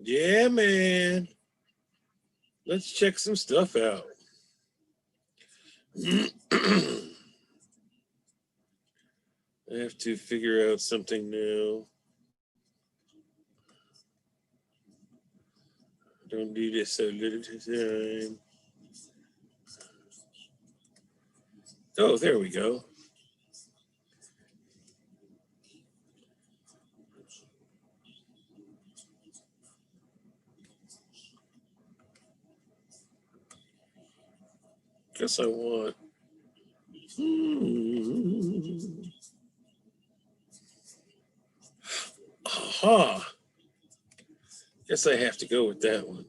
Yeah, man. Let's check some stuff out. I have to figure out something new. Don't do this so little time. Oh, there we go. Guess I want. Aha. Guess I have to go with that one.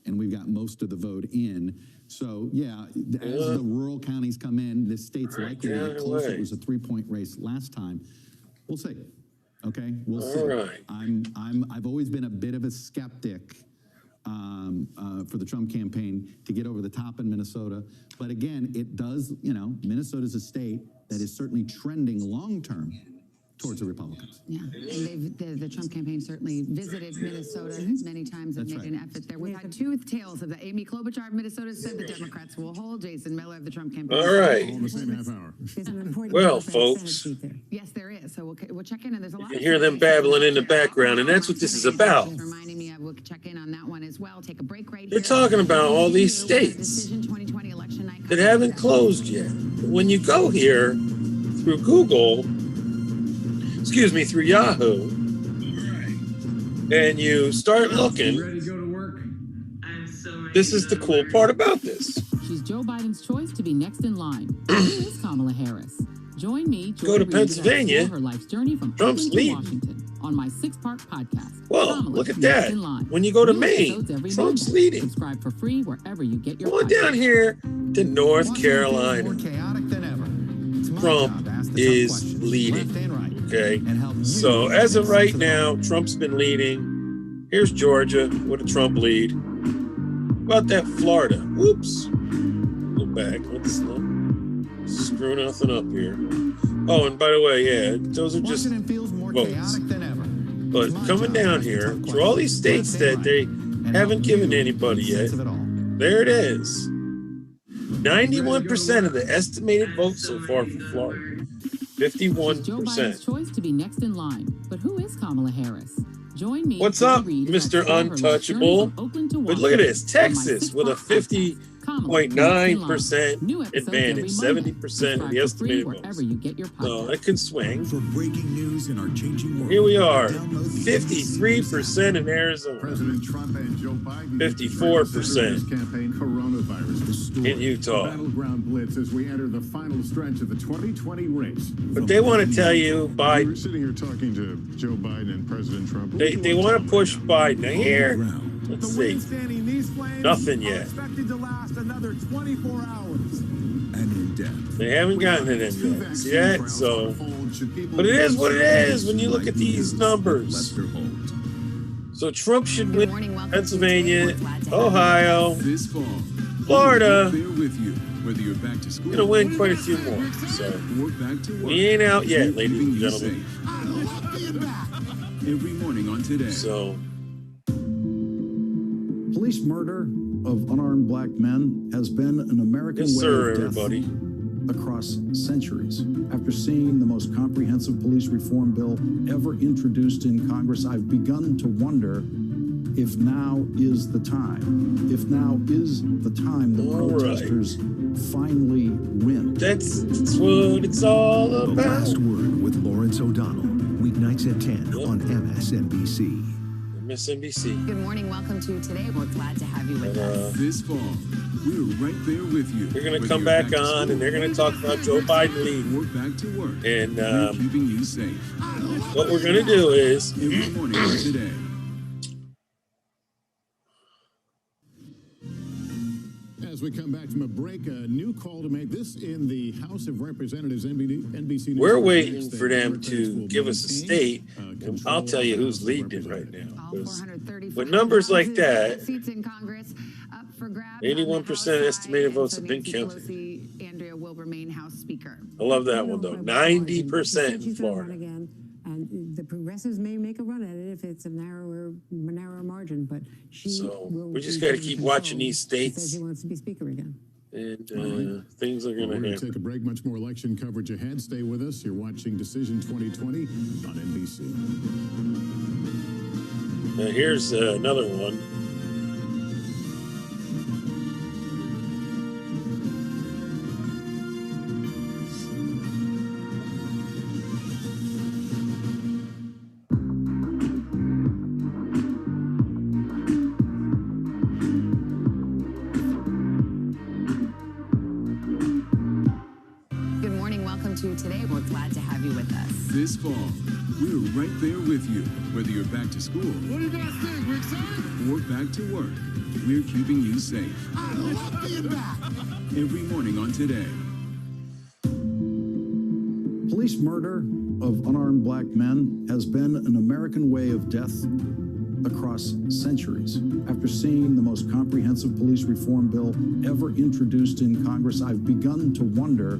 And we've got most of the vote in. So, yeah, as the rural counties come in, this state's likely to get closer. It was a 3-point race last time. We'll see. Okay, we'll see. Right. I've always been a bit of a skeptic for the Trump campaign to get over the top in Minnesota. But again, it does, Minnesota's a state that is certainly trending long-term towards the Republicans. Yeah, and the Trump campaign certainly visited Minnesota many times and made an effort there. We've had two tales of that. Amy Klobuchar of Minnesota said the Democrats will hold. Jason Miller of the Trump campaign. All right. All in the same half hour. Well, folks, Yes, there is. So we'll check in, and there's a lot. you can hear them babbling in the background, and that's what this is about. Reminding me of, we'll check in on that one as well. Take a break right They're here. talking about all these states 2020 election night that haven't closed yet. But when you go here through Google, through Yahoo, and you start looking, Ready to go to work? this is the cool part about this. She's Joe Biden's choice to be next in line. Who is Kamala Harris? Join me, Go to Joy Reid, Pennsylvania. as I explore her life's journey from Trump's Oakland to leading. Washington on my 6-part podcast. Whoa, Kamala look at Next that. in Line. When you go to New Maine, episodes every Trump's Monday. leading. Subscribe for free wherever you get your Going podcasts. down here to North Carolina, More chaotic than ever. It's my Trump job to ask the tough is questions, leading. left and right, okay? and help you So make as of sense right to the now, moment. Trump's been leading. Here's Georgia with a Trump lead. About that Florida. Whoops. Go back. Let's not screw nothing up here. Oh, and by the way, yeah, those are just Washington feels more votes. chaotic than ever. But It's my coming job to down ask the here tough through all questions, these states left and that they right, and haven't help given you anybody make yet, sense of it all. there it is. 91% of the estimated votes so far for Florida. She's Joe Biden's 51%. choice to be next in line. But who is Kamala Harris? Join me. What's Joy up, Reid, as I Mr. explore her life's journey Untouchable? from Oakland to But look at this, Washington on my Texas with a 6-part podcast. Kamala Next in Line. 50.9% New episodes every advantage, Monday. 70% of the Subscribe for free estimated wherever votes. you get your So podcasts. it can swing. For breaking news in our changing world. Here we are, Download the 53% in Arizona, President Trump and Joe Biden 54% his campaign coronavirus. The story. in Utah. Battleground blitz as we enter the final stretch of the 2020 race. But they want to tell you We were Biden, sitting here talking to Joe Biden and President Trump. What they do you want to tell push them? Biden. Now here, Ground. let's see, Standing, these flames nothing are yet. expected to last another 24 hours. And in depth. They haven't gotten it in yet. See that? So, but it is what it is when you look at these numbers. Lester Holt. So Trump should Good win morning, welcome Pennsylvania, to today. We're glad to have you. Ohio, This fall. Florida. We're with you, whether you're back to school gonna win quite a few more. So or back to work. we ain't out yet, We're ladies keeping and you gentlemen. safe. Every morning on Today. So Police murder of unarmed black men has been an American yes, way sir, of death everybody. across centuries. After seeing the most comprehensive police reform bill ever introduced in Congress, I've begun to wonder if now is the time. If now is the time the All right. protesters finally win. That's what it's all The about. Last Word with Lawrence O'Donnell. Weeknights at 10 on MSNBC. MSNBC. Good morning, welcome to today. We're glad to have you with us. This fall, we're right there with you. They're gonna Whether come you're back to on school and they're gonna talk about Joe Biden leading. or back to work. And We're keeping you safe. what we're gonna do is Every morning on Today. As we come back from a break, a new call to make this in the House of Representatives. NBC News we're reports waiting that for them Democrats to will give us a maintain, state. And control I'll tell you of the who's House of leading it right Representatives. now. All 'Cause 434 with numbers like houses, that, seats in Congress up for grabs. 81% estimated votes have been counted. Pelosi, Andrea will remain House Speaker. I love that one though. 90% in She's gonna run Florida. again, and the progressives may make a run at it if it's a narrower margin, but she So will we just be got to in keep control. watching these She says states, she wants to be speaker again. and things are going We're to going to happen. take a break. Much more election coverage ahead. Stay with us. You're watching Decision 2020 on NBC. Now here's another one. Good morning. Welcome to Today. We're glad to have you with us. This fall, we're right there with you. Whether you're back to school What do you guys think? We're excited? or back to work, we're keeping you safe. I love being back. Every morning on Today. Police murder of unarmed black men has been an American way of death across centuries. After seeing the most comprehensive police reform bill ever introduced in Congress, I've begun to wonder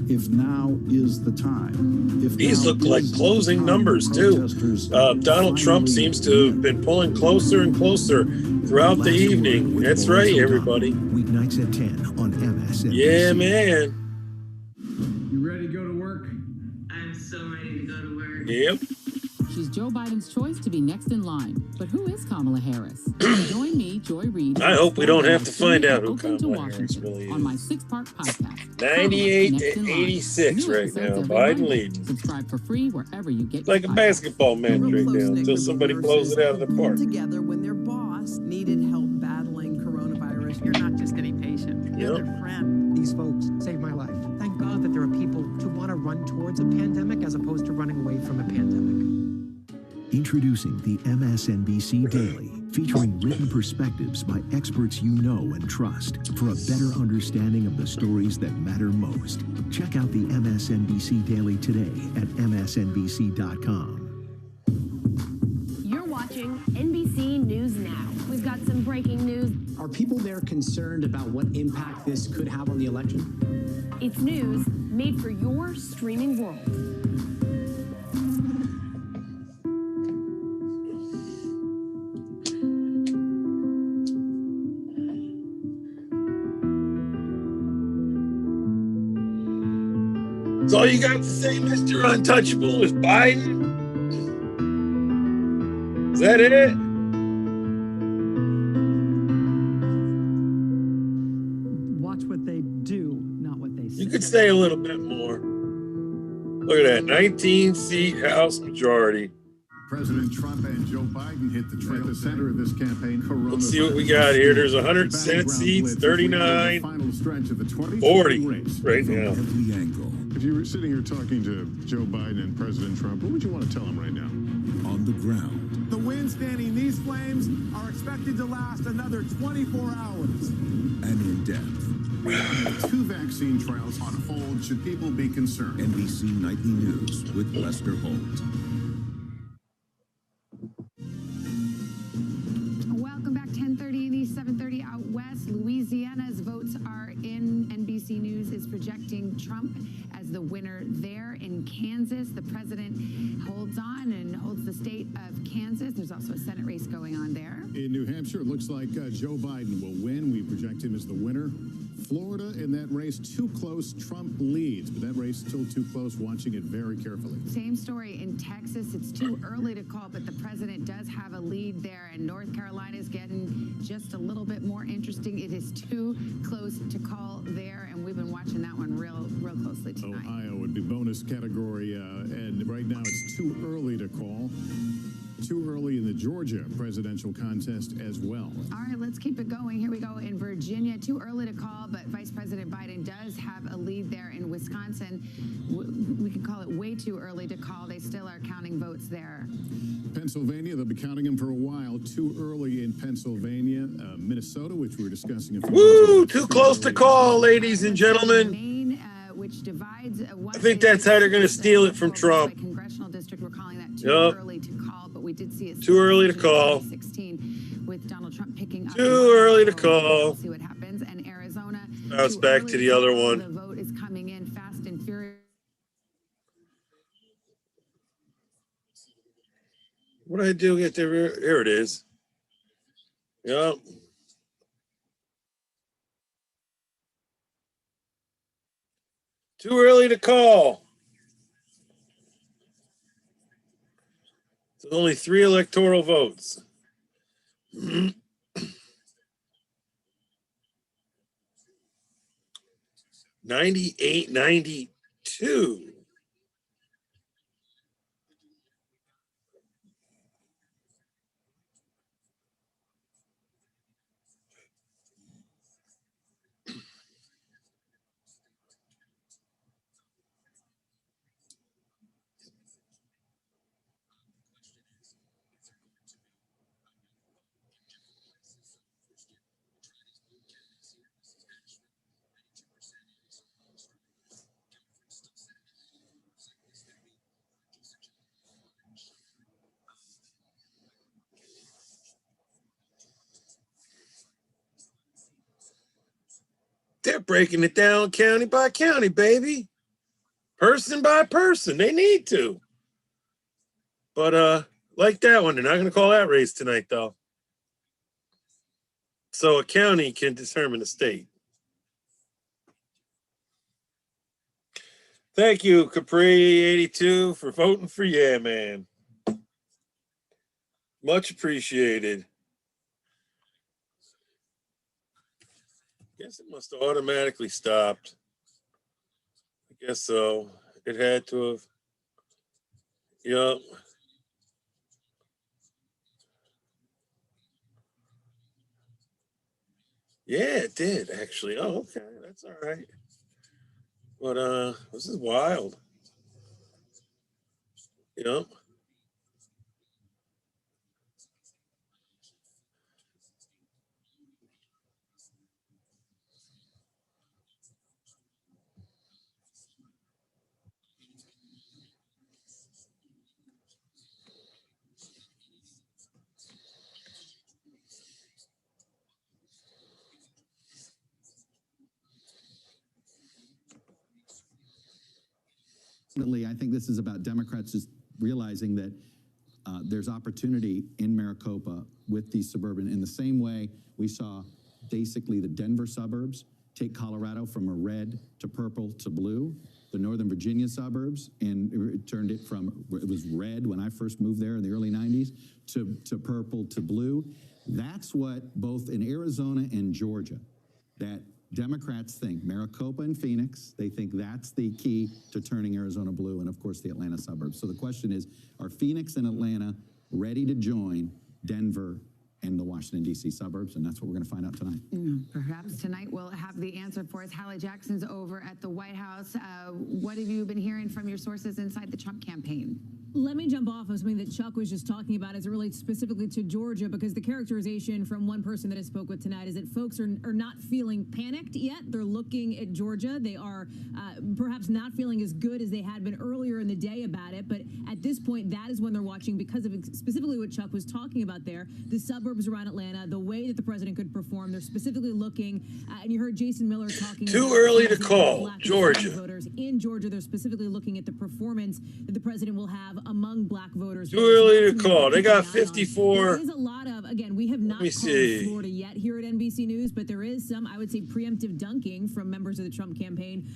if now is the time. If These now look like is the closing time numbers too. protesters Donald Trump finally seems to have been pulling closer and closer throughout the evening. That's right, everybody. Weeknights at 10 on MSNBC. Yeah, man. You ready to go to work? I'm so ready to go to work. Yep. She's Joe Biden's choice to be next in line. But who is Kamala Harris? Join me, Joy Reid. I hope we don't have to find out who Oakland to Kamala Harris Washington really on my is. 6-part podcast. 98 Next to in Line. 86 New right episodes now. every Biden Monday. leading. Subscribe for free wherever you get It's like a your podcasts. basketball match right now until somebody blows it out of the park. Together when their boss needed help battling coronavirus. You're not just any patient. You're Yep. their friend. These folks saved my life. Thank God that there are people who want to run towards a pandemic as opposed to running away from a pandemic. Introducing the MSNBC Daily, featuring written perspectives by experts you know and trust for a better understanding of the stories that matter most. Check out the MSNBC Daily today at msnbc.com. You're watching NBC News Now. We've got some breaking news. Are people there concerned about what impact this could have on the election? It's news made for your streaming world. That's all you got to say, Mr. Untouchable, is Biden? Is that it? Watch what they do, not what they say. You could say a little bit more. Look at that, 19-seat House majority. President Trump and Joe Biden hit the trail. At the center of this campaign, Let's see what we got here. There's 100 Senate seats, 39, 40 right now. Every angle. If you were sitting here talking to Joe Biden and President Trump, what would you want to tell him right now? On the ground. The winds fanning these flames are expected to last another 24 hours. And in depth. 2 vaccine trials on hold. Should people be concerned? NBC Nightly News with Lester Holt. Welcome back. 10:30 in East, 7:30 out west. Louisiana's votes are in. NBC News is projecting Trump as the winner there. In Kansas, the president holds on and holds the state of Kansas. There's also a Senate race going on there. In New Hampshire, it looks like Joe Biden will win. We project him as the winner. Florida, in that race, too close. Trump leads, but that race still too close. Watching it very carefully. Same story in Texas. It's too early to call, but the president does have a lead there, and North Carolina is getting just a little bit more interesting. It is too close to call there, and we've been watching that one real closely tonight. Ohio would be bonus category, and right now it's too early to call. Too early in the Georgia presidential contest as well. All right, let's keep it going. Here we go in Virginia. Too early to call, but Vice President Biden does have a lead there in Wisconsin. We can call it way too early to call. They still are counting votes there. Pennsylvania, they'll be counting them for a while. Too early in Pennsylvania. Minnesota, which we were discussing. Woo! Too close to call, ladies and gentlemen. Maine, which divides. I think that's how they're going to steal it from Trump. Congressional district, we're calling that too Yep. early to call, but we did see it Too early to call. 2016 with Donald Trump picking up have Too early to call. We'll see what happens. And Arizona. Bounce back to the other one. The vote is coming in fast and furious. What did I do? Get there? Here it is. Yep. Too early to call. It's only 3 electoral votes. 98-92. They're breaking it down county by county, baby. Person by person. They need to. But like that one, they're not going to call that race tonight, though. So a county can determine a state. Thank you, Capri82, for voting for Yeah Man. Much appreciated. Guess it must have automatically stopped. I guess so. It had to have. Yup. Yeah, it did actually. Oh, okay. That's all right. But this is wild. Yup. Ultimately, I think this is about Democrats just realizing that there's opportunity in Maricopa with these suburban, in the same way we saw basically the Denver suburbs take Colorado from a red to purple to blue, the Northern Virginia suburbs, and it turned it from, it was red when I first moved there in the early 90s, to purple to blue. That's what both in Arizona and Georgia, that Democrats think, Maricopa and Phoenix, they think that's the key to turning Arizona blue, and of course the Atlanta suburbs. So the question is, are Phoenix and Atlanta ready to join Denver and the Washington, D.C. suburbs? And that's what we're going to find out tonight. Perhaps tonight we'll have the answer for us. Hallie Jackson's over at the White House. What have you been hearing from your sources inside the Trump campaign? Let me jump off of something that Chuck was just talking about as it relates specifically to Georgia, because the characterization from one person that I spoke with tonight is that folks are not feeling panicked yet. They're looking at Georgia. They are perhaps not feeling as good as they had been earlier in the day about it. But at this point, that is when they're watching, because of specifically what Chuck was talking about there, the suburbs around Atlanta, the way that the president could perform. They're specifically looking, and you heard Jason Miller talking Too about early to call, Georgia. Voters in Georgia, they're specifically looking at the performance that the president will have among black voters. Too early to call. They got 54. There is a lot of, again, we have not called Florida yet here at NBC News, but there is some, I would say, preemptive dunking from members of the Trump campaign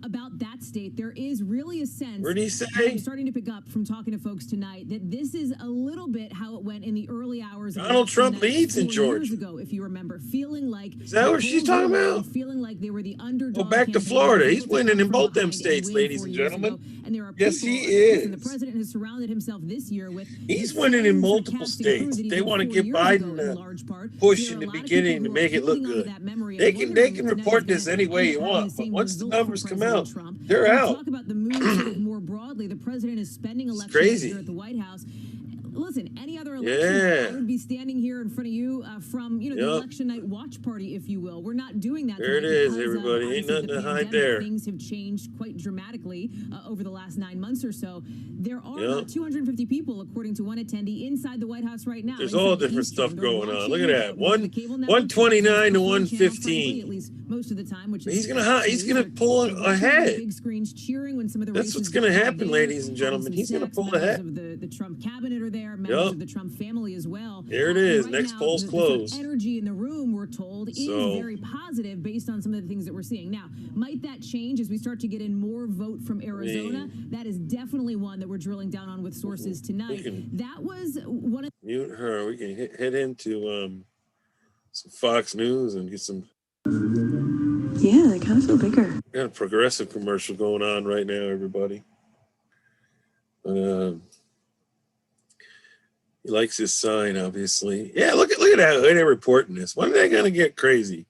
about that state. There is really a sense, what did he say? I'm starting to pick up from talking to folks tonight, that this is a little bit how it went in the early hours. Donald Trump leads in Georgia. Years ago, if you remember, feeling like, is that what she's talking about? Feeling like they were the underdog. Go back to Florida. He's winning in both them states, ladies and gentlemen. And there are yes, he is. And the president has surrounded himself this year with. He's winning in multiple states. They want to give Biden a push in the beginning to make it look good. They can report this any way you want, but once the numbers come out, they're out. Talk about the moves more broadly. The president is spending election here at the White House. listen, any other election, Yeah. I would be standing here in front of you from, the election night watch party, if you will. We're not doing that. There it tonight is, because, everybody. Ain't obviously, nothing the to hide pandemic. there. Things have changed quite dramatically over the last 9 months or so. There are about 250 people, according to one attendee, inside the White House right now. There's inside all the different East stuff Room. going They're on. Look at watching, that. the cable networks, 129 to Channel 115. at least most of the time, which is He's gonna pull ahead. big screens cheering when some of the That's what's gonna happen, ladies and gentlemen. He's gonna pull ahead. Of the Trump cabinet are there, members of the Trump family as well. There it is. Right Next now, poll's the closed. energy in the room, we're told, is very positive based on some of the things that we're seeing. Now, might that change as we start to get in more vote from Arizona? That is definitely one that we're drilling down on with sources tonight. That was one of Mute her. We can head into some Fox News and get some. Yeah, they kind of feel bigger. Got a progressive commercial going on right now, everybody. He likes his sign, obviously. Yeah, look at that. They're reporting this. When are they gonna get crazy?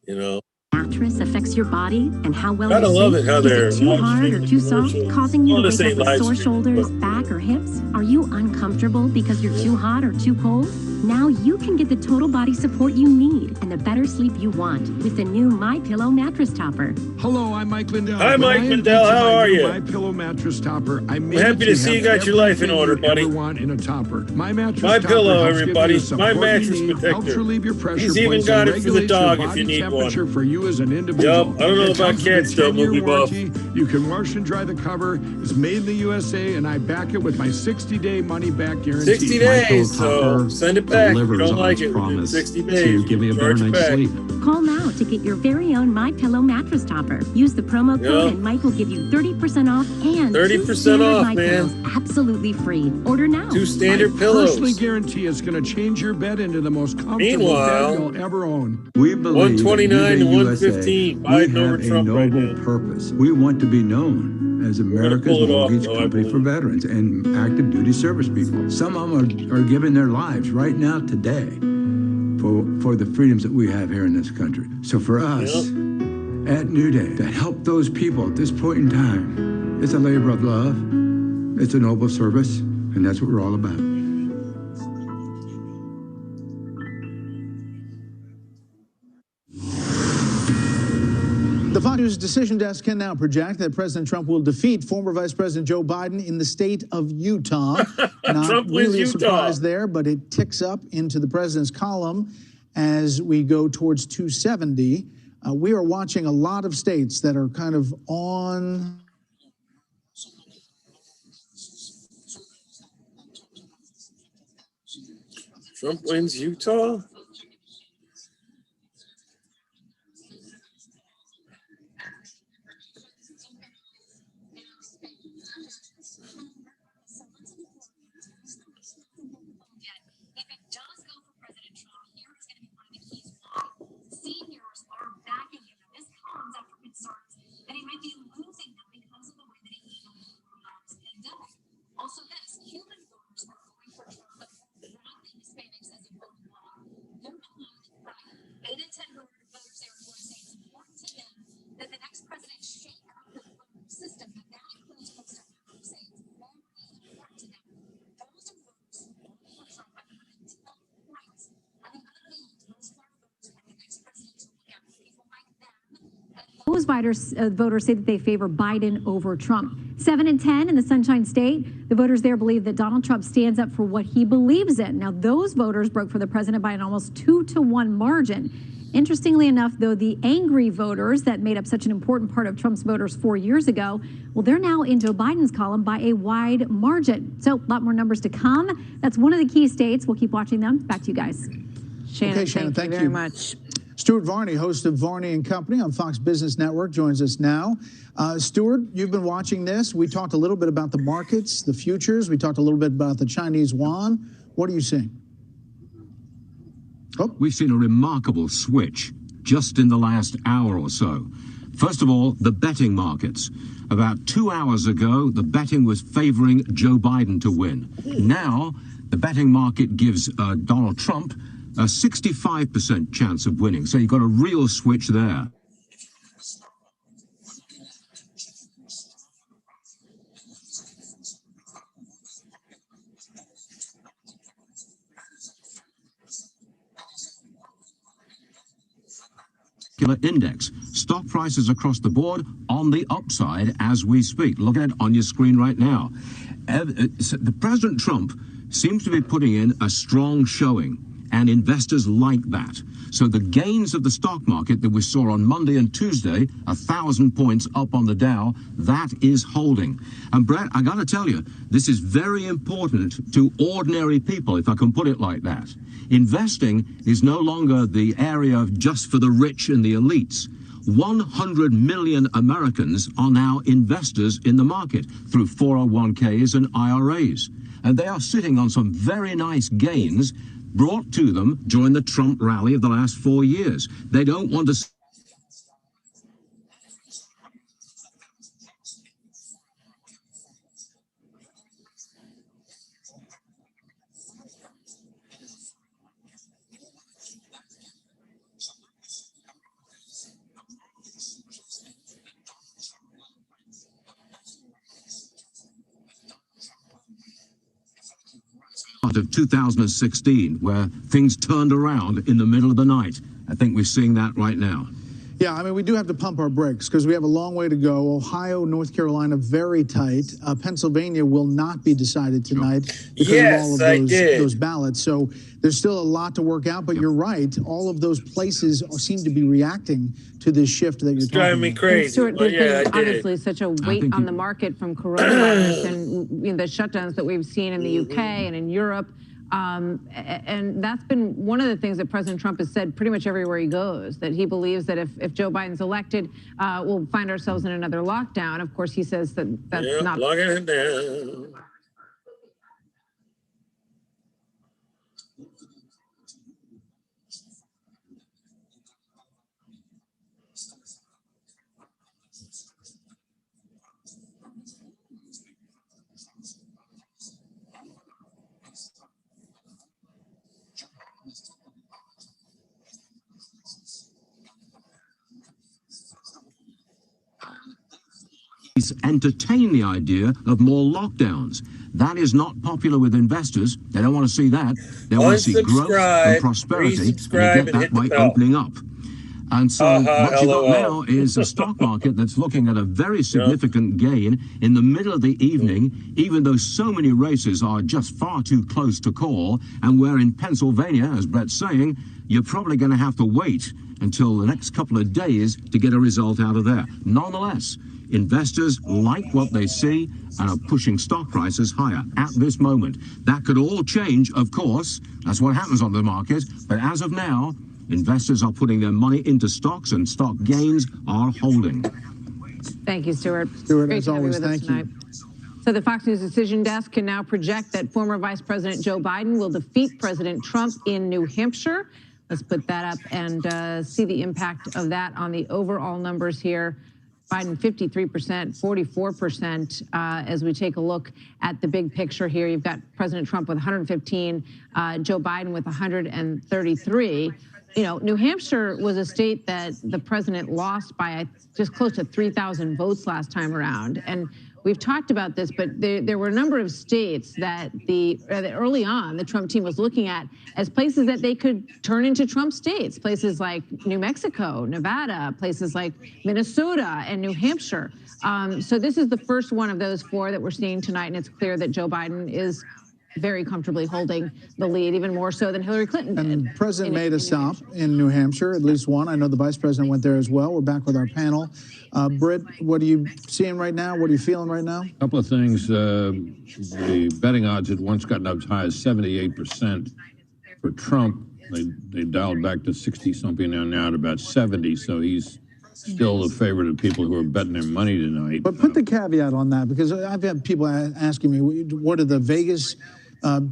Mattress affects your body and how well Gotta you love sleep. it how Is they're it too live hard or streaming too soft, commercials. causing you Well, to this wake ain't up with live sore streaming, shoulders, but- back, or hips? Are you uncomfortable because you're too hot or too cold? Now you can get the total body support you need and the better sleep you want with the new MyPillow mattress topper. Hello, I'm Mike Lindell. Hi, Mike Lindell. How are you? MyPillow mattress topper. I'm happy to see you got your life in order, buddy. Want in a topper. My mattress My topper pillow, helps give everybody. you the support My you mattress need, protector. helps relieve your pressure He's even points, got and it for the regulates your dog if body you need one. temperature for you as an individual. Yup, I don't know It about comes with a cats though, 10-year movie buff. warranty. You can wash and dry the cover. It's made in the USA, and I back it with my 60-day money-back guarantee. 60 days, so send it back. If you don't like it within 60 days. To give me a better charge it night's back. sleep. Call now to get your very own MyPillow mattress topper. Use the promo code and Mike will give you 30% off and 30% 2 standard off, My man. Pillows absolutely free. Order now. 2 standard I pillows. personally guarantee it's going to change your bed into the most comfortable Meanwhile, bed you'll ever own. We believe 129 to in the USA, 115. we Biden over have a Trump right noble now. purpose. We want to be known as America's pull it off, mortgage though, I company for veterans and active duty service people. Some of them are giving their lives right now today for the freedoms that we have here in this country. So for us at New Day, to help those people at this point in time, it's a labor of love, it's a noble service, and that's what we're all about. The Fox News decision desk can now project that President Trump will defeat former Vice President Joe Biden in the state of Utah. Not Trump wins really a Utah. surprise there, but it ticks up into the president's column as we go towards 270. We are watching a lot of states that are kind of on. Trump wins Utah? Seniors are backing him. This comes after concerns that he might be losing them because of the way that he handled the coronavirus pandemic. Also, this human voters are going for Trump, but broadly Hispanics as a voting bloc. They're behind Biden. 8 in 10 voters there are going to say it's important to them that the next president shake up the voting system, and that includes folks who are saying it's very important to them. Those are voters who vote for Trump by more than 10 points. On the other hand, those Florida voters want the next president to look out for people like them. Those voters say that they favor Biden over Trump. 7 in 10 in the Sunshine State, the voters there believe that Donald Trump stands up for what he believes in. Now, those voters broke for the president by an almost 2-to-1 margin. Interestingly enough, though, the angry voters that made up such an important part of Trump's voters 4 years ago, well, they're now in Joe Biden's column by a wide margin. So a lot more numbers to come. That's one of the key states. We'll keep watching them. Back to you guys. Shannon, Okay, Shannon, thank you very much. Stuart Varney, host of Varney and Company on Fox Business Network, joins us now. Stuart, you've been watching this. We talked a little bit about the markets, the futures. We talked a little bit about the Chinese yuan. What are you seeing? We've seen a remarkable switch just in the last hour or so. First of all, the betting markets. About 2 hours ago, the betting was favoring Joe Biden to win. Now, the betting market gives Donald Trump a 65% chance of winning. So you've got a real switch there. index. Stock prices across the board on the upside as we speak. Look at it on your screen right now. The President Trump seems to be putting in a strong showing, and investors like that. So the gains of the stock market that we saw on Monday and Tuesday, 1,000 points up on the Dow, that is holding. And Brett, I got to tell you, this is very important to ordinary people, if I can put it like that. Investing is no longer the area of just for the rich and the elites. 100 million Americans are now investors in the market through 401ks and IRAs. And they are sitting on some very nice gains brought to them during the Trump rally of the last 4 years. They don't want to of 2016, where things turned around in the middle of the night. I think we're seeing that right now. Yeah, I mean, we do have to pump our brakes because we have a long way to go. Ohio, North Carolina, very tight. Pennsylvania will not be decided tonight because of all of those ballots. So there's still a lot to work out, but you're right. All of those places seem to be reacting to this shift that you're talking about. Driving me crazy. Stuart, there's been obviously such a weight on the market from coronavirus and the shutdowns that we've seen in the UK and in Europe. And that's been one of the things that President Trump has said pretty much everywhere he goes, that he believes that if Joe Biden's elected, we'll find ourselves in another lockdown. Of course, he says that that's not. Locking it down. Entertain the idea of more lockdowns. That is not popular with investors. They don't want to see that. They want to see growth and prosperity, and you get that by opening up. And so what you've got now is a stock market that's looking at a very significant gain in the middle of the evening, even though so many races are just far too close to call, and where in Pennsylvania, as Brett's saying, you're probably going to have to wait until the next couple of days to get a result out of there. Nonetheless, investors like what they see and are pushing stock prices higher at this moment. That could all change, of course. That's what happens on the market. But as of now, investors are putting their money into stocks and stock gains are holding. Thank you, Stuart. Stuart, as always, thank you. So the Fox News Decision Desk can now project that former Vice President Joe Biden will defeat President Trump in New Hampshire. Let's put that up and see the impact of that on the overall numbers here. Biden 53%, 44% as we take a look at the big picture here. You've got President Trump with 115, Joe Biden with 133. You know, New Hampshire was a state that the president lost by just close to 3,000 votes last time around. And we've talked about this, but there were a number of states that early on the Trump team was looking at as places that they could turn into Trump states, places like New Mexico, Nevada, places like Minnesota and New Hampshire. So this is the first one of those four that we're seeing tonight, and it's clear that Joe Biden is very comfortably holding the lead, even more so than Hillary Clinton did. And the president made a stop in New Hampshire, at least one. I know the vice president went there as well. We're back with our panel. Britt, what are you seeing right now? What are you feeling right now? A couple of things. The betting odds had once gotten up as high as 78% for Trump. They dialed back to 60-something now at about 70, so he's still the favorite of people who are betting their money tonight. But put the caveat on that, because I've had people asking me, what are the Vegas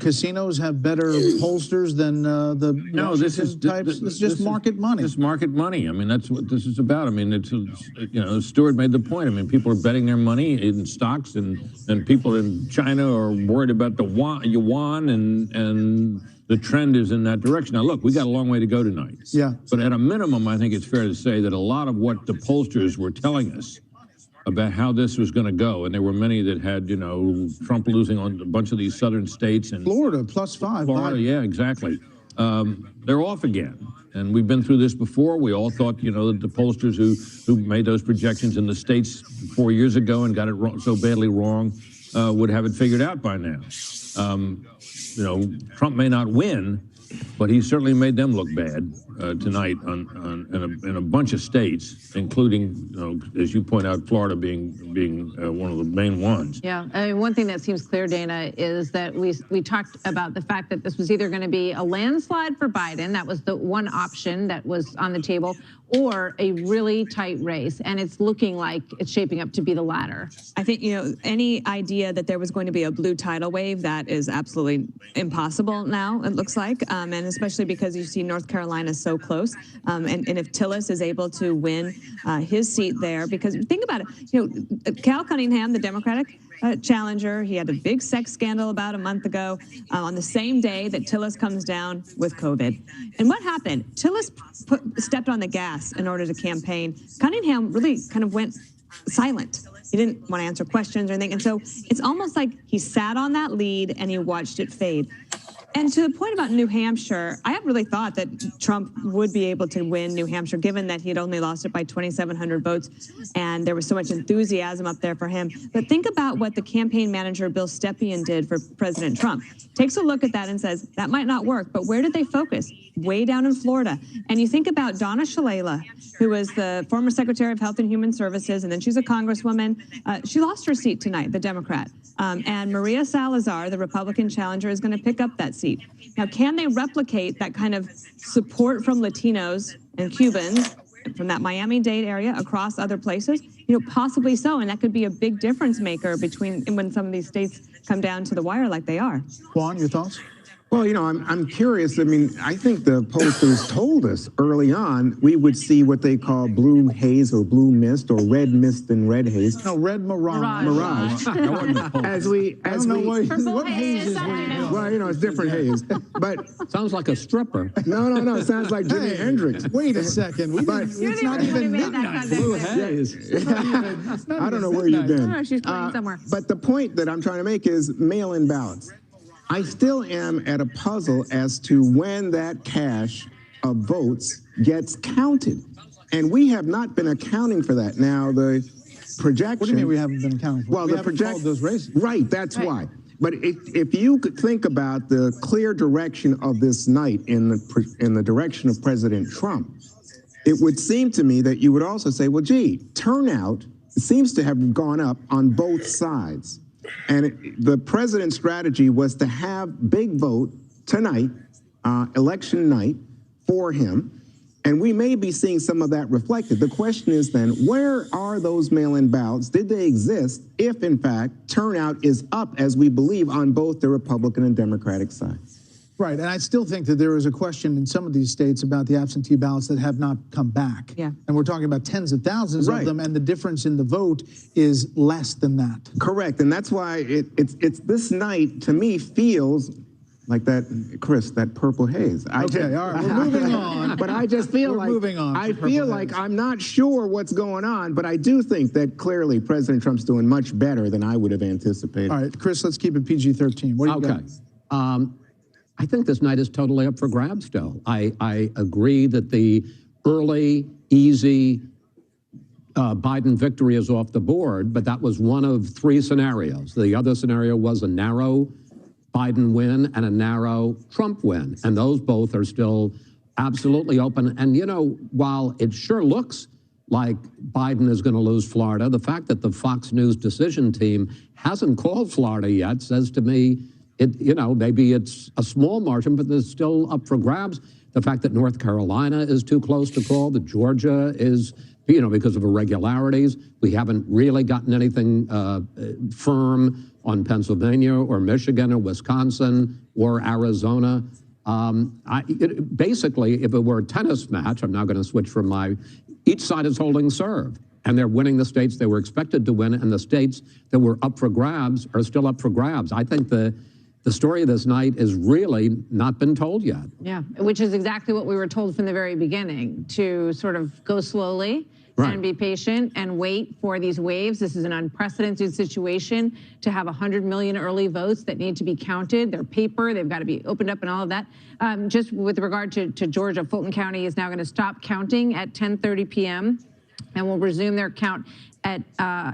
casinos have better pollsters than the Washington types? This is just market money. It's market money. I mean, that's what this is about. I mean, it's you know, Stuart made the point. I mean, people are betting their money in stocks, and people in China are worried about the yuan, and the trend is in that direction. Now, look, we got a long way to go tonight. Yeah. But at a minimum, I think it's fair to say that a lot of what the pollsters were telling us about how this was going to go, and there were many that had, you know, Trump losing on a bunch of these southern states. And Florida, +5. Florida, yeah, exactly. They're off again. And we've been through this before. We all thought, you know, that the pollsters who made those projections in the states 4 years ago and got it wrong, so badly wrong would have it figured out by now. You know, Trump may not win, but he certainly made them look bad tonight in a bunch of states, including, you know, as you point out, Florida being one of the main ones. Yeah, I mean, one thing that seems clear, Dana, is that we talked about the fact that this was either going to be a landslide for Biden, that was the one option that was on the table, or a really tight race, and it's looking like it's shaping up to be the latter. I think, you know, any idea that there was going to be a blue tidal wave, that is absolutely impossible now, it looks like, and especially because you see North Carolina so close, and if Tillis is able to win his seat there, because think about it, you know, Cal Cunningham, the Democratic challenger, he had a big sex scandal about a month ago on the same day that Tillis comes down with COVID. And what happened? Tillis stepped on the gas in order to campaign. Cunningham really kind of went silent. He didn't want to answer questions or anything. And so it's almost like he sat on that lead and he watched it fade. And to the point about New Hampshire, I have really thought that Trump would be able to win New Hampshire, given that he had only lost it by 2,700 votes, and there was so much enthusiasm up there for him. But think about what the campaign manager, Bill Stepien, did for President Trump. Takes a look at that and says, that might not work, but where did they focus? Way down in Florida. And you think about Donna Shalala, who was the former Secretary of Health and Human Services, and then she's a congresswoman. She lost her seat tonight, the Democrat. And Maria Salazar, the Republican challenger, is going to pick up that seat. Now, can they replicate that kind of support from Latinos and Cubans from that Miami-Dade area across other places? You know, possibly so, and that could be a big difference maker between when some of these states come down to the wire like they are. Juan, your thoughts? Well, you know, I'm curious. I mean, I think the pollsters told us early on we would see what they call blue haze or blue mist or red mist and red haze. No, red mirage. Mirage. What haze is well, you know, it's different haze. But sounds like a stripper. No, it sounds like Jimi Hendrix. Wait a second. It's not even midnight. Blue haze. I don't know where you've been. No, she's playing somewhere. But the point that I'm trying to make is mail-in ballots. I still am at a puzzle as to when that cache of votes gets counted. And we have not been accounting for that. Now, the projection... What do you mean we haven't been accounting for? Well, we haven't called those races. Right, that's why. But if you could think about the clear direction of this night in the direction of President Trump, it would seem to me that you would also say, well, gee, turnout seems to have gone up on both sides. And the president's strategy was to have big vote tonight, election night, for him. And we may be seeing some of that reflected. The question is then, where are those mail-in ballots? Did they exist if, in fact, turnout is up, as we believe, on both the Republican and Democratic side? Right, and I still think that there is a question in some of these states about the absentee ballots that have not come back. Yeah. And we're talking about tens of thousands of them, and the difference in the vote is less than that. Correct, and that's why it's this night, to me, feels like that, Chris, that purple haze. All right, we're moving on. But I just feel I feel like I'm not sure what's going on, but I do think that clearly President Trump's doing much better than I would have anticipated. All right, Chris, let's keep it PG-13. What do you got? I think this night is totally up for grabs still. I agree that the early, easy Biden victory is off the board, but that was one of three scenarios. The other scenario was a narrow Biden win and a narrow Trump win, and those both are still absolutely open. And, you know, while it sure looks like Biden is going to lose Florida, the fact that the Fox News decision team hasn't called Florida yet says to me, you know, maybe it's a small margin, but there's still up for grabs. The fact that North Carolina is too close to call, that Georgia is, you know, because of irregularities. We haven't really gotten anything firm on Pennsylvania or Michigan or Wisconsin or Arizona. Basically, if it were a tennis match, I'm now going to switch from each side is holding serve. And they're winning the states they were expected to win, and the states that were up for grabs are still up for grabs. I think the story of this night is really not been told yet. Yeah, which is exactly what we were told from the very beginning, to sort of go slowly and be patient and wait for these waves. This is an unprecedented situation to have 100 million early votes that need to be counted. They're paper, they've got to be opened up and all of that. Just with regard to Georgia, Fulton County is now going to stop counting at 10:30 p.m. and will resume their count at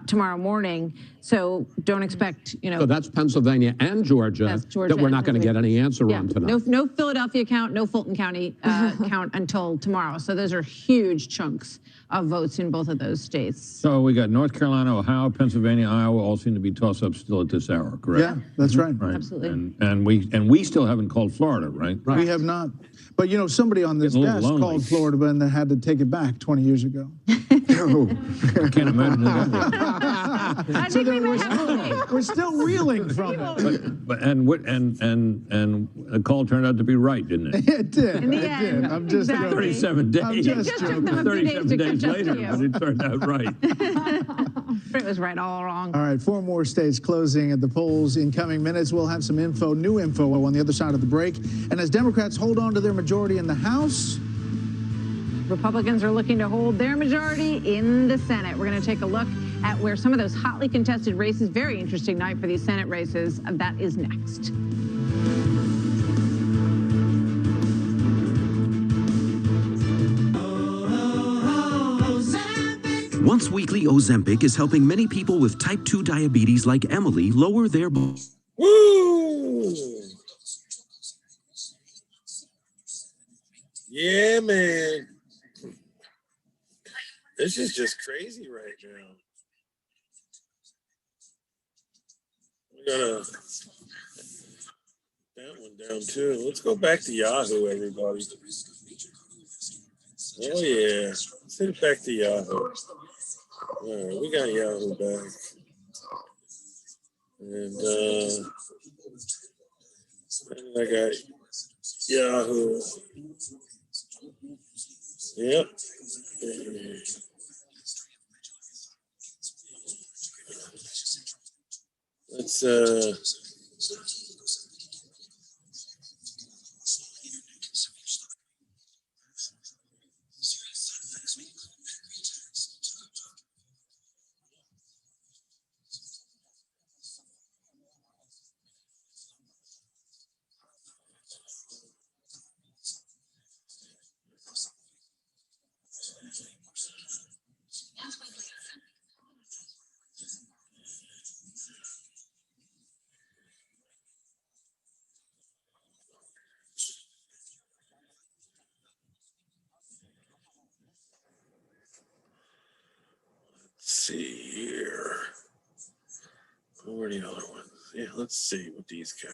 tomorrow morning. So don't expect, So that's Pennsylvania and Georgia, that we're not going to get any answer on tonight. No Philadelphia count, no Fulton County count until tomorrow. So those are huge chunks of votes in both of those states. So we got North Carolina, Ohio, Pennsylvania, Iowa all seem to be toss-ups still at this hour, correct? Yeah, that's right. Absolutely. And we still haven't called Florida, right? We have not. But, somebody on this desk called Florida and then had to take it back 20 years ago. I can't imagine that. I think we might have We're still reeling from it. But the call turned out to be right, didn't it? It did. In the end, I'm just exactly. 37 days. I'm just joking. 37 days later, but it turned out right. It was right all wrong. All right, 4 more states closing at the polls in coming minutes. We'll have some new info on the other side of the break. And as Democrats hold on to their majority in the House, Republicans are looking to hold their majority in the Senate. We're going to take a look at where some of those hotly contested races, very interesting night for these Senate races, that is next. Once weekly Ozempic is helping many people with type 2 diabetes like Emily lower their... Woo! Yeah, man. This is just crazy right now. We gotta that one down too. Let's go back to Yahoo, everybody. Oh yeah, let's hit it back to Yahoo. All right, we got Yahoo back, and I got Yahoo. Yep. Let's see here. Where are the other ones? Yeah, let's see what these guys.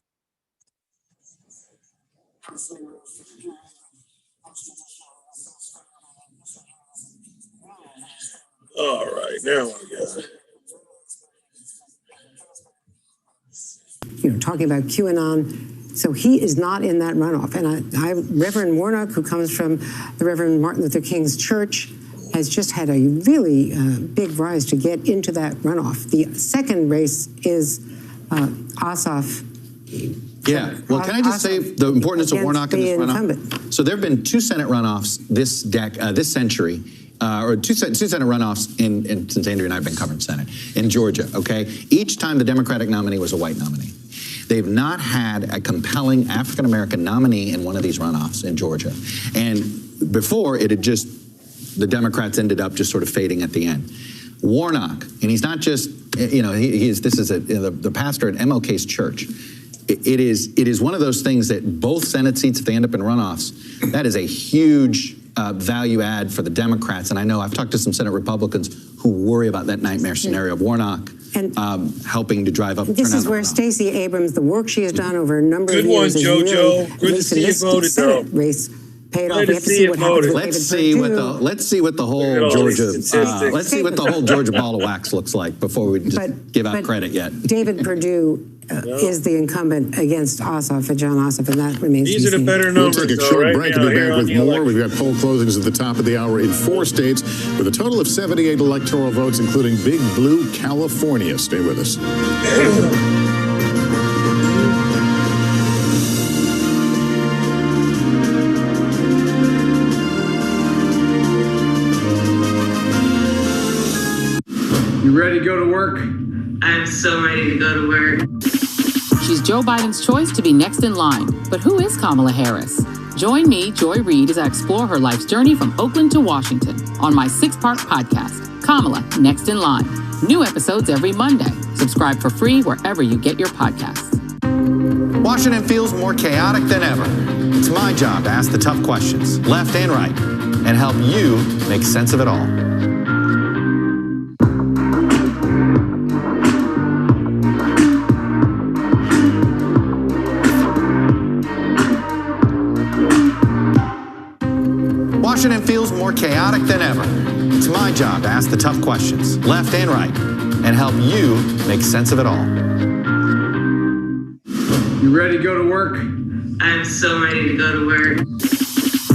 All right, now we got it. Talking about QAnon. So he is not in that runoff. And Reverend Warnock, who comes from the Reverend Martin Luther King's church, has just had a really big rise to get into that runoff. The second race is Ossoff. Yeah, well, can I just say the importance of Warnock in this runoff? So there have been 2 Senate runoffs this century, or two Senate runoffs since Andrea and I have been covering Senate in Georgia, okay? Each time the Democratic nominee was a white nominee. They've not had a compelling African-American nominee in one of these runoffs in Georgia. And before, it had just, the Democrats ended up just sort of fading at the end. Warnock, and he's not just, this is the pastor at MLK's church. It is one of those things that both Senate seats, if they end up in runoffs, that is a huge value add for the Democrats. And I know I've talked to some Senate Republicans who worry about that nightmare scenario of Warnock helping to drive up. This is where Stacey Abrams, the work she has done over a number of years, Good one, JoJo. Good to see you voted, though. Race paid off. We have to see what happens. Let's see what the whole Georgia. Let's see what the whole Georgia ball of wax looks like before we just give out credit yet. David Perdue is the incumbent against Ossoff, John Ossoff, and that remains. These are the better numbers. We'll take a short break and be back with more. We've got poll closings at the top of the hour in 4 states with a total of 78 electoral votes, including Big Blue California. Stay with us. You ready to go to work? I'm so ready to go to work. She's Joe Biden's choice to be next in line. But who is Kamala Harris? Join me, Joy Reid, as I explore her life's journey from Oakland to Washington on my 6-part podcast, Kamala, Next in Line. New episodes every Monday. Subscribe for free wherever you get your podcasts. Washington feels more chaotic than ever. It's my job to ask the tough questions, left and right, and help you make sense of it all. Washington feels more chaotic than ever. It's my job to ask the tough questions, left and right, and help you make sense of it all. You ready to go to work? I'm so ready to go to work.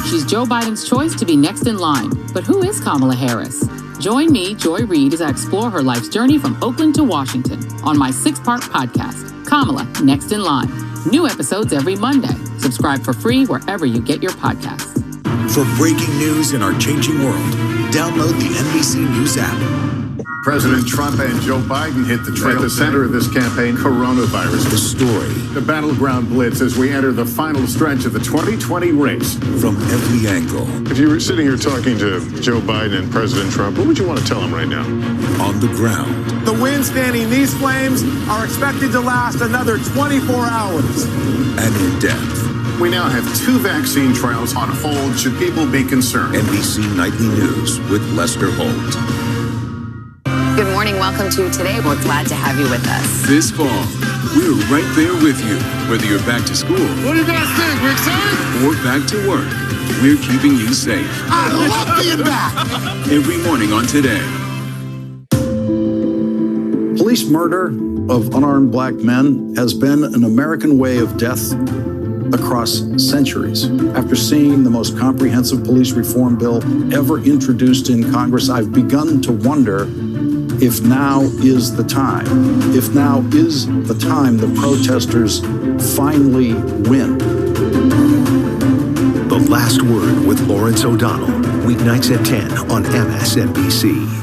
She's Joe Biden's choice to be next in line. But who is Kamala Harris? Join me, Joy Reid, as I explore her life's journey from Oakland to Washington on my 6-part podcast, Kamala, Next in Line. New episodes every Monday. Subscribe for free wherever you get your podcasts. For breaking news in our changing world, download the NBC News app. President Trump and Joe Biden hit the trail. At the center of this campaign, coronavirus. The story. The battleground blitz as we enter the final stretch of the 2020 race. From every angle. If you were sitting here talking to Joe Biden and President Trump, what would you want to tell them right now? On the ground. The winds fanning these flames are expected to last another 24 hours. And in depth. We now have 2 vaccine trials on hold. Should people be concerned? NBC Nightly News with Lester Holt. Good morning. Welcome to Today. We're glad to have you with us. This fall, we're right there with you. Whether you're back to school. What do you guys think? We're excited? Or back to work. We're keeping you safe. I love being back. Every morning on Today. Police murder of unarmed black men has been an American way of death across centuries. After seeing the most comprehensive police reform bill ever introduced in Congress, I've begun to wonder if now is the time. If now is the time the protesters finally win. The Last Word with Lawrence O'Donnell. Weeknights at 10 on MSNBC.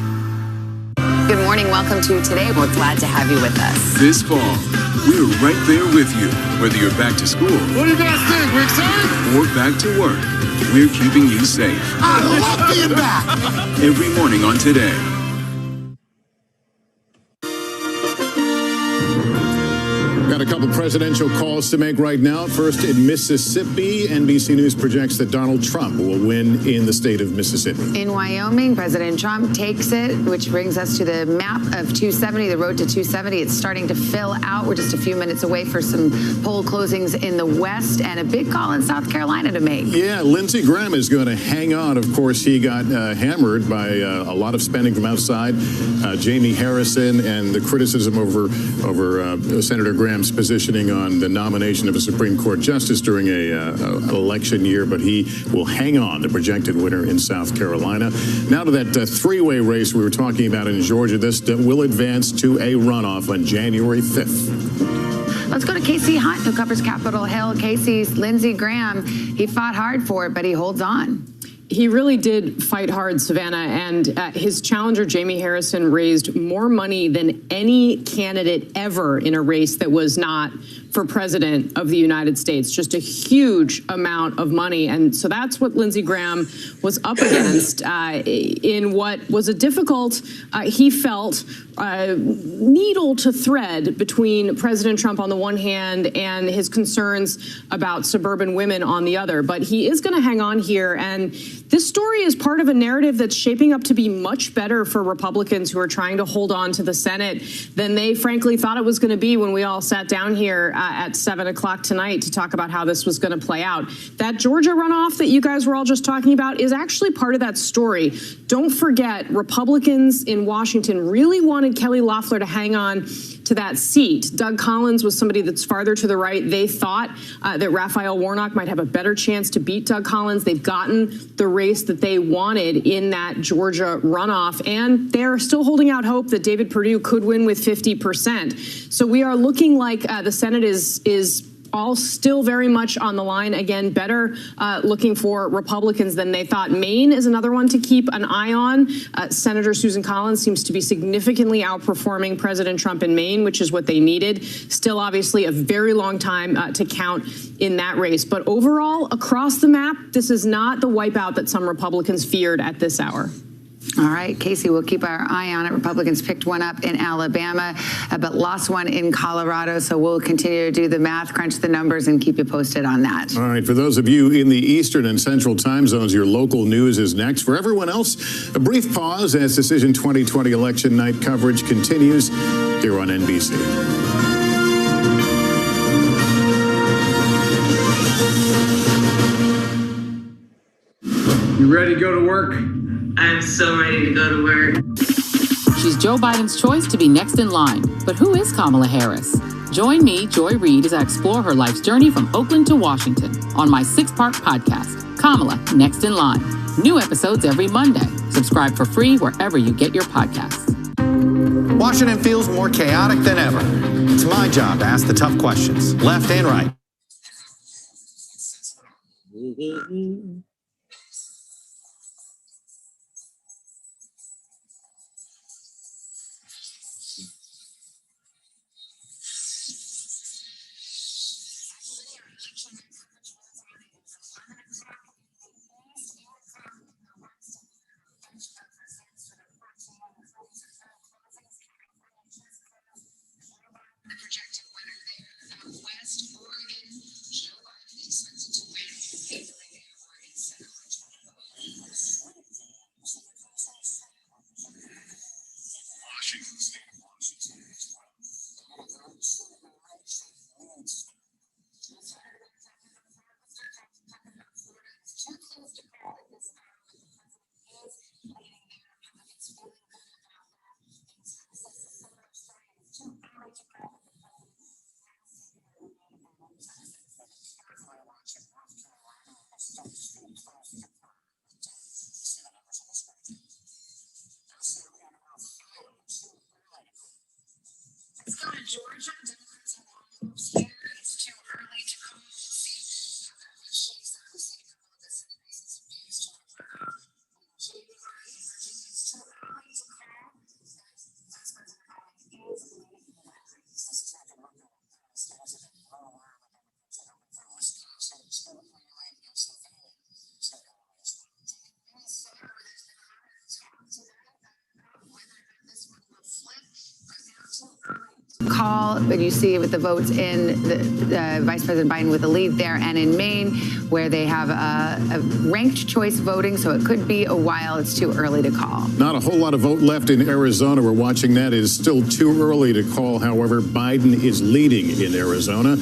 Good morning. Welcome to Today. We're glad to have you with us. This fall, we're right there with you. Whether you're back to school. What do you guys think? We're excited? Or back to work. We're keeping you safe. I love being back. Every morning on Today. Got a couple presidential calls to make right now. First, in Mississippi, NBC News projects that Donald Trump will win in the state of Mississippi. In Wyoming, President Trump takes it, which brings us to the map of 270, the road to 270. It's starting to fill out. We're just a few minutes away for some poll closings in the West and a big call in South Carolina to make. Yeah, Lindsey Graham is going to hang on. Of course, he got hammered by a lot of spending from outside. Jamie Harrison and the criticism over Senator Graham's positioning on the nomination of a Supreme Court justice during an election year, but he will hang on, the projected winner in South Carolina. Now to that three-way race we were talking about in Georgia. This will advance to a runoff on January 5th. Let's go to Casey Hunt, who covers Capitol Hill. Casey's Lindsey Graham, he fought hard for it, but he holds on. He really did fight hard, Savannah, and his challenger, Jamie Harrison, raised more money than any candidate ever in a race that was not for president of the United States. Just a huge amount of money. And so that's what Lindsey Graham was up against in what was a difficult, he felt, needle to thread between President Trump on the one hand and his concerns about suburban women on the other. But he is going to hang on here. And this story is part of a narrative that's shaping up to be much better for Republicans who are trying to hold on to the Senate than they frankly thought it was going to be when we all sat down here at 7 o'clock tonight to talk about how this was going to play out. That Georgia runoff that you guys were all just talking about is actually part of that story. Don't forget, Republicans in Washington really wanted Kelly Loeffler to hang on to that seat. Doug Collins was somebody that's farther to the right. They thought that Raphael Warnock might have a better chance to beat Doug Collins. They've gotten the race that they wanted in that Georgia runoff, and they're still holding out hope that David Perdue could win with 50%. So we are looking like the Senate is all still very much on the line. Again, better looking for Republicans than they thought. Maine is another one to keep an eye on. Senator Susan Collins seems to be significantly outperforming President Trump in Maine, which is what they needed. Still, obviously, a very long time to count in that race. But overall, across the map, this is not the wipeout that some Republicans feared at this hour. All right, Casey, we'll keep our eye on it. Republicans picked one up in Alabama, but lost one in Colorado. So we'll continue to do the math, crunch the numbers, and keep you posted on that. All right, for those of you in the Eastern and Central time zones, your local news is next. For everyone else, a brief pause as Decision 2020 election night coverage continues here on NBC. You ready to go to work? I'm so ready to go to work. She's Joe Biden's choice to be next in line. But who is Kamala Harris? Join me, Joy Reid, as I explore her life's journey from Oakland to Washington on my 6-part podcast, Kamala, Next in Line. New episodes every Monday. Subscribe for free wherever you get your podcasts. Washington feels more chaotic than ever. It's my job to ask the tough questions, left and right. Let's go to Georgia. Democrats have long moves here. It's too early to call. We'll see how that much shakes out. We'll see a couple of the Senate races and views to January. In Virginia, it's too early to call. Vice President Biden is leading in that race. This is not the one that stands in a low line with Democrats that open for Wisconsin. It's still a free line against Nevada. So, Minnesota, where there's been a lot of talk tonight about whether or not this one will flip. Right now, too early. Call, but you see with the votes in the Vice President Biden with a lead there, and in Maine, where they have a ranked choice voting, so it could be a while. It's too early to call. Not a whole lot of vote left in Arizona. We're watching that. It is still too early to call. However, Biden is leading in Arizona.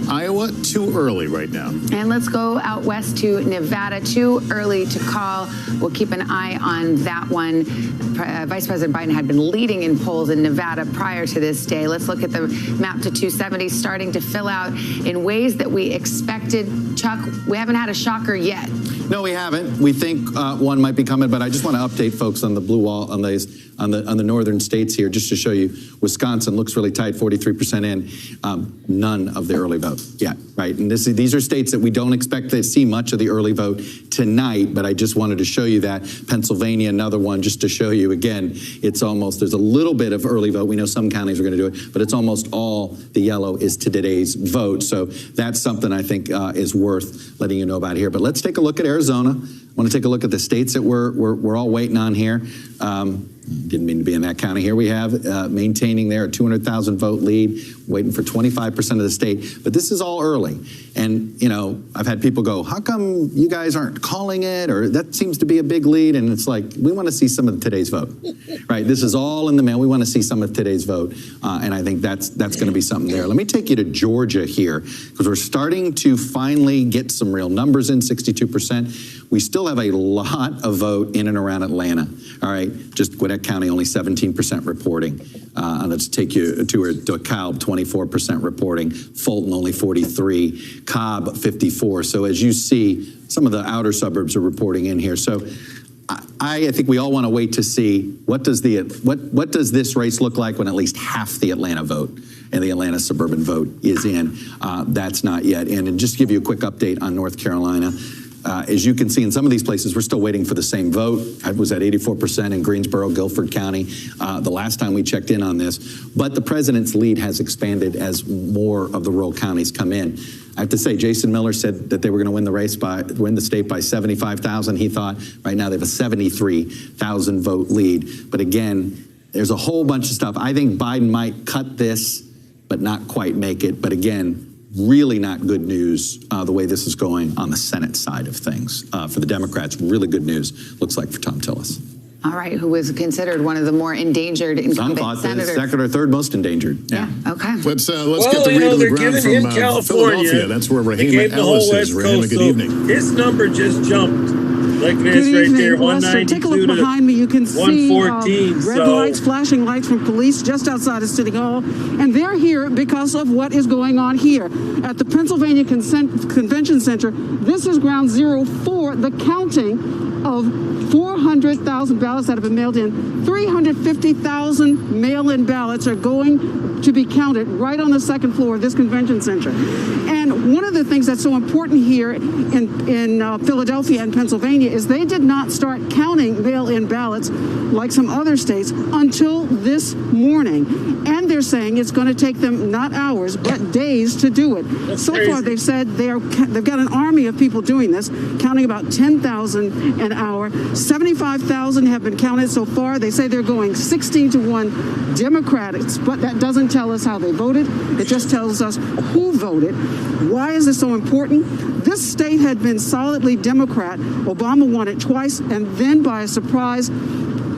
Iowa, too early right now. And let's go out west to Nevada. Too early to call. We'll keep an eye on that one. Vice President Biden had been leading in polls in Nevada prior to this day. Let's look at the map to 270, starting to fill out in ways that we expected. Chuck, we haven't had a shocker yet. No, we haven't. We think one might be coming, but I just want to update folks on the blue wall on the northern states here, just to show you. Wisconsin looks really tight, 43% in. None of the early vote yet, right? And these are states that we don't expect to see much of the early vote tonight, but I just wanted to show you that. Pennsylvania, another one, just to show you again. It's almost, there's a little bit of early vote. We know some counties are going to do it, but it's almost all the yellow is to today's vote. So that's something I think is worth letting you know about here. But let's take a look at Arizona. I want to take a look at the states that we're all waiting on here. Didn't mean to be in that county. Here we have maintaining there a 200,000 vote lead, waiting for 25% of the state. But this is all early. And, you know, I've had people go, how come you guys aren't calling it? Or that seems to be a big lead. And it's like, we want to see some of today's vote, right? This is all in the mail. We want to see some of today's vote. And I think that's going to be something there. Let me take you to Georgia here, because we're starting to finally get some real numbers in, 62%. We still have a lot of vote in and around Atlanta. All right, just Gwinnett County, only 17% reporting. Let's take you to DeKalb, 24% reporting. Fulton, only 43. Cobb, 54. So as you see, some of the outer suburbs are reporting in here. So I think we all want to wait to see what does this race look like when at least half the Atlanta vote and the Atlanta suburban vote is in. That's not yet. And just to give you a quick update on North Carolina, as you can see in some of these places, we're still waiting for the same vote. I was at 84% in Greensboro, Guilford County, the last time we checked in on this. But the president's lead has expanded as more of the rural counties come in. I have to say, Jason Miller said that they were going to win the state by 75,000. He thought right now they have a 73,000 vote lead. But again, there's a whole bunch of stuff. I think Biden might cut this, but not quite make it. But again, really not good news the way this is going on the Senate side of things. For the Democrats, really good news, looks like, for Thom Tillis. All right, who was considered one of the more endangered incumbent senators. Some thought the second or third most endangered. Yeah. Okay. Let's get the read on the ground from Philadelphia. That's where Rahima Ellis is. Rahima, good evening. His number just jumped. Like Good this right evening, there, Lester. Take a 192 look to behind me. You can see 114. red lights, flashing lights from police just outside of City Hall. And they're here because of what is going on here at the Pennsylvania Convention Center. This is ground zero for the counting of 400,000 ballots that have been mailed in. 350,000 mail-in ballots are going to be counted right on the second floor of this convention center. And one of the things that's so important here in Philadelphia and Pennsylvania is they did not start counting mail-in ballots like some other states until this morning. And they're saying it's going to take them not hours, but days to do it. That's so crazy. Far, they've said they've got an army of people doing this, counting about 10,000 an hour. 75,000 have been counted so far. They say they're going 16-1 Democrats, but that doesn't tell us how they voted. It just tells us who voted. Why is this so important? This state had been solidly Democrat. Obama won it twice, and then by a surprise,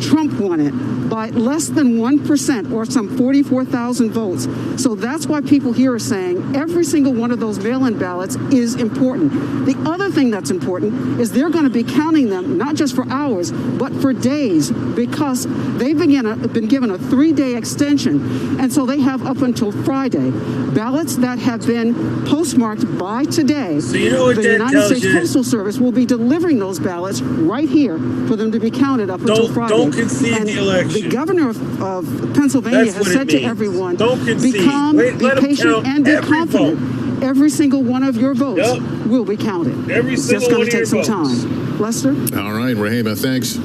Trump won it by less than 1%, or some 44,000 votes. So that's why people here are saying every single one of those mail-in ballots is important. The other thing that's important is they're going to be counting them not just for hours, but for days, because they've been given a 3-day extension. And so they have up until Friday. Ballots that have been postmarked by today, so you know what the that United tells States you? Postal Service will be delivering those ballots right here for them to be counted up until Friday. Don't concede and the election. The governor of Pennsylvania has said to everyone, don't concede. be patient and be confident. Vote. Every single one of your votes will be counted. It's just going to take some time. Lester? All right, Rahima, thanks.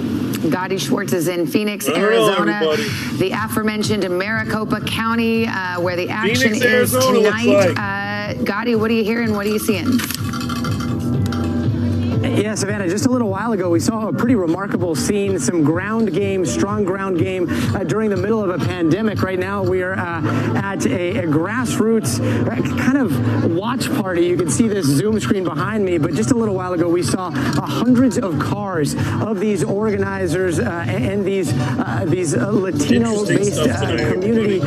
Gadi Schwartz is in Phoenix, Arizona. The aforementioned Maricopa County, where the action Phoenix, is Arizona, tonight. Gadi, what are you hearing? What are you seeing? Yeah, Savannah, just a little while ago, we saw a pretty remarkable scene, some ground game, strong ground game during the middle of a pandemic. Right now, we are at a grassroots kind of watch party. You can see this Zoom screen behind me, but just a little while ago, we saw hundreds of cars of these organizers and these Latino-based community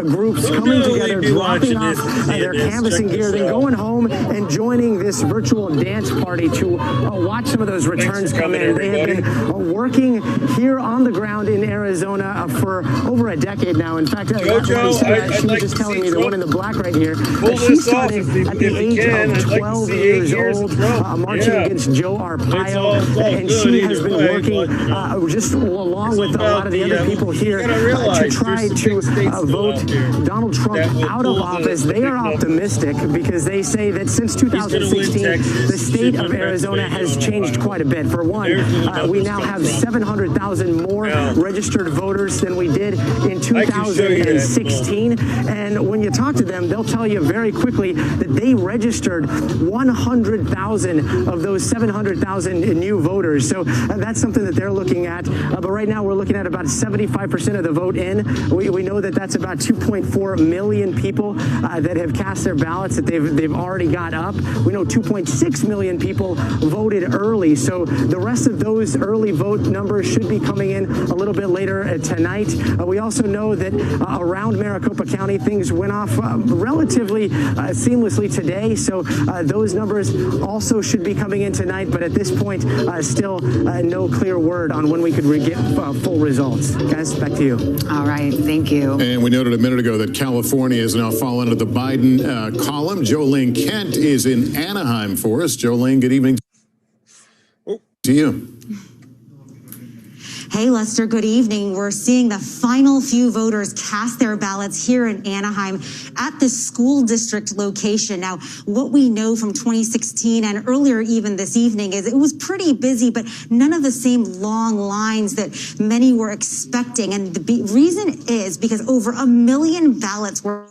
groups coming together, dropping off their canvassing gear, then going home and joining this virtual dance party to watch some of those returns come in. They have been working here on the ground in Arizona for over a decade now. In fact, she was just telling me, the one in the black right here, that she started at the age of 12 years old, marching against Joe Arpaio, and she has been working just along with a lot of the other people here to try to vote Donald Trump out of office. They are optimistic because they say that since 2016, the state of Arizona has changed quite a bit. For one, we now have 700,000 more registered voters than we did in 2016. And when you talk to them, they'll tell you very quickly that they registered 100,000 of those 700,000 new voters. So that's something that they're looking at. But right now, we're looking at about 75% of the vote in. We know that that's about 2.4 million people that have cast their ballots that they've already got up. We know 2.6 million people voted early. So the rest of those early vote numbers should be coming in a little bit later tonight. We also know that around Maricopa County, things went off relatively seamlessly today. So those numbers also should be coming in tonight. But at this point, still no clear word on when we could get full results. Guys, back to you. All right. Thank you. And we noted a minute ago that California has now fallen into the Biden column. Jolene Kent is in Anaheim for us. Jolene, good evening to you. Hey, Lester, good evening. We're seeing the final few voters cast their ballots here in Anaheim at the school district location. Now, what we know from 2016 and earlier even this evening is it was pretty busy, but none of the same long lines that many were expecting. And the reason is because over 1 million ballots were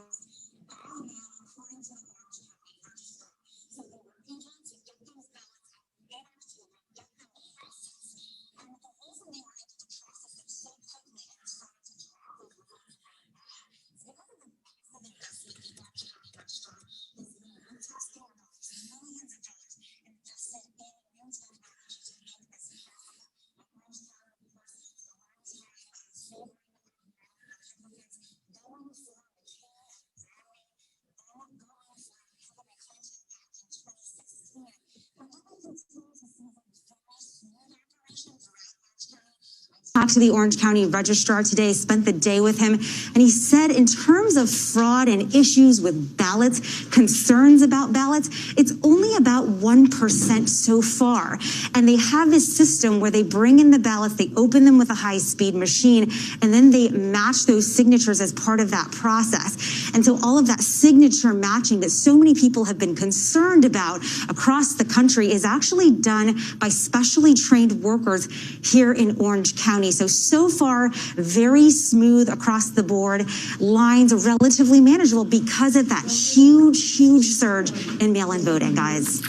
talked to the Orange County Registrar today, spent the day with him, and he said in terms of fraud and issues with ballots, concerns about ballots, it's only about 1% so far. And they have this system where they bring in the ballots, they open them with a high-speed machine, and then they match those signatures as part of that process. And so all of that signature matching that so many people have been concerned about across the country is actually done by specially trained workers here in Orange County. So far, very smooth across the board. Lines are relatively manageable because of that huge, huge surge in mail-in voting, guys.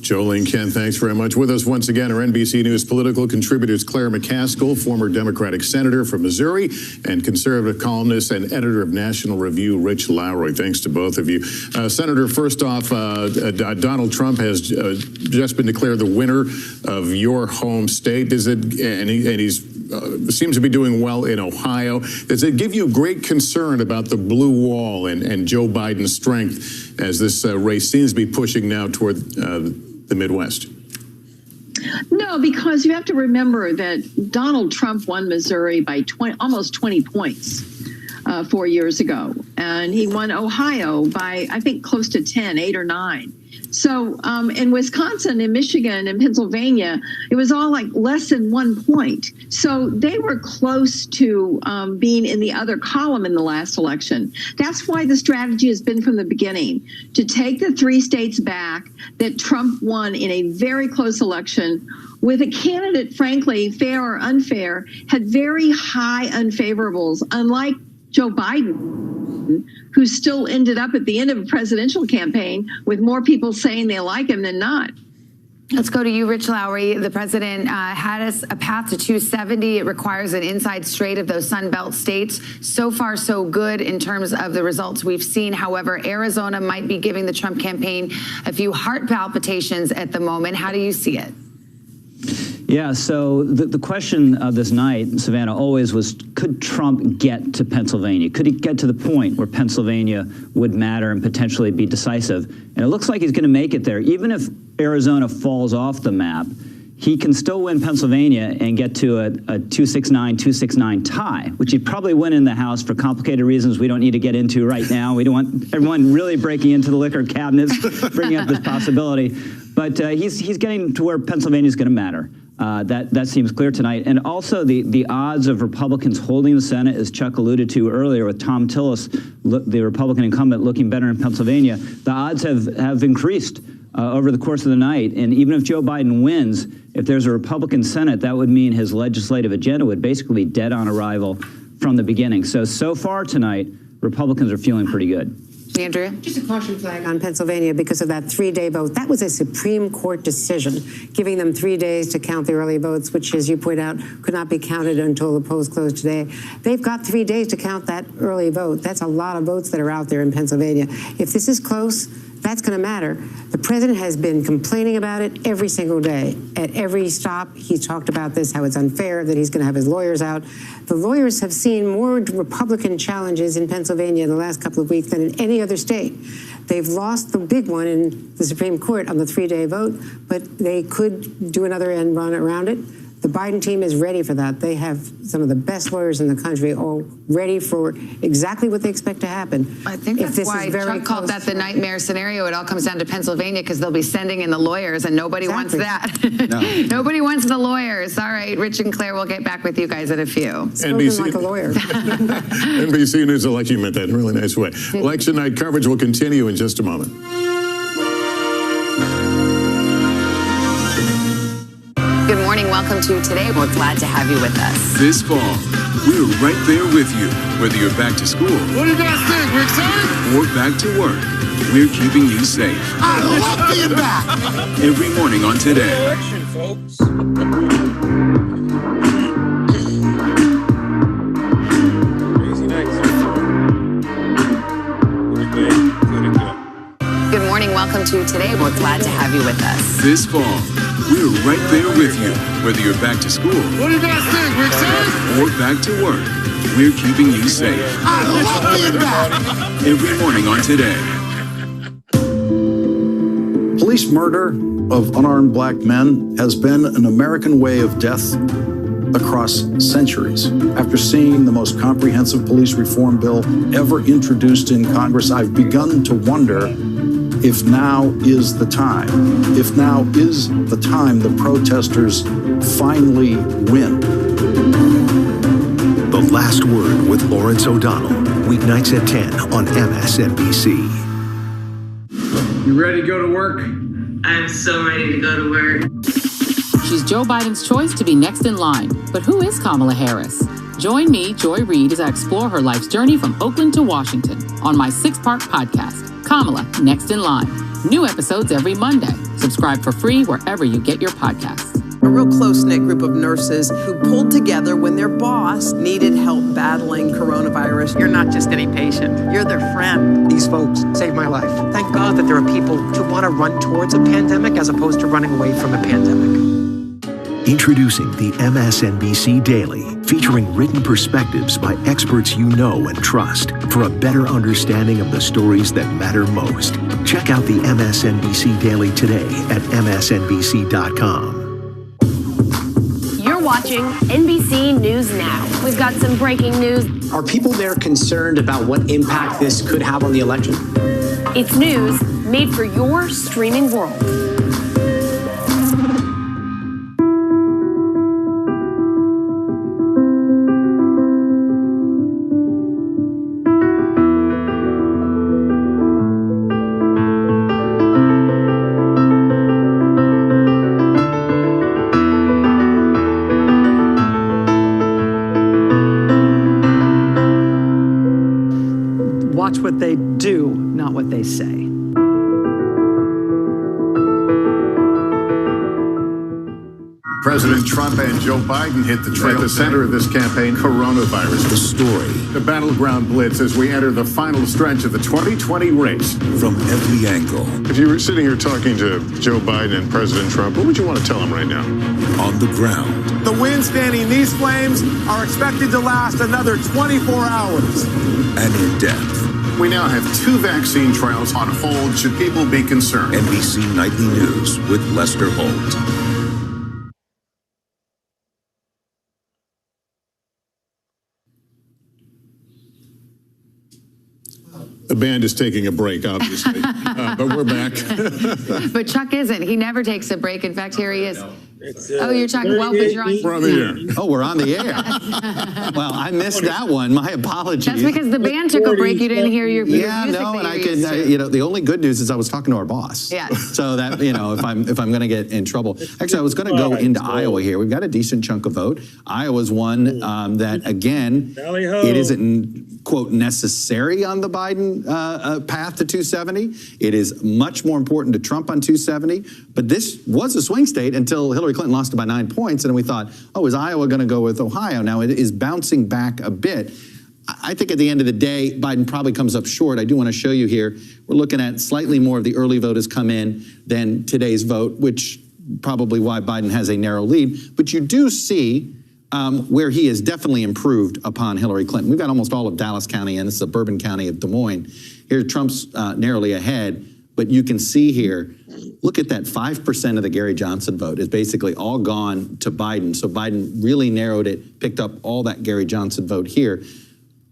Jolene Kent, thanks very much. With us once again are NBC News political contributors Claire McCaskill, former Democratic senator from Missouri, and conservative columnist and editor of National Review, Rich Lowry. Thanks to both of you. Senator, first off, Donald Trump has just been declared the winner of your home state. He's seems to be doing well in Ohio. Does it give you great concern about the blue wall and Joe Biden's strength as this race seems to be pushing now toward the Midwest? No, because you have to remember that Donald Trump won Missouri by almost 20 points 4 years ago. And he won Ohio by, I think, close to 10, 8 or 9. So in Wisconsin and Michigan and Pennsylvania, it was all like less than 1 point. So they were close to being in the other column in the last election. That's why the strategy has been from the beginning to take the 3 states back that Trump won in a very close election with a candidate, frankly, fair or unfair, had very high unfavorables, unlike Joe Biden, who still ended up at the end of a presidential campaign with more people saying they like him than not. Let's go to you, Rich Lowry. The president had us a path to 270. It requires an inside straight of those Sun Belt states. So far, so good in terms of the results we've seen. However, Arizona might be giving the Trump campaign a few heart palpitations at the moment. How do you see it? Yeah, so the question of this night, Savannah, always was, could Trump get to Pennsylvania? Could he get to the point where Pennsylvania would matter and potentially be decisive? And it looks like he's going to make it there. Even if Arizona falls off the map, he can still win Pennsylvania and get to a 269-269 tie, which he'd probably win in the House for complicated reasons we don't need to get into right now. We don't want everyone really breaking into the liquor cabinets, bringing up this possibility. But he's getting to where Pennsylvania is going to matter. That seems clear tonight. And also the odds of Republicans holding the Senate, as Chuck alluded to earlier with Tom Tillis, the Republican incumbent, looking better in Pennsylvania, the odds have increased over the course of the night. And even if Joe Biden wins, if there's a Republican Senate, that would mean his legislative agenda would basically be dead on arrival from the beginning. So far tonight, Republicans are feeling pretty good. Andrea? Just a caution flag on Pennsylvania because of that 3-day vote. That was a Supreme Court decision, giving them 3 days to count the early votes, which, as you point out, could not be counted until the polls closed today. They've got 3 days to count that early vote. That's a lot of votes that are out there in Pennsylvania. If this is close, that's going to matter. The president has been complaining about it every single day. At every stop, he's talked about this, how it's unfair, that he's going to have his lawyers out. The lawyers have seen more Republican challenges in Pennsylvania in the last couple of weeks than in any other state. They've lost the big one in the Supreme Court on the 3-day vote, but they could do another end run around it. The Biden team is ready for that. They have some of the best lawyers in the country, all ready for exactly what they expect to happen. I think that's why Chuck called that the nightmare scenario. It all comes down to Pennsylvania because they'll be sending in the lawyers, and nobody wants that. Nobody wants the lawyers. All right, Rich and Claire, we'll get back with you guys in a few. NBC, like a lawyer. NBC News election meant that in a really nice way. Election night coverage will continue in just a moment. Good morning. Welcome to Today. We're glad to have you with us. This fall, we're right there with you, whether you're back to school. What do you guys think? We're excited? Or back to work. We're keeping you safe. I love being back. Every morning on Today. Election, folks. Crazy night so far. Good morning. Welcome to Today. We're glad to have you with us. This fall, we're right there with you, whether you're back to school. What do you guys think? We're excited? Or back to work. We're keeping you safe. I love being back. Every morning on Today. Police murder of unarmed black men has been an American way of death across centuries. After seeing the most comprehensive police reform bill ever introduced in Congress, I've begun to wonder if now is the time. If now is the time the protesters finally win. The Last Word with Lawrence O'Donnell, weeknights at 10 on MSNBC. You ready to go to work? I'm so ready to go to work. She's Joe Biden's choice to be next in line. But who is Kamala Harris? Join me, Joy Reid, as I explore her life's journey from Oakland to Washington on my 6-part podcast, Kamala, Next in Line. New episodes every Monday. Subscribe for free wherever you get your podcasts. A real close-knit group of nurses who pulled together when their boss needed help battling coronavirus. You're not just any patient. You're their friend. These folks saved my life. Thank God that there are people who want to run towards a pandemic as opposed to running away from a pandemic. Introducing the MSNBC Daily, featuring written perspectives by experts you know and trust for a better understanding of the stories that matter most. Check out the MSNBC Daily today at msnbc.com. You're watching NBC News Now. We've got some breaking news. Are people there concerned about what impact this could have on the election? It's news made for your streaming world. Watch what they do, not what they say. President Trump and Joe Biden hit the trail. At the center of this campaign, coronavirus. The story. The battleground blitz as we enter the final stretch of the 2020 race. From every angle. If you were sitting here talking to Joe Biden and President Trump, what would you want to tell them right now? On the ground. The winds fanning these flames are expected to last another 24 hours. And in depth. We now have 2 vaccine trials on hold. Should people be concerned? NBC Nightly News with Lester Holt. The band is taking a break, obviously, but we're back. But Chuck isn't. He never takes a break. In fact, here he is. Oh, you're talking well, but you're on. We're on the air. Oh, we're on the air. Well, I missed that one. My apologies. That's because the band took a break. You didn't hear your music. No, and I could. The only good news is I was talking to our boss. Yeah. So that if I'm going to get in trouble. Actually, I was going to go into Iowa here. We've got a decent chunk of vote. Iowa's one that again, it isn't quote necessary on the Biden path to 270. It is much more important to Trump on 270. But this was a swing state until Hillary Clinton lost it by 9 points, and we thought, oh, is Iowa going to go with Ohio? Now it is bouncing back a bit. I think at the end of the day, Biden probably comes up short. I do want to show you here. We're looking at slightly more of the early vote has come in than today's vote, which probably why Biden has a narrow lead. But you do see where he has definitely improved upon Hillary Clinton. We've got almost all of Dallas County and the suburban county of Des Moines. Here, Trump's narrowly ahead. But you can see here, look at that, 5% of the Gary Johnson vote is basically all gone to Biden. So Biden really narrowed it, picked up all that Gary Johnson vote here.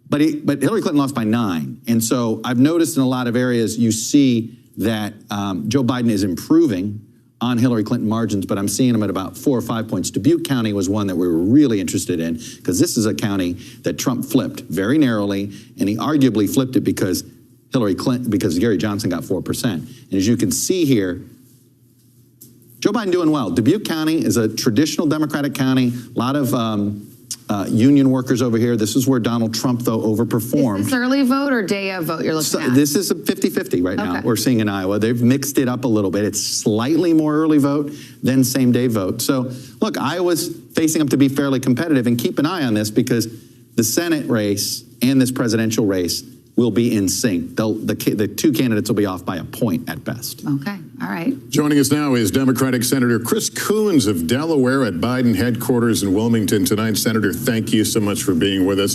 But Hillary Clinton lost by 9. And so I've noticed in a lot of areas you see that Joe Biden is improving on Hillary Clinton margins, but I'm seeing them at about 4 or 5 points. Dubuque County was one that we were really interested in because this is a county that Trump flipped very narrowly, and he arguably flipped it because Gary Johnson got 4%. And as you can see here, Joe Biden doing well. Dubuque County is a traditional Democratic county, a lot of union workers over here. This is where Donald Trump, though, overperformed. Is this early vote or day of vote you're looking at? This is a 50-50 right now. We're seeing in Iowa. They've mixed it up a little bit. It's slightly more early vote than same-day vote. So, look, Iowa's facing up to be fairly competitive, and keep an eye on this because the Senate race and this presidential race will be in sync. The two candidates will be off by a point at best. Okay, all right. Joining us now is Democratic Senator Chris Coons of Delaware at Biden headquarters in Wilmington tonight. Senator, thank you so much for being with us.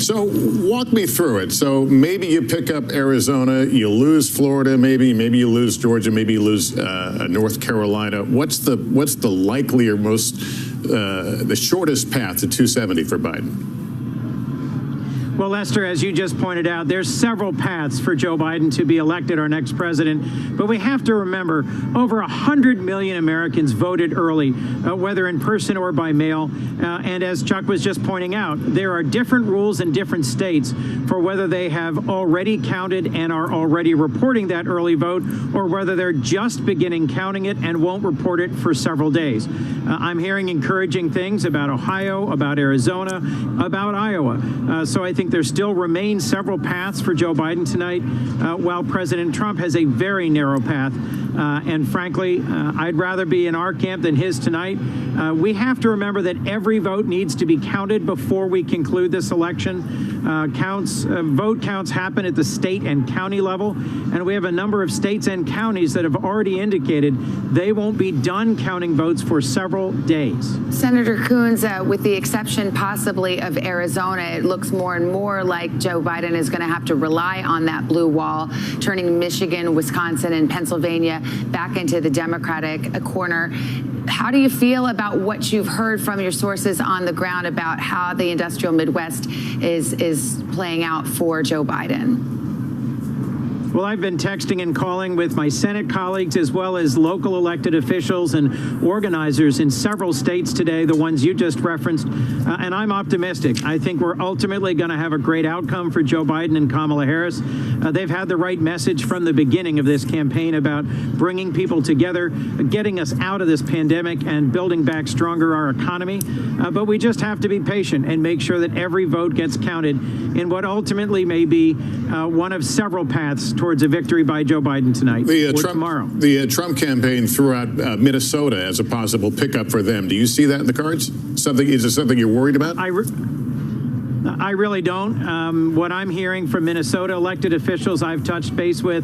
So walk me through it. So maybe you pick up Arizona, you lose Florida, maybe you lose Georgia, maybe you lose North Carolina. What's the likely or most the shortest path to 270 for Biden? Well, Lester, as you just pointed out, there's several paths for Joe Biden to be elected our next president. But we have to remember, over 100 million Americans voted early, whether in person or by mail. And as Chuck was just pointing out, there are different rules in different states for whether they have already counted and are already reporting that early vote, or whether they're just beginning counting it and won't report it for several days. I'm hearing encouraging things about Ohio, about Arizona, about Iowa. So I think there still remain several paths for Joe Biden tonight, while President Trump has a very narrow path. And frankly, I'd rather be in our camp than his tonight. We have to remember that every vote needs to be counted before we conclude this election. Vote counts happen at the state and county level, and we have a number of states and counties that have already indicated they won't be done counting votes for several days. Senator Coons, with the exception possibly of Arizona, it looks more and more like Joe Biden is going to have to rely on that blue wall, turning Michigan, Wisconsin, and Pennsylvania back into the Democratic corner. How do you feel about what you've heard from your sources on the ground about how the industrial Midwest is playing out for Joe Biden? Well, I've been texting and calling with my Senate colleagues as well as local elected officials and organizers in several states today, the ones you just referenced, and I'm optimistic. I think we're ultimately going to have a great outcome for Joe Biden and Kamala Harris. They've had the right message from the beginning of this campaign about bringing people together, getting us out of this pandemic, and building back stronger our economy. But we just have to be patient and make sure that every vote gets counted in what ultimately may be one of several paths towards a victory by Joe Biden tonight or tomorrow. The Trump campaign threw out Minnesota as a possible pickup for them. Do you see that in the cards? Is it something you're worried about? I really don't. What I'm hearing from Minnesota elected officials I've touched base with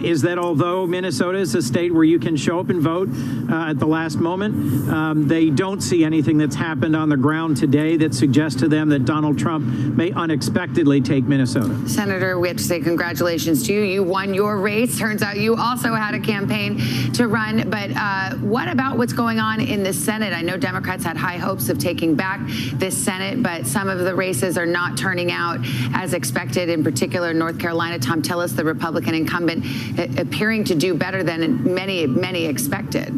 is that although Minnesota is a state where you can show up and vote at the last moment, they don't see anything that's happened on the ground today that suggests to them that Donald Trump may unexpectedly take Minnesota. Senator, we have to say congratulations to you. You won your race. Turns out you also had a campaign to run. But what about what's going on in the Senate? I know Democrats had high hopes of taking back this Senate, but some of the races are not turning out as expected. In particular, North Carolina, Tom Tillis, the Republican incumbent, appearing to do better than many expected.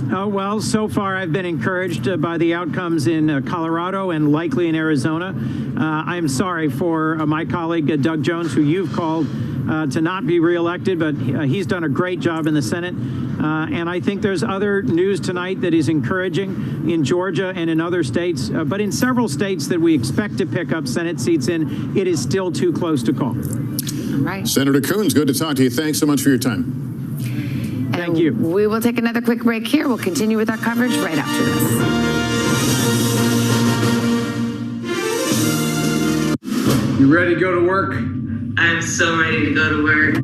Well, so far I've been encouraged by the outcomes in Colorado and likely in Arizona. I'm sorry for my colleague Doug Jones, who you've called to not be reelected, but he's done a great job in the Senate. And I think there's other news tonight that is encouraging in Georgia and in other states. But in several states that we expect to pick up Senate seats in, it is still too close to call. Right. Senator Coons, good to talk to you. Thanks so much for your time. Thank you. We will take another quick break here. We'll continue with our coverage right after this. You ready to go to work? I'm so ready to go to work.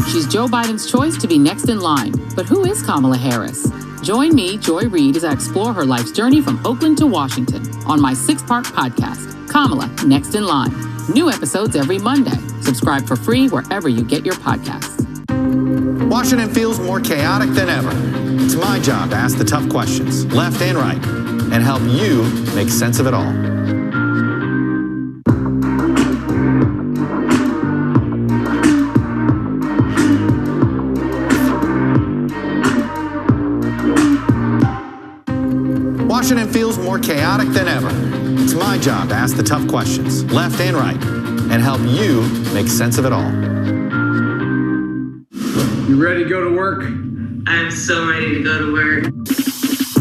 She's Joe Biden's choice to be next in line. But who is Kamala Harris? Join me, Joy Reid, as I explore her life's journey from Oakland to Washington on my 6-part podcast, Kamala, Next in Line. New episodes every Monday. So Subscribe for free wherever you get your podcasts. Washington feels more chaotic than ever. It's my job to ask the tough questions, left and right, and help you make sense of it all. Washington feels more chaotic than ever. It's my job to ask the tough questions, left and right, and help you make sense of it all. You ready to go to work? I'm so ready to go to work.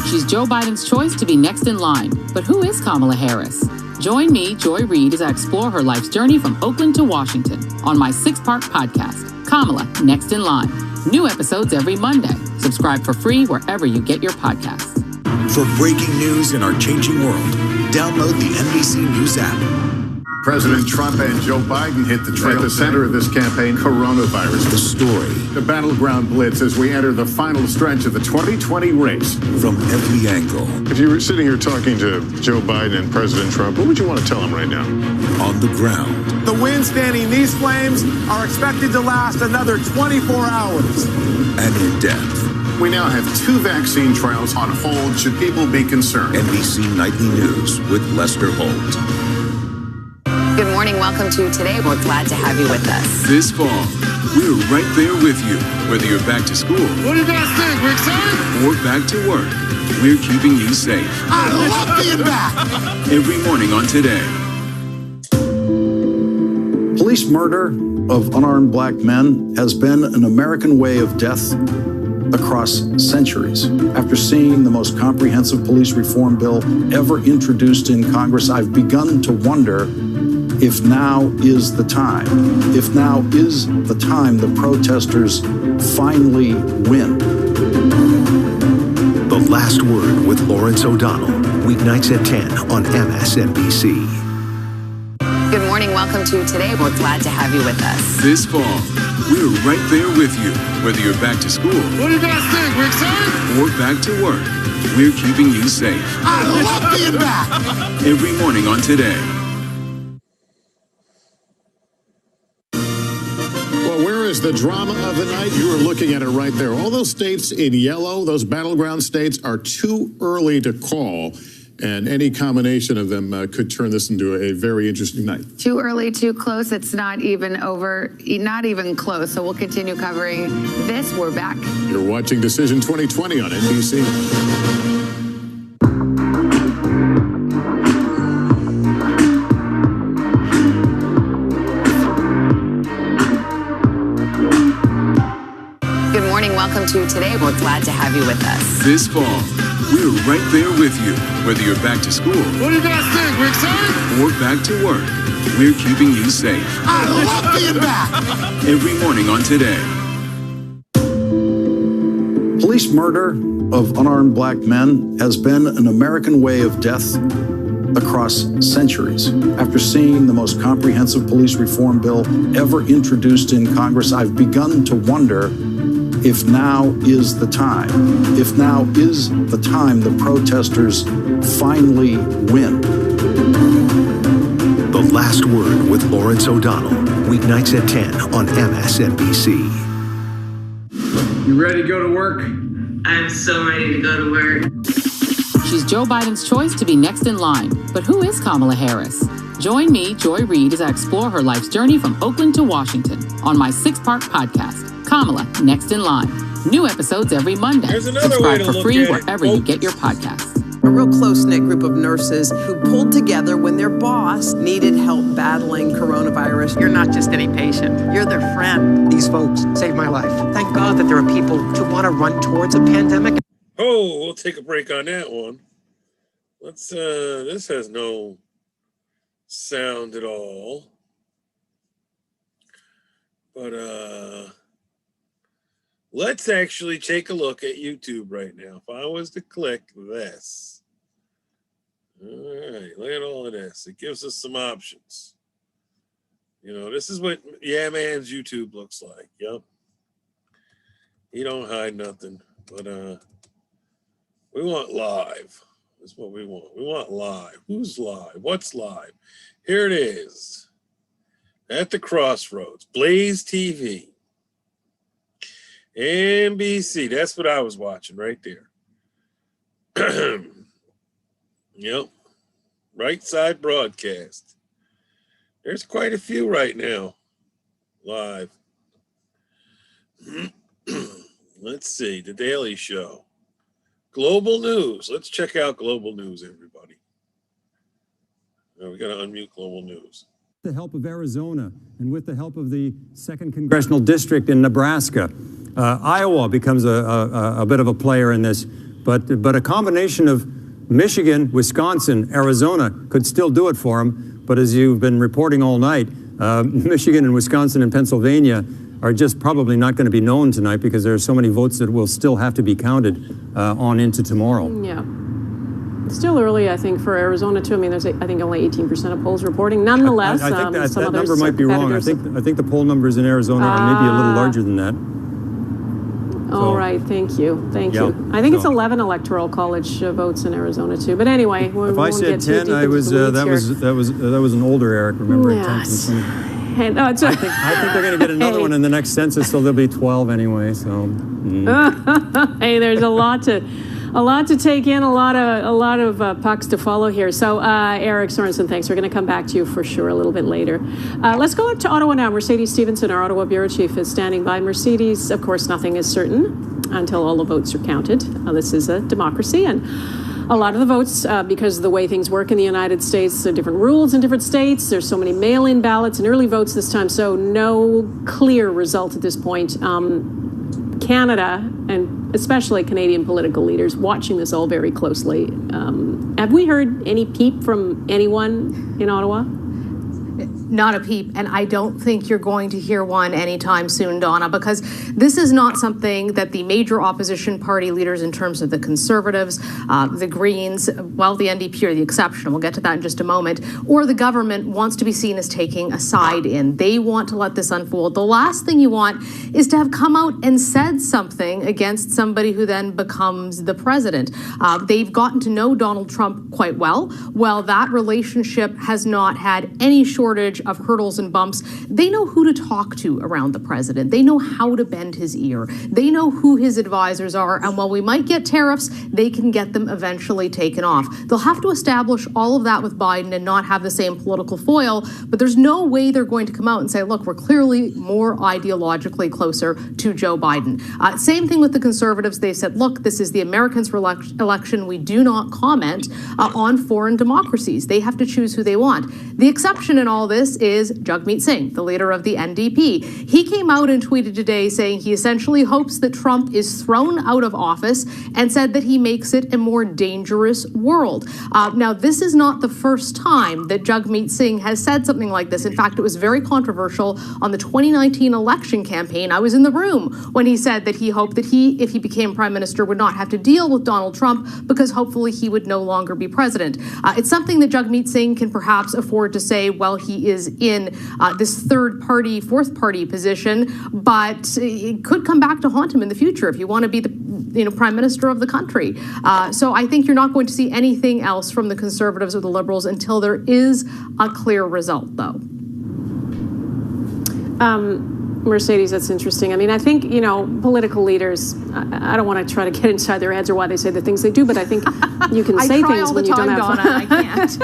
She's Joe Biden's choice to be next in line. But who is Kamala Harris? Join me, Joy Reid, as I explore her life's journey from Oakland to Washington on my 6-part podcast, Kamala, Next in Line. New episodes every Monday. Subscribe for free wherever you get your podcasts. For breaking news in our changing world, download the NBC News app. President Trump and Joe Biden hit the trail. At the center of this campaign, coronavirus. The story. The battleground blitz as we enter the final stretch of the 2020 race. From every angle. If you were sitting here talking to Joe Biden and President Trump, what would you want to tell them right now? On the ground. The winds fanning these flames are expected to last another 24 hours. And in depth. We now have 2 vaccine trials on hold. Should people be concerned? NBC Nightly News with Lester Holt. Good morning. Welcome to Today. We're glad to have you with us. This fall, we're right there with you, whether you're back to school. What do you guys think? We're excited? Or back to work. We're keeping you safe. I love being back. Every morning on Today. Police murder of unarmed black men has been an American way of death across centuries. After seeing the most comprehensive police reform bill ever introduced in Congress, I've begun to wonder if now is the time. If now is the time the protesters finally win. The Last Word with Lawrence O'Donnell, weeknights at 10 on MSNBC. Good morning. Welcome to Today. We're glad to have you with us. This fall, we're right there with you, whether you're back to school. What do you guys think? We're excited? Or back to work. We're keeping you safe. I love being back. Every morning on Today. Where is the drama of the night? You are looking at it right there. All those states in yellow, those battleground states, are too early to call. And any combination of them could turn this into a very interesting night. Too early, too close. It's not even over, not even close. So we'll continue covering this. We're back. You're watching Decision 2020 on NBC. Good morning. Welcome to Today. We're glad to have you with us. This fall, we're right there with you, whether you're back to school. What do you guys think? We're excited? Or back to work. We're keeping you safe. I love being back. Every morning on Today. Police murder of unarmed black men has been an American way of death across centuries. After seeing the most comprehensive police reform bill ever introduced in Congress, I've begun to wonder if now is the time. If now is the time the protesters finally win. The Last Word with Lawrence O'Donnell, weeknights at 10 on MSNBC. You ready to go to work? I'm so ready to go to work. She's Joe Biden's choice to be next in line. But who is Kamala Harris? Join me, Joy Reid, as I explore her life's journey from Oakland to Washington on my 6-part podcast, Kamala, Next in Line. New episodes every Monday. Subscribe for free wherever you get your podcasts. A real close-knit group of nurses who pulled together when their boss needed help battling coronavirus. You're not just any patient. You're their friend. These folks saved my life. Thank God that there are people who want to run towards a pandemic. Oh, we'll take a break on that one. Let's, this has no sound at all. But, let's actually take a look at YouTube right now. If I was to click this. All right, look at all of this. It gives us some options. You know, this is what Yeah Man's YouTube looks like. Yep. He don't hide nothing. But we want live. That's what we want. We want live. Who's live? What's live? Here it is. at the crossroads. Blaze TV. NBC. That's what I was watching right there. Yep. Right side broadcast. There's quite a few right now live. Let's see. The Daily Show. Global News. Let's check out Global News, everybody. Oh, we got to unmute Global News. With the help of Arizona and with the help of the 2nd Congressional District in Nebraska, Iowa becomes a bit of a player in this. But a combination of Michigan, Wisconsin, Arizona could still do it for them. But as you've been reporting all night, Michigan and Wisconsin and Pennsylvania are just probably not going to be known tonight because there are so many votes that will still have to be counted on into tomorrow. Yeah. Still early, I think, for Arizona, too. I mean, there's, I think, only 18% of polls reporting. Nonetheless, I think that some number might be wrong. I think the poll numbers in Arizona are maybe a little larger than that. All right, thank you. Thank you. I think it's 11 electoral college votes in Arizona too. But anyway, if I said 10, I was that was an older Eric. Remember, yes. And, I think they're going to get another one in the next census, so there'll be 12 anyway. So, hey, there's a lot to take in, a lot of pucks to follow here. So, Eric Sorensen, thanks. We're going to come back to you for sure a little bit later. Let's go up to Ottawa now. Mercedes Stephenson, our Ottawa bureau chief, is standing by. Mercedes, of course, nothing is certain until all the votes are counted. This is a democracy, and a lot of the votes, because of the way things work in the United States, there are different rules in different states. There's so many mail-in ballots and early votes this time, so no clear result at this point. Canada, and especially Canadian political leaders, watching this all very closely. Have we heard any peep from anyone in Ottawa? Not a peep, and I don't think you're going to hear one anytime soon, Donna, because this is not something that the major opposition party leaders, in terms of the Conservatives, the Greens, well, the NDP are the exception, we'll get to that in just a moment, or the government wants to be seen as taking a side in. They want to let this unfold. The last thing you want is to have come out and said something against somebody who then becomes the president. They've gotten to know Donald Trump quite well. While that relationship has not had any shortage of hurdles and bumps, they know who to talk to around the president. They know how to bend his ear. They know who his advisors are, and while we might get tariffs, they can get them eventually taken off. They'll have to establish all of that with Biden and not have the same political foil, but there's no way they're going to come out and say, look, we're clearly more ideologically closer to Joe Biden. Same thing with the Conservatives. They said, look, this is the Americans' election. We do not comment on foreign democracies. They have to choose who they want. The exception in all this is Jagmeet Singh, the leader of the NDP. He came out and tweeted today saying he essentially hopes that Trump is thrown out of office and said that he makes it a more dangerous world. Now, this is not the first time that Jagmeet Singh has said something like this. In fact, it was very controversial on the 2019 election campaign. I was in the room when he said that he hoped that he, if he became prime minister, would not have to deal with Donald Trump because hopefully he would no longer be president. It's something that Jagmeet Singh can perhaps afford to say while he is in this fourth party position, but it could come back to haunt him in the future if you want to be the prime minister of the country. So I think you're not going to see anything else from the Conservatives or the Liberals until there is a clear result, though. Mercedes, that's interesting. I mean, I think, political leaders, I don't want to try to get inside their heads or why they say the things they do, but I think you can say things when you don't have... Donna, I can't.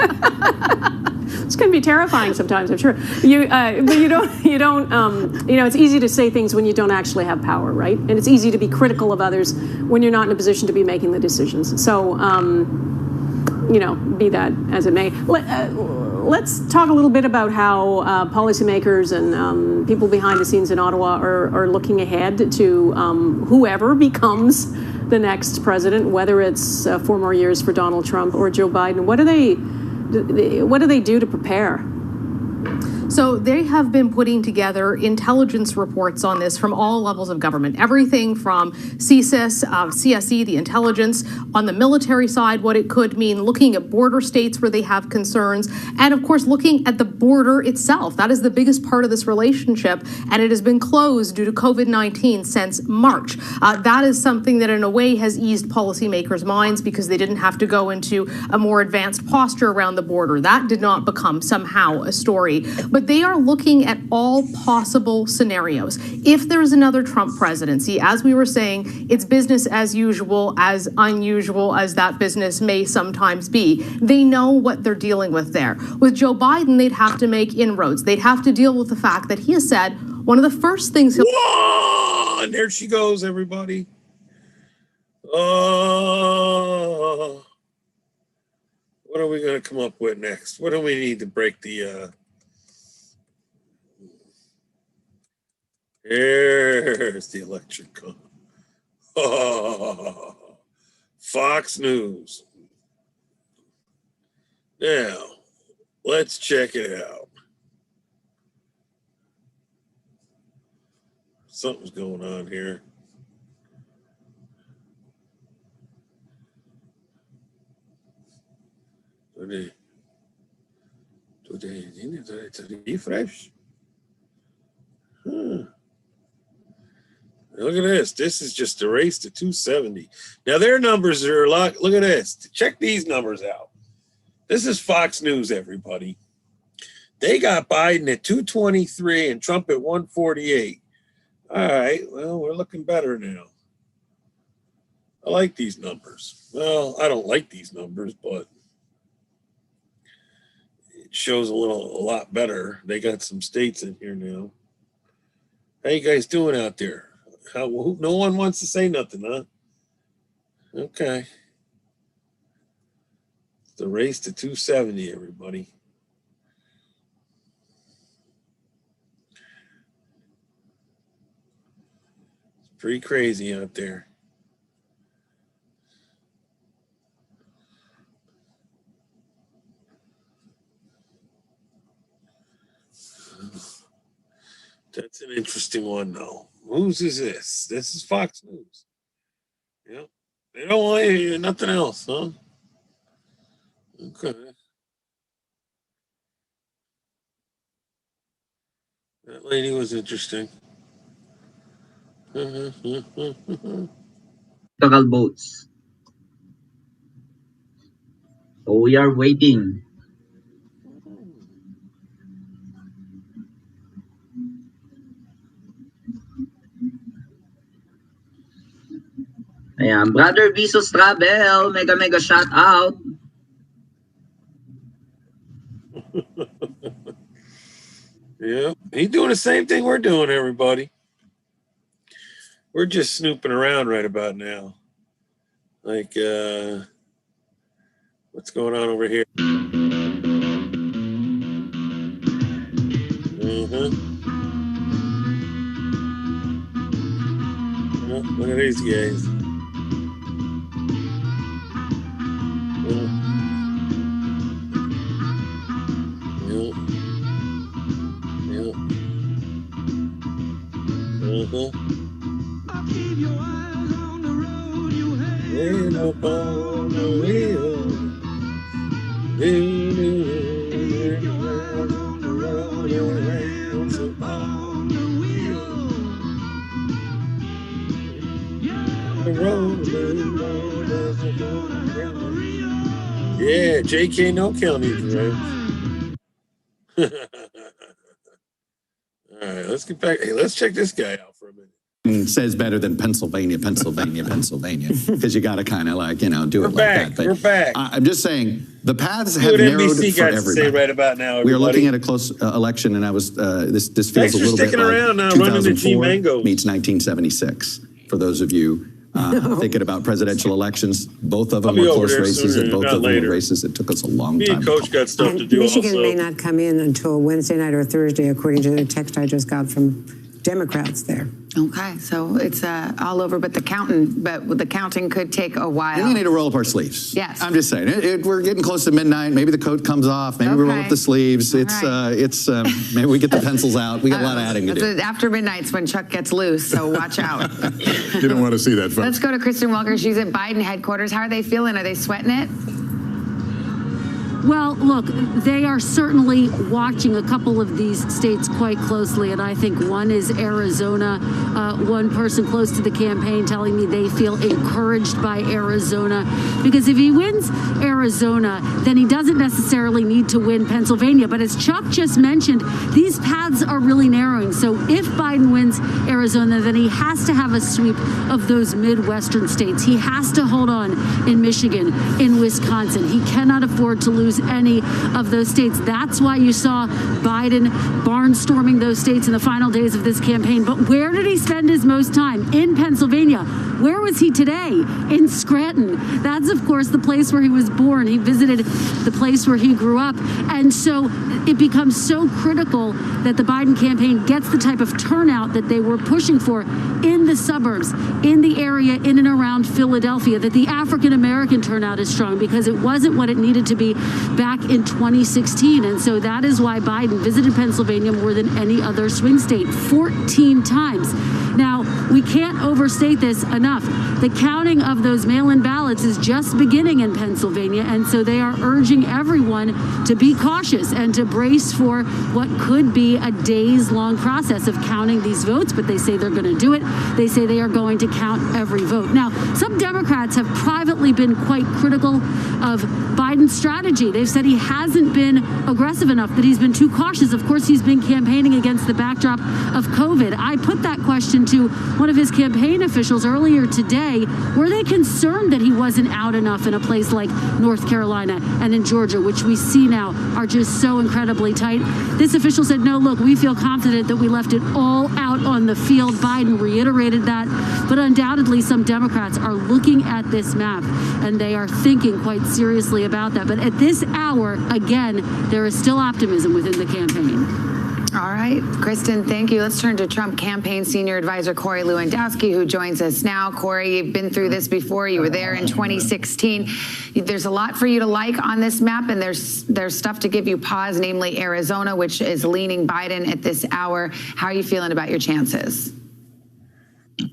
It's going to be terrifying sometimes, I'm sure. But you don't. It's easy to say things when you don't actually have power, right? And it's easy to be critical of others when you're not in a position to be making the decisions. So, be that as it may. Let's talk a little bit about how policymakers and people behind the scenes in Ottawa are looking ahead to whoever becomes the next president, whether it's 4 more years for Donald Trump or Joe Biden. What do they do to prepare? So they have been putting together intelligence reports on this from all levels of government, everything from CSIS, CSE, the intelligence, on the military side, what it could mean, looking at border states where they have concerns, and of course, looking at the border itself. That is the biggest part of this relationship, and it has been closed due to COVID-19 since March. That is something that in a way has eased policymakers' minds because they didn't have to go into a more advanced posture around the border. That did not become somehow a story. But but they are looking at all possible scenarios. If there's another Trump presidency, as we were saying, it's business as usual, as unusual as that business may sometimes be. They know what they're dealing with there. With Joe Biden, they'd have to make inroads. They'd have to deal with the fact that he has said one of the first things he'll... Whoa! And there she goes, everybody. Oh, what are we going to come up with next? What do we need to break the... Here's the election call. Oh, Fox News. Now, let's check it out. Something's going on here. Today, refresh. Look at this. This is just a race to 270. Now their numbers are a lot. Look at this. Check these numbers out. This is Fox News, everybody. They got Biden at 223 and Trump at 148. All right. Well, we're looking better now. I like these numbers. Well, I don't like these numbers, but it shows a lot better. They got some states in here now. How you guys doing out there? No one wants to say nothing, huh? Okay. The race to 270, everybody. It's pretty crazy out there. That's an interesting one, though. Whose is this? This is Fox News. Yep. They don't want to hear nothing else, huh? Okay. That lady was interesting. Total votes. So we are waiting. Ayan, Brother Visos Travel, mega shout out. Yeah, he's doing the same thing we're doing, everybody. We're just snooping around right about now. Like, what's going on over here? Oh, look at these guys. I'll keep your eyes on the road you have. Ain't up on the wheel. Keep your eyes on the road you have. Up on the wheel. The road doesn't gonna have a real. Yeah, JK No Kill needs right. All right, let's get back. Hey, let's check this guy out for a minute. Says better than Pennsylvania, because you got to kind of like, do it like that. But we're back. I'm just saying the paths See have what narrowed NBC for got to everybody. say right about now, We are looking everybody. at a close election, and I was this feels Thanks a for little bit sticking like around now, running the 2004 G-Mangos. meets 1976. For those of you thinking about presidential elections, both of them I'll be were over close there races, sooner, and both not of them later. were races that took us a long Me time. and Coach got stuff to do Michigan also. may not come in until Wednesday night or Thursday, according to the text I just got from Democrats there. Okay, so it's all over, but the counting could take a while. We need to roll up our sleeves. Yes. I'm just saying, we're getting close to midnight. Maybe the coat comes off. Maybe we roll up Okay. the sleeves. All It's maybe we get the pencils out. We got a lot of adding to do. After midnight's when Chuck gets loose, so watch out. You don't want to see that, folks. Let's go to Kristen Welker. She's at Biden headquarters. How are they feeling? Are they sweating it? Well, look, they are certainly watching a couple of these states quite closely, and I think one is Arizona. One person close to the campaign telling me they feel encouraged by Arizona, because if he wins Arizona, then he doesn't necessarily need to win Pennsylvania. But as Chuck just mentioned, these paths are really narrowing. So if Biden wins Arizona, then he has to have a sweep of those Midwestern states. He has to hold on in Michigan, in Wisconsin. He cannot afford to lose any of those states. That's why you saw Biden barnstorming those states in the final days of this campaign. But where did he spend his most time? In Pennsylvania. Where was he today? In Scranton. That's, of course, the place where he was born. He visited the place where he grew up. And so it becomes so critical that the Biden campaign gets the type of turnout that they were pushing for in the suburbs, in the area in and around Philadelphia, that the African-American turnout is strong, because it wasn't what it needed to be back in 2016. And so that is why Biden visited Pennsylvania more than any other swing state, 14 times. Now, we can't overstate this enough. The counting of those mail-in ballots is just beginning in Pennsylvania, and so they are urging everyone to be cautious and to brace for what could be a days-long process of counting these votes, but they say they're going to do it. They say they are going to count every vote. Now, some Democrats have privately been quite critical of Biden's strategy. They've said he hasn't been aggressive enough, that he's been too cautious. Of course, he's been campaigning against the backdrop of COVID. I put that question to one of his campaign officials earlier today. Were they concerned that he wasn't out enough in a place like North Carolina and in Georgia, which we see now are just so incredibly tight? This official said, no, look, we feel confident that we left it all out on the field. Biden reiterated that, but undoubtedly some Democrats are looking at this map and they are thinking quite seriously about that. But at this hour, again, there is still optimism within the campaign. All right, Kristen, thank you. Let's turn to Trump campaign senior advisor Corey Lewandowski, who joins us now. Corey, you've been through this before. You were there in 2016. There's a lot for you to like on this map, and there's stuff to give you pause, namely Arizona, which is leaning Biden at this hour. How are you feeling about your chances?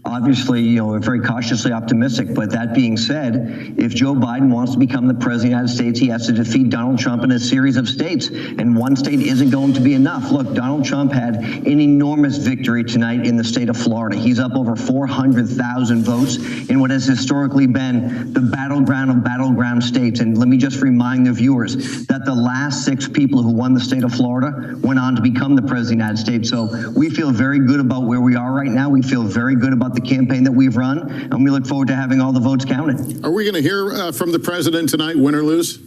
Obviously, we're very cautiously optimistic. But that being said, if Joe Biden wants to become the president of the United States, he has to defeat Donald Trump in a series of states. And one state isn't going to be enough. Look, Donald Trump had an enormous victory tonight in the state of Florida. He's up over 400,000 votes in what has historically been the battleground of battleground states. And let me just remind the viewers that the last 6 people who won the state of Florida went on to become the president of the United States. So we feel very good about where we are right now. We feel very good about the campaign that we've run, and we look forward to having all the votes counted. Are we going to hear from the president tonight, win or lose?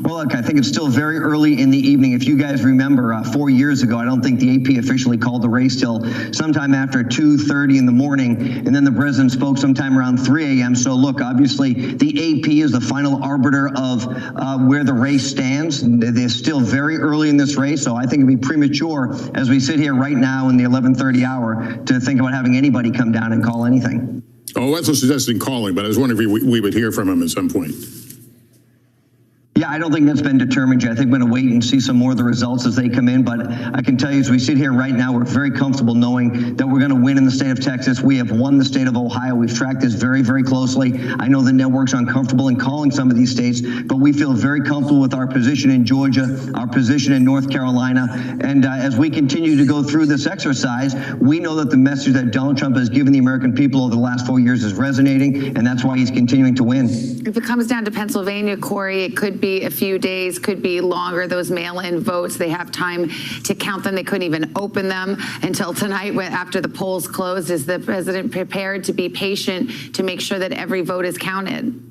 Well, look, I think it's still very early in the evening. If you guys remember, 4 years ago, I don't think the AP officially called the race till sometime after 2:30 in the morning, and then the president spoke sometime around 3 a.m. So look, obviously, the AP is the final arbiter of where the race stands. They're still very early in this race, so I think it'd be premature as we sit here right now in the 11:30 hour to think about having anybody come down and call anything. Oh, I wasn't suggesting calling, but I was wondering if we would hear from him at some point. Yeah, I don't think that's been determined yet. I think we're going to wait and see some more of the results as they come in. But I can tell you, as we sit here right now, we're very comfortable knowing that we're going to win in the state of Texas. We have won the state of Ohio. We've tracked this very, very closely. I know the network's uncomfortable in calling some of these states, but we feel very comfortable with our position in Georgia, our position in North Carolina. And as we continue to go through this exercise, we know that the message that Donald Trump has given the American people over the last 4 years is resonating, and that's why he's continuing to win. If it comes down to Pennsylvania, Corey, it could be a few days, could be longer. Those mail-in votes, they have time to count them. They couldn't even open them until tonight after the polls closed. Is the president prepared to be patient to make sure that every vote is counted?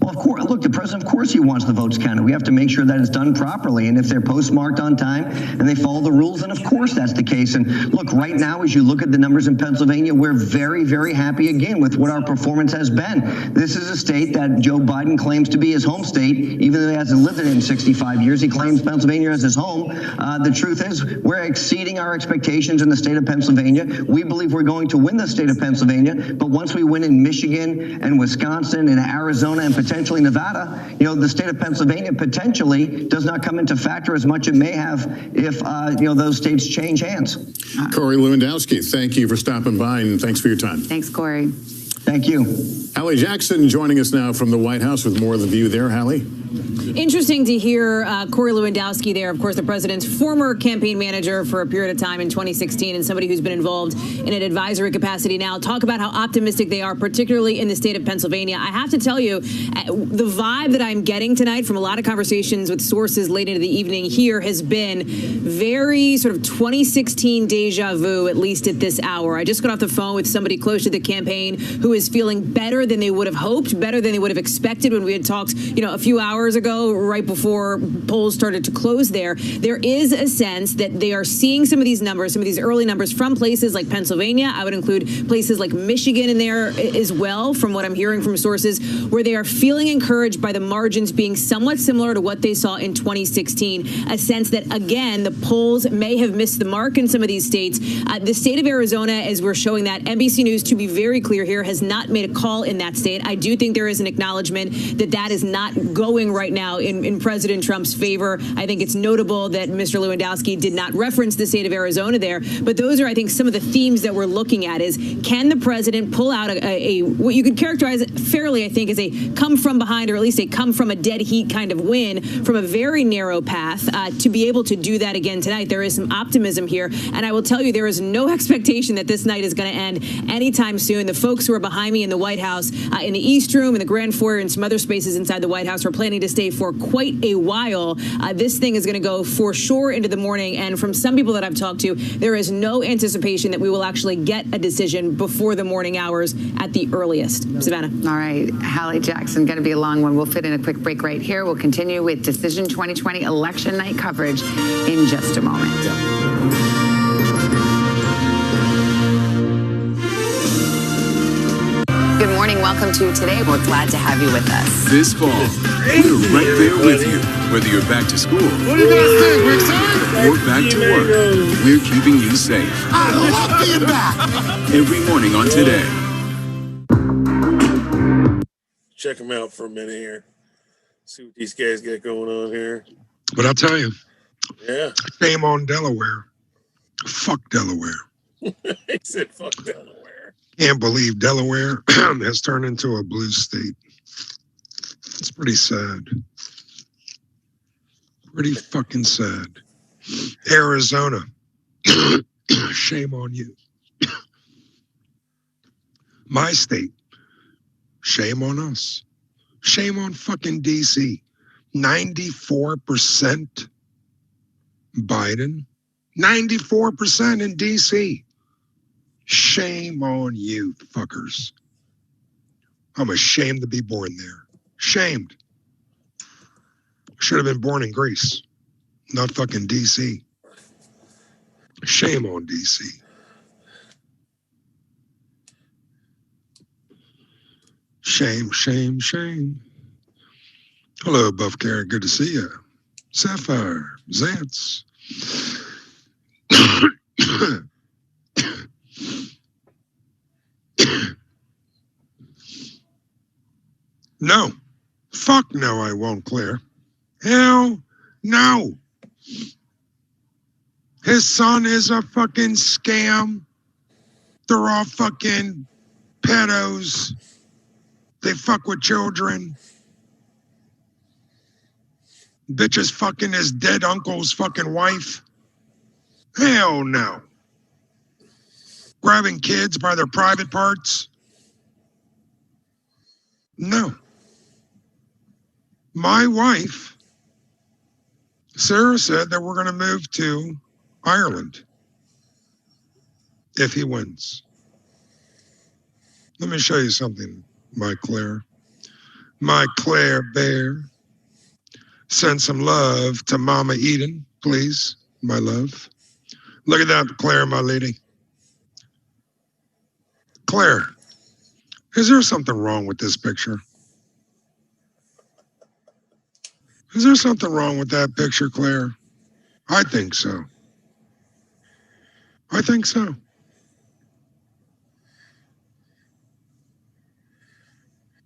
Well, of course, look, the president, of course, he wants the votes counted. We have to make sure that it's done properly. And if they're postmarked on time and they follow the rules, then of course that's the case. And look, right now, as you look at the numbers in Pennsylvania, we're very, very happy again with what our performance has been. This is a state that Joe Biden claims to be his home state, even though he hasn't lived in it in 65 years. He claims Pennsylvania as his home. The truth is, we're exceeding our expectations in the state of Pennsylvania. We believe we're going to win the state of Pennsylvania. But once we win in Michigan and Wisconsin and Arizona and potentially Nevada, the state of Pennsylvania potentially does not come into factor as much it may have if, those states change hands. Corey Lewandowski, thank you for stopping by and thanks for your time. Thanks, Corey. Thank you. Hallie Jackson joining us now from the White House with more of the view there. Hallie? Interesting to hear Corey Lewandowski there, of course, the president's former campaign manager for a period of time in 2016 and somebody who's been involved in an advisory capacity now, talk about how optimistic they are, particularly in the state of Pennsylvania. I have to tell you, the vibe that I'm getting tonight from a lot of conversations with sources late into the evening here has been very sort of 2016 deja vu, at least at this hour. I just got off the phone with somebody close to the campaign who is feeling better than they would have hoped, better than they would have expected when we had talked, a few hours ago, right before polls started to close there. There is a sense that they are seeing some of these numbers, some of these early numbers from places like Pennsylvania. I would include places like Michigan in there as well, from what I'm hearing from sources, where they are feeling encouraged by the margins being somewhat similar to what they saw in 2016. A sense that, again, the polls may have missed the mark in some of these states. The state of Arizona, as we're showing that, NBC News, to be very clear here, has not made a call in that state. I do think there is an acknowledgement that that is not going right now in President Trump's favor. I think it's notable that Mr. Lewandowski did not reference the state of Arizona there. But those are, I think, some of the themes that we're looking at is, can the president pull out a what you could characterize fairly, I think, as a come from behind, or at least a come from a dead heat kind of win from a very narrow path to be able to do that again tonight. There is some optimism here. And I will tell you, there is no expectation that this night is going to end anytime soon. The folks who are behind me in the White House, in the East Room, in the Grand Foyer, and some other spaces inside the White House, are planning to stay for quite a while. This thing is going to go for sure into the morning. And from some people that I've talked to, there is no anticipation that we will actually get a decision before the morning hours at the earliest. Savannah. All right. Hallie Jackson, going to be a long one. We'll fit in a quick break right here. We'll continue with Decision 2020 election night coverage in just a moment. Good morning. Welcome to Today. We're glad to have you with us. This fall, we're right there with you. Whether you're back to school What do you guys think? We're excited? or back to work, we're keeping you safe. I love being back. Every morning on Today. Check them out for a minute here. See what these guys got going on here. But I'll tell you, Yeah. shame on Delaware. Fuck Delaware. He said, fuck Delaware. Can't believe Delaware has turned into a blue state. It's pretty sad. Pretty fucking sad. Arizona. Shame on you. My state. Shame on us. Shame on fucking DC. 94% Biden. 94% in DC. Shame on you, fuckers. I'm ashamed to be born there. Shamed. Should have been born in Greece, not fucking DC. Shame on DC. Shame, shame, shame. Hello, Buff Karen. Good to see you. Sapphire, Zance. No. Fuck no, I won't, Claire. Hell no. His son is a fucking scam. They're all fucking pedos. They fuck with children. Bitches fucking his dead uncle's fucking wife. Hell no. Grabbing kids by their private parts. No. My wife, Sarah, said that we're going to move to Ireland if he wins. Let me show you something, my Claire. My Claire Bear. Send some love to Mama Eden, please, my love. Look at that, Claire, my lady. Claire, is there something wrong with this picture? Is there something wrong with that picture, Claire? I think so. I think so.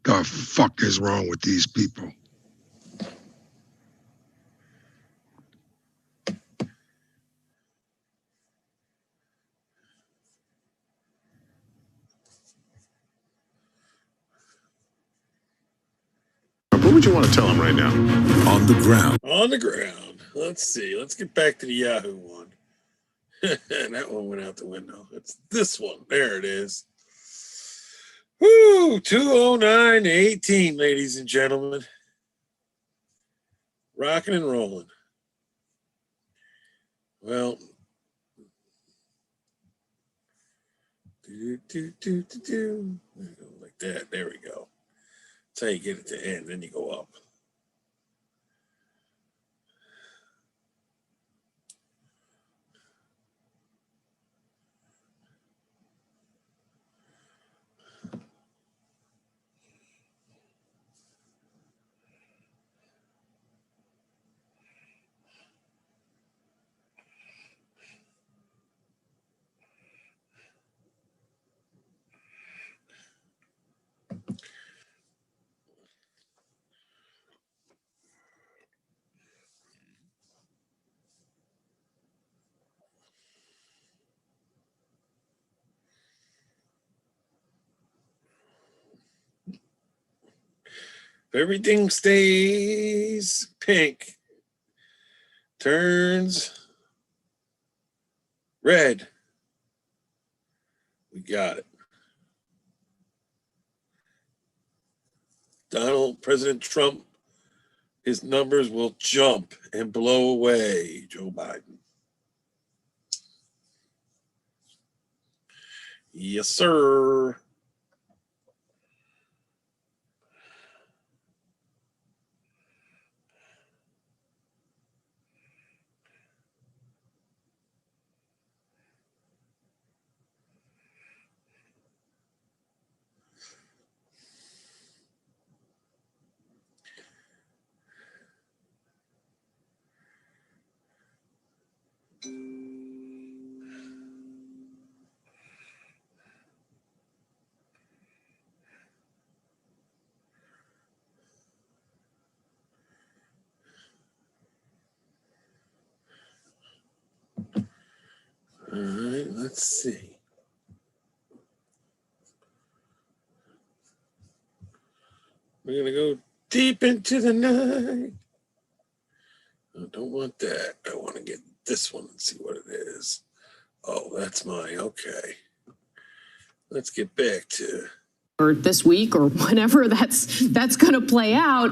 The fuck is wrong with these people? would you want to tell him right now? On the ground. On the ground. Let's see. Let's get back to the Yahoo one. That one went out the window. It's this one. There it is. Woo! 209-18, ladies and gentlemen. Rocking and rolling. Well, like that. There we go. That's how you get it to end. Then you go up. If everything stays pink, turns red, we got it. President Trump, his numbers will jump and blow away Joe Biden. Yes, sir. All right, let's see. We're going to go deep into the night. I don't want that. I want to get this one and see what it is. Oh, that's mine. Okay. Let's get back to... or this week or whenever that's going to play out,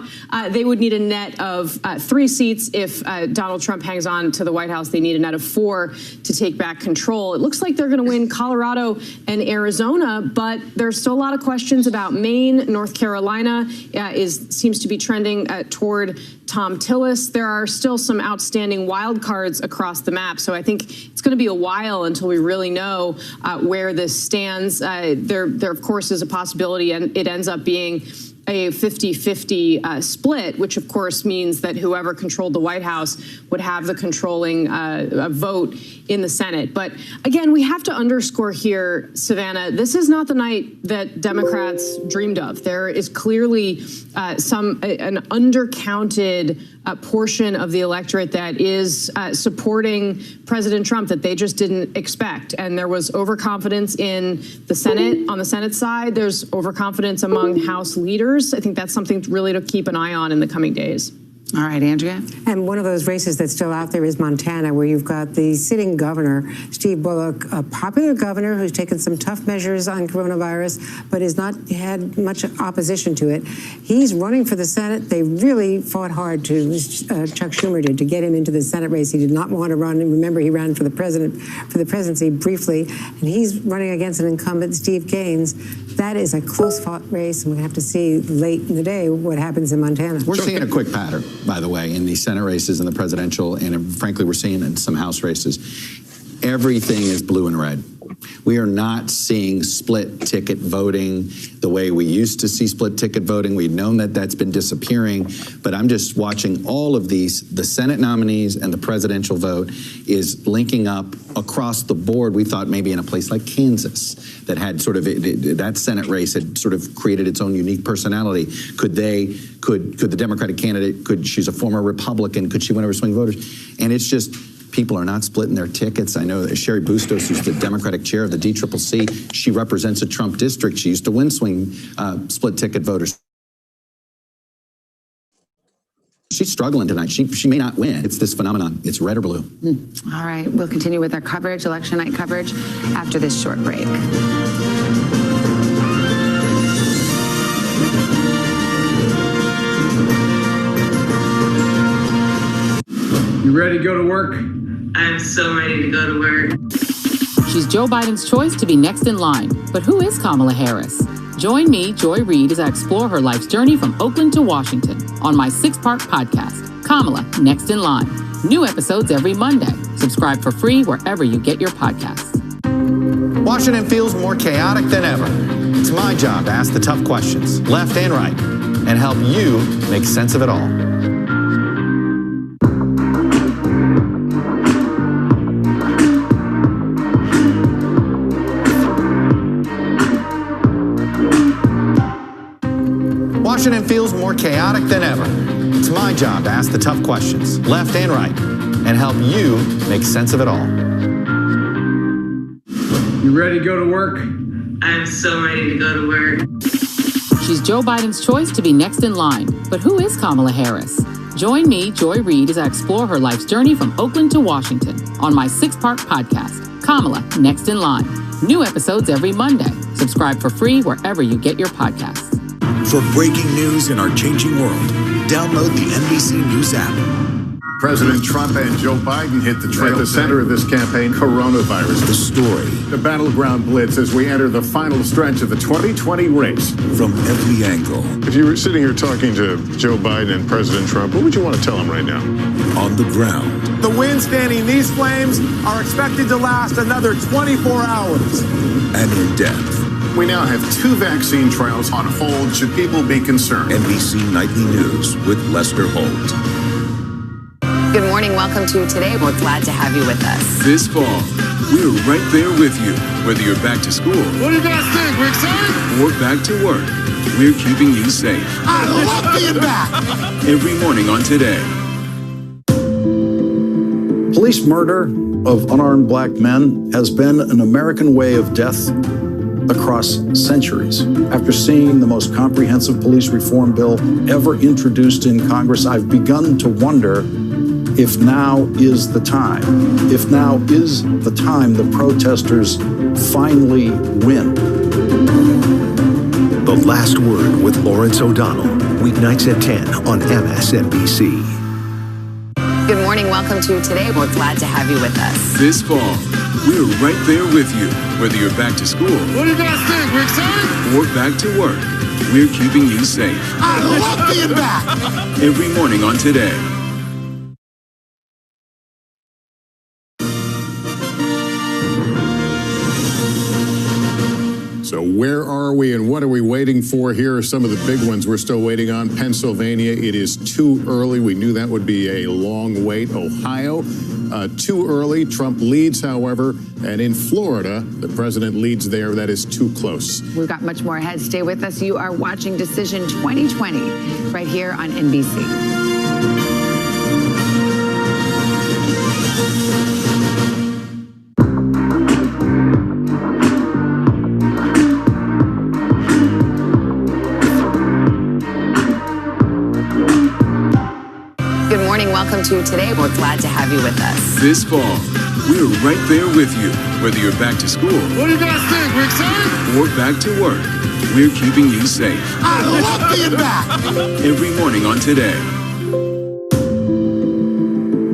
they would need a net of 3 seats. If Donald Trump hangs on to the White House, they need a net of 4 to take back control. It looks like they're going to win Colorado and Arizona, but there's still a lot of questions about Maine. North Carolina seems to be trending toward Tom Tillis. There are still some outstanding wild cards across the map, so I think it's going to be a while until we really know where this stands. There, of course, is a possibility and it ends up being a 50-50 split, which of course means that whoever controlled the White House would have the controlling vote in the Senate. But again, we have to underscore here, Savannah, this is not the night that Democrats dreamed of. There is clearly an undercounted portion of the electorate that is supporting President Trump that they just didn't expect. And there was overconfidence in the Senate. On the Senate side, there's overconfidence among House leaders. I think that's something really to keep an eye on in the coming days. All right, Andrea. And one of those races that's still out there is Montana, where you've got the sitting governor, Steve Bullock, a popular governor who's taken some tough measures on coronavirus, but has not had much opposition to it. He's running for the Senate. They really fought hard to, Chuck Schumer did, to get him into the Senate race. He did not want to run. And remember, he ran for the presidency briefly, and he's running against an incumbent, Steve Gaines. That is a close-fought race, and we have to see late in the day what happens in Montana. We're seeing a quick pattern, by the way, in the Senate races and the presidential, and frankly, we're seeing it in some House races. Everything is blue and red. We are not seeing split ticket voting the way we used to see split ticket voting. We've known that that's been disappearing, but I'm just watching all of these. The Senate nominees and the presidential vote is linking up across the board. We thought maybe in a place like Kansas that had sort of, that Senate race had sort of created its own unique personality. Could the Democratic candidate, she's a former Republican, could she win over swing voters? And it's just, people are not splitting their tickets. I know that Sherry Bustos, who's the Democratic chair of the DCCC, she represents a Trump district. She used to win swing split ticket voters. she's struggling tonight. She may not win. It's this phenomenon. It's red or blue. All right, we'll continue with our coverage, election night coverage, after this short break. You ready to go to work? I'm so ready to go to work. She's Joe Biden's choice to be next in line. But who is Kamala Harris? Join me, Joy Reid, as I explore her life's journey from Oakland to Washington on my 6-part podcast, Kamala, Next in Line. New episodes every Monday. Subscribe for free wherever you get your podcasts. Washington feels more chaotic than ever. It's my job to ask the tough questions, left and right, and help you make sense of it all. Washington feels more chaotic than ever. It's my job to ask the tough questions, left and right, and help you make sense of it all. You ready to go to work? I'm so ready to go to work. She's Joe Biden's choice to be next in line. But who is Kamala Harris? Join me, Joy Reid, as I explore her life's journey from Oakland to Washington on my 6-part podcast, Kamala, Next in Line. New episodes every Monday. Subscribe for free wherever you get your podcasts. For breaking news in our changing world, download the NBC News app. President Trump and Joe Biden hit the trail. At the center of this campaign, coronavirus. The story. The battleground blitz as we enter the final stretch of the 2020 race. From every angle. If you were sitting here talking to Joe Biden and President Trump, what would you want to tell them right now? On the ground. The winds fanning these flames are expected to last another 24 hours. And in depth. We now have 2 vaccine trials on hold. Should people be concerned? NBC Nightly News with Lester Holt. Good morning. Welcome to Today. We're glad to have you with us. This fall, we're right there with you, whether you're back to school. What do you guys think? We're excited? Or back to work. We're keeping you safe. I love being back. Every morning on Today. Police murder of unarmed black men has been an American way of death across centuries. After seeing the most comprehensive police reform bill ever introduced in Congress, I've begun to wonder if now is the time. If now is the time the protesters finally win. The Last Word with Lawrence O'Donnell, weeknights at 10 on MSNBC. Good morning. Welcome to Today. We're glad to have you with us. This fall, we're right there with you, whether you're back to school. What do you guys think? We're excited? Or back to work. We're keeping you safe. I love being back. Every morning on Today. So where are we and what are we waiting for? Here are some of the big ones we're still waiting on. Pennsylvania, it is too early. We knew that would be a long wait. Ohio, too early. Trump leads, however. And in Florida, the president leads there. That is too close. We've got much more ahead. Stay with us. You are watching Decision 2020 right here on NBC. Good morning. Welcome to Today. We're glad to have you with us. This fall, we're right there with you, whether you're back to school. What do you guys think? We're excited? Or back to work. We're keeping you safe. I love being back. Every morning on Today.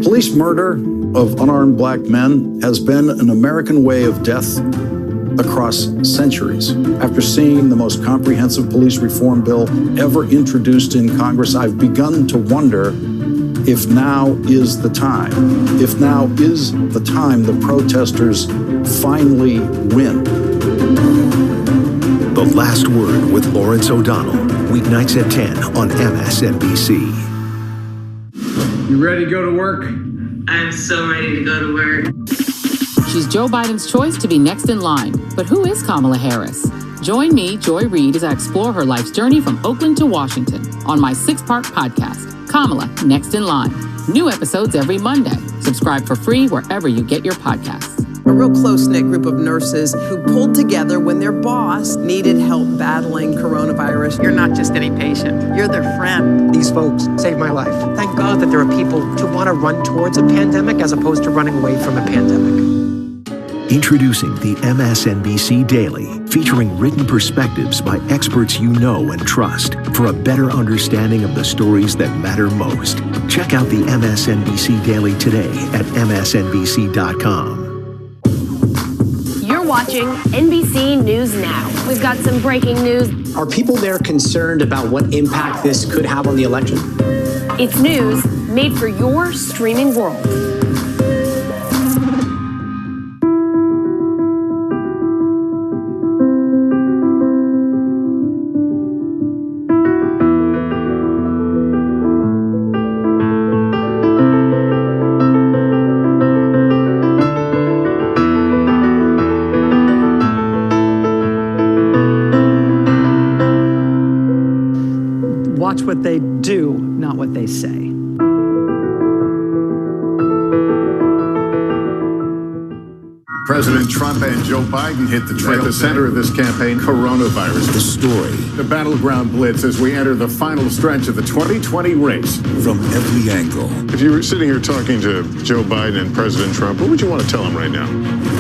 Police murder of unarmed black men has been an American way of death across centuries. After seeing the most comprehensive police reform bill ever introduced in Congress, I've begun to wonder if now is the time. If now is the time the protesters finally win. The Last Word with Lawrence O'Donnell, weeknights at 10 on MSNBC. You ready to go to work? I'm so ready to go to work. She's Joe Biden's choice to be next in line. But who is Kamala Harris? Join me, Joy Reid, as I explore her life's journey from Oakland to Washington on my 6-part podcast, Kamala, Next in Line. New episodes every Monday. Subscribe for free wherever you get your podcasts. a real close-knit group of nurses who pulled together when their boss needed help battling coronavirus. You're not just any patient, you're their friend. These folks saved my life. Thank God that there are people who want to run towards a pandemic as opposed to running away from a pandemic. Introducing the MSNBC Daily, featuring written perspectives by experts you know and trust for a better understanding of the stories that matter most. Check out the MSNBC Daily today at msnbc.com. You're watching NBC News Now. We've got some breaking news. Are people there concerned about what impact this could have on the election? It's news made for your streaming world. Watch what they do, not what they say. President Trump and Joe Biden hit the trail. At the center of this campaign, coronavirus. The story. The battleground blitz as we enter the final stretch of the 2020 race. From every angle. If you were sitting here talking to Joe Biden and President Trump, what would you want to tell them right now?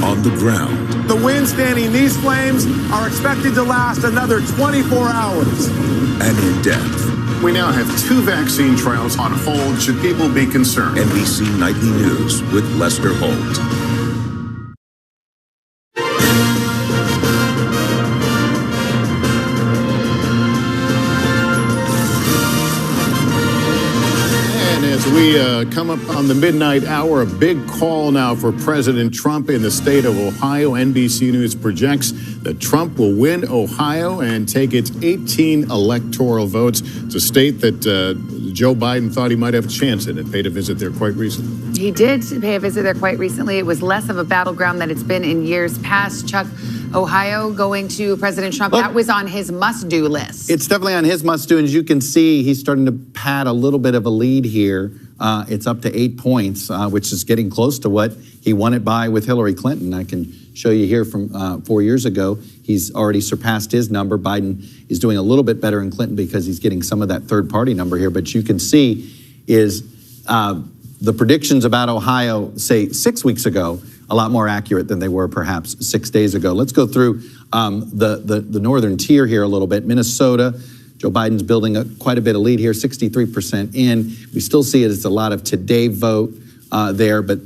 On the ground. The winds fanning these flames are expected to last another 24 hours. And in depth. We now have 2 vaccine trials on hold. Should people be concerned? NBC Nightly News with Lester Holt. As we come up on the midnight hour, a big call now for President Trump in the state of Ohio. NBC News projects that Trump will win Ohio and take its 18 electoral votes. It's a state that Joe Biden thought he might have a chance in and paid a visit there quite recently. He did pay a visit there quite recently. It was less of a battleground than it's been in years past. Chuck, Ohio going to President Trump, that was on his must-do list. It's definitely on his must-do. As you can see, he's starting to pad a little bit of a lead here. It's up to 8 points, which is getting close to what he won it by with Hillary Clinton. I can show you here from 4 years ago. He's already surpassed his number. Biden is doing a little bit better in Clinton because he's getting some of that third-party number here. But you can see is the predictions about Ohio, say 6 weeks ago, a lot more accurate than they were perhaps 6 days ago. Let's go through the northern tier here a little bit. Minnesota, Joe Biden's building quite a bit of lead here, 63% in. We still see it as a lot of today vote there, but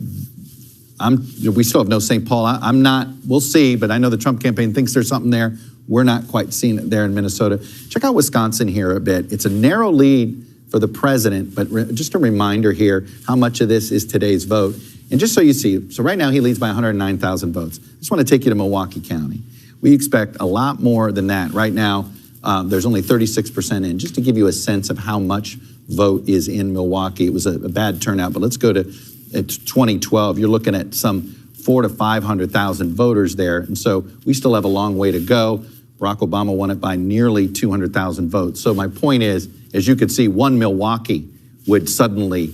we still have no St. Paul. I'm not, we'll see, but I know the Trump campaign thinks there's something there. We're not quite seeing it there in Minnesota. Check out Wisconsin here a bit. It's a narrow lead for the president, but just a reminder here how much of this is today's vote. And just so you see, so right now he leads by 109,000 votes. I just want to take you to Milwaukee County. We expect a lot more than that. Right now, there's only 36% in, just to give you a sense of how much vote is in Milwaukee. It was a bad turnout, but let's go to 2012. You're looking at some 400,000 to 500,000 voters there. And so we still have a long way to go. Barack Obama won it by nearly 200,000 votes. So my point is, as you could see, one Milwaukee would suddenly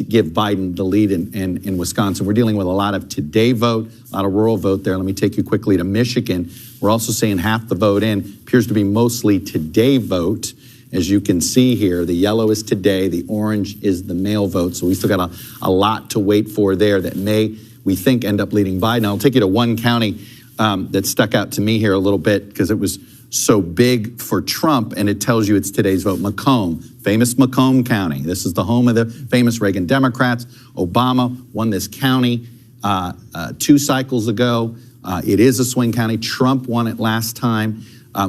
give Biden the lead in Wisconsin. We're dealing with a lot of today vote, a lot of rural vote there. Let me take you quickly to Michigan. We're also seeing half the vote in, appears to be mostly today vote. As you can see here, the yellow is today, the orange is the mail vote. So we still got a lot to wait for there that may, we think, end up leading Biden. I'll take you to one county that stuck out to me here a little bit because it was so big for Trump, and it tells you it's today's vote. Macomb, famous Macomb County. This is the home of the famous Reagan Democrats. Obama won this county 2 cycles ago. It is a swing county. Trump won it last time.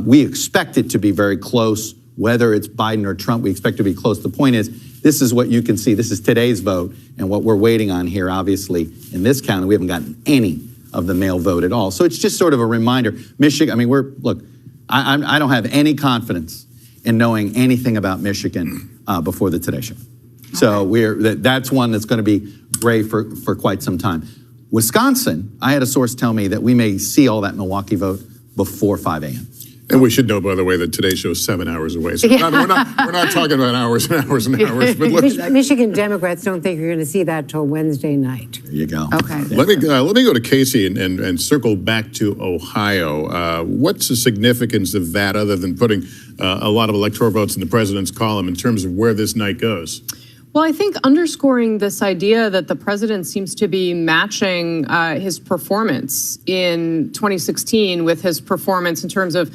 We expect it to be very close, whether it's Biden or Trump. We expect it to be close. The point is, this is what you can see. This is today's vote, and what we're waiting on here, obviously, in this county, we haven't gotten any of the mail vote at all. So it's just sort of a reminder. Michigan, I mean, look, I don't have any confidence in knowing anything about Michigan before the Today Show. So that's one that's going to be gray for quite some time. Wisconsin, I had a source tell me that we may see all that Milwaukee vote before 5 a.m. And we should know, by the way, that today's show is 7 hours away. So we're not talking about hours and hours and hours. But Michigan Democrats don't think you're going to see that till Wednesday night. There you go. Okay. let me go to Casey and circle back to Ohio. What's the significance of that, other than putting a lot of electoral votes in the president's column, in terms of where this night goes? Well, I think underscoring this idea that the president seems to be matching his performance in 2016 with his performance in terms of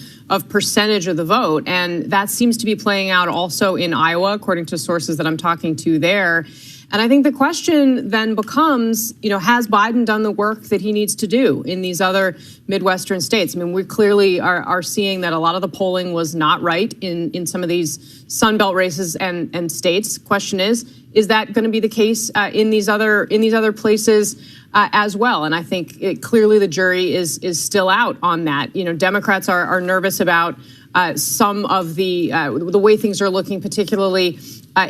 percentage of the vote. And that seems to be playing out also in Iowa, according to sources that I'm talking to there. And I think the question then becomes, has Biden done the work that he needs to do in these other Midwestern states? I mean, we clearly are seeing that a lot of the polling was not right in some of these Sun Belt races and states. Question is that going to be the case in these other places as well? And I think clearly the jury is still out on that. Democrats are nervous about some of the way things are looking, particularly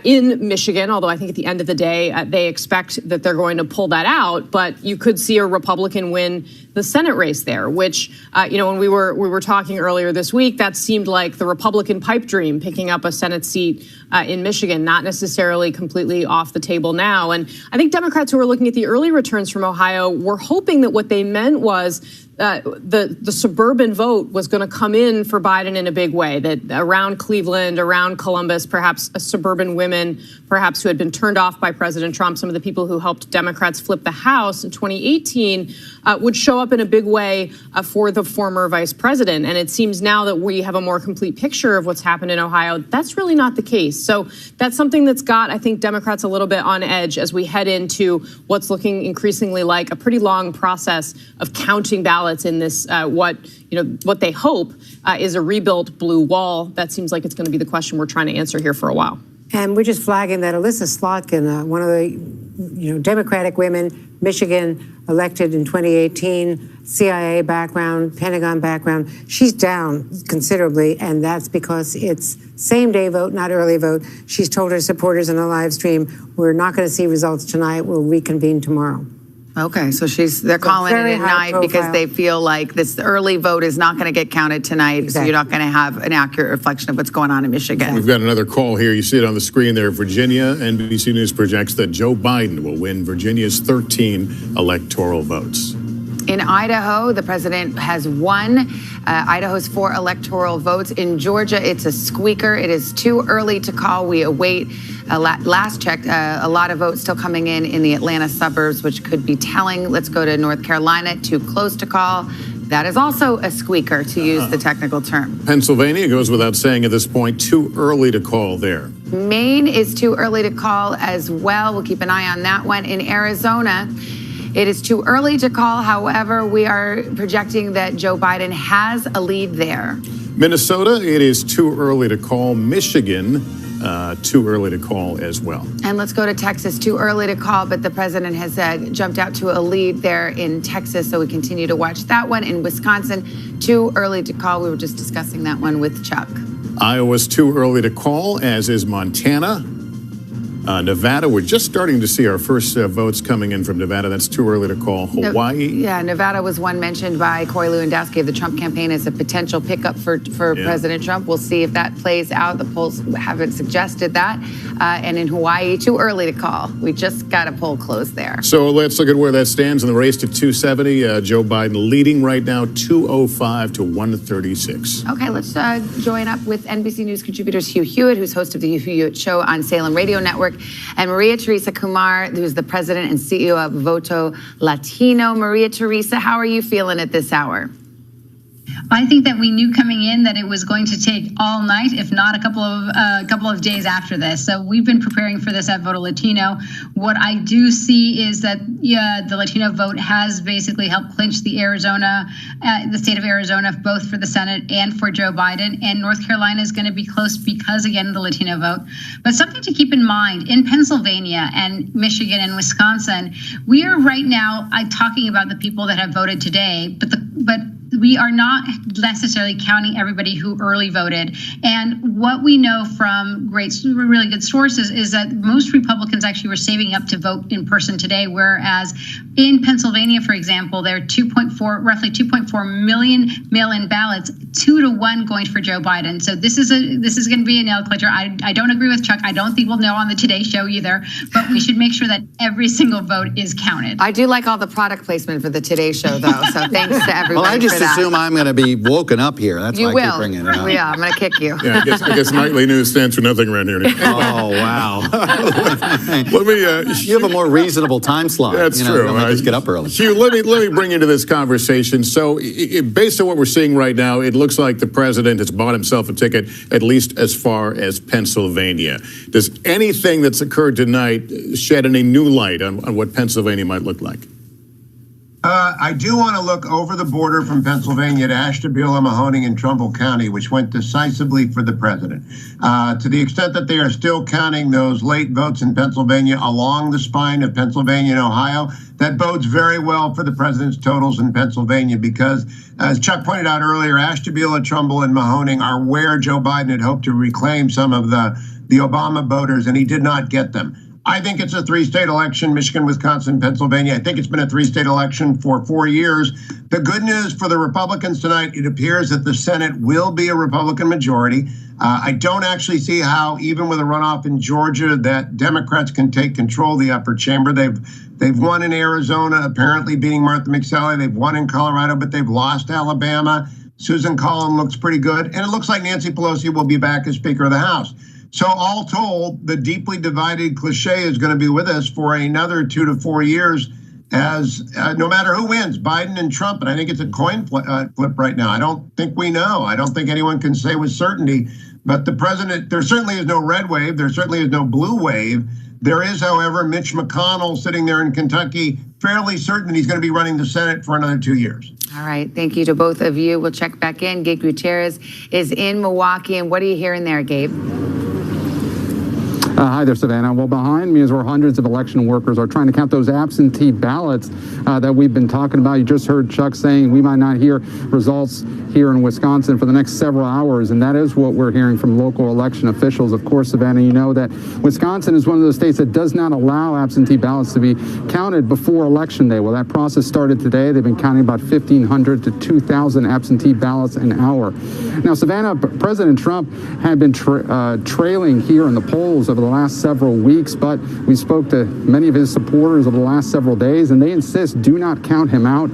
in Michigan, although I think at the end of the day, they expect that they're going to pull that out. But you could see a Republican win the Senate race there, which, when we were talking earlier this week, that seemed like the Republican pipe dream, picking up a Senate seat in Michigan, not necessarily completely off the table now. And I think Democrats who are looking at the early returns from Ohio were hoping that what they meant was the suburban vote was going to come in for Biden in a big way, that around Cleveland, around Columbus, perhaps suburban women, perhaps who had been turned off by President Trump, some of the people who helped Democrats flip the House in 2018, would show up in a big way for the former vice president. And it seems now that we have a more complete picture of what's happened in Ohio, that's really not the case. So that's something that's got, I think, Democrats a little bit on edge as we head into what's looking increasingly like a pretty long process of counting ballots in this, what they hope is a rebuilt blue wall. That seems like it's going to be the question we're trying to answer here for a while. And we're just flagging that Alyssa Slotkin, one of the Democratic women, Michigan, elected in 2018, CIA background, Pentagon background, she's down considerably, and that's because it's same-day vote, not early vote. She's told her supporters in a live stream, we're not going to see results tonight, we'll reconvene tomorrow. Okay, so they're calling it at night because they feel like this early vote is not going to get counted tonight, so you're not going to have an accurate reflection of what's going on in Michigan. We've got another call here. You see it on the screen there. Virginia, NBC News projects that Joe Biden will win Virginia's 13 electoral votes. In Idaho, the president has won Idaho's 4 electoral votes. In Georgia, it's a squeaker. It is too early to call. We await, last check, a lot of votes still coming in the Atlanta suburbs, which could be telling. Let's go to North Carolina, too close to call. That is also a squeaker, to use the technical term. Pennsylvania goes without saying at this point, too early to call there. Maine is too early to call as well. We'll keep an eye on that one. In Arizona, it is too early to call. However, we are projecting that Joe Biden has a lead there. Minnesota, it is too early to call. Michigan, too early to call as well. And let's go to Texas. Too early to call, but the president has jumped out to a lead there in Texas, so we continue to watch that one. In Wisconsin, too early to call. We were just discussing that one with Chuck. Iowa's too early to call, as is Montana. Nevada, we're just starting to see our first votes coming in from Nevada. That's too early to call. Hawaii. Yeah, Nevada was one mentioned by Corey Lewandowski of the Trump campaign as a potential pickup for President Trump. We'll see if that plays out. The polls haven't suggested that. And in Hawaii, too early to call. We just got a poll closed there. So let's look at where that stands in the race to 270. Joe Biden leading right now, 205 to 136. Okay, let's join up with NBC News contributors Hugh Hewitt, who's host of the Hugh Hewitt Show on Salem Radio Network, and Maria Teresa Kumar, who's the president and CEO of Voto Latino. Maria Teresa, how are you feeling at this hour? I think that we knew coming in that it was going to take all night, if not a couple of days after this. So we've been preparing for this at Voto Latino. What I do see is that the Latino vote has basically helped clinch the state of Arizona, both for the Senate and for Joe Biden. And North Carolina is going to be close because, again, of the Latino vote. But something to keep in mind, in Pennsylvania and Michigan and Wisconsin, we are right now talking about the people that have voted today, but we are not necessarily counting everybody who early voted. And what we know from really good sources is that most Republicans actually were saving up to vote in person today, whereas in Pennsylvania, for example, there are roughly 2.4 million mail-in ballots, 2-to-1 going for Joe Biden. So this is going to be a nail clinger. I don't agree with Chuck. I don't think we'll know on the Today Show either, but we should make sure that every single vote is counted. I do like all the product placement for the Today Show, though. So thanks to everybody. Well, I just for that. assume I'm going to be woken up here. That's You why I will. keep bringing it up. Yeah, I'm going to kick you. Yeah, I guess nightly news stands for nothing around here. Oh, wow. Let me. You have a more reasonable time slot. That's you know, true. You don't just get up early. Hugh, let me bring you into this conversation. So, based on what we're seeing right now, it looks like the president has bought himself a ticket at least as far as Pennsylvania. Does anything that's occurred tonight shed any new light on what Pennsylvania might look like? I do want to look over the border from Pennsylvania to Ashtabula, Mahoning, and Trumbull County, which went decisively for the president. To the extent that they are still counting those late votes in Pennsylvania along the spine of Pennsylvania and Ohio, that bodes very well for the president's totals in Pennsylvania because, as Chuck pointed out earlier, Ashtabula, Trumbull, and Mahoning are where Joe Biden had hoped to reclaim some of the Obama voters, and he did not get them. I think it's a 3-state election, Michigan, Wisconsin, Pennsylvania. I think it's been a 3-state election for 4 years. The good news for the Republicans tonight, it appears that the Senate will be a Republican majority. I don't actually see how, even with a runoff in Georgia, that Democrats can take control of the upper chamber. They've won in Arizona, apparently beating Martha McSally. They've won in Colorado, but they've lost Alabama. Susan Collins looks pretty good. And it looks like Nancy Pelosi will be back as Speaker of the House. So all told, the deeply divided cliche is going to be with us for another 2 to 4 years as no matter who wins, Biden and Trump. And I think it's a coin flip right now. I don't think we know. I don't think anyone can say with certainty. But the president, there certainly is no red wave. There certainly is no blue wave. There is, however, Mitch McConnell sitting there in Kentucky, fairly certain he's going to be running the Senate for another 2 years. All right. Thank you to both of you. We'll check back in. Gabe Gutierrez is in Milwaukee. And what are you hearing there, Gabe? Hi there, Savannah. Well, behind me is where hundreds of election workers are trying to count those absentee ballots that we've been talking about. You just heard Chuck saying we might not hear results here in Wisconsin for the next several hours, and that is what we're hearing from local election officials. Of course, Savannah, you know that Wisconsin is one of those states that does not allow absentee ballots to be counted before Election Day. Well, that process started today. They've been counting about 1,500 to 2,000 absentee ballots an hour. Now, Savannah, President Trump had been trailing here in the polls over the last several weeks, but we spoke to many of his supporters over the last several days, and they insist do not count him out.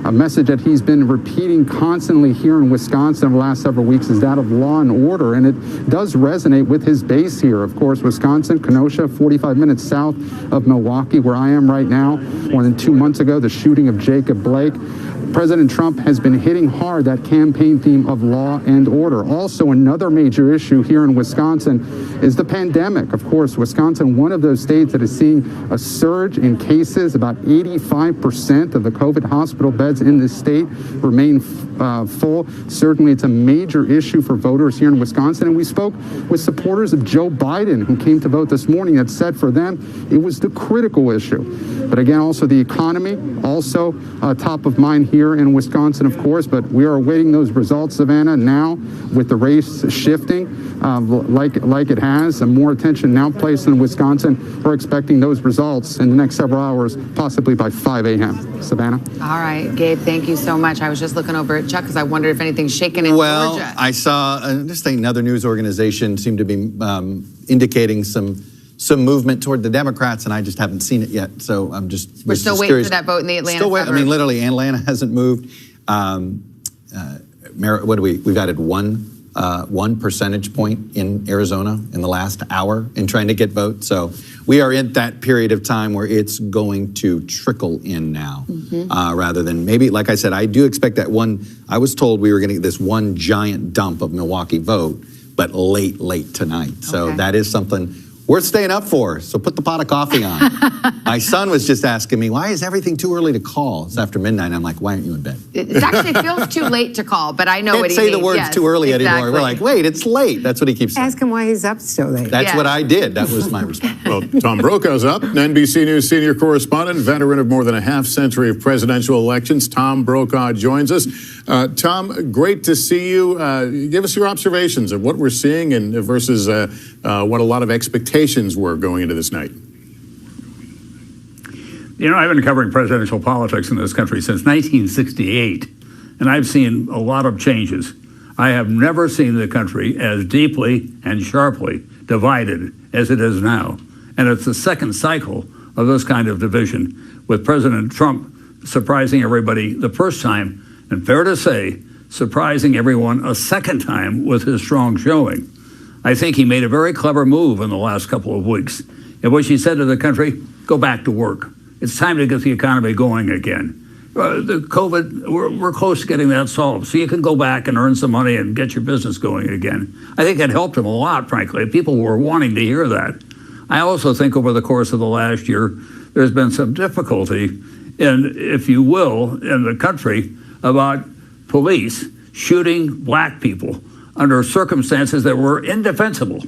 A message that he's been repeating constantly here in Wisconsin over the last several weeks is that of law and order, and it does resonate with his base here. Of course, Wisconsin, Kenosha, 45 minutes south of Milwaukee, where I am right now. More than 2 months ago, the shooting of Jacob Blake. President Trump has been hitting hard that campaign theme of law and order. Also, another major issue here in Wisconsin is the pandemic. Of course, Wisconsin, one of those states that is seeing a surge in cases. About 85% of the COVID hospital beds in this state remain full. Certainly, it's a major issue for voters here in Wisconsin. And we spoke with supporters of Joe Biden who came to vote this morning that said for them it was the critical issue. But again, also the economy, also top of mind here in Wisconsin, of course. But we are awaiting those results, Savannah, now with the race shifting like it has, and more attention now placed in Wisconsin. We're expecting those results in the next several hours, possibly by 5 a.m. Savannah? All right, Gabe, thank you so much. I was just looking over at Chuck because I wondered if anything's shaking in Georgia. I saw just another news organization seemed to be indicating some movement toward the Democrats, and I just haven't seen it yet. So I'm just We're still waiting for that vote in the Atlanta suburbs. I mean, literally, Atlanta hasn't moved. What do we've added one percentage point in Arizona in the last hour in trying to get votes. So we are in that period of time where it's going to trickle in now, rather than maybe, like I said, I do expect that one. I was told we were going to get this one giant dump of Milwaukee vote, but late tonight. So that is something worth staying up for, so put the pot of coffee on. My son was just asking me, why is everything too early to call? It's after midnight. I'm like, why aren't you in bed? It actually feels too late to call, but I know Can't what he say means. the words Yes, too early exactly. anymore. We're like, wait, it's late. That's what he keeps saying. Ask him why he's up so late. That's what I did. That was my response. Well, Tom Brokaw's up, NBC News senior correspondent, veteran of more than a half-century of presidential elections. Tom Brokaw joins us. Tom, great to see you. Give us your observations of what we're seeing and versus what a lot of expectations were going into this night. You know, I've been covering presidential politics in this country since 1968, and I've seen a lot of changes. I have never seen the country as deeply and sharply divided as it is now. And it's the second cycle of this kind of division, with President Trump surprising everybody the first time, and fair to say, surprising everyone a second time with his strong showing. I think he made a very clever move in the last couple of weeks, in which he said to the country, go back to work. It's time to get the economy going again. The COVID, we're close to getting that solved, so you can go back and earn some money and get your business going again. I think it helped him a lot, frankly. People were wanting to hear that. I also think over the course of the last year, there's been some difficulty in, if you will, in the country about police shooting black people under circumstances that were indefensible.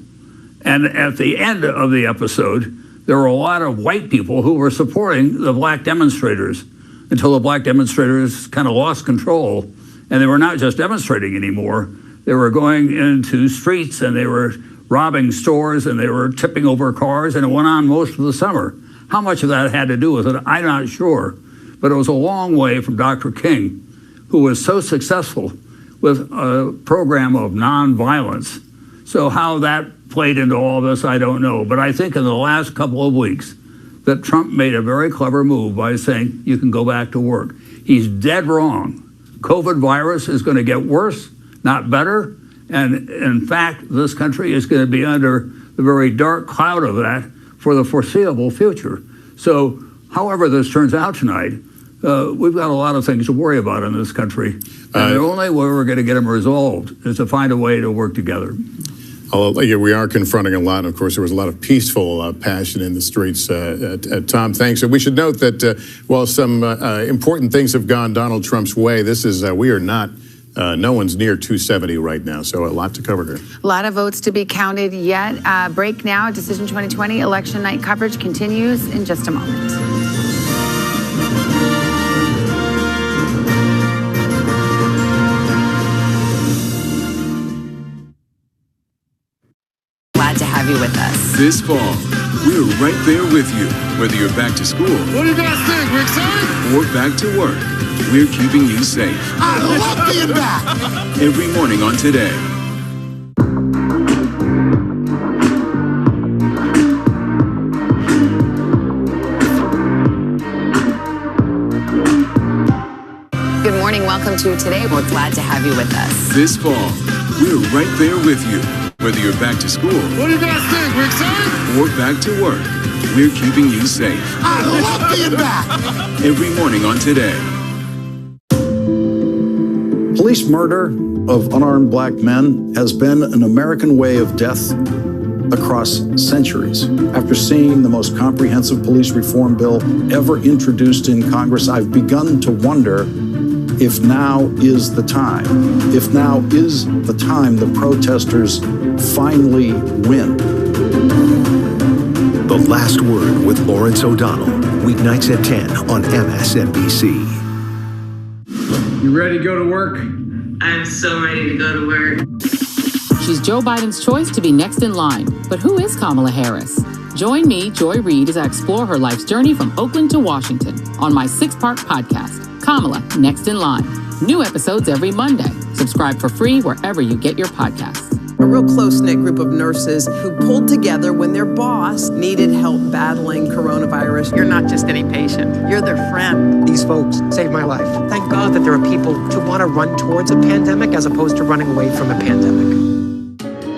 And at the end of the episode, there were a lot of white people who were supporting the black demonstrators until the black demonstrators kind of lost control. And they were not just demonstrating anymore. They were going into streets and they were robbing stores and they were tipping over cars, and it went on most of the summer. How much of that had to do with it, I'm not sure. But it was a long way from Dr. King, who was so successful with a program of nonviolence. So how that played into all this, I don't know. But I think in the last couple of weeks that Trump made a very clever move by saying you can go back to work. He's dead wrong. COVID virus is going to get worse, not better. And in fact, this country is going to be under the very dark cloud of that for the foreseeable future. So however this turns out tonight, we've got a lot of things to worry about in this country. And the only way we're going to get them resolved is to find a way to work together. We are confronting a lot. And of course, there was a lot of peaceful passion in the streets. Tom, thanks. And we should note that while some important things have gone Donald Trump's way, this is, we are not, no one's near 270 right now. So a lot to cover here. A lot of votes to be counted yet. Break now. Decision 2020 election night coverage continues in just a moment. To have you with us. This fall, we're right there with you, whether you're back to school. What do you guys think? We're excited? Or back to work. We're keeping you safe. I love being back. Every morning on Today. Good morning. Welcome to Today. We're glad to have you with us. This fall, we're right there with you, whether you're back to school. What do you guys think? We're excited? Or back to work. We're keeping you safe. I love being back. Every morning on Today. Police murder of unarmed black men has been an American way of death across centuries. After seeing the most comprehensive police reform bill ever introduced in Congress, I've begun to wonder if now is the time. If now is the time the protesters finally win. The Last Word with Lawrence O'Donnell, weeknights at 10 on MSNBC. You ready to go to work? I'm so ready to go to work. She's Joe Biden's choice to be next in line. But who is Kamala Harris? Join me, Joy Reid, as I explore her life's journey from Oakland to Washington on my 6-part podcast, Kamala, Next in Line. New episodes every Monday. Subscribe for free wherever you get your podcasts. A real close-knit group of nurses who pulled together when their boss needed help battling coronavirus. You're not just any patient, you're their friend. These folks saved my life. Thank God that there are people who want to run towards a pandemic as opposed to running away from a pandemic.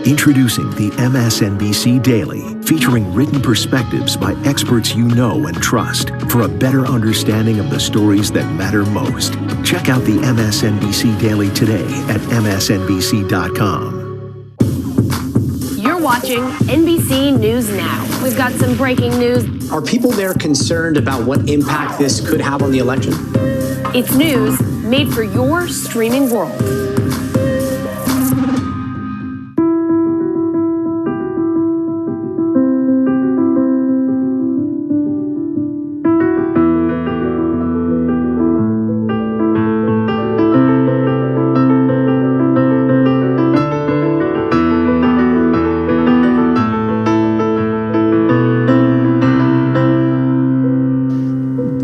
Introducing the MSNBC Daily, featuring written perspectives by experts you know and trust for a better understanding of the stories that matter most. Check out the MSNBC Daily today at msnbc.com. watching NBC News Now. We've got some breaking news. Are people there concerned about what impact this could have on the election? It's news made for your streaming world.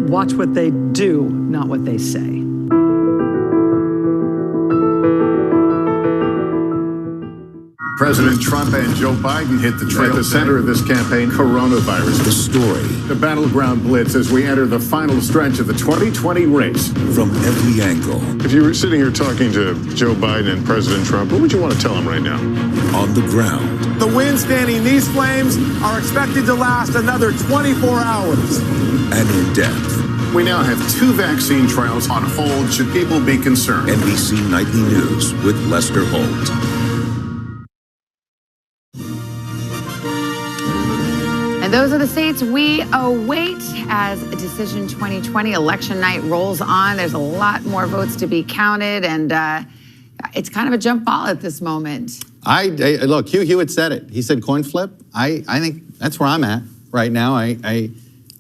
Watch what they do, not what they say. President Trump and Joe Biden hit the trail. At the center of this campaign, coronavirus. The story. The battleground blitz as we enter the final stretch of the 2020 race. From every angle. If you were sitting here talking to Joe Biden and President Trump, what would you want to tell them right now? On the ground. The winds fanning these flames are expected to last another 24 hours. And in depth. We now have 2 vaccine trials on hold. Should people be concerned? NBC Nightly News with Lester Holt. And those are the states we await as Decision 2020 election night rolls on. There's a lot more votes to be counted, and it's kind of a jump ball at this moment. Look, Hugh Hewitt said it. He said coin flip. I think that's where I'm at right now.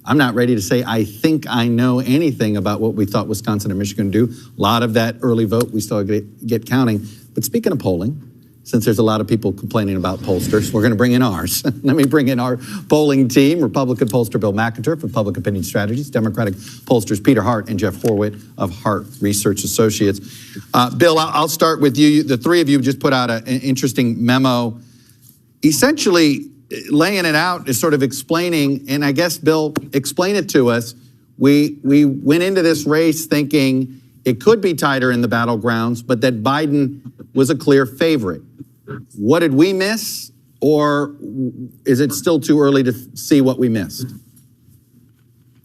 I'm not ready to say I think I know anything about what we thought Wisconsin and Michigan would do. A lot of that early vote we still get counting. But speaking of polling, since there's a lot of people complaining about pollsters, we're going to bring in ours. Let me bring in our polling team. Republican pollster Bill McInturff from Public Opinion Strategies, Democratic pollsters Peter Hart and Jeff Horwit of Hart Research Associates. Bill, I'll start with you. The three of you just put out an interesting memo, essentially laying it out is sort of explaining, and I guess, Bill, explain it to us. We went into this race thinking it could be tighter in the battlegrounds, but that Biden was a clear favorite. What did we miss, or is it still too early to see what we missed?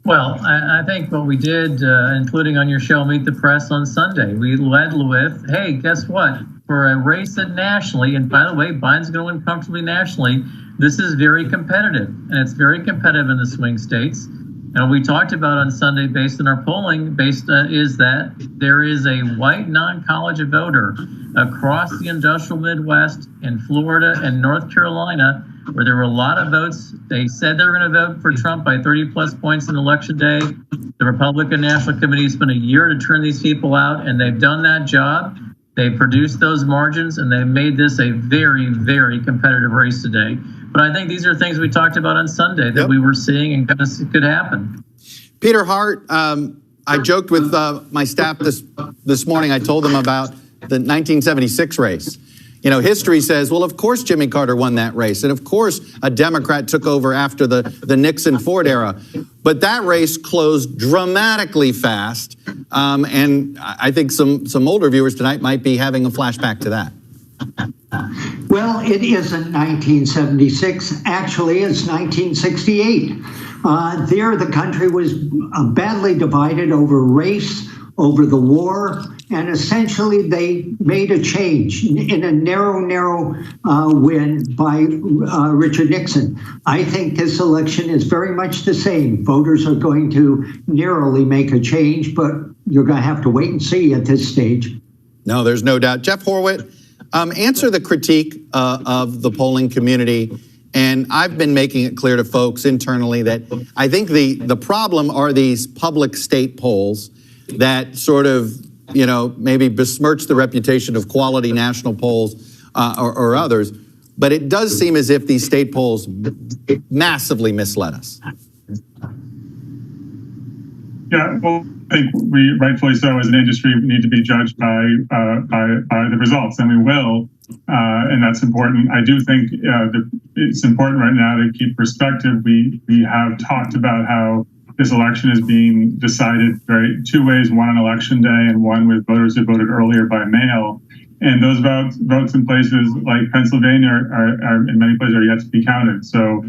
Well, I think what we did, including on your show, Meet the Press on Sunday, we led with, hey, guess what? For a race that nationally, and by the way, Biden's going to win comfortably nationally, this is very competitive, and it's very competitive in the swing states. And what we talked about on Sunday, based on our polling, is that there is a white non-college voter across the industrial Midwest in Florida and North Carolina, where there were a lot of votes. They said they were going to vote for Trump by 30-plus points on Election Day. The Republican National Committee spent a year to turn these people out, and they've done that job. They produced those margins, and they made this a very, very competitive race today. But I think these are things we talked about on Sunday that we were seeing and could happen. Peter Hart, I joked with my staff this morning. I told them about the 1976 race. You know, history says, well, of course Jimmy Carter won that race. And of course a Democrat took over after the Nixon-Ford era. But that race closed dramatically fast. And I think some older viewers tonight might be having a flashback to that. Well, it isn't 1976. Actually, it's 1968. There, the country was badly divided over race, over the war, and essentially they made a change in a narrow win by Richard Nixon. I think this election is very much the same. Voters are going to narrowly make a change, but you're going to have to wait and see at this stage. No, there's no doubt. Jeff Horwit, answer the critique of the polling community. And I've been making it clear to folks internally that I think the problem are these public state polls that sort of, you know, maybe besmirch the reputation of quality national polls or others. But it does seem as if these state polls massively misled us. Yeah, well, I think we, rightfully so, as an industry, need to be judged by the results, and we will, and that's important. I do think it's important right now to keep perspective. We have talked about how this election is being decided two ways, one on election day and one with voters who voted earlier by mail. And those votes in places like Pennsylvania are in many places are yet to be counted. So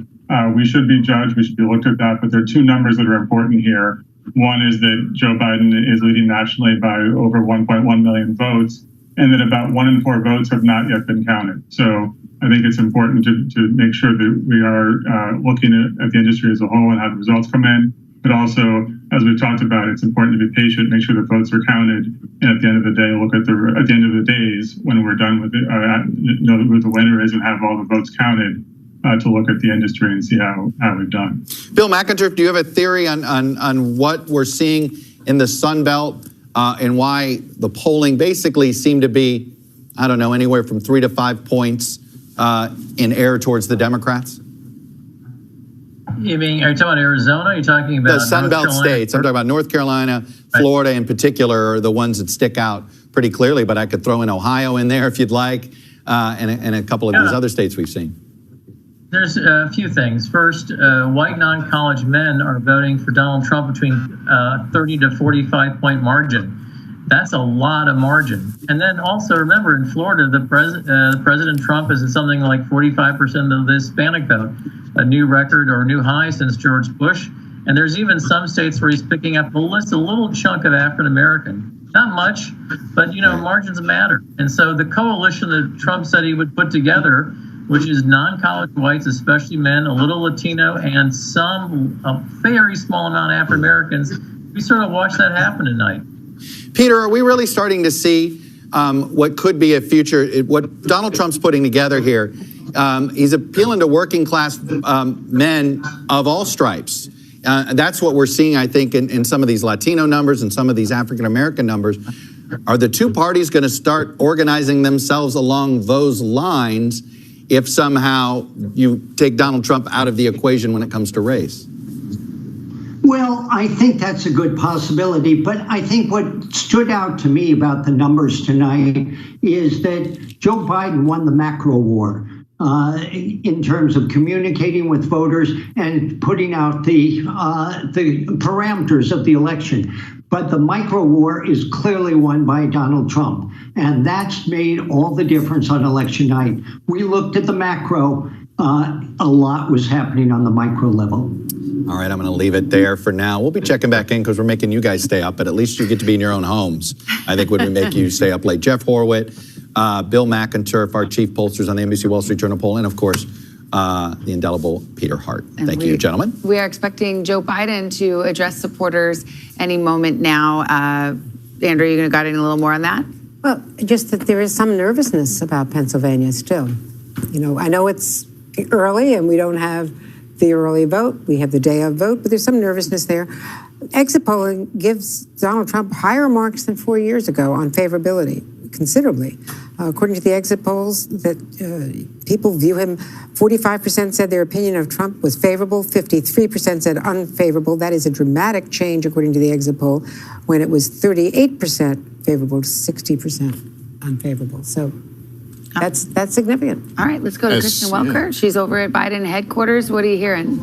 we should be judged, we should be looked at that, but there are two numbers that are important here. One is that Joe Biden is leading nationally by over 1.1 million votes, and that about 1 in 4 votes have not yet been counted. So I think it's important to make sure that we are looking at the industry as a whole and how the results come in. But also, as we've talked about, it's important to be patient, make sure the votes are counted, and at the end of the day, look at the end of the days when we're done with it, know who the winner is and have all the votes counted to look at the industry and see how we've done. Bill McInturff, do you have a theory on what we're seeing in the Sun Belt and why the polling basically seemed to be, I don't know, anywhere from 3 to 5 points in air towards the Democrats? You mean, are you talking about Arizona? Are you talking about the Sun Belt states? I'm talking about North Carolina, Florida in particular are the ones that stick out pretty clearly, but I could throw in Ohio in there if you'd like, and a couple of these other states we've seen. There's a few things. First, white non-college men are voting for Donald Trump between 30 to 45 point margin. That's a lot of margin. And then also remember, in Florida, President Trump is at something like 45% of the Hispanic vote, a new record or a new high since George Bush. And there's even some states where he's picking up a little chunk of African American. Not much, but margins matter. And so the coalition that Trump said he would put together, which is non-college whites, especially men, a little Latino, and a very small amount of African Americans, we sort of watched that happen tonight. Peter, are we really starting to see what could be a future, what Donald Trump's putting together here? He's appealing to working class men of all stripes. That's what we're seeing, I think, in some of these Latino numbers and some of these African American numbers. Are the two parties going to start organizing themselves along those lines if somehow you take Donald Trump out of the equation when it comes to race? Well, I think that's a good possibility, but I think what stood out to me about the numbers tonight is that Joe Biden won the macro war in terms of communicating with voters and putting out the parameters of the election. But the micro war is clearly won by Donald Trump, and that's made all the difference on election night. We looked at the macro. A lot was happening on the micro level. All right, I'm going to leave it there for now. We'll be checking back in because we're making you guys stay up, but at least you get to be in your own homes. I think when we make you stay up late. Jeff Horowitz, Bill McInturff, our chief pollsters on the NBC Wall Street Journal poll, and of course, the indelible Peter Hart. Thank you, gentlemen. We are expecting Joe Biden to address supporters any moment now. Andrew, you got any a little more on that? Well, just that there is some nervousness about Pennsylvania still. I know it's early and we don't have the early vote. We have the day of vote, but there's some nervousness there. Exit polling gives Donald Trump higher marks than 4 years ago on favorability, considerably. According to the exit polls, that people view him, 45% said their opinion of Trump was favorable, 53% said unfavorable. That is a dramatic change, according to the exit poll, when it was 38% favorable to 60% unfavorable. So that's significant. All right, let's go to Kristen Welker. She's over at Biden headquarters. What are you hearing?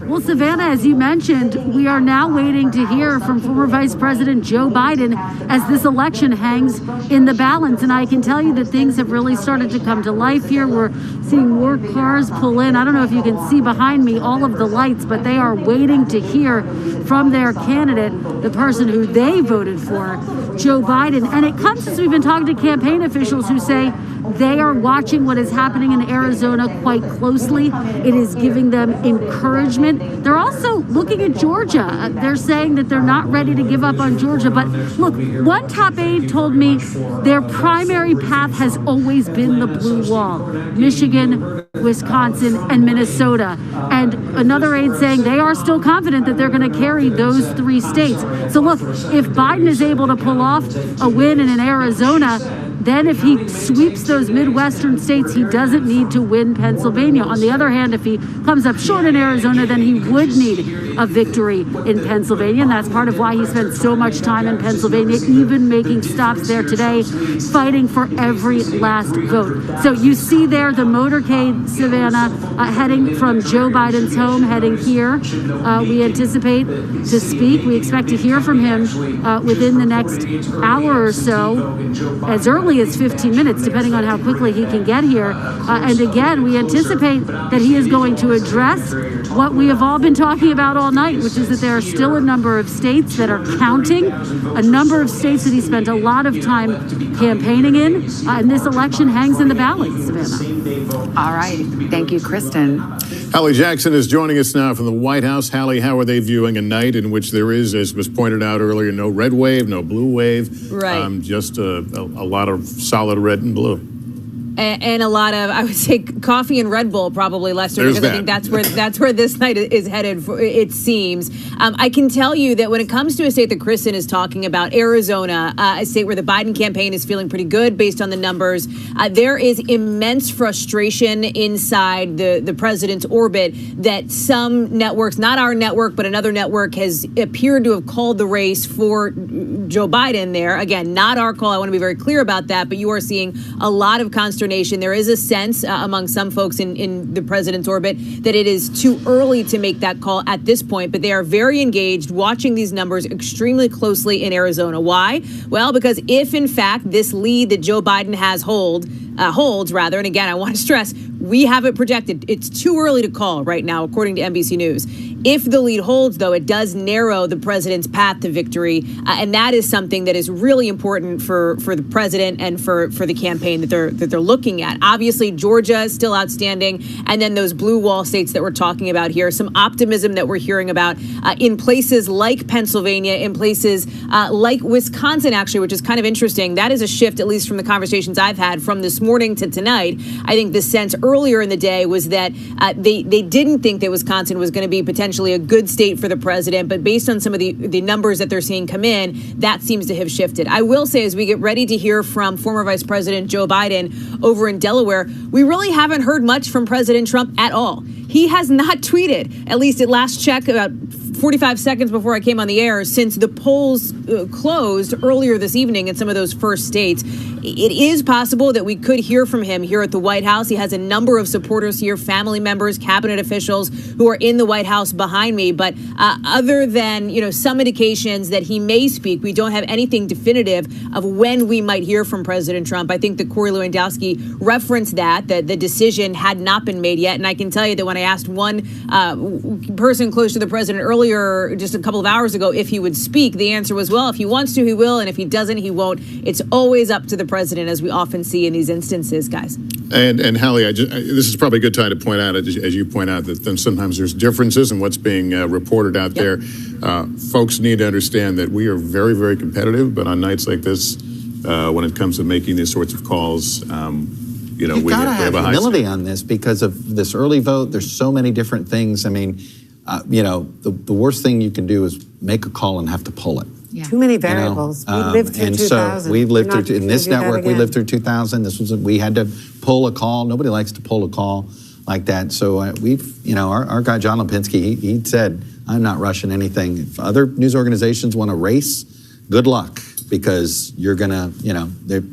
Well, Savannah, as you mentioned, we are now waiting to hear from former Vice President Joe Biden as this election hangs in the balance. And I can tell you that things have really started to come to life here. We're seeing more cars pull in. I don't know if you can see behind me all of the lights, but they are waiting to hear from their candidate, the person who they voted for, Joe Biden. And it comes as we've been talking to campaign officials who say they are watching what is happening in Arizona quite closely. It is giving them encouragement. They're also looking at Georgia. They're saying that they're not ready to give up on Georgia. But look, one top aide told me their primary path has always been the blue wall: Michigan, Wisconsin, and Minnesota. And another aide saying they are still confident that they're going to carry those 3 states. So look, if Biden is able to pull off a win in Arizona, then if he sweeps those Midwestern states, he doesn't need to win Pennsylvania. On the other hand, if he comes up short in Arizona, then he would need a victory in Pennsylvania. And that's part of why he spent so much time in Pennsylvania, even making stops there today, fighting for every last vote. So you see there the motorcade, Savannah, heading from Joe Biden's home, heading here. We anticipate to speak. We expect to hear from him within the next hour or so, as early as 15 minutes, depending on how quickly he can get here. And again, we anticipate that he is going to address what we have all been talking about all night, which is that there are still a number of states that are counting, a number of states that he spent a lot of time campaigning in, and this election hangs in the balance, Savannah. All right. Thank you, Kristen. Hallie Jackson is joining us now from the White House. Hallie, how are they viewing a night in which there is, as was pointed out earlier, no red wave, no blue wave, just a lot of solid red and blue? And a lot of, I would say, coffee and Red Bull, probably, Lester, There's because I think that's where this night is headed, it seems. I can tell you that when it comes to a state that Kristen is talking about, Arizona, a state where the Biden campaign is feeling pretty good based on the numbers, there is immense frustration inside the president's orbit that some networks, not our network, but another network, has appeared to have called the race for Joe Biden there. Again, not our call. I want to be very clear about that, but you are seeing a lot of consternation. There is a sense among some folks in the president's orbit that it is too early to make that call at this point, but they are very engaged, watching these numbers extremely closely in Arizona. Why? Well, because if in fact this lead that Joe Biden has holds, and again, I want to stress, we have it projected. It's too early to call right now, according to NBC News. If the lead holds, though, it does narrow the president's path to victory, and that is something that is really important for the president and for the campaign that they're looking at. Obviously, Georgia is still outstanding, and then those blue wall states that we're talking about here. Some optimism that we're hearing about in places like Pennsylvania, in places like Wisconsin, actually, which is kind of interesting. That is a shift, at least from the conversations I've had from this morning to tonight. I think the sense earlier in the day was that they didn't think that Wisconsin was going to be potentially a good state for the president, but based on some of the numbers that they're seeing come in, that seems to have shifted. I will say, as we get ready to hear from former Vice President Joe Biden over in Delaware, we really haven't heard much from President Trump at all. He has not tweeted, at least at last check, about 45 seconds before I came on the air, since the polls closed earlier this evening in some of those first states. It is possible that we could hear from him here at the White House. He has a number of supporters here, family members, cabinet officials who are in the White House behind me. But other than, some indications that he may speak, we don't have anything definitive of when we might hear from President Trump. I think that Corey Lewandowski referenced that the decision had not been made yet. And I can tell you that when I asked one person close to the president earlier, just a couple of hours ago, if he would speak, the answer was, well, if he wants to, he will. And if he doesn't, he won't. It's always up to the president, as we often see in these instances, guys. And Hallie, this is probably a good time to point out, as you point out, that then sometimes there's differences in what's being reported out there. Folks need to understand that we are very, very competitive, but on nights like this, when it comes to making these sorts of calls, You've got to have humility on this because of this early vote. There's so many different things. I mean, the worst thing you can do is make a call and have to pull it. Yeah. Too many variables. We lived through 2000. So we lived through, in this network, we lived through 2000. We had to pull a call. Nobody likes to pull a call like that. So our guy, John Lipinski, he said, I'm not rushing anything. If other news organizations want to race, good luck, because you're going to,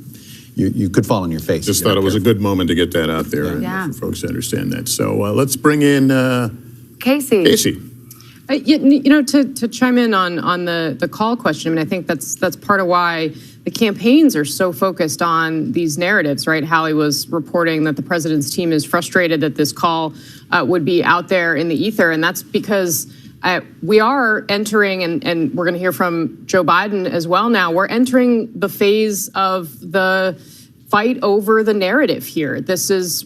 you could fall on your face. Just thought it was a good moment to get that out there for folks to understand that. So let's bring in Casey. Casey. To chime in on the call question, I mean, I think that's part of why the campaigns are so focused on these narratives, right? Hallie was reporting that the president's team is frustrated that this call would be out there in the ether, and that's because we are entering, and we're going to hear from Joe Biden as well now, we're entering the phase of the fight over the narrative here.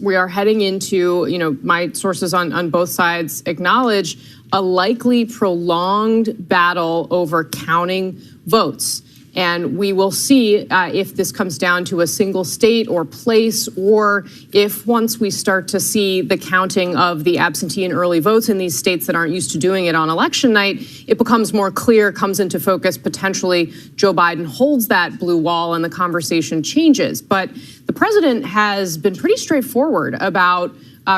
We are heading into, my sources on both sides acknowledge a likely prolonged battle over counting votes. And we will see if this comes down to a single state or place, or if once we start to see the counting of the absentee and early votes in these states that aren't used to doing it on election night, it becomes more clear, comes into focus, potentially Joe Biden holds that blue wall and the conversation changes. But the president has been pretty straightforward about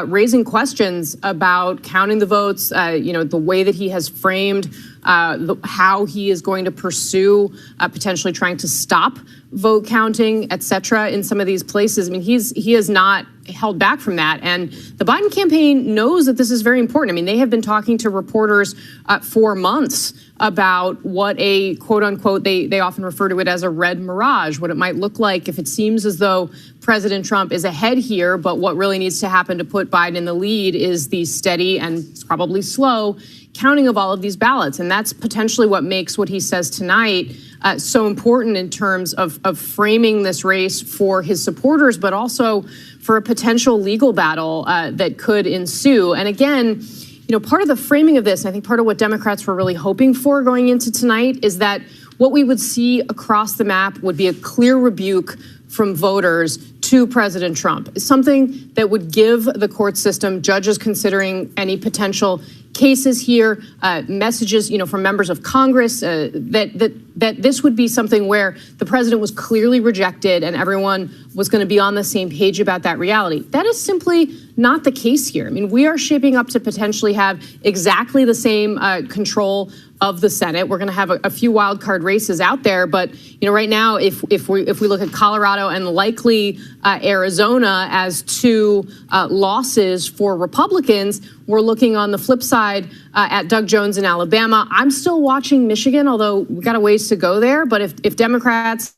raising questions about counting the votes, the way that he has framed how he is going to pursue potentially trying to stop vote counting, et cetera, in some of these places. I mean, he has not held back from that. And the Biden campaign knows that this is very important. I mean, they have been talking to reporters for months about what a quote unquote, they often refer to it as a red mirage, what it might look like if it seems as though President Trump is ahead here, but what really needs to happen to put Biden in the lead is the steady and probably slow counting of all of these ballots. And that's potentially what makes what he says tonight so important in terms of framing this race for his supporters, but also for a potential legal battle that could ensue. And again, part of the framing of this, I think part of what Democrats were really hoping for going into tonight is that what we would see across the map would be a clear rebuke from voters to President Trump, something that would give the court system, judges considering any potential cases here, messages, from members of Congress, that this would be something where the president was clearly rejected and everyone was going to be on the same page about that reality. That is simply not the case here. I mean, we are shaping up to potentially have exactly the same control of the Senate. We're going to have a few wild card races out there, but right now, if we look at Colorado and likely Arizona as two losses for Republicans, we're looking on the flip side at Doug Jones in Alabama. I'm still watching Michigan, although we've got a ways to go there. But if Democrats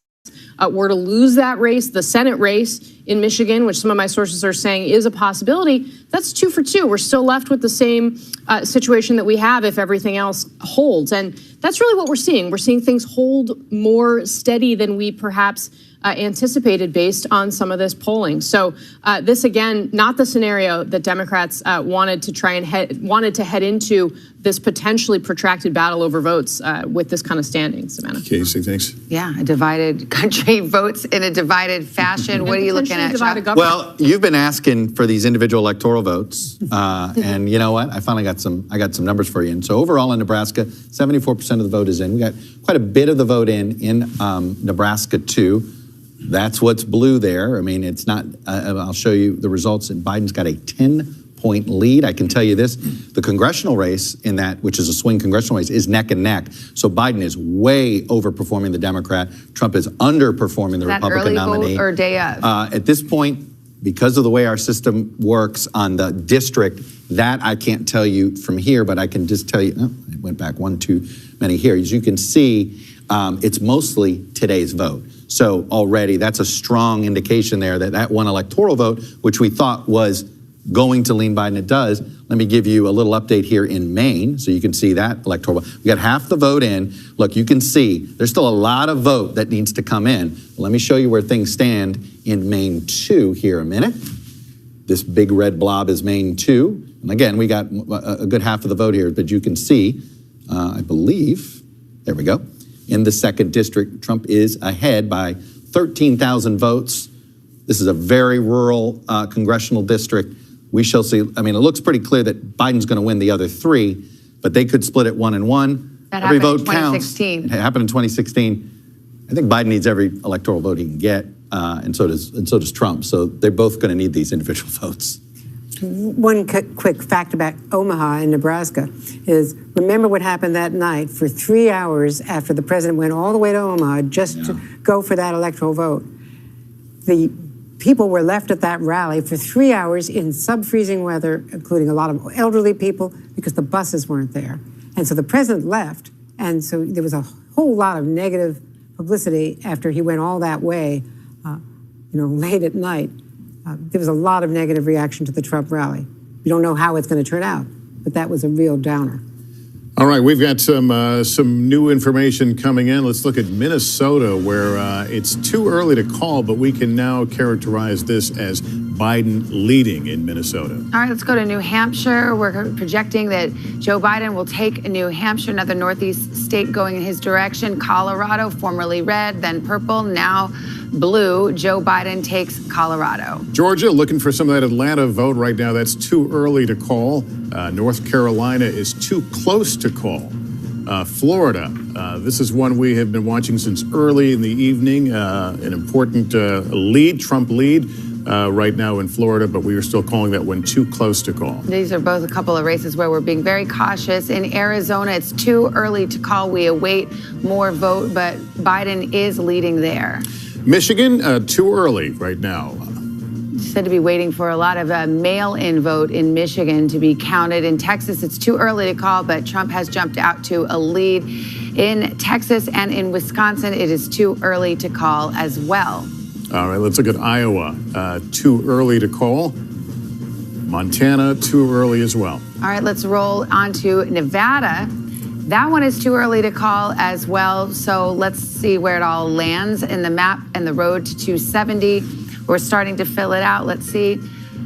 were to lose that race, the Senate race in Michigan, which some of my sources are saying is a possibility, that's 2 for 2. We're still left with the same situation that we have if everything else holds. And that's really what we're seeing. We're seeing things hold more steady than we perhaps anticipated based on some of this polling. So this, again, not the scenario that Democrats wanted to head into this potentially protracted battle over votes with this kind of standing, Savannah. Casey, thanks. Yeah, a divided country votes in a divided fashion. What are you looking at, Chuck? Well, you've been asking for these individual electoral votes, and you know what? I finally got some numbers for you. And so overall in Nebraska, 74% of the vote is in. We got quite a bit of the vote in Nebraska too. That's what's blue there. I mean, it's not, I'll show you the results. And Biden's got a 10-point lead. I can tell you this, the congressional race in that, which is a swing congressional race, is neck and neck. So Biden is way overperforming the Democrat. Trump is underperforming the Republican nominee. Early vote or day of? At this point, because of the way our system works on the district, that I can't tell you from here, but I can just tell you, it went back one too many here. As you can see, it's mostly today's vote. So already that's a strong indication there that one electoral vote, which we thought was going to lean Biden, it does. Let me give you a little update here in Maine so you can see that electoral vote. We got half the vote in. Look, you can see there's still a lot of vote that needs to come in. Let me show you where things stand in Maine 2 here a minute. This big red blob is Maine 2. And again, we got a good half of the vote here, but you can see, I believe, there we go. In the 2nd district, Trump is ahead by 13,000 votes. This is a very rural congressional district. We shall see. I mean, it looks pretty clear that Biden's going to win the other 3, but they could split it 1 and 1. That every happened vote in 2016. counts. It happened in 2016. I think Biden needs every electoral vote he can get, and so does Trump. So they're both going to need these individual votes. One quick fact about Omaha in Nebraska is, remember what happened that night for 3 hours after the president went all the way to Omaha just to go for that electoral vote. The people were left at that rally for 3 hours in sub-freezing weather, including a lot of elderly people, because the buses weren't there. And so the president left, and so there was a whole lot of negative publicity after he went all that way, late at night. There was a lot of negative reaction to the Trump rally. We don't know how it's going to turn out, but that was a real downer. All right, we've got some new information coming in. Let's look at Minnesota, where it's too early to call, but we can now characterize this as Biden leading in Minnesota. All right, let's go to New Hampshire. We're projecting that Joe Biden will take New Hampshire, another Northeast state going in his direction. Colorado, formerly red, then purple, now blue. Joe Biden takes Colorado. Georgia, looking for some of that Atlanta vote right now. That's too early to call. North Carolina is too close to call. Florida, this is one we have been watching since early in the evening. An important lead, Trump lead right now in Florida, but we are still calling that one too close to call. These are both a couple of races where we're being very cautious. In Arizona, it's too early to call. We await more vote, but Biden is leading there. Michigan, too early right now. Said to be waiting for a lot of mail-in vote in Michigan to be counted. In Texas, it's too early to call, but Trump has jumped out to a lead. In Texas and in Wisconsin, it is too early to call as well. All right, let's look at Iowa. Too early to call. Montana, too early as well. All right, let's roll on to Nevada. That one is too early to call as well. So let's see where it all lands in the map and the road to 270. We're starting to fill it out. Let's see.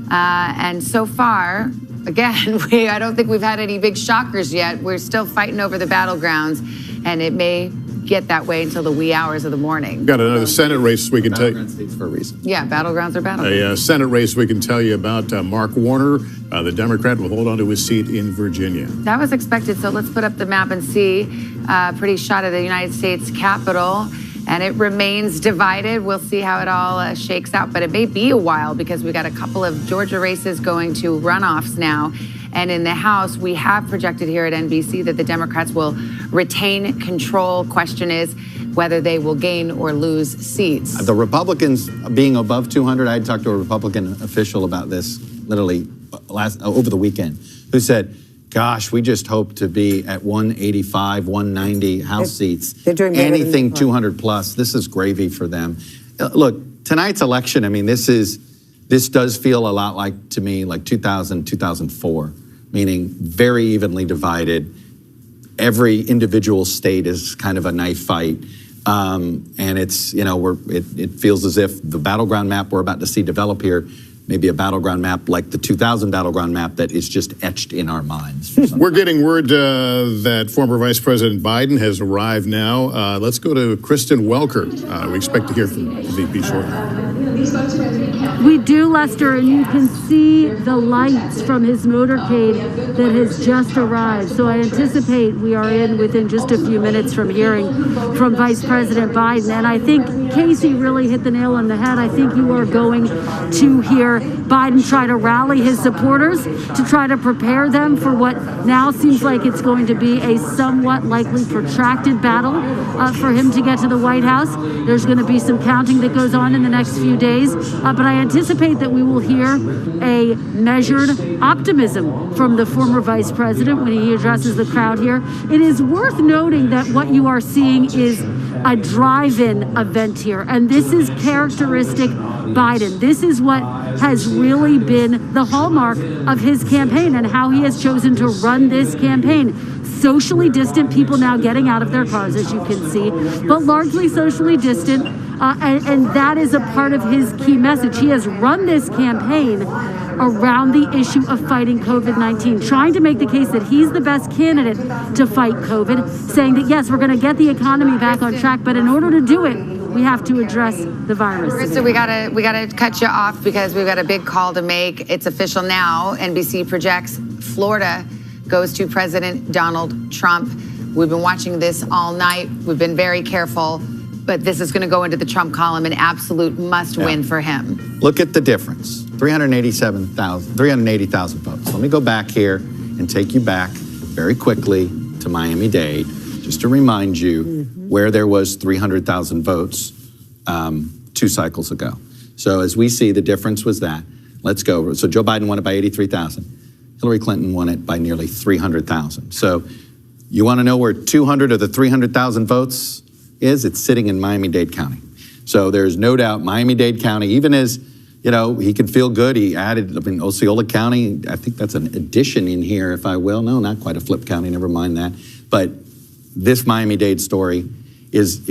And so far, again, I don't think we've had any big shockers yet. We're still fighting over the battlegrounds, and it may get that way until the wee hours of the morning. Got another Senate race we can tell you. States for a reason. Yeah, battlegrounds are battlegrounds. A Senate race we can tell you about. Mark Warner, the Democrat, will hold on to his seat in Virginia. That was expected, so let's put up the map and see. Pretty shot of the United States Capitol, and it remains divided. We'll see how it all shakes out, but it may be a while because we got a couple of Georgia races going to runoffs now. And in the House, we have projected here at NBC that the Democrats will retain control. Question is whether they will gain or lose seats. The Republicans being above 200, I talked to a Republican official about this literally over the weekend, who said, gosh, we just hope to be at 185, 190 House seats. They're doing better than anything before. 200 plus. This is gravy for them. Look, tonight's election, I mean, this does feel a lot like, to me, like 2000, 2004, meaning very evenly divided. Every individual state is kind of a knife fight. And it's, it feels as if the battleground map we're about to see develop here may be a battleground map like the 2000 battleground map that is just etched in our minds. We're getting word that former Vice President Biden has arrived now. Let's go to Kristen Welker. We expect to hear from the VP shortly. We do, Lester, and you can see the lights from his motorcade that has just arrived. So I anticipate we are in within just a few minutes from hearing from Vice President Biden. And I think Casey really hit the nail on the head. I think you are going to hear Biden try to rally his supporters to try to prepare them for what now seems like it's going to be a somewhat likely protracted battle for him to get to the White House. There's going to be some counting that goes on in the next few days, but I anticipate that we will hear a measured optimism from the former vice president when he addresses the crowd here. It is worth noting that what you are seeing is a drive-in event here, and this is characteristic Biden. This is what has really been the hallmark of his campaign and how he has chosen to run this campaign. Socially distant people now getting out of their cars, as you can see, but largely socially distant, and that is a part of his key message. He has run this campaign around the issue of fighting COVID-19, trying to make the case that he's the best candidate to fight COVID, saying that, yes, we're going to get the economy back on track, but in order to do it, we have to address the virus. Krista, we gotta cut you off because we've got a big call to make. It's official now. NBC projects Florida goes to President Donald Trump. We've been watching this all night. We've been very careful, but this is going to go into the Trump column, an absolute must-win for him. Look at the difference, 380,000 votes. Let me go back here and take you back very quickly to Miami-Dade, just to remind you where there was 300,000 votes 2 cycles ago. So as we see, the difference was that. Let's go. So Joe Biden won it by 83,000. Hillary Clinton won it by nearly 300,000. So you want to know where 200 of the 300,000 votes is? It's sitting in Miami-Dade County. So there's no doubt Miami-Dade County, even as, he could feel good. He added, Osceola County, I think that's an addition in here, if I will. No, not quite a flip county, never mind that. But this Miami-Dade story is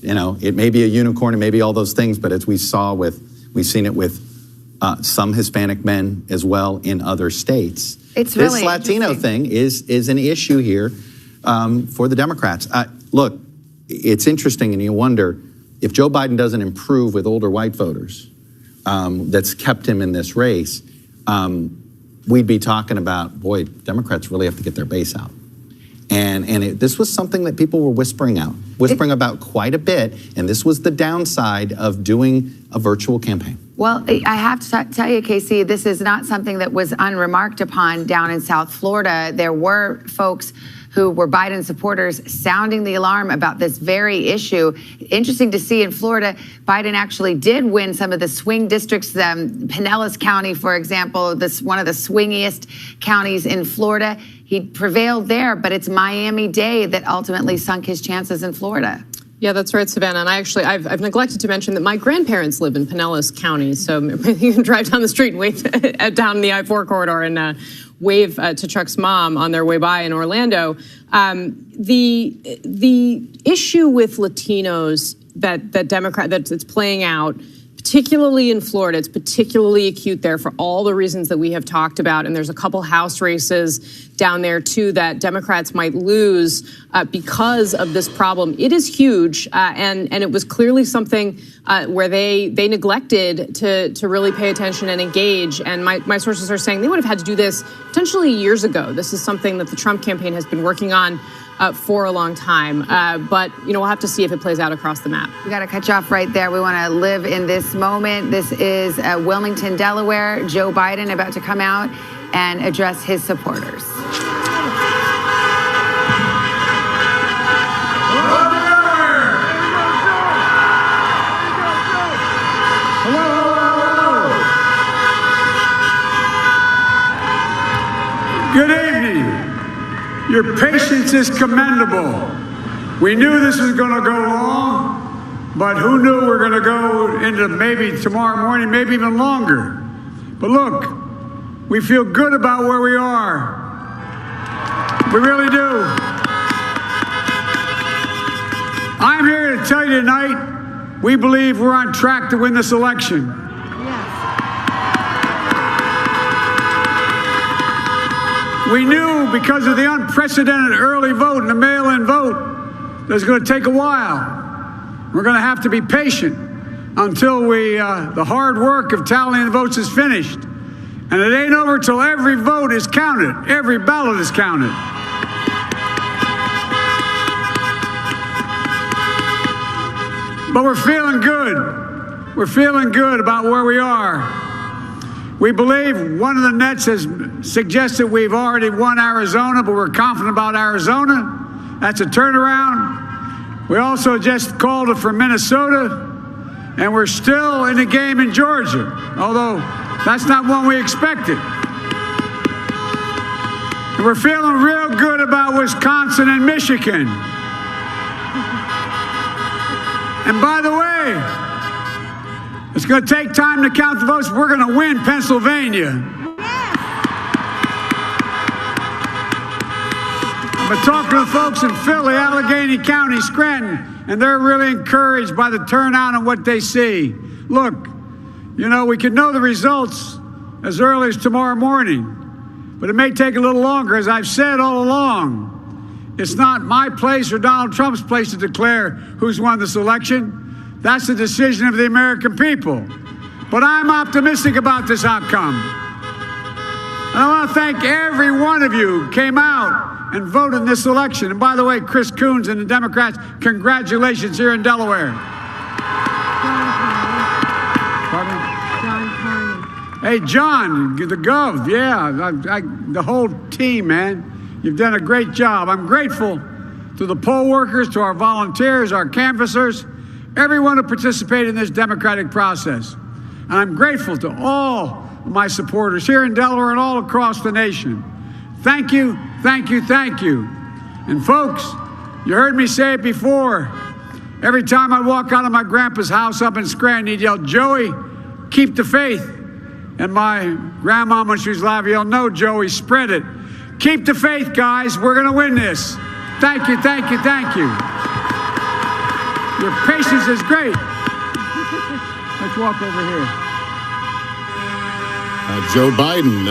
it may be a unicorn, it may be all those things, but as we've seen it with some Hispanic men as well in other states. It's really this Latino thing is an issue here for the Democrats. Look, it's interesting, and you wonder if Joe Biden doesn't improve with older white voters, that's kept him in this race. We'd be talking about, boy, Democrats really have to get their base out. And this was something that people were whispering about quite a bit, and this was the downside of doing a virtual campaign. Well, I have to tell you, Casey, this is not something that was unremarked upon down in South Florida. There were folks who were Biden supporters sounding the alarm about this very issue. Interesting to see in Florida, Biden actually did win some of the swing districts. Pinellas County, for example, one of the swingiest counties in Florida. He prevailed there, but it's Miami-Dade that ultimately sunk his chances in Florida. Yeah, that's right, Savannah. And I've neglected to mention that my grandparents live in Pinellas County, so you can drive down the street and wave down the I-4 corridor and wave to Chuck's mom on their way by in Orlando. The issue with Latinos that's playing out, particularly in Florida, it's particularly acute there for all the reasons that we have talked about. And there's a couple House races down there, too, that Democrats might lose because of this problem. It is huge. And it was clearly something where they neglected to really pay attention and engage. And my sources are saying they would have had to do this potentially years ago. This is something that the Trump campaign has been working on for a long time. But, we'll have to see if it plays out across the map. We got to cut you off right there. We want to live in this moment. This is Wilmington, Delaware. Joe Biden about to come out and address his supporters. Good evening. Your patience is commendable. We knew this was going to go long, but who knew we were going to go into maybe tomorrow morning, maybe even longer. But look, we feel good about where we are. We really do. I'm here to tell you tonight, we believe we're on track to win this election. We knew because of the unprecedented early vote and the mail-in vote that it's going to take a while. We're going to have to be patient until the hard work of tallying the votes is finished. And it ain't over till every vote is counted, every ballot is counted. But we're feeling good. We're feeling good about where we are. We believe one of the nets has suggested we've already won Arizona, but we're confident about Arizona. That's a turnaround. We also just called it for Minnesota, and we're still in the game in Georgia, although that's not one we expected. And we're feeling real good about Wisconsin and Michigan. And by the way, it's going to take time to count the votes. We're going to win Pennsylvania. I've been talking to the folks in Philly, Allegheny County, Scranton, and they're really encouraged by the turnout and what they see. Look, we could know the results as early as tomorrow morning, but it may take a little longer. As I've said all along, it's not my place or Donald Trump's place to declare who's won this election. That's the decision of the American people. But I'm optimistic about this outcome. And I want to thank every one of you who came out and voted in this election. And by the way, Chris Coons and the Democrats, congratulations here in Delaware. Hey, John, the Gov, the whole team, man. You've done a great job. I'm grateful to the poll workers, to our volunteers, our canvassers, everyone who participated in this democratic process. And I'm grateful to all of my supporters here in Delaware and all across the nation. Thank you, thank you, thank you. And folks, you heard me say it before. Every time I walk out of my grandpa's house up in Scranton, he'd yell, "Joey, keep the faith." And my grandma, when she was alive, yelled, "No, Joey, spread it. Keep the faith, guys. We're going to win this." Thank you, thank you, thank you. Your patience is great. Let's walk over here. Joe Biden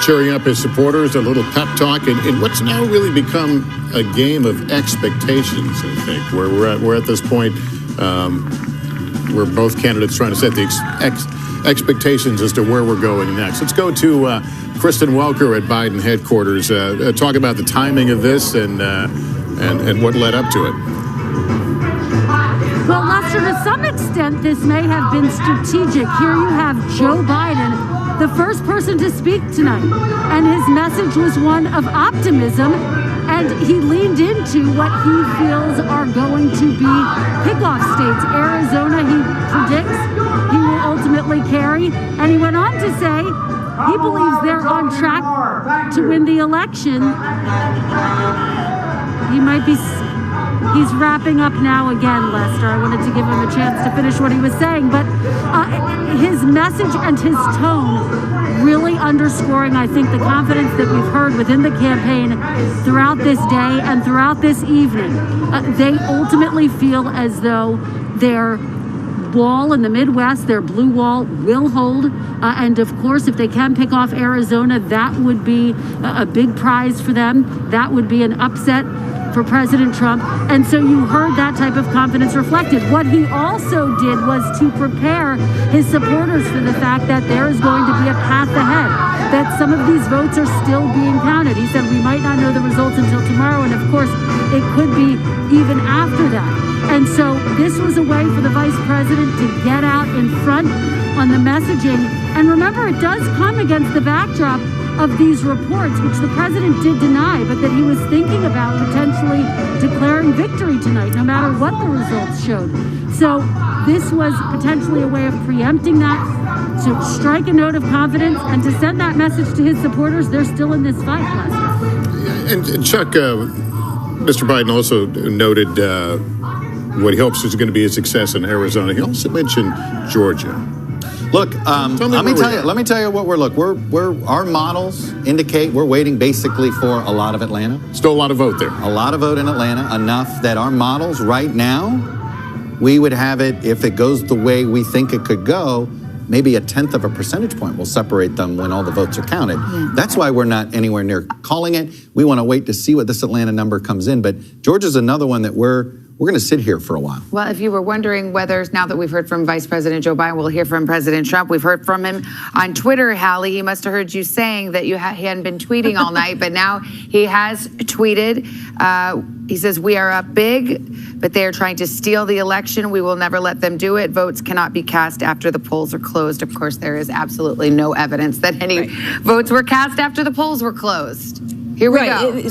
cheering up his supporters, a little pep talk, and what's now really become a game of expectations, I think, where we're at this point where both candidates trying to set the expectations as to where we're going next. Let's go to Kristen Welker at Biden headquarters. Talk about the timing of this and what led up to it. Well, Lester, to some extent, this may have been strategic. Here you have Joe Biden, the first person to speak tonight, and his message was one of optimism, and he leaned into what he feels are going to be pickoff states. Arizona, he predicts he will ultimately carry, and he went on to say he believes they're on track to win the election. He might be He's wrapping up now again, Lester. I wanted to give him a chance to finish what he was saying, but his message and his tone really underscoring, I think, the confidence that we've heard within the campaign throughout this day and throughout this evening. They ultimately feel as though their wall in the Midwest, their blue wall, will hold. And of course, if they can pick off Arizona, that would be a big prize for them. That would be an upset for President Trump. And so you heard that type of confidence reflected. What he also did was to prepare his supporters for the fact that there is going to be a path ahead, that some of these votes are still being counted. He said we might not know the results until tomorrow, and of course, it could be even after that. And so this was a way for the vice president to get out in front on the messaging. And remember, it does come against the backdrop of these reports, which the president did deny, but that he was thinking about potentially declaring victory tonight, no matter what the results showed. So this was potentially a way of preempting that, to strike a note of confidence and to send that message to his supporters. They're still in this fight, Lester. And Chuck, Mr. Biden also noted what he hopes is going to be a success in Arizona. He also mentioned Georgia. Look, let me tell you what our models indicate we're waiting basically for a lot of Atlanta. Still a lot of vote there. A lot of vote in Atlanta, enough that our models right now, we would have it, if it goes the way we think it could go, maybe 1/10 of a percentage point will separate them when all the votes are counted. Yeah. That's why we're not anywhere near calling it. We want to wait to see what this Atlanta number comes in. But Georgia's another one that we're going to sit here for a while. Well, if you were wondering whether, now that we've heard from Vice President Joe Biden, we'll hear from President Trump. We've heard from him on Twitter, Hallie. He must have heard you saying that he hadn't been tweeting all night, but now he has tweeted. He says, we are up big, but they are trying to steal the election. We will never let them do it. Votes cannot be cast after the polls are closed. Of course, there is absolutely no evidence that any votes were cast after the polls were closed. Here we go.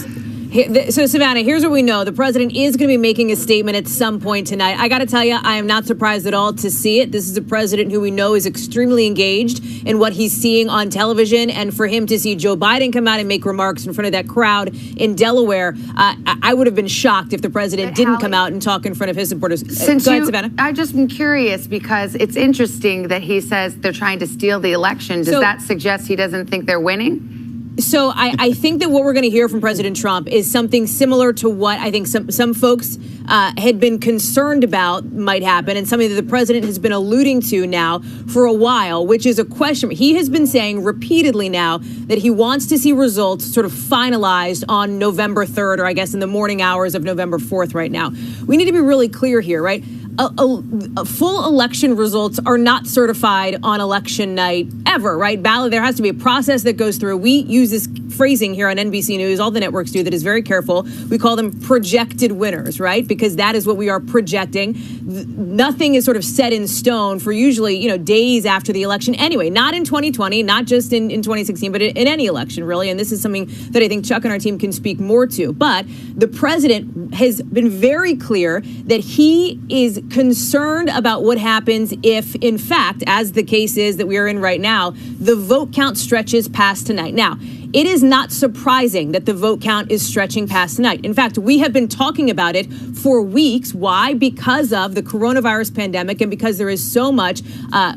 So, Savannah, here's what we know. The president is going to be making a statement at some point tonight. I got to tell you, I am not surprised at all to see it. This is a president who we know is extremely engaged in what he's seeing on television. And for him to see Joe Biden come out and make remarks in front of that crowd in Delaware, I would have been shocked if the president didn't come out and talk in front of his supporters. Go ahead, Savannah. I just am curious because it's interesting that he says they're trying to steal the election. Does that suggest he doesn't think they're winning? So I think that what we're going to hear from President Trump is something similar to what I think some folks had been concerned about might happen, and something that the president has been alluding to now for a while, which is a question. He has been saying repeatedly now that he wants to see results sort of finalized on November 3rd, or I guess in the morning hours of November 4th right now. We need to be really clear here, right? Full election results are not certified on election night ever, right? There has to be a process that goes through. We use this phrasing here on NBC News, all the networks do, that is very careful. We call them projected winners, right? Because that is what we are projecting. Nothing is sort of set in stone for usually, days after the election. Anyway, not in 2020, not just in 2016, but in any election, really. And this is something that I think Chuck and our team can speak more to. But the president has been very clear that he is concerned about what happens if, in fact, as the case is that we are in right now, the vote count stretches past tonight. Now, it is not surprising that the vote count is stretching past tonight. In fact, we have been talking about it for weeks. Why? Because of the coronavirus pandemic and because there is so much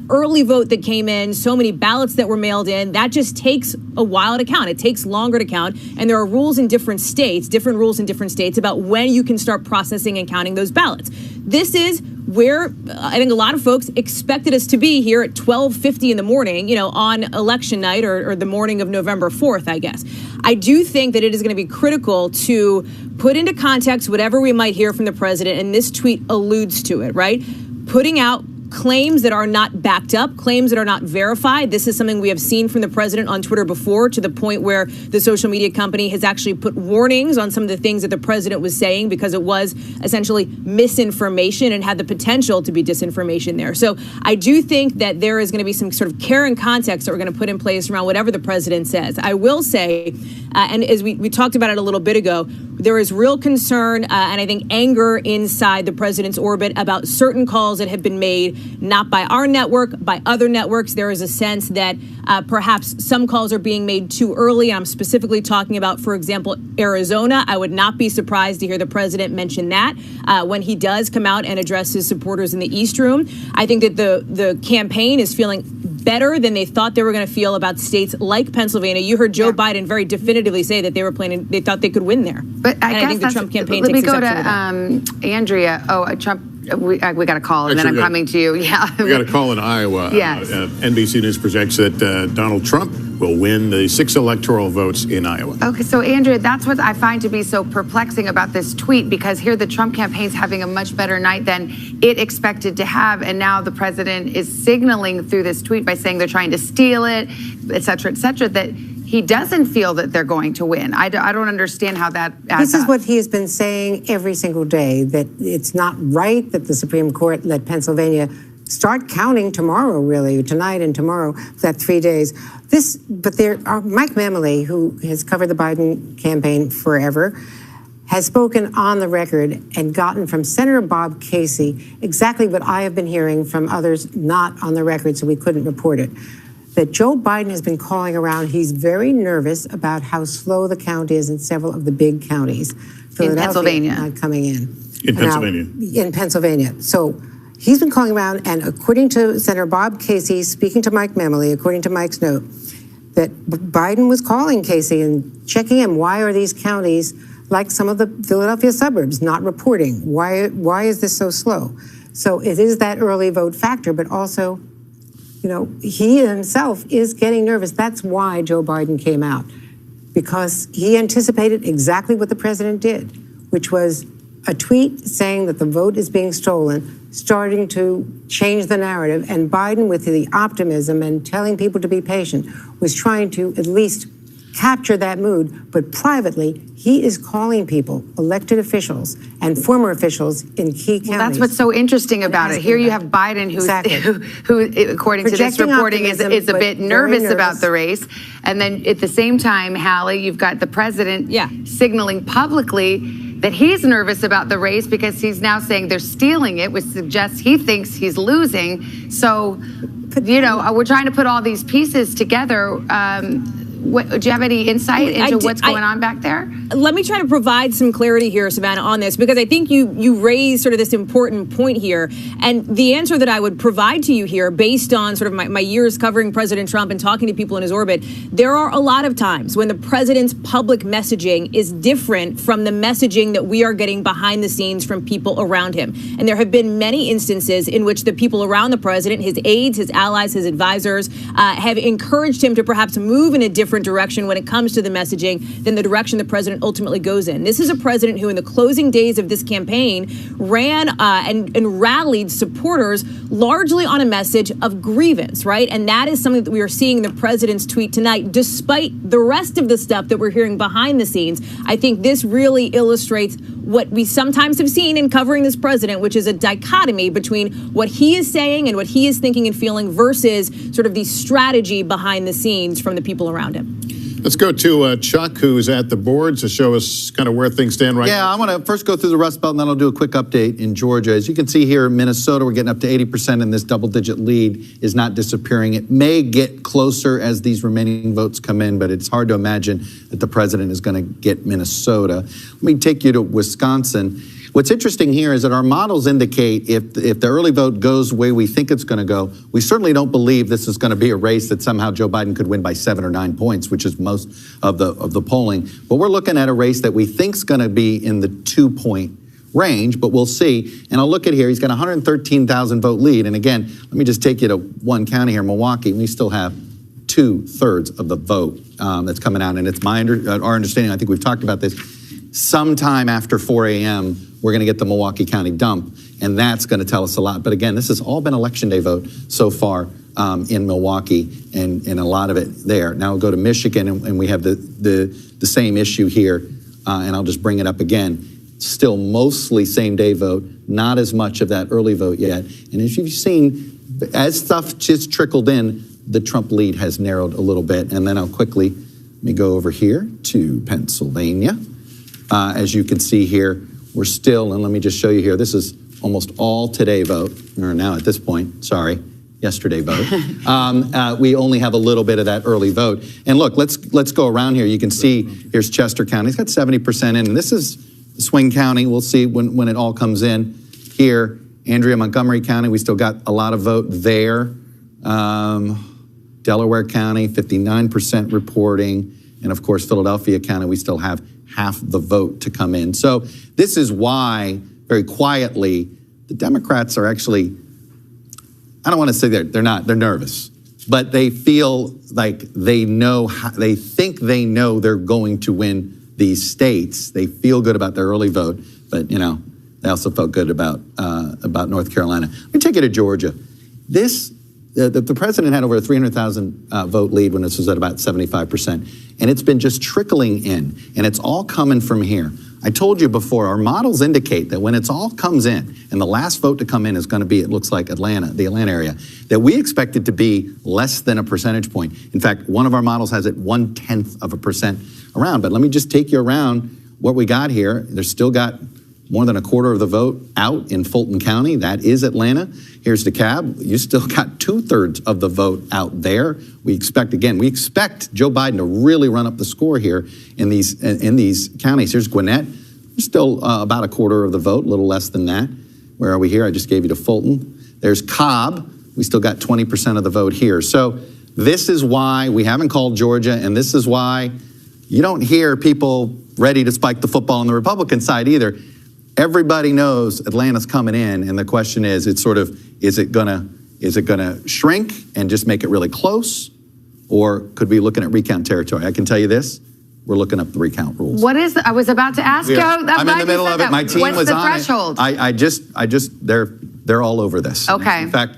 early vote that came in, so many ballots that were mailed in. That just takes a while to count. It takes longer to count. And there are rules in different rules in different states about when you can start processing and counting those ballots. This is where I think a lot of folks expected us to be here at 12:50 in the morning, on election night or the morning of November 4th, I guess. I do think that it is going to be critical to put into context whatever we might hear from the president, and this tweet alludes to it, right? Putting out claims that are not backed up, claims that are not verified. This is something we have seen from the president on Twitter before, to the point where the social media company has actually put warnings on some of the things that the president was saying because it was essentially misinformation and had the potential to be disinformation there. So I do think that there is going to be some sort of care and context that we're going to put in place around whatever the president says. I will say, and as we talked about it a little bit ago, there is real concern and I think anger inside the president's orbit about certain calls that have been made not by our network, by other networks. There is a sense that perhaps some calls are being made too early. I'm specifically talking about, for example, Arizona. I would not be surprised to hear the president mention that when he does come out and address his supporters in the East Room. I think that the campaign is feeling better than they thought they were going to feel about states like Pennsylvania. You heard Joe Biden very definitively say that they thought they could win there. But I think the Trump campaign takes exception to that. Let me go to Andrea. Trump. We got a call, and then I'm coming to you. Yeah, we got a call in Iowa. Yes. NBC News projects that Donald Trump will win the 6 electoral votes in Iowa. Okay, so Andrea, that's what I find to be so perplexing about this tweet, because here the Trump campaign's having a much better night than it expected to have, and now the president is signaling through this tweet by saying they're trying to steal it, et cetera, that he doesn't feel that they're going to win. I don't understand how that adds This is up. what he has been saying every single day, that it's not right that the Supreme Court let Pennsylvania start counting tomorrow, really, tonight and tomorrow, that 3 days. But there are Mike Mammaley, who has covered the Biden campaign forever, has spoken on the record and gotten from Senator Bob Casey exactly what I have been hearing from others not on the record, so we couldn't report it. That Joe Biden has been calling around. He's very nervous about how slow the count is in several of the big counties. In Pennsylvania. Not coming in. In Pennsylvania. In Pennsylvania. So he's been calling around, and according to Senator Bob Casey, speaking to Mike Mammaley, according to Mike's note, that Biden was calling Casey and checking in. Why are these counties, like some of the Philadelphia suburbs, not reporting? Why is this so slow? So it is that early vote factor, but also, he himself is getting nervous. That's why Joe Biden came out, because he anticipated exactly what the president did, which was a tweet saying that the vote is being stolen, starting to change the narrative. And Biden, with the optimism and telling people to be patient, was trying to at least capture that mood. But privately, he is calling people, elected officials and former officials in key counties. Well, that's what's so interesting about it. Here you have Biden, who according to this reporting, is a bit nervous about the race. And then at the same time, Hallie, you've got the president signaling publicly that he's nervous about the race because he's now saying they're stealing it, which suggests he thinks he's losing. So, we're trying to put all these pieces together. Do you have any insight into what's going on back there? Let me try to provide some clarity here, Savannah, on this, because I think you raised sort of this important point here. And the answer that I would provide to you here, based on sort of my years covering President Trump and talking to people in his orbit, there are a lot of times when the president's public messaging is different from the messaging that we are getting behind the scenes from people around him. And there have been many instances in which the people around the president, his aides, his allies, his advisors, have encouraged him to perhaps move in a different direction when it comes to the messaging than the direction the president ultimately goes in. This is a president who in the closing days of this campaign ran and rallied supporters largely on a message of grievance, right? And that is something that we are seeing in the president's tweet tonight, despite the rest of the stuff that we're hearing behind the scenes. I think this really illustrates what we sometimes have seen in covering this president, which is a dichotomy between what he is saying and what he is thinking and feeling versus sort of the strategy behind the scenes from the people around him. Let's go to Chuck, who's at the board, to show us kind of where things stand right now. Yeah, I want to first go through the Rust Belt, and then I'll do a quick update in Georgia. As you can see here in Minnesota, we're getting up to 80%, and this double-digit lead is not disappearing. It may get closer as these remaining votes come in, but it's hard to imagine that the president is going to get Minnesota. Let me take you to Wisconsin. What's interesting here is that our models indicate if the early vote goes the way we think it's going to go, we certainly don't believe this is going to be a race that somehow Joe Biden could win by 7 or 9 points, which is most of the polling. But we're looking at a race that we think is going to be in the 2-point range, but we'll see. And I'll look at here, he's got a 113,000 vote lead. And again, let me just take you to one county here, Milwaukee. We still have 2/3 of the vote that's coming out. And it's our understanding, I think we've talked about this, sometime after 4 a.m., we're going to get the Milwaukee County dump, and that's going to tell us a lot. But again, this has all been Election Day vote so far in Milwaukee, and a lot of it there. Now we'll go to Michigan, and we have the same issue here, and I'll just bring it up again. Still mostly same-day vote, not as much of that early vote yet. And as you've seen, as stuff just trickled in, the Trump lead has narrowed a little bit. And then I'll quickly, let me go over here to Pennsylvania. As you can see here, we're still, and let me just show you here, this is almost all today vote, or now at this point, sorry, yesterday vote. We only have a little bit of that early vote. And look, let's go around here. You can see here's Chester County. It's got 70% in, and this is Swing County. We'll see when it all comes in. Here, Andrea, Montgomery County, we still got a lot of vote there. Delaware County, 59% reporting. And of course, Philadelphia County, we still have half the vote to come in. So this is why, very quietly, the Democrats are actually, I don't want to say they're nervous, but they feel like they know, they think they know they're going to win these states. They feel good about their early vote, but they also felt good about North Carolina. Let me take you to Georgia. The president had over a 300,000 vote lead when this was at about 75%. And it's been just trickling in, and it's all coming from here. I told you before, our models indicate that when it's all comes in, and the last vote to come in is going to be, it looks like Atlanta, the Atlanta area, that we expect it to be less than a percentage point. In fact, one of our models has it 0.1% around. But let me just take you around what we got here. There's still got more than a quarter of the vote out in Fulton County. That is Atlanta. Here's DeKalb. You still got 2/3 of the vote out there. We expect Joe Biden to really run up the score here in these counties. Here's Gwinnett. There's still about a quarter of the vote, a little less than that. Where are we here? I just gave you to Fulton. There's Cobb. We still got 20% of the vote here. So this is why we haven't called Georgia, and this is why you don't hear people ready to spike the football on the Republican side either. Everybody knows Atlanta's coming in, and the question is, is it gonna shrink and just make it really close, or could we be looking at recount territory? I can tell you this: we're looking up the recount rules. What is? I was about to ask you. I'm in the middle of it. My team was on it. What's the threshold? They're all over this. Okay. In fact,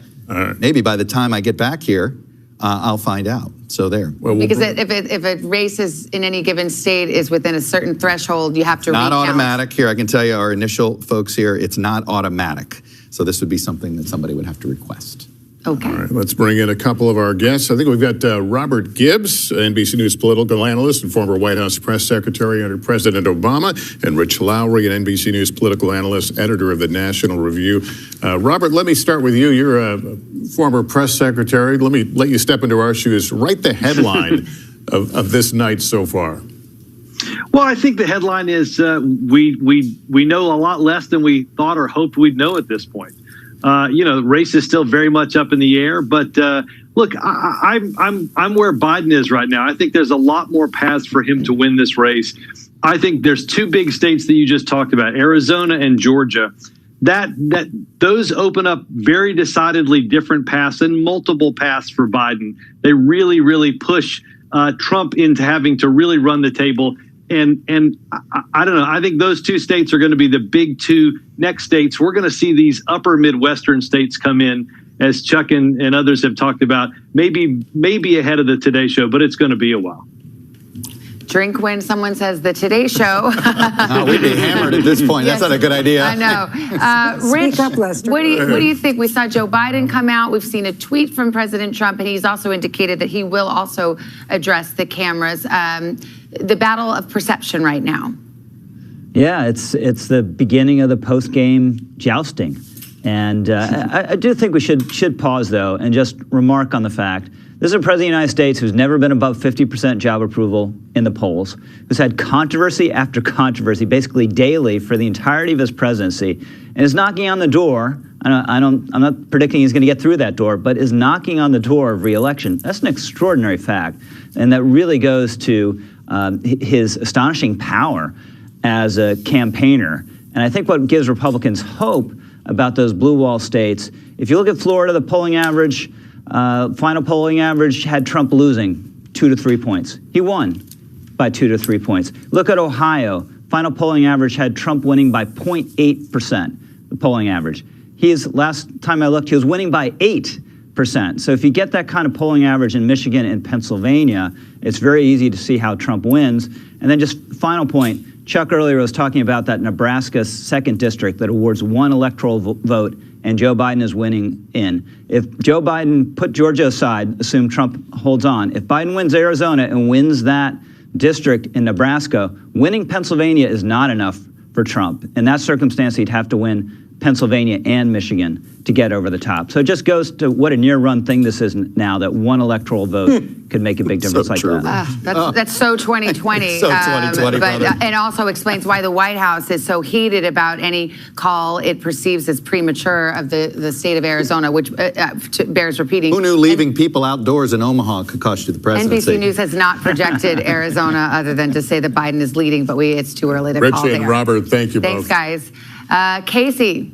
maybe by the time I get back here, I'll find out. So there. Because if a race is in any given state is within a certain threshold, you have to recount. Not automatic here. I can tell you, our initial folks here, it's not automatic. So this would be something that somebody would have to request. Okay. All right, let's bring in a couple of our guests. I think we've got Robert Gibbs, NBC News political analyst and former White House press secretary under President Obama, and Rich Lowry, an NBC News political analyst, editor of the National Review. Robert, let me start with you. You're a former press secretary. Let me let you step into our shoes. Write the headline of this night so far. Well, I think the headline is we know a lot less than we thought or hoped we'd know at this point. The race is still very much up in the air, but look, I'm where Biden is right now. I think there's a lot more paths for him to win this race. I think there's two big states that you just talked about, Arizona and Georgia. That those open up very decidedly different paths and multiple paths for Biden. They really, really push Trump into having to really run the table. And I don't know. I think those two states are going to be the big two next states. We're going to see these upper Midwestern states come in, as Chuck and others have talked about, maybe ahead of the Today Show, but it's going to be a while. Drink when someone says the Today Show. We'd be hammered at this point. Yes. That's not a good idea. I know. Rich, Speak up, Lester. what do you think? We saw Joe Biden come out. We've seen a tweet from President Trump, and he's also indicated that he will also address the cameras. The battle of perception right now. Yeah, it's the beginning of the post-game jousting. And I do think we should pause, though, and just remark on the fact this is a president of the United States who's never been above 50% job approval in the polls, who's had controversy after controversy, basically daily for the entirety of his presidency, and is knocking on the door. I'm not predicting he's going to get through that door, but is knocking on the door of re-election. That's an extraordinary fact, and that really goes to his astonishing power as a campaigner. And I think what gives Republicans hope about those blue wall states, if you look at Florida, the polling average, final polling average had Trump losing 2 to 3 points. He won by 2 to 3 points. Look at Ohio, final polling average had Trump winning by 0.8%, the polling average. Last time I looked, he was winning by 8%. So if you get that kind of polling average in Michigan and Pennsylvania, it's very easy to see how Trump wins. And then just final point, Chuck earlier was talking about that Nebraska 2nd district that awards one electoral vote, and Joe Biden is winning in. If Joe Biden, put Georgia aside, assume Trump holds on, if Biden wins Arizona and wins that district in Nebraska, winning Pennsylvania is not enough for Trump. In that circumstance, he'd have to win Pennsylvania and Michigan to get over the top. So it just goes to what a near-run thing this is now, that one electoral vote could make a big difference that. That's so 2020. So 2020, brother. and also explains why the White House is so heated about any call it perceives as premature of the state of Arizona, which bears repeating. Who knew leaving people outdoors in Omaha could cost you the presidency? NBC News has not projected Arizona other than to say that Biden is leading, but it's too early to call Richie there. and Robert, thank you Thanks, both. guys. Casey.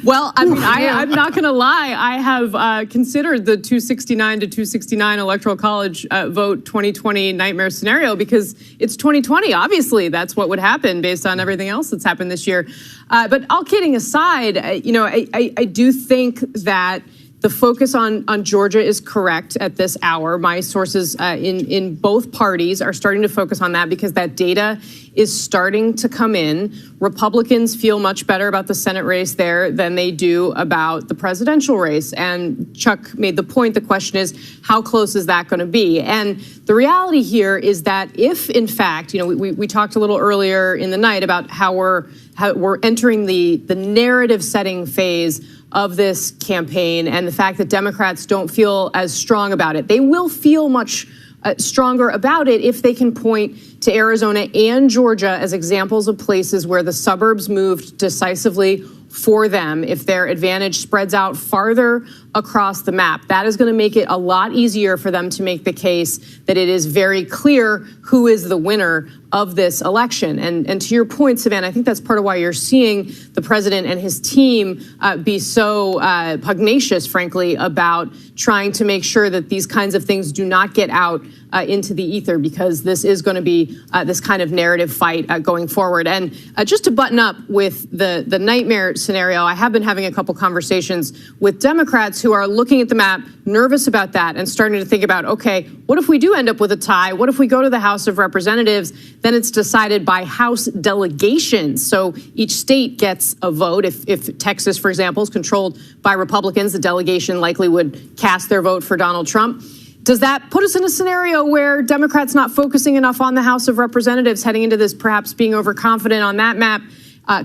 Well, I mean, I'm not going to lie. I have considered the 269 to 269 Electoral College vote 2020 nightmare scenario because it's 2020. Obviously, that's what would happen based on everything else that's happened this year. But all kidding aside, I do think that the focus on Georgia is correct at this hour. My sources in both parties are starting to focus on that because that data is starting to come in. Republicans feel much better about the Senate race there than they do about the presidential race. And Chuck made the point, the question is, how close is that going to be? And the reality here is that if, in fact, we talked a little earlier in the night about how we're entering the narrative setting phase of this campaign and the fact that Democrats don't feel as strong about it. They will feel much stronger about it if they can point to Arizona and Georgia as examples of places where the suburbs moved decisively for them. If their advantage spreads out farther across the map, that is going to make it a lot easier for them to make the case that it is very clear who is the winner of this election. And to your point, Savannah, I think that's part of why you're seeing the president and his team be so pugnacious, frankly, about trying to make sure that these kinds of things do not get out into the ether, because this is going to be this kind of narrative fight going forward. And just to button up with the nightmare scenario, I have been having a couple conversations with Democrats who are looking at the map, nervous about that, and starting to think about, okay, what if we do end up with a tie? What if we go to the House of Representatives? Then it's decided by House delegations. So each state gets a vote. If Texas, for example, is controlled by Republicans, the delegation likely would cast their vote for Donald Trump. Does that put us in a scenario where Democrats not focusing enough on the House of Representatives, heading into this perhaps being overconfident on that map,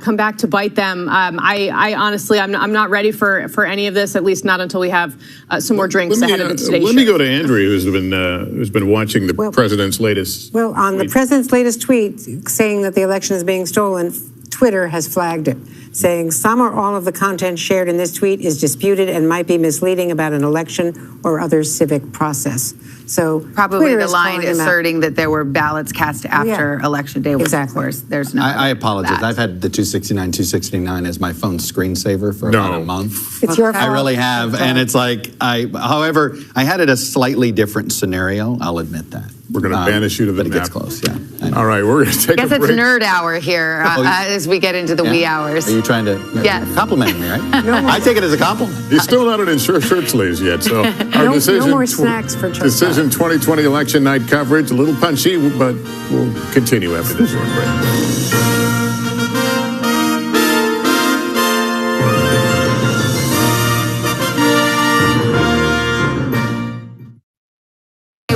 come back to bite them? I honestly, I'm not ready for any of this, at least not until we have some more drinks ahead of the Today Show. Let me go to Andrea, who's been watching the president's latest. Well, on the president's latest tweet saying that the election is being stolen, Twitter has flagged it, saying some or all of the content shared in this tweet is disputed and might be misleading about an election or other civic process. So probably Twitter the is line calling them out. asserting that there were ballots cast after Election Day, which of course there's no. I apologize. that. I've had the 269 as my phone screensaver for about a month. It's your I fault. really have, and it's like however, I had it a slightly different scenario. I'll admit that. We're going to banish you to the but map. It gets close, yeah. All right, we're going to take I guess a it's break. nerd hour here as we get into the wee hours. Are you trying to Yes. compliment me, right? I take it as a compliment. He's still not in shirt sleeves yet, so our decision. no more snacks for Chuck. Decision 2020 election night coverage, a little punchy, but we'll continue after this short break.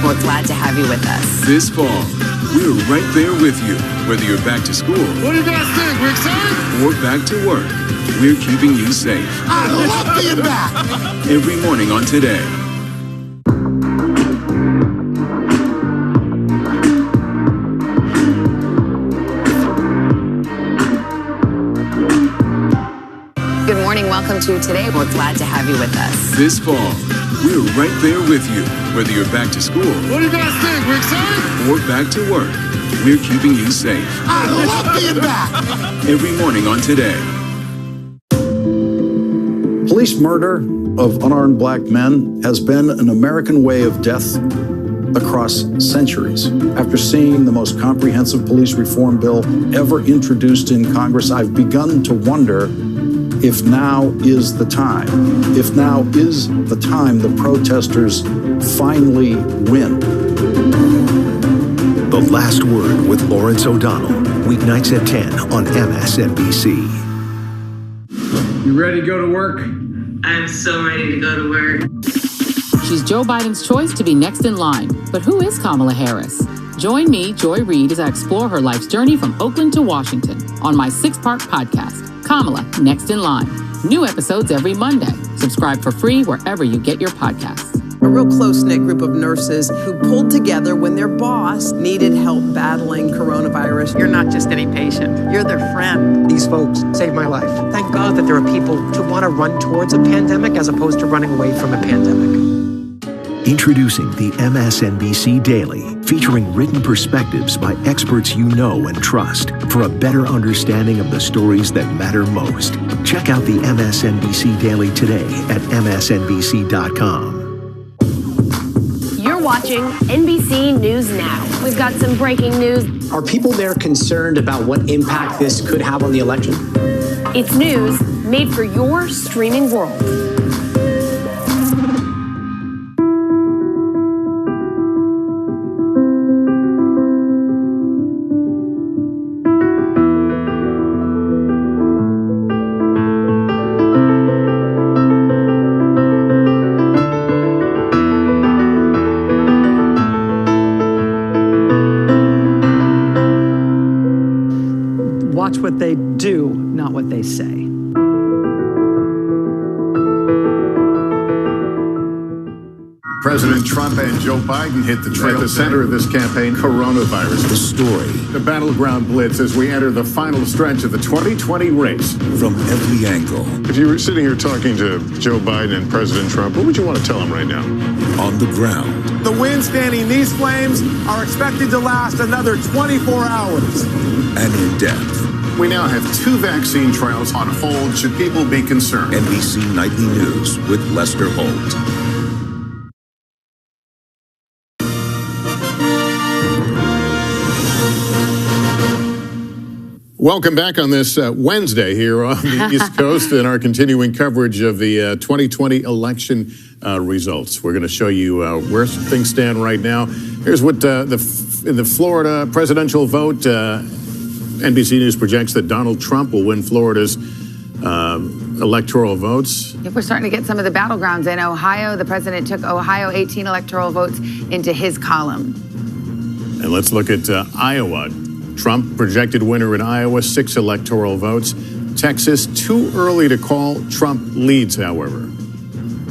We're glad to have you with us. This fall, we're right there with you, whether you're back to school. What do you guys think? We're excited? Or back to work. We're keeping you safe. I love being back. Every morning on Today. Good morning. Welcome to Today. We're glad to have you with us. This fall, we're right there with you, whether you're back to school. What do you guys think? We're excited? Or back to work. We're keeping you safe. I love being back. Every morning on Today. Police murder of unarmed black men has been an American way of death across centuries. After seeing the most comprehensive police reform bill ever introduced in Congress, I've begun to wonder if now is the time. If now is the time the protesters finally win. The Last Word with Lawrence O'Donnell, weeknights at 10 on MSNBC. You ready to go to work? I'm so ready to go to work. She's Joe Biden's choice to be next in line. But who is Kamala Harris? Join me, Joy Reid, as I explore her life's journey from Oakland to Washington on my 6-part podcast, Kamala, Next in Line. New episodes every Monday. Subscribe for free wherever you get your podcasts. A real close-knit group of nurses who pulled together when their boss needed help battling coronavirus. You're not just any patient, you're their friend. These folks saved my life. Thank God that there are people who want to run towards a pandemic as opposed to running away from a pandemic. Introducing the MSNBC Daily, featuring written perspectives by experts you know and trust for a better understanding of the stories that matter most. Check out the MSNBC Daily today at msnbc.com. You're watching NBC News Now. We've got some breaking news. Are people there concerned about what impact this could have on the election? It's news made for your streaming world. Watch what they do, not what they say. President Trump and Joe Biden hit the trail. At the center of this campaign, coronavirus. The story. The battleground blitz as we enter the final stretch of the 2020 race. From every angle. If you were sitting here talking to Joe Biden and President Trump, what would you want to tell them right now? On the ground. The wind standing these flames are expected to last another 24 hours. And in depth. We now have 2 vaccine trials on hold. Should people be concerned? NBC Nightly News with Lester Holt. Welcome back on this Wednesday here on the East Coast and our continuing coverage of the 2020 election results. We're going to show you where things stand right now. Here's what in the Florida presidential vote, NBC News projects that Donald Trump will win Florida's electoral votes. If we're starting to get some of the battlegrounds in Ohio, the president took Ohio 18 electoral votes into his column. And let's look at Iowa. Trump projected winner in Iowa, 6 electoral votes. Texas, too early to call. Trump leads, however.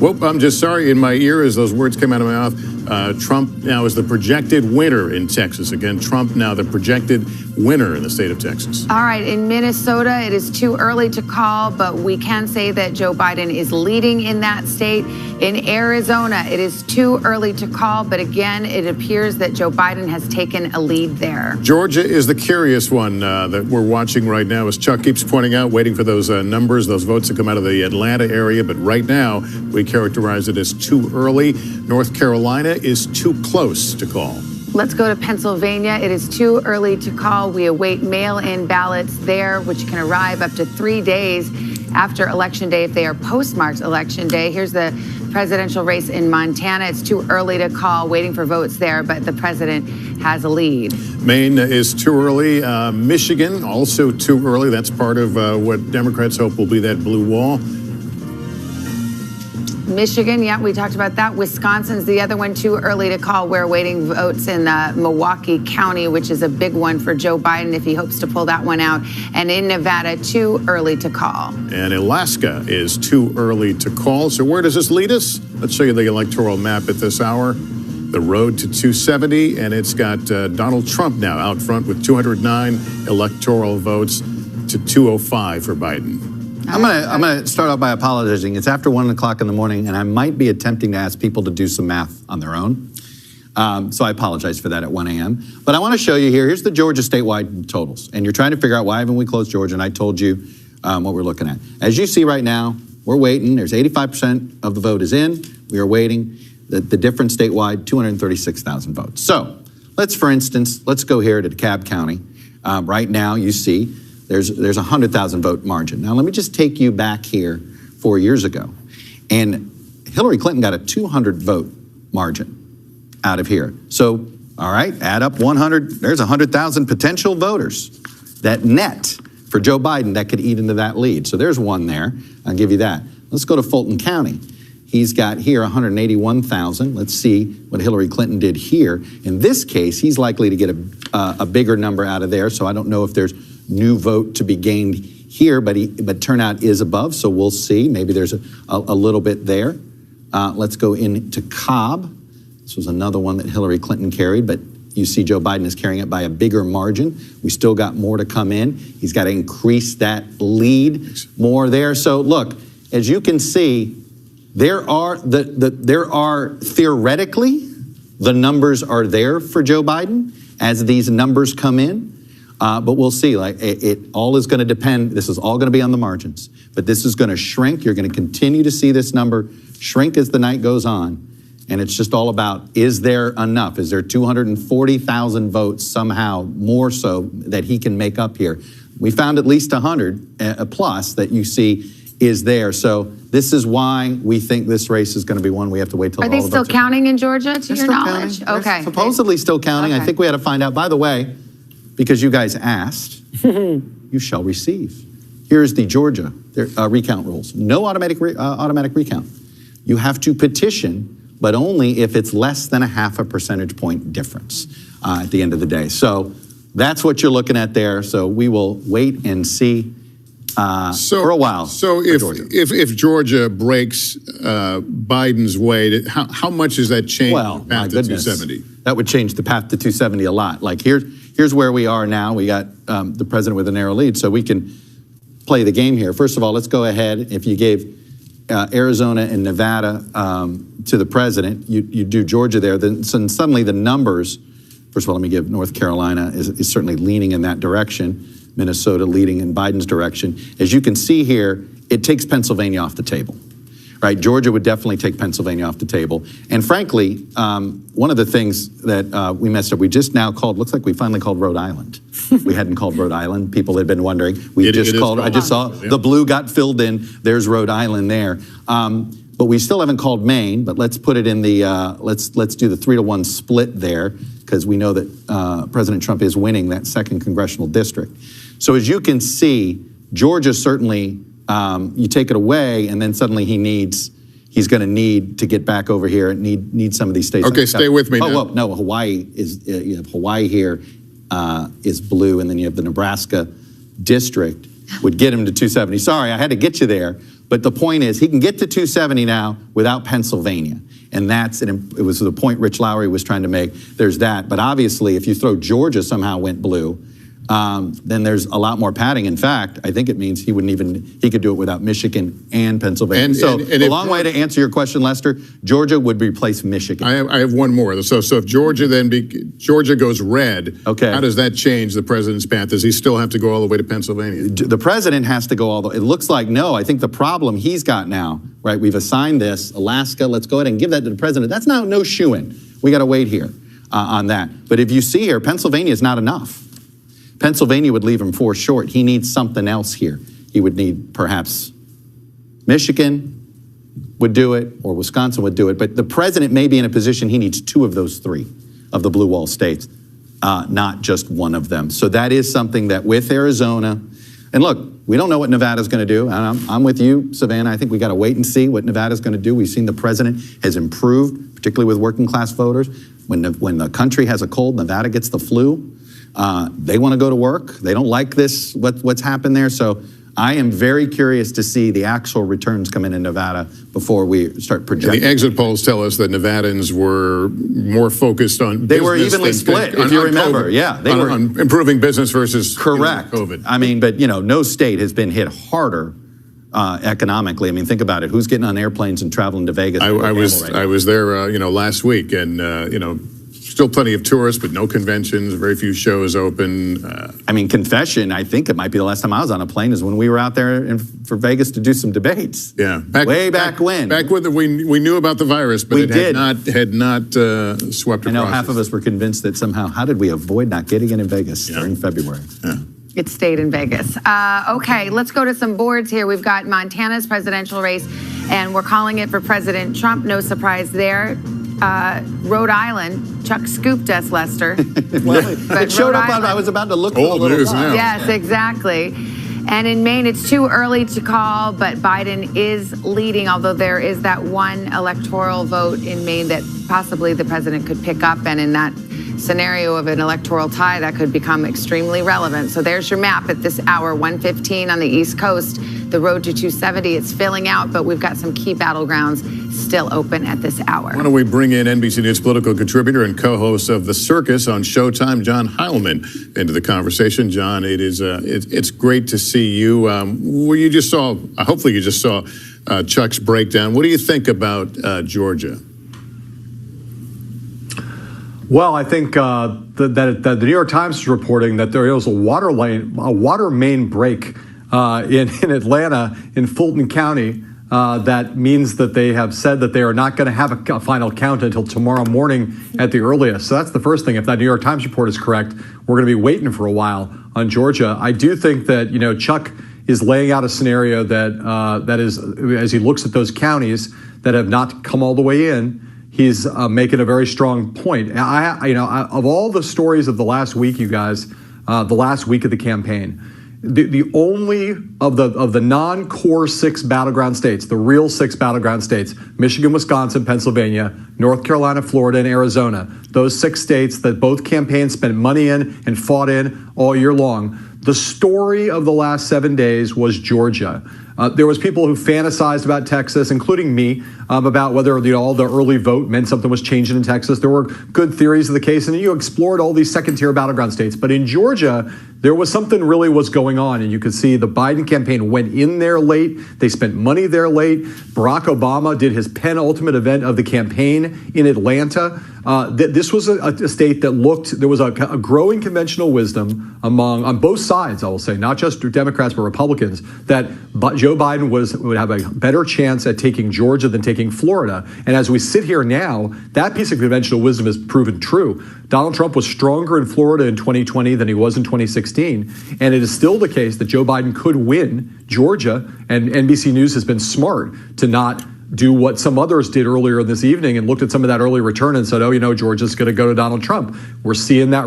Whoop, I'm just sorry. In my ear as those words came out of my mouth. Trump now is the projected winner in Texas. Again, Trump now the projected winner in the state of Texas. All right, in Minnesota, it is too early to call, but we can say that Joe Biden is leading in that state. In Arizona, it is too early to call, but again, it appears that Joe Biden has taken a lead there. Georgia is the curious one that we're watching right now, as Chuck keeps pointing out, waiting for those numbers, those votes to come out of the Atlanta area. But right now, we characterize it as too early. North Carolina is too close to call. Let's go to Pennsylvania. It is too early to call. We await mail-in ballots there, which can arrive up to 3 days after Election Day if they are postmarked Election Day. Here's the presidential race in Montana. It's too early to call, waiting for votes there, but the president has a lead. Maine is too early. Michigan, also too early. That's part of what Democrats hope will be that blue wall. Michigan, yeah, we talked about that. Wisconsin's the other one, too early to call. We're awaiting votes in Milwaukee County, which is a big one for Joe Biden if he hopes to pull that one out. And in Nevada, too early to call. And Alaska is too early to call. So where does this lead us? Let's show you the electoral map at this hour. The road to 270, and it's got Donald Trump now out front with 209 electoral votes to 205 for Biden. I'm gonna start off by apologizing. It's after 1 o'clock in the morning, and I might be attempting to ask people to do some math on their own. So I apologize for that at 1 a.m. But I want to show you here. Here's the Georgia statewide totals, and you're trying to figure out why haven't we closed Georgia? And I told you what we're looking at. As you see right now, we're waiting. There's 85% of the vote is in. We are waiting. The difference statewide, 236,000 votes. So let's, for instance, let's go here to DeKalb County. Right now, you see. There's a 100,000 vote margin. Now, let me just take you back here 4 years ago. And Hillary Clinton got a 200 vote margin out of here. So, all right, add up 100. There's 100,000 potential voters that net for Joe Biden that could eat into that lead. So there's one there. I'll give you that. Let's go to Fulton County. He's got here 181,000. Let's see what Hillary Clinton did here. In this case, he's likely to get a bigger number out of there. So I don't know if there's new vote to be gained here, but turnout is above, so we'll see. Maybe there's a little bit there. Let's go into Cobb. This was another one that Hillary Clinton carried, but you see Joe Biden is carrying it by a bigger margin. We still got more to come in. He's got to increase that lead more there. So look, as you can see, there are theoretically, the numbers are there for Joe Biden as these numbers come in. But we'll see. Like it all is going to depend. This is all going to be on the margins. But this is going to shrink. You're going to continue to see this number shrink as the night goes on. And it's just all about, is there enough? Is there 240,000 votes somehow more so that he can make up here? We found at least 100 plus that you see is there. So this is why we think this race is going to be one we have to wait till all Are they the still votes counting in Georgia, to your knowledge? They're Okay. supposedly still counting. Okay. I think we had to find out. By the way, because you guys asked, you shall receive. Here's the Georgia recount rules. No automatic recount. You have to petition, but only if it's less than 0.5 percentage point difference at the end of the day. So that's what you're looking at there. So we will wait and see for a while. So if Georgia breaks Biden's way, how much does that change the path to 270? That would change the path to 270 a lot. Like here's where we are now. We got the president with a narrow lead, so we can play the game here. First of all, let's go ahead. If you gave Arizona and Nevada to the president, you do Georgia there, then suddenly the numbers, first of all, let me give North Carolina is certainly leaning in that direction. Minnesota leading in Biden's direction. As you can see here, it takes Pennsylvania off the table, right? Georgia would definitely take Pennsylvania off the table. And frankly, one of the things that we messed up, we just now called, looks like we finally called Rhode Island. We hadn't called Rhode Island. People had been wondering. I just saw the blue got filled in. There's Rhode Island there. But we still haven't called Maine, but let's put it in the, let's do the 3-to-1 split there, because we know that President Trump is winning that 2nd congressional district. So as you can see, Georgia certainly, you take it away, and then suddenly he's going to need to get back over here and need some of these states. Okay, stay with me now. No, Hawaii is, you have Hawaii here is blue, and then you have the Nebraska district would get him to 270. Sorry, I had to get you there. But the point is, he can get to 270 now without Pennsylvania. And it was the point Rich Lowry was trying to make. There's that. But obviously, if you throw Georgia somehow went blue, then there's a lot more padding. In fact, I think it means he could do it without Michigan and Pennsylvania. So a long way to answer your question, Lester, Georgia would replace Michigan. I have one more. So if Georgia Georgia goes red, okay, how does that change the president's path? Does he still have to go all the way to Pennsylvania? The president has to go all the way. It looks like no. I think the problem he's got now, right, we've assigned this, Alaska, let's go ahead and give that to the president. That's now no shoo-in. We got to wait here on that. But if you see here, Pennsylvania is not enough. Pennsylvania would leave him 4 short. He needs something else here. He would need perhaps Michigan would do it, or Wisconsin would do it. But the president may be in a position he needs 2 of those 3 of the blue wall states, not just one of them. So that is something that with Arizona, and look, we don't know what Nevada's going to do. And I'm with you, Savannah. I think we got to wait and see what Nevada's going to do. We've seen the president has improved, particularly with working class voters. When the country has a cold, Nevada gets the flu. They want to go to work. They don't like this, what's happened there. So I am very curious to see the actual returns come in Nevada before we start projecting. The exit polls tell us that Nevadans were more focused on They were evenly split, if you remember. COVID. Yeah, they were on improving business versus correct. COVID. I mean, but no state has been hit harder economically. I mean, think about it. Who's getting on airplanes and traveling to Vegas? I was there, last week, and still plenty of tourists, but no conventions, very few shows open. I mean, confession, I think it might be the last time I was on a plane is when we were out there for Vegas to do some debates. Yeah. Back when. Back when we knew about the virus, but had not swept across. I know half of us were convinced that somehow, how did we avoid not getting it in Vegas during February? Yeah. It stayed in Vegas. Okay, let's go to some boards here. We've got Montana's presidential race, and we're calling it for President Trump. No surprise there. Rhode Island, Chuck scooped us, Lester. It showed up. I was about to look for a little news now. Yes, exactly. And in Maine, it's too early to call, but Biden is leading, although there is that one electoral vote in Maine that possibly the president could pick up. And in that scenario of an electoral tie, that could become extremely relevant. So there's your map at this hour, 1:15 on the East Coast. The road to 270, it's filling out, but we've got some key battlegrounds still open at this hour. Why don't we bring in NBC News political contributor and co-host of The Circus on Showtime, John Heilman, into the conversation. John, it's great to see you. Hopefully you just saw Chuck's breakdown. What do you think about Georgia? Well, I think that the New York Times is reporting that there is a water main break in Atlanta, in Fulton County. That means that they have said that they are not going to have a final count until tomorrow morning at the earliest. So that's the first thing. If that New York Times report is correct, we're going to be waiting for a while on Georgia. I do think that, Chuck is laying out a scenario that is, as he looks at those counties that have not come all the way in, he's making a very strong point. Of all the stories of the last week, you guys, the last week of the campaign, the only of the non-core 6 battleground states, the real 6 battleground states, Michigan, Wisconsin, Pennsylvania, North Carolina, Florida, and Arizona, those 6 states that both campaigns spent money in and fought in all year long. The story of the last 7 days was Georgia. There was people who fantasized about Texas, including me, about whether all the early vote meant something was changing in Texas. There were good theories of the case, and you explored all these second-tier battleground states. But in Georgia, there was something really was going on, and you could see the Biden campaign went in there late. They spent money there late. Barack Obama did his penultimate event of the campaign in Atlanta. This was a state that there was a growing conventional wisdom on both sides, I will say, not just Democrats but Republicans, that Joe Biden would have a better chance at taking Georgia than taking Florida. And as we sit here now, that piece of conventional wisdom has proven true. Donald Trump was stronger in Florida in 2020 than he was in 2016. And it is still the case that Joe Biden could win Georgia. And NBC News has been smart to not do what some others did earlier this evening and looked at some of that early return and said, Georgia's going to go to Donald Trump. We're seeing that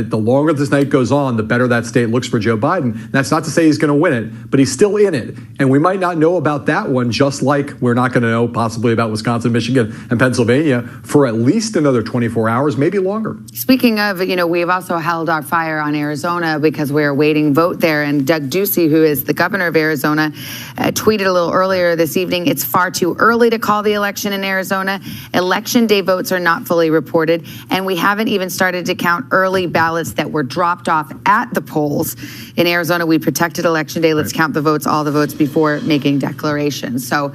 the longer this night goes on, the better that state looks for Joe Biden. That's not to say he's going to win it, but he's still in it. And we might not know about that one, just like we're not going to know possibly about Wisconsin, Michigan, and Pennsylvania for at least another 24 hours, maybe longer. Speaking of, we've also held our fire on Arizona because we're awaiting vote there. And Doug Ducey, who is the governor of Arizona, tweeted a little earlier this evening, it's far too early to call the election in Arizona. Election day votes are not fully reported, and we haven't even started to count early ballots that were dropped off at the polls. In Arizona, we protected election day. Let's count the votes, all the votes, before making declarations. So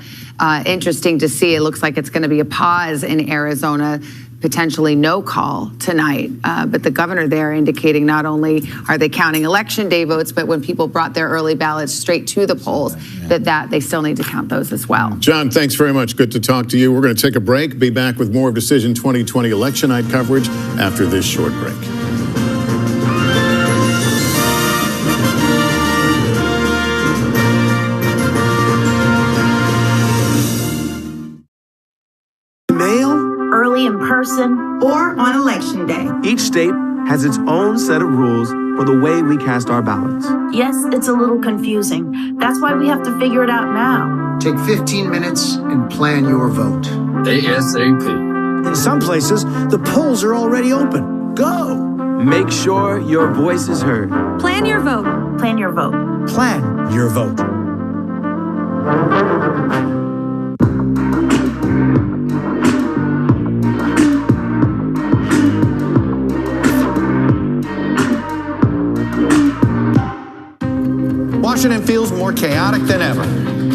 interesting to see. It looks like it's going to be a pause in Arizona, potentially no call tonight. But the governor there indicating not only are they counting election day votes, but when people brought their early ballots straight to the polls, that they still need to count those as well. John, thanks very much. Good to talk to you. We're going to take a break, be back with more of Decision 2020 election night coverage after this short break. In person, or on election day. Each state has its own set of rules for the way we cast our ballots. Yes, it's a little confusing. That's why we have to figure it out now. Take 15 minutes and plan your vote. ASAP. In some places, the polls are already open. Go! Make sure your voice is heard. Plan your vote. Plan your vote. Plan your vote. Washington feels more chaotic than ever.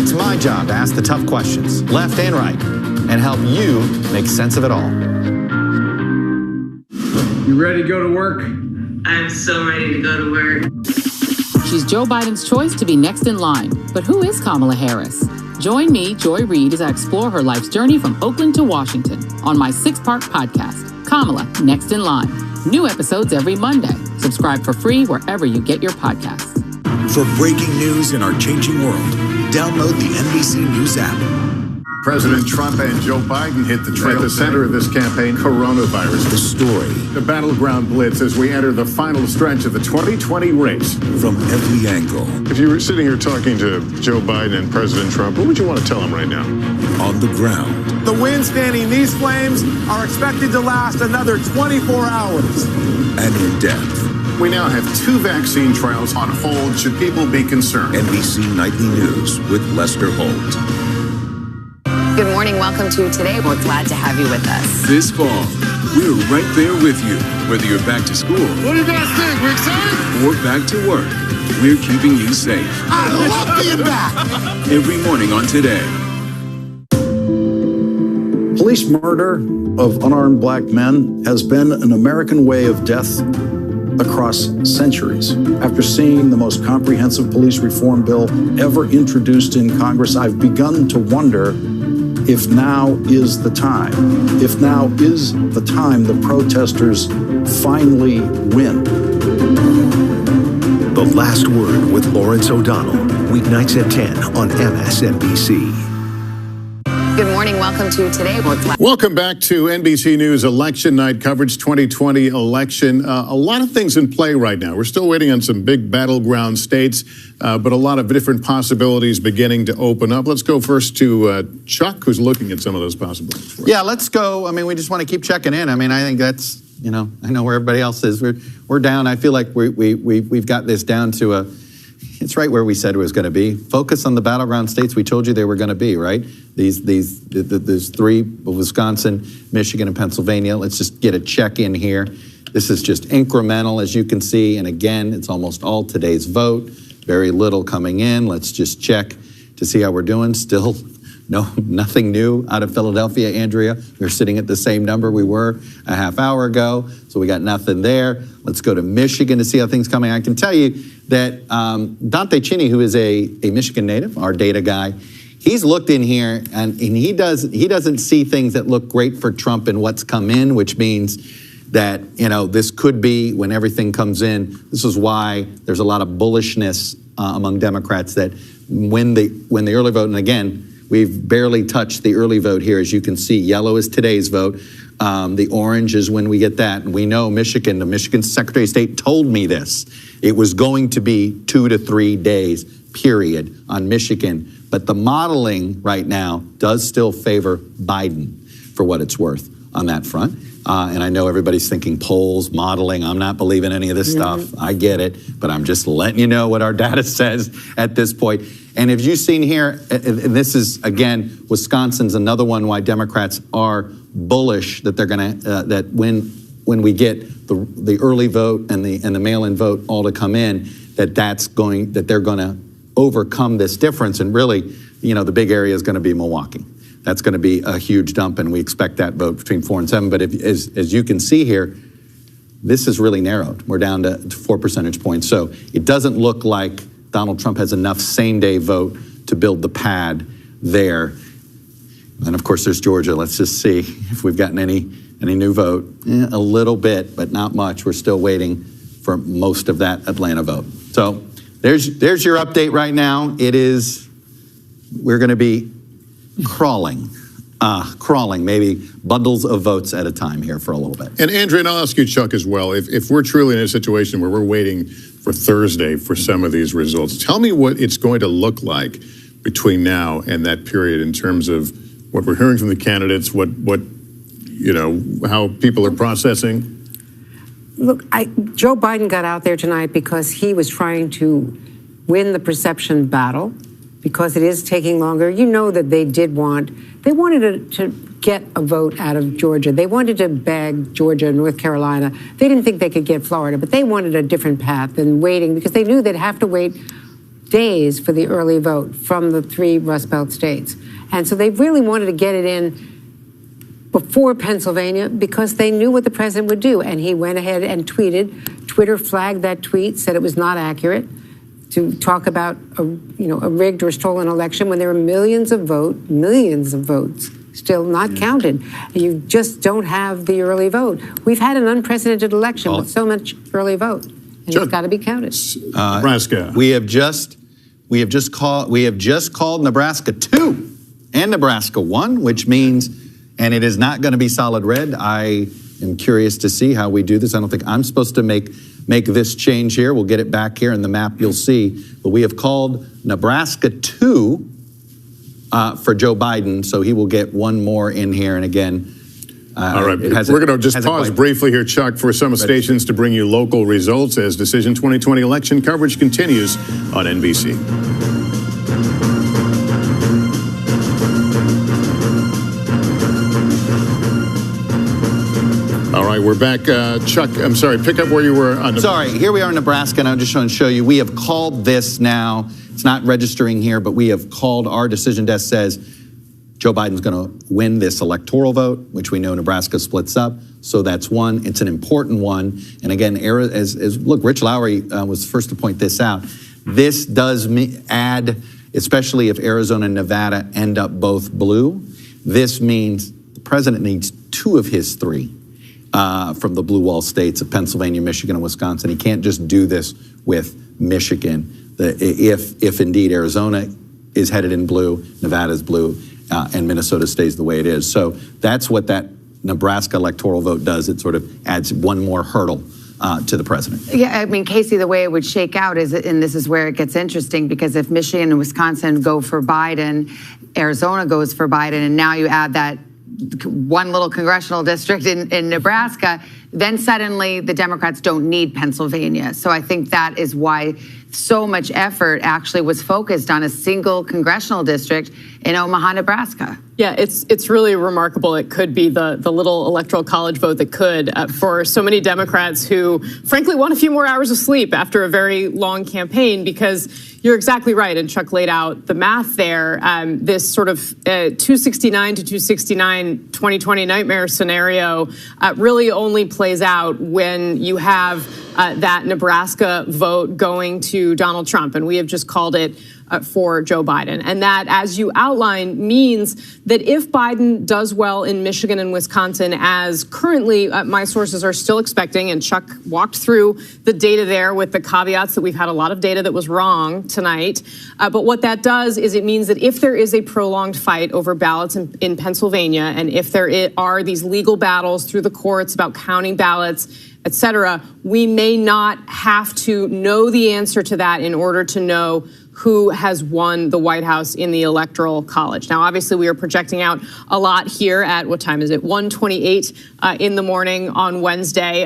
It's my job to ask the tough questions, left and right, and help you make sense of it all. You ready to go to work? I'm so ready to go to work. She's Joe Biden's choice to be next in line. But who is Kamala Harris? Join me, Joy Reid, as I explore her life's journey from Oakland to Washington on my 6-part podcast, Kamala, Next in Line. New episodes every Monday. Subscribe for free wherever you get your podcasts. For breaking news in our changing world, download the NBC News app. President Trump and Joe Biden hit the trail. At the center of this campaign, coronavirus. The story. The battleground blitz as we enter the final stretch of the 2020 race. From every angle. If you were sitting here talking to Joe Biden and President Trump, what would you want to tell them right now? on the ground, The winds fanning these flames are expected to last another 24 hours. and in depth. We now have 2 vaccine trials on hold. Should people be concerned? NBC Nightly News with Lester Holt. Good morning. Welcome to Today. We're glad to have you with us. This fall, we're right there with you, whether you're back to school. What do you guys think? We're excited? Or back to work. We're keeping you safe. I love being back. Every morning on Today. Police murder of unarmed black men has been an American way of death across centuries. After seeing the most comprehensive police reform bill ever introduced in Congress, I've begun to wonder if now is the time. If now is the time the protesters finally win. The Last Word with Lawrence O'Donnell, weeknights at 10 on MSNBC. Good morning. Welcome to Today. We're glad. Welcome back to NBC News Election Night coverage, 2020 election. A lot of things in play right now. We're still waiting on some big battleground states, but a lot of different possibilities beginning to open up. Let's go first to Chuck, who's looking at some of those possibilities. Yeah, let's go. I mean, we just want to keep checking in. I mean, I think that's, I know where everybody else is. We're down. I feel like we've got this down to it's right where we said it was going to be. Focus on the battleground states we told you they were going to be, right? There's 3, Wisconsin, Michigan, and Pennsylvania. Let's just get a check in here. This is just incremental, as you can see. And again, it's almost all today's vote. Very little coming in. Let's just check to see how we're doing. Still nothing new out of Philadelphia, Andrea. We're sitting at the same number we were a half hour ago. So we got nothing there. Let's go to Michigan to see how things coming. I can tell you that Dante Cini, who is a Michigan native, our data guy, he's looked in here and he doesn't see things that look great for Trump in what's come in, which means that, this could be when everything comes in. This is why there's a lot of bullishness among Democrats that when the early vote, and again, we've barely touched the early vote here. As you can see, yellow is today's vote. The orange is when we get that. And we know the Michigan Secretary of State told me this. It was going to be 2 to 3 days, period, on Michigan. But the modeling right now does still favor Biden, for what it's worth, on that front. And I know everybody's thinking polls, modeling. I'm not believing any of this stuff. I get it. But I'm just letting you know what our data says at this point. And if you've seen here, and this is, again, Wisconsin's another one why Democrats are bullish that they're going to, that when we get the early vote and the mail-in vote all to come in, that they're going to overcome this difference. And really, the big area is going to be Milwaukee. That's going to be a huge dump, and we expect that vote between 4 and 7. But as you can see here, this is really narrowed. We're down to 4 percentage points. So it doesn't look like Donald Trump has enough same-day vote to build the pad there. And of course, there's Georgia. Let's just see if we've gotten any new vote. A little bit, but not much. We're still waiting for most of that Atlanta vote. So there's your update right now. We're going to be crawling, maybe bundles of votes at a time here for a little bit. And Andrea, and I'll ask you, Chuck, as well. If we're truly in a situation where we're waiting for Thursday for some of these results, tell me what it's going to look like between now and that period in terms of what we're hearing from the candidates, how people are processing. Look, Joe Biden got out there tonight because he was trying to win the perception battle, because it is taking longer. You know that they wanted to get a vote out of Georgia. They wanted to bag Georgia and North Carolina. They didn't think they could get Florida, but they wanted a different path than waiting, because they knew they'd have to wait days for the early vote from the 3 Rust Belt states. And so they really wanted to get it in before Pennsylvania, because they knew what the president would do. And he went ahead and tweeted. Twitter flagged that tweet, said it was not accurate, to talk about a rigged or stolen election when there are millions of votes still not counted. You just don't have the early vote. We've had an unprecedented election with so much early vote, and it's got to be counted. Nebraska. We have just called Nebraska 2 and Nebraska 1, which means, and it is not going to be solid red. I am curious to see how we do this. I don't think I'm supposed to make this change here. We'll get it back here in the map, you'll see. But we have called Nebraska 2 for Joe Biden, so he will get one more in here. And again, all right, we're going to just pause briefly here, Chuck, for some stations to bring you local results as Decision 2020 election coverage continues on NBC. All right, we're back. Chuck, I'm sorry, pick up where you were. Sorry, here we are in Nebraska, and I'm just trying to show you. We have called this now. It's not registering here, but we have called. Our decision desk says Joe Biden's going to win this electoral vote, which we know Nebraska splits up. So that's one. It's an important one. And again, look, Rich Lowry was first to point this out. This does add, especially if Arizona and Nevada end up both blue, this means the president needs 2 of his 3 from the blue wall states of Pennsylvania, Michigan, and Wisconsin. He can't just do this with Michigan. If indeed Arizona is headed in blue, Nevada's blue, and Minnesota stays the way it is. So that's what that Nebraska electoral vote does. It sort of adds one more hurdle to the president. Yeah, I mean, Casey, the way it would shake out is, and this is where it gets interesting, because if Michigan and Wisconsin go for Biden, Arizona goes for Biden, and now you add that one little congressional district in Nebraska, then suddenly the Democrats don't need Pennsylvania. So I think that is why so much effort actually was focused on a single congressional district in Omaha, Nebraska. Yeah, it's really remarkable. It could be the little electoral college vote that could for so many Democrats who, frankly, want a few more hours of sleep after a very long campaign, because you're exactly right. And Chuck laid out the math there. This sort of 269 to 269 2020 nightmare scenario really only plays out when you have that Nebraska vote going to Donald Trump. And we have just called it for Joe Biden. And that, as you outlined, means that if Biden does well in Michigan and Wisconsin, as currently my sources are still expecting, and Chuck walked through the data there with the caveats that we've had a lot of data that was wrong tonight. But what that does is it means that if there is a prolonged fight over ballots in Pennsylvania, and if there are these legal battles through the courts about counting ballots, et cetera, we may not have to know the answer to that in order to know who has won the White House in the Electoral College. Now, obviously, we are projecting out a lot here at, what time is it, 1:28 in the morning on Wednesday.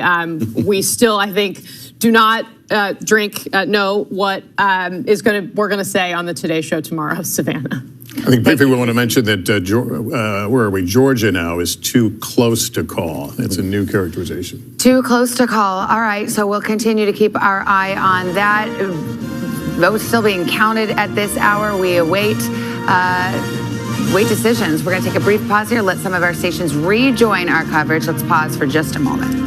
We still, I think, do not know what we're going to say on the Today Show tomorrow, Savannah. I think briefly we want to mention that, where are we? Georgia now is too close to call. It's a new characterization. Too close to call. All right, so we'll continue to keep our eye on that. Votes still being counted at this hour. We await decisions. We're going to take a brief pause here, let some of our stations rejoin our coverage. Let's pause for just a moment.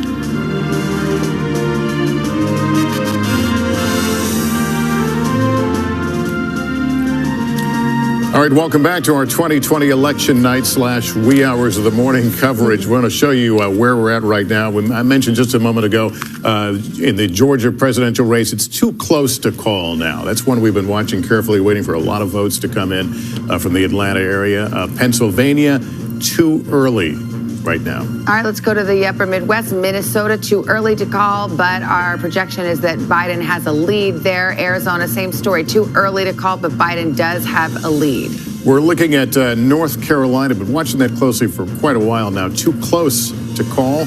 All right, welcome back to our 2020 election night / wee hours of the morning coverage. We're going to show you where we're at right now. I mentioned just a moment ago in the Georgia presidential race, it's too close to call now. That's one we've been watching carefully, waiting for a lot of votes to come in from the Atlanta area. Pennsylvania, too early right now. All right, let's go to the upper Midwest. Minnesota, too early to call, but our projection is that Biden has a lead there. Arizona, same story, too early to call, but Biden does have a lead. We're looking at North Carolina, been watching that closely for quite a while now. Too close to call.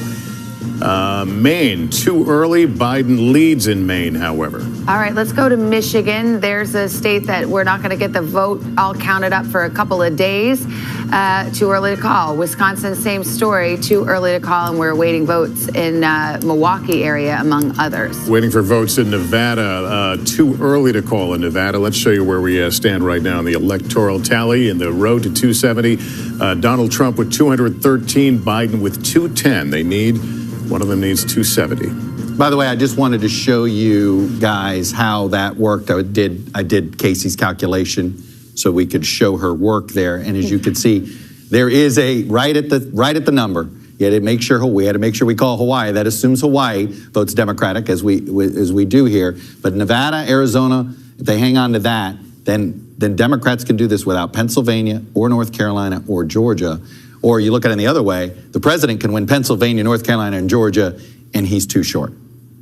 Maine, too early. Biden leads in Maine, however. All right, let's go to Michigan. There's a state that we're not going to get the vote all counted up for a couple of days. Too early to call. Wisconsin, same story. Too early to call, and we're awaiting votes in Milwaukee area, among others. Waiting for votes in Nevada. Too early to call in Nevada. Let's show you where we stand right now in the electoral tally in the road to 270. Donald Trump with 213, Biden with 210. One of them needs 270. By the way, I just wanted to show you guys how that worked. I did Casey's calculation so we could show her work there. And as you can see, there is a right at the number. You had to make sure we call Hawaii. That assumes Hawaii votes Democratic, as we do here. But Nevada, Arizona, if they hang on to that, then Democrats can do this without Pennsylvania or North Carolina or Georgia. Or you look at it the other way, the president can win Pennsylvania, North Carolina, and Georgia, and he's too short.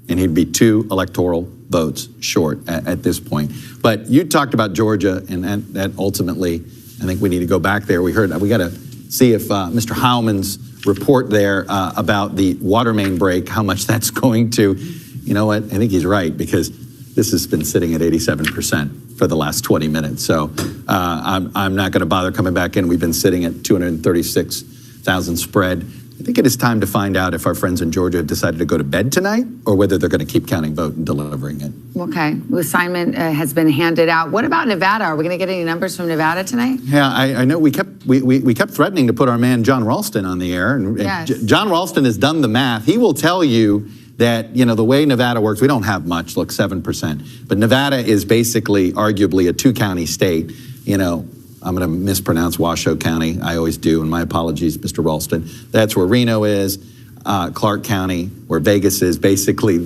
And he'd be 2 electoral votes short at this point. But you talked about Georgia, and that ultimately I think we need to go back there. We got to see if Mr. Heilman's report there about the water main break, how much that's going to, you know what, I think he's right, because this has been sitting at 87% for the last 20 minutes. So I'm not going to bother coming back in. We've been sitting at 236,000 spread. I think it is time to find out if our friends in Georgia have decided to go to bed tonight or whether they're going to keep counting vote and delivering it. Okay, the assignment has been handed out. What about Nevada? Are we going to get any numbers from Nevada tonight? Yeah, I know we kept threatening to put our man John Ralston on the air. And yes. John Ralston has done the math. He will tell you that, you know, the way Nevada works, we don't have much, look, 7%. But Nevada is basically arguably a 2-county state. You know, I'm going to mispronounce Washoe County. I always do, and my apologies, Mr. Ralston. That's where Reno is, Clark County, where Vegas is. Basically,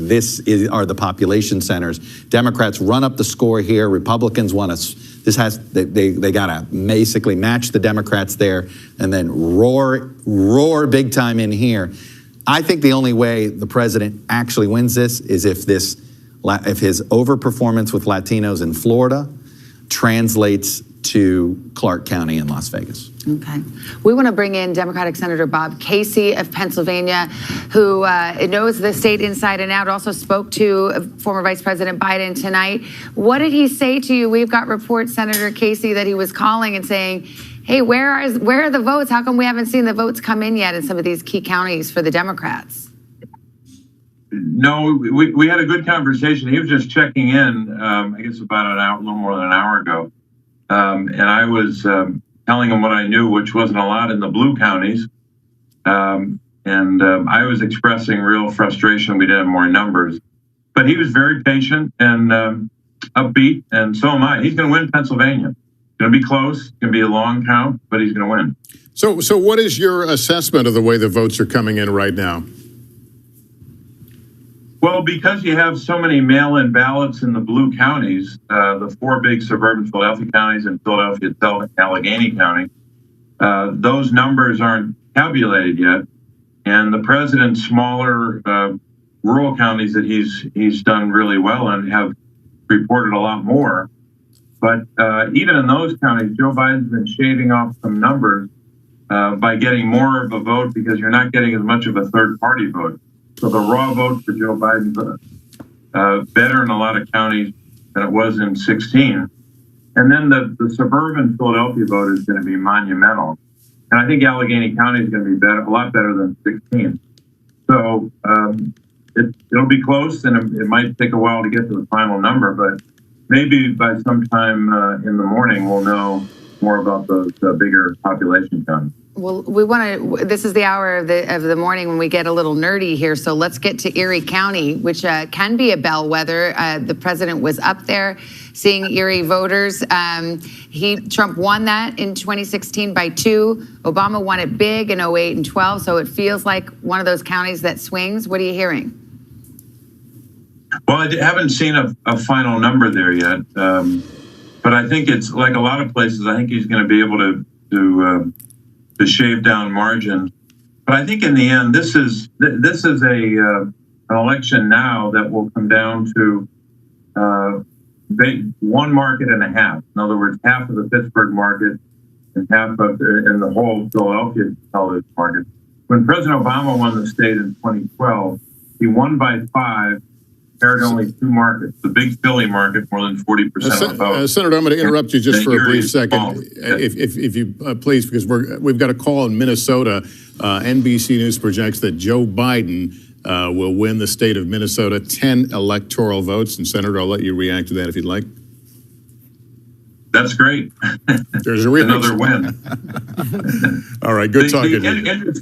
are the population centers. Democrats run up the score here. Republicans want to. They got to basically match the Democrats there, and then roar big time in here. I think the only way the president actually wins this is if his overperformance with Latinos in Florida translates to Clark County and Las Vegas. Okay. We want to bring in Democratic Senator Bob Casey of Pennsylvania, who knows the state inside and out, also spoke to former Vice President Biden tonight. What did he say to you? We've got reports, Senator Casey, that he was calling and saying, hey, where are the votes? How come we haven't seen the votes come in yet in some of these key counties for the Democrats? No, we had a good conversation. He was just checking in, I guess about a little more than an hour ago. And I was telling him what I knew, which wasn't a lot in the blue counties. And I was expressing real frustration. We didn't have more numbers. But he was very patient and upbeat, and so am I. He's going to win Pennsylvania. It's going to be close. It's going to be a long count, but he's going to win. So what is your assessment of the way the votes are coming in right now? Well, because you have so many mail-in ballots in the blue counties, the 4 big suburban Philadelphia counties and Philadelphia itself and Allegheny County, those numbers aren't tabulated yet. And the president's smaller rural counties that he's done really well in have reported a lot more. But even in those counties, Joe Biden's been shaving off some numbers by getting more of a vote because you're not getting as much of a third-party vote. So the raw vote for Joe Biden's better in a lot of counties than it was in 16. And then the suburban Philadelphia vote is going to be monumental. And I think Allegheny County is going to be a lot better than 16. So it'll be close, and it might take a while to get to the final number, but maybe by sometime in the morning we'll know more about those bigger population counties. Well, we want to. This is the hour of the morning when we get a little nerdy here. So let's get to Erie County, which can be a bellwether. The president was up there seeing Erie voters. Trump won that in 2016 by 2. Obama won it big in 08 and 12. So it feels like one of those counties that swings. What are you hearing? Well, I haven't seen a final number there yet, but I think it's like a lot of places. I think he's going to be able to shave down margins. But I think in the end, this is an election now that will come down to one market and a half. In other words, half of the Pittsburgh market and half of the whole Philadelphia television market. When President Obama won the state in 2012, he won by 5. Compared to only 2 markets. The big Philly market, more than 40% of the vote. Senator, I'm going to interrupt you just for a brief second, if you please, because we've got a call in Minnesota. NBC News projects that Joe Biden will win the state of Minnesota 10 electoral votes. And Senator, I'll let you react to that if you'd like. That's great. There's a remix. Another win. All right, good talking to you.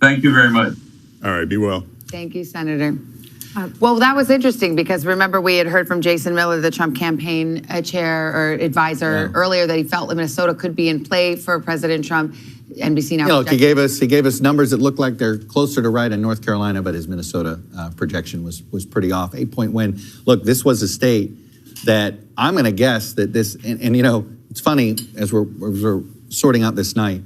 Thank you very much. All right, be well. Thank you, Senator. Well, that was interesting because remember we had heard from Jason Miller, the Trump campaign chair or advisor earlier, that he felt that Minnesota could be in play for President Trump. NBC now. Look, he gave us numbers that look like they're closer to right in North Carolina, but his Minnesota projection was pretty off. 8-point win. Look, this was a state that I'm going to guess that this and you know it's funny as we're sorting out this night.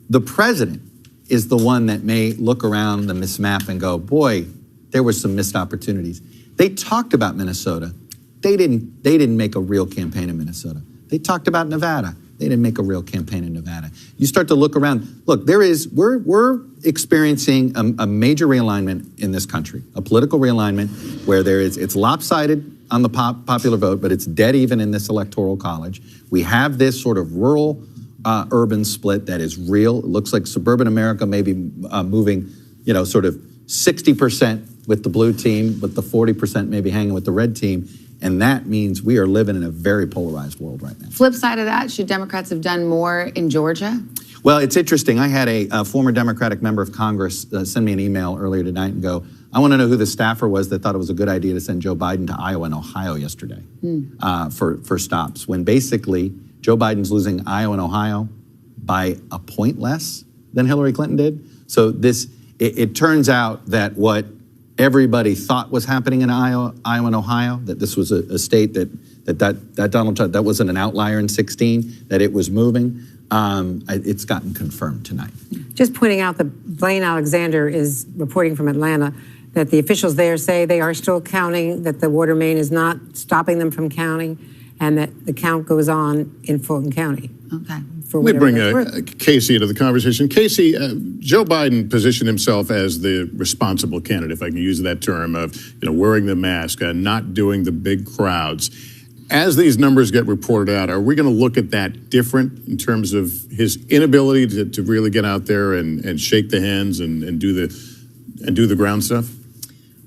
The president is the one that may look around the map and go, boy, there were some missed opportunities. They talked about Minnesota. They didn't make a real campaign in Minnesota. They talked about Nevada. They didn't make a real campaign in Nevada. You start to look around. Look, we're experiencing a major realignment in this country, a political realignment where it's lopsided on the popular vote, but it's dead even in this electoral college. We have this sort of rural urban split that is real. It looks like suburban America may be moving, sort of 60% with the blue team, but the 40% maybe hanging with the red team. And that means we are living in a very polarized world right now. Flip side of that, should Democrats have done more in Georgia? Well, it's interesting. I had a former Democratic member of Congress send me an email earlier tonight and go, I want to know who the staffer was that thought it was a good idea to send Joe Biden to Iowa and Ohio yesterday for stops, when basically Joe Biden's losing Iowa and Ohio by a point less than Hillary Clinton did. So it turns out that what everybody thought was happening in Iowa and Ohio, that this was a state that Donald Trump, that wasn't an outlier in 2016, that it was moving. It's gotten confirmed tonight. Just pointing out that Blaine Alexander is reporting from Atlanta that the officials there say they are still counting, that the water main is not stopping them from counting, and that the count goes on in Fulton County. Okay. Let me bring Casey into the conversation. Casey, Joe Biden positioned himself as the responsible candidate, if I can use that term, of wearing the mask, not doing the big crowds. As these numbers get reported out, are we going to look at that different in terms of his inability to really get out there and shake the hands and do the ground stuff?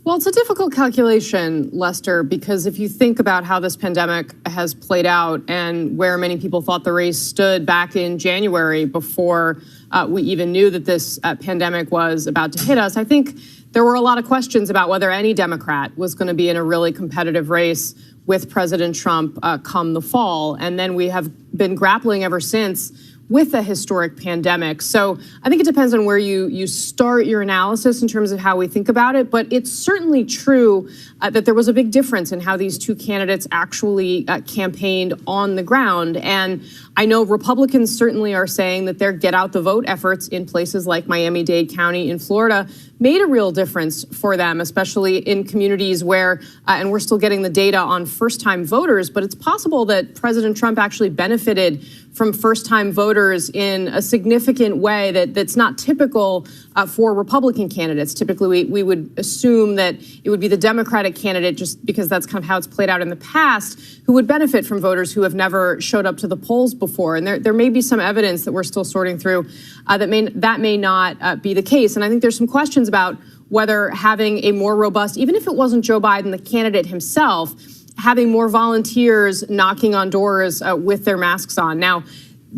Well, it's a difficult calculation, Lester, because if you think about how this pandemic has played out and where many people thought the race stood back in January before we even knew that this pandemic was about to hit us, I think there were a lot of questions about whether any Democrat was going to be in a really competitive race with President Trump come the fall. And then we have been grappling ever since with a historic pandemic. So I think it depends on where you start your analysis in terms of how we think about it. But it's certainly true that there was a big difference in how these two candidates actually campaigned on the ground. And I know Republicans certainly are saying that their get out the vote efforts in places like Miami-Dade County in Florida made a real difference for them, especially in communities where, and we're still getting the data on first-time voters, but it's possible that President Trump actually benefited from first-time voters in a significant way that's not typical for Republican candidates. Typically, we would assume that it would be the Democratic candidate, just because that's kind of how it's played out in the past, who would benefit from voters who have never showed up to the polls before. And there may be some evidence that we're still sorting through that may not be the case. And I think there's some questions about whether having a more robust, even if it wasn't Joe Biden, the candidate himself, having more volunteers knocking on doors with their masks on. Now,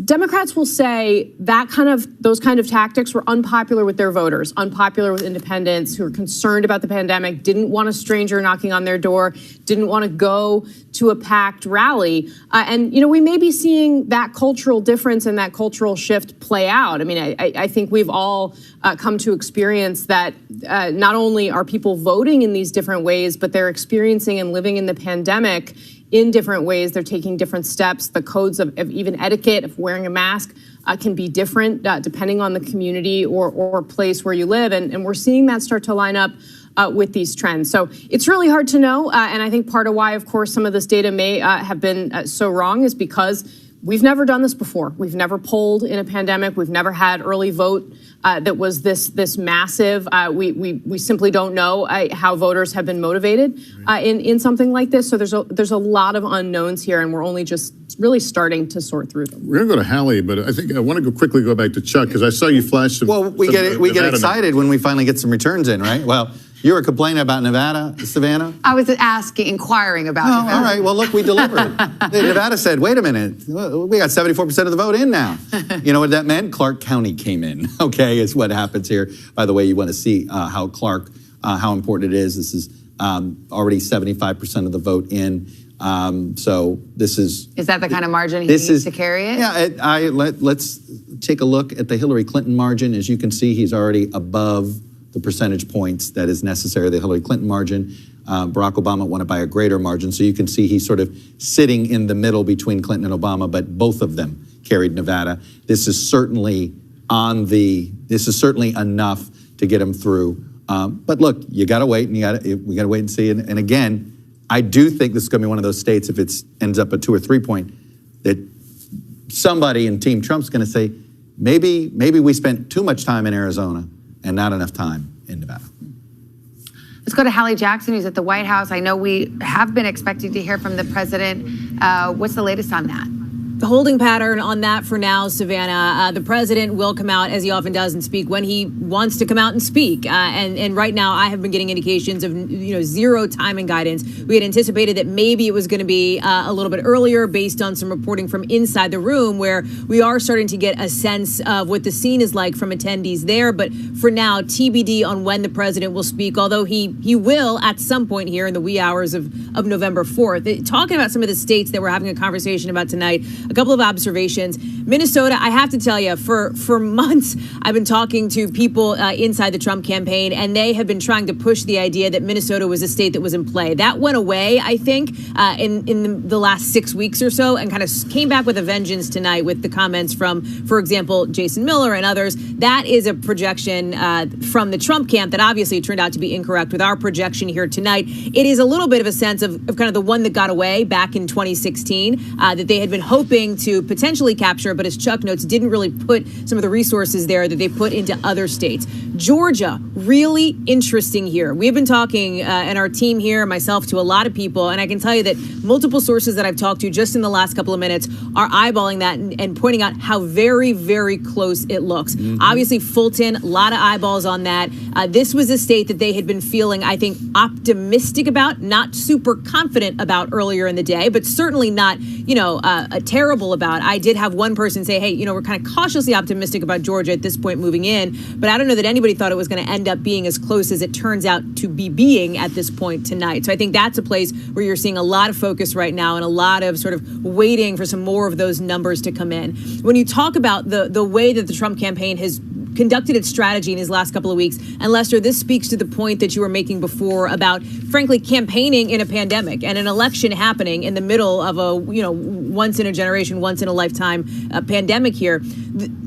Democrats will say those kind of tactics were unpopular with their voters, unpopular with independents who are concerned about the pandemic, didn't want a stranger knocking on their door, didn't want to go to a packed rally. And we may be seeing that cultural difference and that cultural shift play out. I mean, I think we've all come to experience that not only are people voting in these different ways, but they're experiencing and living in the pandemic in different ways. They're taking different steps. The codes of even etiquette of wearing a mask can be different depending on the community or place where you live. And we're seeing that start to line up with these trends. So it's really hard to know. And I think part of why, of course, some of this data may have been so wrong is because we've never done this before. We've never polled in a pandemic. We've never had early vote that was this massive. We simply don't know how voters have been motivated in something like this. So there's a lot of unknowns here, and we're only just really starting to sort through them. We're going to go to Hallie, but I think I want to quickly go back to Chuck, because I saw you flash some. Well, we get excited when we finally get some returns in, right? Well, you were complaining about Nevada, Savannah? I was inquiring about Nevada. All right, well, look, we delivered. Nevada said, wait a minute, we got 74% of the vote in now. You know what that meant? Clark County came in, okay, is what happens here. By the way, you want to see how important it is. This is already 75% of the vote in. So this is... Is that the kind of margin he needs to carry it? Yeah, let's take a look at the Hillary Clinton margin. As you can see, he's already above the percentage points that is necessary, the Hillary Clinton margin. Barack Obama won it by a greater margin. So you can see he's sort of sitting in the middle between Clinton and Obama, but both of them carried Nevada. This is certainly enough to get him through. But look, you got to wait, and we got to wait and see. And again, I do think this is going to be one of those states, if it ends up a 2 or 3 point, that somebody in Team Trump's going to say, maybe we spent too much time in Arizona and not enough time in Nevada. Let's go to Hallie Jackson, who's at the White House. I know we have been expecting to hear from the president. What's the latest on that? The holding pattern on that for now, Savannah. The president will come out, as he often does, and speak when he wants to come out and speak. And right now, I have been getting indications of zero timing guidance. We had anticipated that maybe it was going to be a little bit earlier, based on some reporting from inside the room, where we are starting to get a sense of what the scene is like from attendees there. But for now, TBD on when the president will speak. Although he will at some point here in the wee hours of November 4th. Talking about some of the states that we're having a conversation about tonight. A couple of observations. Minnesota, I have to tell you, for months, I've been talking to people inside the Trump campaign, and they have been trying to push the idea that Minnesota was a state that was in play. That went away, I think, in the last 6 weeks or so, and kind of came back with a vengeance tonight with the comments from, for example, Jason Miller and others. That is a projection from the Trump camp that obviously turned out to be incorrect. With our projection here tonight, it is a little bit of a sense of kind of the one that got away back in 2016 that they had been hoping to potentially capture, but as Chuck notes, didn't really put some of the resources there that they put into other states. Georgia, really interesting here. We have been talking, and our team here, myself, to a lot of people, and I can tell you that multiple sources that I've talked to just in the last couple of minutes are eyeballing that and pointing out how very, very close it looks. Obviously, Fulton, a lot of eyeballs on that. This was a state that they had been feeling, I think, optimistic about, not super confident about earlier in the day, but certainly not, terrible about. I did have one person say, hey, we're kind of cautiously optimistic about Georgia at this point moving in, but I don't know that anybody thought it was going to end up being as close as it turns out to be being at this point tonight. So I think that's a place where you're seeing a lot of focus right now and a lot of sort of waiting for some more of those numbers to come in. When you talk about the way that the Trump campaign has conducted its strategy in his last couple of weeks. And Lester, this speaks to the point that you were making before about, frankly, campaigning in a pandemic and an election happening in the middle of a, once in a generation, once in a lifetime pandemic here.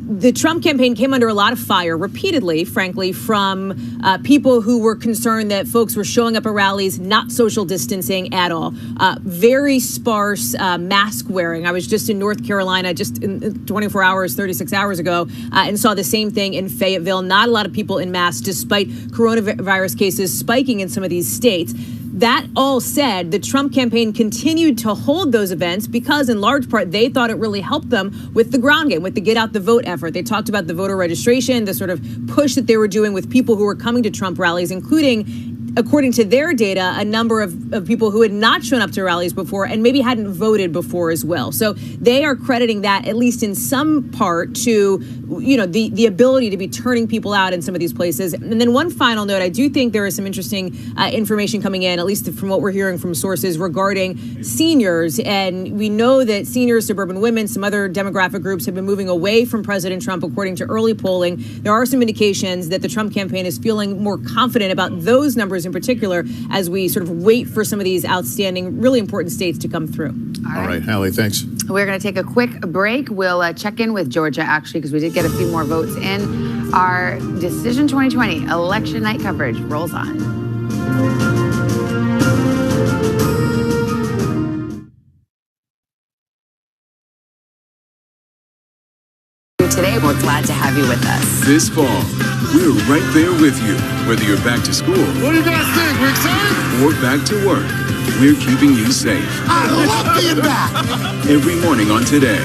The Trump campaign came under a lot of fire repeatedly, frankly, from people who were concerned that folks were showing up at rallies, not social distancing at all. Very sparse mask wearing. I was just in North Carolina just in 24 hours, 36 hours ago, and saw the same thing in Fayetteville. Not a lot of people in masks, despite coronavirus cases spiking in some of these states. That all said, the Trump campaign continued to hold those events because, in large part, they thought it really helped them with the ground game, with the get out the vote effort. They talked about the voter registration, the sort of push that they were doing with people who were coming to Trump rallies, including, according to their data, a number of people who had not shown up to rallies before and maybe hadn't voted before as well. So they are crediting that, at least in some part, to the ability to be turning people out in some of these places. And then one final note, I do think there is some interesting information coming in, at least from what we're hearing from sources regarding seniors. And we know that seniors, suburban women, some other demographic groups have been moving away from President Trump, according to early polling. There are some indications that the Trump campaign is feeling more confident about those numbers in particular as we sort of wait for some of these outstanding, really important states to come through. All right, Hallie, thanks. We're going to take a quick break. We'll check in with Georgia, actually, because we did get a few more votes in. Our Decision 2020 election night coverage rolls on. Today, we're glad to have you with us. This fall, we're right there with you, whether you're back to school. What do you guys think? We're excited? Or back to work. We're keeping you safe. I love being back. Every morning on Today.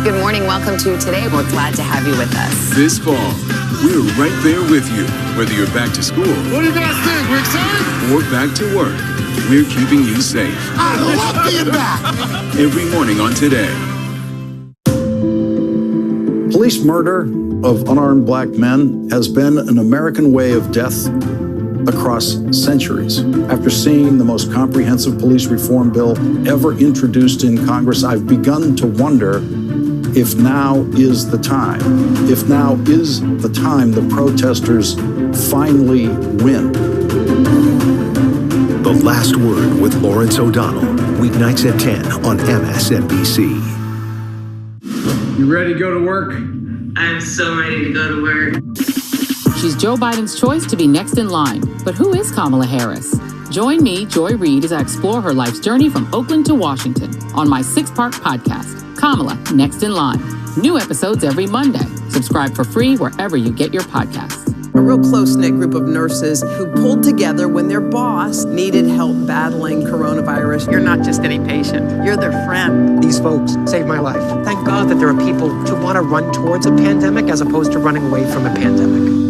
Good morning. Welcome to Today. We're glad to have you with us. This fall, we're right there with you, whether you're back to school. What do you guys think? We're excited? Or back to work. We're keeping you safe. I love being back. Every morning on Today. Police murder of unarmed black men has been an American way of death across centuries. After seeing the most comprehensive police reform bill ever introduced in Congress, I've begun to wonder if now is the time. If now is the time the protesters finally win. The Last Word with Lawrence O'Donnell, weeknights at 10 on MSNBC. You ready to go to work? I'm so ready to go to work. She's Joe Biden's choice to be next in line. But who is Kamala Harris? Join me, Joy Reid, as I explore her life's journey from Oakland to Washington on my 6-part podcast, Kamala Next in Line. New episodes every Monday. Subscribe for free wherever you get your podcasts. A real close-knit group of nurses who pulled together when their boss needed help battling coronavirus. You're not just any patient, you're their friend. These folks saved my life. Thank God that there are people who want to run towards a pandemic as opposed to running away from a pandemic.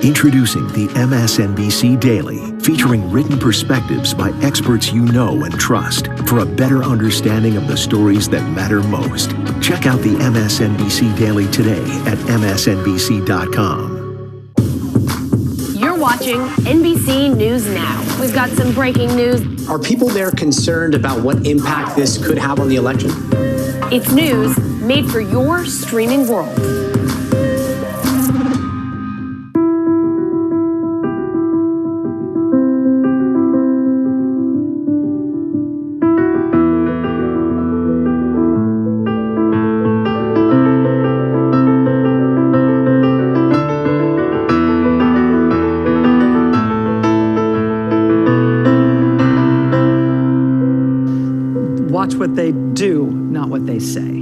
Introducing the MSNBC Daily, featuring written perspectives by experts you know and trust for a better understanding of the stories that matter most. Check out the MSNBC Daily today at msnbc.com. You're watching NBC News Now. We've got some breaking news. Are people there concerned about what impact this could have on the election? It's news made for your streaming world. Watch what they do, not what they say.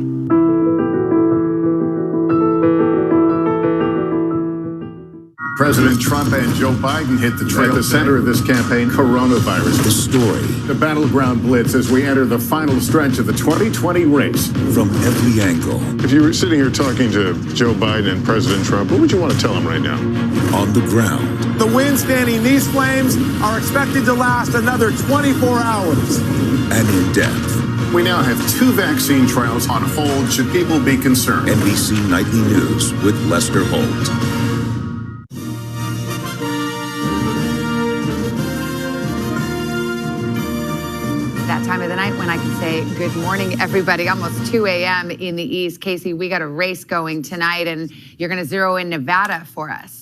President Trump and Joe Biden hit the trail. At the center of this campaign, coronavirus. The story. The battleground blitz as we enter the final stretch of the 2020 race. From every angle. If you were sitting here talking to Joe Biden and President Trump, what would you want to tell them right now? On the ground. The wind standing these flames are expected to last another 24 hours. And in depth. We now have 2 vaccine trials on hold. Should people be concerned? NBC Nightly News with Lester Holt. That time of the night when I can say good morning, everybody. Almost 2 a.m. in the East. Casey, we got a race going tonight, and you're going to zero in Nevada for us.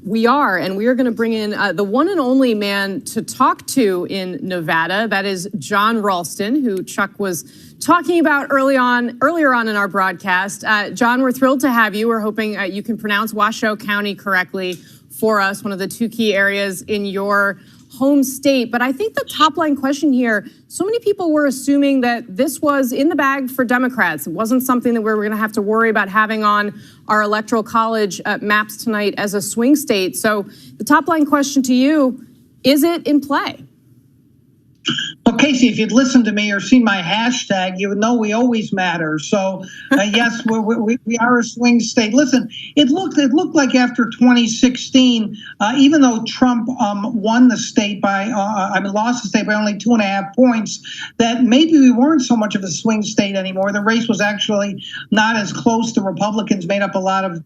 We are, and we are going to bring in the one and only man to talk to in Nevada. That is John Ralston, who Chuck was talking about earlier on in our broadcast. John, we're thrilled to have you. We're hoping you can pronounce Washoe County correctly for us, one of the 2 key areas in your home state. But I think the top line question here, so many people were assuming that this was in the bag for Democrats. It wasn't something that we were going to have to worry about having on our electoral college maps tonight as a swing state. So the top line question to you, is it in play? Well, Casey, if you'd listened to me or seen my hashtag, you would know we always matter. So, yes, we are a swing state. Listen, it looked like after 2016, even though Trump won the state lost the state by only 2.5 points, that maybe we weren't so much of a swing state anymore. The race was actually not as close. The Republicans made up a lot of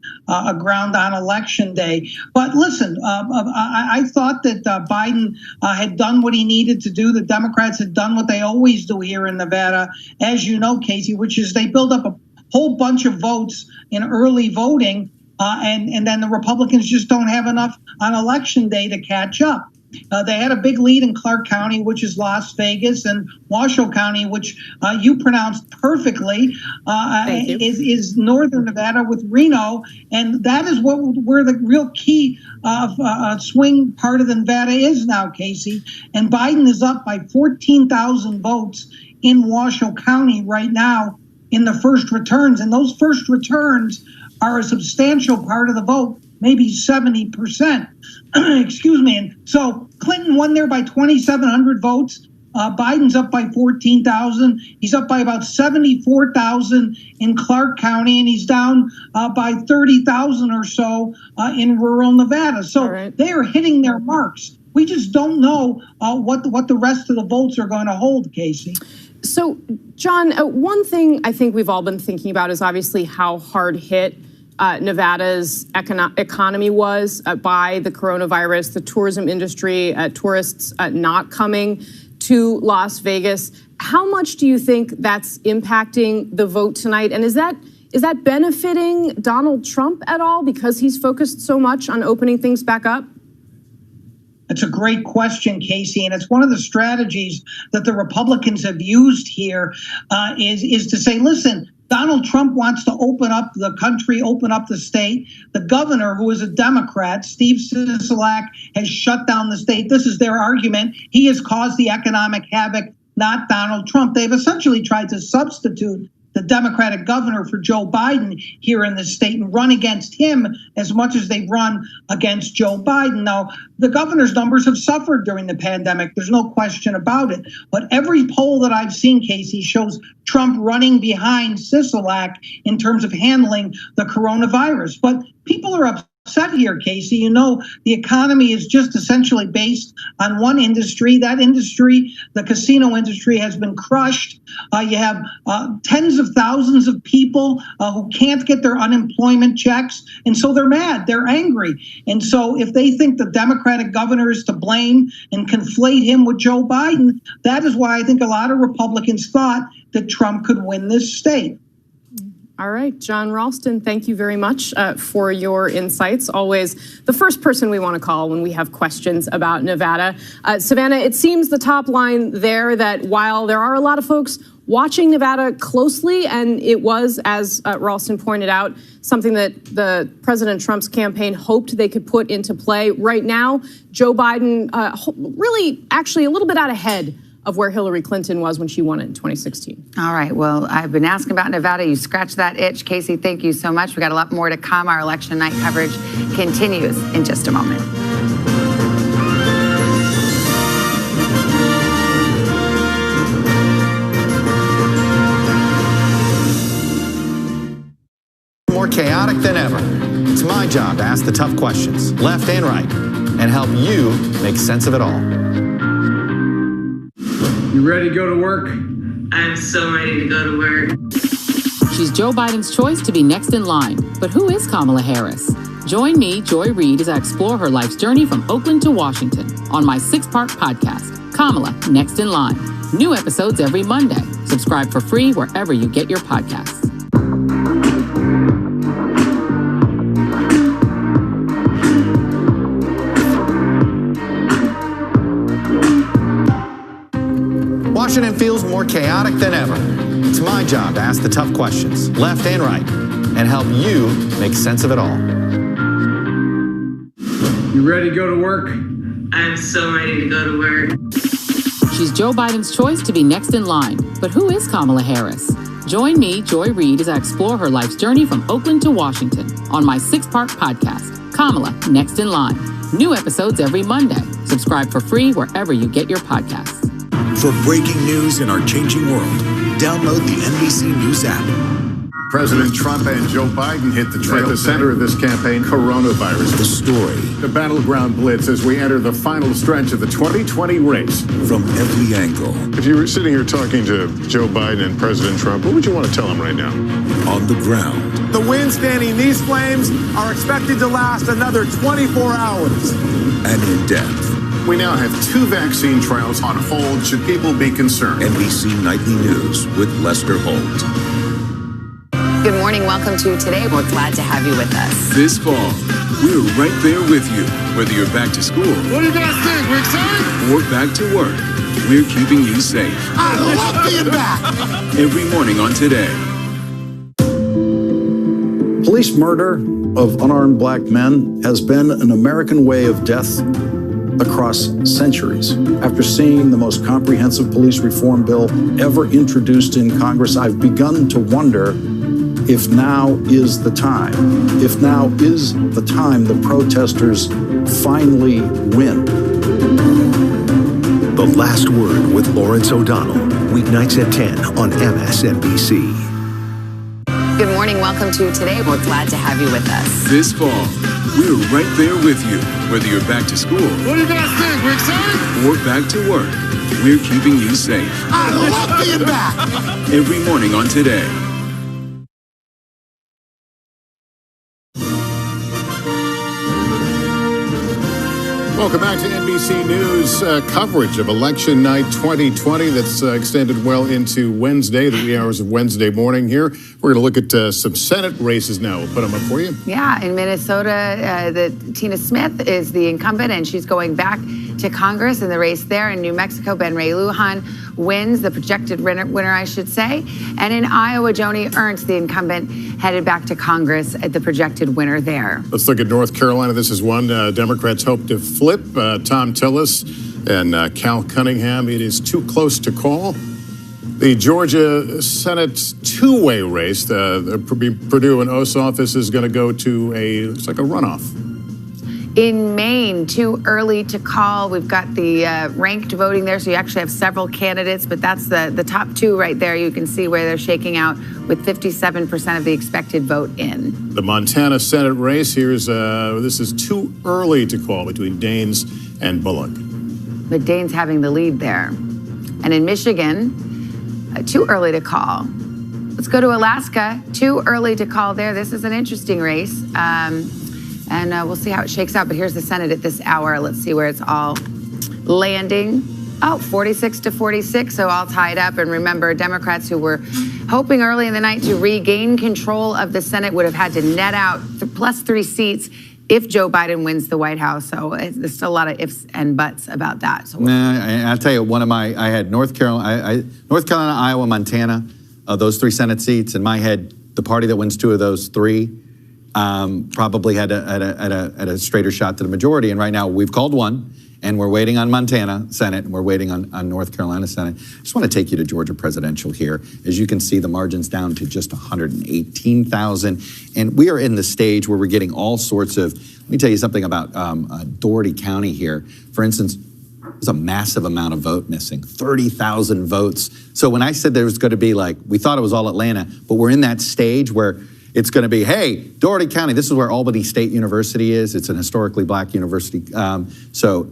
ground on Election Day. But listen, I thought that Biden had done what he needed to do. The Democrats had done what they always do here in Nevada, as you know, Casey, which is they build up a whole bunch of votes in early voting, and then the Republicans just don't have enough on Election Day to catch up. They had a big lead in Clark County, which is Las Vegas, and Washoe County, which you pronounced perfectly, is northern Nevada with Reno, and that is where the real key of swing part of the Nevada is now, Casey. And Biden is up by 14,000 votes in Washoe County right now in the first returns, and those first returns are a substantial part of the vote, maybe 70%. Excuse me. And so Clinton won there by 2,700 votes. Biden's up by 14,000. He's up by about 74,000 in Clark County, and he's down by 30,000 or so in rural Nevada. So they are hitting their marks. We just don't know what the rest of the votes are going to hold, Casey. So, John, one thing I think we've all been thinking about is obviously how hard hit Nevada's economy was by the coronavirus, the tourism industry, tourists not coming to Las Vegas. How much do you think that's impacting the vote tonight? And is that benefiting Donald Trump at all because he's focused so much on opening things back up? It's a great question, Casey, and it's one of the strategies that the Republicans have used here is to say, listen, Donald Trump wants to open up the country, open up the state. The governor, who is a Democrat, Steve Sisolak, has shut down the state. This is their argument. He has caused the economic havoc, not Donald Trump. They've essentially tried to substitute the Democratic governor for Joe Biden here in the state and run against him as much as they've run against Joe Biden. Now, the governor's numbers have suffered during the pandemic. There's no question about it. But every poll that I've seen, Casey, shows Trump running behind Sisolak in terms of handling the coronavirus. But people are upset here, Casey. You know, the economy is just essentially based on one industry. That industry, the casino industry, has been crushed. You have tens of thousands of people who can't get their unemployment checks. And so they're mad. They're angry. And so if they think the Democratic governor is to blame and conflate him with Joe Biden, that is why I think a lot of Republicans thought that Trump could win this state. All right, John Ralston, thank you very much for your insights. Always the first person we want to call when we have questions about Nevada. Savannah, it seems the top line there that while there are a lot of folks watching Nevada closely, and it was, as Ralston pointed out, something that the President Trump's campaign hoped they could put into play. Right now, Joe Biden really actually a little bit out ahead of where Hillary Clinton was when she won it in 2016. All right, well, I've been asking about Nevada. You scratched that itch. Casey, thank you so much. We got a lot more to come. Our election night coverage continues in just a moment. More chaotic than ever. It's my job to ask the tough questions, left and right, and help you make sense of it all. You ready to go to work? I'm so ready to go to work. She's Joe Biden's choice to be next in line. But who is Kamala Harris? Join me, Joy Reid, as I explore her life's journey from Oakland to Washington on my 6-part podcast, Kamala, Next in Line. New episodes every Monday. Subscribe for free wherever you get your podcasts. Washington feels more chaotic than ever. It's my job to ask the tough questions, left and right, and help you make sense of it all. You ready to go to work? I'm so ready to go to work. She's Joe Biden's choice to be next in line. But who is Kamala Harris? Join me, Joy Reid, as I explore her life's journey from Oakland to Washington on my 6-part podcast, Kamala, Next in Line. New episodes every Monday. Subscribe for free wherever you get your podcasts. For breaking news in our changing world, download the NBC News app. President Trump and Joe Biden hit the trail. At the center of this campaign, coronavirus. The story. The battleground blitz as we enter the final stretch of the 2020 race. From every angle. If you were sitting here talking to Joe Biden and President Trump, what would you want to tell them right now? On the ground. The winds fanning these flames are expected to last another 24 hours. And in depth. We now have 2 vaccine trials on hold. Should people be concerned? NBC Nightly News with Lester Holt. Good morning. Welcome to Today. We're glad to have you with us. This fall, we're right there with you. Whether you're back to school. What do you guys think? We're excited? Or back to work. We're keeping you safe. I love being back. Every morning on Today. Police murder of unarmed black men has been an American way of death across centuries. After seeing the most comprehensive police reform bill ever introduced in Congress, I've begun to wonder if now is the time. If now is the time the protesters finally win. The Last Word with Lawrence O'Donnell, weeknights at 10 on MSNBC. Good morning. Welcome to Today. We're glad to have you with us. This fall, we're right there with you. Whether you're back to school. What do you guys think? We're excited? Or back to work. We're keeping you safe. I love being back. Every morning on Today. Welcome back to NBC News coverage of Election Night 2020 that's extended well into Wednesday, the wee hours of Wednesday morning here. We're going to look at some Senate races now. We'll put them up for you. Yeah, in Minnesota, Tina Smith is the incumbent, and she's going back to Congress in the race there. In New Mexico, Ben Ray Lujan wins, the projected winner, I should say. And in Iowa, Joni Ernst, the incumbent, headed back to Congress at the projected winner there. Let's look at North Carolina. This is one Democrats hope to flip. Tom Tillis and Cal Cunningham. It is too close to call. The Georgia Senate two-way race, Perdue and Ossoff, this is going to go to it's like a runoff. In Maine, too early to call. We've got the ranked voting there, so you actually have several candidates, but that's the top two right there. You can see where they're shaking out with 57% of the expected vote in. The Montana Senate race, this is too early to call between Daines and Bullock. But Daines having the lead there. And in Michigan, too early to call. Let's go to Alaska. Too early to call there. This is an interesting race. And we'll see how it shakes out. But here's the Senate at this hour. Let's see where it's all landing. 46-46, so all tied up. And remember, Democrats who were hoping early in the night to regain control of the Senate would have had to net out plus 3 seats if Joe Biden wins the White House. So there's still a lot of ifs and buts about that. So I'll tell you, I had North Carolina, Iowa, Montana, those 3 Senate seats. In my head, the party that wins 2 of those 3 probably had a straighter shot to the majority. And right now we've called one, and we're waiting on Montana Senate, and we're waiting on North Carolina Senate. I just want to take you to Georgia presidential here. As you can see, the margin's down to just 118,000. And we are in the stage where we're getting all sorts of, let me tell you something about Dougherty County here. For instance, there's a massive amount of vote missing, 30,000 votes. So when I said there was going to be we thought it was all Atlanta, but we're in that stage where it's going to be, hey, Dougherty County, this is where Albany State University is. It's an historically black university. So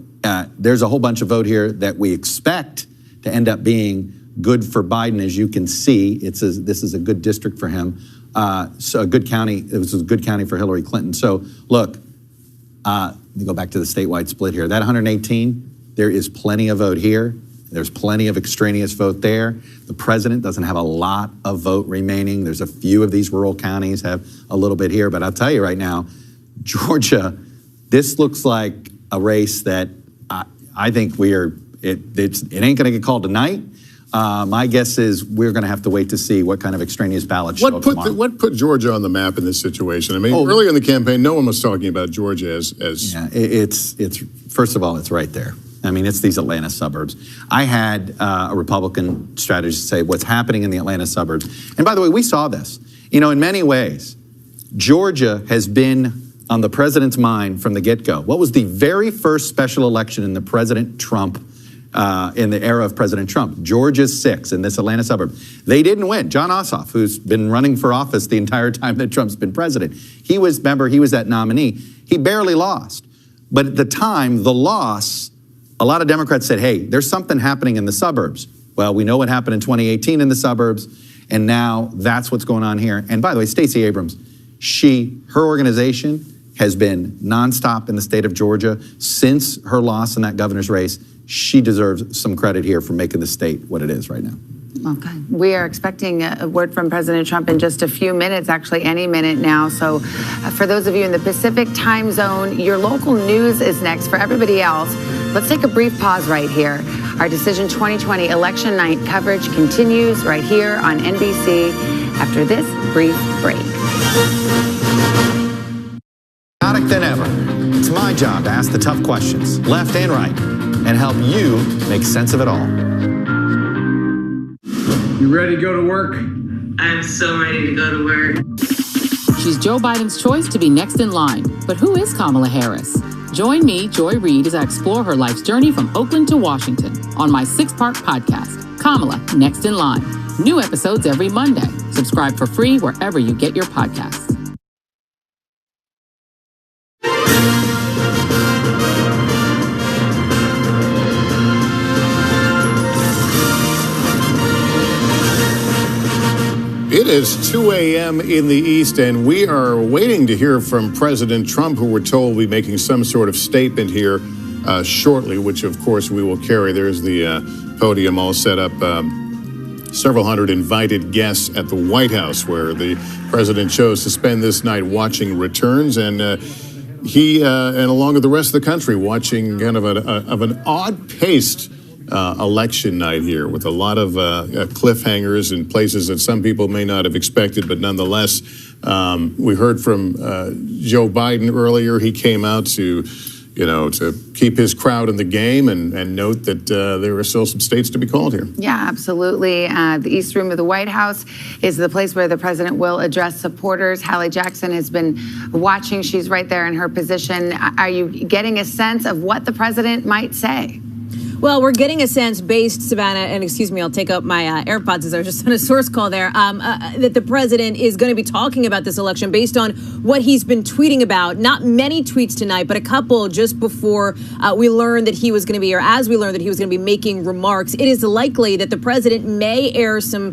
there's a whole bunch of vote here that we expect to end up being good for Biden. As you can see, this is a good district for him. So a good county, it was a good county for Hillary Clinton. So look, let me go back to the statewide split here. That 118, there is plenty of vote here. There's plenty of extraneous vote there. The president doesn't have a lot of vote remaining. There's a few of these rural counties have a little bit here. But I'll tell you right now, Georgia, this looks like a race that I think it ain't going to get called tonight. My guess is we're going to have to wait to see what kind of extraneous ballots show up tomorrow. What put Georgia on the map in this situation? I mean, earlier in the campaign, no one was talking about Georgia as Yeah, it's first of all, it's right there. I mean, it's these Atlanta suburbs. I had a Republican strategist say what's happening in the Atlanta suburbs. And by the way, we saw this. You know, in many ways, Georgia has been on the president's mind from the get-go. What was the very first special election in the President Trump, in the era of President Trump? Georgia's 6 in this Atlanta suburb. They didn't win. John Ossoff, who's been running for office the entire time that Trump's been president, he was that nominee. He barely lost. But at the time, the loss, a lot of Democrats said, hey, there's something happening in the suburbs. Well, we know what happened in 2018 in the suburbs, and now that's what's going on here. And by the way, Stacey Abrams, her organization has been nonstop in the state of Georgia since her loss in that governor's race. She deserves some credit here for making the state what it is right now. Okay. We are expecting a word from President Trump in just a few minutes, actually any minute now. So for those of you in the Pacific time zone, your local news is next. For everybody else, let's take a brief pause right here. Our Decision 2020 election night coverage continues right here on NBC after this brief break. Chaotic than ever. It's my job to ask the tough questions, left and right, and help you make sense of it all. You ready to go to work? I'm so ready to go to work. She's Joe Biden's choice to be next in line. But who is Kamala Harris? Join me, Joy Reid, as I explore her life's journey from Oakland to Washington on my 6-part podcast, Kamala Next in Line. New episodes every Monday. Subscribe for free wherever you get your podcasts. It is 2 a.m. in the East, and we are waiting to hear from President Trump, who we're told will be making some sort of statement here shortly, which of course we will carry. There's the podium all set up. Several hundred invited guests at the White House, where the president chose to spend this night watching returns, and he and along with the rest of the country watching kind of an odd-paced election night here, with a lot of cliffhangers in places that some people may not have expected, but nonetheless, we heard from Joe Biden earlier. He came out to keep his crowd in the game and note that there are still some states to be called here. Yeah, absolutely. The East Room of the White House is the place where the president will address supporters. Hallie Jackson has been watching. She's right there in her position. Are you getting a sense of what the president might say? Well, we're getting a sense based, Savannah, and excuse me, I'll take out my AirPods as I was just on a source call there, that the president is going to be talking about this election based on what he's been tweeting about. Not many tweets tonight, but a couple just before we learned that he was going to be, or as we learned that he was going to be making remarks. It is likely that the president may air some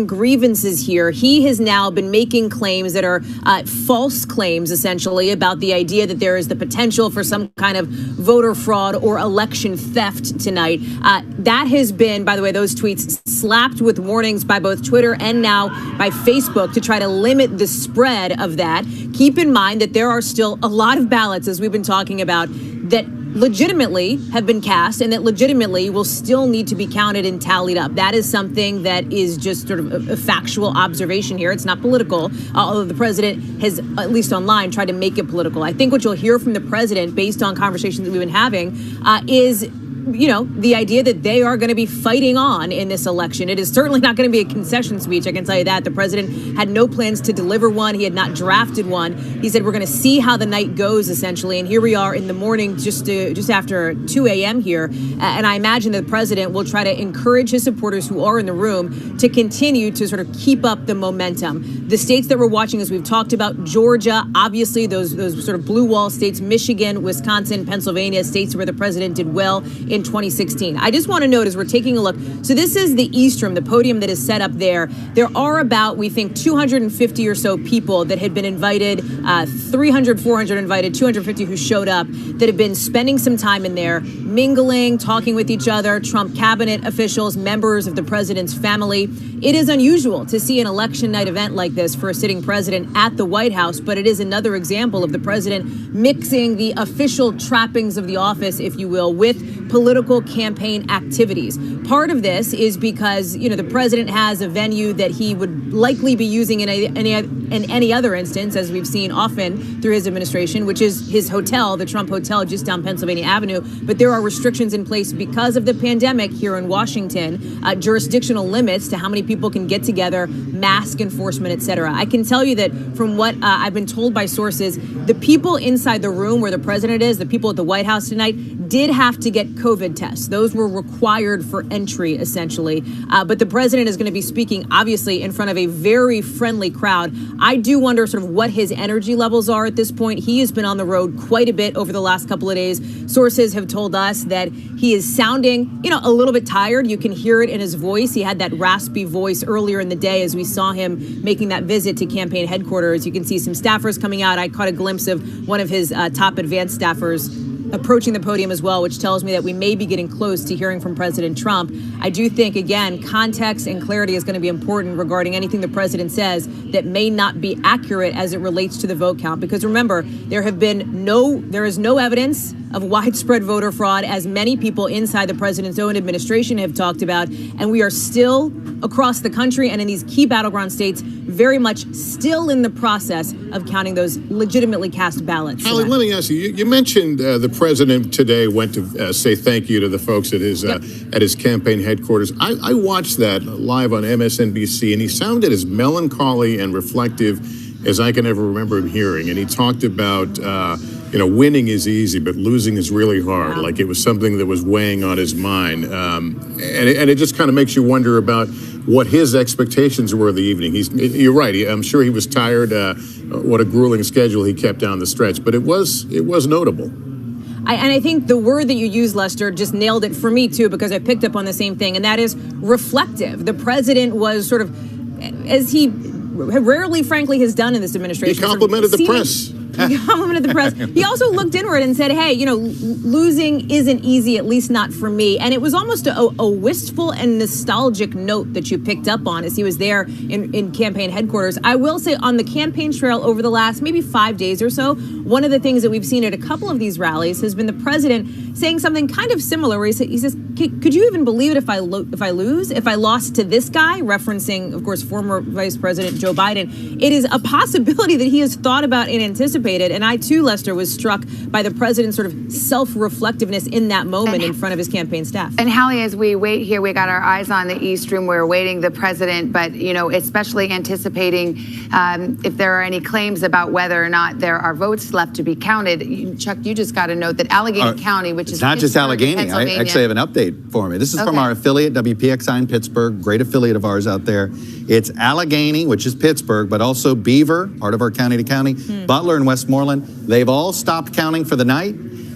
grievances here. He has now been making claims that are false claims, essentially, about the idea that there is the potential for some kind of voter fraud or election theft tonight. That has been, by the way, those tweets slapped with warnings by both Twitter and now by Facebook to try to limit the spread of that. Keep in mind that there are still a lot of ballots, as we've been talking about, that legitimately have been cast and that legitimately will still need to be counted and tallied up. That is something that is just sort of a factual observation here. It's not political, although the president has, at least online, tried to make it political. I think what you'll hear from the president, based on conversations that we've been having, is the idea that they are going to be fighting on in this election. It is certainly not going to be a concession speech, I can tell you that. The president had no plans to deliver one. He had not drafted one. He said, we're going to see how the night goes, essentially. And here we are in the morning, just after 2 a.m. here. And I imagine that the president will try to encourage his supporters who are in the room to continue to sort of keep up the momentum. The states that we're watching, as we've talked about, Georgia, obviously those sort of blue wall states, Michigan, Wisconsin, Pennsylvania, states where the president did well in 2016. I just want to note, as we're taking a look, so this is the East Room, the podium that is set up there. There are about, we think, 250 or so people that had been invited, 300, 400 invited, 250 who showed up, that have been spending some time in there, mingling, talking with each other, Trump cabinet officials, members of the president's family. It is unusual to see an election night event like this for a sitting president at the White House, but it is another example of the president mixing the official trappings of the office, if you will, with political campaign activities. Part of this is because, the president has a venue that he would likely be using in any other instance, as we've seen often through his administration, which is his hotel, the Trump Hotel, just down Pennsylvania Avenue. But there are restrictions in place because of the pandemic here in Washington, jurisdictional limits to how many people can get together, mask enforcement, et cetera. I can tell you that from what I've been told by sources, the people inside the room where the president is, the people at the White House tonight, did have to get COVID tests. Those were required for entry, essentially. But the president is going to be speaking, obviously, in front of a very friendly crowd. I do wonder sort of what his energy levels are at this point. He has been on the road quite a bit over the last couple of days. Sources have told us that he is sounding, a little bit tired. You can hear it in his voice. He had that raspy voice earlier in the day as we saw him making that visit to campaign headquarters. You can see some staffers coming out. I caught a glimpse of one of his top advanced staffers approaching the podium as well, which tells me that we may be getting close to hearing from President Trump. I do think, again, context and clarity is going to be important regarding anything the president says that may not be accurate as it relates to the vote count. Because remember, there is no evidence of widespread voter fraud, as many people inside the president's own administration have talked about. And we are still across the country and in these key battleground states very much still in the process of counting those legitimately cast ballots. Hallie, let me ask you, you mentioned the president today went to say thank you to the folks at his campaign headquarters. I watched that live on MSNBC, and he sounded as melancholy and reflective as I can ever remember him hearing. And he talked about, winning is easy, but losing is really hard. Like it was something that was weighing on his mind. And it just kind of makes you wonder about what his expectations were of the evening. You're right. I'm sure he was tired. What a grueling schedule he kept down the stretch, but it was notable. I think the word that you used, Lester, just nailed it for me, too, because I picked up on the same thing, and that is reflective. The president was sort of, as he rarely, frankly, has done in this administration. He complimented the press. the press. He also looked inward and said, hey, losing isn't easy, at least not for me. And it was almost a wistful and nostalgic note that you picked up on as he was there in campaign headquarters. I will say on the campaign trail over the last maybe 5 days or so, one of the things that we've seen at a couple of these rallies has been the president saying something kind of similar where he says, could you even believe it if I lost to this guy, referencing, of course, former Vice President Joe Biden. It is a possibility that he has thought about and anticipated. And I, too, Lester, was struck by the president's sort of self-reflectiveness in that moment in front of his campaign staff. And Hallie, as we wait here, we got our eyes on the East Room. We're awaiting the president, but, especially anticipating if there are any claims about whether or not there are votes left to be counted. Chuck, you just got a note that Allegheny County, which is not just Allegheny. I actually have an update for me. This is from our affiliate, WPXI in Pittsburgh, great affiliate of ours out there. It's Allegheny, which is Pittsburgh, but also Beaver, part of our county to county, Butler and Westmoreland. They've all stopped counting for the night.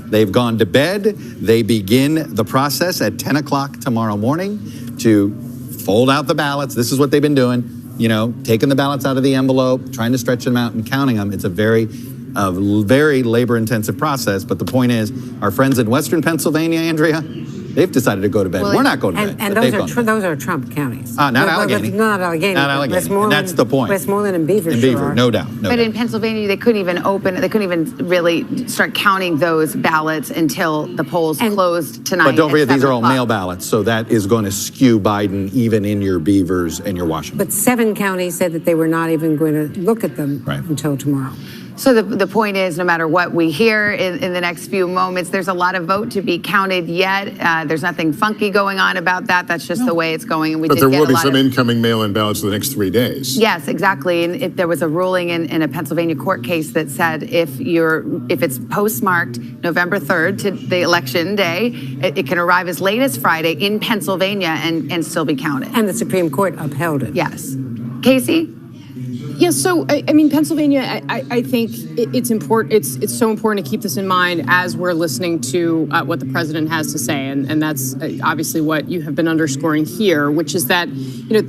They've gone to bed. They begin the process at 10 o'clock tomorrow morning to fold out the ballots. This is what they've been doing, taking the ballots out of the envelope, trying to stretch them out and counting them. It's a very labor-intensive process. But the point is, our friends in Western Pennsylvania, Andrea, they've decided to go to bed. We're not going to bed. And those are Trump counties. Not Allegheny. Not Allegheny. Not Allegheny. And that's the point. Westmoreland and Beaver. And Beaver, no doubt. But in Pennsylvania, they couldn't even really start counting those ballots until the polls closed tonight. But don't forget, these are all mail ballots, so that is going to skew Biden even in your Beavers and your Washington. But 7 counties said that they were not even going to look at them until tomorrow. So the point is, no matter what we hear in the next few moments, there's a lot of vote to be counted yet. There's nothing funky going on about that. That's just the way it's going. And but there will be some incoming mail-in ballots in the next 3 days. Yes, exactly. And there was a ruling in a Pennsylvania court case that said if it's postmarked November 3rd to the election day, it can arrive as late as Friday in Pennsylvania and still be counted. And the Supreme Court upheld it. Yes. Casey? Yes, so I mean, Pennsylvania, I think it's important. It's so important to keep this in mind as we're listening to what the president has to say, and that's obviously what you have been underscoring here, which is that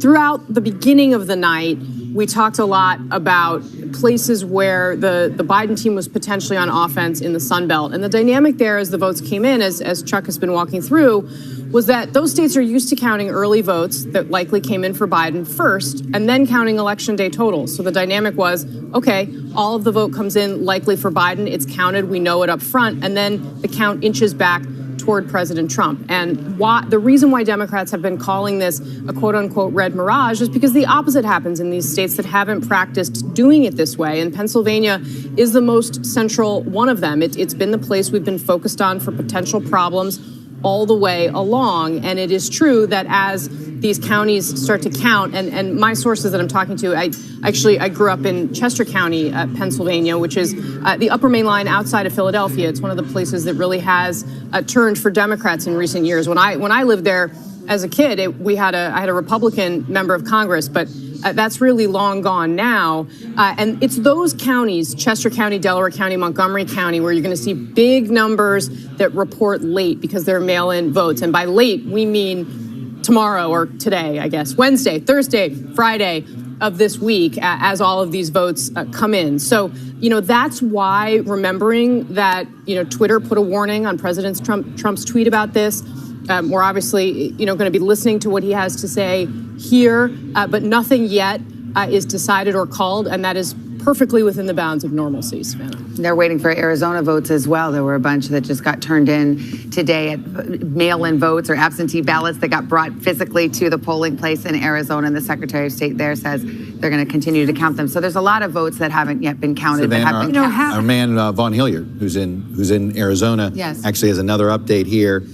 throughout the beginning of the night, we talked a lot about places where the Biden team was potentially on offense in the Sun Belt, and the dynamic there as the votes came in, as Chuck has been walking through, was that those states are used to counting early votes that likely came in for Biden first, and then counting election day totals. So the dynamic was, okay, all of the vote comes in likely for Biden, it's counted, we know it up front, and then the count inches back toward President Trump. And the reason why Democrats have been calling this a quote-unquote red mirage is because the opposite happens in these states that haven't practiced doing it this way. And Pennsylvania is the most central one of them. It's been the place we've been focused on for potential problems all the way along. And it is true that as these counties start to count, and my sources that I'm talking to, I grew up in Chester County, Pennsylvania, which is the upper main line outside of Philadelphia. It's one of the places that really has turned for Democrats in recent years. When I lived there as a kid, I had a Republican member of Congress, but that's really long gone now. And it's those counties, Chester County, Delaware County, Montgomery County, where you're going to see big numbers that report late because they're mail-in votes. And by late, we mean tomorrow or today, I guess, Wednesday, Thursday, Friday of this week as all of these votes come in. So, that's why remembering that, Twitter put a warning on President Trump's tweet about this. We're obviously, going to be listening to what he has to say here, but nothing yet is decided or called, and that is perfectly within the bounds of normalcy, Savannah. They're waiting for Arizona votes as well. There were a bunch that just got turned in today at mail-in votes or absentee ballots that got brought physically to the polling place in Arizona, and the Secretary of State there says they're going to continue to count them. So there's a lot of votes that haven't yet been counted. Savannah, our man Vaughn Hilliard, who's in Arizona, actually has another update here.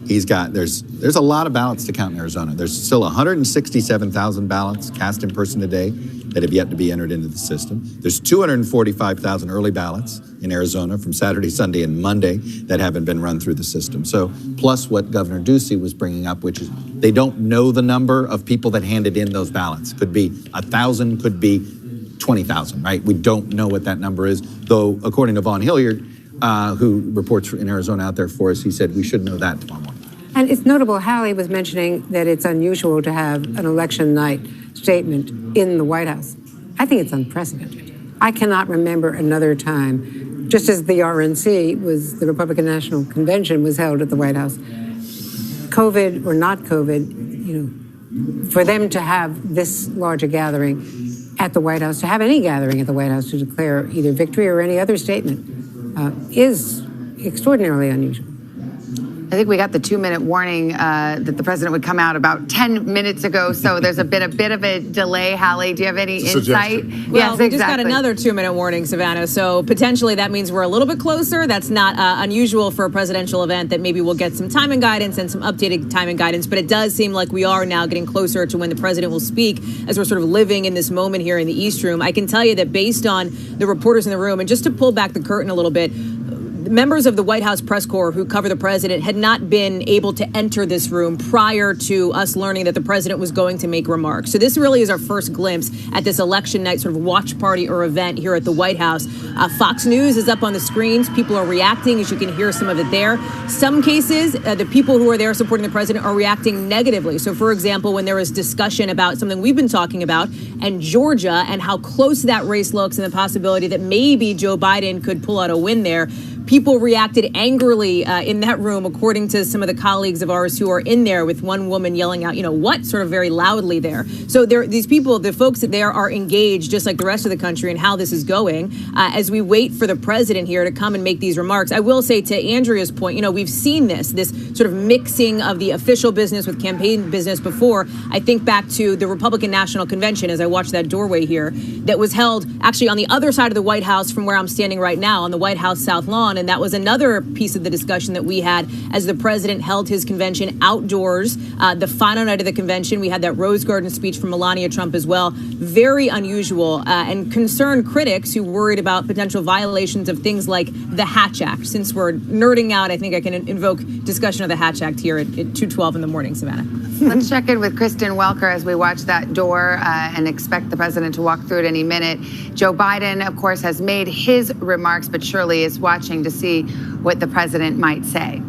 He's got, there's a lot of ballots to count in Arizona. There's still 167,000 ballots cast in person today that have yet to be entered into the system. There's 245,000 early ballots in Arizona from Saturday, Sunday, and Monday that haven't been run through the system. So plus what Governor Ducey was bringing up, which is they don't know the number of people that handed in those ballots. Could be 1,000, could be 20,000, right? We don't know what that number is, though according to Vaughn Hilliard, who reports in Arizona out there for us, he said we should know that tomorrow morning. And it's notable, Hallie was mentioning that it's unusual to have an election night statement in the White House. I think it's unprecedented. I cannot remember another time, just as the RNC was, the Republican National Convention was held at the White House, COVID or not COVID, you know, for them to have this large a gathering at the White House, to have any gathering at the White House to declare either victory or any other statement is extraordinarily unusual. I think we got the 2-minute warning that the president would come out about 10 minutes ago. So there's a bit of a delay. Hallie, do you have any insight? Well, yes, we exactly. just got another 2-minute warning, Savannah. So potentially that means we're a little bit closer. That's not unusual for a presidential event, that maybe we'll get some timing guidance and some updated timing guidance. But it does seem like we are now getting closer to when the president will speak, as we're sort of living in this moment here in the East Room. I can tell you that based on the reporters in the room, and just to pull back the curtain a little bit, members of the White House press corps who cover the president had not been able to enter this room prior to us learning that the president was going to make remarks. So this really is our first glimpse at this election night sort of watch party or event here at the White House. Fox News is up on the screens. People are reacting, as you can hear some of it there. Some cases, the people who are there supporting the president are reacting negatively. So, for example, when there was discussion about something we've been talking about, and Georgia, and how close that race looks, and the possibility that maybe Joe Biden could pull out a win there, people reacted angrily in that room, according to some of the colleagues of ours who are in there, with one woman yelling out, you know, what, sort of very loudly there. So these people, the folks that there are engaged, just like the rest of the country, in how this is going as we wait for the president here to come and make these remarks. I will say, to Andrea's point, you know, we've seen this sort of mixing of the official business with campaign business before. I think back to the Republican National Convention, as I watch that doorway here, that was held actually on the other side of the White House from where I'm standing right now, on the White House South Lawn. And that was another piece of the discussion that we had as the president held his convention outdoors. The final night of the convention, we had that Rose Garden speech from Melania Trump as well. Very unusual, and concerned critics who worried about potential violations of things like the Hatch Act. Since we're nerding out, I think I can invoke discussion of the Hatch Act here at 2:12 in the morning, Savannah. Let's check in with Kristen Welker as we watch that door and expect the president to walk through it any minute. Joe Biden, of course, has made his remarks, but Shirley is watching to see what the president might say.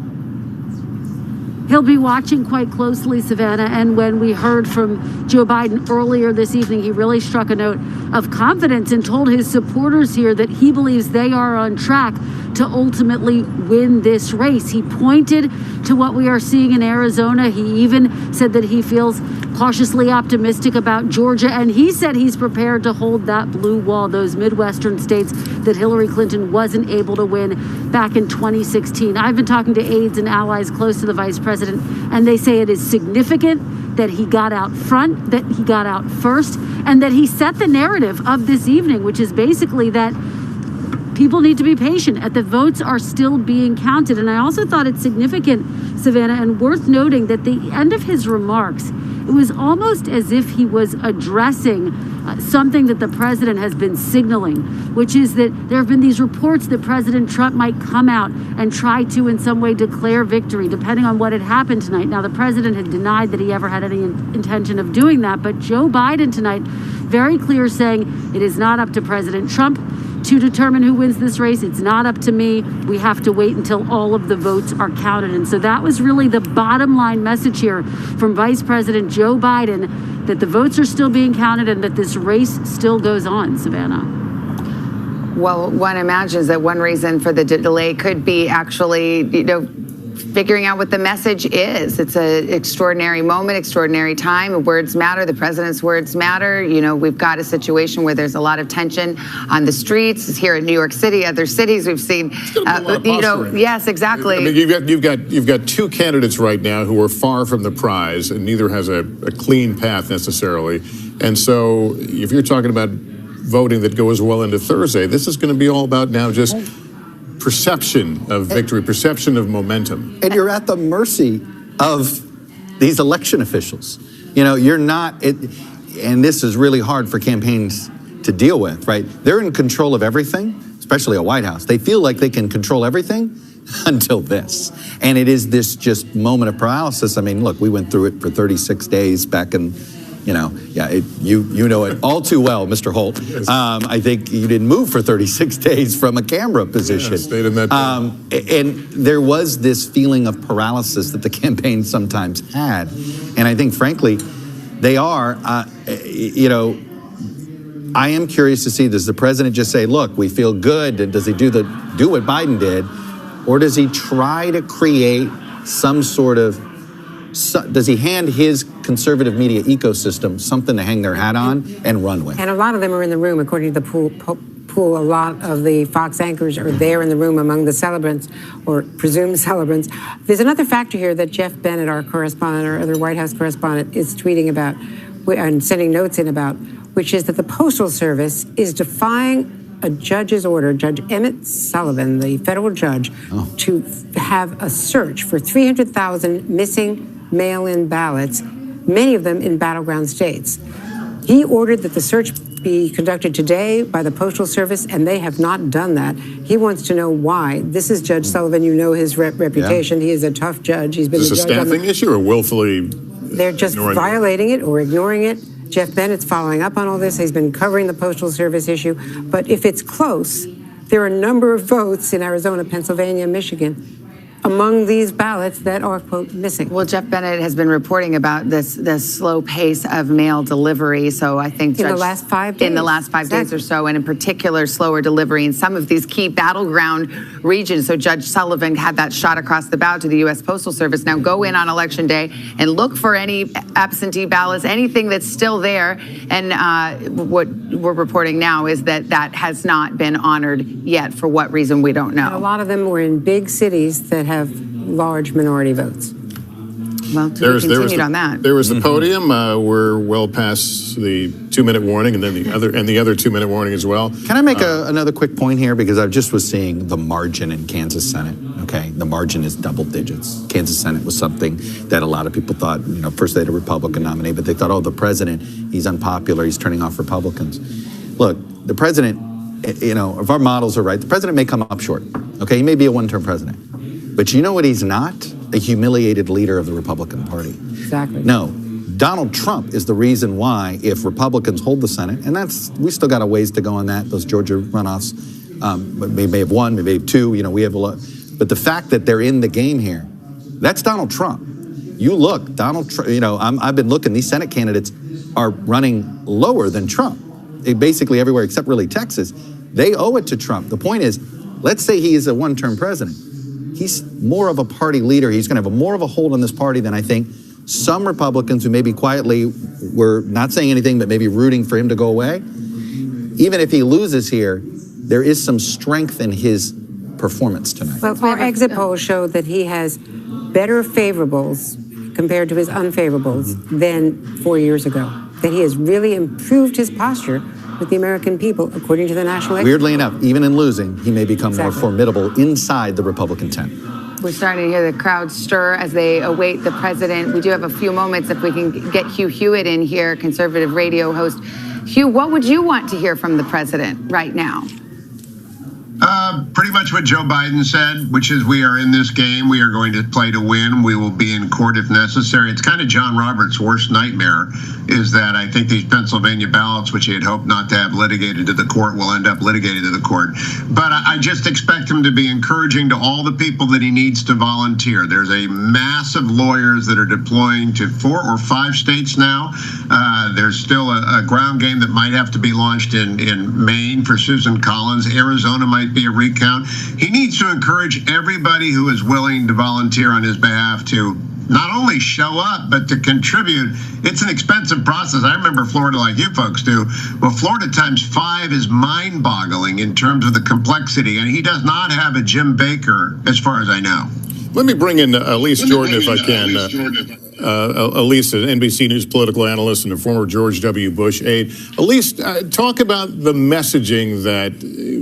He'll be watching quite closely, Savannah, and when we heard from Joe Biden earlier this evening, he really struck a note of confidence and told his supporters here that he believes they are on track to ultimately win this race. He pointed to what we are seeing in Arizona. He even said that he feels cautiously optimistic about Georgia, and he said he's prepared to hold that blue wall, those Midwestern states that Hillary Clinton wasn't able to win back in 2016. I've been talking to aides and allies close to the vice president, and they say it is significant that he got out front, that he got out first, and that he set the narrative of this evening, which is basically that people need to be patient, and the votes are still being counted. And I also thought it's significant, Savannah, and worth noting that the end of his remarks, it was almost as if he was addressing something that the president has been signaling, which is that there have been these reports that President Trump might come out and try to in some way declare victory, depending on what had happened tonight. Now, the president had denied that he ever had any intention of doing that, but Joe Biden tonight, very clear, saying it is not up to President Trump to determine who wins this race. It's not up to me. We have to wait until all of the votes are counted. And so that was really the bottom line message here from Vice President Joe Biden, that the votes are still being counted and that this race still goes on, Savannah. Well, one imagines that one reason for the delay could be actually, figuring out what the message is. It's an extraordinary moment, extraordinary time. Words matter. The president's words matter. We've got a situation where there's a lot of tension on the streets. Here in New York City, other cities, we've seen. Yes, exactly. I mean, you've got two candidates right now who are far from the prize, and neither has a clean path necessarily. And so, if you're talking about voting that goes well into Thursday, this is going to be all about now just perception of victory, perception of momentum. And you're at the mercy of these election officials. You're not, and this is really hard for campaigns to deal with, right? They're in control of everything, especially a White House. They feel like they can control everything until this. And it is this just moment of paralysis. I mean, look, we went through it for 36 days back in, you know it all too well, Mr. Holt. Yes. I think you didn't move for 36 days from a camera position. Yeah, stayed in that and there was this feeling of paralysis that the campaign sometimes had. And I think, frankly, they are, I am curious to see, does the president just say, look, we feel good, and does he do what Biden did, or does he try to create some sort of, does he hand his conservative media ecosystem something to hang their hat on and run with? And a lot of them are in the room, according to the pool. A lot of the Fox anchors are there in the room among the celebrants or presumed celebrants. There's another factor here that Jeff Bennett, our correspondent, our other White House correspondent, is tweeting about and sending notes in about, which is that the Postal Service is defying a judge's order, Judge Emmett Sullivan, the federal judge, to have a search for 300,000 missing mail-in ballots, many of them in battleground states. He ordered that the search be conducted today by the Postal Service, and they have not done that. He wants to know why. This is Judge Sullivan. You know his reputation. Yeah. He is a tough judge. He's been is this a staffing issue or willfully? They're just violating it or ignoring it. Jeff Bennett's following up on all this. He's been covering the Postal Service issue. But if it's close, there are a number of votes in Arizona, Pennsylvania, Michigan among these ballots that are, quote, missing. Well, Jeff Bennett has been reporting about this slow pace of mail delivery. So I think in the last 5 days. In the last 5 days or so, and in particular, slower delivery in some of these key battleground regions. So Judge Sullivan had that shot across the bow to the U.S. Postal Service. Now go in on Election Day and look for any absentee ballots, anything that's still there. And what we're reporting now is that that has not been honored yet. For what reason, we don't know. And a lot of them were in big cities that have large minority votes. Well, to be continued on that. There was the podium. We're well past the 2-minute warning, and then the other 2-minute warning as well. Can I make another quick point here? Because I just was seeing the margin in Kansas Senate. Okay, the margin is double digits. Kansas Senate was something that a lot of people thought, first they had a Republican nominee, but they thought, oh, the president, he's unpopular, he's turning off Republicans. Look, the president, if our models are right, the president may come up short. Okay, he may be a one-term president. But you know what he's not? A humiliated leader of the Republican Party. Exactly. No, Donald Trump is the reason why, if Republicans hold the Senate, and we still got a ways to go on that, those Georgia runoffs, we may have one, maybe have two, we have a lot. But the fact that they're in the game here, that's Donald Trump. You look, Donald Trump, I've been looking, these Senate candidates are running lower than Trump. Basically everywhere except really Texas. They owe it to Trump. The point is, let's say he is a one-term president. He's more of a party leader. He's going to have more of a hold on this party than I think some Republicans who maybe quietly were not saying anything but maybe rooting for him to go away. Even if he loses here, there is some strength in his performance tonight. Well, our exit polls show that he has better favorables compared to his unfavorables than 4 years ago. That he has really improved his posture with the American people, according to the National Exit. Weirdly enough, even in losing, he may become more formidable inside the Republican tent. We're starting to hear the crowd stir as they await the president. We do have a few moments if we can get Hugh Hewitt in here, conservative radio host. Hugh, what would you want to hear from the president right now? Pretty much what Joe Biden said, which is we are in this game. We are going to play to win. We will be in court if necessary. It's kind of John Roberts' worst nightmare is that I think these Pennsylvania ballots, which he had hoped not to have litigated to the court, will end up litigated to the court. But I just expect him to be encouraging to all the people that he needs to volunteer. There's a mass of lawyers that are deploying to 4 or 5 states now. There's still a ground game that might have to be launched in Maine for Susan Collins. Arizona might be a recount. He needs to encourage everybody who is willing to volunteer on his behalf to not only show up, but to contribute. It's an expensive process. I remember Florida like you folks do. Well, Florida times 5 is mind-boggling in terms of the complexity, and he does not have a Jim Baker, as far as I know. Let me bring in Elise Jordan, if I can. Elise, an NBC News political analyst and a former George W. Bush aide. Elise, talk about the messaging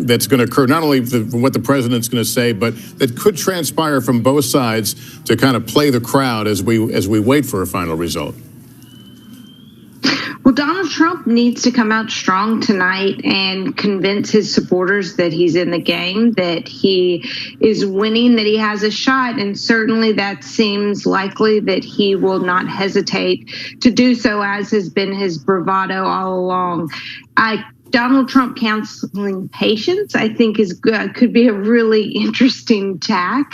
that's going to occur, not only what the president's going to say, but that could transpire from both sides to kind of play the crowd as we wait for a final result. Well, Donald Trump needs to come out strong tonight and convince his supporters that he's in the game, that he is winning, that he has a shot. And certainly that seems likely that he will not hesitate to do so, as has been his bravado all along. Donald Trump counseling patience, I think, is good. Could be a really interesting tack.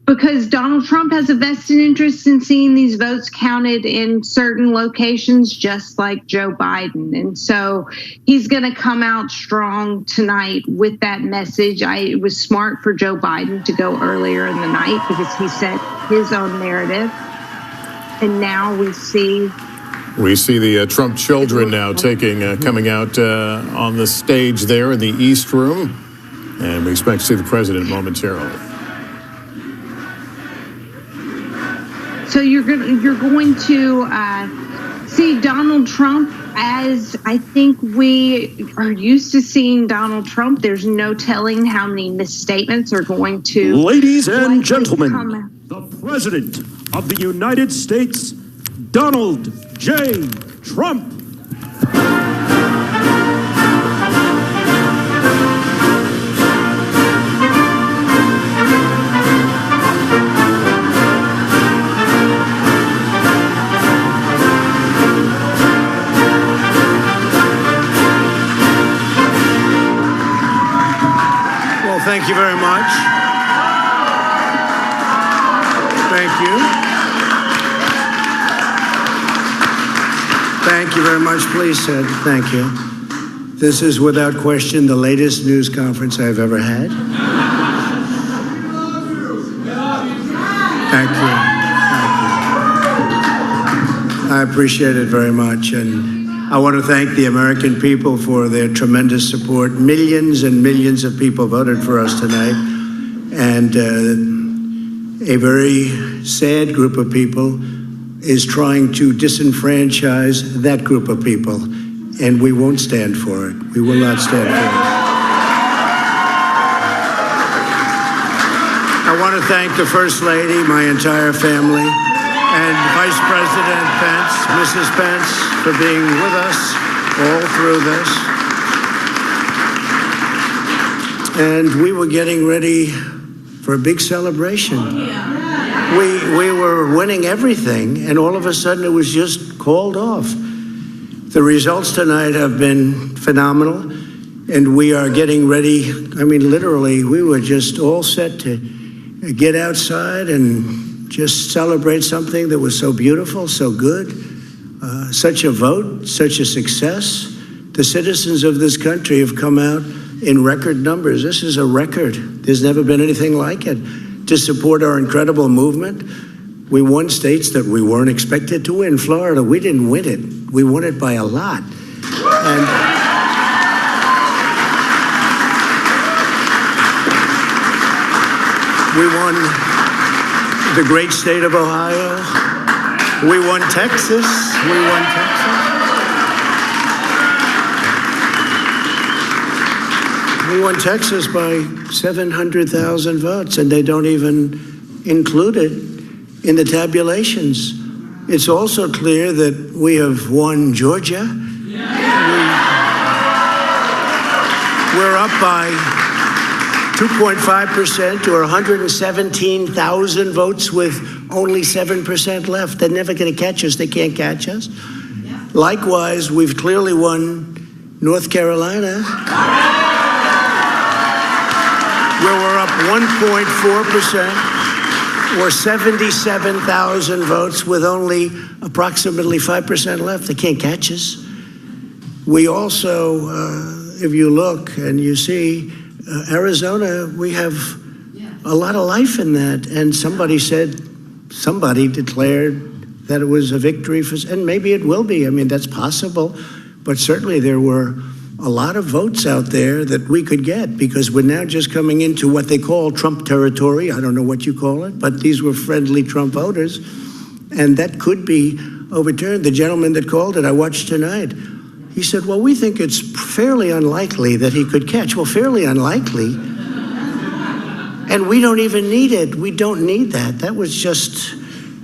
because Donald Trump has a vested interest in seeing these votes counted in certain locations, just like Joe Biden. And so he's going to come out strong tonight with that message. It was smart for Joe Biden to go earlier in the night because he set his own narrative. And now we see the Trump children now coming out on the stage there in the East Room. And we expect to see the president momentarily. So you're going to see Donald Trump as I think we are used to seeing Donald Trump. There's no telling how many misstatements are going to. Ladies and gentlemen, the President of the United States, Donald J. Trump. Thank you very much. Thank you. Thank you very much. Please sit. Thank you. This is without question the latest news conference I've ever had. Thank you. Thank you. I appreciate it very much. And I want to thank the American people for their tremendous support. Millions and millions of people voted for us tonight. And a very sad group of people is trying to disenfranchise that group of people. And we won't stand for it. We will not stand for it. I want to thank the First Lady, my entire family, and Vice President Pence, Mrs. Pence, for being with us all through this. And we were getting ready for a big celebration. We were winning everything, and all of a sudden it was just called off. The results tonight have been phenomenal, and we are getting ready. I mean, literally, we were just all set to get outside and just celebrate something that was so beautiful, so good, such a vote, such a success. The citizens of this country have come out in record numbers. This is a record. There's never been anything like it to support our incredible movement. We won states that we weren't expected to win. Florida, we didn't win it. We won it by a lot. And we won the great state of Ohio. We won Texas. We won Texas. We won Texas by 700,000 votes, and they don't even include it in the tabulations. It's also clear that we have won Georgia. We're up by 2.5% or 117,000 votes with only 7% left. They're never going to catch us. They can't catch us. Likewise, we've clearly won North Carolina, where we're up 1.4% or 77,000 votes with only approximately 5% left. They can't catch us. We also, if you look and you see, Arizona, we have a lot of life in that. And somebody declared that it was a victory for, and maybe it will be. I mean, that's possible. But certainly there were a lot of votes out there that we could get because we're now just coming into what they call Trump territory. I don't know what you call it, but these were friendly Trump voters. And that could be overturned. The gentleman that called it, I watched tonight. He said, well, we think it's fairly unlikely that he could catch. Well, fairly unlikely. And we don't even need it. We don't need that. That was just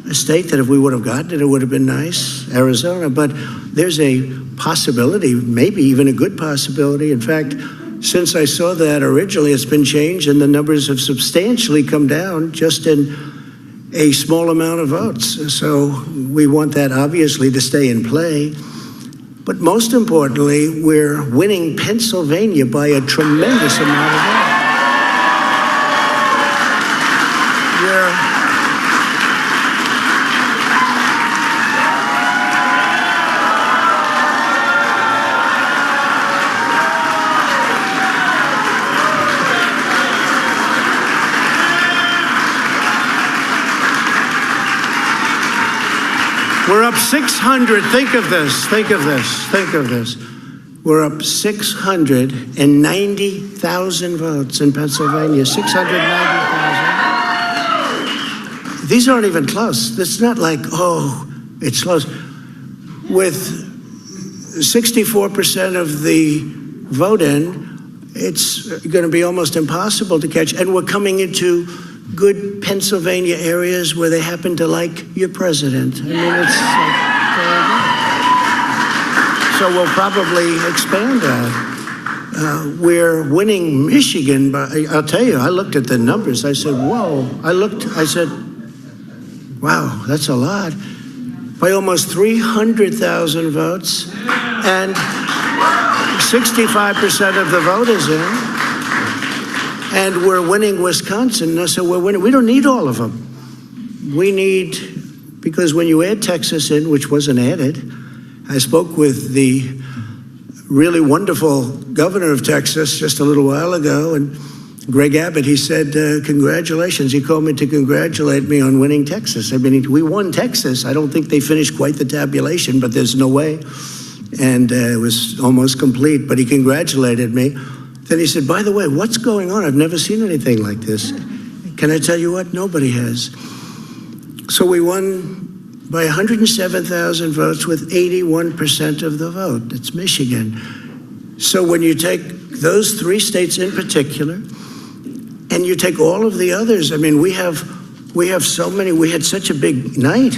a state that if we would have gotten it, it would have been nice, Arizona. But there's a possibility, maybe even a good possibility. In fact, since I saw that originally, it's been changed and the numbers have substantially come down just in a small amount of votes. So we want that obviously to stay in play. But most importantly, we're winning Pennsylvania by a tremendous amount of votes. We're up 600. Think of this. Think of this. Think of this. We're up 690,000 votes in Pennsylvania. 690,000. These aren't even close. It's not like, oh, it's close. With 64% of the vote in, it's going to be almost impossible to catch. And we're coming into good Pennsylvania areas where they happen to like your president. I mean, it's so we'll probably expand that. We're winning Michigan, but I'll tell you, I looked at the numbers. I said, whoa. I said, wow, that's a lot. By almost 300,000 votes, and 65% of the vote is in. And we're winning Wisconsin, so we're winning. We don't need all of them. We need, because when you add Texas in, which wasn't added, I spoke with the really wonderful governor of Texas just a little while ago, and Greg Abbott, he said, congratulations. He called me to congratulate me on winning Texas. I mean, we won Texas. I don't think they finished quite the tabulation, but there's no way. And it was almost complete, but he congratulated me. Then he said, by the way, what's going on? I've never seen anything like this. Can I tell you what? Nobody has. So we won by 107,000 votes with 81% of the vote. It's Michigan. So when you take those three states in particular, and you take all of the others, I mean, we have so many, we had such a big night.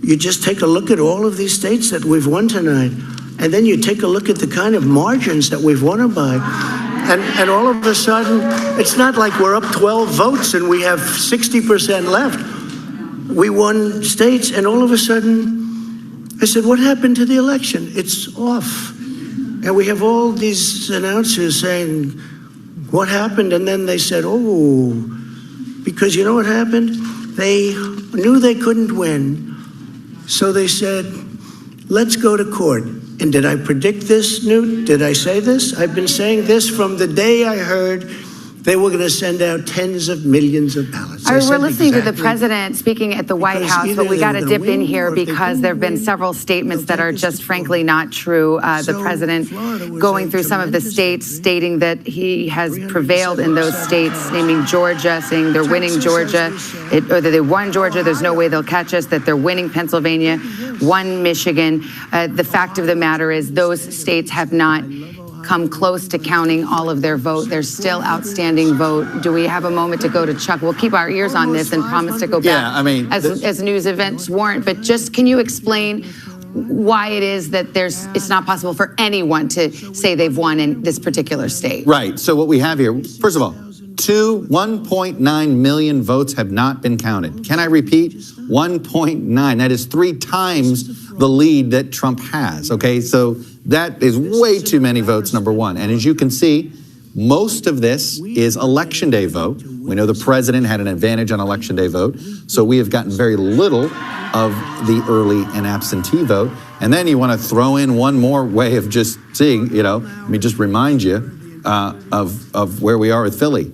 You just take a look at all of these states that we've won tonight, and then you take a look at the kind of margins that we've won them by. And all of a sudden, it's not like we're up 12 votes and we have 60% left. We won states, and all of a sudden, I said, what happened to the election? It's off. And we have all these announcers saying, what happened? And then they said, oh, because you know what happened? They knew they couldn't win. So they said, let's go to court. And did I predict this, Newt? Did I say this? I've been saying this from the day I heard they were going to send out tens of millions of ballots. We're listening to the president speaking at the White House, but we got to dip in here because there have been several statements that are just frankly not true. The president going through some of the states, stating that he has prevailed in those states, naming Georgia, saying they're winning Georgia, or that they won Georgia, there's no way they'll catch us, that they're winning Pennsylvania, won Michigan. The fact of the matter is those states have not come close to counting all of their vote. There's still outstanding vote. Do we have a moment to go to Chuck? We'll keep our ears on this and promise to go back as news events warrant. But just can you explain why it is that it's not possible for anyone to say they've won in this particular state? Right. So what we have here, first of all, 1.9 million votes have not been counted. Can I repeat? 1.9. That is 3 times the lead that Trump has. Okay, so that is way too many votes, number one. And as you can see, most of this is Election Day vote. We know the president had an advantage on Election Day vote, so we have gotten very little of the early and absentee vote. And then you want to throw in one more way of just seeing, let me just remind you of where we are with Philly.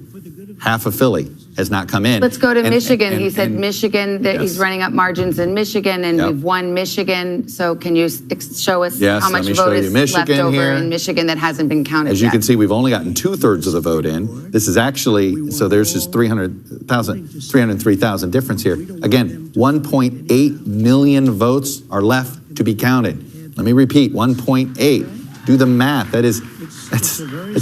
Half of Philly has not come in. Let's go to Michigan. He said Michigan, that he's running up margins in Michigan, and we've won Michigan. So can you show us how much vote is left over in Michigan that hasn't been counted As you can see, we've only gotten 2/3 of the vote in. This is actually, so there's just 303,000 difference here. Again, 1.8 million votes are left to be counted. Let me repeat, 1.8. Do the math. It's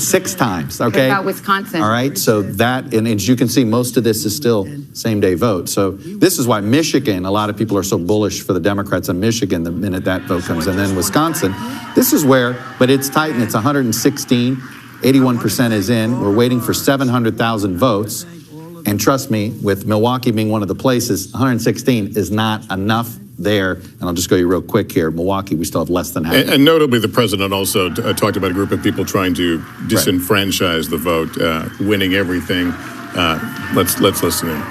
6 times, okay? What about Wisconsin? All right, so that, and as you can see, most of this is still same-day vote. So this is why Michigan, a lot of people are so bullish for the Democrats in Michigan the minute that vote comes in. Then Wisconsin, this is where, but it's tight, and it's 116, 81% is in. We're waiting for 700,000 votes. And trust me, with Milwaukee being one of the places, 116 is not enough there. And I'll just go you real quick here. Milwaukee, we still have less than half. And notably, the president also talked about a group of people trying to disenfranchise the vote, winning everything. Let's listen in.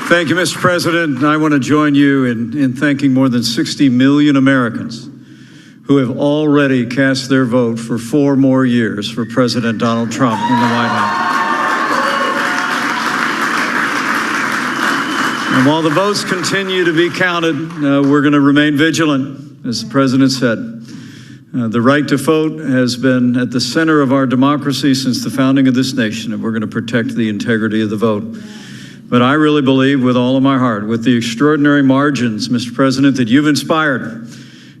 Thank you, Mr. President. I want to join you in thanking more than 60 million Americans who have already cast their vote for 4 more years for President Donald Trump in the White House. And while the votes continue to be counted, we're going to remain vigilant, as the president said. The right to vote has been at the center of our democracy since the founding of this nation, and we're going to protect the integrity of the vote. But I really believe with all of my heart, with the extraordinary margins, Mr. President, that you've inspired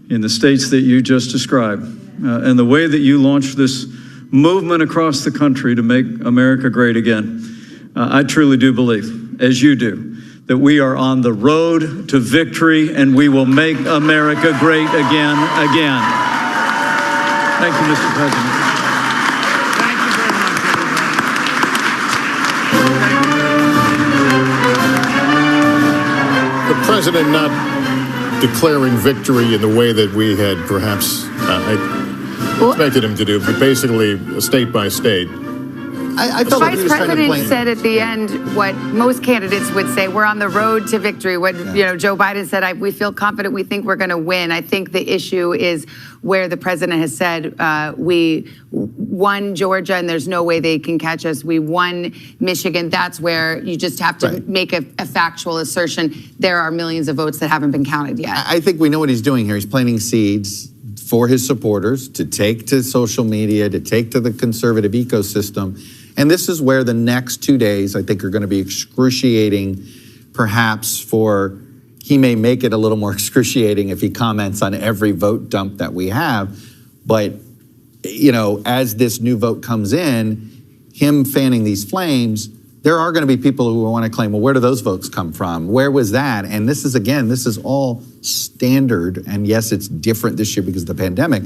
in the states that you just described, and the way that you launched this movement across the country to make America great again, I truly do believe, as you do, that we are on the road to victory and we will make America great again. Thank you, Mr. President. Thank you very much, The president not declaring victory in the way that we had perhaps expected him to do, but basically state by state. I The felt like vice he was trying to president play. said at the end what most candidates would say: we're on the road to victory. What Joe Biden said: we feel confident. We think we're going to win. I think the issue is where the president has said we won Georgia, and there's no way they can catch us. We won Michigan. That's where you just have to make a factual assertion. There are millions of votes that haven't been counted yet. I think we know what he's doing here. He's planting seeds for his supporters to take to social media, to take to the conservative ecosystem. And this is where the next 2 days, I think, are going to be excruciating, perhaps he may make it a little more excruciating if he comments on every vote dump that we have. But, as this new vote comes in, him fanning these flames, there are going to be people who want to claim, well, where do those votes come from? Where was that? And this is all standard. And yes, it's different this year because of the pandemic,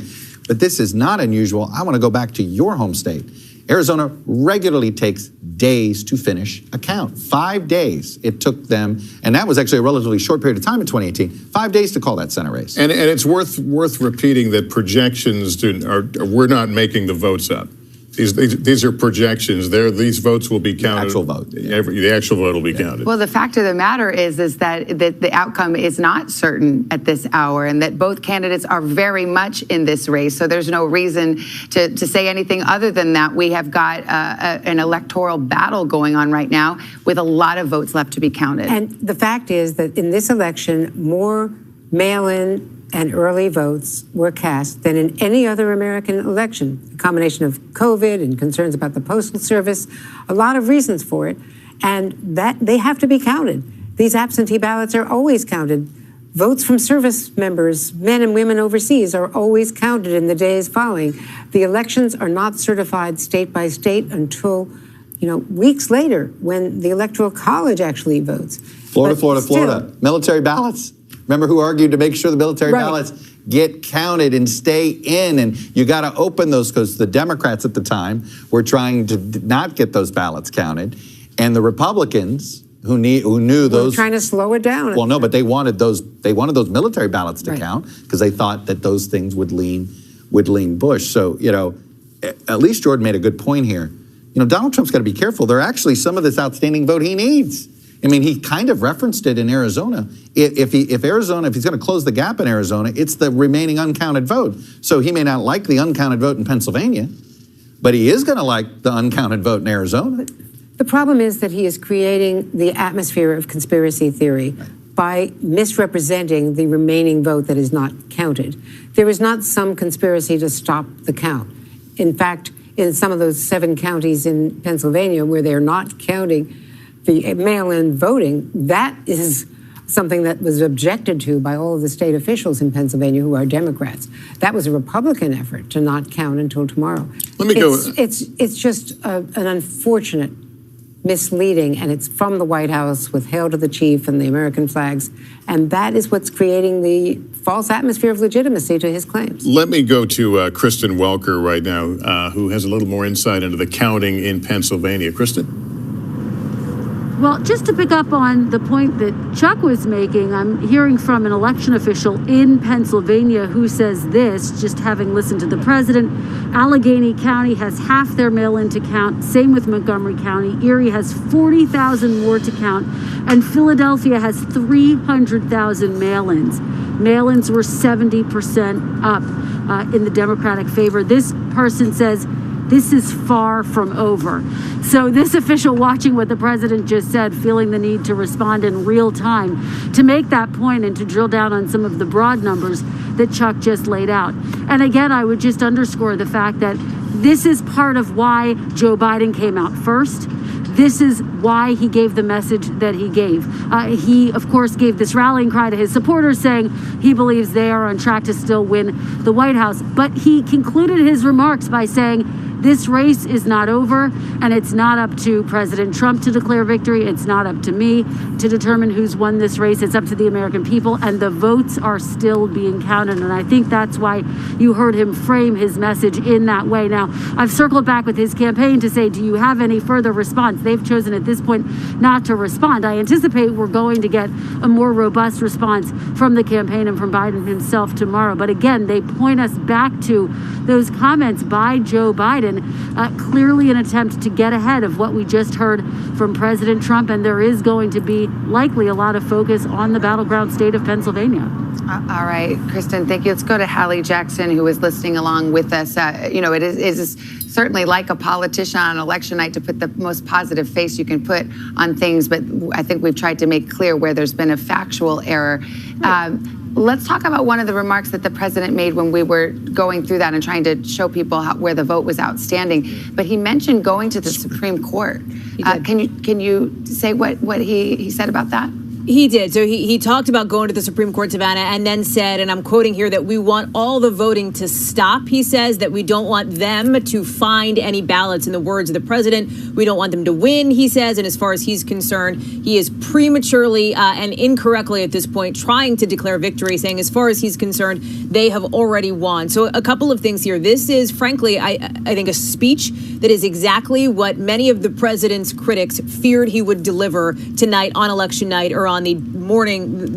but this is not unusual. I want to go back to your home state. Arizona regularly takes days to finish a count. 5 days it took them, and that was actually a relatively short period of time in 2018. 5 days to call that Senate race. And it's worth repeating that projections we're not making the votes up. These are projections. These votes will be counted. The actual vote. The actual vote will be counted. Well, the fact of the matter is that the outcome is not certain at this hour, and that both candidates are very much in this race. So there's no reason to say anything other than that. We have got an electoral battle going on right now with a lot of votes left to be counted. And the fact is that in this election, more mail-in and early votes were cast than in any other American election. A combination of COVID and concerns about the Postal Service, a lot of reasons for it, and that they have to be counted. These absentee ballots are always counted. Votes from service members, men and women overseas, are always counted in the days following. The elections are not certified state by state until, weeks later when the Electoral College actually votes. Florida. Military ballots. Remember who argued to make sure the military ballots get counted and stay in? And you got to open those because the Democrats at the time were trying to not get those ballots counted. And the Republicans who knew those... Trying to slow it down. Well, no, but they wanted those military ballots to count because they thought that those things would lean Bush. So, at least Jordan made a good point here. Donald Trump's got to be careful. There are actually some of this outstanding vote he needs. I mean, he kind of referenced it in Arizona. If he's going to close the gap in Arizona, it's the remaining uncounted vote. So he may not like the uncounted vote in Pennsylvania, but he is going to like the uncounted vote in Arizona. The problem is that he is creating the atmosphere of conspiracy theory by misrepresenting the remaining vote that is not counted. There is not some conspiracy to stop the count. In fact, in some of those 7 counties in Pennsylvania where they're not counting the mail-in voting, that is something that was objected to by all of the state officials in Pennsylvania who are Democrats. That was a Republican effort to not count until tomorrow. Let me go. It's just an unfortunate misleading, and it's from the White House with Hail to the Chief and the American flags, and that is what's creating the false atmosphere of legitimacy to his claims. Let me go to Kristen Welker right now, who has a little more insight into the counting in Pennsylvania. Kristen? Well, just to pick up on the point that Chuck was making, I'm hearing from an election official in Pennsylvania who says this, just having listened to the president. Allegheny County has half their mail-in to count. Same with Montgomery County. Erie has 40,000 more to count. And Philadelphia has 300,000 mail-ins. Mail-ins were 70% up in the Democratic favor. This person says this is far from over. So this official watching what the president just said, feeling the need to respond in real time to make that point and to drill down on some of the broad numbers that Chuck just laid out. And again, I would just underscore the fact that this is part of why Joe Biden came out first. This is why he gave the message that he gave. He, of course, gave this rallying cry to his supporters saying he believes they are on track to still win the White House. But he concluded his remarks by saying, this race is not over, and it's not up to President Trump to declare victory. It's not up to me to determine who's won this race. It's up to the American people, and the votes are still being counted. And I think that's why you heard him frame his message in that way. Now, I've circled back with his campaign to say, do you have any further response? They've chosen at this point not to respond. I anticipate we're going to get a more robust response from the campaign and from Biden himself tomorrow. But again, they point us back to those comments by Joe Biden, clearly an attempt to get ahead of what we just heard from President Trump. And there is going to be likely a lot of focus on the battleground state of Pennsylvania. All right, Kristen, thank you. Let's go to Hallie Jackson, who is listening along with us. It is certainly like a politician on election night to put the most positive face you can put on things, but I think we've tried to make clear where there's been a factual error. Let's talk about one of the remarks that the president made when we were going through that and trying to show people where the vote was outstanding. But he mentioned going to the Supreme Court. Can you say what he said about that? He did. So he talked about going to the Supreme Court, Savannah, and then said, and I'm quoting here, that we want all the voting to stop. He says that we don't want them to find any ballots. In the words of the president, we don't want them to win, he says. And as far as he's concerned, he is prematurely and incorrectly at this point trying to declare victory, saying as far as he's concerned, they have already won. So a couple of things here. This is, frankly, I think a speech that is exactly what many of the president's critics feared he would deliver tonight on election night or on the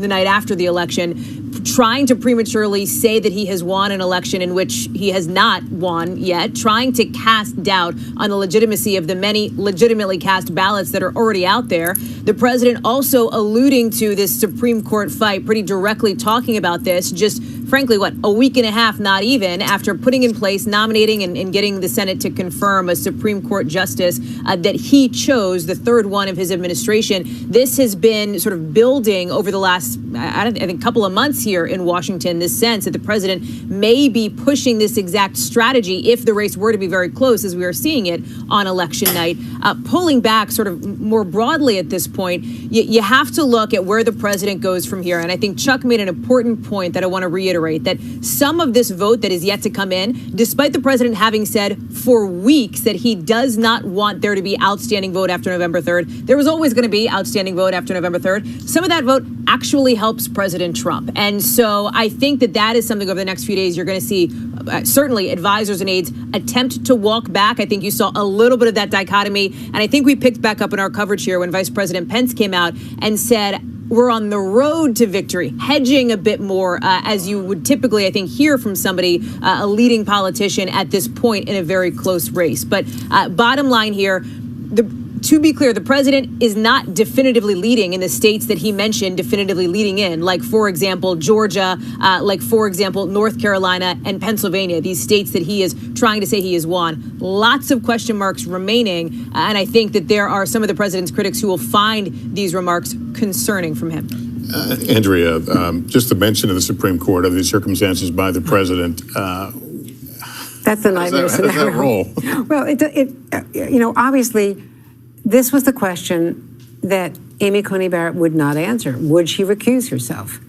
night after the election, trying to prematurely say that he has won an election in which he has not won yet, trying to cast doubt on the legitimacy of the many legitimately cast ballots that are already out there. The president also alluding to this Supreme Court fight, pretty directly talking about this, just frankly, a week and a half, not even, after putting in place, nominating and getting the Senate to confirm a Supreme Court justice that he chose, the third one of his administration. This has been sort of building over the last, I think, couple of months here in Washington, this sense that the president may be pushing this exact strategy if the race were to be very close, as we are seeing it on election night. Pulling back sort of more broadly at this point, you have to look at where the president goes from here. And I think Chuck made an important point that I want to reiterate, that some of this vote that is yet to come in, despite the president having said for weeks that he does not want there to be outstanding vote after November 3rd, there was always going to be outstanding vote after November 3rd. Some of that vote actually helps President Trump. And so I think that is something over the next few days you're going to see certainly advisors and aides attempt to walk back. I think you saw a little bit of that dichotomy. And I think we picked back up in our coverage here when Vice President Pence came out and said, we're on the road to victory, hedging a bit more, as you would typically, I think, hear from somebody, a leading politician at this point in a very close race. But bottom line here, to be clear, the president is not definitively leading in the states that he mentioned definitively leading in, like, for example, Georgia, like, for example, North Carolina and Pennsylvania, these states that he is trying to say he has won. Lots of question marks remaining. And I think that there are some of the president's critics who will find these remarks concerning from him. Andrea, just to mention in the Supreme Court of these circumstances by the president. That's the nightmare scenario. How does that roll? Well, obviously, this was the question that Amy Coney Barrett would not answer. Would she recuse herself?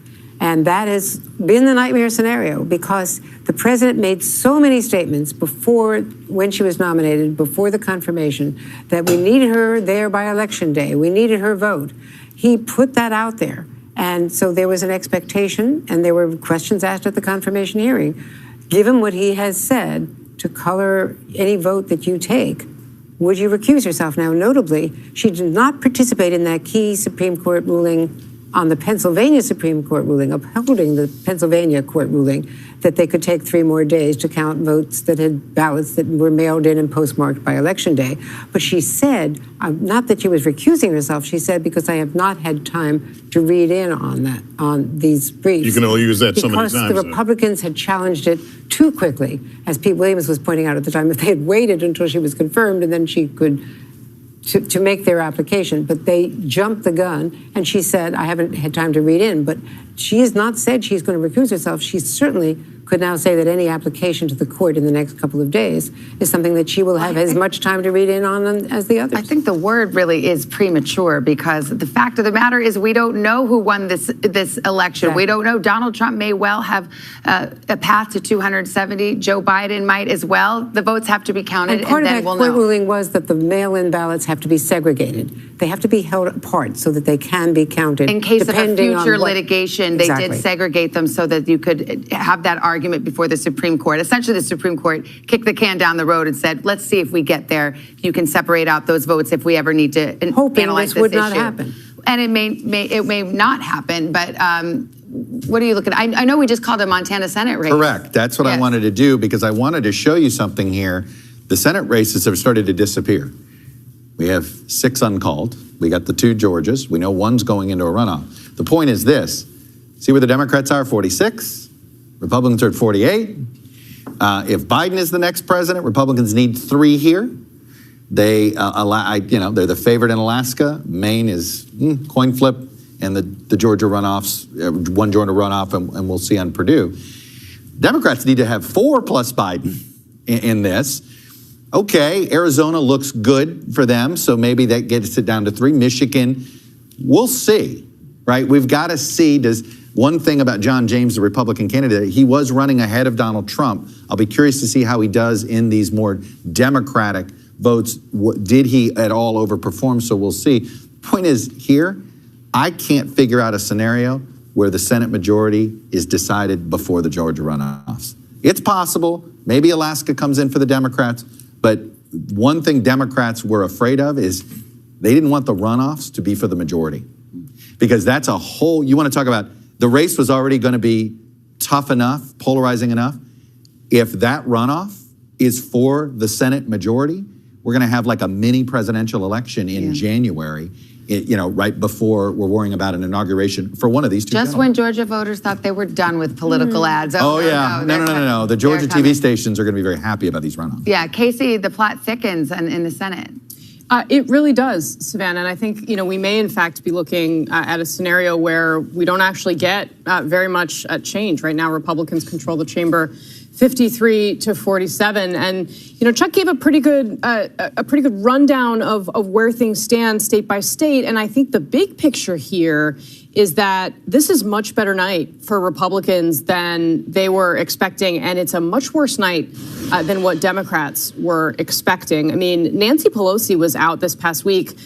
And that has been the nightmare scenario because the president made so many statements when she was nominated, before the confirmation, that we needed her there by election day. We needed her vote. He put that out there. And so there was an expectation, and there were questions asked at the confirmation hearing. Given what he has said to color any vote that you take, would you recuse yourself? Now, notably, she did not participate in that key Supreme Court ruling on the Pennsylvania Supreme Court ruling, upholding the Pennsylvania court ruling, that they could take 3 more days to count votes that had ballots that were mailed in and postmarked by Election Day. But she said, not that she was recusing herself, she said, because I have not had time to read in on these briefs. You can only use that so many times. Because the Republicans had challenged it too quickly, as Pete Williams was pointing out at the time. If they had waited until she was confirmed and then she could to make their application, but they jumped the gun, and she said, I haven't had time to read in, but she has not said she's going to recuse herself. She certainly could now say that any application to the court in the next couple of days is something that she will have as much time to read in on as the others. I think the word really is premature, because the fact of the matter is we don't know who won this election. We don't know. Donald Trump may well have a path to 270. Joe Biden might as well. The votes have to be counted, and part then of that we'll court know. ruling was that the mail-in ballots have to be segregated. They have to be held apart so that they can be counted. In case of a depending on future what, litigation, they exactly. did segregate them so that you could have that argument before the Supreme Court. Essentially, the Supreme Court kicked the can down the road and said, let's see if we get there. You can separate out those votes if we ever need to analyze this would issue. not happen. And it may not happen, but what are you looking at? I know we just called a Montana Senate race. Correct. That's what I wanted to do, because I wanted to show you something here. The Senate races have started to disappear. We have 6 uncalled. We got the 2 Georgias. We know one's going into a runoff. The point is this. See where the Democrats are? 46. Republicans are at 48. If Biden is the next president, Republicans need 3 here. They they're the favorite in Alaska. Maine is coin flip, and the Georgia runoffs, one Georgia runoff, and we'll see on Purdue. Democrats need to have 4 plus Biden in this. Okay, Arizona looks good for them, so maybe that gets it down to 3. Michigan, we'll see, right? We've got to see. One thing about John James, the Republican candidate, he was running ahead of Donald Trump. I'll be curious to see how he does in these more Democratic votes. Did he at all overperform? So we'll see. Point is, here, I can't figure out a scenario where the Senate majority is decided before the Georgia runoffs. It's possible. Maybe Alaska comes in for the Democrats. But one thing Democrats were afraid of is they didn't want the runoffs to be for the majority. Because that's a whole, you want to talk about, the race was already going to be tough enough, polarizing enough. If that runoff is for the Senate majority, we're going to have like a mini presidential election in January, right before we're worrying about an inauguration for one of these 2 Just when Georgia voters thought they were done with political ads. No. The Georgia TV stations are going to be very happy about these runoffs. Yeah, Casey, the plot thickens in the Senate. It really does, Savannah. And I think, we may, in fact, be looking at a scenario where we don't actually get very much change. Right now, Republicans control the chamber 53 to 47. And, Chuck gave a pretty good rundown of where things stand state by state. And I think the big picture here is that this is much better night for Republicans than they were expecting, and it's a much worse night than what Democrats were expecting. I mean, Nancy Pelosi was out this past week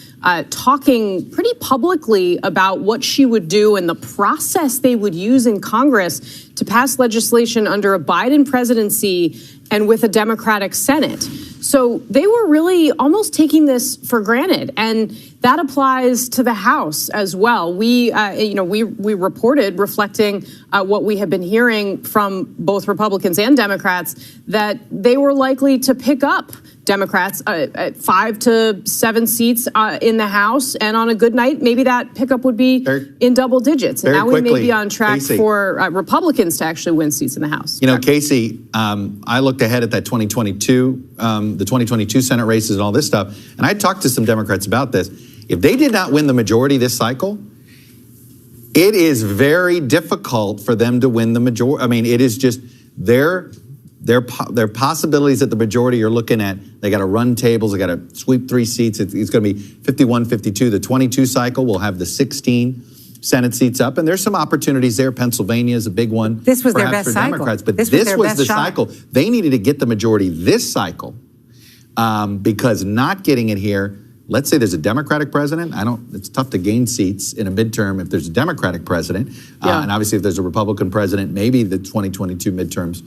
talking pretty publicly about what she would do and the process they would use in Congress to pass legislation under a Biden presidency and with a Democratic Senate. So they were really almost taking this for granted, and that applies to the House as well. We reported, reflecting what we have been hearing from both Republicans and Democrats, that they were likely to pick up Democrats at 5 to 7 seats in the House, and on a good night, maybe that pickup would be in double digits. And now we may be on track for Republicans to actually win seats in the House. Casey, I looked ahead at that 2022, the 2022 Senate races and all this stuff, and I talked to some Democrats about this. If they did not win the majority this cycle, it is very difficult for them to win the majority. I mean, it is just their possibilities at the majority you're looking at. They got to run tables. They got to sweep 3 seats. It's going to be 51, 52. The 22 cycle will have the 16 Senate seats up, and there's some opportunities there. Pennsylvania is a big one. This was their best for cycle. Democrats, but this was the cycle. They needed to get the majority this cycle because not getting it here. Let's say there's a Democratic president. It's tough to gain seats in a midterm if there's a Democratic president. And obviously if there's a Republican president, maybe the 2022 midterms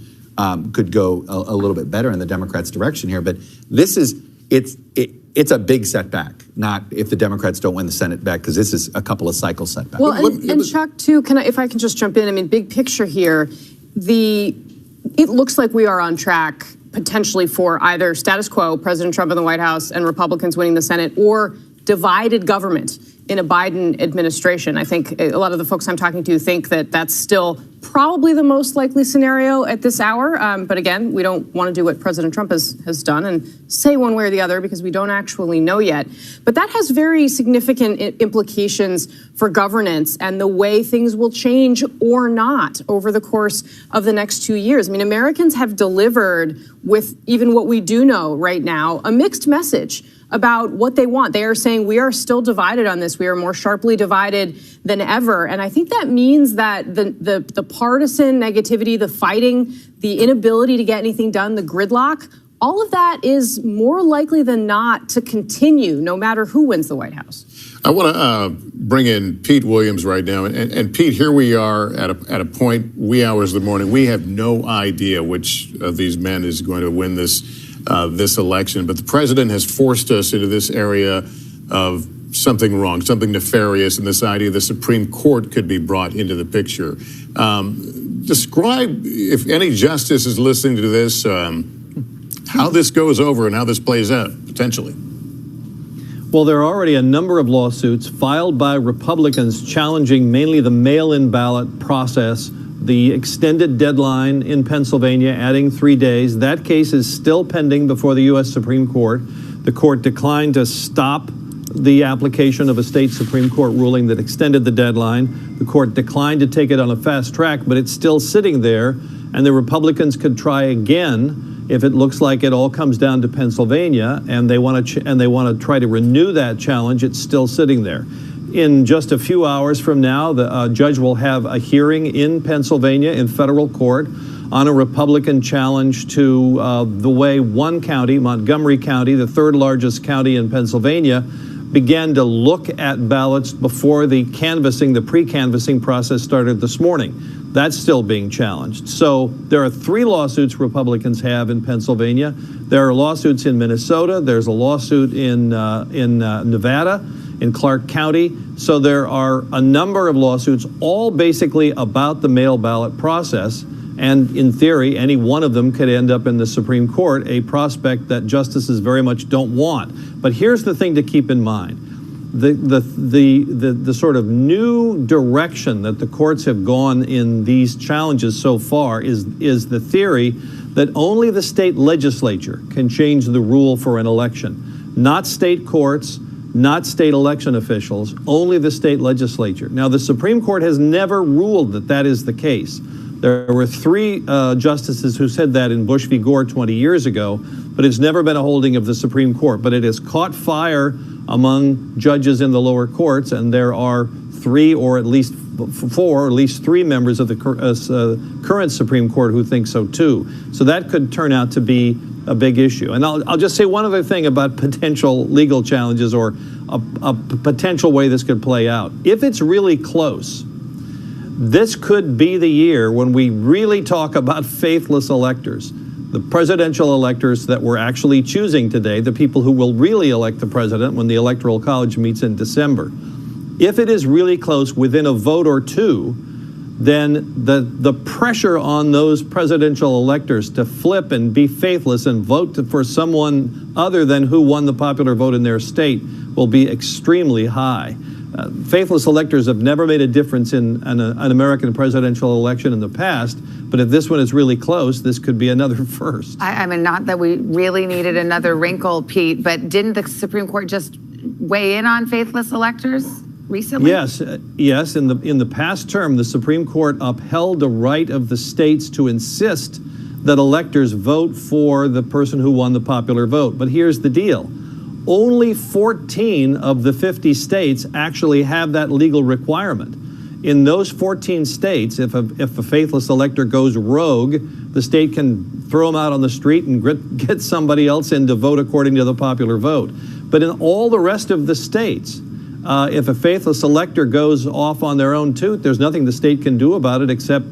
could go a little bit better in the Democrats' direction here. But it's a big setback. not if the Democrats don't win the Senate back, because this is a couple of cycle setbacks. Well, and Chuck, too, if I can just jump in, I mean, big picture here, it looks like we are on track potentially for either status quo, President Trump in the White House and Republicans winning the Senate, or divided government in a Biden administration. I think a lot of the folks I'm talking to think that that's still probably the most likely scenario at this hour. But again, we don't want to do what President Trump has done and say one way or the other because we don't actually know yet. But that has very significant implications for governance and the way things will change or not over the course of the next 2 years. I mean, Americans have delivered with even what we do know right now, a mixed message about what they want. They are saying we are still divided on this. We are more sharply divided than ever. And I think that means that the partisan negativity, the fighting, the inability to get anything done, the gridlock, all of that is more likely than not to continue no matter who wins the White House. I want to bring in Pete Williams right now. And Pete, here we are at a point, wee hours of the morning. We have no idea which of these men is going to win this election. But the president has forced us into this area of something wrong, something nefarious, and this idea the Supreme Court could be brought into the picture. Describe, if any justice is listening to this, how this goes over and how this plays out, potentially. Well, there are already a number of lawsuits filed by Republicans challenging mainly the mail-in ballot process, the extended deadline in Pennsylvania, adding 3 days. That case is still pending before the U.S. Supreme Court. The court declined to stop the application of a state Supreme Court ruling that extended the deadline. The court declined to take it on a fast track, but it's still sitting there, and the Republicans could try again if it looks like it all comes down to Pennsylvania, and they want to try to renew that challenge. It's still sitting there. In just a few hours from now, the judge will have a hearing in Pennsylvania in federal court on a Republican challenge to the way one county, Montgomery County, the third largest county in Pennsylvania, began to look at ballots before the pre-canvassing process started this morning. That's still being challenged. So there are 3 lawsuits Republicans have in Pennsylvania. There are lawsuits in Minnesota. There's a lawsuit in Nevada, in Clark County. So there are a number of lawsuits, all basically about the mail ballot process. And in theory, any one of them could end up in the Supreme Court, a prospect that justices very much don't want. But here's the thing to keep in mind. The sort of new direction that the courts have gone in these challenges so far is the theory that only the state legislature can change the rule for an election, not state courts, not state election officials, only the state legislature. Now, the Supreme Court has never ruled that that is the case. There were 3 justices who said that in Bush v. Gore 20 years ago, but it's never been a holding of the Supreme Court. But it has caught fire among judges in the lower courts, and there are 3 or at least 4, or at least 3 members of the current Supreme Court who think so too. So that could turn out to be a big issue. And I'll just say one other thing about potential legal challenges or a potential way this could play out. If it's really close, this could be the year when we really talk about faithless electors, the presidential electors that we're actually choosing today, the people who will really elect the president when the Electoral College meets in December. If it is really close, within a vote or 2, then the pressure on those presidential electors to flip and be faithless and vote for someone other than who won the popular vote in their state will be extremely high. Faithless electors have never made a difference in an American presidential election in the past, but if this one is really close, this could be another first. I mean, not that we really needed another wrinkle, Pete, but didn't the Supreme Court just weigh in on faithless electors recently? Yes. In the past term, the Supreme Court upheld the right of the states to insist that electors vote for the person who won the popular vote. But here's the deal. Only 14 of the 50 states actually have that legal requirement. In those 14 states, if a faithless elector goes rogue, the state can throw him out on the street and get somebody else in to vote according to the popular vote. But in all the rest of the states, if a faithless elector goes off on their own toot, there's nothing the state can do about it except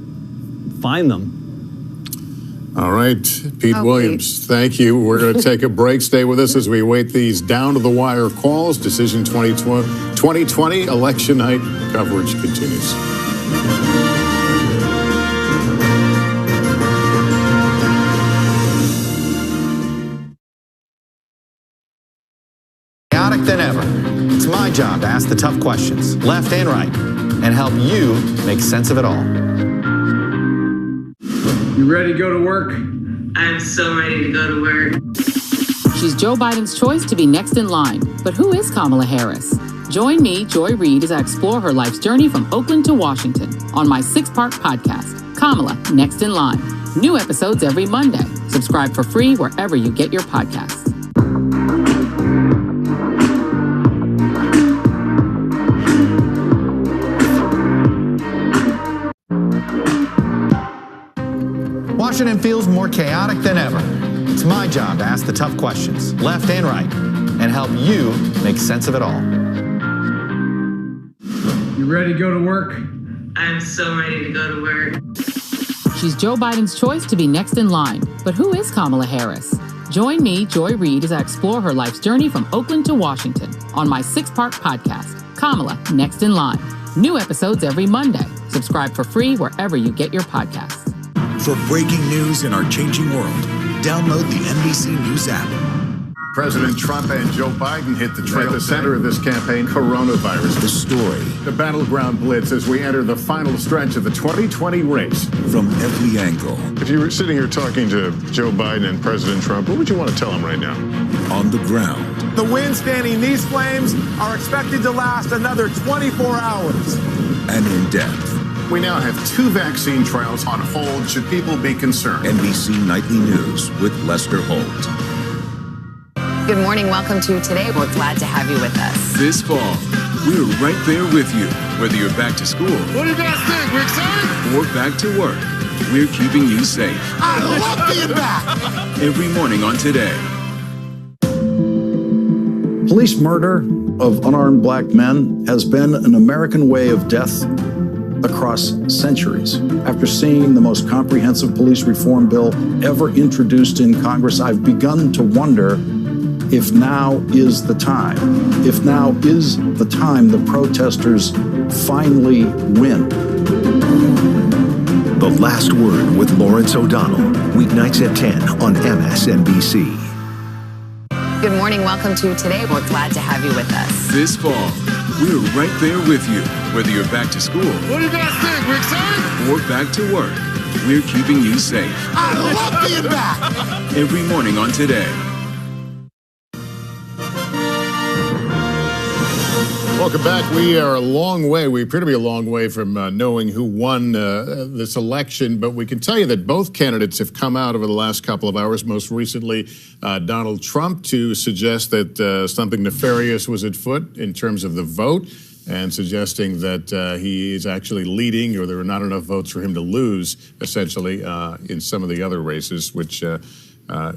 fine them. All right, Pete Williams, thank you. We're going to take a break. Stay with us as we await these down-to-the-wire calls. Decision 2020 election night coverage continues. Chaotic than ever. It's my job to ask the tough questions, left and right, and help you make sense of it all. You ready to go to work? I'm so ready to go to work. She's Joe Biden's choice to be next in line. But who is Kamala Harris? Join me, Joy Reid, as I explore her life's journey from Oakland to Washington on my 6-part podcast, Kamala, Next in Line. New episodes every Monday. Subscribe for free wherever you get your podcasts. Washington feels more chaotic than ever. It's my job to ask the tough questions, left and right, and help you make sense of it all. You ready to go to work? I'm so ready to go to work. She's Joe Biden's choice to be next in line. But who is Kamala Harris? Join me, Joy Reid, as I explore her life's journey from Oakland to Washington on my 6-part podcast, Kamala, Next in Line. New episodes every Monday. Subscribe for free wherever you get your podcasts. For breaking news in our changing world, download the NBC News app. President Trump and Joe Biden hit the trail. At the center of this campaign, coronavirus. The story. The battleground blitz as we enter the final stretch of the 2020 race. From every angle. If you were sitting here talking to Joe Biden and President Trump, what would you want to tell them right now? On the ground. The winds fanning these flames are expected to last another 24 hours. And in depth. We now have 2 vaccine trials on hold. Should people be concerned? NBC Nightly News with Lester Holt. Good morning. Welcome to Today. We're glad to have you with us. This fall, we're right there with you. Whether you're back to school. What do you guys think? We're excited? Or back to work. We're keeping you safe. I love being back. Every morning on Today. Police murder of unarmed black men has been an American way of death across centuries. After seeing the most comprehensive police reform bill ever introduced in Congress, I've begun to wonder if now is the time. If now is the time the protesters finally win. The Last Word with Lawrence O'Donnell, weeknights at 10 on MSNBC. Good morning. Welcome to Today. We're glad to have you with us. This fall, we're right there with you. Whether you're back to school. What do you guys think? We're excited? Or back to work. We're keeping you safe. I love being back. Every morning on Today. Welcome back. We are a long way. We appear to be a long way from knowing who won this election, but we can tell you that both candidates have come out over the last couple of hours, most recently Donald Trump, to suggest that something nefarious was at foot in terms of the vote, and suggesting that he is actually leading, or there are not enough votes for him to lose, essentially, in some of the other races, which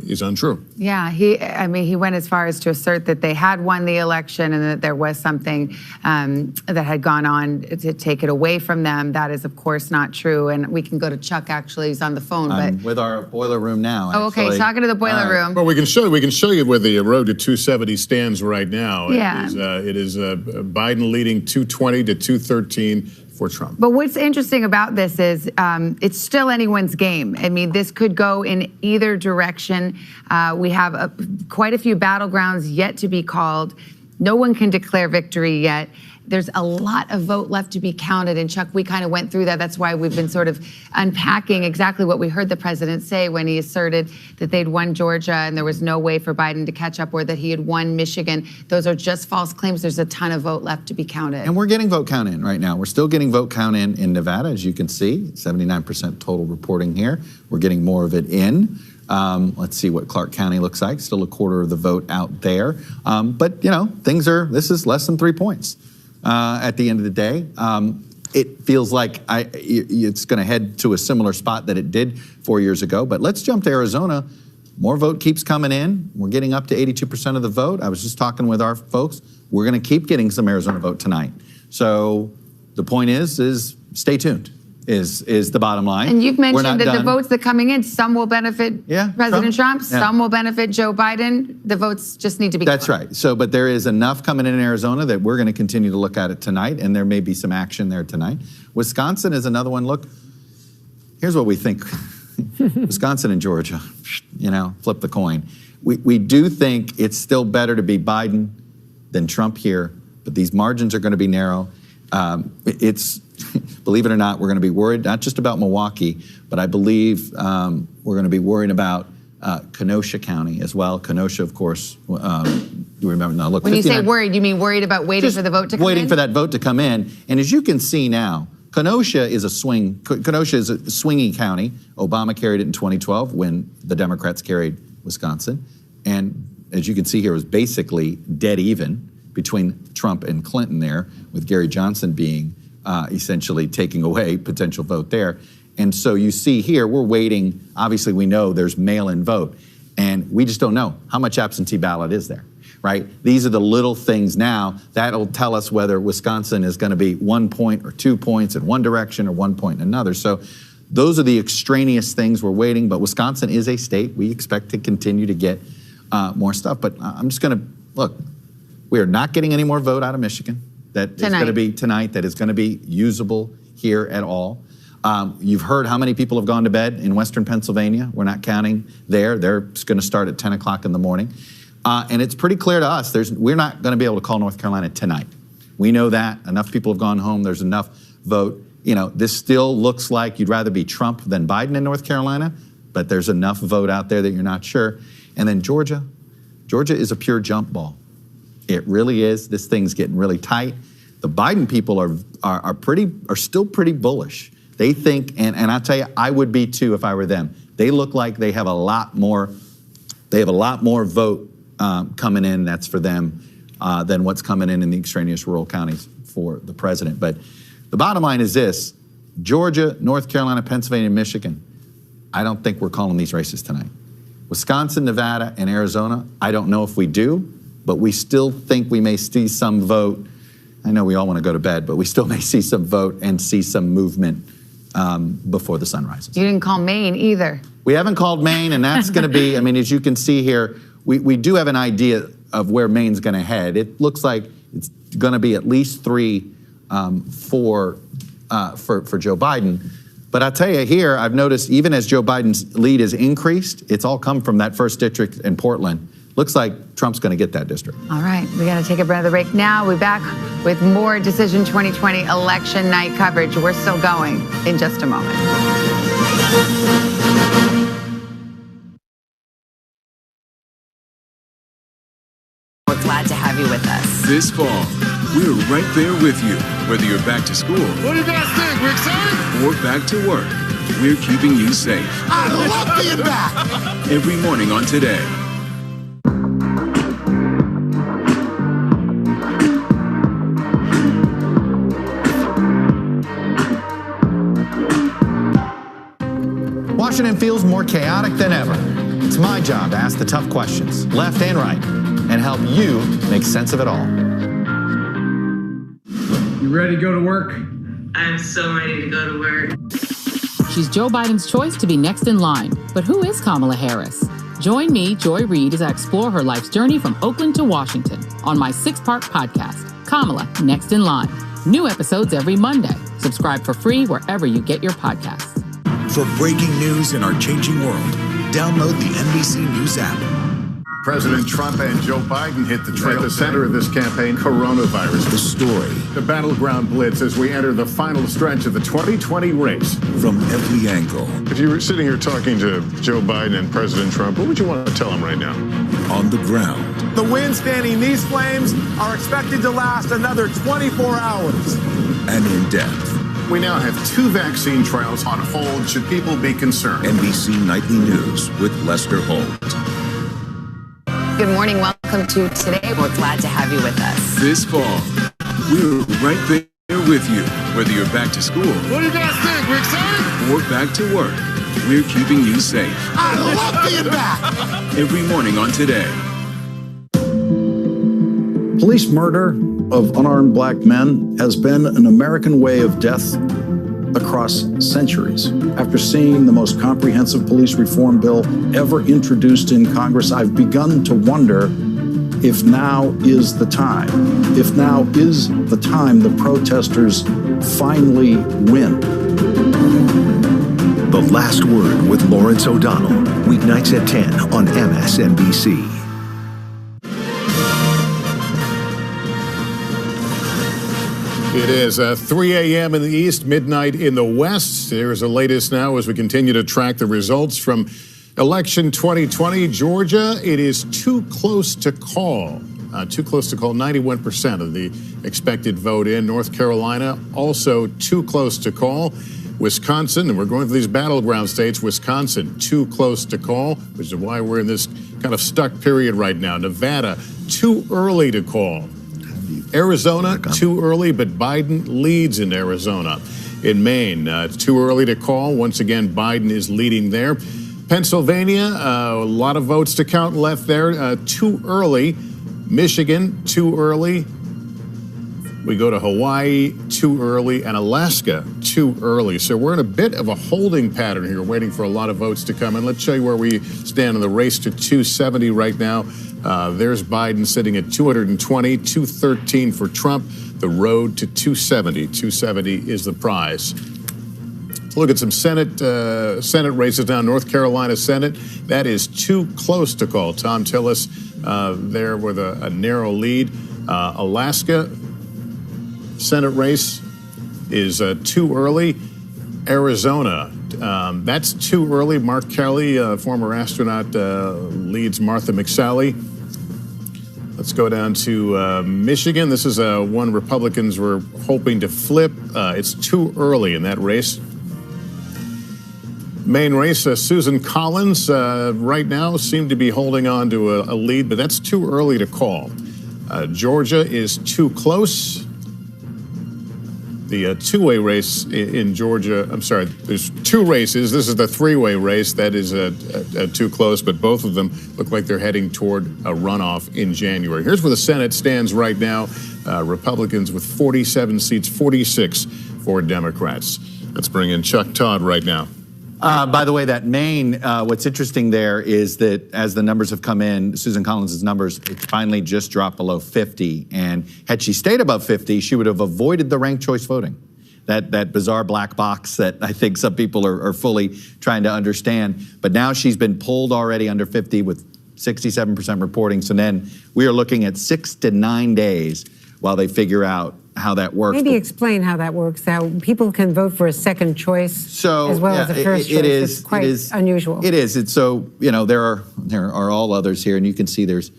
is untrue. Yeah, he went as far as to assert that they had won the election and that there was something that had gone on to take it away from them. That is, of course, not true. And we can go to Chuck, actually, he's on the phone. I'm with our boiler room now. Oh, okay, talking to the boiler room. Well, we can show you where the road to 270 stands right now. Yeah. It is Biden leading 220 to 213 for Trump. But what's interesting about this is it's still anyone's game. I mean, this could go in either direction. We have quite a few battlegrounds yet to be called. No one can declare victory yet. There's a lot of vote left to be counted. And Chuck, we kind of went through that. That's why we've been sort of unpacking exactly what we heard the president say when he asserted that they'd won Georgia and there was no way for Biden to catch up, or that he had won Michigan. Those are just false claims. There's a ton of vote left to be counted. And we're getting vote count in right now. We're still getting vote count in Nevada, as you can see, 79% total reporting here. We're getting more of it in. Let's see what Clark County looks like. Still a quarter of the vote out there. But, you know, this is less than 3 points. At the end of the day, it feels like it's going to head to a similar spot that it did 4 years ago. But let's jump to Arizona. More vote keeps coming in. We're getting up to 82% of the vote. I was just talking with our folks. We're going to keep getting some Arizona vote tonight. So the point is stay tuned. is the bottom line. And you've We're not mentioned that the done. votes that are coming in, some will benefit President Trump, Yeah. some will benefit Joe Biden. The votes just need to be That's right. So, but there is enough coming in Arizona that we're going to continue to look at it tonight, and there may be some action there tonight. Wisconsin is another one. Look, here's what we think. Wisconsin and Georgia, flip the coin. We do think it's still better to be Biden than Trump here, but these margins are going to be narrow. Believe it or not, we're going to be worried not just about Milwaukee, but I believe we're going to be worried about Kenosha County as well. Kenosha, of course, you remember now. Look, when you say worried, you mean worried about waiting for the vote to come in? Waiting for that vote to come in. And as you can see now, Kenosha is a swinging county. Obama carried it in 2012 when the Democrats carried Wisconsin. And as you can see here, it was basically dead even between Trump and Clinton there, with Gary Johnson being essentially taking away potential vote there. And so you see here, we're waiting. Obviously, we know there's mail-in vote, and we just don't know how much absentee ballot is there, right? These are the little things now that'll tell us whether Wisconsin is going to be 1 point or 2 points in one direction or 1 point in another. So those are the extraneous things we're waiting. But Wisconsin is a state. We expect to continue to get more stuff. But I'm just going to look. We are not getting any more vote out of Michigan. That is going to be tonight. That is going to be usable here at all. You've heard how many people have gone to bed in Western Pennsylvania. We're not counting there. They're going to start at 10 o'clock in the morning. And it's pretty clear to us, we're not going to be able to call North Carolina tonight. We know that. Enough people have gone home. There's enough vote. This still looks like you'd rather be Trump than Biden in North Carolina, but there's enough vote out there that you're not sure. And then Georgia. Georgia is a pure jump ball. It really is. This thing's getting really tight. The Biden people are still pretty bullish. They think, and I tell you, I would be too if I were them. They look like they have a lot more. They have a lot more vote coming in. That's for them than what's coming in the extraneous rural counties for the president. But the bottom line is this: Georgia, North Carolina, Pennsylvania, Michigan. I don't think we're calling these races tonight. Wisconsin, Nevada, and Arizona. I don't know if we do, but we still think we may see some vote. I know we all want to go to bed, but we still may see some vote and see some movement before the sun rises. You didn't call Maine either. We haven't called Maine, and that's going to be, as you can see here, we do have an idea of where Maine's going to head. It looks like it's going to be at least 3 for Joe Biden. But I tell you here, I've noticed even as Joe Biden's lead has increased, it's all come from that first district in Portland. Looks like Trump's going to get that district. All right, we got to take another break now. We'll be back with more Decision 2020 election night coverage. We're still going in just a moment. We're glad to have you with us. This fall, we're right there with you, whether you're back to school What do you guys think? We're excited? or back to work. We're keeping you safe. I love being back. Every morning on Today. Washington feels more chaotic than ever. It's my job to ask the tough questions, left and right, and help you make sense of it all. You ready to go to work? I'm so ready to go to work. She's Joe Biden's choice to be next in line. But who is Kamala Harris? Join me, Joy Reid, as I explore her life's journey from Oakland to Washington on my 6-part podcast, Kamala Next in Line. New episodes every Monday. Subscribe for free wherever you get your podcasts. For breaking news in our changing world, download the NBC News app. President Trump and Joe Biden hit the trail. At the center of this campaign, coronavirus. The story. The battleground blitz as we enter the final stretch of the 2020 race. From every angle. If you were sitting here talking to Joe Biden and President Trump, what would you want to tell them right now? On the ground. The winds fanning these flames are expected to last another 24 hours. And in depth. We now have 2 vaccine trials on hold. Should people be concerned? NBC Nightly News with Lester Holt. Good morning. Welcome to Today. We're glad to have you with us. This fall, we're right there with you, whether you're back to school What do you guys think? We're excited? or back to work. We're keeping you safe. I love being back. Every morning on Today. Police murder of unarmed black men has been an American way of death across centuries. After seeing the most comprehensive police reform bill ever introduced in Congress, I've begun to wonder if now is the time. If now is the time the protesters finally win. The Last Word with Lawrence O'Donnell, weeknights at 10 on MSNBC. It is 3 a.m. in the east, midnight in the west. Here's the latest now as we continue to track the results from election 2020. Georgia, it is too close to call. 91% of the expected vote in. North Carolina, also too close to call. Wisconsin, and we're going to these battleground states, Wisconsin, too close to call, which is why we're in this kind of stuck period right now. Nevada, too early to call. Arizona, too early, but Biden leads in Arizona. In Maine, it's too early to call. Once again, Biden is leading there. Pennsylvania, a lot of votes to count left there. Too early. Michigan, too early. We go to Hawaii, too early, and Alaska, too early. So we're in a bit of a holding pattern here, waiting for a lot of votes to come in. Let's show you where we stand in the race to 270 right now. There's Biden sitting at 220, 213 for Trump. The road to 270. 270 is the prize. Let's look at some Senate races now. North Carolina Senate, that is too close to call. Tom Tillis there with a narrow lead. Alaska Senate race is too early. Arizona, that's too early. Mark Kelly, former astronaut, leads Martha McSally. Let's go down to Michigan. This is one Republicans were hoping to flip. It's too early in that race. Main race, Susan Collins right now seemed to be holding on to a lead, but that's too early to call. Georgia is too close. The two-way race in Georgia, I'm sorry, there's two races. This is the three-way race. That is too close, but both of them look like they're heading toward a runoff in January. Here's where the Senate stands right now. Republicans with 47 seats, 46 for Democrats. Let's bring in Chuck Todd right now. By the way, that Maine, what's interesting there is that as the numbers have come in, Susan Collins' numbers, it finally just dropped below 50. And had she stayed above 50, she would have avoided the ranked choice voting. That bizarre black box that I think some people are fully trying to understand. But now she's been pulled already under 50 with 67% reporting. So then we are looking at 6 to 9 days while they figure out how that works. Maybe explain how that works, how people can vote for a second choice as well as a first choice. It's quite unusual. It is. It's so, there are all others here, and you can see there's,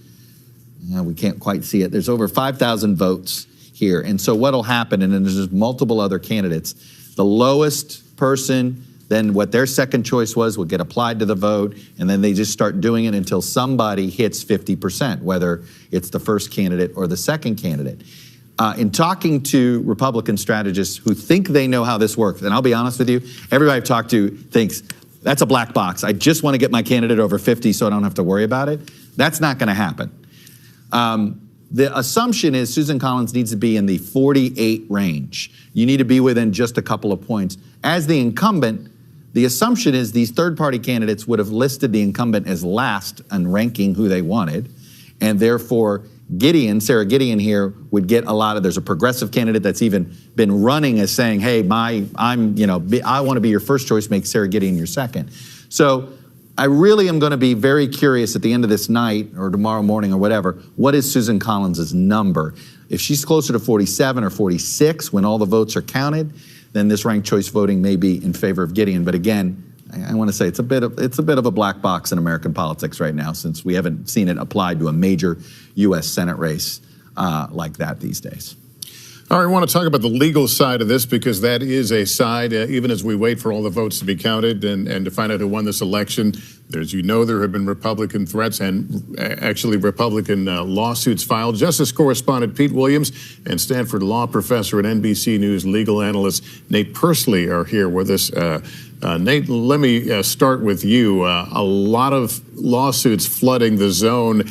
we can't quite see it. There's over 5,000 votes here. And so what'll happen, and then there's just multiple other candidates, the lowest person, then what their second choice was will get applied to the vote, and then they just start doing it until somebody hits 50%, whether it's the first candidate or the second candidate. In talking to Republican strategists who think they know how this works, and I'll be honest with you, everybody I've talked to thinks that's a black box. I just want to get my candidate over 50 so I don't have to worry about it. That's not going to happen. The assumption is Susan Collins needs to be in the 48 range. You need to be within just a couple of points. As the incumbent, the assumption is these third-party candidates would have listed the incumbent as last in ranking who they wanted, and therefore Sarah Gideon here would get a lot of, there's a progressive candidate that's even been running as saying, hey, I want to be your first choice, make Sarah Gideon your second. So I really am going to be very curious at the end of this night or tomorrow morning or whatever, what is Susan Collins' number? If she's closer to 47 or 46 when all the votes are counted, then this ranked choice voting may be in favor of Gideon. But again, I want to say it's a bit of a black box in American politics right now, since we haven't seen it applied to a major U.S. Senate race like that these days. All right, I want to talk about the legal side of this, because that is a side, even as we wait for all the votes to be counted and to find out who won this election. As you know, there have been Republican threats and actually Republican lawsuits filed. Justice correspondent Pete Williams and Stanford law professor and NBC News legal analyst Nate Persley are here with us. Nate, let me start with you. A lot of lawsuits flooding the zone.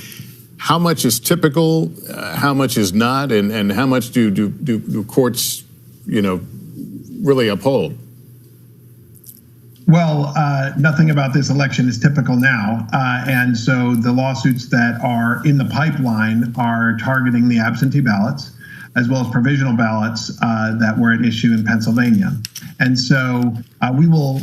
How much is typical? How much is not? And how much do courts, really uphold? Well, nothing about this election is typical now. And so the lawsuits that are in the pipeline are targeting the absentee ballots, as well as provisional ballots that were at issue in Pennsylvania. And so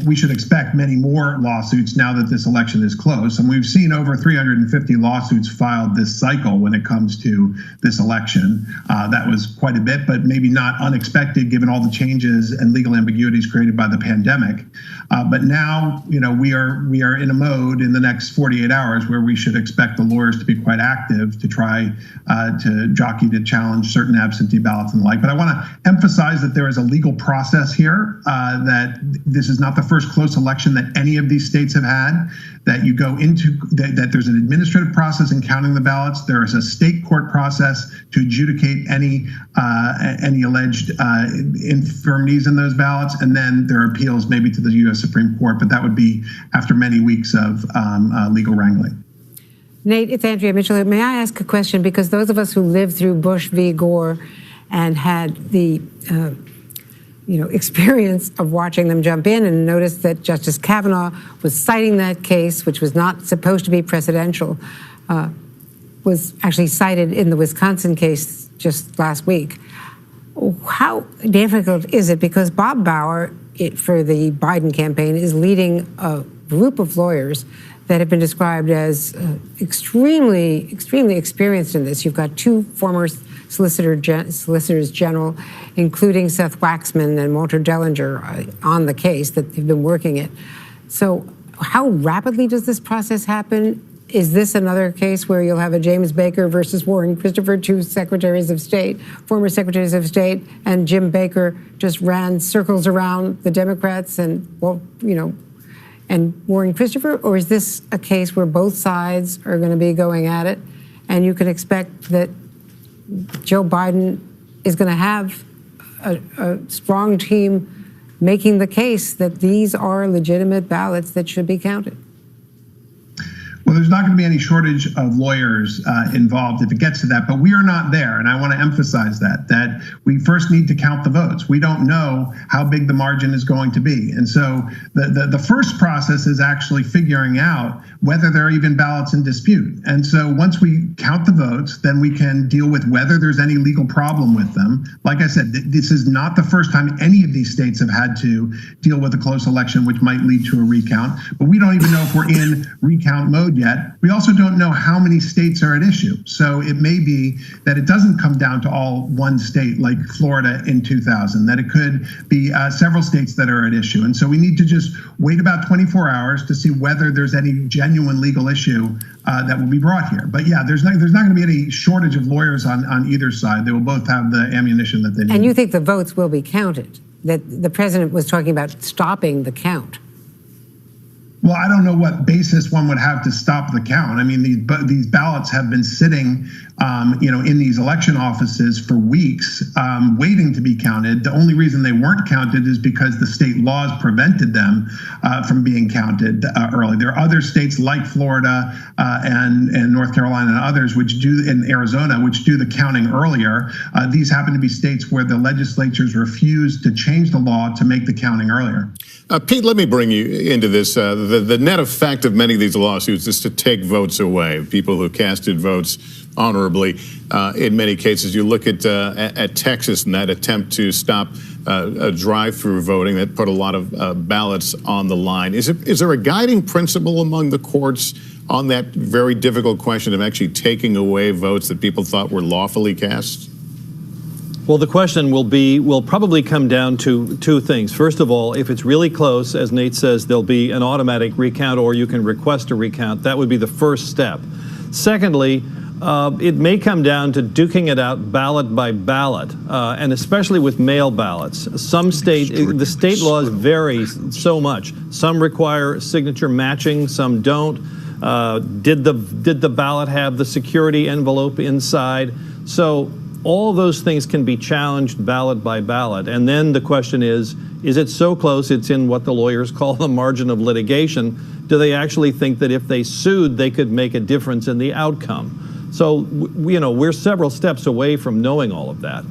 we should expect many more lawsuits now that this election is close. And we've seen over 350 lawsuits filed this cycle when it comes to this election. That was quite a bit, but maybe not unexpected given all the changes and legal ambiguities created by the pandemic. But now, we are in a mode in the next 48 hours where we should expect the lawyers to be quite active to try to jockey to challenge certain absentee ballots and the like. But I want to emphasize that there is a legal process here, that this is not the first close election that any of these states have had, that you go into, that there's an administrative process in counting the ballots. There is a state court process to adjudicate any alleged infirmities in those ballots. And then there are appeals maybe to the U.S. Supreme Court, but that would be after many weeks of legal wrangling. Nate, it's Andrea Mitchell. May I ask a question? Because those of us who lived through Bush v. Gore and had the experience of watching them jump in and noticed that Justice Kavanaugh was citing that case, which was not supposed to be precedential, was actually cited in the Wisconsin case just last week. How difficult is it? Because Bob Bauer, for the Biden campaign, is leading a group of lawyers that have been described as extremely experienced in this. You've got two former solicitors general, including Seth Waxman and Walter Dellinger, on the case that they've been working it. So how rapidly does this process happen? Is this another case where you'll have a James Baker versus Warren Christopher, two secretaries of state, former secretaries of state, and Jim Baker just ran circles around the Democrats and Warren Christopher? Or is this a case where both sides are going to be going at it, and you can expect that Joe Biden is going to have a strong team making the case that these are legitimate ballots that should be counted? Well, there's not going to be any shortage of lawyers involved if it gets to that, but we are not there. And I want to emphasize that we first need to count the votes. We don't know how big the margin is going to be. And so the first process is actually figuring out whether there are even ballots in dispute. And so once we count the votes, then we can deal with whether there's any legal problem with them. Like I said, this is not the first time any of these states have had to deal with a close election, which might lead to a recount. But we don't even know if we're in recount mode yet. We also don't know how many states are at issue. So it may be that it doesn't come down to all one state like Florida in 2000, that it could be several states that are at issue. And so we need to just wait about 24 hours to see whether there's any genuine legal issue that will be brought here. But yeah, there's not going to be any shortage of lawyers on either side. They will both have the ammunition that they need. And you think the votes will be counted? That the president was talking about stopping the count? Well, I don't know what basis one would have to stop the count. I mean, these ballots have been sitting, in these election offices for weeks, waiting to be counted. The only reason they weren't counted is because the state laws prevented them from being counted early. There are other states like Florida and North Carolina and others, in Arizona, which do the counting earlier. These happen to be states where the legislatures refused to change the law to make the counting earlier. Pete, let me bring you into this. The net effect of many of these lawsuits is to take votes away. People who casted votes honorably. In many cases, you look at Texas and that attempt to stop a drive-through voting that put a lot of ballots on the line. Is there a guiding principle among the courts on that very difficult question of actually taking away votes that people thought were lawfully cast? Well, the question will probably come down to two things. First of all, if it's really close, as Nate says, there'll be an automatic recount or you can request a recount. That would be the first step. Secondly, it may come down to duking it out ballot by ballot, and especially with mail ballots. Some the state laws vary so much. Some require signature matching, some don't. Did the ballot have the security envelope inside? So all those things can be challenged ballot by ballot. And then the question is it so close it's in what the lawyers call the margin of litigation? Do they actually think that if they sued, they could make a difference in the outcome? So, we're several steps away from knowing all of that.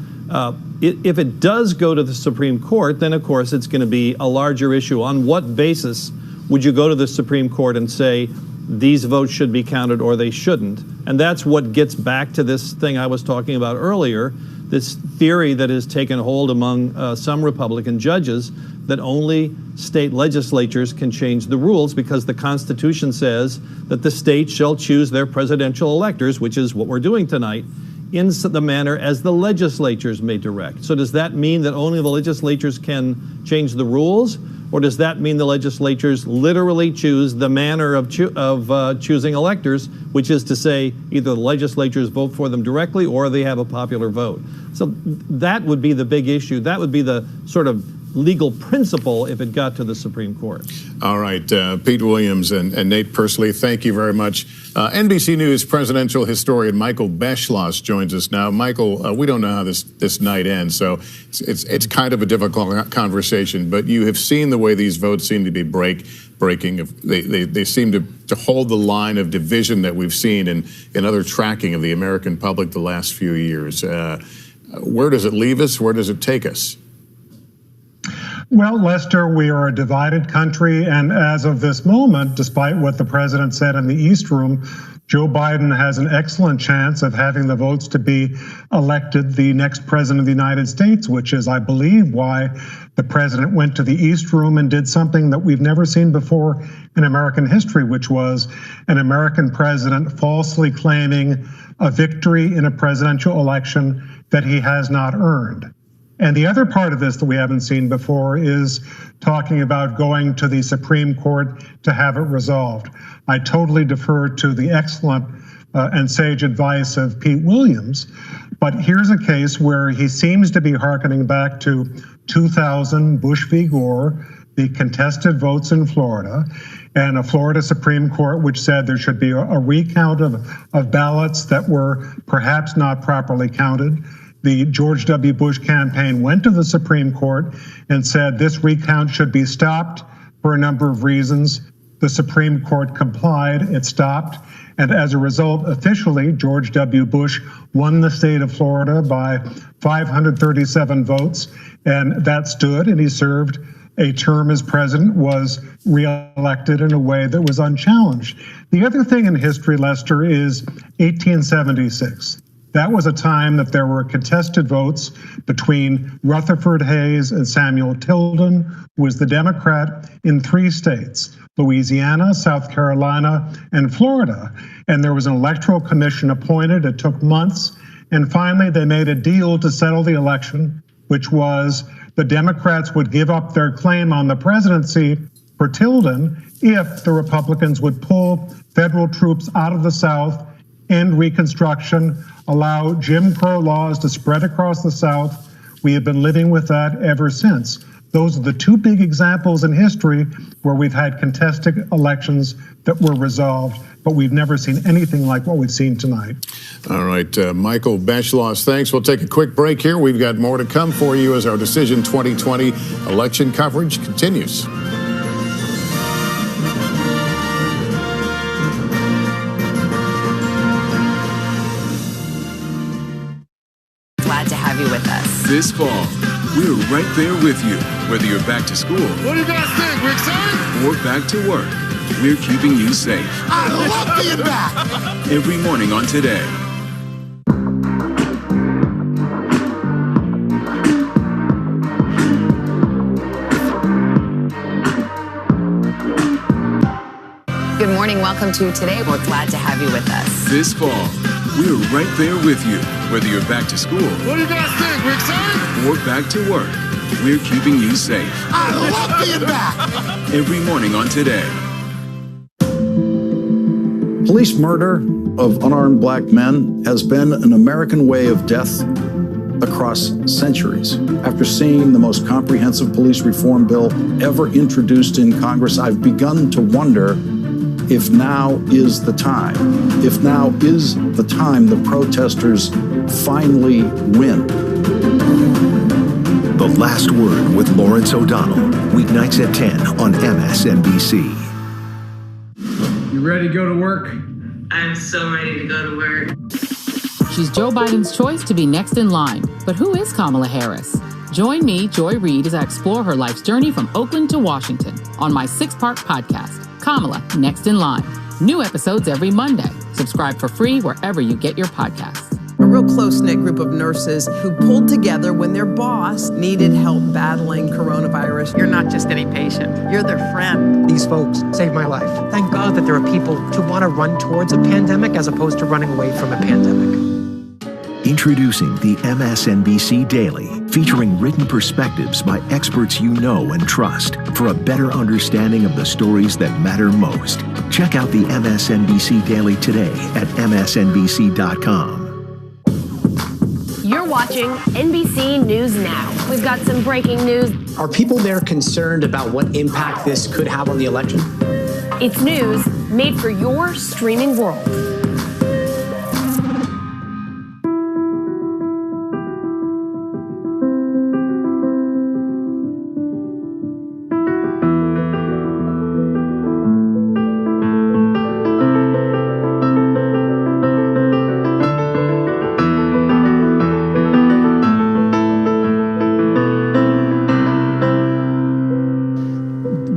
If it does go to the Supreme Court, then of course it's going to be a larger issue. On what basis would you go to the Supreme Court and say these votes should be counted or they shouldn't? And that's what gets back to this thing I was talking about earlier, this theory that has taken hold among some Republican judges that only state legislatures can change the rules because the Constitution says that the states shall choose their presidential electors, which is what we're doing tonight, in the manner as the legislatures may direct. So does that mean that only the legislatures can change the rules? Or does that mean the legislatures literally choose the manner of choosing electors, which is to say either the legislatures vote for them directly or they have a popular vote? So that would be the big issue. That would be the sort of legal principle if it got to the Supreme Court. All right, Pete Williams and Nate Persily, thank you very much. NBC News presidential historian Michael Beschloss joins us now. Michael, we don't know how this night ends, so it's kind of a difficult conversation, but you have seen the way these votes seem to be breaking. They seem to hold the line of division that we've seen in other tracking of the American public the last few years. Where does it leave us? Where does it take us? Well, Lester, we are a divided country, and as of this moment, despite what the president said in the East Room, Joe Biden has an excellent chance of having the votes to be elected the next president of the United States, which is, I believe, why the president went to the East Room and did something that we've never seen before in American history, which was an American president falsely claiming a victory in a presidential election that he has not earned. And the other part of this that we haven't seen before is talking about going to the Supreme Court to have it resolved. I totally defer to the excellent and sage advice of Pete Williams, but here's a case where he seems to be hearkening back to 2000, Bush v. Gore, the contested votes in Florida, and a Florida Supreme Court which said there should be a recount of ballots that were perhaps not properly counted. The George W. Bush campaign went to the Supreme Court and said this recount should be stopped for a number of reasons. The Supreme Court complied, it stopped, and as a result, officially, George W. Bush won the state of Florida by 537 votes, and that stood, and he served a term as president, was reelected in a way that was unchallenged. The other thing in history, Lester, is 1876. That was a time that there were contested votes between Rutherford Hayes and Samuel Tilden, who was the Democrat in 3 states, Louisiana, South Carolina, and Florida. And there was an electoral commission appointed. It took months. And finally, they made a deal to settle the election, which was the Democrats would give up their claim on the presidency for Tilden if the Republicans would pull federal troops out of the South, end Reconstruction, allow Jim Crow laws to spread across the South. We have been living with that ever since. Those are the 2 big examples in history where we've had contested elections that were resolved, but we've never seen anything like what we've seen tonight. All right, Michael Beschloss, thanks. We'll take a quick break here. We've got more to come for you as our Decision 2020 election coverage continues. This fall, we're right there with you. Whether you're back to school, What do you guys think? We're excited? or back to work, we're keeping you safe. I love being back. Every morning on Today. Good morning. Welcome to Today. We're glad to have you with us. This fall, we're right there with you. Whether you're back to school, What do you guys think? We're excited? or back to work, we're keeping you safe. I love being back. Every morning on Today. Police murder of unarmed black men has been an American way of death across centuries. After seeing the most comprehensive police reform bill ever introduced in Congress, I've begun to wonder if now is the time. If now is the time the protesters finally win. The Last Word with Lawrence O'Donnell, weeknights at 10 on MSNBC. You ready to go to work? I'm so ready to go to work. She's Joe Biden's choice to be next in line. But who is Kamala Harris? Join me, Joy Reid, as I explore her life's journey from Oakland to Washington on my 6-part podcast, Kamala, Next in Line. New episodes every Monday. Subscribe for free wherever you get your podcasts. A real close-knit group of nurses who pulled together when their boss needed help battling coronavirus. You're not just any patient. You're their friend. These folks saved my life. Thank God that there are people who want to run towards a pandemic as opposed to running away from a pandemic. Introducing the MSNBC Daily, featuring written perspectives by experts you know and trust for a better understanding of the stories that matter most. Check out the MSNBC Daily today at msnbc.com. You're watching NBC News Now. We've got some breaking news. Are people there concerned about what impact this could have on the election? It's news made for your streaming world.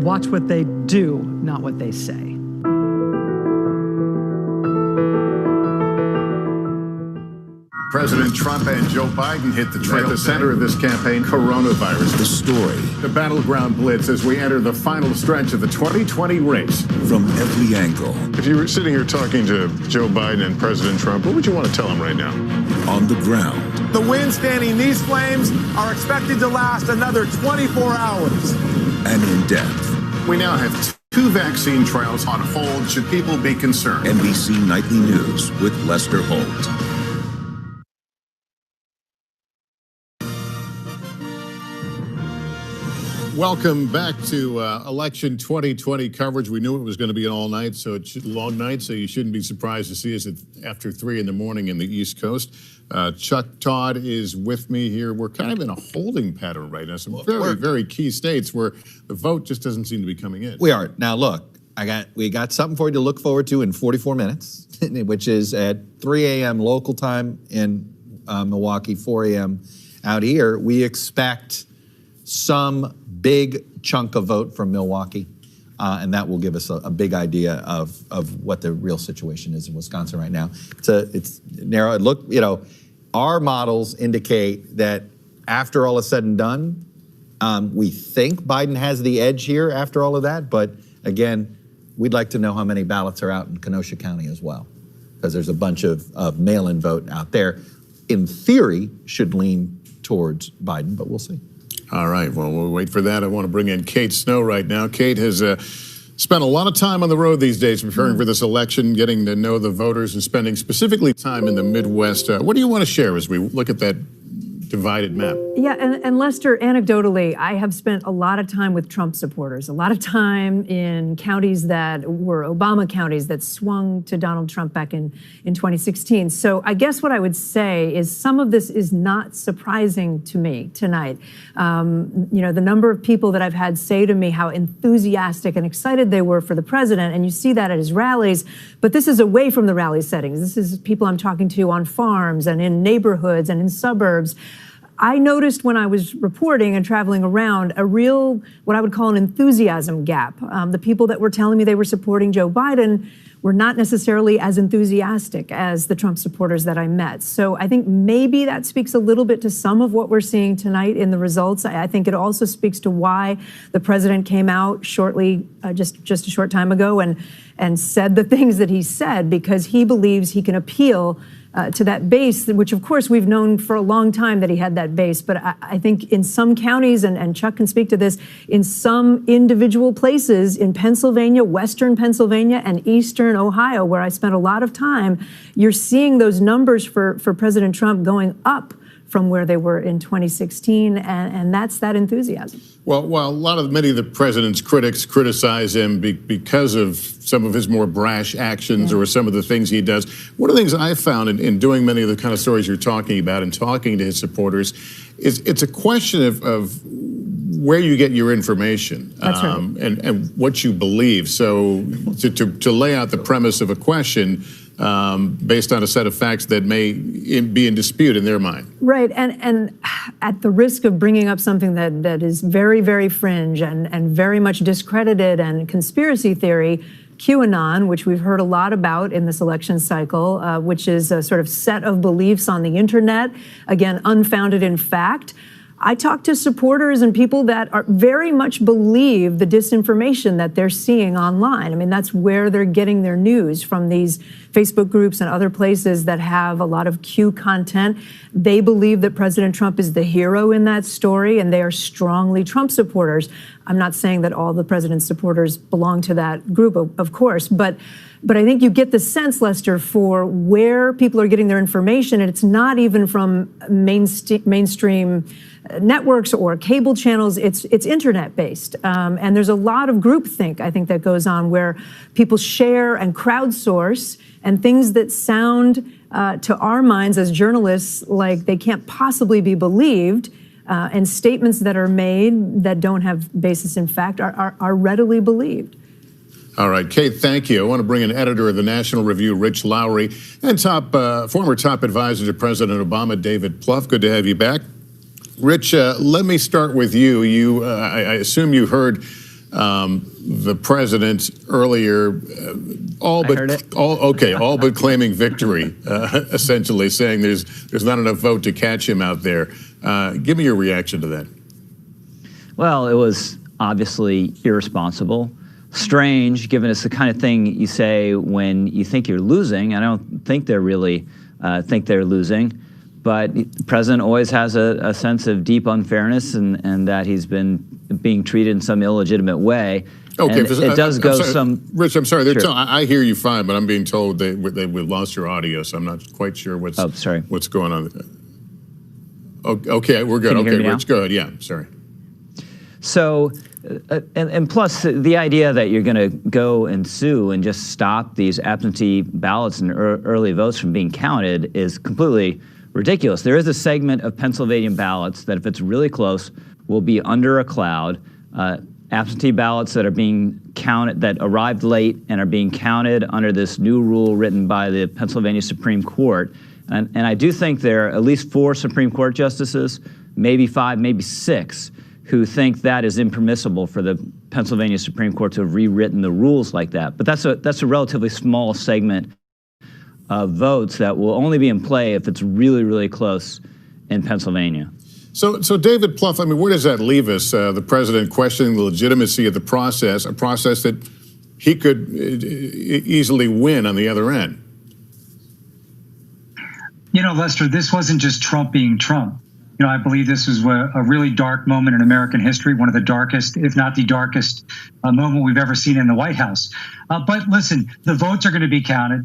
Watch what they do, not what they say. President Trump and Joe Biden hit the trail. At the center of this campaign, coronavirus. The story. The battleground blitz as we enter the final stretch of the 2020 race. From every angle. If you were sitting here talking to Joe Biden and President Trump, what would you want to tell them right now? On the ground. The wind standing these flames are expected to last another 24 hours. And in depth. We now have 2 vaccine trials on hold. Should people be concerned? NBC Nightly News with Lester Holt. Welcome back to election 2020 coverage. We knew it was going to be an all night, so it's a long night, so you shouldn't be surprised to see us after 3 in the morning in the East Coast. Chuck Todd is with me here. We're kind of in a holding pattern right now. Some very key states where the vote just doesn't seem to be coming in. We are. Now, look, we got something for you to look forward to in 44 minutes, which is at 3 a.m. local time in Milwaukee, 4 a.m. out here. We expect some big chunk of vote from Milwaukee, and that will give us a big idea of what the real situation is in Wisconsin right now. It's narrow. Look, our models indicate that after all is said and done, we think Biden has the edge here after all of that. But again, we'd like to know how many ballots are out in Kenosha County as well, because there's a bunch of mail-in vote out there. In theory, should lean towards Biden, but we'll see. All right, well, we'll wait for that. I want to bring in Kate Snow right now. Kate has spent a lot of time on the road these days preparing for this election, getting to know the voters and spending specifically time in the Midwest. What do you want to share as we look at that divided map? Yeah, and Lester, anecdotally, I have spent a lot of time with Trump supporters, a lot of time in counties that were Obama counties that swung to Donald Trump back in 2016. So I guess what I would say is some of this is not surprising to me tonight. The number of people that I've had say to me how enthusiastic and excited they were for the president, and you see that at his rallies, but this is away from the rally settings. This is people I'm talking to on farms and in neighborhoods and in suburbs. I noticed when I was reporting and traveling around a real, what I would call an enthusiasm gap. The people that were telling me they were supporting Joe Biden were not necessarily as enthusiastic as the Trump supporters that I met. So I think maybe that speaks a little bit to some of what we're seeing tonight in the results. I think it also speaks to why the president came out shortly, just a short time ago, and said the things that he said, because he believes he can appeal to that base, which of course we've known for a long time that he had that base. But I think in some counties, and Chuck can speak to this, in some individual places in Pennsylvania, Western Pennsylvania and Eastern Ohio, where I spent a lot of time, you're seeing those numbers for President Trump going up from where they were in 2016, and that's that enthusiasm. Well, many of the president's critics criticize him because of some of his more brash actions or some of the things he does. One of the things I've found in doing many of the kind of stories you're talking about and talking to his supporters is it's a question of where you get your information. That's right. And what you believe. So to lay out the premise of a question, based on a set of facts that may be in dispute in their mind. Right, and at the risk of bringing up something that is very, very fringe and very much discredited and conspiracy theory, QAnon, which we've heard a lot about in this election cycle, which is a sort of set of beliefs on the internet, again, unfounded in fact. I talk to supporters and people that are very much believe the disinformation that they're seeing online. I mean, that's where they're getting their news, from these Facebook groups and other places that have a lot of Q content. They believe that President Trump is the hero in that story, and they are strongly Trump supporters. I'm not saying that all the president's supporters belong to that group, of course, but I think you get the sense, Lester, for where people are getting their information, and it's not even from mainstream networks or cable channels. It's internet based, and there's a lot of groupthink, I think, that goes on where people share and crowdsource, and things that sound to our minds as journalists like they can't possibly be believed, and statements that are made that don't have basis in fact are readily believed. All right, Kate, thank you. I want to bring in editor of the National Review, Rich Lowry, and former top advisor to President Obama, David Plouffe. Good to have you back. Rich, let me start with you. I assume you heard the president earlier, all but claiming victory, essentially saying there's not enough vote to catch him out there. Give me your reaction to that. Well, it was obviously irresponsible. Strange, given it's the kind of thing you say when you think you're losing. I don't think they really think they're losing, but the president always has a sense of deep unfairness, and that he's been being treated in some illegitimate way. Okay, and it does go some. Rich, I'm sorry. Sure. I hear you fine, but I'm being told that we lost your audio, so I'm not quite sure what's going on. Okay, we're good. Okay, Rich, go ahead. Yeah, sorry. So. And plus, the idea that you're going to go and sue and just stop these absentee ballots and early votes from being counted is completely ridiculous. There is a segment of Pennsylvania ballots that, if it's really close, will be under a cloud. Absentee ballots that are being counted, that arrived late and are being counted under this new rule written by the Pennsylvania Supreme Court. And I do think there are at least 4 Supreme Court justices, maybe 5, maybe 6, who think that is impermissible for the Pennsylvania Supreme Court to have rewritten the rules like that. But that's a relatively small segment of votes that will only be in play if it's really, really close in Pennsylvania. So David Plouffe, I mean, where does that leave us? The president questioning the legitimacy of the process, a process that he could easily win on the other end. You know, Lester, this wasn't just Trump being Trump. You know, I believe this was a really dark moment in American history, one of the darkest, if not the darkest, moment we've ever seen in the White House. But listen, the votes are going to be counted.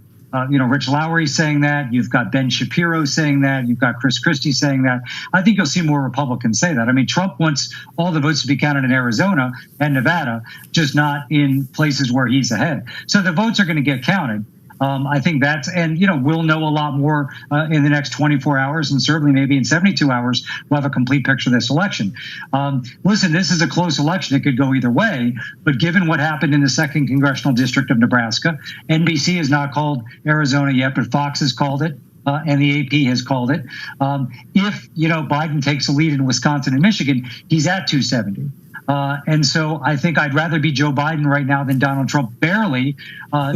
You know, Rich Lowry saying that. You've got Ben Shapiro saying that. You've got Chris Christie saying that. I think you'll see more Republicans say that. I mean, Trump wants all the votes to be counted in Arizona and Nevada, just not in places where he's ahead. So the votes are going to get counted. I think that's, and, you know, we'll know a lot more in the next 24 hours, and certainly maybe in 72 hours, we'll have a complete picture of this election. Listen, this is a close election. It could go either way, but given what happened in the 2nd Congressional District of Nebraska, NBC has not called Arizona yet, but Fox has called it. And the AP has called it. If, you know, Biden takes a lead in Wisconsin and Michigan, he's at 270. And so I think I'd rather be Joe Biden right now than Donald Trump, barely,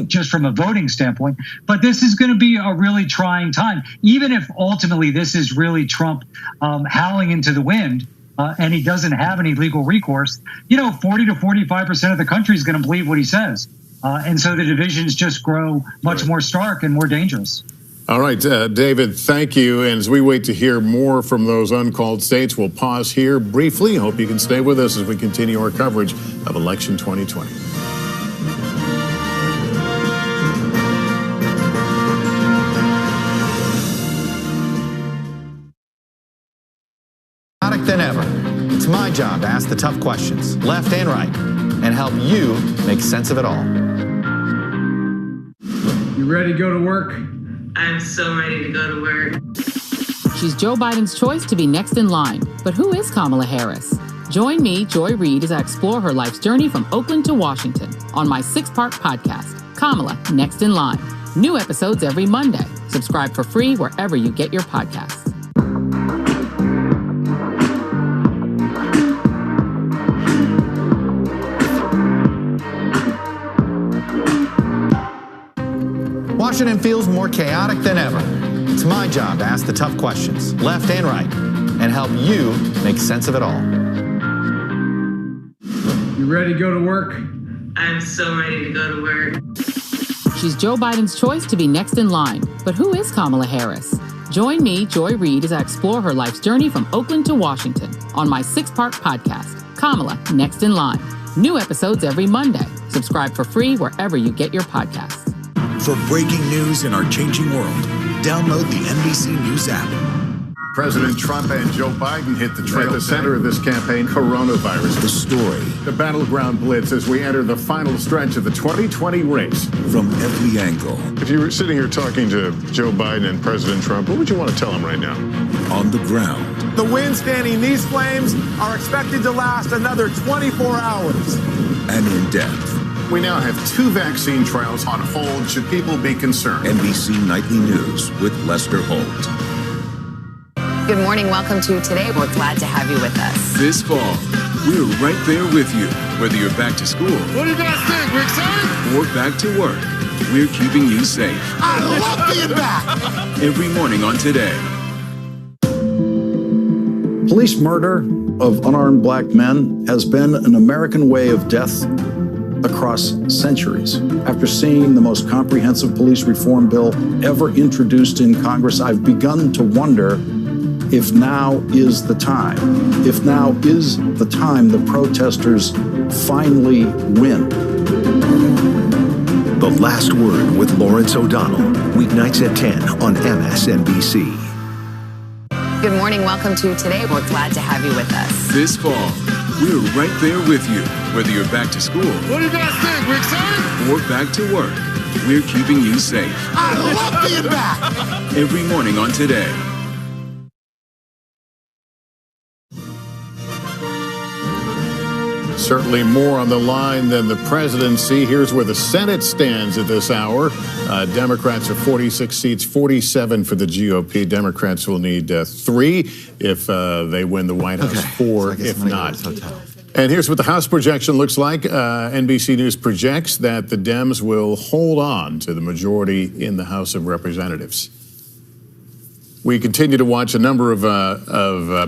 just from a voting standpoint. But this is going to be a really trying time, even if ultimately this is really Trump howling into the wind. And he doesn't have any legal recourse. You know, 40 to 45% of the country is going to believe what he says. And so the divisions just grow much more stark and more dangerous. All right, David, thank you. And as we wait to hear more from those uncalled states, we'll pause here briefly. Hope you can stay with us as we continue our coverage of Election 2020. Than ever. It's my job to ask the tough questions, left and right, and help you make sense of it all. You ready to go to work? I'm so ready to go to work. She's Joe Biden's choice to be next in line. But who is Kamala Harris? Join me, Joy Reid, as I explore her life's journey from Oakland to Washington on my 6-part podcast, Kamala Next in Line. New episodes every Monday. Subscribe for free wherever you get your podcasts. Washington feels more chaotic than ever. It's my job to ask the tough questions, left and right, and help you make sense of it all. You ready to go to work? I'm so ready to go to work. She's Joe Biden's choice to be next in line. But who is Kamala Harris? Join me, Joy Reid, as I explore her life's journey from Oakland to Washington on my 6-part podcast, Kamala Next in Line. New episodes every Monday. Subscribe for free wherever you get your podcasts. For breaking news in our changing world, download the NBC News app. President Trump and Joe Biden hit the trail. At the center of this campaign, coronavirus. The story. The battleground blitz as we enter the final stretch of the 2020 race. From every angle. If you were sitting here talking to Joe Biden and President Trump, what would you want to tell them right now? On the ground. The winds fanning these flames are expected to last another 24 hours. And in depth. We now have 2 vaccine trials on hold. Should people be concerned? NBC Nightly News with Lester Holt. Good morning. Welcome to Today. We're glad to have you with us. This fall, we're right there with you. Whether you're back to school. What do you guys think? We're excited? Or back to work. We're keeping you safe. I love being back. Every morning on Today. Police murder of unarmed black men has been an American way of death across centuries. After seeing the most comprehensive police reform bill ever introduced in Congress, I've begun to wonder if now is the time. If now is the time the protesters finally win. The Last Word with Lawrence O'Donnell, weeknights at 10 on MSNBC. Good morning. Welcome to Today. We're glad to have you with us. This fall, we're right there with you. Whether you're back to school. What do you guys think? We're excited? Or back to work. We're keeping you safe. I love being back. Every morning on Today. Certainly more on the line than the presidency. Here's where the Senate stands at this hour. Democrats are 46 seats, 47 for the GOP. Democrats will need 3 if they win the White House, 4 if not. And here's what the House projection looks like. NBC News projects that the Dems will hold on to the majority in the House of Representatives. We continue to watch a number of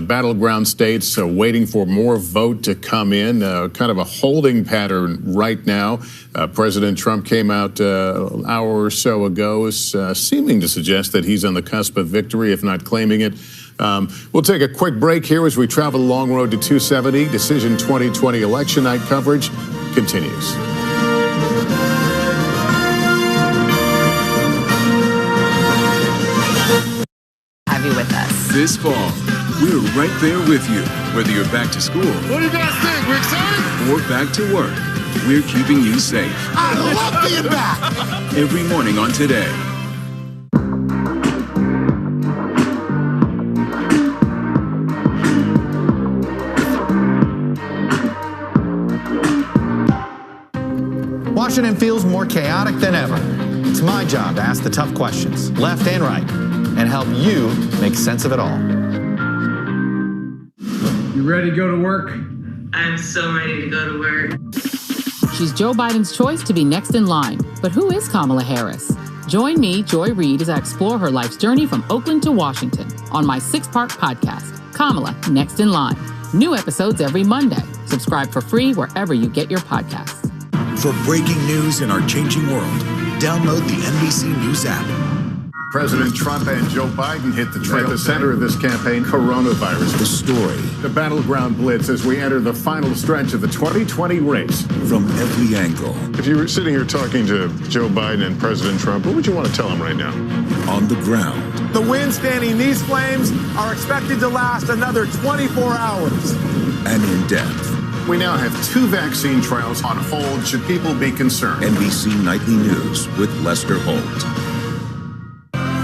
battleground states waiting for more vote to come in, kind of a holding pattern right now. President Trump came out an hour or so ago seeming to suggest that he's on the cusp of victory, if not claiming it. We'll take a quick break here as we travel the long road to 270. Decision 2020 election night coverage continues. You with us. This fall, we're right there with you. Whether you're back to school. What do you guys think? We're excited? Or back to work. We're keeping you safe. I love being back. Every morning on Today. Washington feels more chaotic than ever. It's my job to ask the tough questions, left and right, and help you make sense of it all. You ready to go to work? I'm so ready to go to work. She's Joe Biden's choice to be next in line. But who is Kamala Harris? Join me, Joy Reid, as I explore her life's journey from Oakland to Washington on my 6-part podcast, Kamala Next in Line. New episodes every Monday. Subscribe for free wherever you get your podcasts. For breaking news in our changing world, download the NBC News app. President Trump and Joe Biden hit the trail. At the center of this campaign, coronavirus. The story. The battleground blitz as we enter the final stretch of the 2020 race. From every angle. If you were sitting here talking to Joe Biden and President Trump, what would you want to tell them right now? On the ground. The winds fanning these flames are expected to last another 24 hours. And in depth. We now have 2 vaccine trials on hold. Should people be concerned? NBC Nightly News with Lester Holt.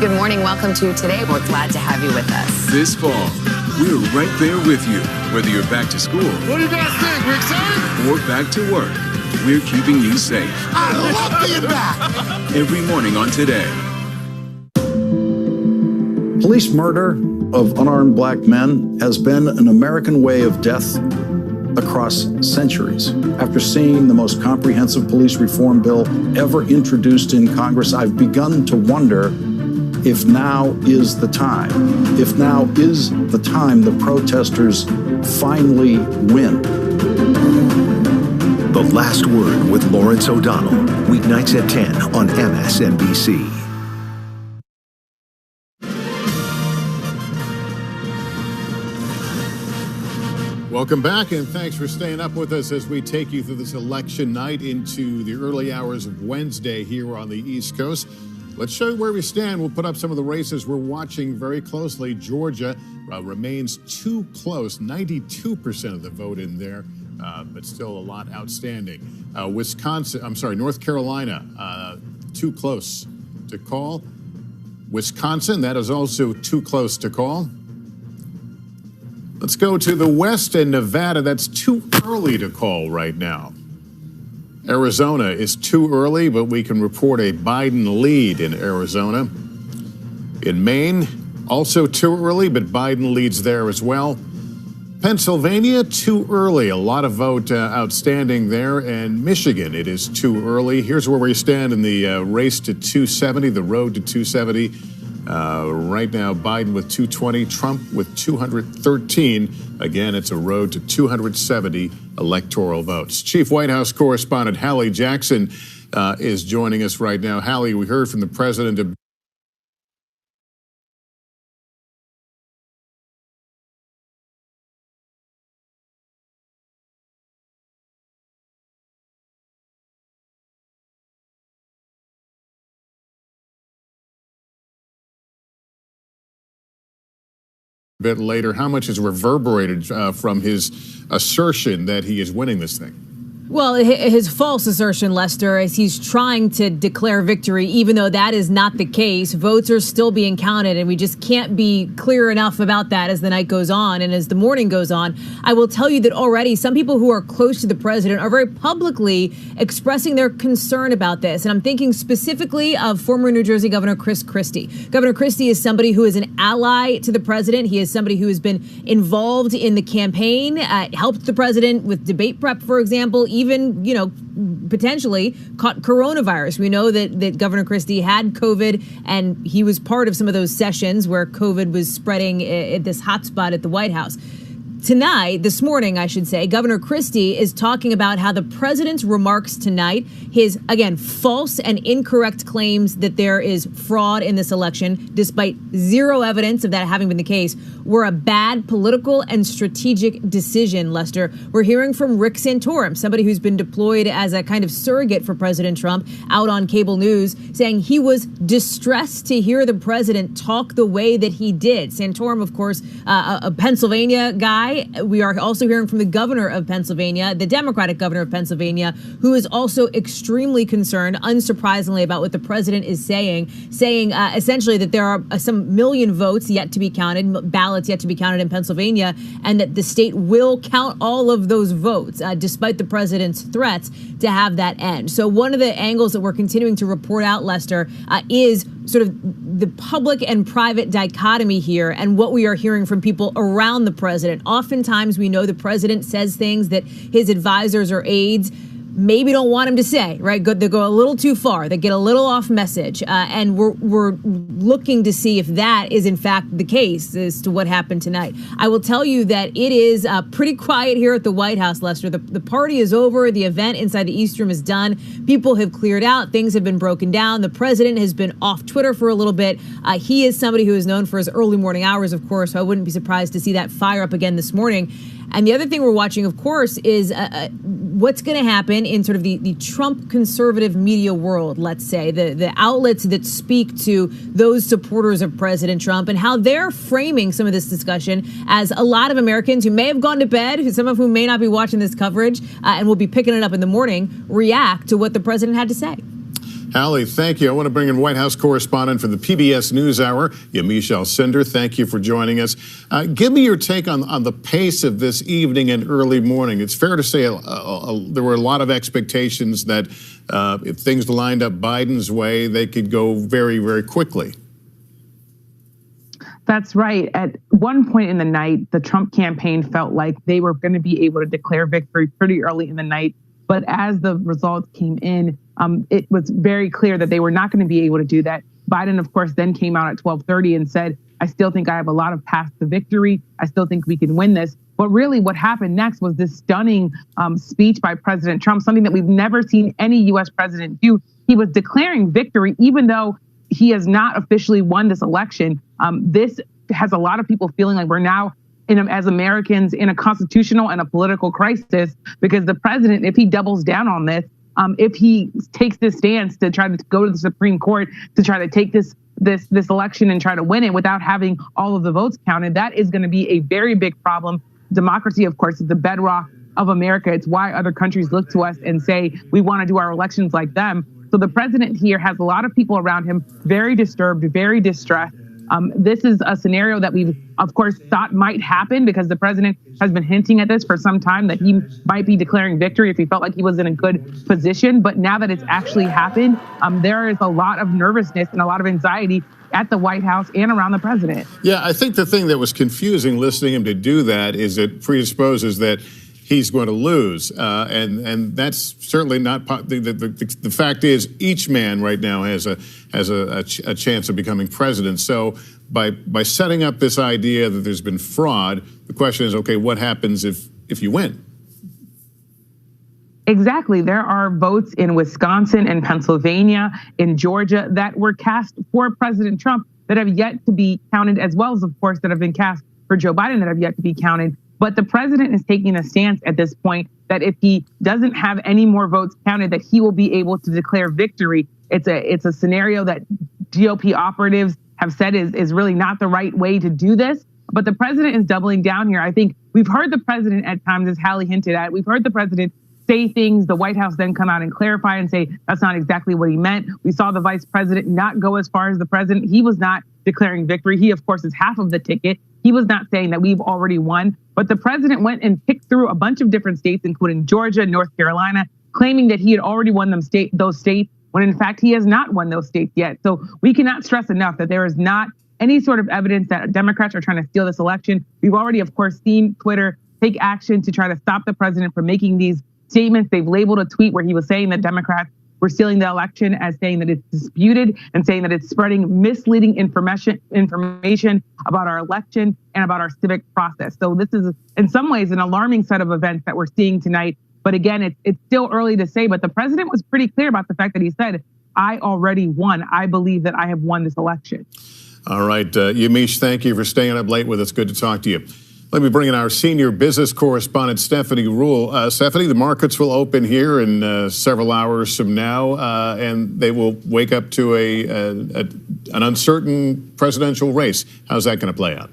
Good morning. Welcome to Today. We're glad to have you with us. This fall, we're right there with you. Whether you're back to school. What do you guys think? We're excited? Or back to work. we're keeping you safe. I love being back. Every morning on Today. Police murder of unarmed black men has been an American way of death across centuries. After seeing the most comprehensive police reform bill ever introduced in Congress, I've begun to wonder if now is the time. If now is the time the protesters finally win. The Last Word with Lawrence O'Donnell, weeknights at 10 on MSNBC. Welcome back, and thanks for staying up with us as we take you through this election night into the early hours of Wednesday here on the East Coast. Let's show you where we stand. We'll put up some of the races we're watching very closely. Georgia remains too close, 92% of the vote in there, but still a lot outstanding. North Carolina, too close to call. Wisconsin, that is also too close to call. Let's go to the West and Nevada. That's too early to call right now. Arizona is too early, but we can report a Biden lead in Arizona. In Maine, also too early, but Biden leads there as well. Pennsylvania, too early. A lot of vote outstanding there. And Michigan, it is too early. Here's where we stand in the race to 270, the road to 270. Right now, Biden with 220, Trump with 213. Again, it's a road to 270 electoral votes. Chief White House correspondent Hallie Jackson is joining us right now. Hallie, we heard from the president. Bit later, how much is reverberated from his assertion that he is winning this thing? Well, his false assertion, Lester, is he's trying to declare victory, even though that is not the case. Votes are still being counted, and we just can't be clear enough about that as the night goes on and as the morning goes on. I will tell you that already some people who are close to the president are very publicly expressing their concern about this. And I'm thinking specifically of former New Jersey Governor Chris Christie. Governor Christie is somebody who is an ally to the president. He is somebody who has been involved in the campaign, helped the president with debate prep, for example, even, potentially caught coronavirus. We know that Governor Christie had COVID, and he was part of some of those sessions where COVID was spreading at this hotspot at the White House. Tonight, this morning, I should say, Governor Christie is talking about how the president's remarks tonight, his, again, false and incorrect claims that there is fraud in this election, despite zero evidence of that having been the case, were a bad political and strategic decision, Lester. We're hearing from Rick Santorum, somebody who's been deployed as a kind of surrogate for President Trump out on cable news, saying he was distressed to hear the president talk the way that he did. Santorum, of course, a Pennsylvania guy. We are also hearing from the governor of Pennsylvania, the Democratic governor of Pennsylvania, who is also extremely concerned, unsurprisingly, about what the president is saying essentially that there are some million votes yet to be counted, ballots yet to be counted in Pennsylvania, and that the state will count all of those votes, despite the president's threats to have that end. So one of the angles that we're continuing to report out, Lester, is sort of the public and private dichotomy here and what we are hearing from people around the president. Oftentimes, we know the president says things that his advisors or aides maybe don't want him to say, right? They go a little too far. They get a little off message. And we're looking to see if that is, in fact, the case as to what happened tonight. I will tell you that it is pretty quiet here at the White House, Lester. The party is over. The event inside the East Room is done. People have cleared out. Things have been broken down. The president has been off Twitter for a little bit. He is somebody who is known for his early morning hours, of course, so I wouldn't be surprised to see that fire up again this morning. And the other thing we're watching, of course, is what's going to happen in sort of the Trump conservative media world, let's say, the outlets that speak to those supporters of President Trump and how they're framing some of this discussion as a lot of Americans who may have gone to bed, some of whom may not be watching this coverage and will be picking it up in the morning, react to what the president had to say. Hallie, thank you. I want to bring in White House correspondent for the PBS NewsHour, Yamiche Alcindor. Thank you for joining us. Give me your take on the pace of this evening and early morning. It's fair to say there were a lot of expectations that if things lined up Biden's way, they could go very, very quickly. That's right. At one point in the night, the Trump campaign felt like they were going to be able to declare victory pretty early in the night. But as the results came in, it was very clear that they were not going to be able to do that. Biden, of course, then came out at 12:30 and said, I still think I have a lot of paths to victory. I still think we can win this. But really what happened next was this stunning speech by President Trump, something that we've never seen any U.S. president do. He was declaring victory, even though he has not officially won this election. This has a lot of people feeling like we're now, as Americans, in a constitutional and a political crisis, because the president, if he doubles down on this, if he takes this stance to try to go to the Supreme Court to try to take this election and try to win it without having all of the votes counted, that is going to be a very big problem. Democracy, of course, is the bedrock of America. It's why other countries look to us and say, we want to do our elections like them. So the president here has a lot of people around him very disturbed, very distressed. This is a scenario that we've, of course, thought might happen because the president has been hinting at this for some time, that he might be declaring victory if he felt like he was in a good position. But now that it's actually happened, there is a lot of nervousness and a lot of anxiety at the White House and around the president. Yeah, I think the thing that was confusing listening him to do that is it predisposes that he's going to lose. And that's certainly not, the fact is each man right now has a chance of becoming president. So by setting up this idea that there's been fraud, the question is, okay, what happens if you win? Exactly. There are votes in Wisconsin and Pennsylvania, in Georgia, that were cast for President Trump that have yet to be counted, as well as, of course, that have been cast for Joe Biden that have yet to be counted. But the president is taking a stance at this point that if he doesn't have any more votes counted, that he will be able to declare victory. It's a scenario that GOP operatives have said is really not the right way to do this. But the president is doubling down here. I think we've heard the president at times, as Hallie hinted at, we've heard the president say things, the White House then come out and clarify and say that's not exactly what he meant. We saw the vice president not go as far as the president. He was not declaring victory. He, of course, is half of the ticket. He was not saying that we've already won. But the president went and picked through a bunch of different states, including Georgia, North Carolina, claiming that he had already won those states, when in fact he has not won those states yet. So we cannot stress enough that there is not any sort of evidence that Democrats are trying to steal this election. We've already, of course, seen Twitter take action to try to stop the president from making these statements. They've labeled a tweet where he was saying that Democrats were stealing the election as saying that it's disputed and saying that it's spreading misleading information about our election and about our civic process. So this is in some ways an alarming set of events that we're seeing tonight. But again, it's still early to say, but the president was pretty clear about the fact that he said, I already won. I believe that I have won this election. All right, Yamiche, thank you for staying up late with us. Good to talk to you. Let me bring in our senior business correspondent, Stephanie Ruhle. Stephanie, the markets will open here in several hours from now, and they will wake up to an uncertain presidential race. How's that going to play out?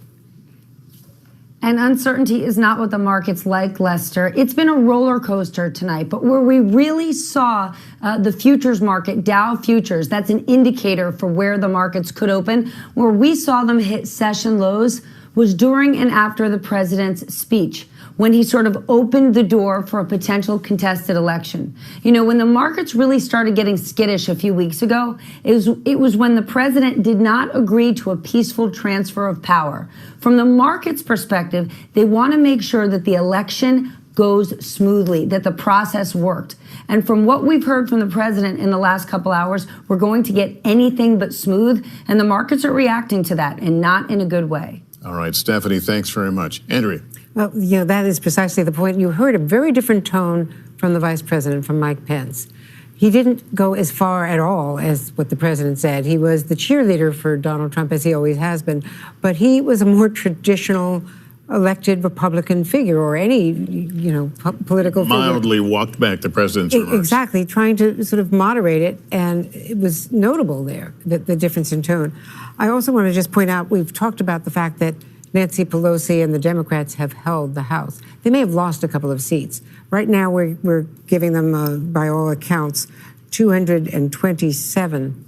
And uncertainty is not what the markets like, Lester. It's been a roller coaster tonight, but where we really saw the futures market, Dow futures, that's an indicator for where the markets could open, where we saw them hit session lows was during and after the president's speech, when he sort of opened the door for a potential contested election. You know, when the markets really started getting skittish a few weeks ago, it was when the president did not agree to a peaceful transfer of power. From the market's perspective, they want to make sure that the election goes smoothly, that the process worked. And from what we've heard from the president in the last couple hours, we're going to get anything but smooth, and the markets are reacting to that, and not in a good way. All right, Stephanie, thanks very much. Andrea. Well, you know, that is precisely the point. You heard a very different tone from the vice president, from Mike Pence. He didn't go as far at all as what the president said. He was the cheerleader for Donald Trump, as he always has been. But he was a more traditional elected Republican figure, or any, you know, political figure. Mildly walked back the president's remarks. Exactly, trying to sort of moderate it, and it was notable there, the difference in tone. I also want to just point out, we've talked about the fact that Nancy Pelosi and the Democrats have held the House. They may have lost a couple of seats. Right now, we're giving them, by all accounts, 227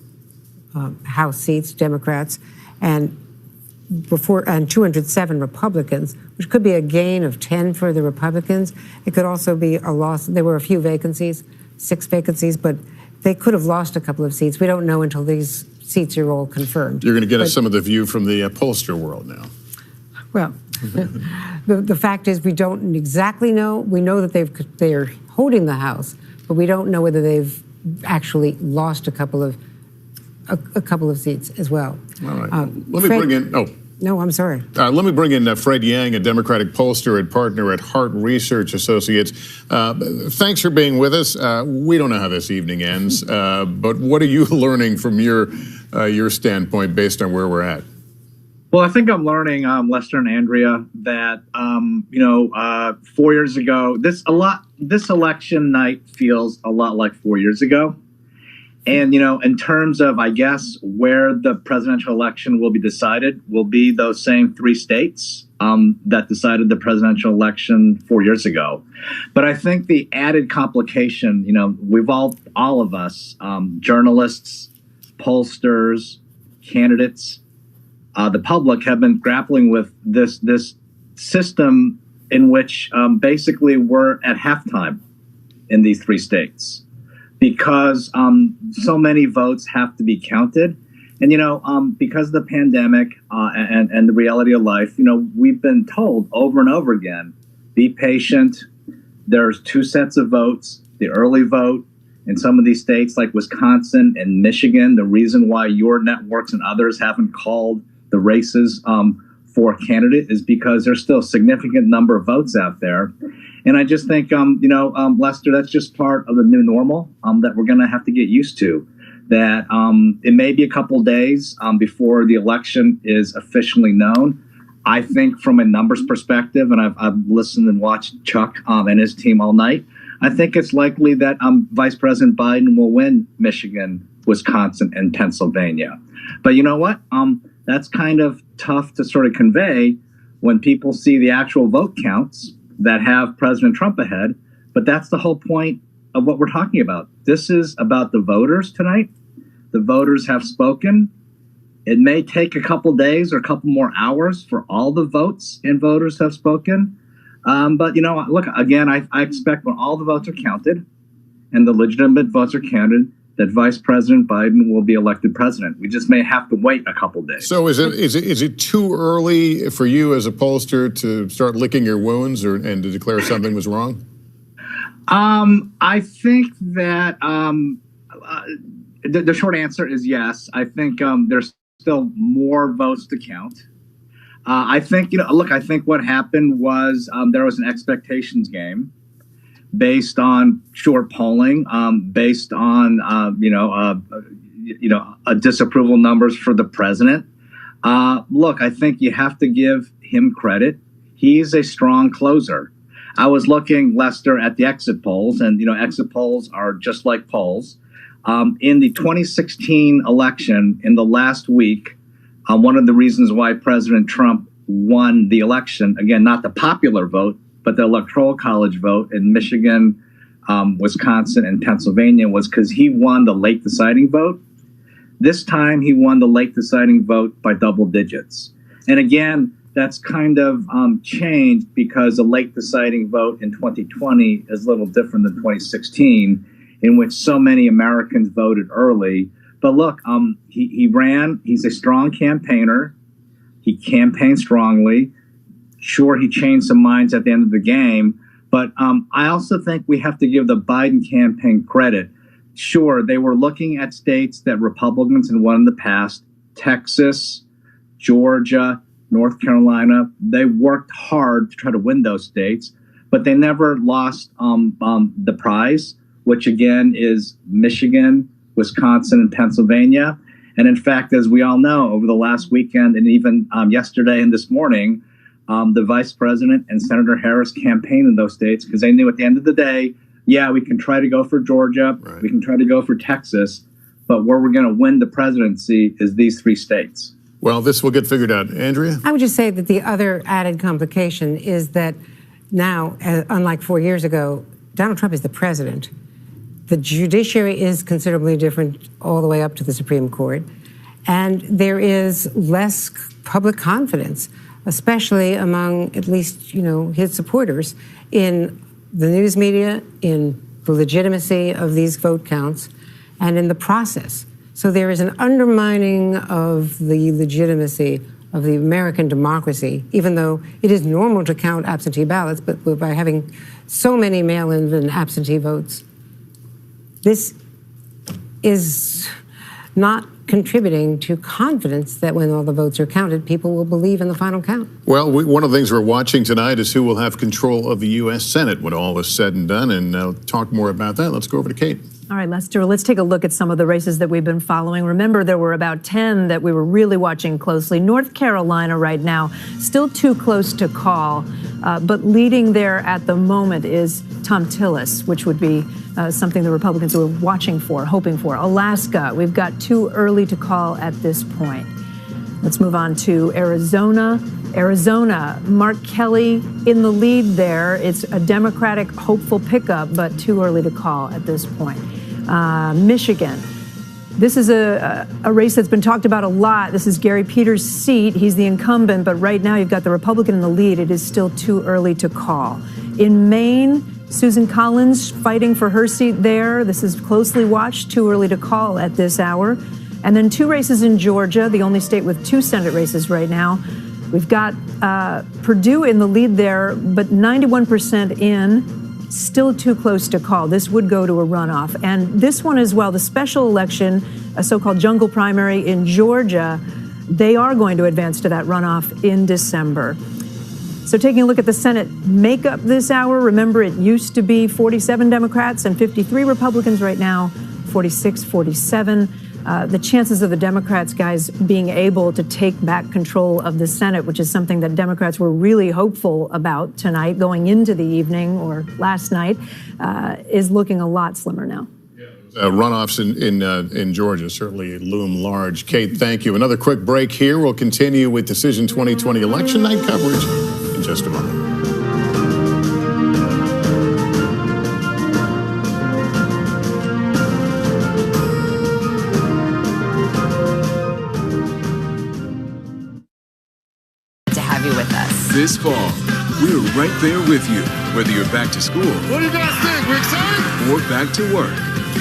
House seats, Democrats, and 207 Republicans, which could be a gain of 10 for the Republicans. It could also be a loss. There were a few vacancies, 6 vacancies, but they could have lost a couple of seats. We don't know until these seats are all confirmed. You're going to get us some of the view from the pollster world now. Well, the fact is we don't exactly know. We know that they're holding the House, but we don't know whether they've actually lost a couple of seats as well. All right. Let me bring in. Oh. No, I'm sorry. Let me bring in Fred Yang, a Democratic pollster and partner at Hart Research Associates. Thanks for being with us. We don't know how this evening ends, but what are you learning from your standpoint based on where we're at? Well, I think I'm learning, Lester and Andrea, that 4 years ago, this election night feels a lot like 4 years ago. And, in terms of, I guess, where the presidential election will be decided, will be those same 3 states that decided the presidential election 4 years ago. But I think the added complication, we've all of us, journalists, pollsters, candidates, the public have been grappling with this system in which basically we're at halftime in these 3 states. Because so many votes have to be counted. And, because of the pandemic and the reality of life, we've been told over and over again, be patient. There's 2 sets of votes, the early vote in some of these states like Wisconsin and Michigan. The reason why your networks and others haven't called the races for a candidate is because there's still a significant number of votes out there. And I just think, Lester, that's just part of the new normal that we're going to have to get used to. That it may be a couple days before the election is officially known. I think from a numbers perspective, and I've listened and watched Chuck and his team all night, I think it's likely that Vice President Biden will win Michigan, Wisconsin, and Pennsylvania. But you know what? That's kind of tough to sort of convey when people see the actual vote counts that have President Trump ahead. But that's the whole point of what we're talking about. This is about the voters tonight. The voters have spoken. It may take a couple days or a couple more hours for all the votes and voters have spoken. But, look, again, I expect when all the votes are counted and the legitimate votes are counted, that Vice President Biden will be elected president. We just may have to wait a couple days. So is it too early for you as a pollster to start licking your wounds and to declare something was wrong? I think that the short answer is yes. I think there's still more votes to count. I think, I think what happened was there was an expectations game based on short polling, based on disapproval numbers for the president. Look, I think you have to give him credit. He's a strong closer. I was looking, Lester, at the exit polls, and exit polls are just like polls. In the 2016 election, in the last week, one of the reasons why President Trump won the election, again, not the popular vote, but the Electoral College vote in Michigan, Wisconsin, and Pennsylvania was because he won the late deciding vote. This time he won the late deciding vote by double digits. And again, that's kind of changed because the late deciding vote in 2020 is a little different than 2016, in which so many Americans voted early. But look, he ran. He's a strong campaigner. He campaigned strongly. Sure, he changed some minds at the end of the game, but I also think we have to give the Biden campaign credit. Sure, they were looking at states that Republicans had won in the past, Texas, Georgia, North Carolina. They worked hard to try to win those states, but they never lost the prize, which again is Michigan, Wisconsin, and Pennsylvania. And in fact, as we all know, over the last weekend and even yesterday and this morning, the vice president and Senator Harris campaigned in those states because they knew at the end of the day, yeah, we can try to go for Georgia, right, we can try to go for Texas, but where we're going to win the presidency is these 3 states. Well, this will get figured out. Andrea? I would just say that the other added complication is that now, unlike 4 years ago, Donald Trump is the president. the judiciary is considerably different all the way up to the Supreme Court. And there is less public confidence, especially among at least, his supporters, in the news media, in the legitimacy of these vote counts, and in the process. So there is an undermining of the legitimacy of the American democracy, even though it is normal to count absentee ballots, but by having so many mail-in and absentee votes, this is not contributing to confidence that when all the votes are counted, people will believe in the final count. Well, one of the things we're watching tonight is who will have control of the U.S. Senate when all is said and done. And talk more about that. Let's go over to Kate. All right, Lester, let's take a look at some of the races that we've been following. Remember, there were about 10 that we were really watching closely. North Carolina right now, still too close to call, but leading there at the moment is Thom Tillis, which would be something the Republicans were watching for, hoping for. Alaska, we've got too early to call at this point. Let's move on to Arizona. Arizona, Mark Kelly in the lead there. It's a Democratic hopeful pickup, but too early to call at this point. Michigan. This is a race that's been talked about a lot. This is Gary Peters' seat. He's the incumbent, but right now you've got the Republican in the lead. It is still too early to call. In Maine, Susan Collins fighting for her seat there. This is closely watched, too early to call at this hour. And then two races in Georgia, the only state with two Senate races right now. We've got Purdue in the lead there, but 91% in, still too close to call. This would go to a runoff. And this one as well, the special election, a so-called jungle primary in Georgia, they are going to advance to that runoff in December. So taking a look at the Senate makeup this hour, remember it used to be 47 Democrats and 53 Republicans. Right now, 46, 47. The chances of the Democrats, guys, being able to take back control of the Senate, which is something that Democrats were really hopeful about tonight going into the evening or last night, is looking a lot slimmer now. Runoffs in Georgia certainly loom large. Kate, thank you. Another quick break here. We'll continue with Decision 2020 election night coverage in just a moment. This fall, we're right there with you. Whether you're back to school, What do you guys think? We're excited? or back to work,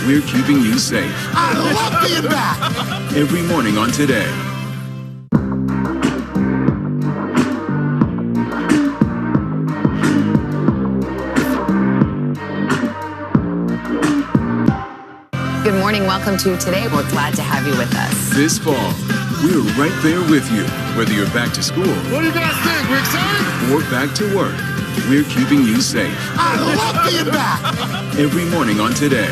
we're keeping you safe. I love being back. Every morning on Today. Good morning. Welcome to Today. We're glad to have you with us. This fall, we're right there with you. Whether you're back to school, What do you guys think? We're excited? or back to work, we're keeping you safe. I love being back. Every morning on Today.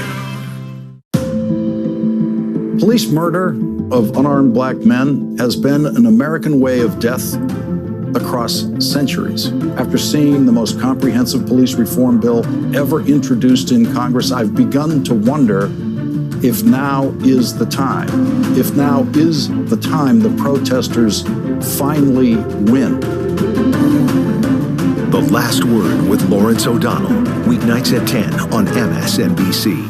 Police murder of unarmed black men has been an American way of death across centuries. After seeing the most comprehensive police reform bill ever introduced in Congress, I've begun to wonder if now is the time. If now is the time the protesters finally win. The Last Word with Lawrence O'Donnell, weeknights at 10 on MSNBC.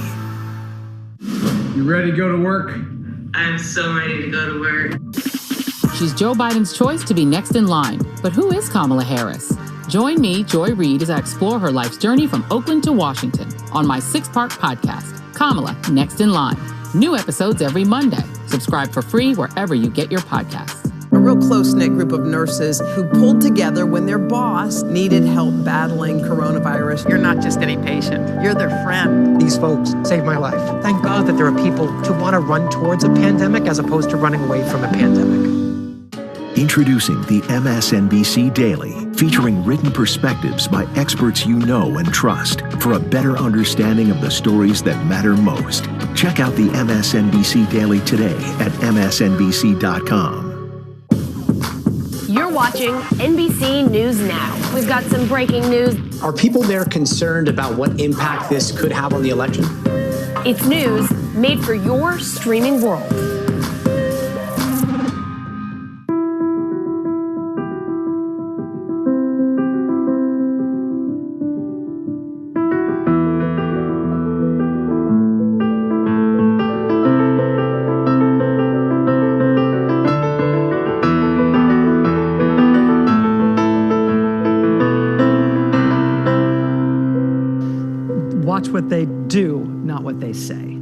You ready to go to work? I'm so ready to go to work. She's Joe Biden's choice to be next in line. But who is Kamala Harris? Join me, Joy Reid, as I explore her life's journey from Oakland to Washington on my 6-part podcast, Kamala Next in Line. New episodes every Monday. Subscribe for free wherever you get your podcasts. A real close-knit group of nurses who pulled together when their boss needed help battling coronavirus. You're not just any patient, you're their friend. These folks saved my life. Thank God that there are people who want to run towards a pandemic as opposed to running away from a pandemic. Introducing the MSNBC Daily, featuring written perspectives by experts you know and trust for a better understanding of the stories that matter most. Check out the MSNBC Daily today at msnbc.com. You're watching NBC News Now. We've got some breaking news. Are people there concerned about what impact this could have on the election? It's news made for your streaming world. Watch what they do, not what they say.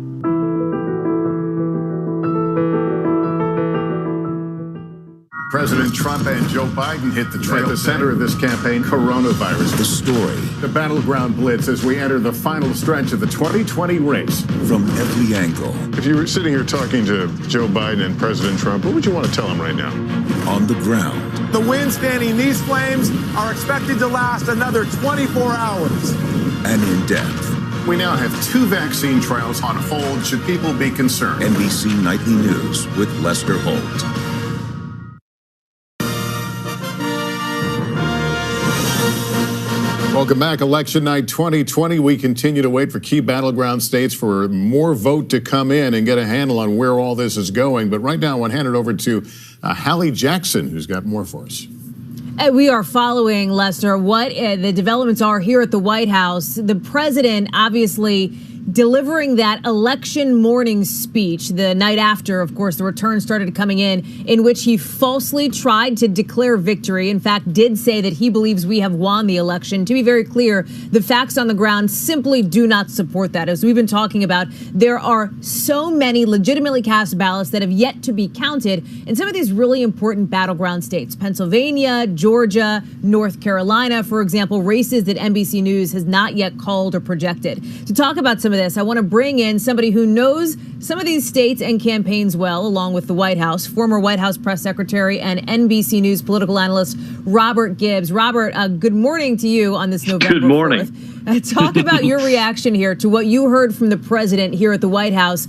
President Trump and Joe Biden hit the trail. At the center of this campaign, coronavirus. The story. The battleground blitz as we enter the final stretch of the 2020 race. From every angle. If you were sitting here talking to Joe Biden and President Trump, what would you want to tell them right now? On the ground. The winds fanning these flames are expected to last another 24 hours. And in depth. We now have 2 vaccine trials on hold. Should people be concerned? NBC Nightly News with Lester Holt. Welcome back. Election night 2020. We continue to wait for key battleground states for more vote to come in and get a handle on where all this is going. But right now, I want to hand it over to Hallie Jackson, who's got more for us. We are following, Lester, what the developments are here at the White House. The president obviously delivering that election morning speech the night after, of course, the returns started coming in which he falsely tried to declare victory. In fact, did say that he believes we have won the election. To be very clear, the facts on the ground simply do not support that. As we've been talking about, there are so many legitimately cast ballots that have yet to be counted in some of these really important battleground states. Pennsylvania, Georgia, North Carolina, for example, races that NBC News has not yet called or projected. To talk about some of this, I want to bring in somebody who knows some of these states and campaigns well, along with the White House, former White House press secretary and NBC News political analyst Robert Gibbs. Robert, good morning to you on this November 4th. Good morning. Talk about your reaction here to what you heard from the president here at the White House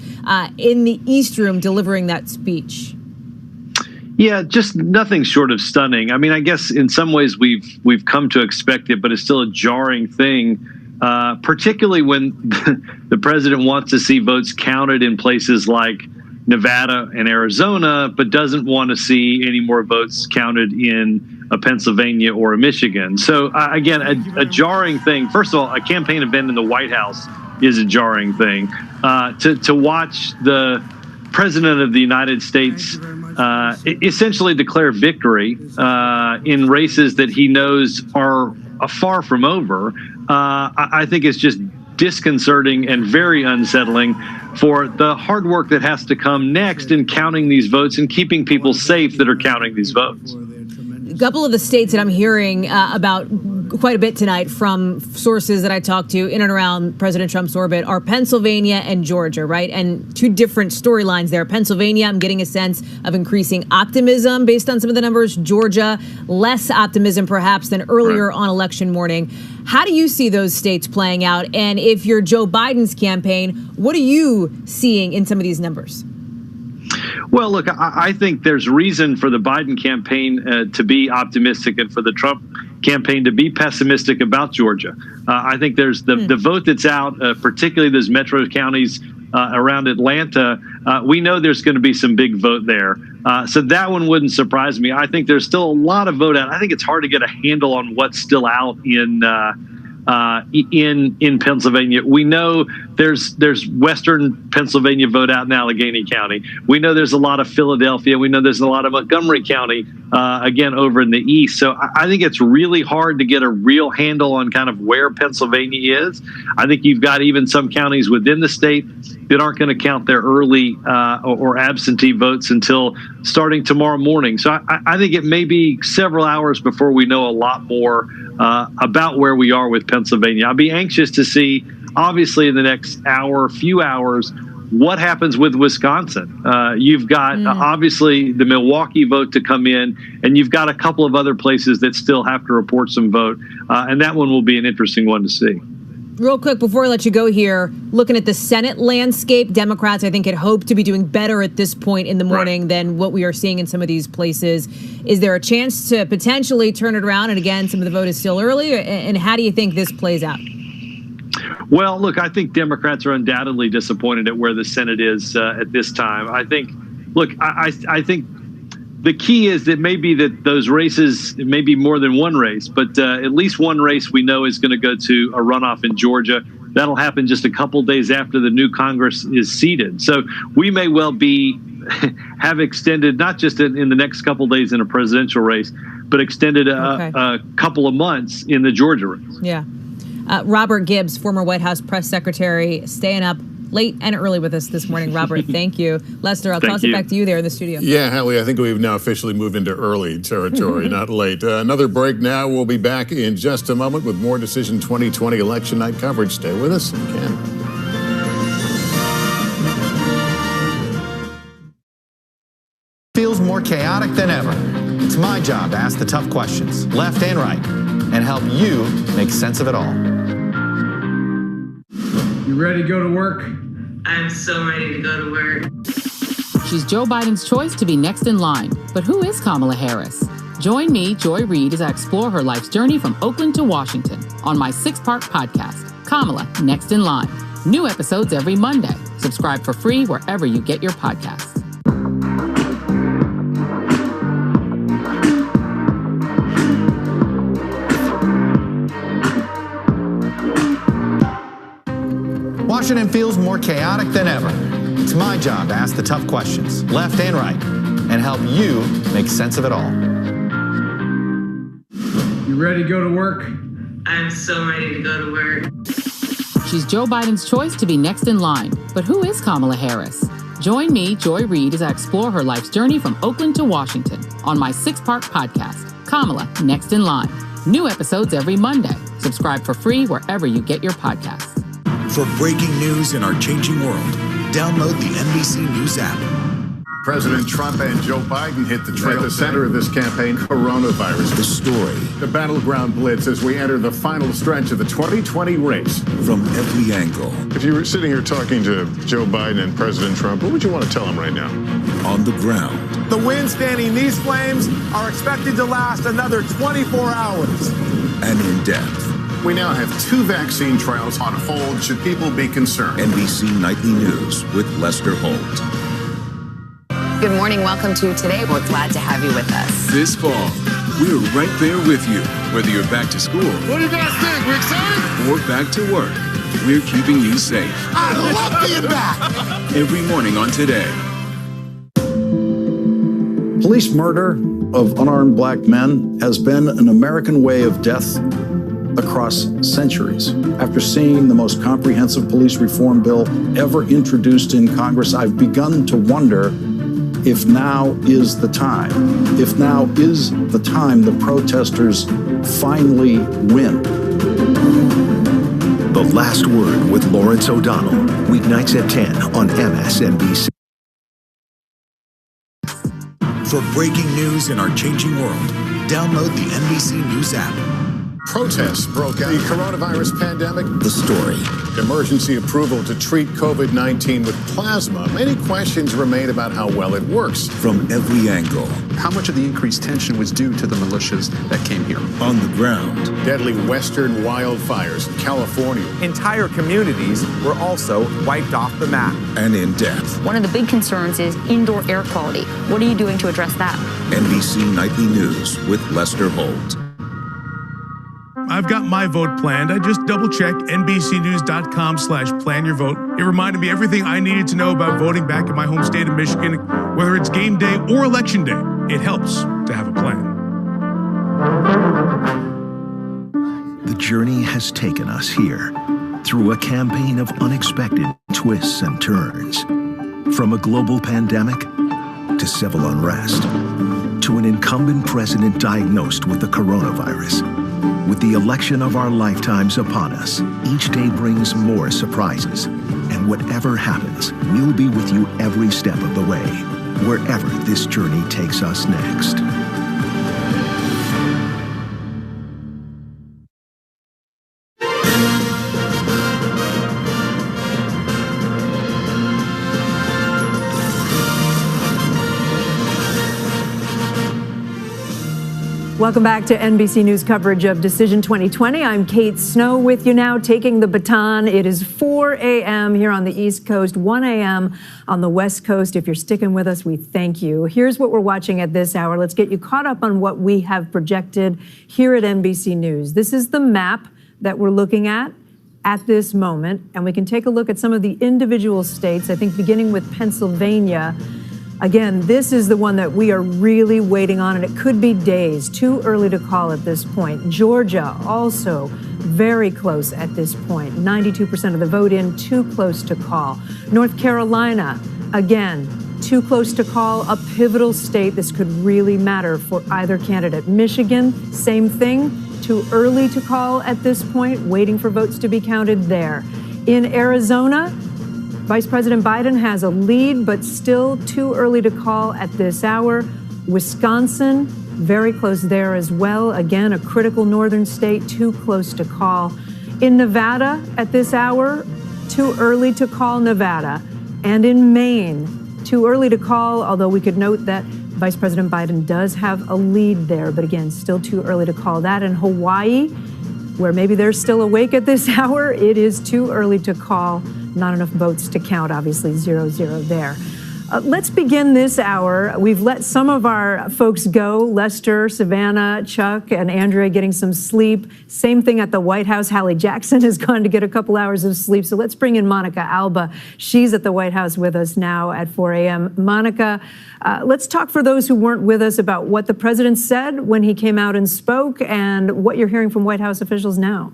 in the East Room delivering that speech. Yeah, just nothing short of stunning. I mean, I guess in some ways we've come to expect it, but it's still a jarring thing. Particularly when the president wants to see votes counted in places like Nevada and Arizona, but doesn't want to see any more votes counted in a Pennsylvania or a Michigan. So again, a jarring thing. First of all, a campaign event in the White House is a jarring thing. To watch the president of the United States essentially declare victory in races that he knows are far from over, I think it's just disconcerting and very unsettling for the hard work that has to come next in counting these votes and keeping people safe that are counting these votes. A couple of the states that I'm hearing about quite a bit tonight from sources that I talked to in and around President Trump's orbit are Pennsylvania and Georgia, right? And 2 different storylines there. Pennsylvania, I'm getting a sense of increasing optimism based on some of the numbers. Georgia, less optimism perhaps than earlier on election morning. How do you see those states playing out? And if you're Joe Biden's campaign, what are you seeing in some of these numbers? Well, look, I think there's reason for the Biden campaign to be optimistic and for the Trump campaign to be pessimistic about Georgia. I think there's the vote that's out, particularly those metro counties around Atlanta. We know there's going to be some big vote there. So that one wouldn't surprise me. I think there's still a lot of vote out. I think it's hard to get a handle on what's still out in Pennsylvania. We know there's Western Pennsylvania vote out in Allegheny County. We know there's a lot of Philadelphia. We know there's a lot of Montgomery County, again, over in the east. So I think it's really hard to get a real handle on kind of where Pennsylvania is. I think you've got even some counties within the state that aren't going to count their early or absentee votes until starting tomorrow morning. So I think it may be several hours before we know a lot more about where we are with Pennsylvania. I'll be anxious to see, obviously, in the next few hours, what happens with Wisconsin. You've got, obviously, the Milwaukee vote to come in, and you've got a couple of other places that still have to report some vote. And that one will be an interesting one to see. Real quick, before I let you go here, looking at the Senate landscape, Democrats, I think, had hoped to be doing better at this point in the morning than what we are seeing in some of these places. Is there a chance to potentially turn it around? And again, some of the vote is still early. And how do you think this plays out? Well, look, I think Democrats are undoubtedly disappointed at where the Senate is at this time. I think, look, I think the key is that maybe that those races, it may be more than one race, but at least one race we know is going to go to a runoff in Georgia. That'll happen just a couple days after the new Congress is seated. So we may well have extended, not just in the next couple days in a presidential race, but extended a couple of months in the Georgia race. Yeah. Robert Gibbs, former White House press secretary, staying up late and early with us this morning. Robert, thank you. Lester, I'll toss it back to you there in the studio. Yeah, Hallie, I think we've now officially moved into early territory, not late. Another break now. We'll be back in just a moment with more Decision 2020 election night coverage. Stay with us if you can. Feels more chaotic than ever. It's my job to ask the tough questions, left and right, and help you make sense of it all. You ready to go to work? I'm so ready to go to work. She's Joe Biden's choice to be next in line. But who is Kamala Harris? Join me, Joy Reid, as I explore her life's journey from Oakland to Washington on my 6-part podcast, Kamala Next in Line. New episodes every Monday. Subscribe for free wherever you get your podcasts. Washington feels more chaotic than ever. It's my job to ask the tough questions, left and right, and help you make sense of it all. You ready to go to work? I'm so ready to go to work. She's Joe Biden's choice to be next in line. But who is Kamala Harris? Join me, Joy Reid, as I explore her life's journey from Oakland to Washington on my 6-part podcast, Kamala Next in Line. New episodes every Monday. Subscribe for free wherever you get your podcasts. For breaking news in our changing world, download the NBC News app. President Trump and Joe Biden hit the trail. At the center of this campaign, coronavirus. The story. The battleground blitz as we enter the final stretch of the 2020 race. From every angle. If you were sitting here talking to Joe Biden and President Trump, what would you want to tell them right now? On the ground. The winds fanning these flames are expected to last another 24 hours. And in depth. We now have 2 vaccine trials on hold. Should people be concerned? NBC Nightly News with Lester Holt. Good morning. Welcome to Today. We're glad to have you with us. This fall, we're right there with you. Whether you're back to school. What do you guys think? We excited? Or back to work. We're keeping you safe. I love being back. Every morning on Today. Police murder of unarmed black men has been an American way of death across centuries. After seeing the most comprehensive police reform bill ever introduced in Congress, I've begun to wonder if now is the time. If now is the time the protesters finally win. The Last Word with Lawrence O'Donnell, weeknights at 10 on MSNBC. For breaking news in our changing world, download the NBC News app. Protests broke out. The coronavirus pandemic. The story. Emergency approval to treat COVID-19 with plasma. Many questions remain about how well it works. From every angle. How much of the increased tension was due to the militias that came here? On the ground. Deadly western wildfires in California. Entire communities were also wiped off the map. And in depth. One of the big concerns is indoor air quality. What are you doing to address that? NBC Nightly News with Lester Holt. I've got my vote planned. I just double-checked NBCnews.com/plan your vote. It reminded me everything I needed to know about voting back in my home state of Michigan, whether it's game day or election day. It helps to have a plan. The journey has taken us here through a campaign of unexpected twists and turns. From a global pandemic to civil unrest to an incumbent president diagnosed with the coronavirus. With the election of our lifetimes upon us, each day brings more surprises. And whatever happens, we'll be with you every step of the way, wherever this journey takes us next. Welcome back to NBC News coverage of Decision 2020. I'm Kate Snow with you now, taking the baton. It is 4 a.m. here on the East Coast, 1 a.m. on the West Coast. If you're sticking with us, we thank you. Here's what we're watching at this hour. Let's get you caught up on what we have projected here at NBC News. This is the map that we're looking at this moment, and we can take a look at some of the individual states, I think beginning with Pennsylvania. Again, this is the one that we are really waiting on, and it could be days. Too early to call at this point. Georgia, also very close at this point. 92% of the vote in, too close to call. North Carolina, again, too close to call, a pivotal state. This could really matter for either candidate. Michigan, same thing, too early to call at this point, waiting for votes to be counted there. In Arizona, Vice President Biden has a lead, but still too early to call at this hour. Wisconsin, very close there as well. Again, a critical northern state, too close to call. In Nevada at this hour, too early to call Nevada. And in Maine, too early to call, although we could note that Vice President Biden does have a lead there, but again, still too early to call that. In Hawaii, where maybe they're still awake at this hour, it is too early to call. Not enough votes to count, obviously 0-0 there. Let's begin this hour. We've let some of our folks go, Lester, Savannah, Chuck, and Andrea getting some sleep. Same thing at the White House. Hallie Jackson has gone to get a couple hours of sleep. So let's bring in Monica Alba. She's at the White House with us now at 4 a.m. Monica, let's talk for those who weren't with us about what the president said when he came out and spoke and what you're hearing from White House officials now.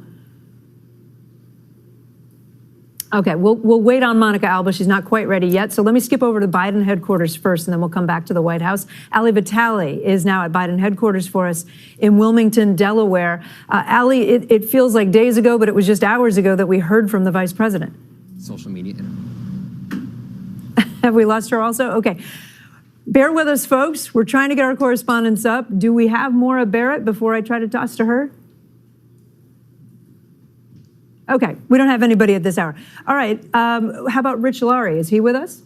Okay, we'll wait on Monica Alba. She's not quite ready yet. So let me skip over to Biden headquarters first, and then we'll come back to the White House. Ali Vitale is now at Biden headquarters for us in Wilmington, Delaware. Ali, it feels like days ago, but it was just hours ago that we heard from the vice president. Social media. Have we lost her also? Okay. Bear with us, folks. We're trying to get our correspondents up. Do we have Maura Barrett before I try to toss to her? Okay, we don't have anybody at this hour. All right, how about Rich Laurie? Is he with us?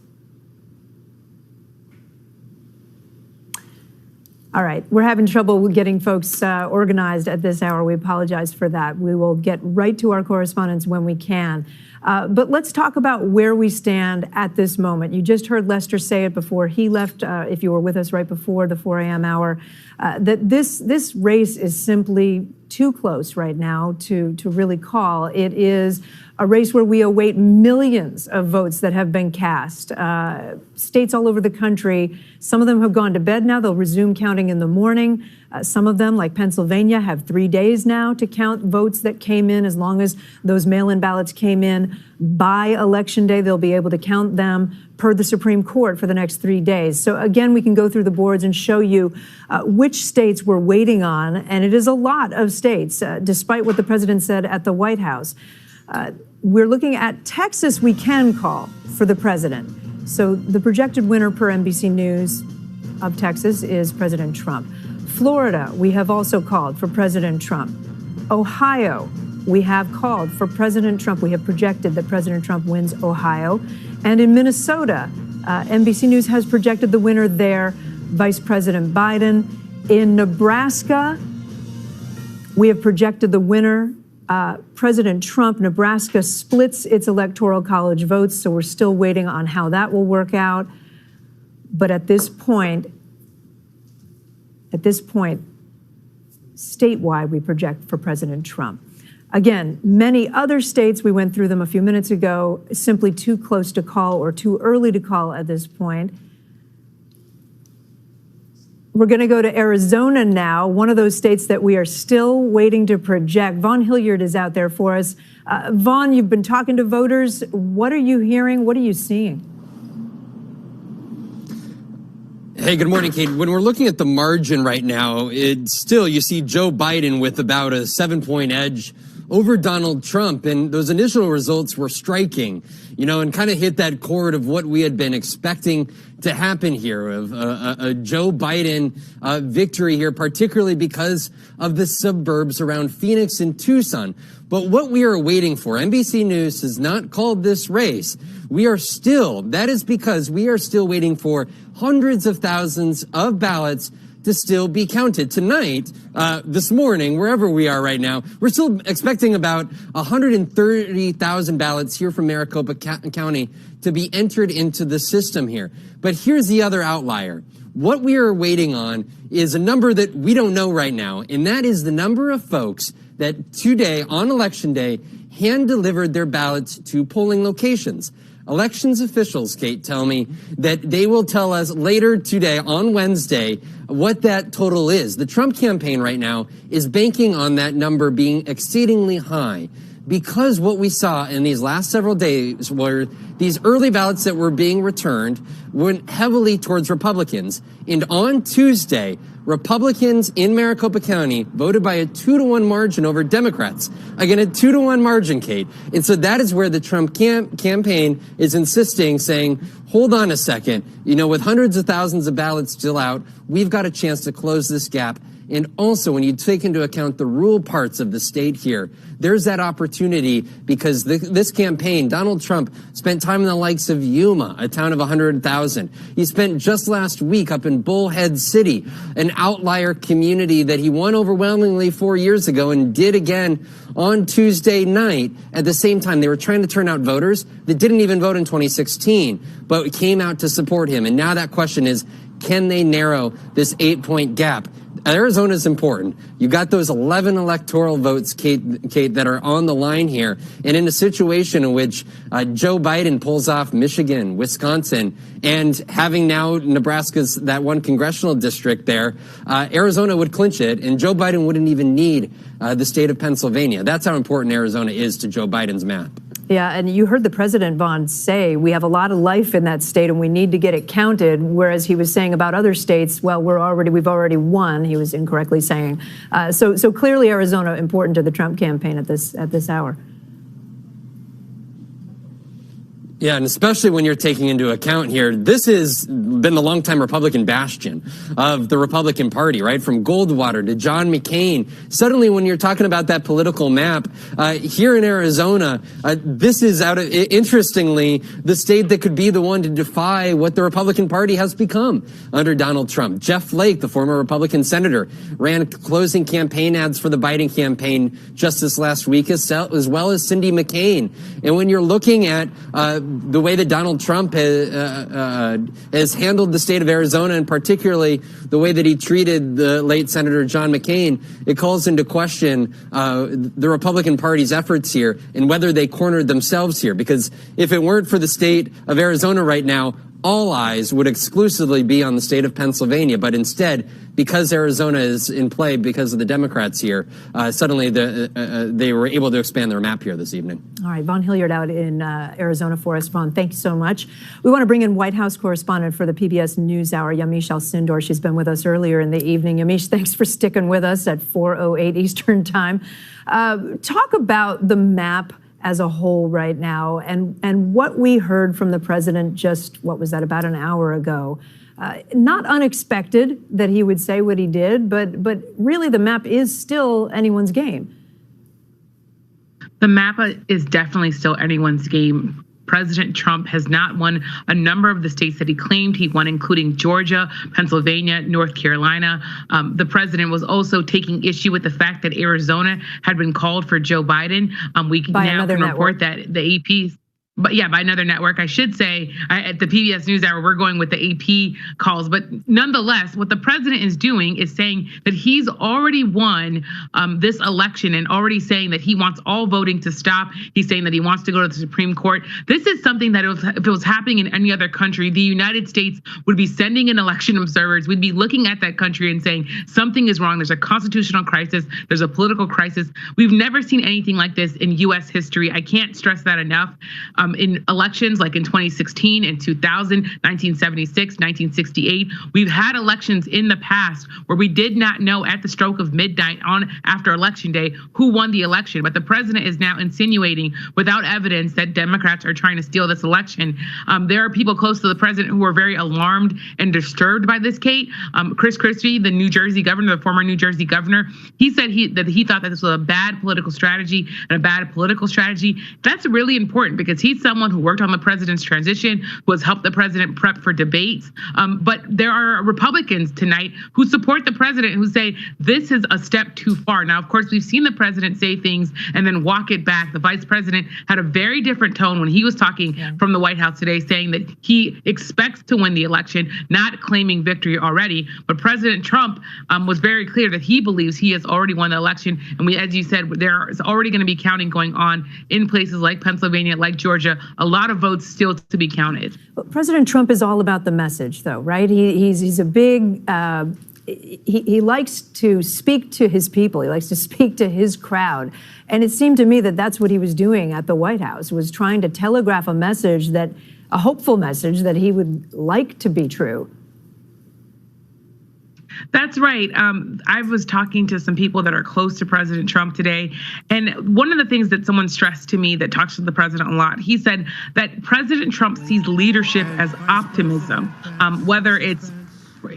All right, we're having trouble getting folks organized at this hour. We apologize for that. We will get right to our correspondents when we can. But let's talk about where we stand at this moment. You just heard Lester say it before he left, if you were with us right before the 4 a.m. hour, that this race is simply too close right now to really call. It is a race where we await millions of votes that have been cast. States all over the country, some of them have gone to bed now. They'll resume counting in the morning. Some of them, like Pennsylvania, have 3 days now to count votes that came in. As long as those mail-in ballots came in by Election Day, they'll be able to count them per the Supreme Court for the next 3 days. So again, we can go through the boards and show you which states we're waiting on. And it is a lot of states, despite what the president said at the White House. We're looking at Texas. We can call for the president. So the projected winner per NBC News of Texas is President Trump. Florida, we have also called for President Trump. Ohio, we have called for President Trump. We have projected that President Trump wins Ohio. And in Minnesota, NBC News has projected the winner there, Vice President Biden. In Nebraska, we have projected the winner, President Trump. Nebraska splits its electoral college votes, so we're still waiting on how that will work out. But at this point, statewide, we project for President Trump. Again, many other states, we went through them a few minutes ago, simply too close to call or too early to call at this point. We're going to go to Arizona now, one of those states that we are still waiting to project. Vaughn Hilliard is out there for us. Vaughn, you've been talking to voters. What are you hearing? What are you seeing? Hey, good morning, Kate. When we're looking at the margin right now, you see Joe Biden with about a 7-point edge over Donald Trump. And those initial results were striking, and kind of hit that chord of what we had been expecting to happen here, of a Joe Biden victory here, particularly because of the suburbs around Phoenix and Tucson. But what we are waiting for, NBC News has not called this race. That is because we are still waiting for hundreds of thousands of ballots to still be counted. Tonight, this morning, wherever we are right now, we're still expecting about 130,000 ballots here from Maricopa County to be entered into the system here. But here's the other outlier. What we are waiting on is a number that we don't know right now, and that is the number of folks that today, on Election Day, hand-delivered their ballots to polling locations. Elections officials, Kate, tell me that they will tell us later today, on Wednesday, what that total is. The Trump campaign right now is banking on that number being exceedingly high, because what we saw in these last several days were these early ballots that were being returned went heavily towards Republicans. And on Tuesday, Republicans in Maricopa County voted by a 2-to-1 margin over Democrats. Again, a 2-to-1 margin, Kate. And so that is where the Trump campaign is insisting, saying, hold on a second, with hundreds of thousands of ballots still out, we've got a chance to close this gap. And also, when you take into account the rural parts of the state here, there's that opportunity because this campaign, Donald Trump spent time in the likes of Yuma, a town of 100,000. He spent just last week up in Bullhead City, an outlier community that he won overwhelmingly 4 years ago and did again on Tuesday night. At the same time, they were trying to turn out voters that didn't even vote in 2016, but came out to support him. And now that question is, can they narrow this 8-point gap? Arizona is important. You got those 11 electoral votes, Kate, that are on the line here. And in a situation in which Joe Biden pulls off Michigan, Wisconsin, and having now Nebraska's that one congressional district there, Arizona would clinch it, and Joe Biden wouldn't even need the state of Pennsylvania. That's how important Arizona is to Joe Biden's map. Yeah, and you heard the president, Vaughn, say we have a lot of life in that state and we need to get it counted, whereas he was saying about other states, well, we've already won, he was incorrectly saying. So clearly Arizona important to the Trump campaign at this hour. Yeah, and especially when you're taking into account here, this has been the longtime Republican bastion of the Republican Party, right? From Goldwater to John McCain. Suddenly, when you're talking about that political map, here in Arizona, this is interestingly, the state that could be the one to defy what the Republican Party has become under Donald Trump. Jeff Flake, the former Republican senator, ran closing campaign ads for the Biden campaign just this last week, as well as Cindy McCain. And when you're looking at the way that Donald Trump has handled the state of Arizona, and particularly the way that he treated the late Senator John McCain, it calls into question the Republican Party's efforts here and whether they cornered themselves here. Because if it weren't for the state of Arizona right now, all eyes would exclusively be on the state of Pennsylvania. But instead, because Arizona is in play because of the Democrats here, suddenly they were able to expand their map here this evening. All right, Vaughn Hilliard out in Arizona for us. Vaughn, thank you so much. We want to bring in White House correspondent for the PBS NewsHour, Yamiche Alcindor. She's been with us earlier in the evening. Yamiche, thanks for sticking with us at 4:08 Eastern Time. Talk about the map as a whole right now and what we heard from the president just, what was that, about an hour ago. Not unexpected that he would say what he did, but really the map is still anyone's game. The map is definitely still anyone's game. President Trump has not won a number of the states that he claimed he won, including Georgia, Pennsylvania, North Carolina. The president was also taking issue with the fact that Arizona had been called for Joe Biden. We now can report that the AP. But yeah, by another network, I should say. At the PBS NewsHour, we're going with the AP calls. But nonetheless, what the president is doing is saying that he's already won this election and already saying that he wants all voting to stop. He's saying that he wants to go to the Supreme Court. This is something that if it was happening in any other country, the United States would be sending in election observers. We'd be looking at that country and saying something is wrong. There's a constitutional crisis. There's a political crisis. We've never seen anything like this in U.S. history. I can't stress that enough. In elections like in 2016, in 2000, 1976, 1968, we've had elections in the past where we did not know at the stroke of midnight after election day who won the election. But the president is now insinuating without evidence that Democrats are trying to steal this election. There are people close to the president who are very alarmed and disturbed by this, Kate. Chris Christie, the New Jersey governor, the former New Jersey governor, he said that he thought that this was a bad political strategy and a bad political strategy. That's really important because he's someone who worked on the president's transition, who has helped the president prep for debates. But there are Republicans tonight who support the president who say this is a step too far. Now, of course, we've seen the president say things and then walk it back. The vice president had a very different tone when he was talking from the White House today, saying that he expects to win the election, not claiming victory already. But President Trump was very clear that he believes he has already won the election. And as you said, there is already going to be counting going on in places like Pennsylvania, like Georgia, Georgia. A lot of votes still to be counted. But President Trump is all about the message, though, right? He's a big. He likes to speak to his people. He likes to speak to his crowd. And it seemed to me that that's what he was doing at the White House, was trying to telegraph a message a hopeful message that he would like to be true. That's right. I was talking to some people that are close to President Trump today. And one of the things that someone stressed to me that talks to the president a lot, he said that President Trump sees leadership as optimism, whether it's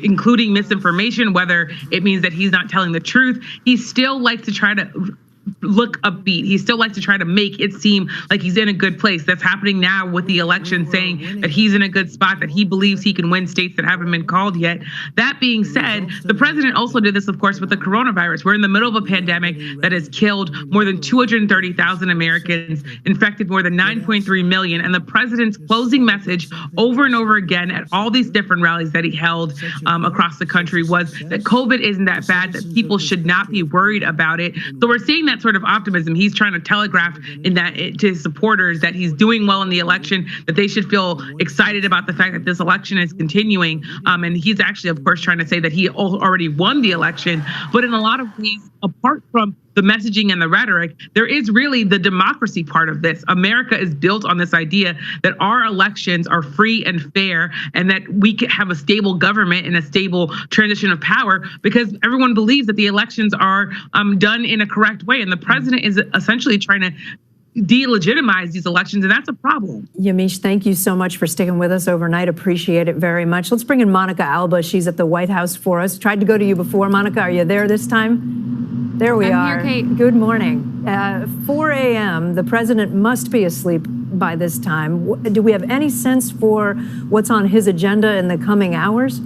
including misinformation, whether it means that he's not telling the truth. He still likes to try to look upbeat. He still likes to try to make it seem like he's in a good place. That's happening now with the election, saying that he's in a good spot, that he believes he can win states that haven't been called yet. That being said, the president also did this, of course, with the coronavirus. We're in the middle of a pandemic that has killed more than 230,000 Americans, infected more than 9.3 million. And the president's closing message over and over again at all these different rallies that he held across the country was that COVID isn't that bad, that people should not be worried about it. So we're seeing that sort of optimism. He's trying to telegraph in that to his supporters that he's doing well in the election, that they should feel excited about the fact that this election is continuing. And he's actually, of course, trying to say that he already won the election. But in a lot of ways, apart from the messaging and the rhetoric, there is really the democracy part of this. America is built on this idea that our elections are free and fair, and that we can have a stable government and a stable transition of power because everyone believes that the elections are done in a correct way. And the president is essentially trying to delegitimize these elections, and that's a problem. Yamiche, thank you so much for sticking with us overnight. Appreciate it very much. Let's bring in Monica Alba. She's at the White House for us. Tried to go to you before. Monica, are you there this time? There we are. I'm here, Kate. Good morning. 4 a.m., the president must be asleep by this time. Do we have any sense for what's on his agenda in the coming hours?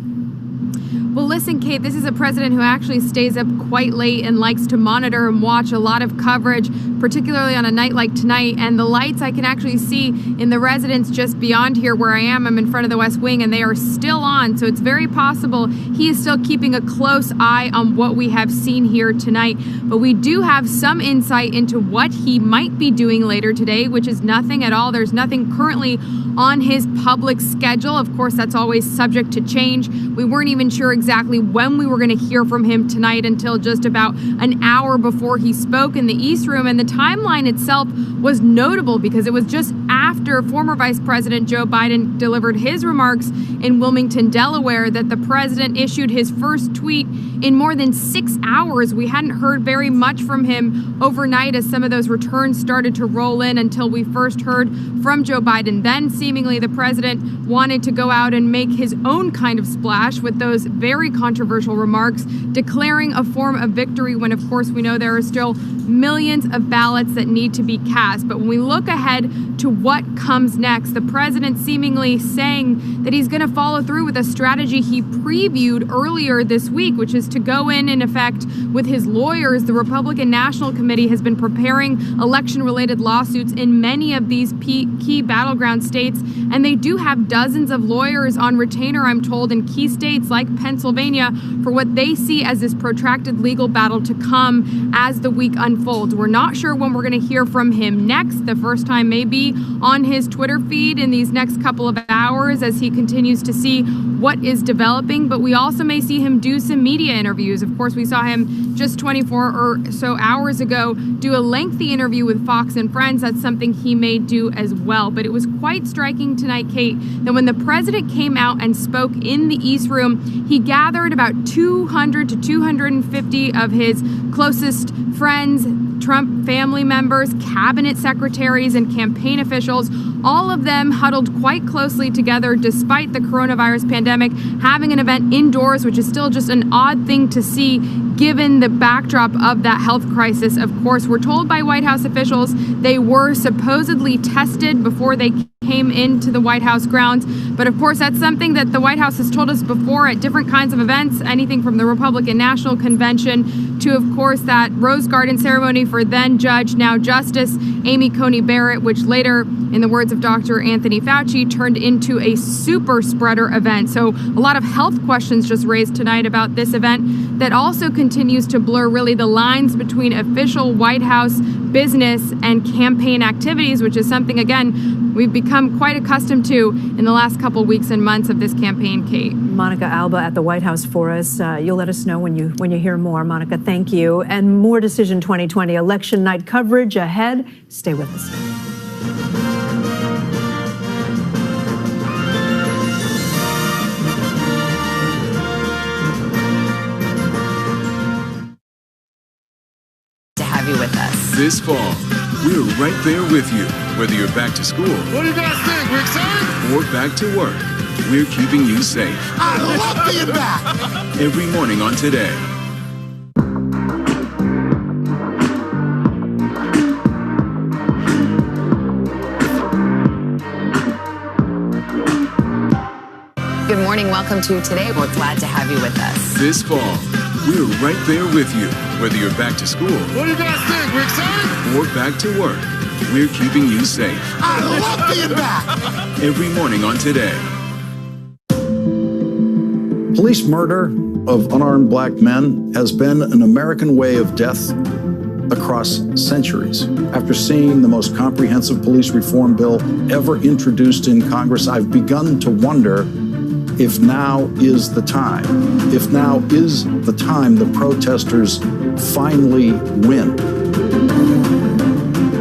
Well, listen, Kate, this is a president who actually stays up quite late and likes to monitor and watch a lot of coverage, particularly on a night like tonight. And the lights I can actually see in the residence just beyond here where I am. I'm in front of the West Wing, and they are still on. So it's very possible he is still keeping a close eye on what we have seen here tonight. But we do have some insight into what he might be doing later today, which is nothing at all. There's nothing currently on his public schedule. Of course, that's always subject to change. We weren't even sure exactly when we were going to hear from him tonight until just about an hour before he spoke in the East Room. And the timeline itself was notable because it was just after former Vice President Joe Biden delivered his remarks in Wilmington, Delaware, that the president issued his first tweet in more than 6 hours. We hadn't heard very much from him overnight as some of those returns started to roll in until we first heard from Joe Biden. Then seemingly the president wanted to go out and make his own kind of splash with those very controversial remarks, declaring a form of victory when, of course, we know there are still millions of ballots that need to be cast. But when we look ahead to what comes next, the president seemingly saying that he's going to follow through with a strategy he previewed earlier this week, which is to go in effect with his lawyers. The Republican National Committee has been preparing election-related lawsuits in many of these key battleground states, and they do have dozens of lawyers on retainer, I'm told, in key states like Pennsylvania for what they see as this protracted legal battle to come as the week unfolds. We're not sure when we're going to hear from him next. The first time may be on his Twitter feed in these next couple of hours as he continues to see what is developing, but we also may see him do some media interviews. Of course, we saw him just 24 or so hours ago do a lengthy interview with Fox and Friends. That's something he may do as well. But it was quite striking tonight, Kate, that when the president came out and spoke in the East Room, he gathered about 200 to 250 of his closest friends, Trump family members, cabinet secretaries, and campaign officials, all of them huddled quite closely together despite the coronavirus pandemic, having an event indoors, which is still just an odd thing to see given the backdrop of that health crisis. Of course, we're told by White House officials they were supposedly tested before they came into the White House grounds. But of course, that's something that the White House has told us before at different kinds of events, anything from the Republican National Convention to, of course, that Rose Garden ceremony for then Judge, now Justice Amy Coney Barrett, which later, in the words of Dr. Anthony Fauci, turned into a super spreader event. So a lot of health questions just raised tonight about this event. that also continues to blur really the lines between official White House business and campaign activities, which is something, again, we've become quite accustomed to in the last couple weeks and months of this campaign, Kate. Monica Alba at the White House for us. You'll let us know when you hear more. Monica, thank you. And more Decision 2020 election night coverage ahead. Stay with us. With us. This fall, we're right there with you. Whether you're back to school. What do you guys think? We're excited? Or back to work. We're keeping you safe. I love being back. Every morning on Today. Good morning. Welcome to Today. We're glad to have you with us. This fall, we're right there with you. Whether you're back to school. What do you guys think? We're excited? Or back to work. We're keeping you safe. I love being back. Every morning on Today. Police murder of unarmed black men has been an American way of death across centuries. After seeing the most comprehensive police reform bill ever introduced in Congress, I've begun to wonder if now is the time. If now is the time the protesters finally win.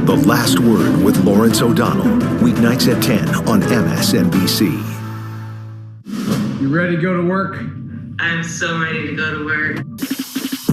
The Last Word with Lawrence O'Donnell, weeknights at 10 on MSNBC. You ready to go to work? I'm so ready to go to work.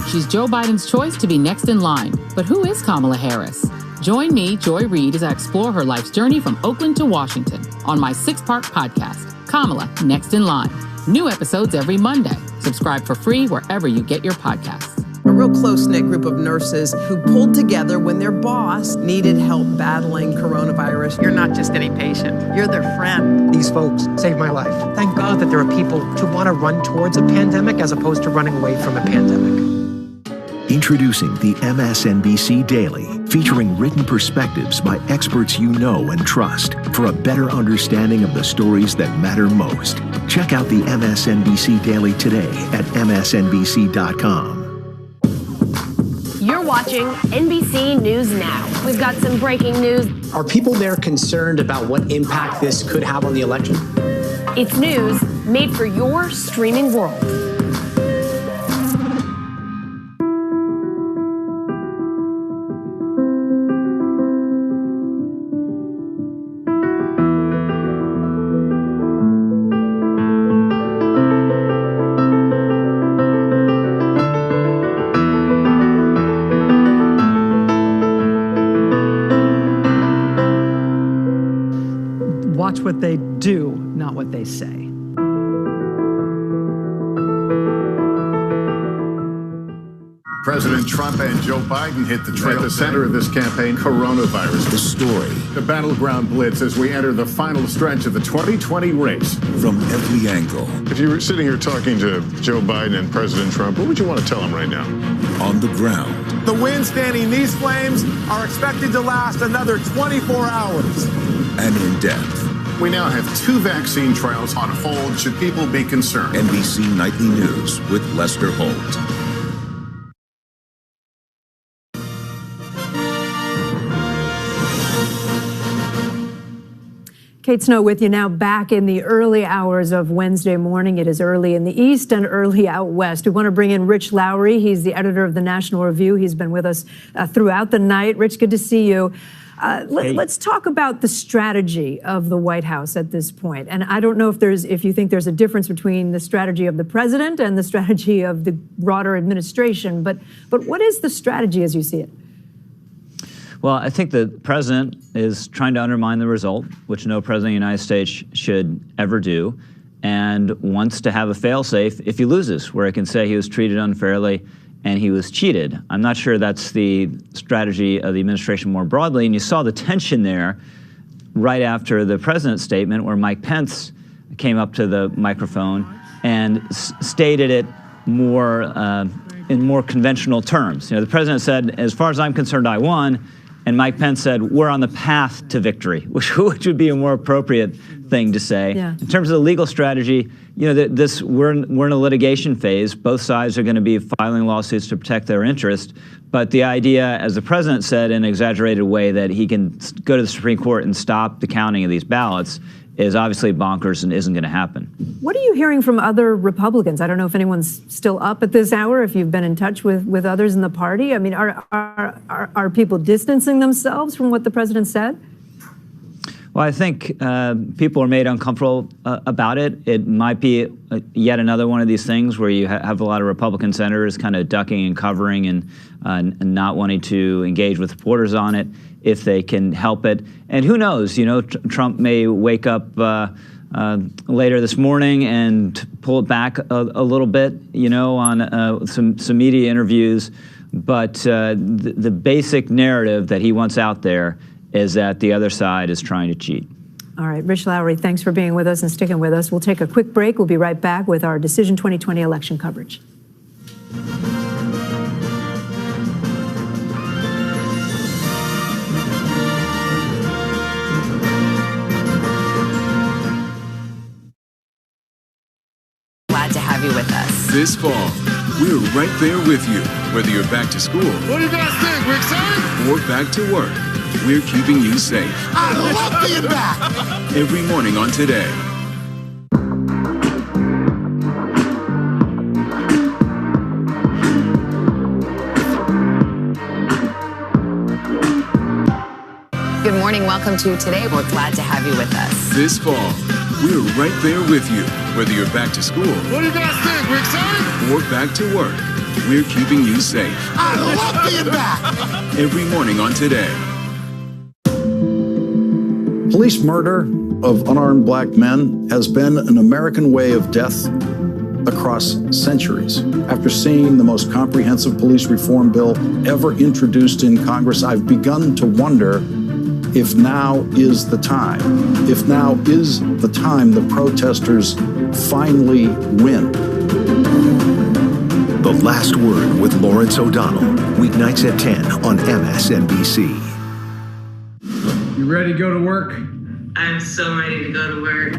She's Joe Biden's choice to be next in line. But who is Kamala Harris? Join me, Joy Reid, as I explore her life's journey from Oakland to Washington on my 6-part podcast, Kamala Next in Line. New episodes every Monday. Subscribe for free wherever you get your podcasts. A real close-knit group of nurses who pulled together when their boss needed help battling coronavirus. You're not just any patient. You're their friend. These folks saved my life. Thank God that there are people who want to run towards a pandemic as opposed to running away from a pandemic. Introducing the MSNBC Daily, featuring written perspectives by experts you know and trust for a better understanding of the stories that matter most. Check out the MSNBC Daily today at msnbc.com. You're watching NBC News Now. We've got some breaking news. Are people there concerned about what impact this could have on the election? It's news made for your streaming world. Watch what they do, not what they say. President Trump and Joe Biden hit the trail. At the center of this campaign, coronavirus. The story. The battleground blitz as we enter the final stretch of the 2020 race. From every angle. If you were sitting here talking to Joe Biden and President Trump, what would you want to tell them right now? On the ground. The wind standing these flames are expected to last another 24 hours. And in depth. We now have 2 vaccine trials on hold. Should people be concerned? NBC Nightly News with Lester Holt. Kate Snow with you now, back in the early hours of Wednesday morning. It is early in the East and early out West. We want to bring in Rich Lowry. He's the editor of the National Review. He's been with us throughout the night. Rich, good to see you. Let's talk about the strategy of the White House at this point. And I don't know if you think there's a difference between the strategy of the president and the strategy of the broader administration, but what is the strategy as you see it? Well, I think the president is trying to undermine the result, which no president of the United States should ever do, and wants to have a fail-safe if he loses, where he can say he was treated unfairly and he was cheated. I'm not sure that's the strategy of the administration more broadly, and you saw the tension there right after the president's statement where Mike Pence came up to the microphone and stated it more in more conventional terms. You know, the president said, as far as I'm concerned, I won. And Mike Pence said, we're on the path to victory, which would be a more appropriate thing to say. Yeah. In terms of the legal strategy, you know, we're in a litigation phase. Both sides are going to be filing lawsuits to protect their interest. But the idea, as the president said in an exaggerated way, that he can go to the Supreme Court and stop the counting of these ballots is obviously bonkers and isn't going to happen. What are you hearing from other Republicans? I don't know if anyone's still up at this hour, if you've been in touch with others in the party. I mean, are people distancing themselves from what the president said? Well, I think people are made uncomfortable about it. It might be yet another one of these things where you have a lot of Republican senators kind of ducking and covering and not wanting to engage with reporters on it if they can help it. And who knows, you know, Trump may wake up later this morning and pull it back a little bit, you know, on some media interviews. But the basic narrative that he wants out there is that the other side is trying to cheat. All right, Rich Lowry, thanks for being with us and sticking with us. We'll take a quick break. We'll be right back with our Decision 2020 election coverage. Glad to have you with us. This fall, we're right there with you, whether you're back to school. What do you guys think? We're excited? Or back to work. We're keeping you safe. I love being back. Every morning on Today. Good morning. Welcome to Today. We're glad to have you with us. This fall, we're right there with you, whether you're back to school. What do you guys think? We're excited? Or back to work. We're keeping you safe. I love being back. Every morning on Today. Police murder of unarmed black men has been an American way of death across centuries. After seeing the most comprehensive police reform bill ever introduced in Congress, I've begun to wonder if now is the time. If now is the time the protesters finally win. The Last Word with Lawrence O'Donnell, weeknights at 10 on MSNBC. You ready to go to work? I'm so ready to go to work.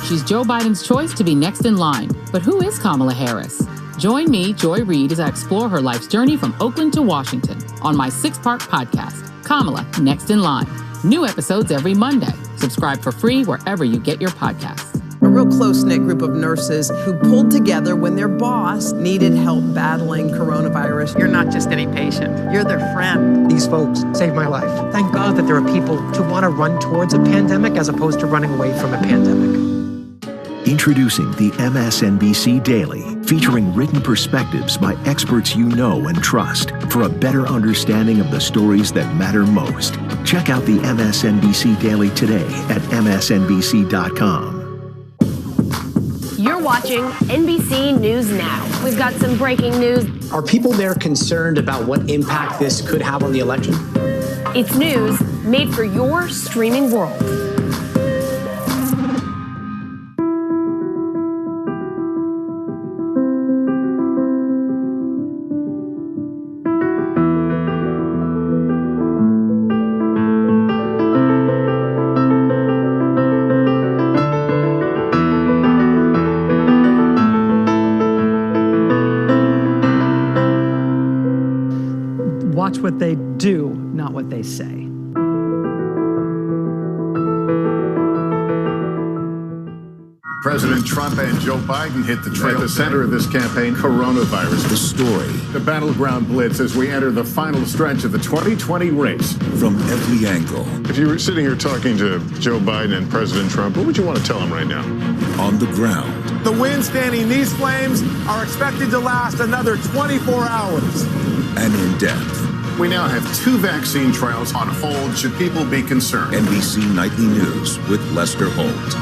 She's Joe Biden's choice to be next in line. But who is Kamala Harris? Join me, Joy Reid, as I explore her life's journey from Oakland to Washington on my 6-part podcast, Kamala Next in Line. New episodes every Monday. Subscribe for free wherever you get your podcasts. A real close-knit group of nurses who pulled together when their boss needed help battling coronavirus. You're not just any patient. You're their friend. These folks saved my life. Thank God that there are people who want to run towards a pandemic as opposed to running away from a pandemic. Introducing the MSNBC Daily, featuring written perspectives by experts you know and trust for a better understanding of the stories that matter most. Check out the MSNBC Daily today at msnbc.com. You're watching NBC News Now. We've got some breaking news. Are people there concerned about what impact this could have on the election? It's news made for your streaming world. Watch what they do, not what they say. President Trump and Joe Biden hit the trail. At the center of this campaign, coronavirus. The story. The battleground blitz as we enter the final stretch of the 2020 race. From every angle. If you were sitting here talking to Joe Biden and President Trump, what would you want to tell them right now? On the ground. The wind standing these flames are expected to last another 24 hours. And in depth. We now have 2 vaccine trials on hold. Should people be concerned? NBC Nightly News with Lester Holt.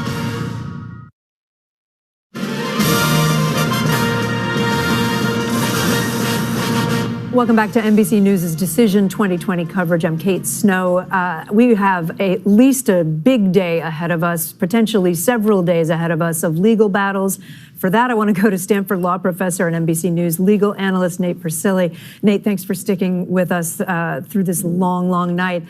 Welcome back to NBC News' Decision 2020 coverage. I'm Kate Snow. We have at least a big day ahead of us, potentially several days ahead of us of legal battles. For that, I want to go to Stanford Law professor and NBC News legal analyst Nate Persily. Nate, thanks for sticking with us through this long, long night.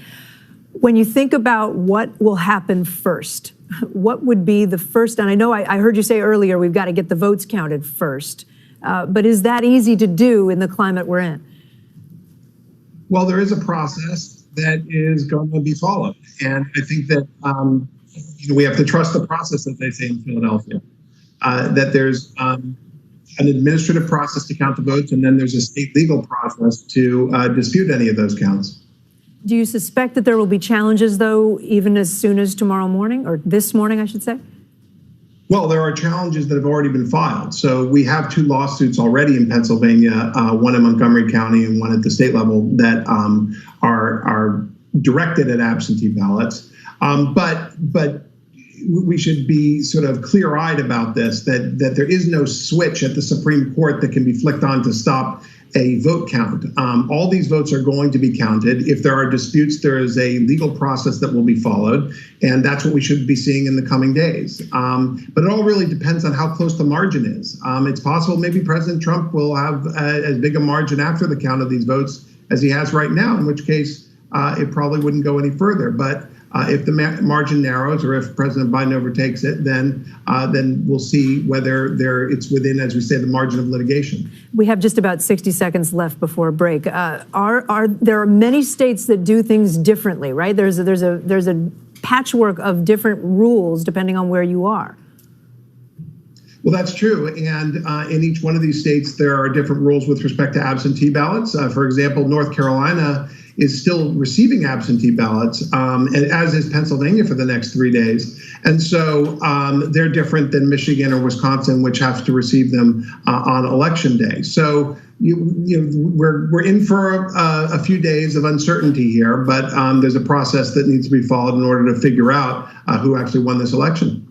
When you think about what will happen first, what would be the first? And I know I heard you say earlier we've got to get the votes counted first. But is that easy to do in the climate we're in? Well, there is a process that is going to be followed. And I think that we have to trust the process, as they say in Philadelphia, that there's an administrative process to count the votes, and then there's a state legal process to dispute any of those counts. Do you suspect that there will be challenges, though, even as soon as tomorrow morning, or this morning, I should say? Well, there are challenges that have already been filed. So we have 2 lawsuits already in Pennsylvania, one in Montgomery County and one at the state level, that are directed at absentee ballots. But we should be sort of clear-eyed about this, that there is no switch at the Supreme Court that can be flicked on to stop a vote count. All these votes are going to be counted. If there are disputes, there is a legal process that will be followed, and that's what we should be seeing in the coming days. But it all really depends on how close the margin is. It's possible maybe President Trump will have as big a margin after the count of these votes as he has right now, in which case it probably wouldn't go any further. But if the margin narrows, or if President Biden overtakes it, then we'll see whether it's within, as we say, the margin of litigation. We have just about 60 seconds left before break. There are many states that do things differently, right? There's a patchwork of different rules depending on where you are. Well, that's true. And in each one of these states, there are different rules with respect to absentee ballots. For example, North Carolina is still receiving absentee ballots, and as is Pennsylvania for the next 3 days. And so they're different than Michigan or Wisconsin, which have to receive them on Election Day. So we're in for a few days of uncertainty here, but there's a process that needs to be followed in order to figure out who actually won this election.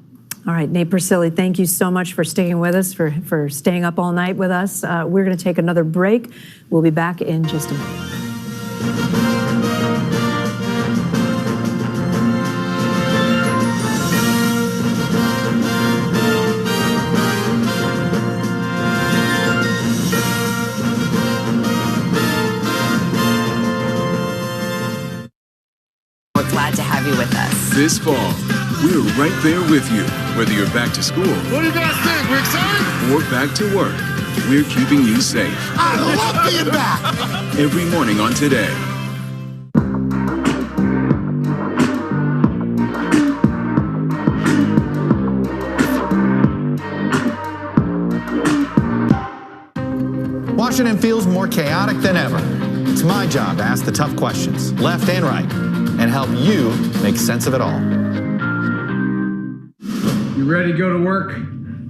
All right, Nate Persily, thank you so much for sticking with us, for staying up all night with us. We're going to take another break. We'll be back in just a minute. We're glad to have you with us. This fall, we're right there with you, whether you're back to school. What do you guys think? We're excited? Or back to work. We're keeping you safe. I love being back. Every morning on Today. Washington feels more chaotic than ever. It's my job to ask the tough questions, left and right, and help you make sense of it all. You ready to go to work?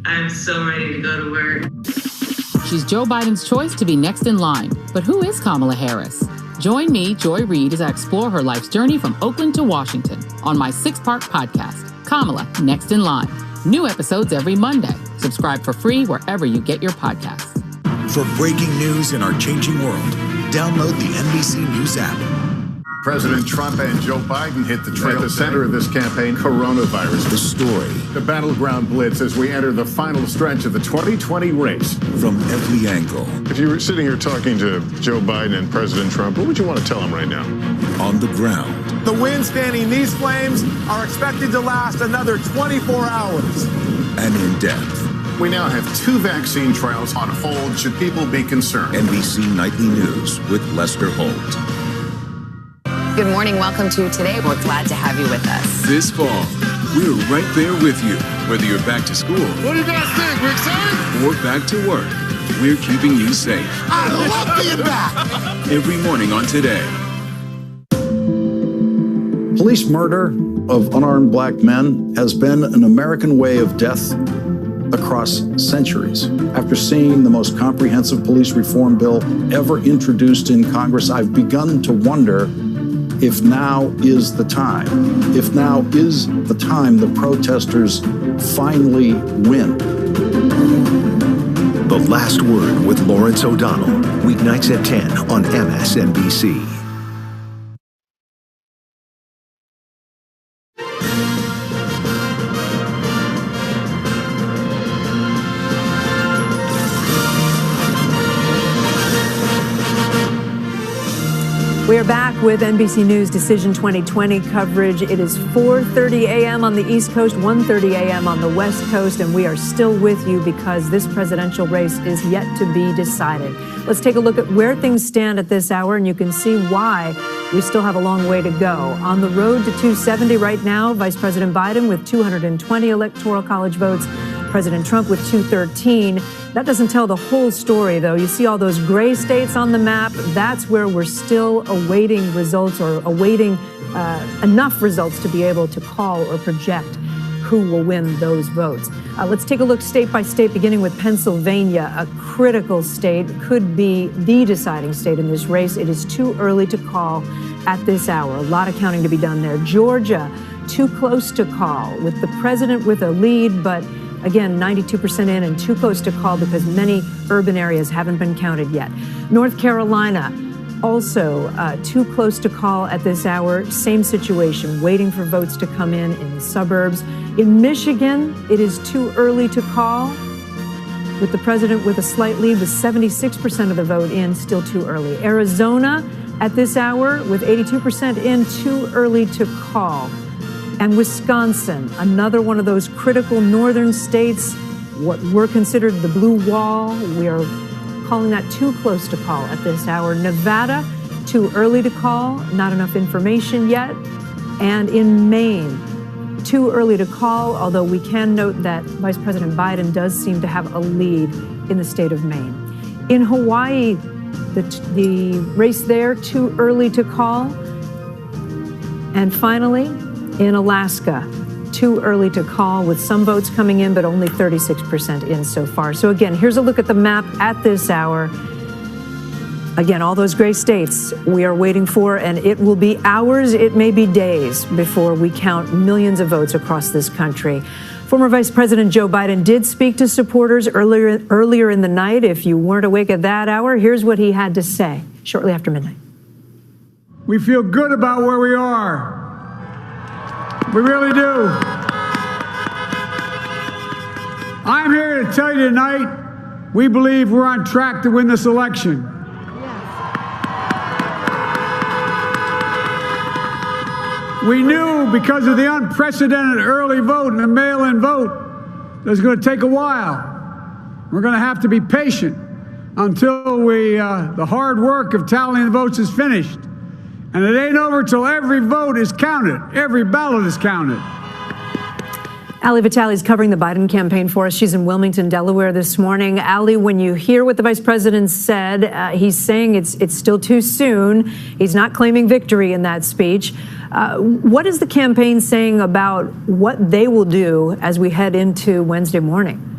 I'm so ready to go to work. She's Joe Biden's choice to be next in line. But who is Kamala Harris? Join me, Joy Reid, as I explore her life's journey from Oakland to Washington on my 6-part podcast, Kamala Next in Line. New episodes every Monday. Subscribe for free wherever you get your podcasts. For breaking news in our changing world, download the NBC News app. President Trump and Joe Biden hit the trail. At the center of this campaign, coronavirus. The story. The battleground blitz as we enter the final stretch of the 2020 race. From every angle. If you were sitting here talking to Joe Biden and President Trump, what would you want to tell them right now? On the ground. The winds fanning these flames are expected to last another 24 hours. And in depth. We now have 2 vaccine trials on hold. Should people be concerned? NBC Nightly News with Lester Holt. Good morning. Welcome to Today. We're glad to have you with us. This fall, we're right there with you, whether you're back to school. What do you guys think? We're excited? Or back to work. We're keeping you safe. I love being back. Every morning on Today. Police murder of unarmed black men has been an American way of death across centuries. After seeing the most comprehensive police reform bill ever introduced in Congress, I've begun to wonder if now is the time. If now is the time the protesters finally win. The Last Word with Lawrence O'Donnell, weeknights at 10 on MSNBC. We are back with NBC News Decision 2020 coverage. It is 4:30 a.m. on the East Coast, 1:30 a.m. on the West Coast, and we are still with you because this presidential race is yet to be decided. Let's take a look at where things stand at this hour, and you can see why we still have a long way to go. On the road to 270 right now, Vice President Biden with 220 Electoral College votes, President Trump with 213. That doesn't tell the whole story, though. You see all those gray states on the map. That's where we're still awaiting results or awaiting enough results to be able to call or project who will win those votes. Let's take a look state by state, beginning with Pennsylvania, a critical state, could be the deciding state in this race. It is too early to call at this hour. A lot of counting to be done there. Georgia, too close to call, with the president with a lead, but again, 92% in and too close to call because many urban areas haven't been counted yet. North Carolina, also too close to call at this hour. Same situation, waiting for votes to come in the suburbs. In Michigan, it is too early to call, with the president with a slight lead with 76% of the vote in, still too early. Arizona, at this hour, with 82% in, too early to call. And Wisconsin, another one of those critical northern states, what were considered the blue wall. We are calling that too close to call at this hour. Nevada, too early to call, not enough information yet. And in Maine, too early to call, although we can note that Vice President Biden does seem to have a lead in the state of Maine. In Hawaii, the race there, too early to call. And finally, in Alaska, too early to call, with some votes coming in, but only 36% in so far. So again, here's a look at the map at this hour. Again, all those gray states we are waiting for, and it will be hours, it may be days, before we count millions of votes across this country. Former Vice President Joe Biden did speak to supporters earlier in the night. If you weren't awake at that hour, here's what he had to say shortly after midnight. We feel good about where we are. We really do. I'm here to tell you tonight, we believe we're on track to win this election. We knew because of the unprecedented early vote and the mail-in vote that it was going to take a while. We're going to have to be patient until the hard work of tallying the votes is finished. And it ain't over till every vote is counted. Every ballot is counted. Ali Vitale is covering the Biden campaign for us. She's in Wilmington, Delaware this morning. Ali, when you hear what the vice president said, he's saying it's still too soon. He's not claiming victory in that speech. What is the campaign saying about what they will do as we head into Wednesday morning?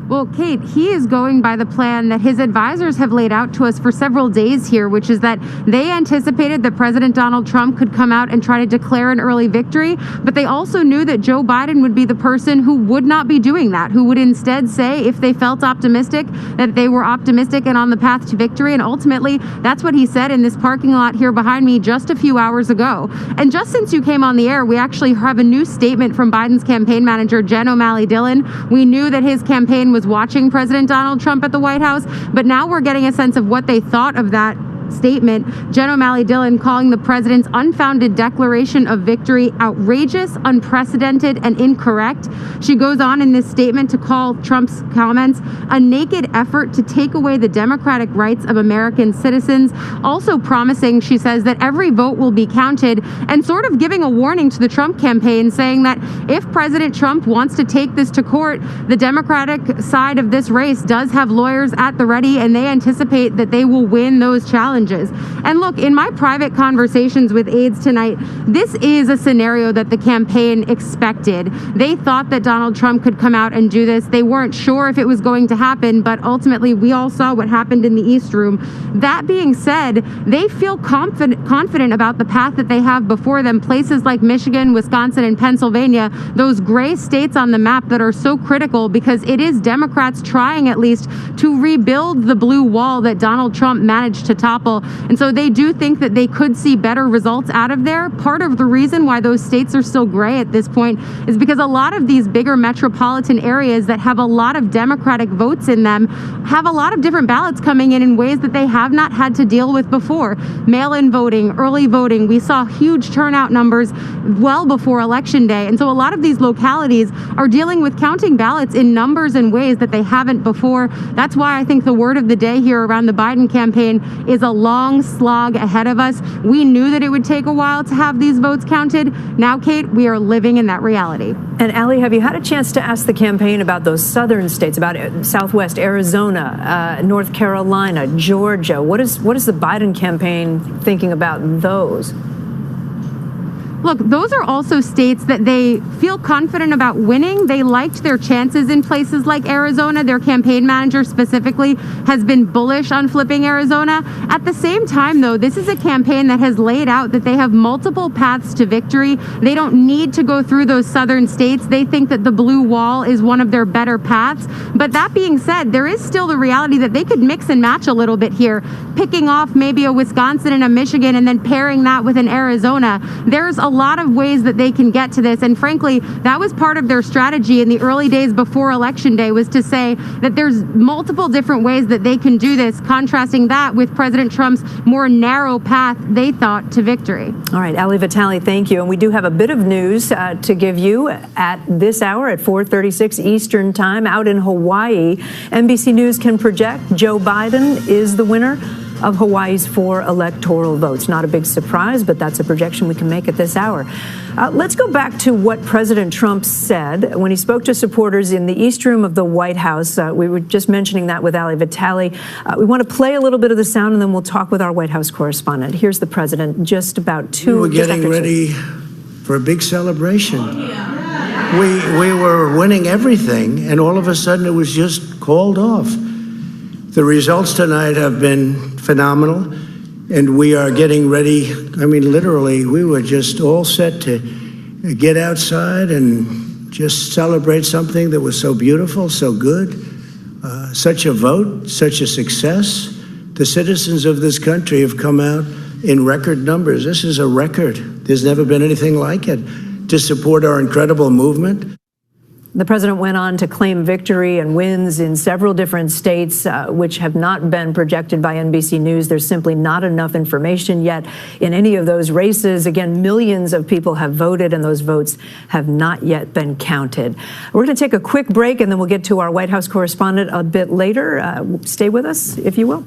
Well, Kate, he is going by the plan that his advisors have laid out to us for several days here, which is that they anticipated that President Donald Trump could come out and try to declare an early victory, but they also knew that Joe Biden would be the person who would not be doing that, who would instead say, if they felt optimistic, that they were optimistic and on the path to victory. And ultimately, that's what he said in this parking lot here behind me just a few hours ago. And just since you came on the air, we actually have a new statement from Biden's campaign manager, Jen O'Malley Dillon. We knew that his campaign was watching President Donald Trump at the White House, but now we're getting a sense of what they thought of that statement. Jen O'Malley Dillon calling the president's unfounded declaration of victory outrageous, unprecedented, and incorrect. She goes on in this statement to call Trump's comments a naked effort to take away the democratic rights of American citizens, also promising, she says, that every vote will be counted, and sort of giving a warning to the Trump campaign, saying that if President Trump wants to take this to court, the Democratic side of this race does have lawyers at the ready, and they anticipate that they will win those challenges. challenges. And look, in my private conversations with aides tonight, this is a scenario that the campaign expected. They thought that Donald Trump could come out and do this. They weren't sure if it was going to happen, but ultimately we all saw what happened in the East Room. That being said, they feel confident about the path that they have before them. Places like Michigan, Wisconsin, and Pennsylvania, those gray states on the map that are so critical because it is Democrats trying at least to rebuild the blue wall that Donald Trump managed to topple. And so they do think that they could see better results out of there. Part of the reason why those states are still gray at this point is because a lot of these bigger metropolitan areas that have a lot of Democratic votes in them have a lot of different ballots coming in ways that they have not had to deal with before. Mail-in voting, early voting, we saw huge turnout numbers well before Election Day. And so a lot of these localities are dealing with counting ballots in numbers and ways that they haven't before. That's why I think the word of the day here around the Biden campaign is a long slog ahead of us. We knew that it would take a while to have these votes counted. Now, Kate, we are living in that reality. And Allie, have you had a chance to ask the campaign about those southern states, about Southwest Arizona, North Carolina, Georgia? What is the Biden campaign thinking about those? Look, those are also states that they feel confident about winning. They liked their chances in places like Arizona. Their campaign manager specifically has been bullish on flipping Arizona. At the same time, though, this is a campaign that has laid out that they have multiple paths to victory. They don't need to go through those southern states. They think that the blue wall is one of their better paths. But that being said, there is still the reality that they could mix and match a little bit here, picking off maybe a Wisconsin and a Michigan and then pairing that with an Arizona. There's a lot of ways that they can get to this, and frankly, that was part of their strategy in the early days before Election Day, was to say that there's multiple different ways that they can do this, contrasting that with President Trump's more narrow path, they thought, to victory. All right, Ali Vitale, thank you. And we do have a bit of news to give you at this hour at 4:36 Eastern Time out in Hawaii. NBC News can project Joe Biden is the winner of Hawaii's 4 electoral votes. Not a big surprise, but that's a projection we can make at this hour. Let's go back to what President Trump said when he spoke to supporters in the East Room of the White House. We were just mentioning that with Ali Vitale. We want to play a little bit of the sound, and then we'll talk with our White House correspondent. Here's the president just about two. We were getting ready for a big celebration. We were winning everything, and all of a sudden it was just called off. The results tonight have been phenomenal, and we are getting ready. I mean, literally, we were just all set to get outside and just celebrate something that was so beautiful, so good, such a vote, such a success. The citizens of this country have come out in record numbers. This is a record. There's never been anything like it, to support our incredible movement. The president went on to claim victory and wins in several different states, which have not been projected by NBC News. There's simply not enough information yet in any of those races. Again, millions of people have voted, and those votes have not yet been counted. We're going to take a quick break, and then we'll get to our White House correspondent a bit later. Stay with us, if you will.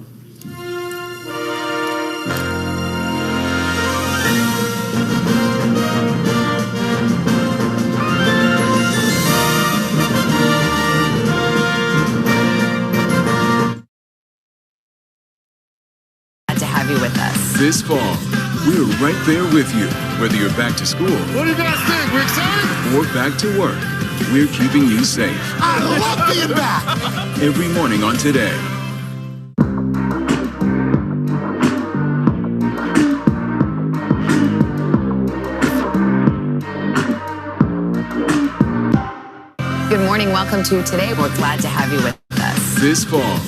This fall, we're right there with you. Whether you're back to school, What do you guys think? We're excited? or back to work, we're keeping you safe. I love being back. Every morning on Today. Good morning. Welcome to Today. We're glad to have you with us. This fall,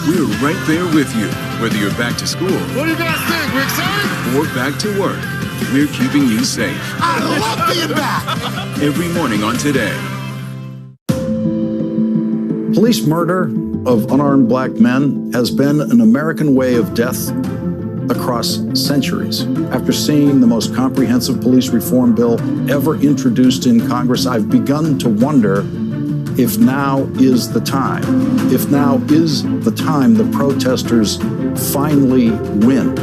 we're right there with you. Whether you're back to school, What do you guys think? We're excited? or back to work, we're keeping you safe. I love being back. Every morning on Today. Police murder of unarmed black men has been an American way of death across centuries. After seeing the most comprehensive police reform bill ever introduced in Congress, I've begun to wonder if now is the time. If now is the time the protesters finally win.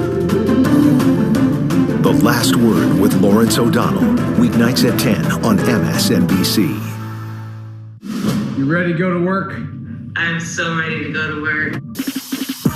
The Last Word with Lawrence O'Donnell, weeknights at 10 on MSNBC. You ready to go to work? I'm so ready to go to work.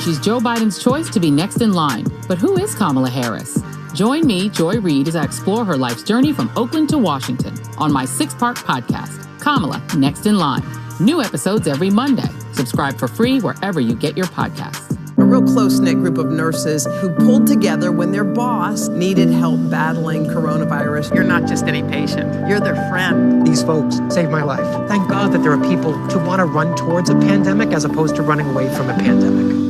She's Joe Biden's choice to be next in line. But who is Kamala Harris? Join me, Joy Reid, as I explore her life's journey from Oakland to Washington on my 6-part podcast, Kamala Next in Line. New episodes every Monday. Subscribe for free wherever you get your podcasts. A real close-knit group of nurses who pulled together when their boss needed help battling coronavirus. You're not just any patient. You're their friend. These folks saved my life. Thank God that there are people who want to run towards a pandemic as opposed to running away from a pandemic.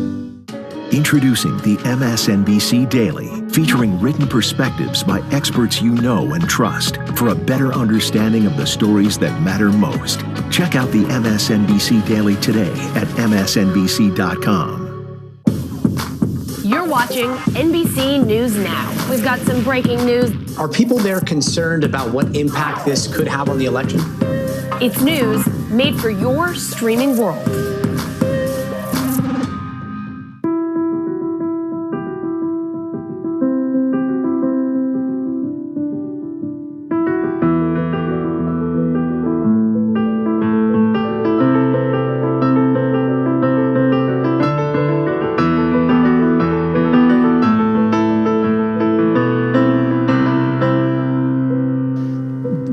Introducing the MSNBC Daily, featuring written perspectives by experts you know and trust for a better understanding of the stories that matter most. Check out the MSNBC Daily today at msnbc.com. You're watching NBC News Now. We've got some breaking news. Are people there concerned about what impact this could have on the election? It's news made for your streaming world.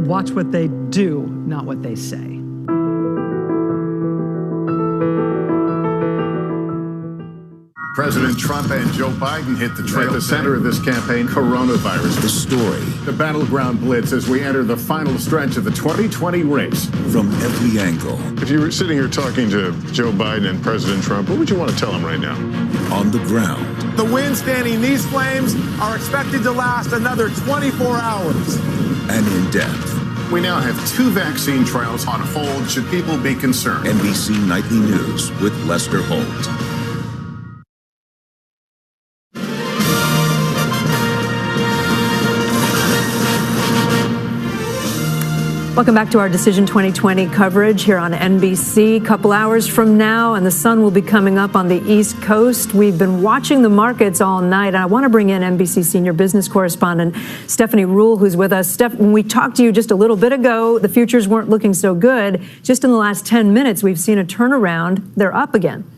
Watch what they do, not what they say. President Trump and Joe Biden hit the trail. At the center of this campaign, coronavirus. The story. The battleground blitz as we enter the final stretch of the 2020 race. From every angle. If you were sitting here talking to Joe Biden and President Trump, what would you want to tell them right now? On the ground. The wind standing these flames are expected to last another 24 hours. And in depth. We now have 2 vaccine trials on hold. Should people be concerned? NBC Nightly News with Lester Holt. Welcome back to our Decision 2020 coverage here on NBC. A couple hours from now, and the sun will be coming up on the East Coast. We've been watching the markets all night, and I want to bring in NBC senior business correspondent Stephanie Ruhle, who's with us. Steph, when we talked to you just a little bit ago, the futures weren't looking so good. Just in the last 10 minutes, we've seen a turnaround. They're up again.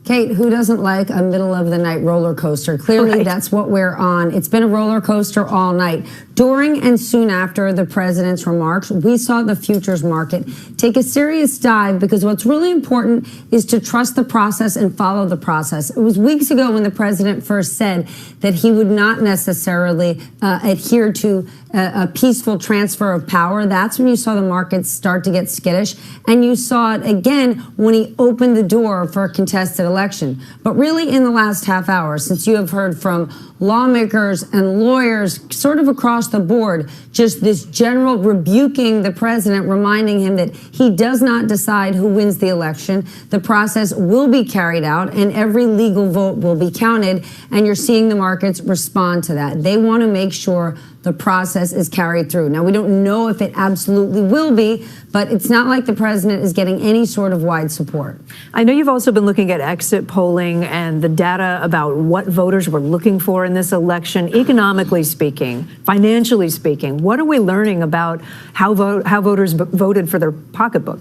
Kate, who doesn't like a middle-of-the-night roller coaster? Clearly, That's what we're on. It's been a roller coaster all night. During and soon after the president's remarks, we saw the futures market take a serious dive because what's really important is to trust the process and follow the process. It was weeks ago when the president first said that he would not necessarily adhere to a peaceful transfer of power. That's when you saw the markets start to get skittish. And you saw it again when he opened the door for a contested election. But really in the last half hour, since you have heard from lawmakers and lawyers sort of across the board, just this general rebuking the president, reminding him that he does not decide who wins the election. The process will be carried out and every legal vote will be counted. And you're seeing the markets respond to that. They want to make sure the process is carried through. Now, we don't know if it absolutely will be, but it's not like the president is getting any sort of wide support. I know you've also been looking at exit polling and the data about what voters were looking for in this election, economically speaking, financially speaking. What are we learning about how voters voted for their pocketbook?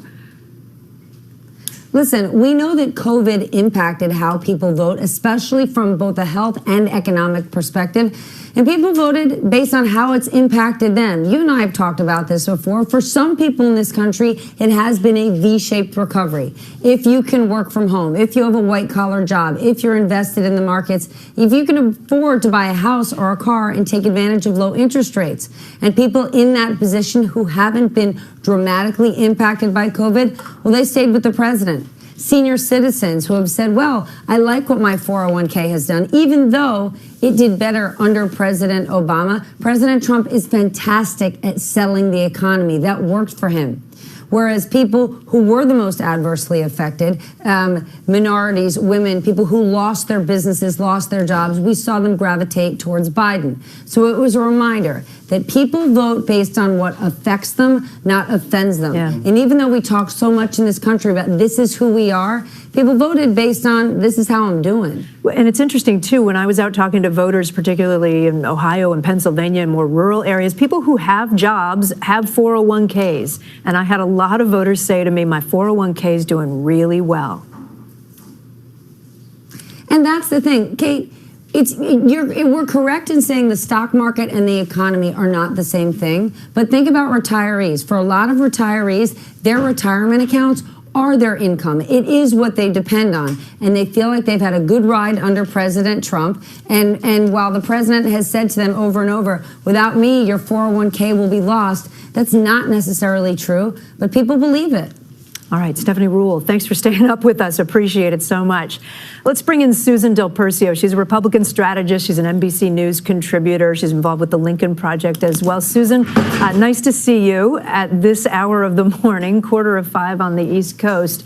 Listen, we know that COVID impacted how people vote, especially from both a health and economic perspective. And people voted based on how it's impacted them. You and I have talked about this before. For some people in this country, it has been a V-shaped recovery. If you can work from home, if you have a white-collar job, if you're invested in the markets, if you can afford to buy a house or a car and take advantage of low interest rates. And people in that position who haven't been dramatically impacted by COVID, well, they stayed with the president. Senior citizens who have said, well, I like what my 401k has done, even though it did better under President Obama. President Trump is fantastic at selling the economy. That worked for him. Whereas people who were the most adversely affected, minorities, women, people who lost their businesses, lost their jobs, we saw them gravitate towards Biden. So it was a reminder that people vote based on what affects them, not offends them. Yeah. And even though we talk so much in this country about this is who we are, people voted based on this is how I'm doing. And it's interesting, too, when I was out talking to voters, particularly in Ohio and Pennsylvania and more rural areas, people who have jobs have 401ks. And I had a lot of voters say to me, my 401k is doing really well. And that's the thing, Kate. We're correct in saying the stock market and the economy are not the same thing. But think about retirees. For a lot of retirees, their retirement accounts are their income. It is what they depend on. And they feel like they've had a good ride under President Trump. And while the president has said to them over and over, without me, your 401k will be lost, that's not necessarily true, but people believe it. All right, Stephanie Ruhle, thanks for staying up with us. Appreciate it so much. Let's bring in Susan Del Percio. She's a Republican strategist. She's an NBC News contributor. She's involved with the Lincoln Project as well. Susan, nice to see you at this hour of the morning, 4:45 on the East Coast.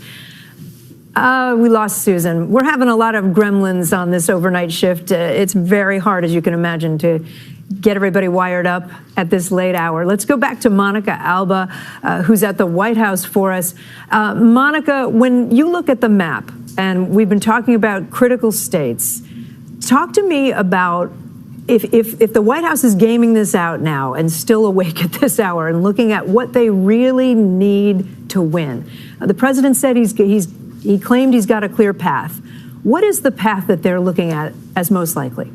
We lost Susan. We're having a lot of gremlins on this overnight shift. It's very hard, as you can imagine, to get everybody wired up at this late hour. Let's go back to Monica Alba, who's at the White House for us. Monica, when you look at the map, and we've been talking about critical states, talk to me about if the White House is gaming this out now and still awake at this hour and looking at what they really need to win. The president said he claimed he's got a clear path. What is the path that they're looking at as most likely?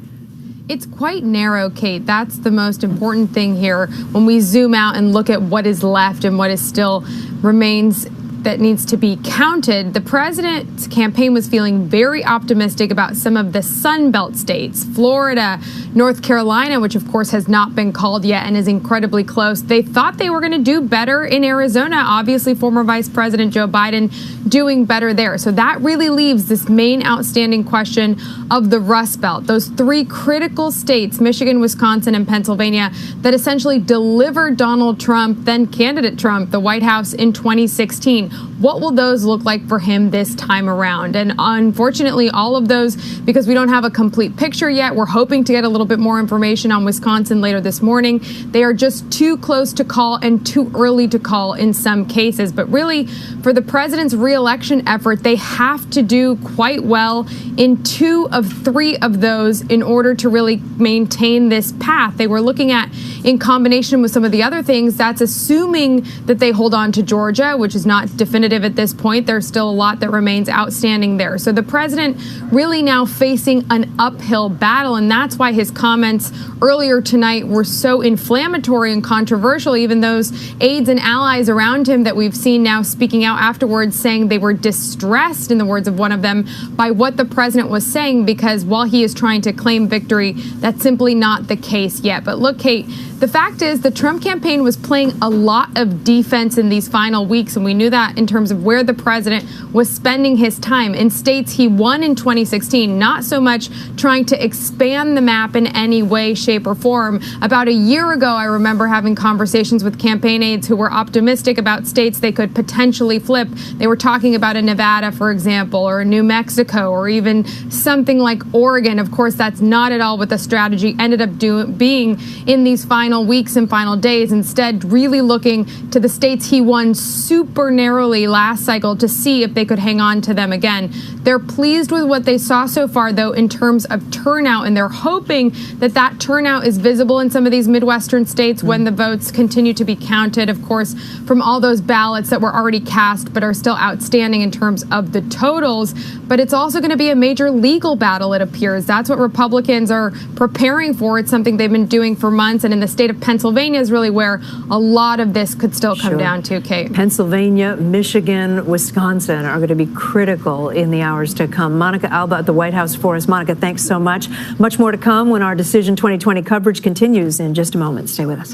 It's quite narrow, Kate. That's the most important thing here when we zoom out and look at what is left and what is still remains that needs to be counted. The president's campaign was feeling very optimistic about some of the Sun Belt states, Florida, North Carolina, which of course has not been called yet and is incredibly close. They thought they were going to do better in Arizona. Obviously, former Vice President Joe Biden doing better there. So that really leaves this main outstanding question of the Rust Belt, those three critical states, Michigan, Wisconsin, and Pennsylvania, that essentially delivered Donald Trump, then candidate Trump, the White House in 2016. What will those look like for him this time around? And unfortunately, all of those, because we don't have a complete picture yet, we're hoping to get a little bit more information on Wisconsin later this morning. They are just too close to call and too early to call in some cases. But really, for the president's reelection effort, they have to do quite well in 2 of 3 of those in order to really maintain this path. They were looking at, in combination with some of the other things, that's assuming that they hold on to Georgia, which is not definitive at this point. There's still a lot that remains outstanding there. So the president really now facing an uphill battle, and that's why his comments earlier tonight were so inflammatory and controversial. Even those aides and allies around him that we've seen now speaking out afterwards saying they were distressed, in the words of one of them, by what the president was saying, because while he is trying to claim victory, that's simply not the case yet. But look, Kate, the fact is the Trump campaign was playing a lot of defense in these final weeks, and we knew that in terms of where the president was spending his time in states he won in 2016, not so much trying to expand the map in any way, shape, or form. About a year ago, I remember having conversations with campaign aides who were optimistic about states they could potentially flip. They were talking about a Nevada, for example, or a New Mexico, or even something like Oregon. Of course, that's not at all what the strategy ended up being in these final weeks and final days. Instead, really looking to the states he won super narrowly last cycle to see if they could hang on to them again. They're pleased with what they saw so far, though, in terms of turnout, and they're hoping that that turnout is visible in some of these Midwestern states when the votes continue to be counted, of course, from all those ballots that were already cast but are still outstanding in terms of the totals. But it's also going to be a major legal battle, it appears. That's what Republicans are preparing for. It's something they've been doing for months, and in the state of Pennsylvania is really where a lot of this could still come down to, Kate. Pennsylvania, Michigan, Wisconsin are going to be critical in the hours to come. Monica Alba at the White House for us. Monica, thanks so much. Much more to come when our Decision 2020 coverage continues in just a moment. Stay with us.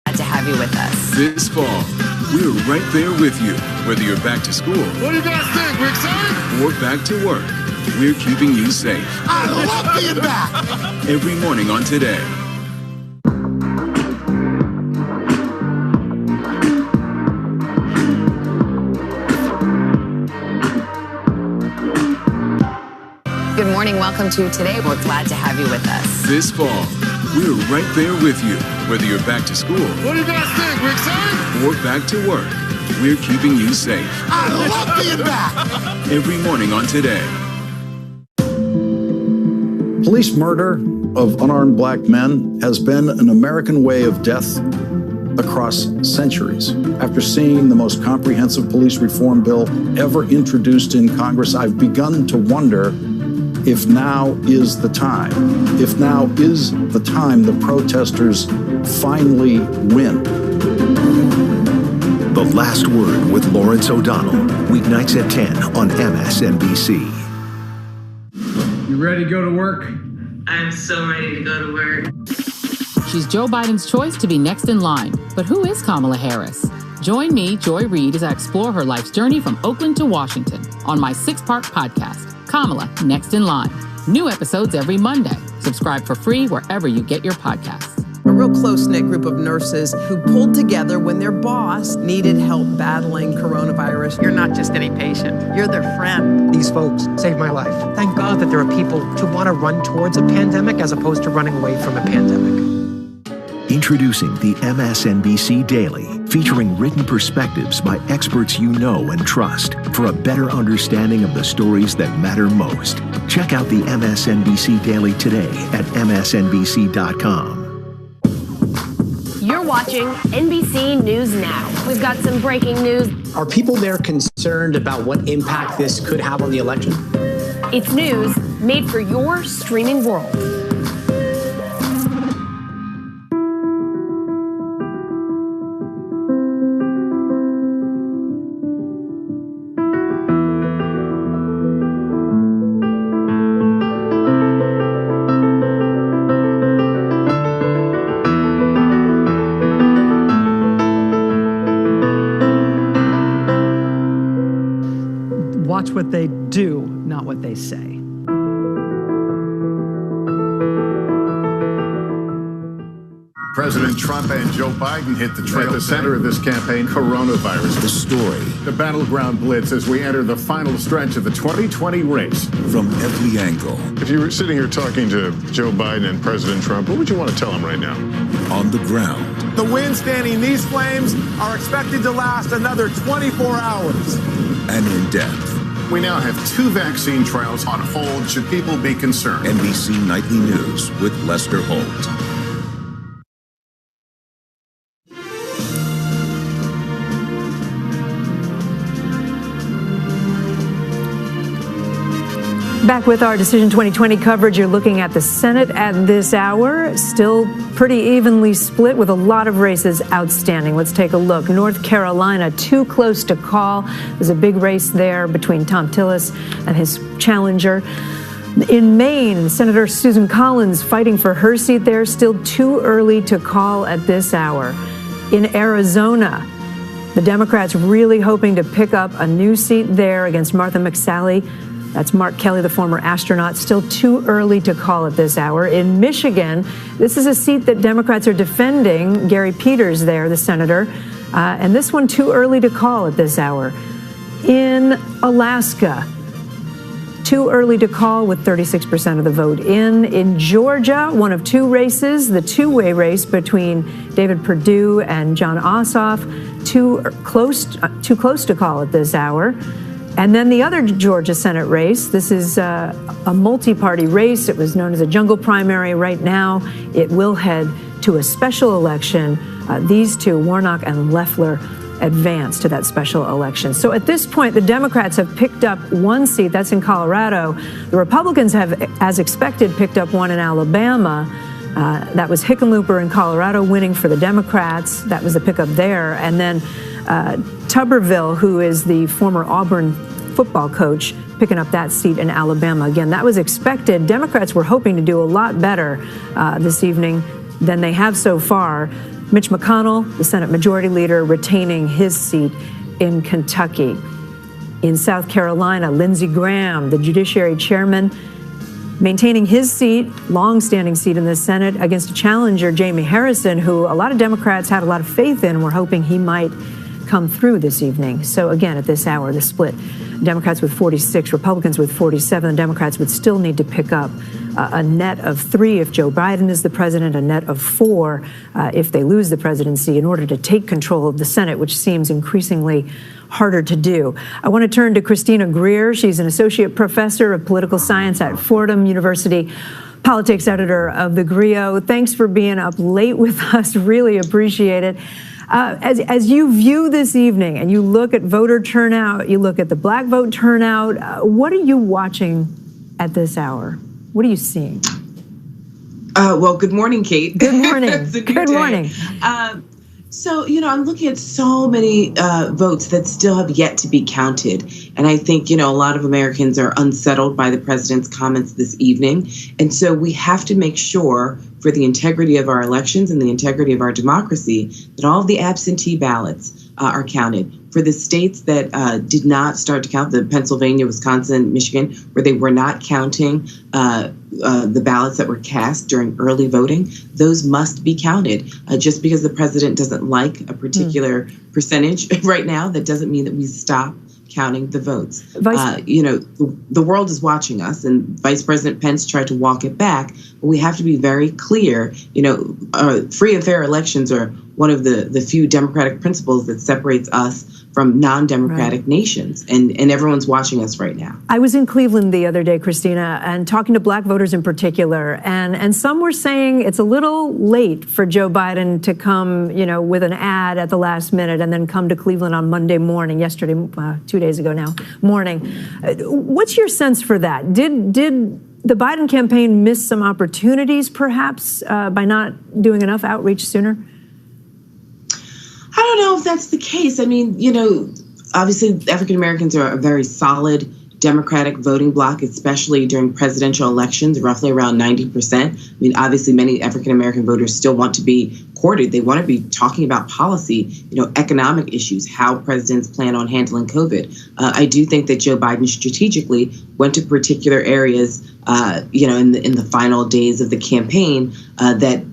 Glad to have you with us. This fall, we're right there with you, whether you're back to school. What do you guys think? We excited? Or back to work. We're keeping you safe. I love being back. Every morning on Today. Good morning. Welcome to Today. We're glad to have you with us. This fall, we're right there with you, whether you're back to school. What do you guys think? We excited? Or back to work. We're keeping you safe. I love being back. Every morning on Today. Police murder of unarmed black men has been an American way of death across centuries. After seeing the most comprehensive police reform bill ever introduced in Congress, I've begun to wonder if now is the time. If now is the time the protesters finally win. The Last Word with Lawrence O'Donnell, weeknights at 10 on MSNBC. You ready to go to work? I'm so ready to go to work. She's Joe Biden's choice to be next in line. But who is Kamala Harris? Join me, Joy Reid, as I explore her life's journey from Oakland to Washington on my 6-part podcast, Kamala Next in Line. New episodes every Monday. Subscribe for free wherever you get your podcasts. A real close-knit group of nurses who pulled together when their boss needed help battling coronavirus. You're not just any patient. You're their friend. These folks saved my life. Thank God that there are people who want to run towards a pandemic as opposed to running away from a pandemic. Introducing the MSNBC Daily, featuring written perspectives by experts you know and trust for a better understanding of the stories that matter most. Check out the MSNBC Daily today at msnbc.com. You're watching NBC News Now. We've got some breaking news. Are people there concerned about what impact this could have on the election? It's news made for your streaming world. Watch what they do, not what they say. President Trump and Joe Biden hit the trail. At the center of this campaign, coronavirus. The story. The battleground blitz as we enter the final stretch of the 2020 race. From every angle. If you were sitting here talking to Joe Biden and President Trump, what would you want to tell them right now? On the ground. The winds fanning these flames are expected to last another 24 hours. And in depth. We now have 2 vaccine trials on hold. Should people be concerned? NBC Nightly News with Lester Holt. Back with our Decision 2020 coverage, you're looking at the Senate at this hour. Still pretty evenly split with a lot of races outstanding. Let's take a look. North Carolina, too close to call. There's a big race there between Thom Tillis and his challenger. In Maine, Senator Susan Collins fighting for her seat there. Still too early to call at this hour. In Arizona, the Democrats really hoping to pick up a new seat there against Martha McSally. That's Mark Kelly, the former astronaut. Still too early to call at this hour. In Michigan, this is a seat that Democrats are defending. Gary Peters there, the senator. And this one too early to call at this hour. In Alaska, too early to call with 36% of the vote in. In Georgia, one of 2 races, the two-way race between David Perdue and Jon Ossoff, too close to call at this hour. And then the other Georgia Senate race, this is a multi-party race. It was known as a jungle primary. Right now, it will head to a special election. These two, Warnock and Loeffler, advance to that special election. So at this point, the Democrats have picked up 1 seat. That's in Colorado. The Republicans have, as expected, picked up 1 in Alabama. That was Hickenlooper in Colorado winning for the Democrats. That was the pickup there. And then Tuberville, who is the former Auburn football coach, picking up that seat in Alabama. Again, that was expected. Democrats were hoping to do a lot better this evening than they have so far. Mitch McConnell, the Senate Majority Leader, retaining his seat in Kentucky. In South Carolina, Lindsey Graham, the Judiciary Chairman, maintaining his seat, long-standing seat in the Senate, against a challenger, Jamie Harrison, who a lot of Democrats had a lot of faith in and were hoping he might come through this evening. So again, at this hour, the split. Democrats with 46, Republicans with 47. The Democrats would still need to pick up a net of 3 if Joe Biden is the president, a net of 4 if they lose the presidency, in order to take control of the Senate, which seems increasingly harder to do. I want to turn to Christina Greer. She's an associate professor of political science at Fordham University, politics editor of the Grio. Thanks for being up late with us. Really appreciate it. As you view this evening and you look at voter turnout, you look at the black vote turnout, what are you watching at this hour? What are you seeing? Well, good morning, Kate. Good morning. Good morning. So, I'm looking at so many votes that still have yet to be counted. And I think, a lot of Americans are unsettled by the president's comments this evening. And so we have to make sure, for the integrity of our elections and the integrity of our democracy, that all of the absentee ballots are counted. For the states that did not start to count, the Pennsylvania, Wisconsin, Michigan, where they were not counting the ballots that were cast during early voting, those must be counted. Just because the president doesn't like a particular percentage right now, that doesn't mean that we stop counting the votes. The world is watching us, and Vice President Pence tried to walk it back. But we have to be very clear. Free and fair elections are one of the few democratic principles that separates us from non-democratic nations, and everyone's watching us right now. I was in Cleveland the other day, Christina, and talking to black voters in particular, and some were saying it's a little late for Joe Biden to come, with an ad at the last minute and then come to Cleveland on Monday morning, yesterday, 2 days ago now, morning. What's your sense for that? Did the Biden campaign miss some opportunities, perhaps, by not doing enough outreach sooner? I don't know if that's the case. I mean, obviously African Americans are a very solid Democratic voting bloc, especially during presidential elections, roughly around 90%. I mean, obviously many African American voters still want to be courted. They want to be talking about policy, economic issues, how presidents plan on handling COVID. I do think that Joe Biden strategically went to particular areas, in the final days of the campaign that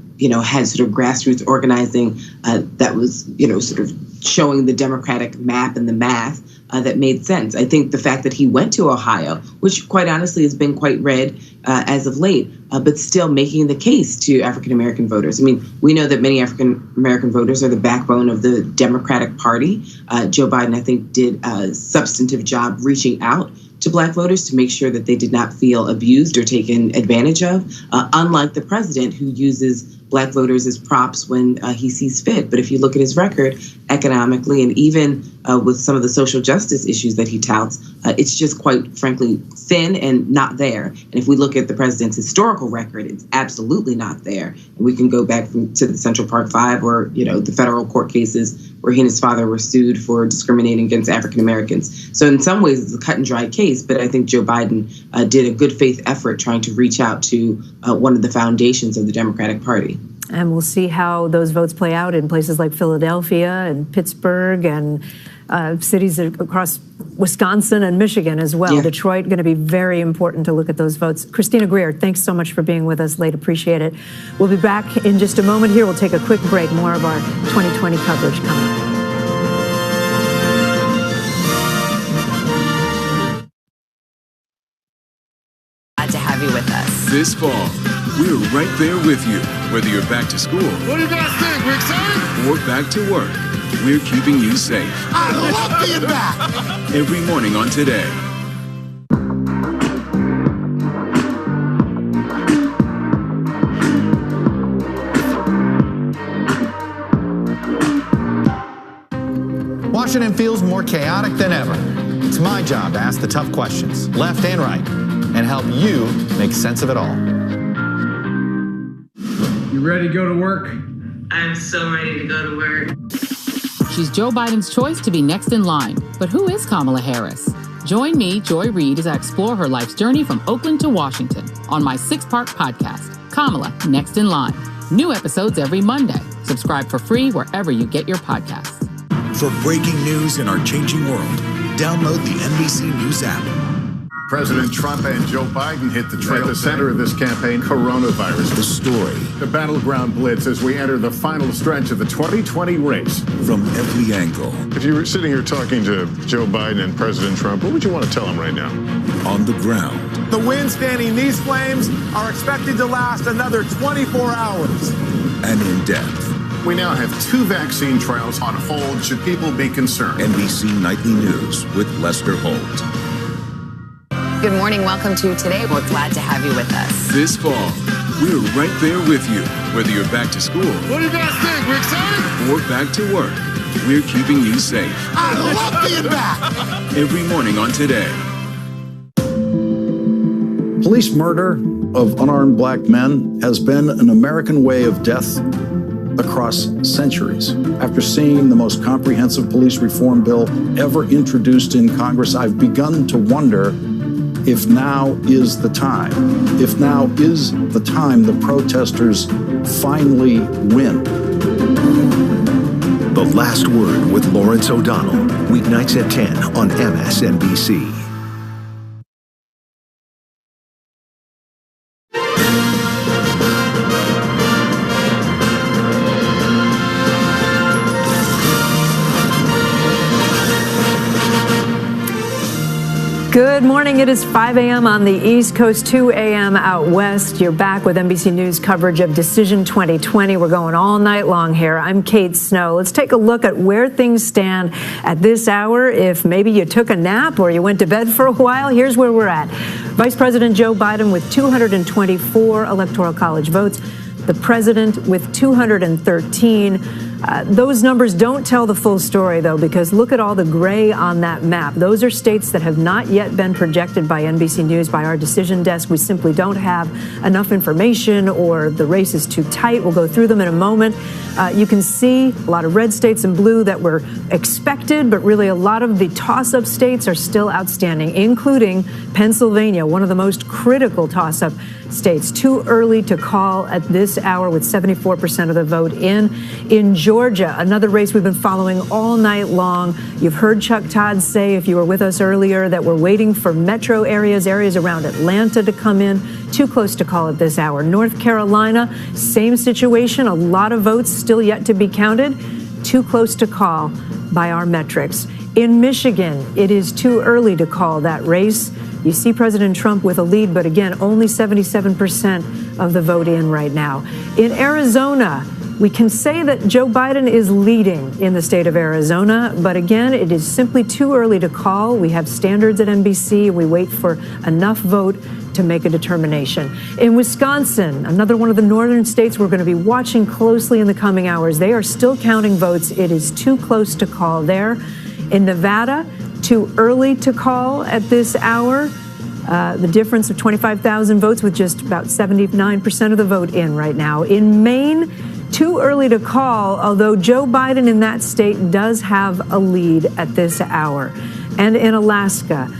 had sort of grassroots organizing that was, sort of showing the Democratic map and the math that made sense. I think the fact that he went to Ohio, which quite honestly has been quite red as of late, but still making the case to African-American voters. I mean, we know that many African-American voters are the backbone of the Democratic Party. Joe Biden, I think, did a substantive job reaching out to black voters to make sure that they did not feel abused or taken advantage of, unlike the president, who uses black voters as props when he sees fit. But if you look at his record economically and even with some of the social justice issues that he touts, it's just quite frankly thin and not there. And if we look at the president's historical record, it's absolutely not there. And we can go back to the Central Park Five or, the federal court cases where he and his father were sued for discriminating against African Americans. So in some ways, it's a cut and dry case. But I think Joe Biden did a good faith effort trying to reach out to one of the foundations of the Democratic Party. And we'll see how those votes play out in places like Philadelphia and Pittsburgh and cities across Wisconsin and Michigan as well. Yeah. Detroit, going to be very important to look at those votes. Christina Greer, thanks so much for being with us late. Appreciate it. We'll be back in just a moment here. We'll take a quick break. More of our 2020 coverage coming up. Glad to have you with us. This fall, we're right there with you, whether you're back to school. What do you guys think? We excited? Or back to work. We're keeping you safe. I love being back. Every morning on Today. Washington feels more chaotic than ever. It's my job to ask the tough questions, left and right, and help you make sense of it all. You ready to go to work? I'm so ready to go to work. She's Joe Biden's choice to be next in line. But who is Kamala Harris? Join me, Joy Reid, as I explore her life's journey from Oakland to Washington on my 6-part podcast, Kamala Next in Line. New episodes every Monday. Subscribe for free wherever you get your podcasts. For breaking news in our changing world, download the NBC News app. President Trump and Joe Biden hit the trail. At the center of this campaign, coronavirus. The story. The battleground blitz as we enter the final stretch of the 2020 race. From every angle. If you were sitting here talking to Joe Biden and President Trump, what would you want to tell them right now? On the ground. The wind standing these flames are expected to last another 24 hours. And in depth. We now have 2 vaccine trials on hold. Should people be concerned? NBC Nightly News with Lester Holt. Good morning. Welcome to Today. We're glad to have you with us. This fall, we're right there with you, whether you're back to school What do you guys think? We're excited? or back to work. We're keeping you safe. I love being back. Every morning on Today. Police murder of unarmed black men has been an American way of death across centuries. After seeing the most comprehensive police reform bill ever introduced in Congress, I've begun to wonder if now is the time. If now is the time the protesters finally win. The Last Word with Lawrence O'Donnell, weeknights at 10 on MSNBC. Good morning. It is 5 a.m. on the East Coast, 2 a.m. out west. You're back with NBC News coverage of Decision 2020. We're going all night long here. I'm Kate Snow. Let's take a look at where things stand at this hour. If maybe you took a nap or you went to bed for a while, here's where we're at. Vice President Joe Biden with 224 Electoral College votes. The president with 213. Those numbers don't tell the full story, though, because look at all the gray on that map. Those are states that have not yet been projected by NBC News, by our decision desk. We simply don't have enough information, or the race is too tight. We'll go through them in a moment. You can see a lot of red states and blue that were expected, but really a lot of the toss-up states are still outstanding, including Pennsylvania, one of the most critical toss-up states. Too early to call at this hour with 74% of the vote in. In Georgia, another race we've been following all night long. You've heard Chuck Todd say, if you were with us earlier, that we're waiting for metro areas around Atlanta to come in. Too close to call at this hour. North Carolina, same situation. A lot of votes still yet to be counted. Too close to call by our metrics. In Michigan, it is too early to call that race. You see President Trump with a lead, but again, only 77% of the vote in right now. In Arizona, we can say that Joe Biden is leading in the state of Arizona, but again, it is simply too early to call. We have standards at NBC. We wait for enough vote to make a determination. In Wisconsin, another one of the northern states we're going to be watching closely in the coming hours, they are still counting votes. It is too close to call there. In Nevada, too early to call at this hour. The difference of 25,000 votes with just about 79% of the vote in right now. In Maine, too early to call, although Joe Biden in that state does have a lead at this hour. And in Alaska,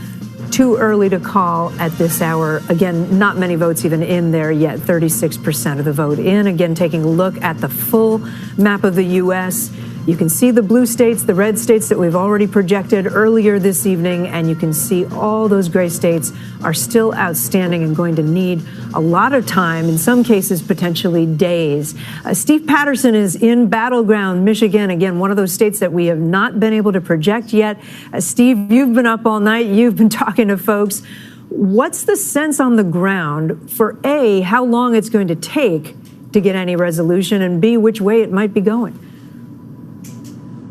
too early to call at this hour. Again, not many votes even in there yet, 36% of the vote in. Again, taking a look at the full map of the U.S., you can see the blue states, the red states that we've already projected earlier this evening, and you can see all those gray states are still outstanding and going to need a lot of time, in some cases potentially days. Steve Patterson is in Battleground, Michigan, again, one of those states that we have not been able to project yet. Steve, you've been up all night, you've been talking to folks. What's the sense on the ground for A, how long it's going to take to get any resolution, and B, which way it might be going?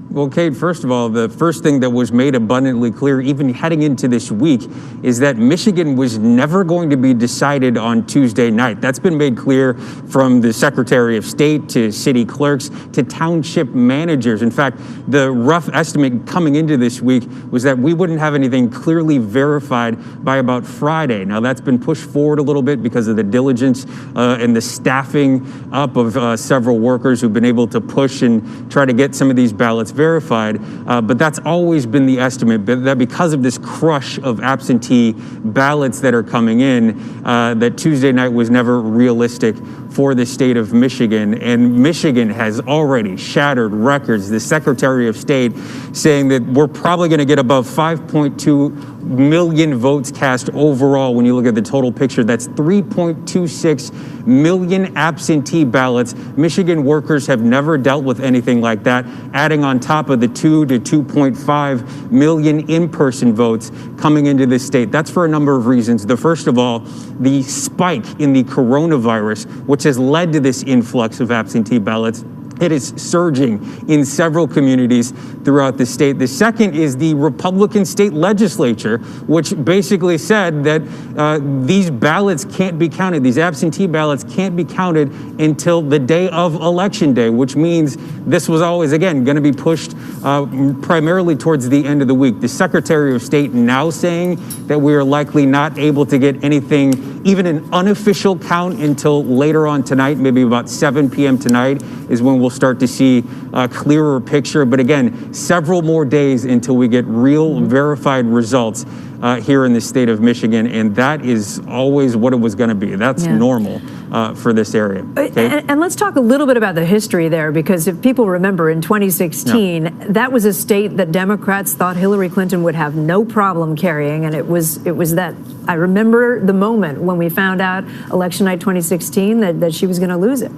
Well, Kate, first of all, the first thing that was made abundantly clear, even heading into this week, is that Michigan was never going to be decided on Tuesday night. That's been made clear from the Secretary of State to city clerks to township managers. In fact, the rough estimate coming into this week was that we wouldn't have anything clearly verified by about Friday. Now, that's been pushed forward a little bit because of the diligence and the staffing up of several workers who've been able to push and try to get some of these ballots verified, but that's always been the estimate, that because of this crush of absentee ballots that are coming in, that Tuesday night was never realistic for the state of Michigan. And Michigan has already shattered records. The Secretary of State saying that we're probably going to get above 5.2 million votes cast overall. When you look at the total picture, that's 3.26 million absentee ballots. Michigan workers have never dealt with anything like that, adding on top of the 2 to 2.5 million in-person votes coming into this state. That's for a number of reasons. The first of all, the spike in the coronavirus, which has led to this influx of absentee ballots, It is surging in several communities throughout the state. The second is the Republican state legislature, which basically said that these ballots can't be counted, these absentee ballots can't be counted until the day of Election Day, which means this was always, again, going to be pushed primarily towards the end of the week. The Secretary of State now saying that we are likely not able to get anything, even an unofficial count, until later on tonight, maybe about 7 p.m. tonight is when we'll start to see a clearer picture. But again, several more days until we get real verified results here in the state of Michigan. And that is always what it was going to be. That's normal for this area. Okay? And let's talk a little bit about the history there, because if people remember in 2016, that was a state that Democrats thought Hillary Clinton would have no problem carrying. And it was that, I remember the moment when we found out election night 2016 that she was going to lose it.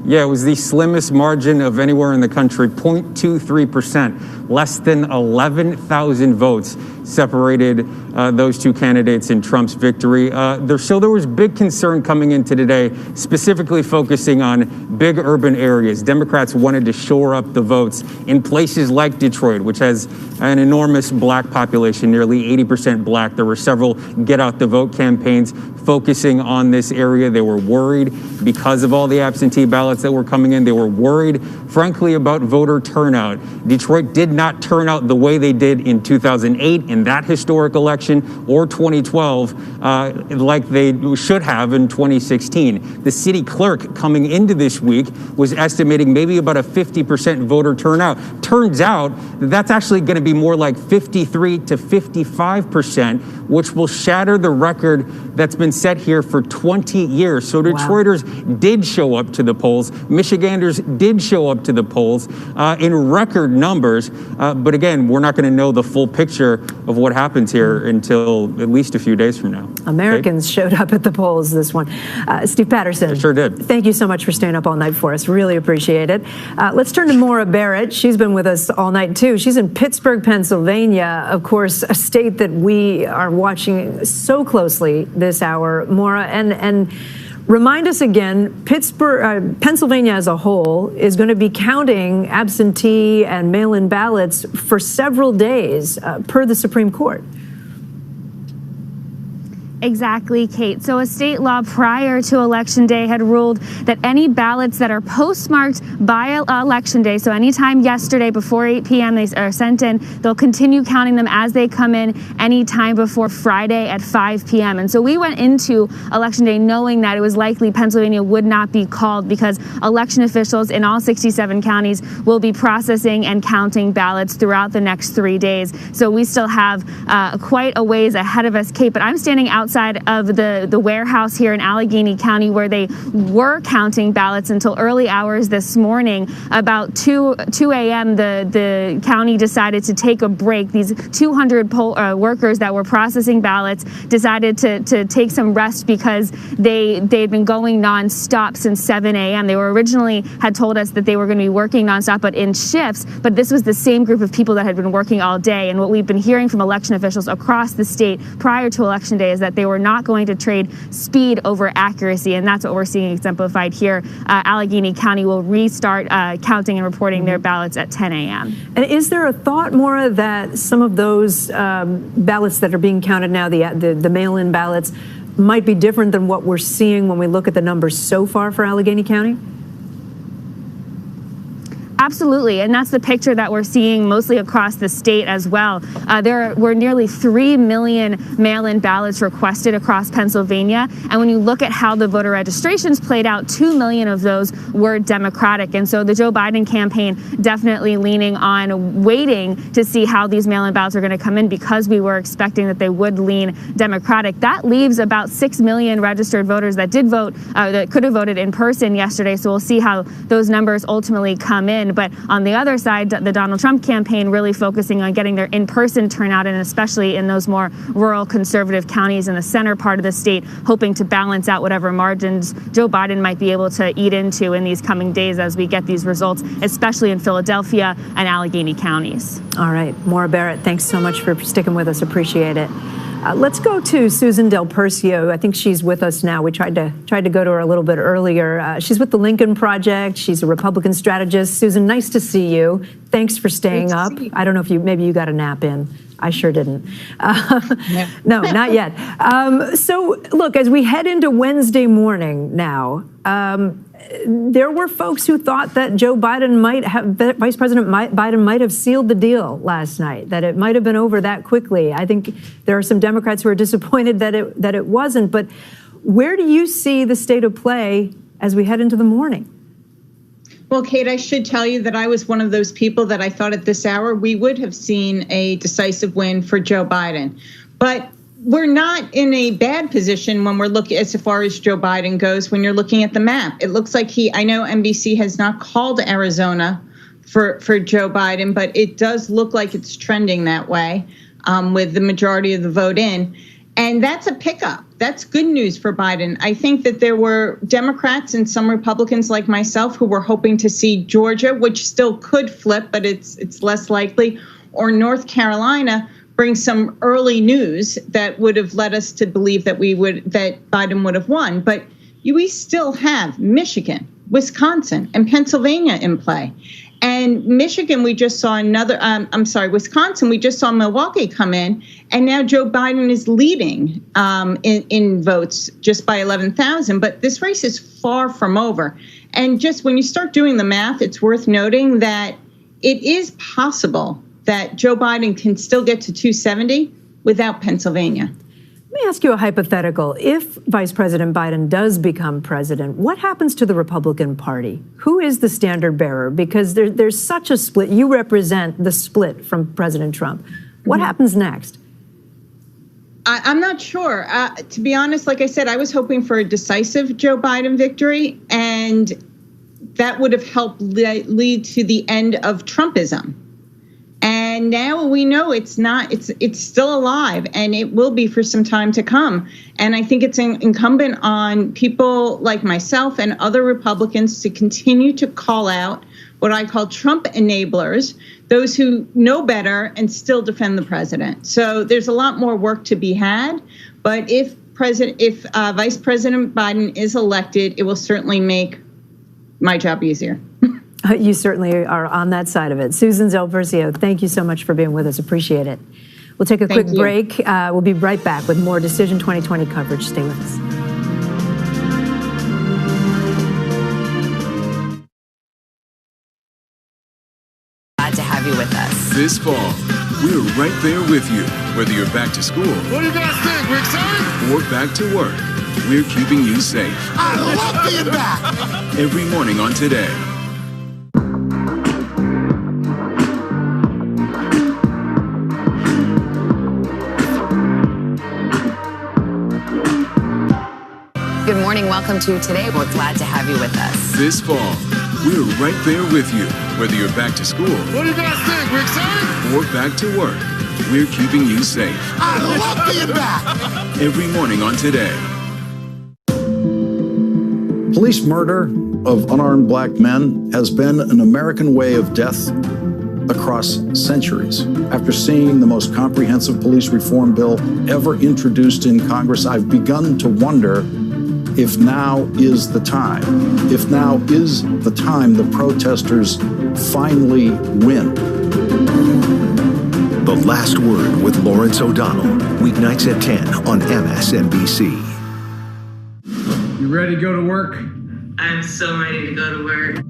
Yeah, it was the slimmest margin of anywhere in the country, 0.23%. Less than 11,000 votes separated those two candidates in Trump's victory. So there was big concern coming into today, specifically focusing on big urban areas. Democrats wanted to shore up the votes in places like Detroit, which has an enormous black population, nearly 80% black. There were several get out the vote campaigns focusing on this area. They were worried because of all the absentee ballots that were coming in. They were worried, frankly, about voter turnout. Detroit did not turn out the way they did in 2008 in that historic election, or 2012 like they should have in 2016. The city clerk coming into this week was estimating maybe about a 50% voter turnout. Turns out that's actually going to be more like 53 to 55%, which will shatter the record that's been set here for 20 years. So Detroiters did show up to the polls. Michiganders did show up to the polls in record numbers. But again, we're not going to know the full picture of what happens here until at least a few days from now. Americans showed up at the polls this one. Steve Patterson. I sure did. Thank you so much for staying up all night for us. Really appreciate it. Let's turn to Maura Barrett. She's been with us all night too. She's in Pittsburgh, Pennsylvania, of course, a state that we are watching so closely this hour. Maura, and remind us again, Pennsylvania as a whole is going to be counting absentee and mail-in ballots for several days per the Supreme Court. Exactly, Kate. So a state law prior to Election Day had ruled that any ballots that are postmarked by Election Day, so anytime yesterday before 8 p.m. they are sent in, they'll continue counting them as they come in anytime before Friday at 5 p.m. And so we went into Election Day knowing that it was likely Pennsylvania would not be called because election officials in all 67 counties will be processing and counting ballots throughout the next 3 days. So we still have quite a ways ahead of us, Kate, but I'm standing outside of the warehouse here in Allegheny County where they were counting ballots until early hours this morning. About 2 a.m. the county decided to take a break. These 200 workers that were processing ballots decided to take some rest because they'd been going nonstop since 7 a.m. They were originally had told us that they were going to be working nonstop but in shifts, but this was the same group of people that had been working all day. And what we've been hearing from election officials across the state prior to Election Day is that they were not going to trade speed over accuracy, and that's what we're seeing exemplified here. Allegheny County will restart counting and reporting their ballots at 10 a.m. And is there a thought, Maura, that some of those ballots that are being counted now, the mail-in ballots, might be different than what we're seeing when we look at the numbers so far for Allegheny County? Absolutely, and that's the picture that we're seeing mostly across the state as well. There were nearly 3 million mail-in ballots requested across Pennsylvania, and when you look at how the voter registrations played out, 2 million of those were Democratic. And so the Joe Biden campaign definitely leaning on waiting to see how these mail-in ballots are going to come in because we were expecting that they would lean Democratic. That leaves about 6 million registered voters that did vote, that could have voted in person yesterday, so we'll see how those numbers ultimately come in. But on the other side, the Donald Trump campaign really focusing on getting their in-person turnout, and especially in those more rural conservative counties in the center part of the state, hoping to balance out whatever margins Joe Biden might be able to eat into in these coming days as we get these results, especially in Philadelphia and Allegheny counties. All right, Maura Barrett, thanks so much for sticking with us. Appreciate it. Let's go to Susan Del Percio. I think she's with us now. We tried to go to her a little bit earlier. She's with the Lincoln Project. She's a Republican strategist. Susan, nice to see you. Thanks for staying up. I don't know if maybe you got a nap in. I sure didn't. No, not yet. So look, as we head into Wednesday morning now, there were folks who thought that Vice President Biden might have sealed the deal last night, that it might have been over that quickly. I think there are some Democrats who are disappointed that it wasn't. But where do you see the state of play as we head into the morning? Well, Kate, I should tell you that I was one of those people that I thought at this hour we would have seen a decisive win for Joe Biden. But we're not in a bad position when we're looking as far as Joe Biden goes, when you're looking at the map. It looks like I know NBC has not called Arizona for Joe Biden, but it does look like it's trending that way with the majority of the vote in. And that's a pickup. That's good news for Biden. I think that there were Democrats and some Republicans like myself who were hoping to see Georgia, which still could flip, but it's less likely, or North Carolina bring some early news that would have led us to believe that Biden would have won. But we still have Michigan, Wisconsin, and Pennsylvania in play. And Michigan, we just saw Wisconsin, we just saw Milwaukee come in, and now Joe Biden is leading in votes just by 11,000. But this race is far from over. And just when you start doing the math, it's worth noting that it is possible that Joe Biden can still get to 270 without Pennsylvania. Let me ask you a hypothetical. If Vice President Biden does become president, what happens to the Republican Party? Who is the standard bearer? Because there's such a split. You represent the split from President Trump. What happens next? I'm not sure. To be honest, like I said, I was hoping for a decisive Joe Biden victory, and that would have helped lead to the end of Trumpism. And now we know it's not, it's still alive, and it will be for some time to come. And I think it's incumbent on people like myself and other Republicans to continue to call out what I call Trump enablers, those who know better and still defend the president. So there's a lot more work to be had. But if Vice President Biden is elected, it will certainly make my job easier. You certainly are on that side of it. Susan Del Percio, thank you so much for being with us. Appreciate it. We'll take a quick break. We'll be right back with more Decision 2020 coverage. Stay with us. Glad to have you with us. This fall, we're right there with you, whether you're back to school. What do you guys think? We're excited? Or back to work. We're keeping you safe. I love being back. Every morning on Today. Good morning. Welcome to Today. We're glad to have you with us. This fall, we're right there with you, whether you're back to school. What do you guys think? We're excited? Or back to work. We're keeping you safe. I love being back. Every morning on Today. Police murder of unarmed black men has been an American way of death across centuries. After seeing the most comprehensive police reform bill ever introduced in Congress, I've begun to wonder if now is the time. If now is the time the protesters finally win. The Last Word with Lawrence O'Donnell, weeknights at 10 on MSNBC. You ready to go to work? I'm so ready to go to work.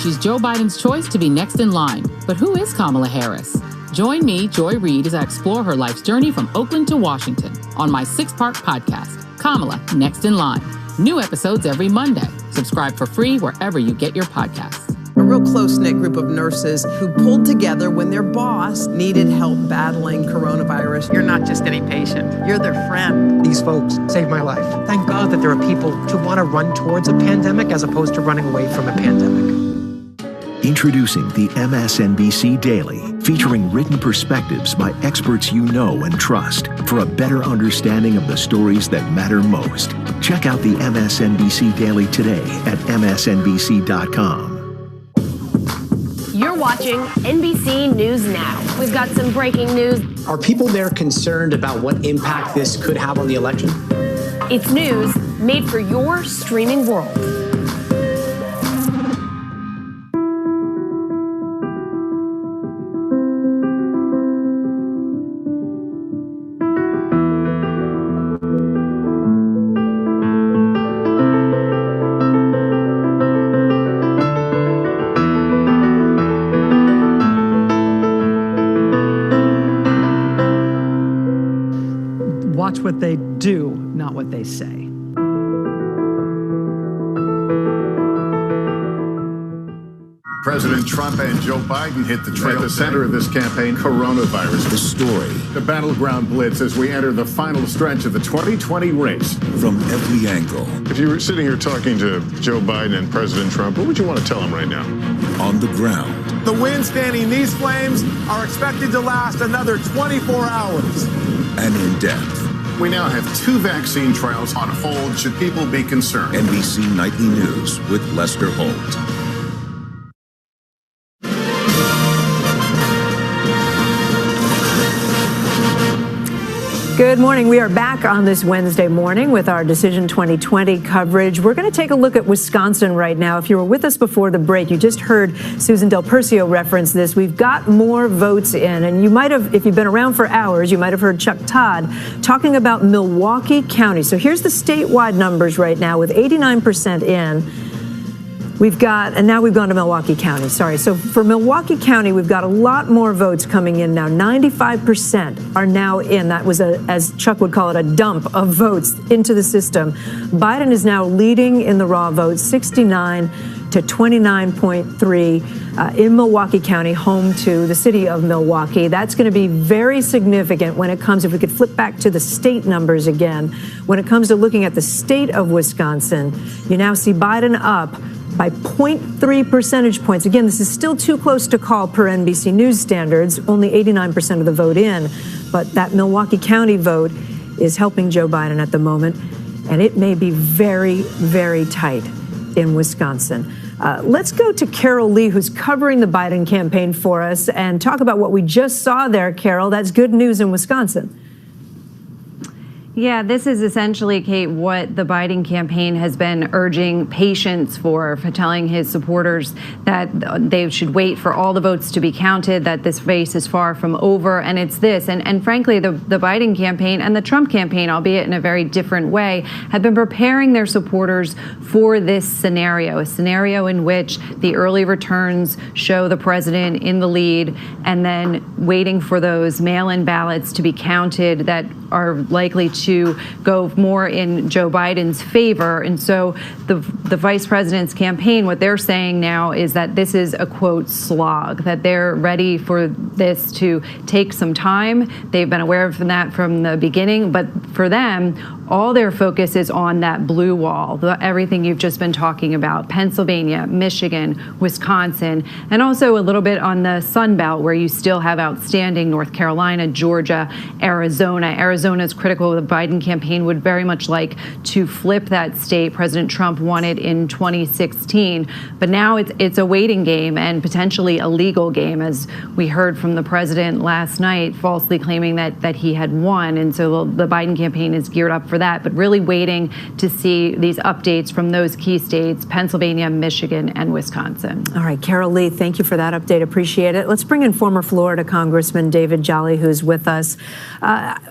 She's Joe Biden's choice to be next in line. But who is Kamala Harris? Join me, Joy Reid, as I explore her life's journey from Oakland to Washington on my 6-part podcast, Kamala Next in Line. New episodes every Monday. Subscribe for free wherever you get your podcasts. A real close-knit group of nurses who pulled together when their boss needed help battling coronavirus. You're not just any patient. You're their friend. These folks saved my life. Thank God that there are people who want to run towards a pandemic as opposed to running away from a pandemic. Introducing the MSNBC Daily, featuring written perspectives by experts you know and trust for a better understanding of the stories that matter most. Check out the MSNBC Daily today at msnbc.com. You're watching NBC News Now. We've got some breaking news. Are people there concerned about what impact this could have on the election? It's news made for your streaming world. Watch what they do, not what they say. President Trump and Joe Biden hit the trail. At the center of this campaign, coronavirus. The story. The battleground blitz as we enter the final stretch of the 2020 race. From every angle. If you were sitting here talking to Joe Biden and President Trump, what would you want to tell them right now? On the ground. The wind standing these flames are expected to last another 24 hours. And in depth. We now have 2 vaccine trials on hold. Should people be concerned? NBC Nightly News with Lester Holt. Good morning. We are back on this Wednesday morning with our Decision 2020 coverage. We're going to take a look at Wisconsin right now. If you were with us before the break, you just heard Susan Del Percio reference this. We've got more votes in, and you might have, if you've been around for hours, you might have heard Chuck Todd talking about Milwaukee County. So here's the statewide numbers right now with 89% in. We've got, and now we've gone to Milwaukee County, sorry. So for Milwaukee County, we've got a lot more votes coming in now. 95% are now in. That was, as Chuck would call it, a dump of votes into the system. Biden is now leading in the raw votes, 69 to 29.3 in Milwaukee County, home to the city of Milwaukee. That's going to be very significant when it comes, if we could flip back to the state numbers again, when it comes to looking at the state of Wisconsin, you now see Biden up by 0.3 percentage points. Again, this is still too close to call per NBC News standards, only 89% of the vote in, but that Milwaukee County vote is helping Joe Biden at the moment, and it may be very, very tight in Wisconsin. Let's go to Carol Lee, who's covering the Biden campaign for us, and talk about what we just saw there, Carol. That's good news in Wisconsin. Yeah, this is essentially, Kate, what the Biden campaign has been urging patience for telling his supporters that they should wait for all the votes to be counted, that this race is far from over. And it's this. And frankly, the Biden campaign and the Trump campaign, albeit in a very different way, have been preparing their supporters for this scenario, a scenario in which the early returns show the president in the lead, and then waiting for those mail-in ballots to be counted that are likely to go more in Joe Biden's favor. And so the vice president's campaign, what they're saying now is that this is a, quote, slog, that they're ready for this to take some time. They've been aware of that from the beginning, but for them, all their focus is on that blue wall, everything you've just been talking about, Pennsylvania, Michigan, Wisconsin, and also a little bit on the Sun Belt, where you still have outstanding North Carolina, Georgia, Arizona. Arizona's critical. The Biden campaign would very much like to flip that state. President Trump won it in 2016, but now it's a waiting game and potentially a legal game, as we heard from the president last night, falsely claiming that he had won. And so the Biden campaign is geared up for that, but really waiting to see these updates from those key states, Pennsylvania, Michigan, and Wisconsin. All right, Carol Lee, thank you for that update. Appreciate it. Let's bring in former Florida Congressman David Jolly, who's with us.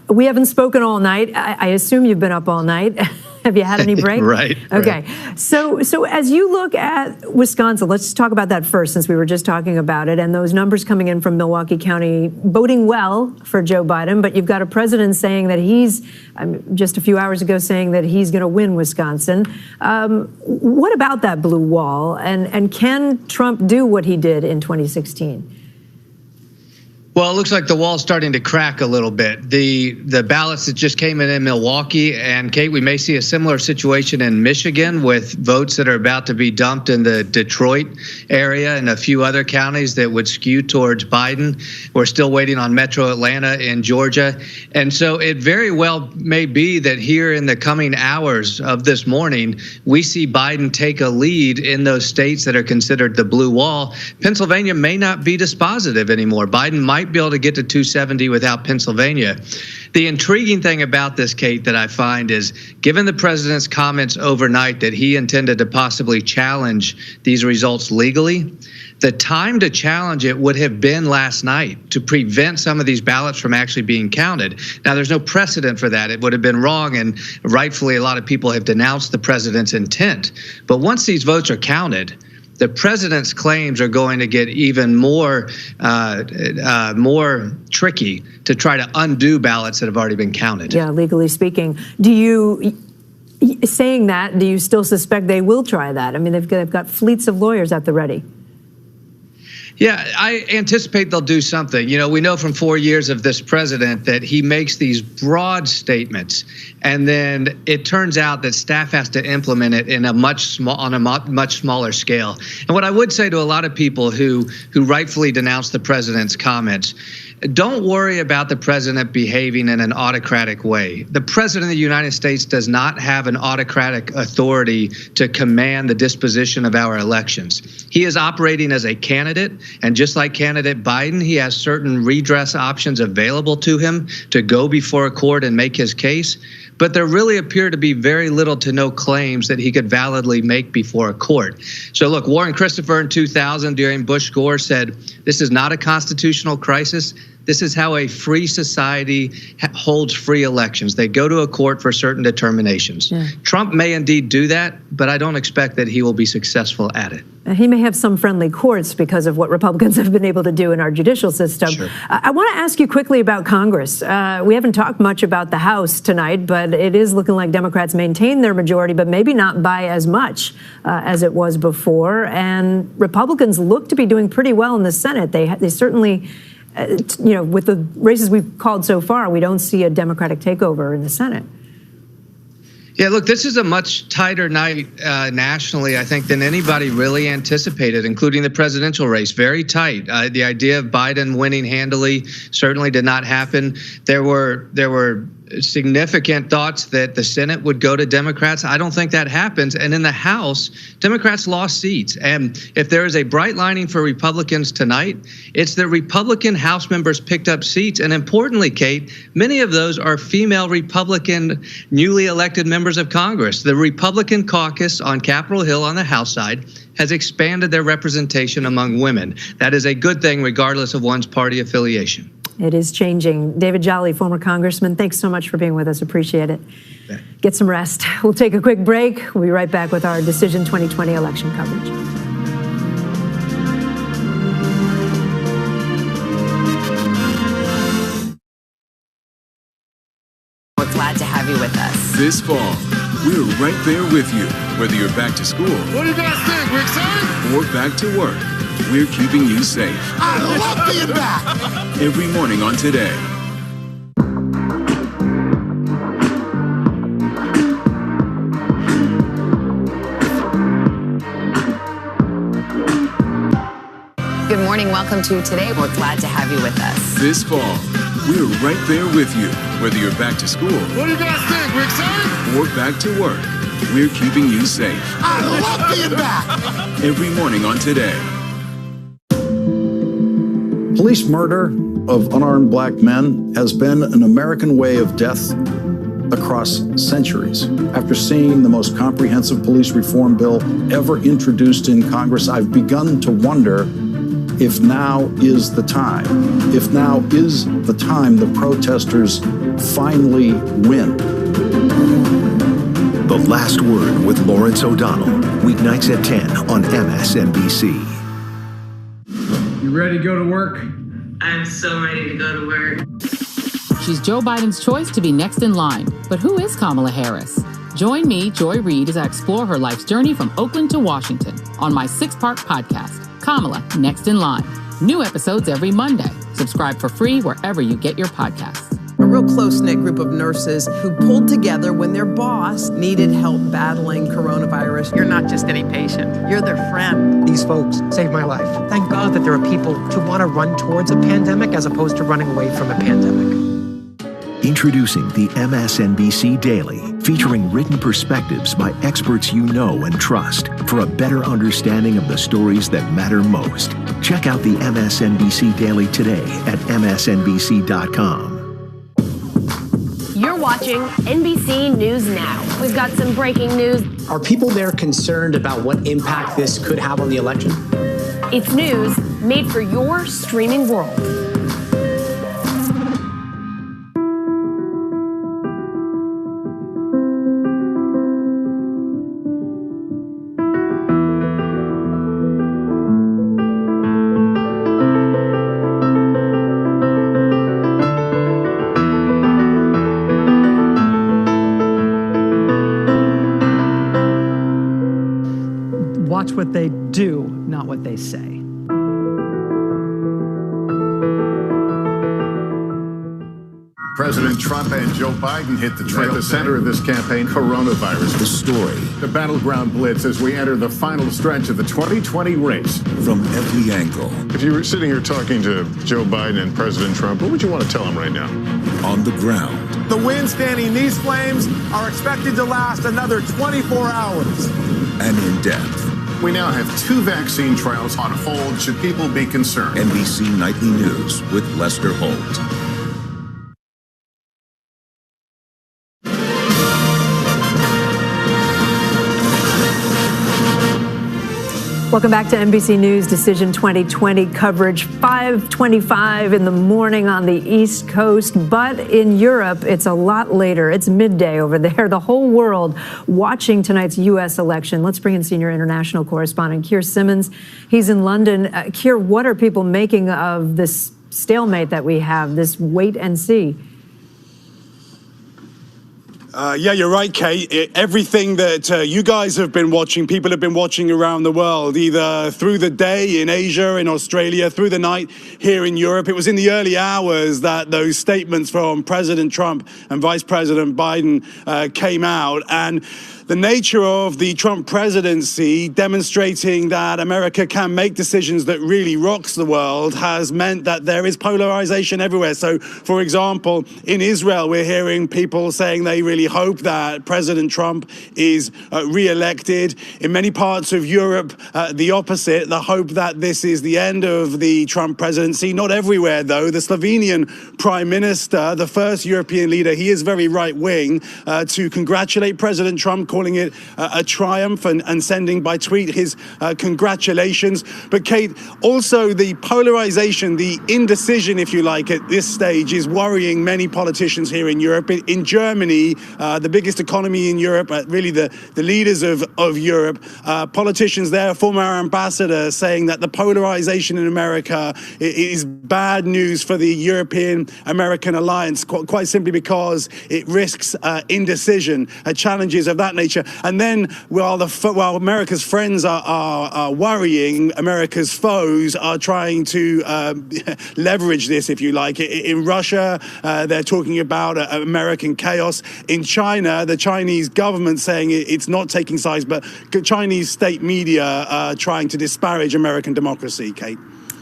We haven't spoken all night. I assume you've been up all night. Have you had any break? Right. Okay. Right. So as you look at Wisconsin, let's talk about that first, since we were just talking about it, and those numbers coming in from Milwaukee County boding well for Joe Biden, but you've got a president saying that he's, just a few hours ago, saying that he's going to win Wisconsin. What about that blue wall, and can Trump do what he did in 2016? Well, it looks like the wall's starting to crack a little bit. The ballots that just came in Milwaukee, and Kate, we may see a similar situation in Michigan with votes that are about to be dumped in the Detroit area and a few other counties that would skew towards Biden. We're still waiting on Metro Atlanta in Georgia. And so it very well may be that here in the coming hours of this morning, we see Biden take a lead in those states that are considered the blue wall. Pennsylvania may not be dispositive anymore. Biden might be able to get to 270 without Pennsylvania. The intriguing thing about this, Kate, that I find is, given the president's comments overnight that he intended to possibly challenge these results legally, the time to challenge it would have been last night to prevent some of these ballots from actually being counted. Now, there's no precedent for that. It would have been wrong, and rightfully a lot of people have denounced the president's intent. But once these votes are counted, the president's claims are going to get even more tricky to try to undo ballots that have already been counted. Yeah, legally speaking. Saying that, do you still suspect they will try that? I mean, they've got fleets of lawyers at the ready. Yeah, I anticipate they'll do something. You know, we know from 4 years of this president that he makes these broad statements, and then it turns out that staff has to implement it in on a much smaller scale. And what I would say to a lot of people who rightfully denounce the president's comments, don't worry about the president behaving in an autocratic way. The president of the United States does not have an autocratic authority to command the disposition of our elections. He is operating as a candidate, and just like candidate Biden, he has certain redress options available to him to go before a court and make his case. But there really appear to be very little to no claims that he could validly make before a court. So look, Warren Christopher in 2000 during Bush-Gore said, this is not a constitutional crisis. This is how a free society holds free elections. They go to a court for certain determinations. Yeah. Trump may indeed do that, but I don't expect that he will be successful at it. He may have some friendly courts because of what Republicans have been able to do in our judicial system. Sure. I want to ask you quickly about Congress. We haven't talked much about the House tonight, but it is looking like Democrats maintain their majority, but maybe not by as much as it was before. And Republicans look to be doing pretty well in the Senate. They certainly, with the races we've called so far, we don't see a Democratic takeover in the Senate. Yeah, look, this is a much tighter night nationally, I think, than anybody really anticipated, including the presidential race. Very tight. The idea of Biden winning handily certainly did not happen. There were significant thoughts that the Senate would go to Democrats. I don't think that happens. And in the House, Democrats lost seats. And if there is a bright lining for Republicans tonight, it's that Republican House members picked up seats. And importantly, Kate, many of those are female Republican newly elected members of Congress. The Republican caucus on Capitol Hill on the House side has expanded their representation among women. That is a good thing, regardless of one's party affiliation. It is changing. David Jolly, former congressman, thanks so much for being with us. Appreciate it. Yeah. Get some rest. We'll take a quick break. We'll be right back with our Decision 2020 election coverage. We're glad to have you with us. This fall, we're right there with you, whether you're back to school. What do you guys think? We're excited? Or back to work. We're keeping you safe. I love being back. Every morning on Today. Good morning. Welcome to Today. We're glad to have you with us. This fall, we're right there with you, whether you're back to school. What do you guys think? We're excited? Or back to work. We're keeping you safe. I love being back. Every morning on Today. Police murder of unarmed black men has been an American way of death across centuries. After seeing the most comprehensive police reform bill ever introduced in Congress, I've begun to wonder if now is the time. If now is the time the protesters finally win. The Last Word with Lawrence O'Donnell, weeknights at 10 on MSNBC. You ready to go to work? I'm so ready to go to work. She's Joe Biden's choice to be next in line. But who is Kamala Harris? Join me, Joy Reid, as I explore her life's journey from Oakland to Washington on my 6-part podcast, Kamala Next in Line. New episodes every Monday. Subscribe for free wherever you get your podcasts. A real close-knit group of nurses who pulled together when their boss needed help battling coronavirus. You're not just any patient. You're their friend. These folks saved my life. Thank God that there are people who want to run towards a pandemic as opposed to running away from a pandemic. Introducing the MSNBC Daily, featuring written perspectives by experts you know and trust for a better understanding of the stories that matter most. Check out the MSNBC Daily today at msnbc.com. You're watching NBC News Now. We've got some breaking news. Are people there concerned about what impact this could have on the election? It's news made for your streaming world. Watch what they do, not what they say. President Trump and Joe Biden hit the trail. At the center of this campaign, coronavirus. The story. The battleground blitz as we enter the final stretch of the 2020 race. From every angle. If you were sitting here talking to Joe Biden and President Trump, what would you want to tell them right now? On the ground. The winds fanning these flames are expected to last another 24 hours. And in depth. We now have 2 vaccine trials on hold. Should people be concerned? NBC Nightly News with Lester Holt. Welcome back to NBC News Decision 2020 coverage, 5:25 in the morning on the East Coast. But in Europe, it's a lot later. It's midday over there. The whole world watching tonight's U.S. election. Let's bring in senior international correspondent Keir Simmons. He's in London. Keir, what are people making of this stalemate that we have, this wait and see? Yeah, you're right, Kate. Everything that you guys have been watching, people have been watching around the world, either through the day in Asia, in Australia, through the night here in Europe. It was in the early hours that those statements from President Trump and Vice President Biden came out. And the nature of the Trump presidency demonstrating that America can make decisions that really rocks the world has meant that there is polarization everywhere. So, for example, in Israel, we're hearing people saying they really hope that President Trump is re-elected. In many parts of Europe, the opposite, the hope that this is the end of the Trump presidency. Not everywhere, though. The Slovenian Prime Minister, the first European leader, he is very right-wing, to congratulate President Trump, calling it a triumph and sending by tweet his congratulations. But Kate, also the polarization, the indecision, if you like, at this stage is worrying many politicians here in Europe. In Germany, the biggest economy in Europe, really the leaders of Europe, politicians there, former ambassador saying that the polarization in America is bad news for the European-American alliance, quite simply because it risks indecision, challenges of that nature. And then while America's friends are worrying, America's foes are trying to leverage this, if you like. In Russia, they're talking about American chaos. In China, the Chinese government saying it's not taking sides, but Chinese state media trying to disparage American democracy, Kate.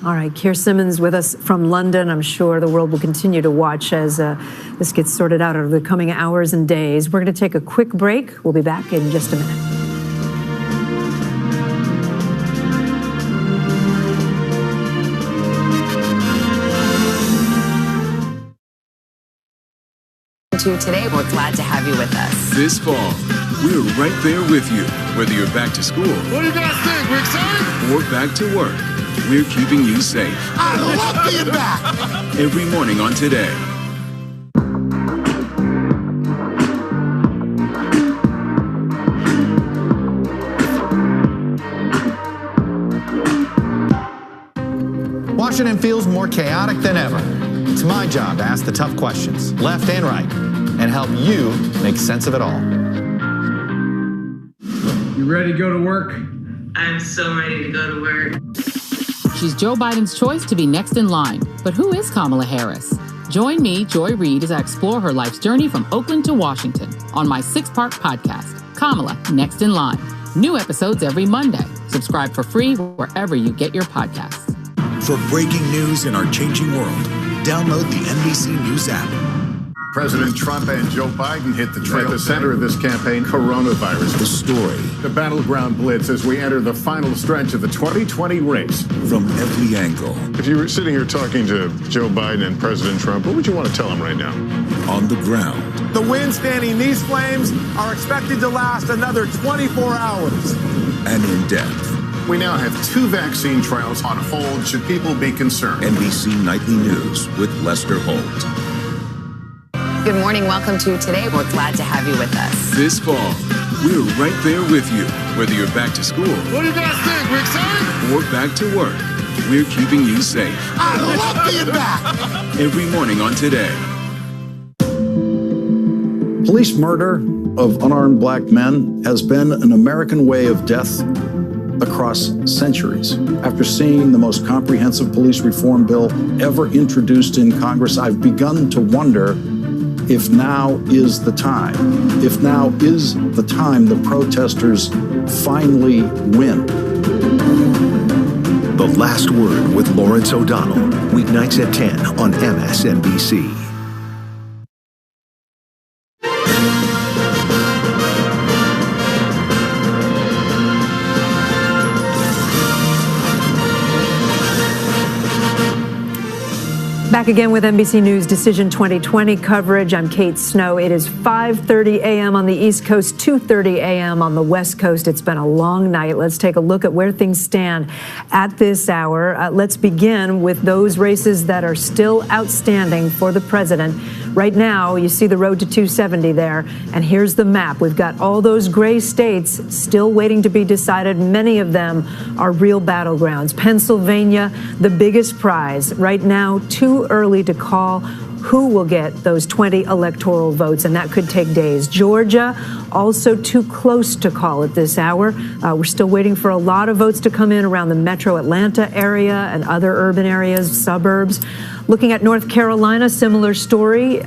All right, Keir Simmons with us from London. I'm sure the world will continue to watch as this gets sorted out over the coming hours and days. We're going to take a quick break. We'll be back in just a minute. Today, we're glad to have you with us. This fall, we're right there with you, whether you're back to school. What do you guys think? We're excited? Or back to work. We're keeping you safe. I love being back. Every morning on Today. Washington feels more chaotic than ever. It's my job to ask the tough questions, left and right, and help you make sense of it all. You ready to go to work? I'm so ready to go to work. She's Joe Biden's choice to be next in line. But who is Kamala Harris? Join me, Joy Reid, as I explore her life's journey from Oakland to Washington on my 6-part podcast, Kamala Next in Line. New episodes every Monday. Subscribe for free wherever you get your podcasts. For breaking news in our changing world, download the NBC News app. President Trump and Joe Biden hit the trail. At the center of this campaign, coronavirus. The story. The battleground blitz as we enter the final stretch of the 2020 race. From every angle. If you were sitting here talking to Joe Biden and President Trump, what would you want to tell them right now? On the ground. The winds fanning these flames are expected to last another 24 hours. And in depth. We now have 2 vaccine trials on hold. Should people be concerned? NBC Nightly News with Lester Holt. Good morning. Welcome to Today. We're glad to have you with us. This fall, we're right there with you. Whether you're back to school. What do you guys think? We excited? Or back to work. We're keeping you safe. I love being back. Every morning on Today. Police murder of unarmed black men has been an American way of death across centuries. After seeing the most comprehensive police reform bill ever introduced in Congress, I've begun to wonder if now is the time. If now is the time the protesters finally win. The Last Word with Lawrence O'Donnell, weeknights at 10 on MSNBC. Back again with NBC News Decision 2020 coverage. I'm Kate Snow. It is 5:30 a.m. on the East Coast, 2:30 a.m. on the West Coast. It's been a long night. Let's take a look at where things stand at this hour. Let's begin with those races that are still outstanding for the president. Right now, you see the road to 270 there, and here's the map. We've got all those gray states still waiting to be decided. Many of them are real battlegrounds. Pennsylvania, the biggest prize. Right now, too early to call who will get those 20 electoral votes, and that could take days. Georgia, also too close to call at this hour. We're still waiting for a lot of votes to come in around the metro Atlanta area and other urban areas, suburbs. Looking at North Carolina, similar story.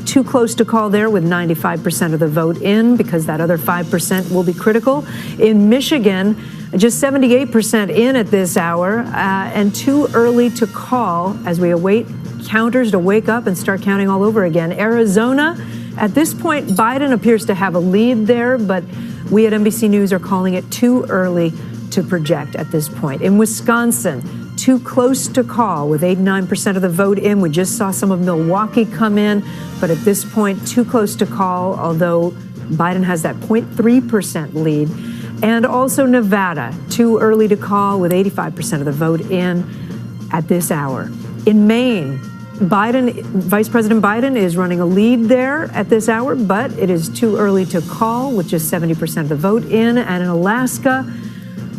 Too close to call there with 95% of the vote in, because that other 5% will be critical. In Michigan, just 78% in at this hour, and too early to call as we await counters to wake up and start counting all over again. Arizona, at this point, Biden appears to have a lead there, but we at NBC News are calling it too early to project at this point. In Wisconsin, too close to call with 89% of the vote in. We just saw some of Milwaukee come in, but at this point, too close to call, although Biden has that 0.3% lead. And also Nevada, too early to call with 85% of the vote in at this hour. In Maine, Vice President Biden is running a lead there at this hour, but it is too early to call with just 70% of the vote in. And in Alaska,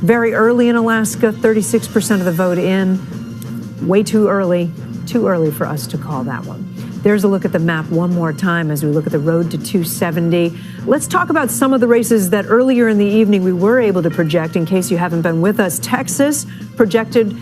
very early in Alaska, 36% of the vote in. Way too early for us to call that one. There's a look at the map one more time as we look at the road to 270. Let's talk about some of the races that earlier in the evening we were able to project, in case you haven't been with us. Texas projected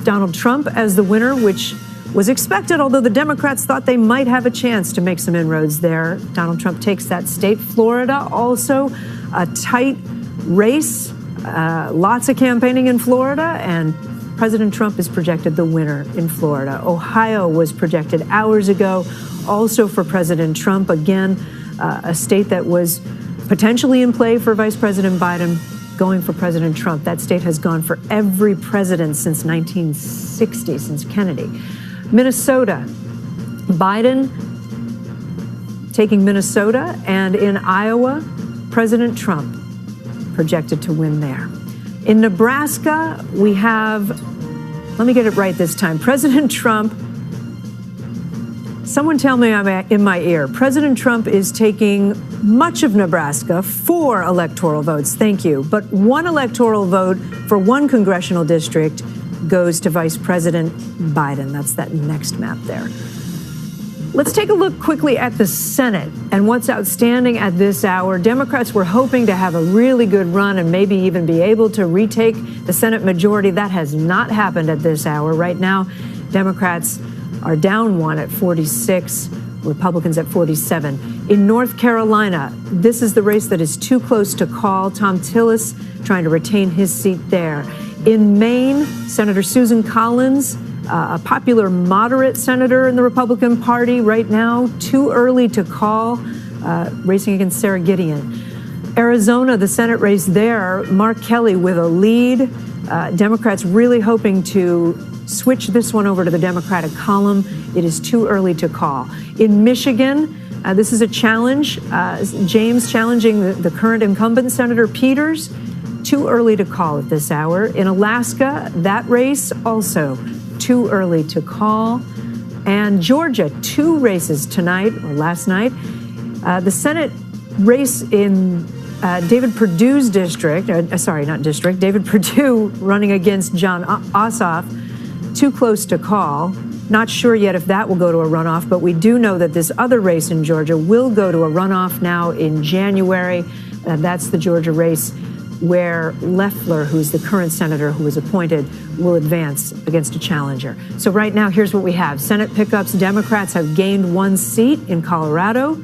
Donald Trump as the winner, which was expected, although the Democrats thought they might have a chance to make some inroads there. Donald Trump takes that state. Florida, also a tight race. Lots of campaigning in Florida, and President Trump is projected the winner in Florida. Ohio was projected hours ago, also for President Trump. Again, a state that was potentially in play for Vice President Biden, going for President Trump. That state has gone for every president since 1960, since Kennedy. Minnesota, Biden taking Minnesota, and in Iowa, President Trump projected to win there. In Nebraska, we have, let me get it right this time, President Trump, someone tell me I'm in my ear. President Trump is taking much of Nebraska, 4 electoral votes, thank you, but 1 electoral vote for 1 congressional district goes to Vice President Biden. That's that next map there. Let's take a look quickly at the Senate and what's outstanding at this hour. Democrats were hoping to have a really good run and maybe even be able to retake the Senate majority. That has not happened at this hour. Right now, Democrats are down one at 46, Republicans at 47. In North Carolina, this is the race that is too close to call. Thom Tillis trying to retain his seat there. In Maine, Senator Susan Collins, a popular moderate senator in the Republican Party right now, too early to call, racing against Sarah Gideon. Arizona, the Senate race there, Mark Kelly with a lead. Democrats really hoping to switch this one over to the Democratic column. It is too early to call. In Michigan, this is a challenge. James challenging the current incumbent, Senator Peters. Too early to call at this hour. In Alaska, that race also too early to call. And Georgia, two races tonight or last night. The Senate race in David Perdue's district, David Perdue running against Jon Ossoff, too close to call. Not sure yet if that will go to a runoff, but we do know that this other race in Georgia will go to a runoff now in January. That's the Georgia race where Loeffler, who's the current senator who was appointed, will advance against a challenger. So right now, here's what we have. Senate pickups, Democrats have gained one seat in Colorado.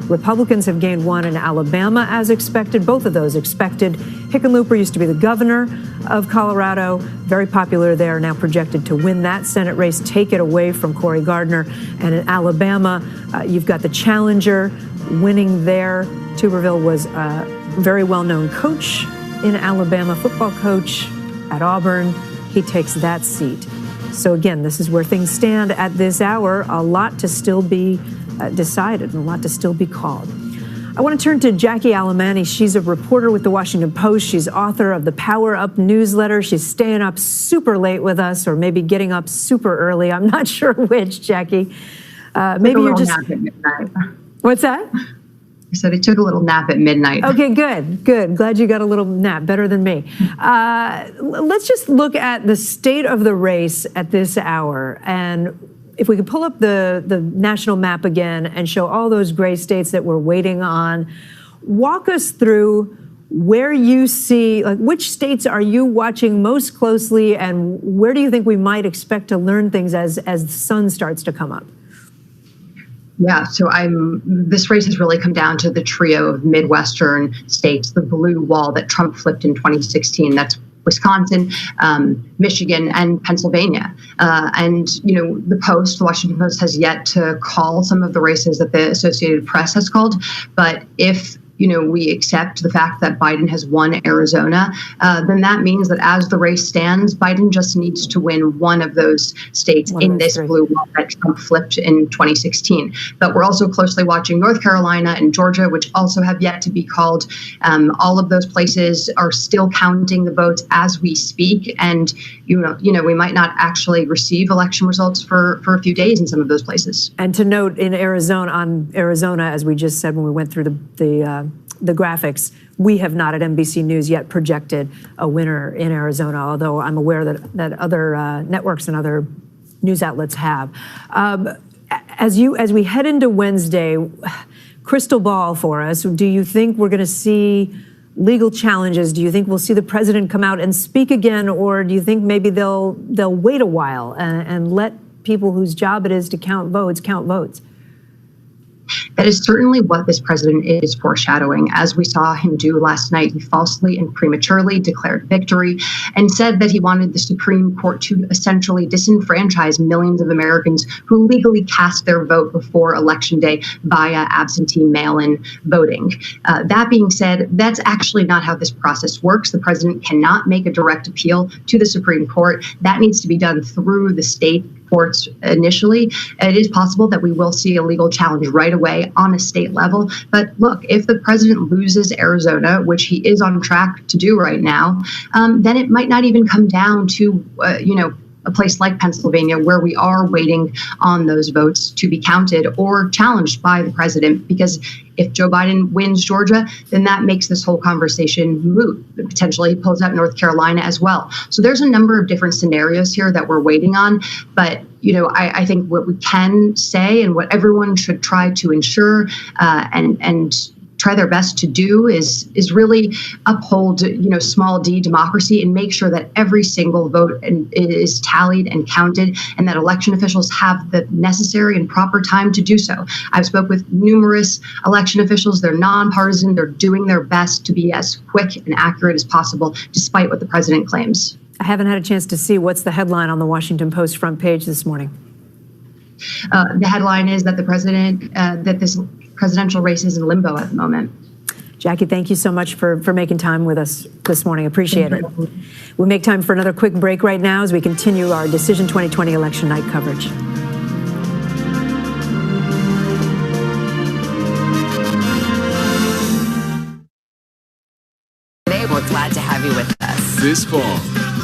Republicans have gained one in Alabama, as expected, both of those expected. Hickenlooper used to be the governor of Colorado, very popular there, now projected to win that Senate race, take it away from Cory Gardner. And in Alabama, you've got the challenger winning there. Tuberville was a very well-known coach in Alabama, football coach at Auburn. He takes that seat. So again, this is where things stand at this hour. A lot to still be decided and a lot to still be called. I want to turn to Jackie Alemany. She's a reporter with the Washington Post. She's author of the Power Up newsletter. She's staying up super late with us, or maybe getting up super early. I'm not sure which, Jackie. Maybe you're just... Nap at midnight. What's that? I said I took a little nap at midnight. Okay, good. Glad you got a little nap, better than me. Let's just look at the state of the race at this hour. And if we could pull up the national map again and show all those gray states that we're waiting on, walk us through where you see, like, which states are you watching most closely, and where do you think we might expect to learn things as the sun starts to come up? Yeah, so this race has really come down to the trio of Midwestern states, the blue wall that Trump flipped in 2016. That's Wisconsin, Michigan, and Pennsylvania. And, the Washington Post has yet to call some of the races that the Associated Press has called. But if we accept the fact that Biden has won Arizona, then that means that as the race stands, Biden just needs to win one of those states in this blue wall that Trump flipped in 2016. But we're also closely watching North Carolina and Georgia, which also have yet to be called. All of those places are still counting the votes as we speak. And, we might not actually receive election results for a few days in some of those places. And to note, in Arizona, as we just said when we went through the graphics, we have not at NBC News yet projected a winner in Arizona, although I'm aware that other networks and other news outlets have. As we head into Wednesday, crystal ball for us, do you think we're going to see legal challenges? Do you think we'll see the president come out and speak again, or do you think maybe they'll wait a while and let people whose job it is to count votes? That is certainly what this president is foreshadowing. As we saw him do last night, he falsely and prematurely declared victory and said that he wanted the Supreme Court to essentially disenfranchise millions of Americans who legally cast their vote before Election Day via absentee mail-in voting. That being said, that's actually not how this process works. The president cannot make a direct appeal to the Supreme Court. That needs to be done through the state courts initially. It is possible that we will see a legal challenge right away on a state level. But look, if the president loses Arizona, which he is on track to do right now, then it might not even come down to, a place like Pennsylvania, where we are waiting on those votes to be counted or challenged by the president. Because if Joe Biden wins Georgia, then that makes this whole conversation moot. Potentially he pulls out North Carolina as well. So there's a number of different scenarios here that we're waiting on. But, I think what we can say and what everyone should try to ensure and try their best to do is really uphold, small d democracy and make sure that every single vote is tallied and counted and that election officials have the necessary and proper time to do so. I've spoke with numerous election officials. They're nonpartisan. They're doing their best to be as quick and accurate as possible, despite what the president claims. I haven't had a chance to see what's the headline on the Washington Post front page this morning. The headline is that that this presidential race is in limbo at the moment. Jackie, thank you so much for making time with us this morning. Appreciate it. We'll make time for another quick break right now as we continue our Decision 2020 election night coverage. Today, we're glad to have you with us. This fall,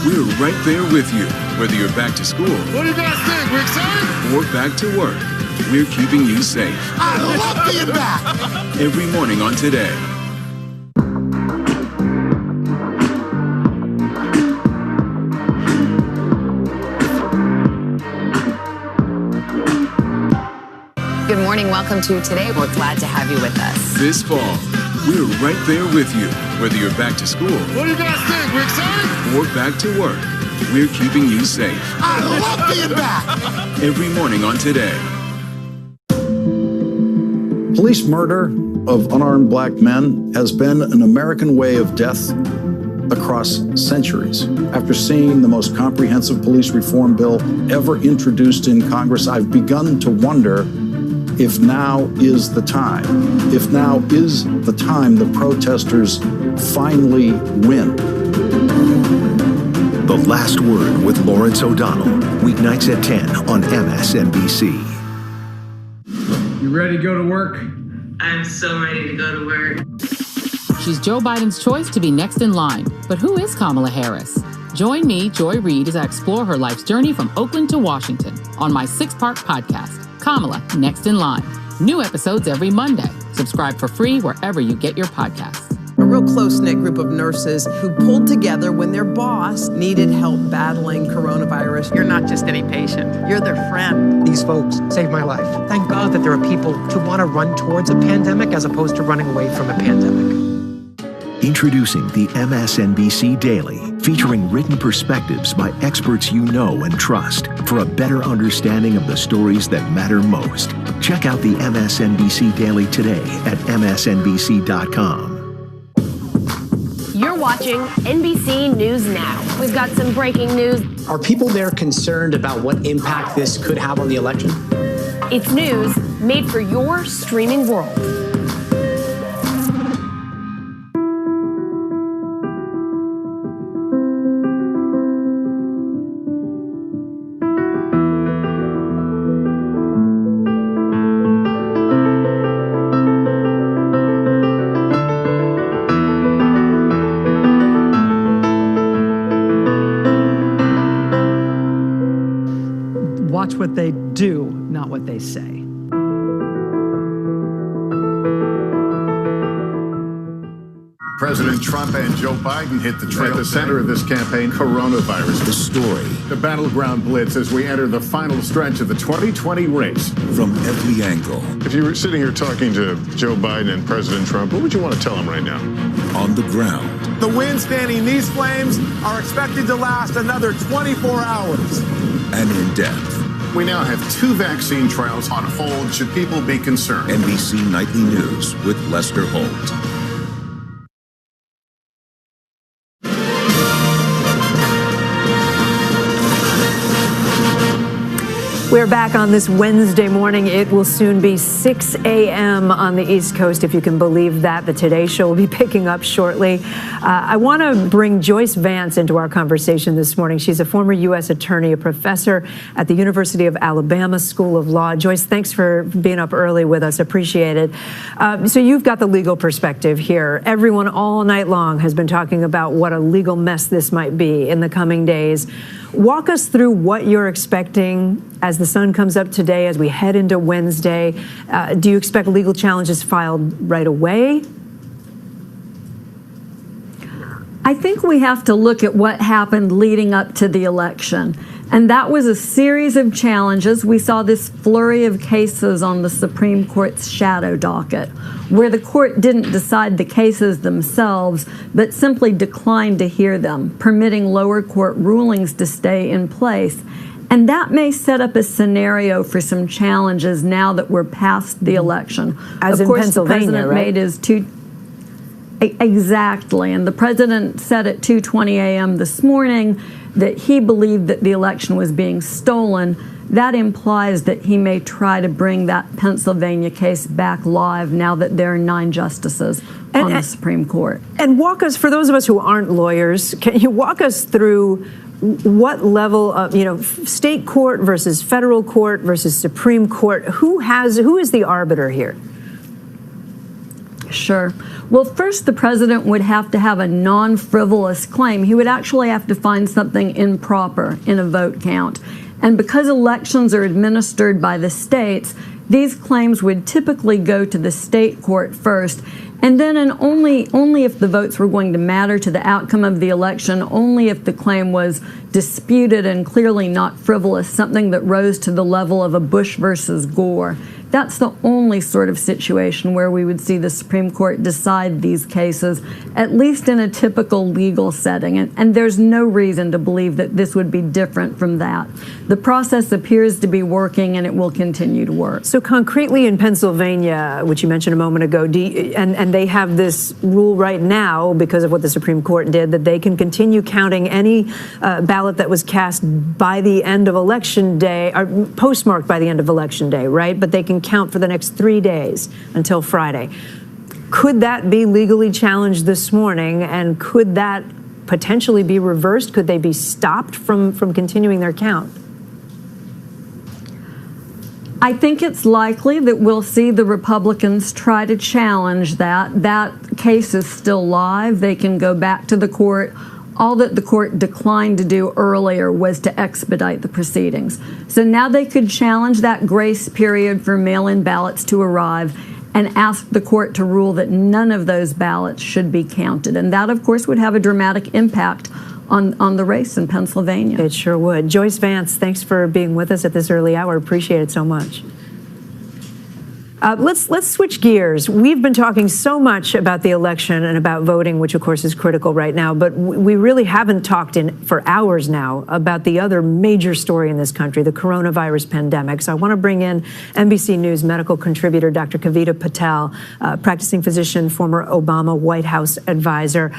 we're right there with you, whether you're back to school. What do you guys think? We excited? Or back to work. We're keeping you safe. I love being back. Every morning on Today. Good morning. Welcome to Today. We're glad to have you with us. This fall, we're right there with you, whether you're back to school. What do you guys think? We excited? Or back to work. We're keeping you safe. I love being back. Every morning on Today. Police murder of unarmed black men has been an American way of death across centuries. After seeing the most comprehensive police reform bill ever introduced in Congress, I've begun to wonder if now is the time. If now is the time the protesters finally win. The Last Word with Lawrence O'Donnell, weeknights at 10 on MSNBC. You ready to go to work? I'm so ready to go to work. She's Joe Biden's choice to be next in line. But who is Kamala Harris? Join me, Joy Reid, as I explore her life's journey from Oakland to Washington on my 6-part podcast, Kamala Next in Line. New episodes every Monday. Subscribe for free wherever you get your podcasts. A real close-knit group of nurses who pulled together when their boss needed help battling coronavirus. You're not just any patient. You're their friend. These folks saved my life. Thank God that there are people who want to run towards a pandemic as opposed to running away from a pandemic. Introducing the MSNBC Daily, featuring written perspectives by experts you know and trust for a better understanding of the stories that matter most. Check out the MSNBC Daily today at msnbc.com. You're watching NBC News Now. We've got some breaking news. Are people there concerned about what impact this could have on the election? It's news made for your streaming world. Watch what they do, not what they say. President Trump and Joe Biden hit the trail. At the center of this campaign, coronavirus. The story. The battleground blitz as we enter the final stretch of the 2020 race. From every angle. If you were sitting here talking to Joe Biden and President Trump, what would you want to tell them right now? On the ground. The wind fanning these flames are expected to last another 24 hours. And in depth. We now have 2 vaccine trials on hold. Should people be concerned? NBC Nightly News with Lester Holt. We're back on this Wednesday morning. It will soon be 6 a.m. on the East Coast, if you can believe that. The Today Show will be picking up shortly. I want to bring Joyce Vance into our conversation this morning. She's a former U.S. attorney, a professor at the University of Alabama School of Law. Joyce, thanks for being up early with us. Appreciate it. So you've got the legal perspective here. Everyone all night long has been talking about what a legal mess this might be in the coming days. Walk us through what you're expecting as the sun comes up today, as we head into Wednesday. Do you expect legal challenges filed right away? I think we have to look at what happened leading up to the election. And that was a series of challenges. We saw this flurry of cases on the Supreme Court's shadow docket, where the court didn't decide the cases themselves, but simply declined to hear them, permitting lower court rulings to stay in place. And that may set up a scenario for some challenges now that we're past the election. As of in course, Pennsylvania, the president right? made his Exactly. And the president said at 2:20 a.m. this morning that he believed that the election was being stolen. That implies that he may try to bring that Pennsylvania case back live now that there are 9 justices on the Supreme Court. And walk us, for those of us who aren't lawyers, can you walk us through what level of, state court versus federal court versus Supreme Court? Who is the arbiter here? Sure. Well, first, the president would have to have a non-frivolous claim. He would actually have to find something improper in a vote count. And because elections are administered by the states, these claims would typically go to the state court first. And then only if the votes were going to matter to the outcome of the election, only if the claim was disputed and clearly not frivolous, something that rose to the level of a Bush versus Gore. That's the only sort of situation where we would see the Supreme Court decide these cases, at least in a typical legal setting. And there's no reason to believe that this would be different from that. The process appears to be working, and it will continue to work. So concretely in Pennsylvania, which you mentioned a moment ago, and they have this rule right now because of what the Supreme Court did, that they can continue counting any ballot that was cast by the end of Election Day, or postmarked by the end of Election Day, right? But they can count for the next 3 days until Friday. Could that be legally challenged this morning, and could that potentially be reversed? Could they be stopped from continuing their count? I think it's likely that we'll see the Republicans try to challenge that. That case is still live. They can go back to the court. All that the court declined to do earlier was to expedite the proceedings. So now they could challenge that grace period for mail-in ballots to arrive and ask the court to rule that none of those ballots should be counted. And that, of course, would have a dramatic impact on the race in Pennsylvania. It sure would. Joyce Vance, thanks for being with us at this early hour. Appreciate it so much. Let's switch gears. We've been talking so much about the election and about voting, which of course is critical right now, but we really haven't talked for hours now about the other major story in this country, the coronavirus pandemic. So I want to bring in NBC News medical contributor Dr. Kavita Patel, practicing physician, former Obama White House advisor.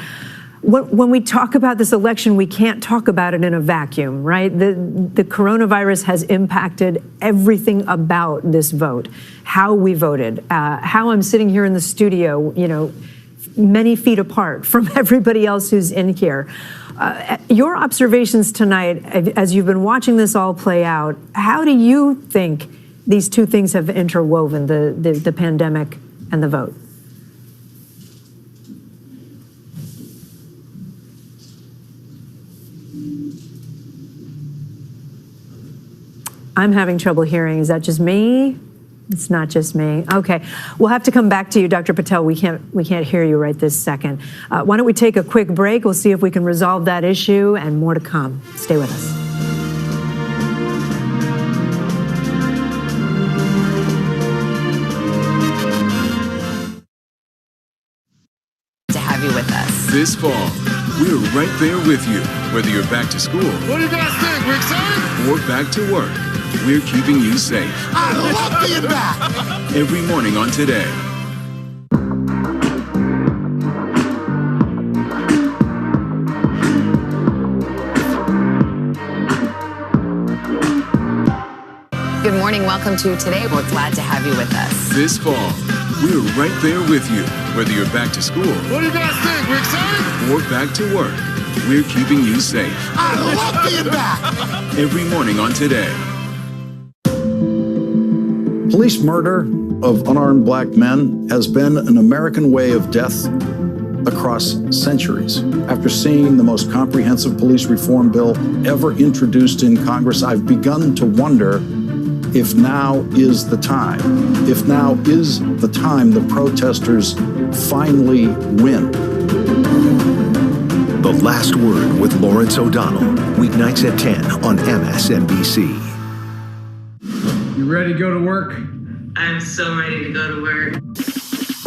When we talk about this election, we can't talk about it in a vacuum, right? The coronavirus has impacted everything about this vote, how we voted, how I'm sitting here in the studio, many feet apart from everybody else who's in here. Your observations tonight, as you've been watching this all play out, how do you think these two things have interwoven, the pandemic and the vote? I'm having trouble hearing. Is that just me? It's not just me. Okay, we'll have to come back to you, Dr. Patel. We can't hear you right this second. Why don't we take a quick break? We'll see if we can resolve that issue, and more to come. Stay with us. To have you with us. This fall, we're right there with you, whether you're back to school. What do you guys think? We excited? Or back to work. We're keeping you safe. I love being back. Every morning on Today. Good morning. Welcome to Today. We're glad to have you with us. This fall, we're right there with you, whether you're back to school. What do you guys think? We excited? Or back to work. We're keeping you safe. I love being back. Every morning on Today. Police murder of unarmed black men has been an American way of death across centuries. After seeing the most comprehensive police reform bill ever introduced in Congress, I've begun to wonder if now is the time. If now is the time the protesters finally win. The Last Word with Lawrence O'Donnell, weeknights at 10 on MSNBC. You ready to go to work? I'm so ready to go to work.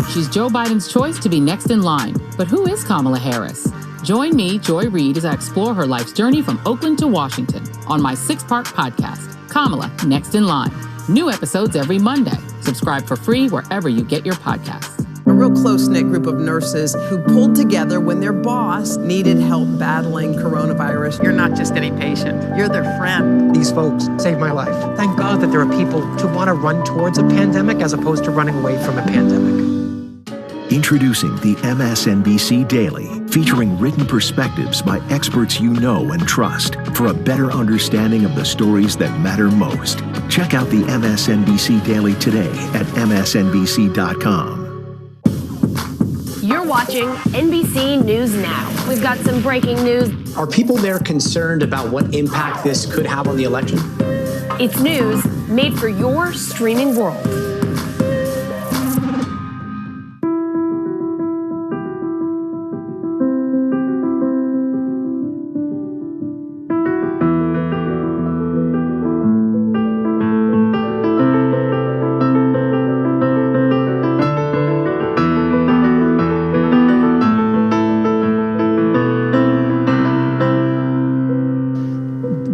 She's Joe Biden's choice to be next in line. But who is Kamala Harris? Join me, Joy Reid, as I explore her life's journey from Oakland to Washington on my 6-part podcast, Kamala Next in Line. New episodes every Monday. Subscribe for free wherever you get your podcasts. A real close-knit group of nurses who pulled together when their boss needed help battling coronavirus. You're not just any patient. You're their friend. These folks saved my life. Thank God that there are people who want to run towards a pandemic as opposed to running away from a pandemic. Introducing the MSNBC Daily, featuring written perspectives by experts you know and trust for a better understanding of the stories that matter most. Check out the MSNBC Daily today at msnbc.com. You're watching NBC News Now. We've got some breaking news. Are people there concerned about what impact this could have on the election? It's news made for your streaming world.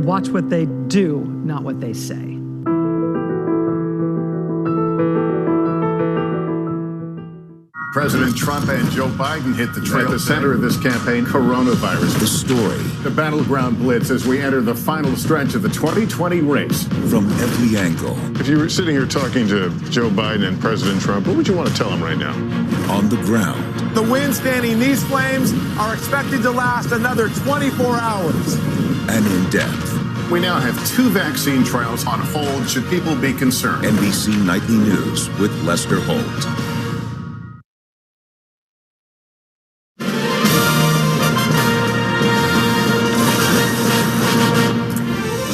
Watch what they do, not what they say. President Trump and Joe Biden hit the trail. At the center of this campaign, coronavirus. The story. The battleground blitz as we enter the final stretch of the 2020 race. From every angle. If you were sitting here talking to Joe Biden and President Trump, what would you want to tell them right now? On the ground. The wind fanning these flames are expected to last another 24 hours. And in depth. We now have 2 vaccine trials on hold. Should people be concerned? NBC Nightly News with Lester Holt.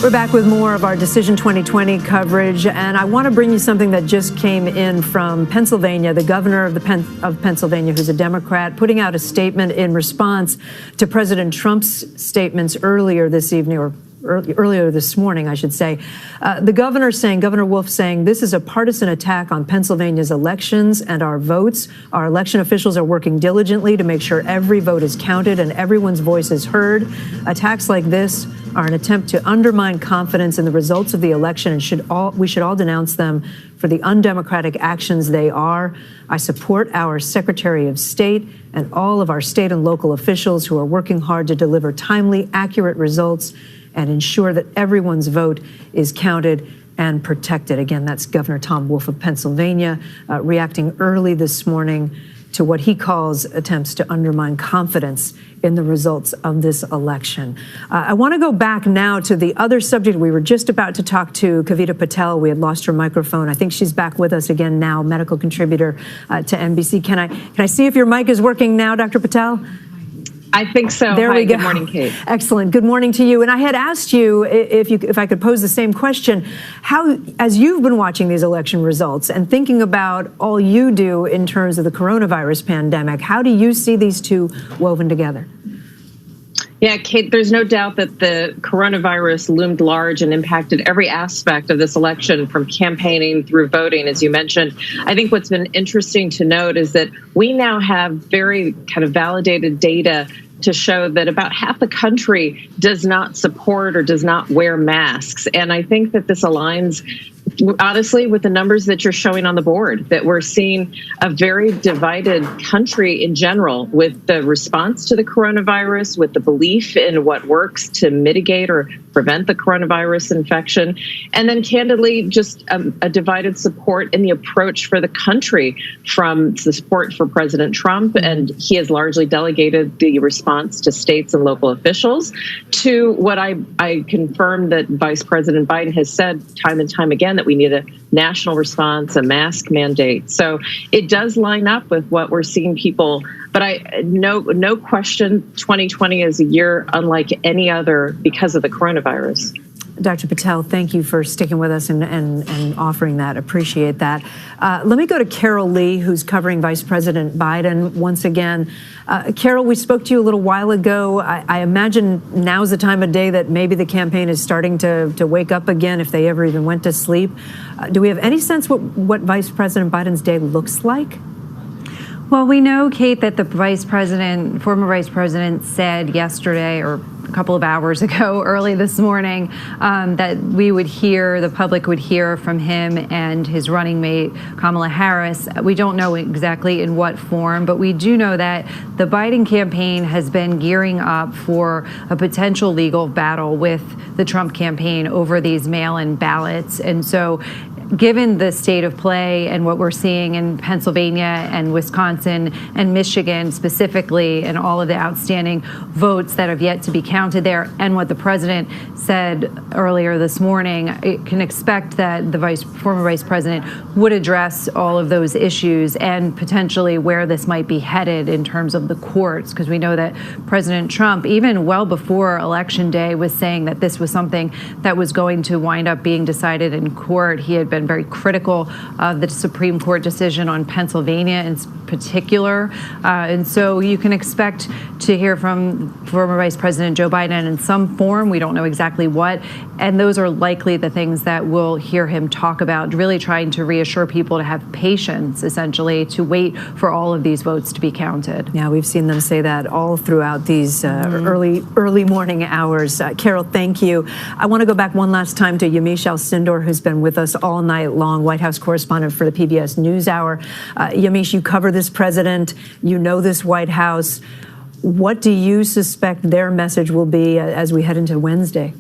We're back with more of our Decision 2020 coverage, and I want to bring you something that just came in from Pennsylvania. The governor of Pennsylvania, who's a Democrat, putting out a statement in response to President Trump's statements earlier this evening, or earlier this morning, I should say. Governor Wolf saying, this is a partisan attack on Pennsylvania's elections and our votes. Our election officials are working diligently to make sure every vote is counted and everyone's voice is heard. Attacks like this are an attempt to undermine confidence in the results of the election, and we should all denounce them for the undemocratic actions they are. I support our Secretary of State and all of our state and local officials who are working hard to deliver timely, accurate results and ensure that everyone's vote is counted and protected. Again, that's Governor Tom Wolf of Pennsylvania, reacting early this morning to what he calls attempts to undermine confidence in the results of this election. I want to go back now to the other subject. We were just about to talk to Kavita Patel. We had lost her microphone. I think she's back with us again now, medical contributor to NBC. Can I see if your mic is working now, Dr. Patel? I think so. There we go. Good morning, Kate. Excellent. Good morning to you. And I had asked you if I could pose the same question, how, as you've been watching these election results and thinking about all you do in terms of the coronavirus pandemic, how do you see these two woven together? Yeah, Kate, there's no doubt that the coronavirus loomed large and impacted every aspect of this election, from campaigning through voting, as you mentioned. I think what's been interesting to note is that we now have very kind of validated data to show that about half the country does not support or does not wear masks. And I think that this aligns, honestly, with the numbers that you're showing on the board, that we're seeing a very divided country in general with the response to the coronavirus, with the belief in what works to mitigate or prevent the coronavirus infection. And then candidly, just a divided support in the approach for the country, from the support for President Trump, and he has largely delegated the response to states and local officials, to what I confirm that Vice President Biden has said time and time again, that we need a national response, a mask mandate. So it does line up with what we're seeing people. But no question, 2020 is a year unlike any other because of the coronavirus. Dr. Patel, thank you for sticking with us and offering that. Appreciate that. Let me go to Carol Lee, who's covering Vice President Biden once again. Carol, we spoke to you a little while ago. I imagine now's the time of day that maybe the campaign is starting to wake up again, if they ever even went to sleep. Do we have any sense what Vice President Biden's day looks like? Well, we know, Kate, that the former vice president said yesterday, or a couple of hours ago, early this morning, that the public would hear from him and his running mate, Kamala Harris. We don't know exactly in what form, but we do know that the Biden campaign has been gearing up for a potential legal battle with the Trump campaign over these mail-in ballots. And so, given the state of play and what we're seeing in Pennsylvania and Wisconsin and Michigan specifically, and all of the outstanding votes that have yet to be counted there, and what the president said earlier this morning, it can expect that the former vice president would address all of those issues and potentially where this might be headed in terms of the courts, because we know that President Trump, even well before Election Day, was saying that this was something that was going to wind up being decided in court. He had been very critical of the Supreme Court decision on Pennsylvania in particular. And so you can expect to hear from former Vice President Joe Biden in some form. We don't know exactly what. And those are likely the things that we'll hear him talk about, really trying to reassure people to have patience, essentially, to wait for all of these votes to be counted. Yeah, we've seen them say that all throughout these early morning hours. Carol, thank you. I want to go back one last time to Yamiche Alcindor, who's been with us all night long, White House correspondent for the PBS NewsHour. Yamiche, you cover this president, you know this White House. What do you suspect their message will be as we head into Wednesday?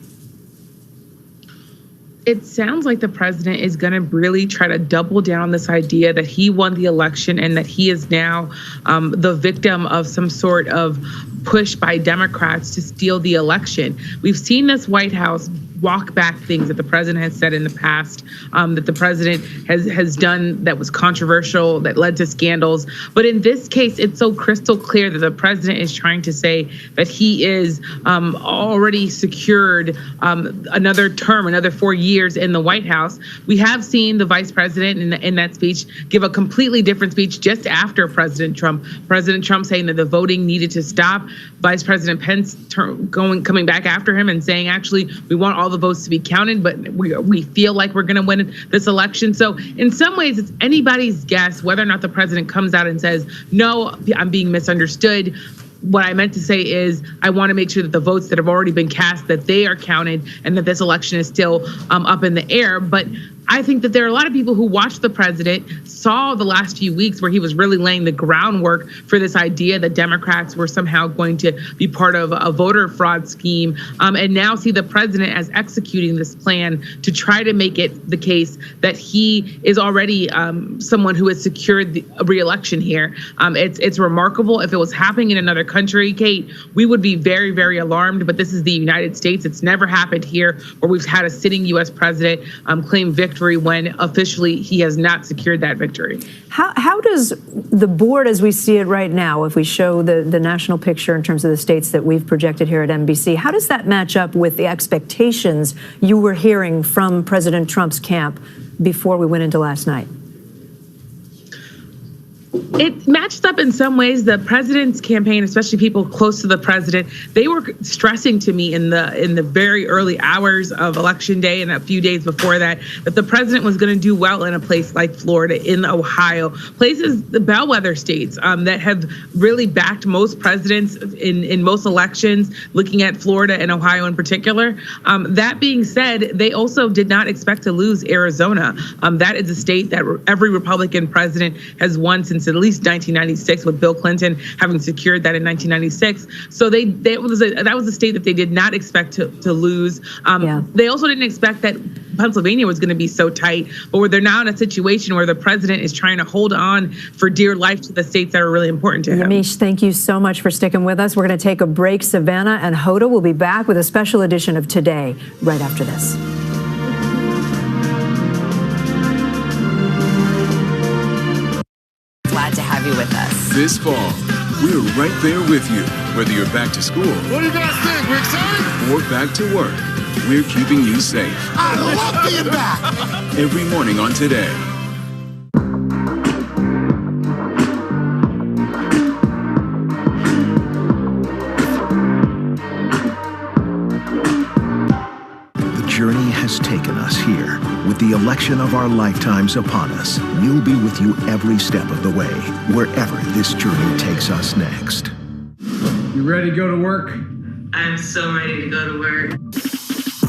It sounds like the president is going to really try to double down on this idea that he won the election and that he is now the victim of some sort of push by Democrats to steal the election. We've seen this White House walk back things that the president has said in the past, that the president has done that was controversial, that led to scandals. But in this case, it's so crystal clear that the president is trying to say that he is already secured another term, another 4 years in the White House. We have seen the vice president in that speech give a completely different speech just after President Trump. President Trump saying that the voting needed to stop. Vice President Pence coming back after him and saying, actually, we want all the votes to be counted, but we feel like we're going to win this election. So in some ways, it's anybody's guess whether or not the president comes out and says, no, I'm being misunderstood. What I meant to say is I want to make sure that the votes that have already been cast, that they are counted and that this election is still up in the air. But I think that there are a lot of people who watched the president, saw the last few weeks where he was really laying the groundwork for this idea that Democrats were somehow going to be part of a voter fraud scheme, and now see the president as executing this plan to try to make it the case that he is already someone who has secured the re-election here. It's remarkable. If it was happening in another country, Kate, we would be very, very alarmed, but this is the United States. It's never happened here where we've had a sitting U.S. president claim victory when officially he has not secured that victory. How does the board, as we see it right now, if we show the national picture in terms of the states that we've projected here at NBC, how does that match up with the expectations you were hearing from President Trump's camp before we went into last night? It matched up in some ways. The president's campaign, especially people close to the president, they were stressing to me in the very early hours of Election Day and a few days before that the president was going to do well in a place like Florida, in Ohio, places, the bellwether states that have really backed most presidents in most elections, looking at Florida and Ohio in particular. That being said, they also did not expect to lose Arizona. That is a state that every Republican president has won since since at least 1996, with Bill Clinton having secured that in 1996. So that was a state that they did not expect to lose. They also didn't expect that Pennsylvania was going to be so tight, but where they're now in a situation where the president is trying to hold on for dear life to the states that are really important to him. Yamiche, thank you so much for sticking with us. We're going to take a break. Savannah and Hoda will be back with a special edition of Today right after this. Glad to have you with us. This fall, we're right there with you, whether you're back to school. What do you guys think? We're excited? Or back to work. We're keeping you safe. I love being back. Every morning on Today. The journey has taken us here. With the election of our lifetimes upon us, we'll be with you every step of the way, wherever this journey takes us next. You ready to go to work? I'm so ready to go to work.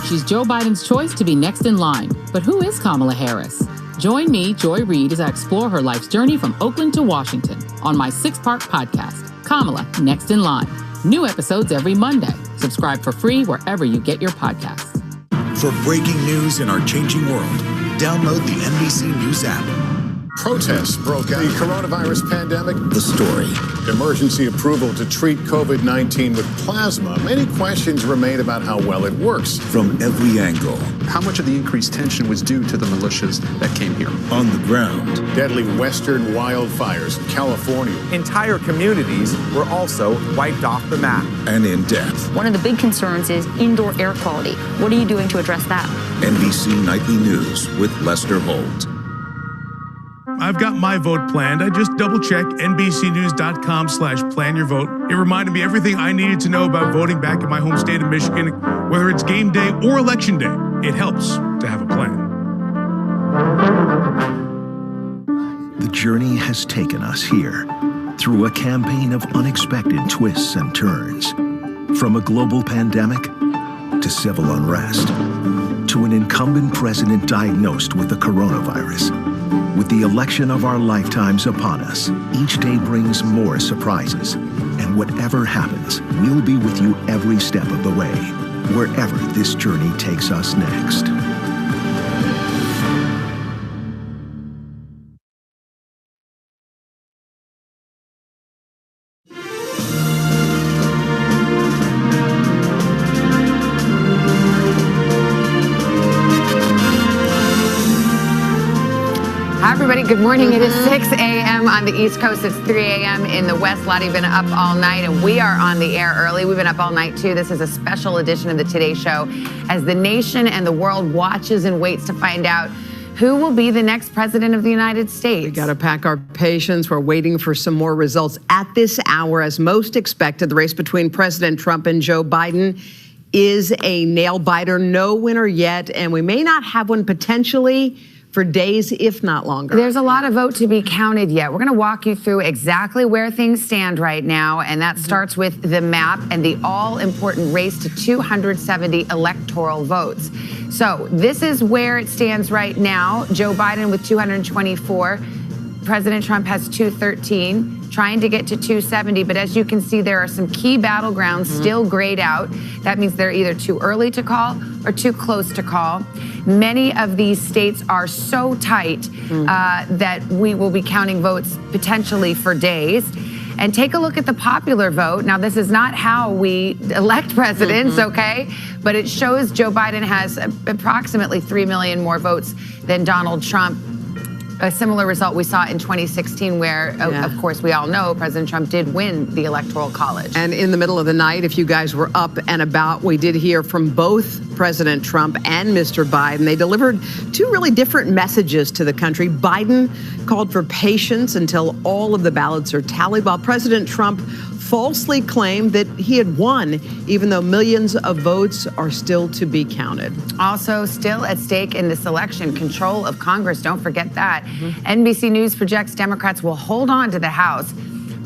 She's Joe Biden's choice to be next in line. But who is Kamala Harris? Join me, Joy Reid, as I explore her life's journey from Oakland to Washington on my 6-part podcast, Kamala Next in Line. New episodes every Monday. Subscribe for free wherever you get your podcasts. For breaking news in our changing world, download the NBC News app. Protests broke out. The coronavirus pandemic. The story. Emergency approval to treat COVID-19 with plasma. Many questions remain about how well it works. From every angle. How much of the increased tension was due to the militias that came here? On the ground. Deadly western wildfires in California. Entire communities were also wiped off the map. And in depth. One of the big concerns is indoor air quality. What are you doing to address that? NBC Nightly News with Lester Holt. I've got my vote planned. I just double-checked NBCnews.com/plan your vote. It reminded me everything I needed to know about voting back in my home state of Michigan, whether it's game day or election day. It helps to have a plan. The journey has taken us here through a campaign of unexpected twists and turns. From a global pandemic to civil unrest to an incumbent president diagnosed with the coronavirus. With the election of our lifetimes upon us, each day brings more surprises. And whatever happens, we'll be with you every step of the way, wherever this journey takes us next. Hi, everybody. Good morning. It is 6 a.m. on the East Coast. It's 3 a.m. in the West. Lottie been up all night, and we are on the air early. We've been up all night, too. This is a special edition of the Today Show as the nation and the world watches and waits to find out who will be the next president of the United States. We got to pack our patience. We're waiting for some more results. At this hour, as most expected, the race between President Trump and Joe Biden is a nail-biter. No winner yet, and we may not have one potentially for days, if not longer. There's a lot of vote to be counted yet. We're going to walk you through exactly where things stand right now, and that starts with the map and the all-important race to 270 electoral votes. So this is where it stands right now. Joe Biden with 224. President Trump has 213, trying to get to 270. But as you can see, there are some key battlegrounds still grayed out. That means they're either too early to call or too close to call. Many of these states are so tight that we will be counting votes potentially for days. And take a look at the popular vote. Now, this is not how we elect presidents, okay? But it shows Joe Biden has approximately 3 million more votes than Donald Trump. A similar result we saw in 2016 where, of course, we all know President Trump did win the Electoral College. And in the middle of the night, if you guys were up and about, we did hear from both President Trump and Mr. Biden. They delivered two really different messages to the country. Biden called for patience until all of the ballots are tallied, while President Trump falsely claimed that he had won, even though millions of votes are still to be counted. Also, still at stake in this election, control of Congress. Don't forget that. NBC News projects Democrats will hold on to the House,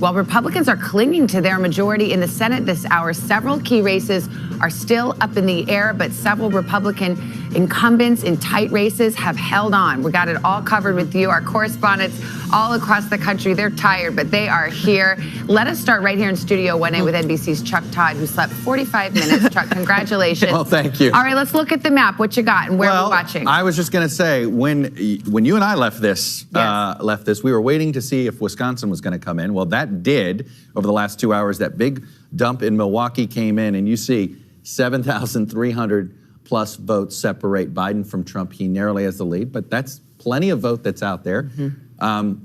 while Republicans are clinging to their majority in the Senate this hour. Several key races are still up in the air, but several Republican incumbents in tight races have held on. We got it all covered with you. Our correspondents all across the country, they're tired, but they are here. Let us start right here in Studio 1A with NBC's Chuck Todd, who slept 45 minutes. Chuck, congratulations. Well, thank you. All right, let's look at the map. What you got and where are we watching? I was just going to say, when you and I left this, we were waiting to see if Wisconsin was going to come in. Well, that did over the last 2 hours. That big dump in Milwaukee came in, and you see 7,300 plus votes separate Biden from Trump. He narrowly has the lead, but that's plenty of vote that's out there.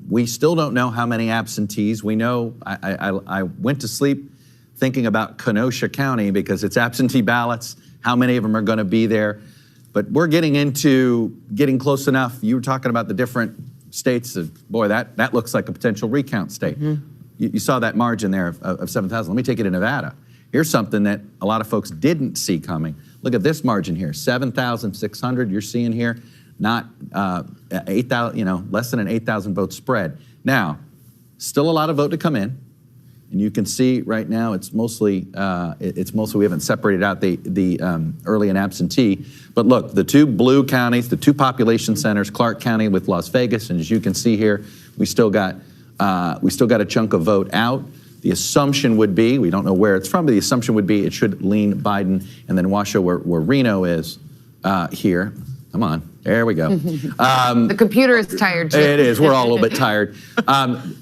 We still don't know how many absentees. We know, I went to sleep thinking about Kenosha County because it's absentee ballots, how many of them are going to be there. But we're getting close enough. You were talking about the different states. Boy, that looks like a potential recount state. You saw that margin there of 7,000. Let me take you to Nevada. Here's something that a lot of folks didn't see coming. Look at this margin here, 7,600 you're seeing here, not 8,000, less than an 8,000 vote spread. Now, still a lot of vote to come in. And you can see right now it's mostly we haven't separated out the early and absentee. But look, the two blue counties, the two population centers, Clark County with Las Vegas, and as you can see here, we still got a chunk of vote out. The assumption would be, we don't know where it's from, but the assumption would be it should lean Biden, and then Washoe, where Reno is here. Come on, there we go. The computer is tired too. It is, we're all a little bit tired.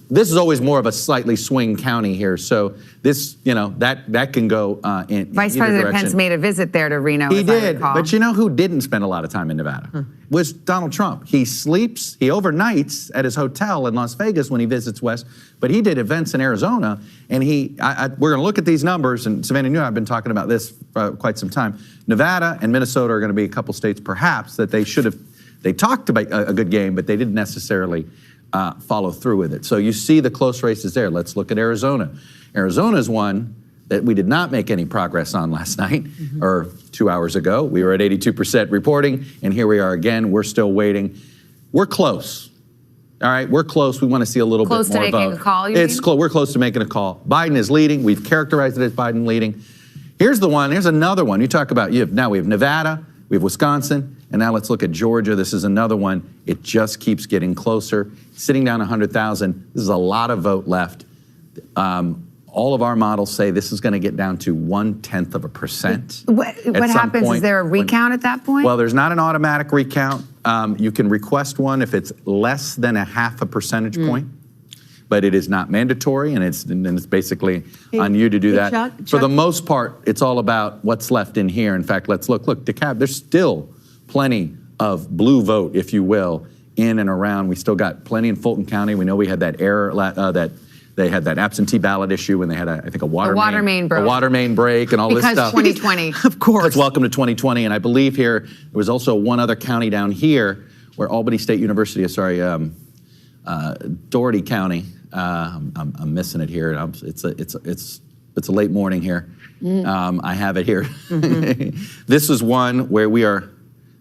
This is always more of a slightly swing county here, so this, that can go in Vice either President direction. Pence made a visit there to Reno. He did, but you know who didn't spend a lot of time in Nevada? Was Donald Trump. He overnights at his hotel in Las Vegas when he visits West, but he did events in Arizona, and we're gonna look at these numbers, and Savannah, you and I have been talking about this for quite some time. Nevada and Minnesota are gonna be a couple states perhaps that they talked about a good game, but they didn't necessarily follow through with it. So you see the close races there. Let's look at Arizona. Arizona's one that we did not make any progress on last night or 2 hours ago. We were at 82% reporting, and here we are again. We're still waiting. We're close. All right, we're close. We want to see a little bit more vote. Close to making a call, you mean? We're close to making a call. Biden is leading. We've characterized it as Biden leading. Here's the one. Here's another one. You talk about, now we have Nevada, we have Wisconsin, and now let's look at Georgia. This is another one. It just keeps getting closer. Sitting down 100,000. This is a lot of vote left. All of our models say this is going to get down to 0.1%. What happens? Is there a recount at that point? Well, there's not an automatic recount. You can request one if it's less than a 0.5 percentage point, but it is not mandatory, and it's basically on you to do that. Chuck, For the most part, it's all about what's left in here. In fact, let's look. Look, DeKalb, there's still plenty of blue vote, if you will, in and around. We still got plenty in Fulton County. We know we had that error, that they had that absentee ballot issue when they had, I think, a water main break and all this stuff. Because 2020. Of course. That's welcome to 2020. And I believe here, there was also one other county down here where Albany State University, Doherty County, I'm missing it here. It's a late morning here. I have it here. This is one where we are,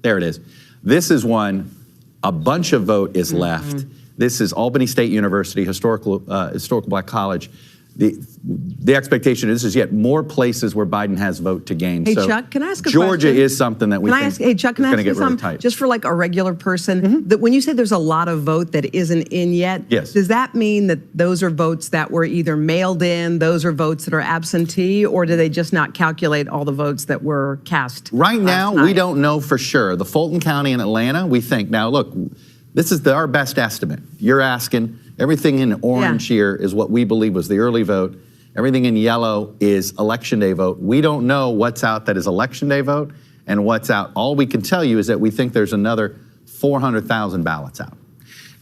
there it is. This is one, a bunch of vote is left. This is Albany State University, historical Black College. The expectation is yet more places where Biden has vote to gain. Hey, so Chuck, can I ask a Georgia question? Is something that we think hey, Chuck, can I is going to ask get you really something? tight. Just for like a regular person, that when you say there's a lot of vote that isn't in yet, yes. Does that mean that those are votes that were either mailed in, those are votes that are absentee, or do they just not calculate all the votes that were cast? Right now, we don't know for sure. The Fulton County in Atlanta, we think, now look, this is our best estimate. You're asking, everything in orange here is what we believe was the early vote. Everything in yellow is election day vote. We don't know what's out that is election day vote and what's out. All we can tell you is that we think there's another 400,000 ballots out.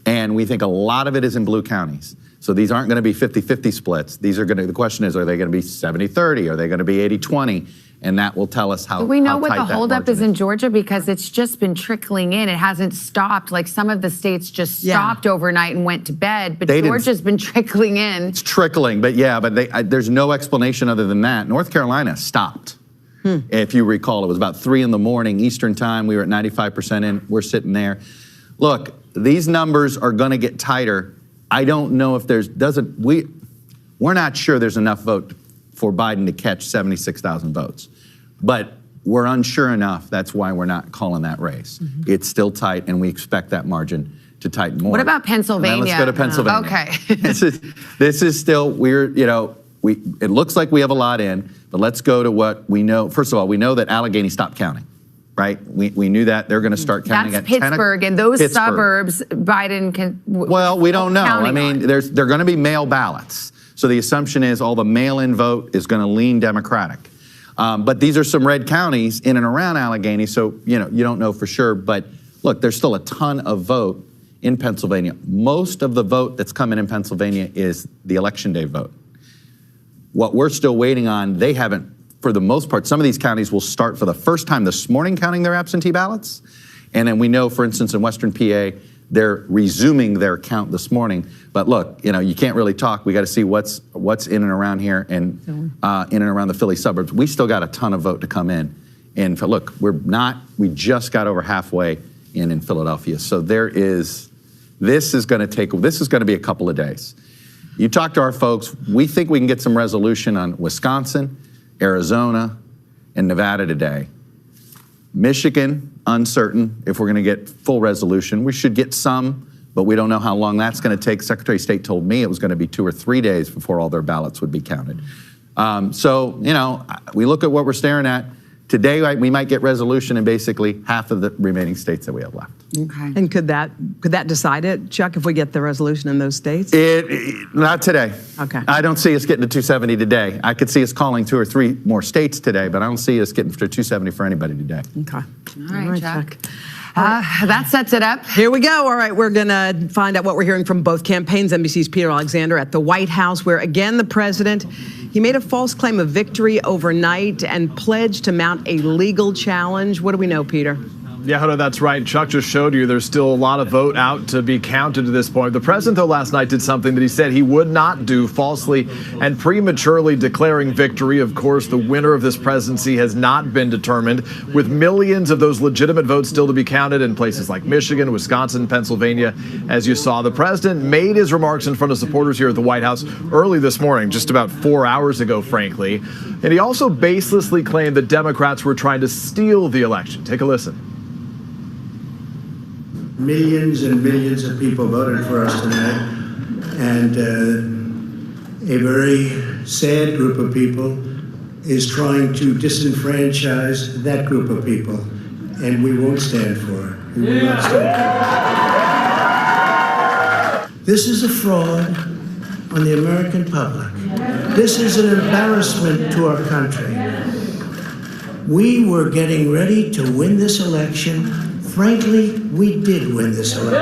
And we think a lot of it is in blue counties. So these aren't going to be 50-50 splits. These are going to, the question is, are they going to be 70-30? Are they going to be 80-20? And that will tell us how Do we know what tight the that holdup margin is in Georgia? Because it's just been trickling in. It hasn't stopped. Like some of the states just stopped overnight and went to bed, but Georgia's been trickling in. It's trickling, but there's no explanation other than that. North Carolina stopped. If you recall, it was about 3 in.the morning Eastern time. We were at 95% in. We're sitting there. Look, these numbers are going to get tighter. I don't know if we're not sure there's enough vote for Biden to catch 76,000 votes. But we're unsure enough. That's why we're not calling that race. It's still tight, and we expect that margin to tighten more. What about Pennsylvania? And then let's go to Pennsylvania. Okay. This is still, it looks like we have a lot in, but let's go to what we know. First of all, we know that Allegheny stopped counting, right? We knew that. They're going to start counting That's at 10 Pittsburgh, and those Pittsburgh. suburbs, Biden can. Well, we don't know. I mean, on. they're going to be mail ballots. So the assumption is all the mail-in vote is going to lean Democratic. But these are some red counties in and around Allegheny, so you don't know for sure. But look, there's still a ton of vote in Pennsylvania. Most of the vote that's coming in Pennsylvania is the election day vote. What we're still waiting on, they haven't, for the most part, some of these counties will start for the first time this morning counting their absentee ballots. And then we know, for instance, in Western PA, they're resuming their count this morning. But look, you can't really talk. We got to see what's in and around here and in and around the Philly suburbs. We still got a ton of vote to come in. And look, we just got over halfway in Philadelphia. So this is going to be a couple of days. You talk to our folks, we think we can get some resolution on Wisconsin, Arizona, and Nevada today. Michigan, uncertain if we're going to get full resolution. We should get some, but we don't know how long that's going to take. Secretary of State told me it was going to be 2 or 3 days before all their ballots would be counted. We look at what we're staring at. Today, we might get resolution in basically half of the remaining states that we have left. Okay. And could that decide it, Chuck, if we get the resolution in those states? Not today. Okay. I don't see us getting to 270 today. I could see us calling 2 or 3 more states today, but I don't see us getting to 270 for anybody today. Okay. All right, Chuck. That sets it up. Here we go. All right, we're going to find out what we're hearing from both campaigns. NBC's Peter Alexander at the White House, where, again, the president, he made a false claim of victory overnight and pledged to mount a legal challenge. What do we know, Peter? Yeah, Hoda, that's right. Chuck just showed you there's still a lot of vote out to be counted to this point. The president, though, last night did something that he said he would not do, falsely and prematurely declaring victory. Of course, the winner of this presidency has not been determined, with millions of those legitimate votes still to be counted in places like Michigan, Wisconsin, Pennsylvania. As you saw, the president made his remarks in front of supporters here at the White House early this morning, just about 4 hours ago, frankly. And he also baselessly claimed that Democrats were trying to steal the election. Take a listen. Millions and millions of people voted for us tonight, and a very sad group of people is trying to disenfranchise that group of people, and we won't stand for it. We will not stand for it. This is a fraud on the American public. This is an embarrassment to our country. We were getting ready to win this election. Frankly, we did win this election.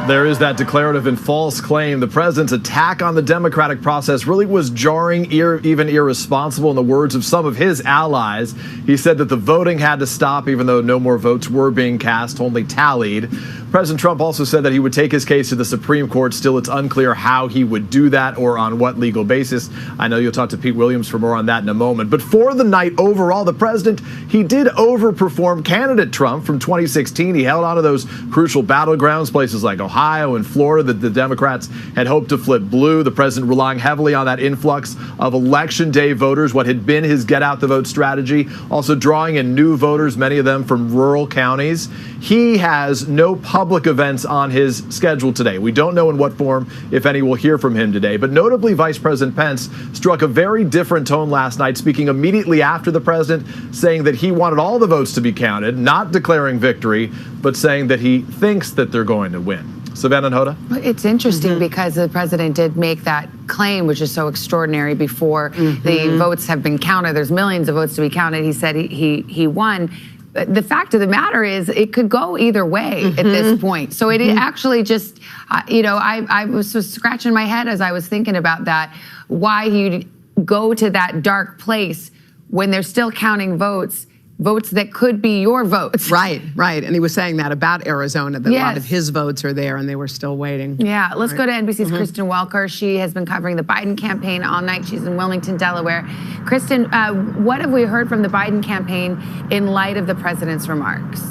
There is that declarative and false claim. The president's attack on the democratic process really was jarring, even irresponsible, in the words of some of his allies. He said that the voting had to stop, even though no more votes were being cast, only tallied. President Trump also said that he would take his case to the Supreme Court. Still, it's unclear how he would do that or on what legal basis. I know you'll talk to Pete Williams for more on that in a moment. But for the night overall, the president, he did overperform candidate Trump from 2016. He held on to those crucial battlegrounds, places like Ohio and Florida that the Democrats had hoped to flip blue. The president relying heavily on that influx of election day voters, what had been his get out the vote strategy, also drawing in new voters, many of them from rural counties. He has no public events on his schedule today. We don't know in what form, if any, we'll hear from him today. But notably, Vice President Pence struck a very different tone last night, speaking immediately after the president, saying that he wanted all the votes to be counted, not declaring victory, but saying that he thinks that they're going to win. Savannah and Hoda? Well, it's interesting because the president did make that claim, which is so extraordinary, before the votes have been counted. There's millions of votes to be counted. He said he won. The fact of the matter is it could go either way at this point. So it actually just, I was scratching my head as I was thinking about that, why you'd go to that dark place when they're still counting votes that could be your votes. Right. And he was saying that about Arizona, that a lot of his votes are there and they were still waiting. Yeah, let's go to NBC's Kristen Welker. She has been covering the Biden campaign all night. She's in Wilmington, Delaware. Kristen, what have we heard from the Biden campaign in light of the president's remarks?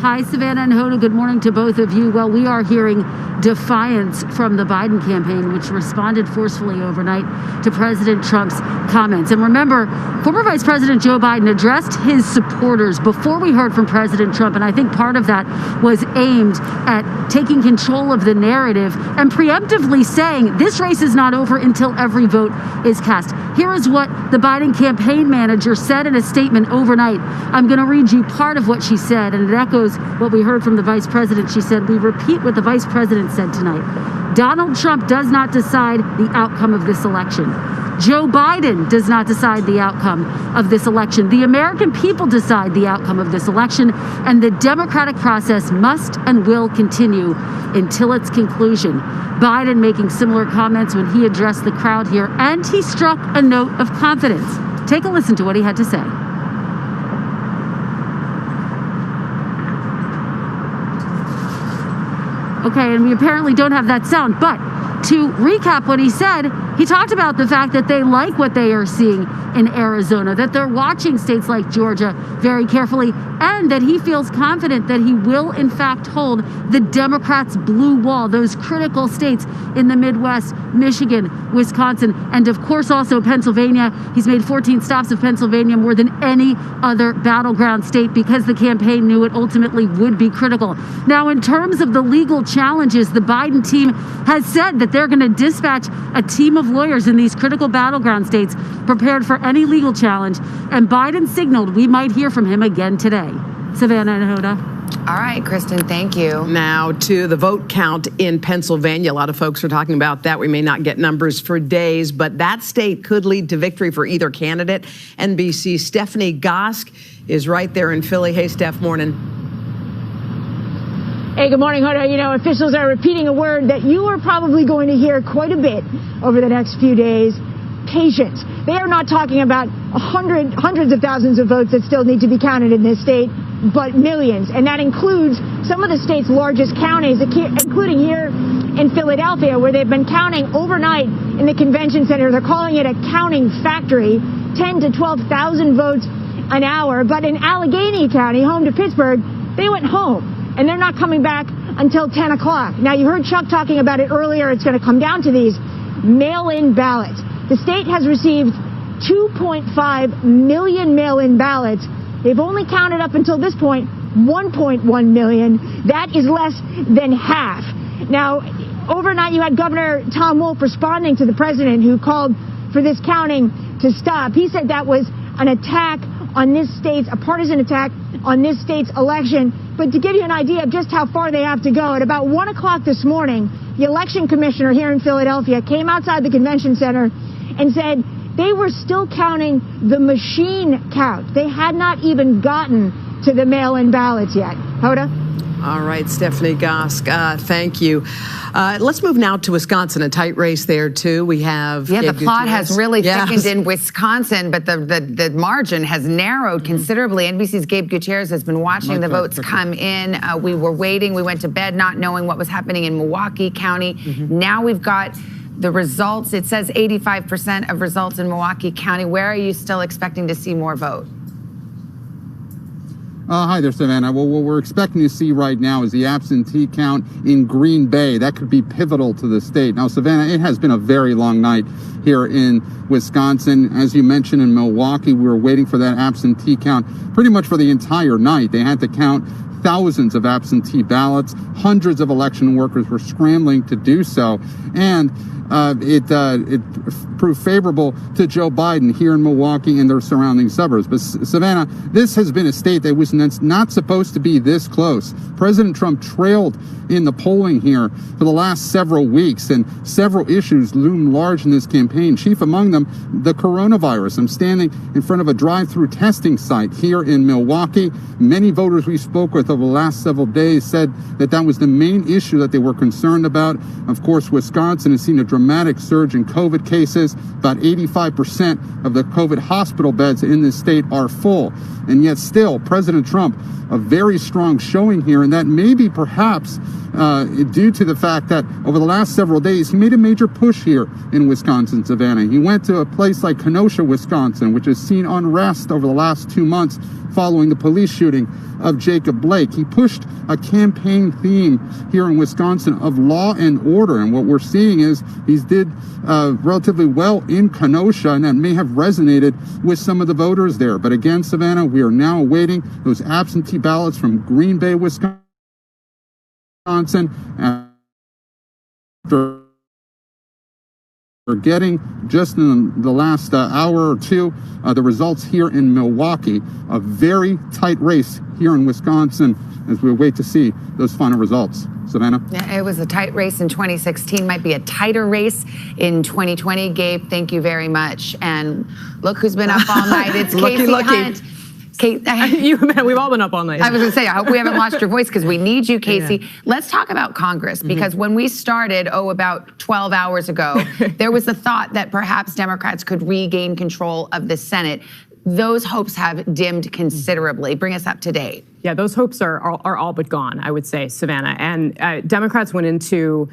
Hi, Savannah and Hoda. Good morning to both of you. Well, we are hearing defiance from the Biden campaign, which responded forcefully overnight to President Trump's comments. And remember, former Vice President Joe Biden addressed his supporters before we heard from President Trump. And I think part of that was aimed at taking control of the narrative and preemptively saying this race is not over until every vote is cast. Here is what the Biden campaign manager said in a statement overnight. I'm going to read you part of what she said, and it echoes what we heard from the vice president. She said, "We repeat what the vice president said tonight. Donald Trump does not decide the outcome of this election. Joe Biden does not decide the outcome of this election. The American people decide the outcome of this election, and the democratic process must and will continue until its conclusion." Biden making similar comments when he addressed the crowd here, and he struck a note of confidence. Take a listen to what he had to say. Okay, and we apparently don't have that sound, but to recap what he said, he talked about the fact that they like what they are seeing in Arizona, that they're watching states like Georgia very carefully, and that he feels confident that he will in fact hold the Democrats' blue wall, those critical states in the Midwest, Michigan, Wisconsin, and of course also Pennsylvania. He's made 14 stops of Pennsylvania, more than any other battleground state, because the campaign knew it ultimately would be critical. Now, in terms of the legal challenges, the Biden team has said that they're going to dispatch a team of lawyers in these critical battleground states prepared for any legal challenge, and Biden signaled we might hear from him again today. Savannah and Hoda. All right, Kristen, thank you. Now to the vote count in Pennsylvania. A lot of folks are talking about that. We may not get numbers for days, but that state could lead to victory for either candidate. NBC's Stephanie Gosk is right there in Philly. Hey, Steph, morning. Hey, good morning, Hoda. You know, officials are repeating a word that you are probably going to hear quite a bit over the next few days: patience. They are not talking about hundreds of thousands of votes that still need to be counted in this state, but millions. And that includes some of the state's largest counties, including here in Philadelphia, where they've been counting overnight in the convention center. They're calling it a counting factory, 10 to 12,000 votes an hour. But in Allegheny County, home to Pittsburgh, they went home, and they're not coming back until 10 o'clock. Now, you heard Chuck talking about it earlier. It's going to come down to these mail-in ballots. The state has received 2.5 million mail-in ballots. They've only counted up until this point 1.1 million. That is less than half. Now, overnight you had Governor Tom Wolf responding to the president, who called for this counting to stop. He said that was an attack on this state's, a partisan attack on this state's election. But to give you an idea of just how far they have to go, at about 1 o'clock this morning, the election commissioner here in Philadelphia came outside the convention center and said they were still counting the machine count. They had not even gotten to the mail-in ballots yet. Hoda? All right, Stephanie Gosk, thank you. Let's move now to Wisconsin, a tight race there, too. We have the Gabe plot Gutierrez. has really thickened in Wisconsin, but the margin has narrowed considerably. NBC's Gabe Gutierrez has been watching the votes come in. We were waiting. We went to bed not knowing what was happening in Milwaukee County. Now we've got the results. It says 85% of results in Milwaukee County. Where are you still expecting to see more vote? Hi there, Savannah. Well, what we're expecting to see right now is the absentee count in Green Bay. That could be pivotal to the state. Now, Savannah, it has been a very long night here in Wisconsin. As you mentioned, in Milwaukee, we were waiting for that absentee count pretty much for the entire night. They had to count thousands of absentee ballots. Hundreds of election workers were scrambling to do so. And it proved favorable to Joe Biden here in Milwaukee and their surrounding suburbs. But Savannah, this has been a state that was not supposed to be this close. President Trump trailed in the polling here for the last several weeks, and several issues loom large in this campaign, chief among them the coronavirus. I'm standing in front of a drive-through testing site here in Milwaukee. Many voters we spoke with over the last several days said that that was the main issue that they were concerned about. Of course, Wisconsin has seen a dramatic dramatic surge in COVID cases. About 85% of the COVID hospital beds in this state are full. And yet still, President Trump, a very strong showing here, and that may be perhaps due to the fact that over the last several days, he made a major push here in Wisconsin, Savannah. He went to a place like Kenosha, Wisconsin, which has seen unrest over the last 2 months following the police shooting of Jacob Blake. He pushed a campaign theme here in Wisconsin of law and order. And what we're seeing is he did relatively well in Kenosha, and that may have resonated with some of the voters there. But again, Savannah, we are now awaiting those absentee ballots from Green Bay, Wisconsin. After we're getting just in the last hour or two, the results here in Milwaukee, a very tight race here in Wisconsin as we wait to see those final results. Savannah? Yeah, it was a tight race in 2016, might be a tighter race in 2020. Gabe, thank you very much. And look who's been up all night. It's Casey Hunt. We've all been up all night. I was going to say, I hope we haven't lost your voice because we need you, Casey. Yeah. Let's talk about Congress, because when we started, about 12 hours ago, there was the thought that perhaps Democrats could regain control of the Senate. Those hopes have dimmed considerably. Bring us up to date. Yeah, those hopes are all but gone, I would say, Savannah. And Democrats went into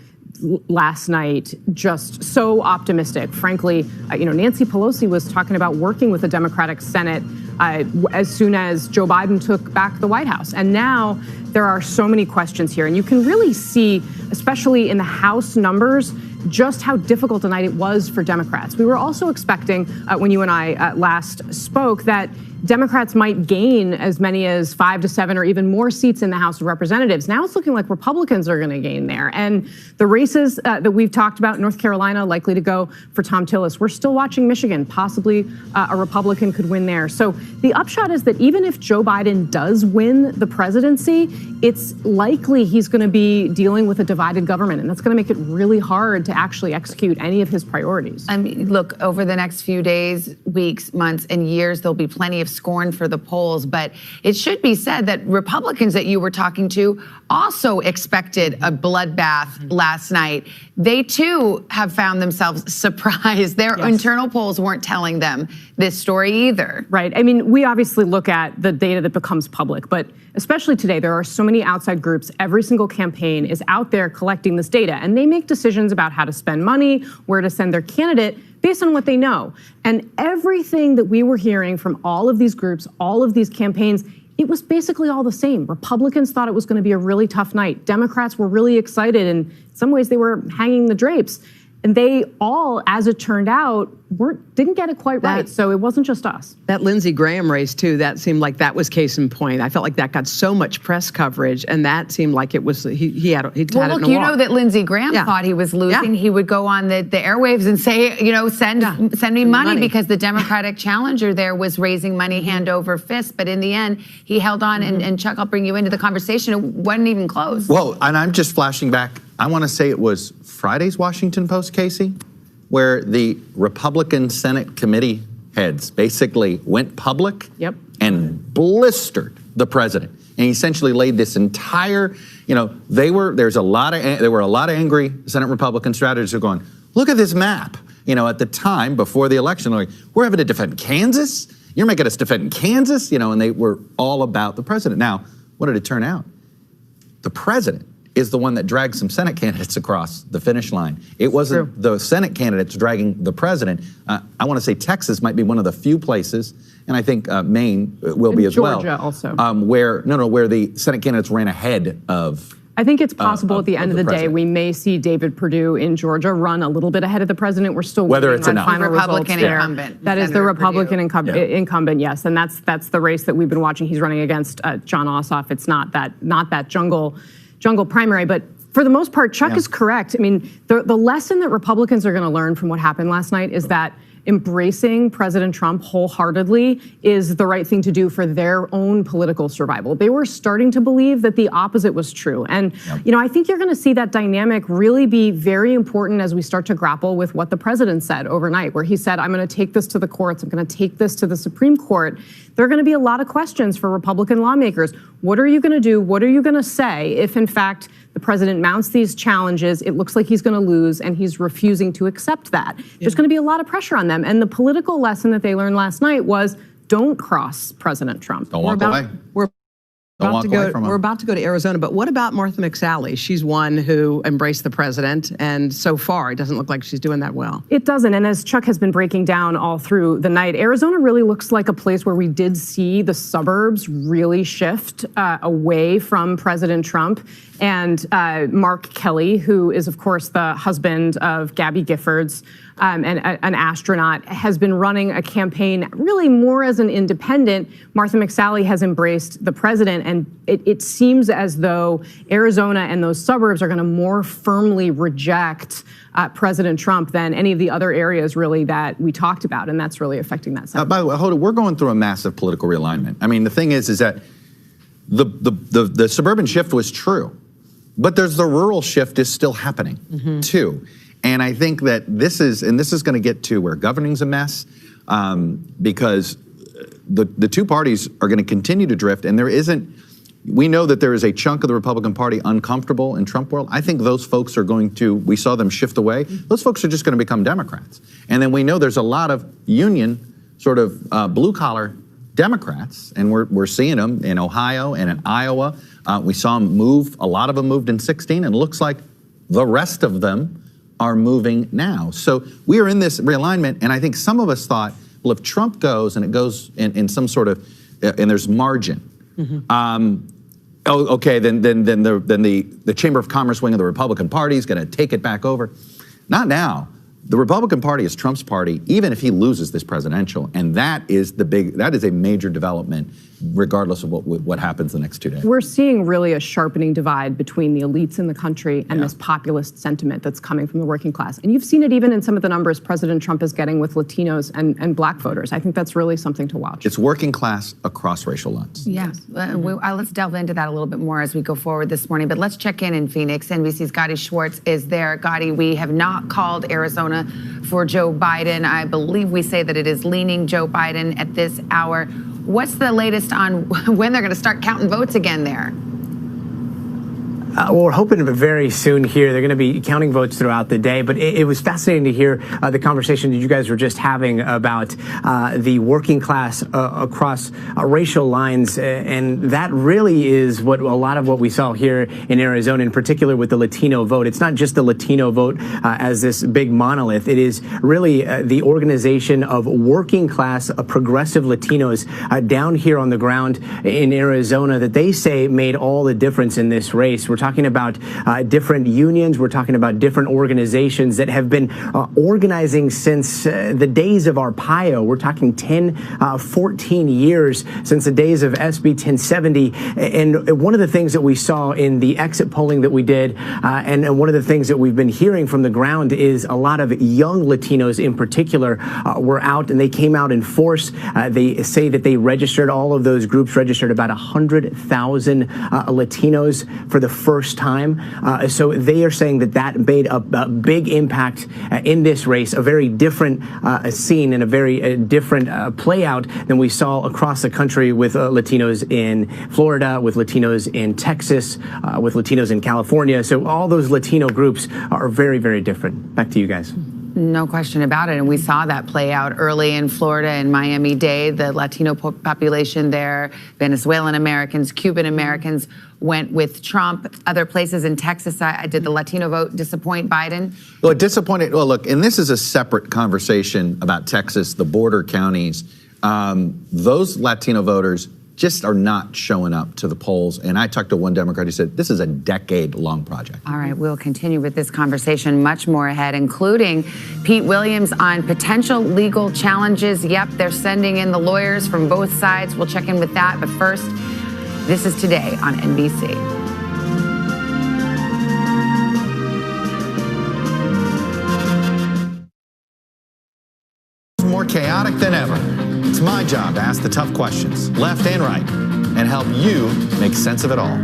last night just so optimistic. Frankly, Nancy Pelosi was talking about working with the Democratic Senate as soon as Joe Biden took back the White House. And now there are so many questions here. And you can really see, especially in the House numbers, just how difficult a night it was for Democrats. We were also expecting, when you and I last spoke, that Democrats might gain as many as 5 to 7 or even more seats in the House of Representatives. Now it's looking like Republicans are going to gain there. And the races that we've talked about, North Carolina likely to go for Tom Tillis. We're still watching Michigan. Possibly a Republican could win there. So the upshot is that even if Joe Biden does win the presidency, it's likely he's going to be dealing with a divided government. And that's going to make it really hard to actually execute any of his priorities. I mean, look, over the next few days, weeks, months, and years, there'll be plenty of scorn for the polls. But it should be said that Republicans that you were talking to also expected a bloodbath last night. They too have found themselves surprised. Their internal polls weren't telling them this story either. Right. I mean, we obviously look at the data that becomes public, but especially today, there are so many outside groups. Every single campaign is out there collecting this data, and they make decisions about how to spend money, where to send their candidate, based on what they know. And everything that we were hearing from all of these groups, all of these campaigns, it was basically all the same. Republicans thought it was going to be a really tough night. Democrats were really excited, and in some ways they were hanging the drapes. And they all, as it turned out, didn't get it quite right. So it wasn't just us. That Lindsey Graham race, too, that seemed like that was case in point. I felt like that got so much press coverage, and that seemed like it was, he had it in a walk. You know that Lindsey Graham thought he was losing. He would go on the airwaves and say, send me money, because the Democratic challenger there was raising money hand over fist. But in the end, he held on, and Chuck, I'll bring you into the conversation. It wasn't even close. Well, and I'm just flashing back. I want to say it was Friday's Washington Post, Casey, where the Republican Senate committee heads basically went public and blistered the president, and essentially laid this entire, there were a lot of angry Senate Republican strategists who are going, look at this map. At the time before the election, like, we're having to defend Kansas. You're making us defend Kansas, and they were all about the president. Now, what did it turn out? The president is the one that dragged some Senate candidates across the finish line. It wasn't the Senate candidates dragging the president. I want to say Texas might be one of the few places, and I think Maine will be as well. Georgia also. Where the Senate candidates ran ahead of. I think it's possible at the end of the day we may see David Perdue in Georgia run a little bit ahead of the president. We're still waiting on final Republican results there. Incumbent. That is the Republican incumbent, yes, and that's the race that we've been watching. He's running against John Ossoff. It's not that jungle primary, but for the most part, Chuck is correct. I mean, the lesson that Republicans are going to learn from what happened last night is that embracing President Trump wholeheartedly is the right thing to do for their own political survival. They were starting to believe that the opposite was true. And, I think you're going to see that dynamic really be very important as we start to grapple with what the president said overnight, where he said, I'm going to take this to the courts. I'm going to take this to the Supreme Court. There are going to be a lot of questions for Republican lawmakers. What are you going to do? What are you going to say if, in fact, the president mounts these challenges. It looks like he's going to lose, and he's refusing to accept that. There's going to be a lot of pressure on them. And the political lesson that they learned last night was don't cross President Trump. Don't walk away. We're about to go to Arizona, but what about Martha McSally? She's one who embraced the president, and so far it doesn't look like she's doing that well. It doesn't, and as Chuck has been breaking down all through the night, Arizona really looks like a place where we did see the suburbs really shift away from President Trump. And Mark Kelly, who is, of course, the husband of Gabby Giffords, and an astronaut, has been running a campaign really more as an independent. Martha McSally has embraced the president, and it seems as though Arizona and those suburbs are going to more firmly reject President Trump than any of the other areas really that we talked about, and that's really affecting that sentiment. By the way, Hoda, we're going through a massive political realignment. I mean, the thing is that the suburban shift was true, but there's the rural shift is still happening too. And I think that this is going to get to where governing's a mess, because the two parties are going to continue to drift, and we know that there is a chunk of the Republican Party uncomfortable in Trump world. I think those folks are going to, we saw them shift away. Those folks are just going to become Democrats. And then we know there's a lot of union, sort of blue collar Democrats, and we're seeing them in Ohio and in Iowa. We saw them move, a lot of them moved in 2016, and it looks like the rest of them are moving now. So we are in this realignment, and I think some of us thought, well, if Trump goes and it goes in some sort of, and there's margin, okay, then the Chamber of Commerce wing of the Republican Party is going to take it back over. Not now. The Republican Party is Trump's party, even if he loses this presidential, and that is a major development, regardless of what happens the next 2 days. We're seeing really a sharpening divide between the elites in the country and this populist sentiment that's coming from the working class. And you've seen it even in some of the numbers President Trump is getting with Latinos and black voters. I think that's really something to watch. It's working class across racial lines. Yeah, let's delve into that a little bit more as we go forward this morning. But let's check in Phoenix. NBC's Gadi Schwartz is there. Gadi, we have not called Arizona for Joe Biden. I believe we say that it is leaning Joe Biden at this hour. What's the latest on when they're going to start counting votes again there? Well, we're hoping very soon here. They're going to be counting votes throughout the day. But it was fascinating to hear the conversation that you guys were just having about the working class across racial lines. And that really is what a lot of what we saw here in Arizona, in particular with the Latino vote. It's not just the Latino vote as this big monolith. It is really the organization of working class progressive Latinos down here on the ground in Arizona that they say made all the difference in this race. We're talking about different unions. We're talking about different organizations that have been organizing since the days of Arpaio. We're talking 14 years since the days of SB 1070. And one of the things that we saw in the exit polling that we did, and one of the things that we've been hearing from the ground is a lot of young Latinos in particular were out, and they came out in force. They say that they registered, all of those groups registered about 100,000 Latinos for the first time. So they are saying that made a big impact in this race, a very different scene and a very different play out than we saw across the country with Latinos in Florida, with Latinos in Texas, with Latinos in California. So all those Latino groups are very, very different. Back to you guys. No question about it. And we saw that play out early in Florida and Miami-Dade. The Latino population there, Venezuelan Americans, Cuban Americans went with Trump. Other places in Texas, did the Latino vote disappoint Biden? Well, it disappointed. Well, look, and this is a separate conversation about Texas, the border counties. Those Latino voters just are not showing up to the polls. And I talked to one Democrat who said, this is a decade-long project. All right, we'll continue with this conversation much more ahead, including Pete Williams on potential legal challenges. Yep, they're sending in the lawyers from both sides. We'll check in with that. But first, this is Today on NBC. More chaotic than ever. It's my job to ask the tough questions, left and right, and help you make sense of it all.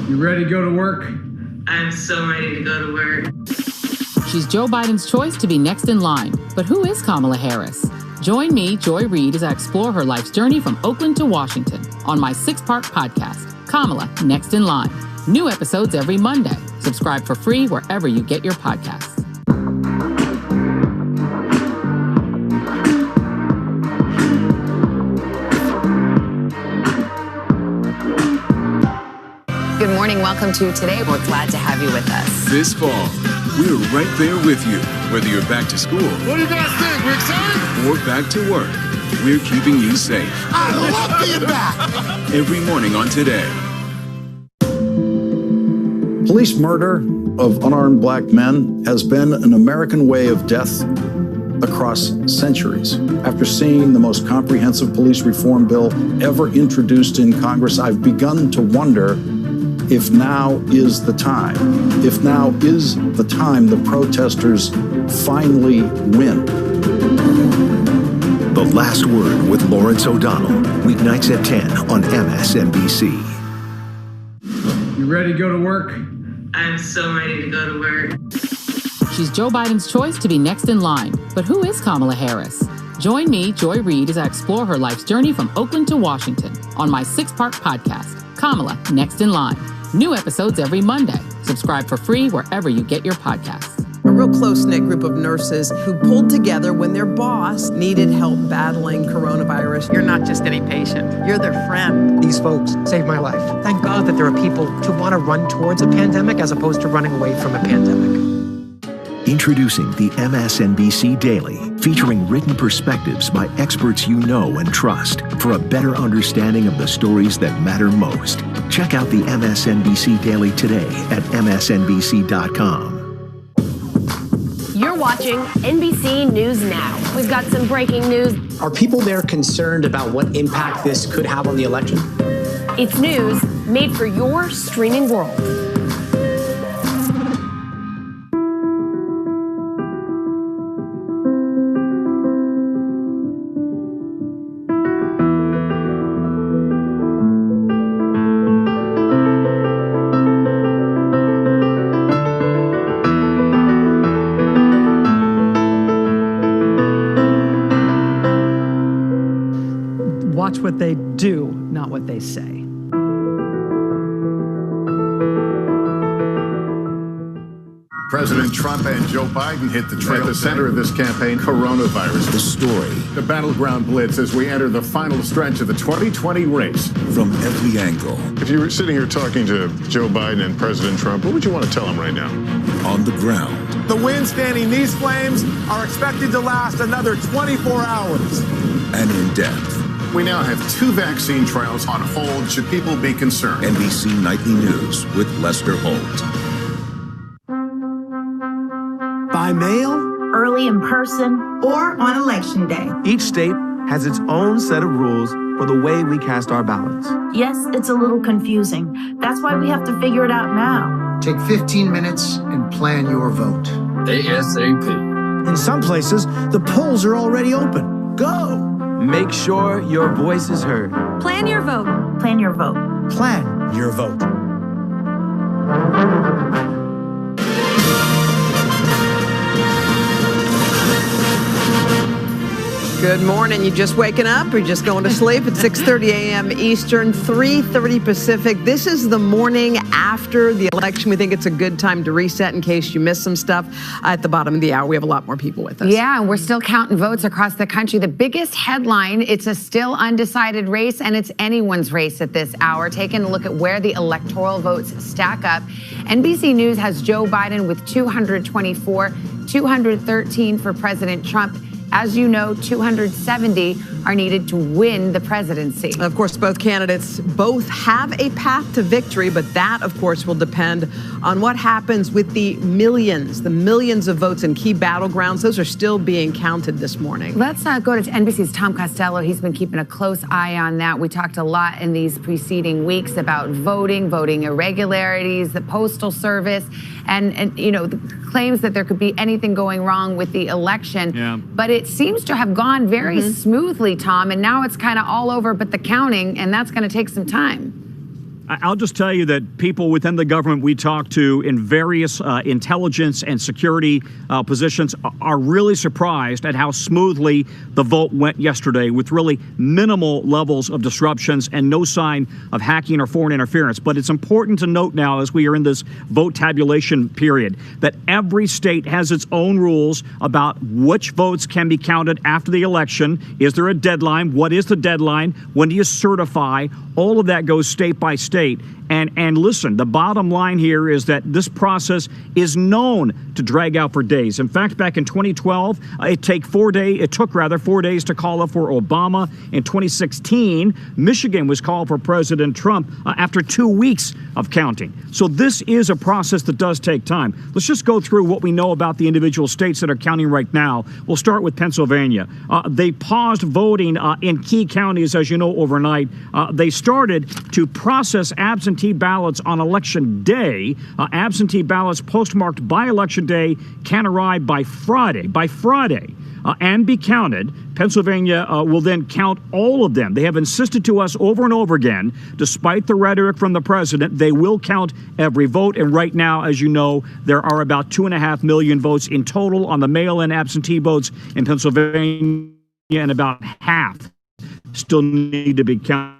You ready to go to work? I'm so ready to go to work. She's Joe Biden's choice to be next in line. But who is Kamala Harris? Join me, Joy Reid, as I explore her life's journey from Oakland to Washington on my 6-part podcast, Kamala, Next in Line. New episodes every Monday. Subscribe for free wherever you get your podcasts. Good morning. Welcome to Today. We're glad to have you with us. This fall, we're right there with you. Whether you're back to school. What do you guys think? We're excited? Or back to work. We're keeping you safe. I love being back. Every morning on Today. Police murder of unarmed black men has been an American way of death across centuries. After seeing the most comprehensive police reform bill ever introduced in Congress, I've begun to wonder if now is the time. If now is the time the protesters finally win. The Last Word with Lawrence O'Donnell, weeknights at 10 on MSNBC. You ready to go to work? I'm so ready to go to work. She's Joe Biden's choice to be next in line. But who is Kamala Harris? Join me, Joy Reid, as I explore her life's journey from Oakland to Washington on my 6-part podcast, Kamala, Next in Line. New episodes every Monday. Subscribe for free wherever you get your podcasts. A real close-knit group of nurses who pulled together when their boss needed help battling coronavirus. You're not just any patient, you're their friend. These folks saved my life. Thank God that there are people who want to run towards a pandemic as opposed to running away from a pandemic. Introducing the MSNBC Daily, featuring written perspectives by experts you know and trust for a better understanding of the stories that matter most. Check out the MSNBC Daily today at msnbc.com. You're watching NBC News Now. We've got some breaking news. Are people there concerned about what impact this could have on the election? It's news made for your streaming world. Watch what they do, not what they say. President Trump and Joe Biden hit the trail. At the center of this campaign, coronavirus. The story. The battleground blitz as we enter the final stretch of the 2020 race. From every angle. If you were sitting here talking to Joe Biden and President Trump, what would you want to tell them right now? On the ground. The winds fanning these flames are expected to last another 24 hours. And in depth. We now have 2 vaccine trials on hold. Should people be concerned? NBC Nightly News with Lester Holt. By mail, early in person, or on election day. Each state has its own set of rules for the way we cast our ballots. Yes, it's a little confusing. That's why we have to figure it out now. Take 15 minutes and plan your vote. ASAP. In some places, the polls are already open. Go! Make sure your voice is heard. Plan your vote. Plan your vote. Plan your vote. Good morning. You just waking up or you just going to sleep? At 6:30 a.m. Eastern, 3:30 Pacific. This is the morning after the election. We think it's a good time to reset in case you missed some stuff. At the bottom of the hour, we have a lot more people with us. Yeah, and we're still counting votes across the country. The biggest headline, it's a still undecided race, and it's anyone's race at this hour. Taking a look at where the electoral votes stack up. NBC News has Joe Biden with 224, 213 for President Trump. As you know, 270 are needed to win the presidency. Of course, both candidates both have a path to victory, but that, of course, will depend on what happens with the millions of votes in key battlegrounds. Those are still being counted this morning. Let's go to NBC's Tom Costello. He's been keeping a close eye on that. We talked a lot in these preceding weeks about voting irregularities, the Postal Service, and you know, the claims that there could be anything going wrong with the election. Yeah. But it seems to have gone very smoothly, Tom, and now it's kind of all over but the counting, and that's going to take some time. I'll just tell you that people within the government we talk to in various intelligence and security positions are really surprised at how smoothly the vote went yesterday, with really minimal levels of disruptions and no sign of hacking or foreign interference. But it's important to note now, as we are in this vote tabulation period, that every state has its own rules about which votes can be counted after the election. Is there a deadline? What is the deadline? When do you certify? All of that goes state by state. And listen, the bottom line here is that this process is known to drag out for days. In fact, back in 2012, it took 4 days to call up for Obama. In 2016, Michigan was called for President Trump after 2 weeks of counting. So this is a process that does take time. Let's just go through what we know about the individual states that are counting right now. We'll start with Pennsylvania. They paused voting in key counties, as you know, overnight. They started to process absentee ballots on Election Day. Absentee ballots postmarked by Election Day can arrive by Friday, and be counted. Pennsylvania will then count all of them. They have insisted to us over and over again, despite the rhetoric from the president, they will count every vote. And right now, as you know, there are about 2.5 million votes in total on the mail-in absentee votes in Pennsylvania, and about half still need to be counted.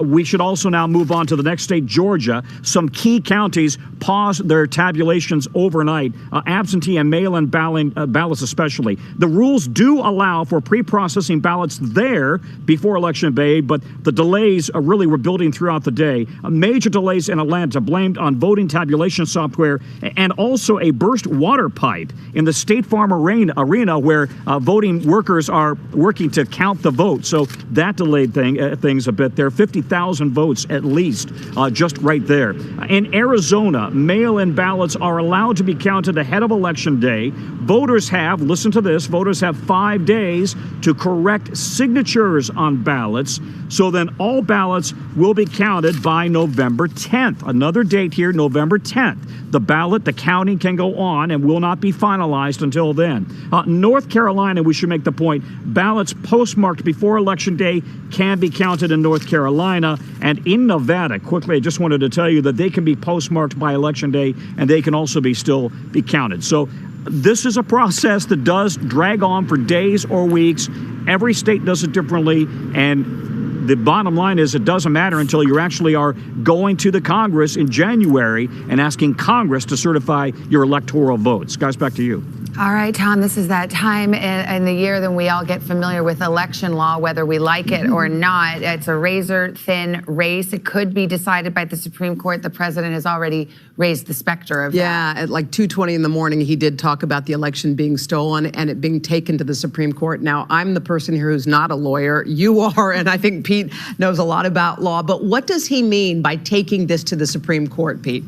We should also now move on to the next state, Georgia. Some key counties paused their tabulations overnight, absentee and mail-in ballots especially. The rules do allow for pre-processing ballots there before Election Day, but the delays really were building throughout the day. Major delays in Atlanta blamed on voting tabulation software, and also a burst water pipe in the State Farm Arena where voting workers are working to count the vote. So that delayed things a bit. There are 50,000 votes at least just right there. In Arizona, mail-in ballots are allowed to be counted ahead of Election Day. Voters have, listen to this, voters have 5 days to correct signatures on ballots. So then all ballots will be counted by November 10th. Another date here, November 10th. The counting can go on and will not be finalized until then. North Carolina, we should make the point, ballots postmarked before Election Day can be counted in North Carolina. And in Nevada, quickly, I just wanted to tell you that they can be postmarked by Election Day, and they can also still be counted. So this is a process that does drag on for days or weeks. Every state does it differently, and the bottom line is it doesn't matter until you actually are going to the Congress in January and asking Congress to certify your electoral votes. Guys, back to you. All right, Tom, this is that time in the year that we all get familiar with election law, whether we like it or not. It's a razor-thin race. It could be decided by the Supreme Court. The president has already raised the specter of that. Yeah, at like 2:20 in the morning, he did talk about the election being stolen and it being taken to the Supreme Court. Now, I'm the person here who's not a lawyer. You are, and I think Pete knows a lot about law. But what does he mean by taking this to the Supreme Court, Pete?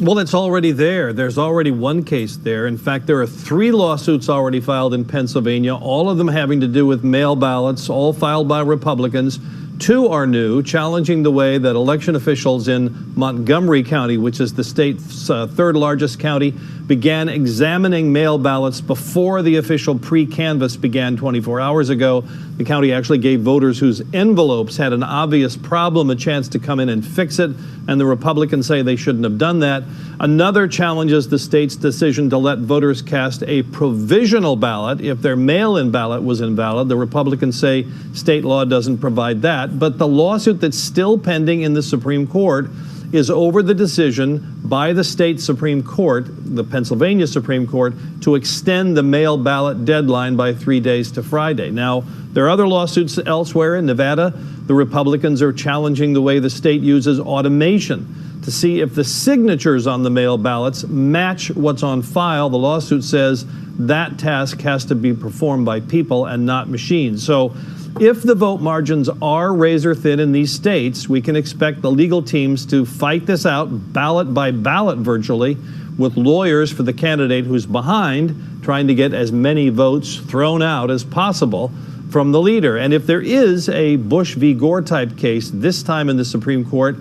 Well, it's already there. There's already one case there. In fact, there are 3 lawsuits already filed in Pennsylvania, all of them having to do with mail ballots, all filed by Republicans. 2 are new, challenging the way that election officials in Montgomery County, which is the state's 3rd largest county, began examining mail ballots before the official pre-canvass began 24 hours ago. The county actually gave voters whose envelopes had an obvious problem a chance to come in and fix it, and the Republicans say they shouldn't have done that. Another challenges the state's decision to let voters cast a provisional ballot if their mail-in ballot was invalid. The Republicans say state law doesn't provide that, but the lawsuit that's still pending in the Supreme Court is over the decision by the state Supreme Court, the Pennsylvania Supreme Court, to extend the mail ballot deadline by 3 days to Friday. Now, there are other lawsuits elsewhere in Nevada. The Republicans are challenging the way the state uses automation to see if the signatures on the mail ballots match what's on file. The lawsuit says that task has to be performed by people and not machines. So if the vote margins are razor thin in these states, we can expect the legal teams to fight this out ballot by ballot virtually, with lawyers for the candidate who's behind trying to get as many votes thrown out as possible from the leader. And if there is a Bush v. Gore type case this time in the Supreme Court,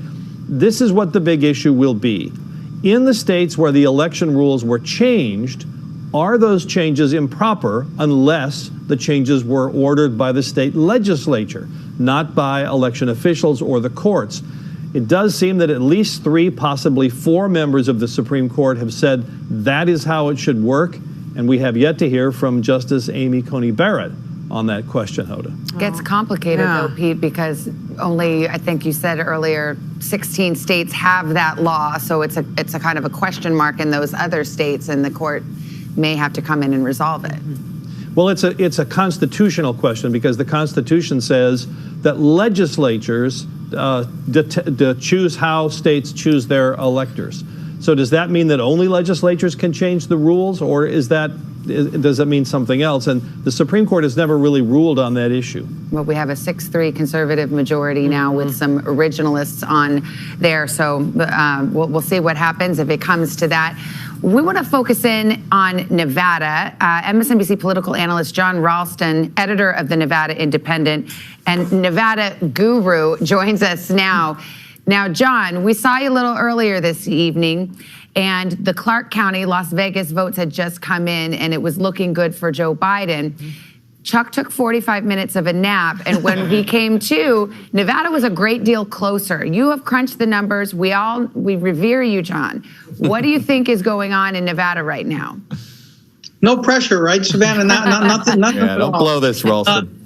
this is what the big issue will be. In the states where the election rules were changed, are those changes improper unless the changes were ordered by the state legislature, not by election officials or the courts? It does seem that at least 3, possibly 4 members of the Supreme Court have said that is how it should work, and we have yet to hear from Justice Amy Coney Barrett on that question, Hoda. Gets complicated though, Pete, because only, I think you said earlier, 16 states have that law, so it's a kind of a question mark in those other states, and the court may have to come in and resolve it. Well, it's a constitutional question, because the Constitution says that legislatures choose how states choose their electors. So does that mean that only legislatures can change the rules, or does that mean something else? And the Supreme Court has never really ruled on that issue. Well, we have a 6-3 conservative majority now with some originalists on there, so we'll see what happens if it comes to that. We want to focus in on Nevada. MSNBC political analyst John Ralston, editor of the Nevada Independent and Nevada guru, joins us now. Now, John, we saw you a little earlier this evening, and the Clark County, Las Vegas votes had just come in, and it was looking good for Joe Biden. Chuck took 45 minutes of a nap, and when he came to, Nevada was a great deal closer. You have crunched the numbers. We revere you, John. What do you think is going on in Nevada right now? No pressure, right, Savannah? Nothing. Yeah, don't blow this, Ralston.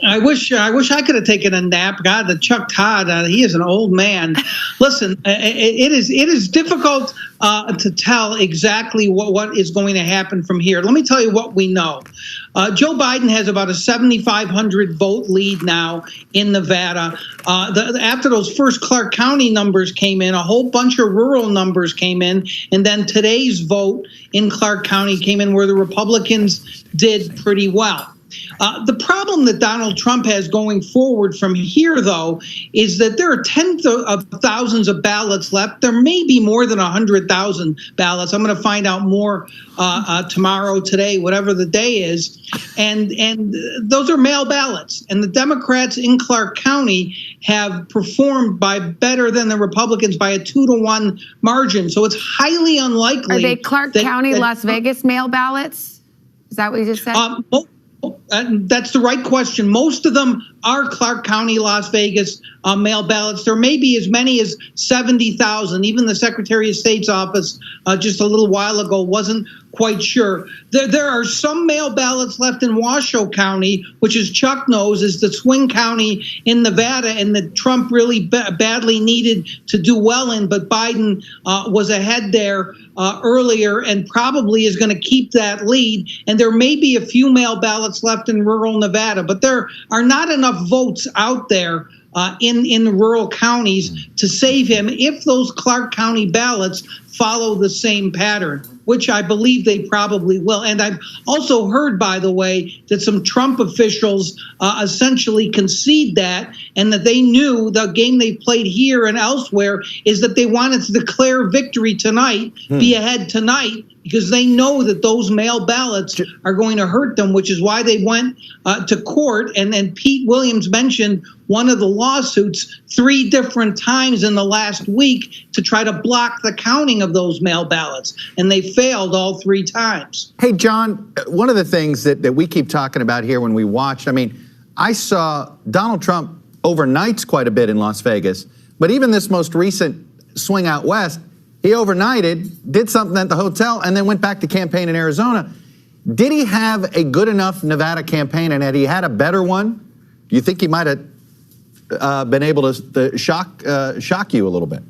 I wish I could have taken a nap. God, the Chuck Todd, he is an old man. Listen, it is difficult to tell exactly what is going to happen from here. Let me tell you what we know. Joe Biden has about a 7,500 vote lead now in Nevada. After those first Clark County numbers came in, a whole bunch of rural numbers came in, and then today's vote in Clark County came in where the Republicans did pretty well. The problem that Donald Trump has going forward from here, though, is that there are tens of thousands of ballots left. There may be more than 100,000 ballots. I'm going to find out more tomorrow, today, whatever the day is. And those are mail ballots. And the Democrats in Clark County have performed better than the Republicans by a 2-to-1 margin. So it's highly unlikely. Are they Clark County, Las Vegas mail ballots? Is that what you just said? That's the right question. Most of them are Clark County, Las Vegas mail ballots. There may be as many as 70,000. Even the Secretary of State's office just a little while ago wasn't quite sure. There are some mail ballots left in Washoe County, which, as Chuck knows, is the swing county in Nevada, and that Trump really badly needed to do well in, but Biden was ahead there earlier and probably is going to keep that lead. And there may be a few mail ballots left in rural Nevada, but there are not enough votes out there in the rural counties to save him if those Clark County ballots follow the same pattern, which I believe they probably will. And I've also heard, by the way, that some Trump officials essentially concede that, and that they knew the game they played here and elsewhere is that they wanted to declare victory tonight, be ahead tonight, because they know that those mail ballots are going to hurt them, which is why they went to court. And then Pete Williams mentioned one of the lawsuits 3 different times in the last week to try to block the counting of those mail ballots. And they failed all 3 times. Hey, John, one of the things that we keep talking about here when we watched, I mean, I saw Donald Trump overnights quite a bit in Las Vegas, but even this most recent swing out west, he overnighted, did something at the hotel, and then went back to campaign in Arizona. Did he have a good enough Nevada campaign, and had he had a better one? Do you think he might have been able to shock you a little bit?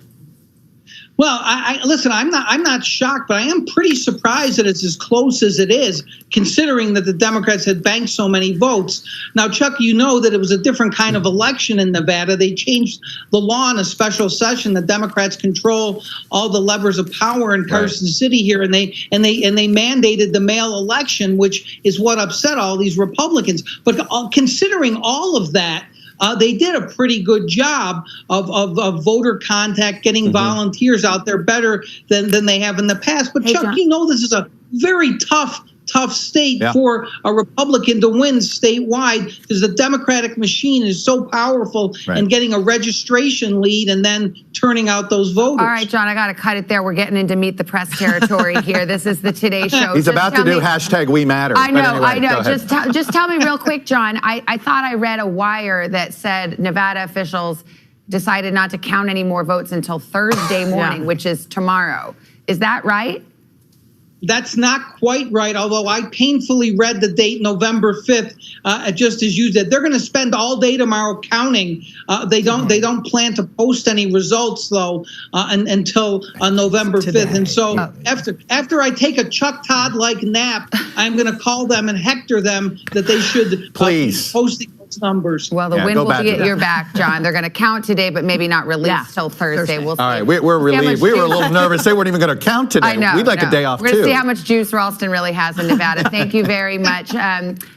Well, listen, I'm not shocked, but I am pretty surprised that it's as close as it is, considering that the Democrats had banked so many votes. Now, Chuck, you know that it was a different kind of election in Nevada. They changed the law in a special session. The Democrats control all the levers of power in Carson City here, and they mandated the mail election, which is what upset all these Republicans. But considering all of that, they did a pretty good job of voter contact, getting volunteers out there better than they have in the past. But Chuck, you know this is a very tough tough state for a Republican to win statewide because the Democratic machine is so powerful in getting a registration lead and then turning out those voters. All right, John, I got to cut it there. We're getting into Meet the Press territory here. This is the Today Show. He's about to do hashtag We Matter. I know, anyway, I know. Just tell me real quick, John. I thought I read a wire that said Nevada officials decided not to count any more votes until Thursday morning, which is tomorrow. Is that right? That's not quite right, although I painfully read the date November 5th, just as you did. They're going to spend all day tomorrow counting. They don't plan to post any results, though, until November 5th. And so after I take a Chuck Todd-like nap, I'm going to call them and hector them that they should please posting numbers. Well, the wind will be at your back, John. They're going to count today, but maybe not release till Thursday. We'll see. All right, we're relieved. We were a little nervous. They weren't even going to count today. I know. We'd like a day off, We're going to too. see how much juice Ralston really has in Nevada. Thank you very much.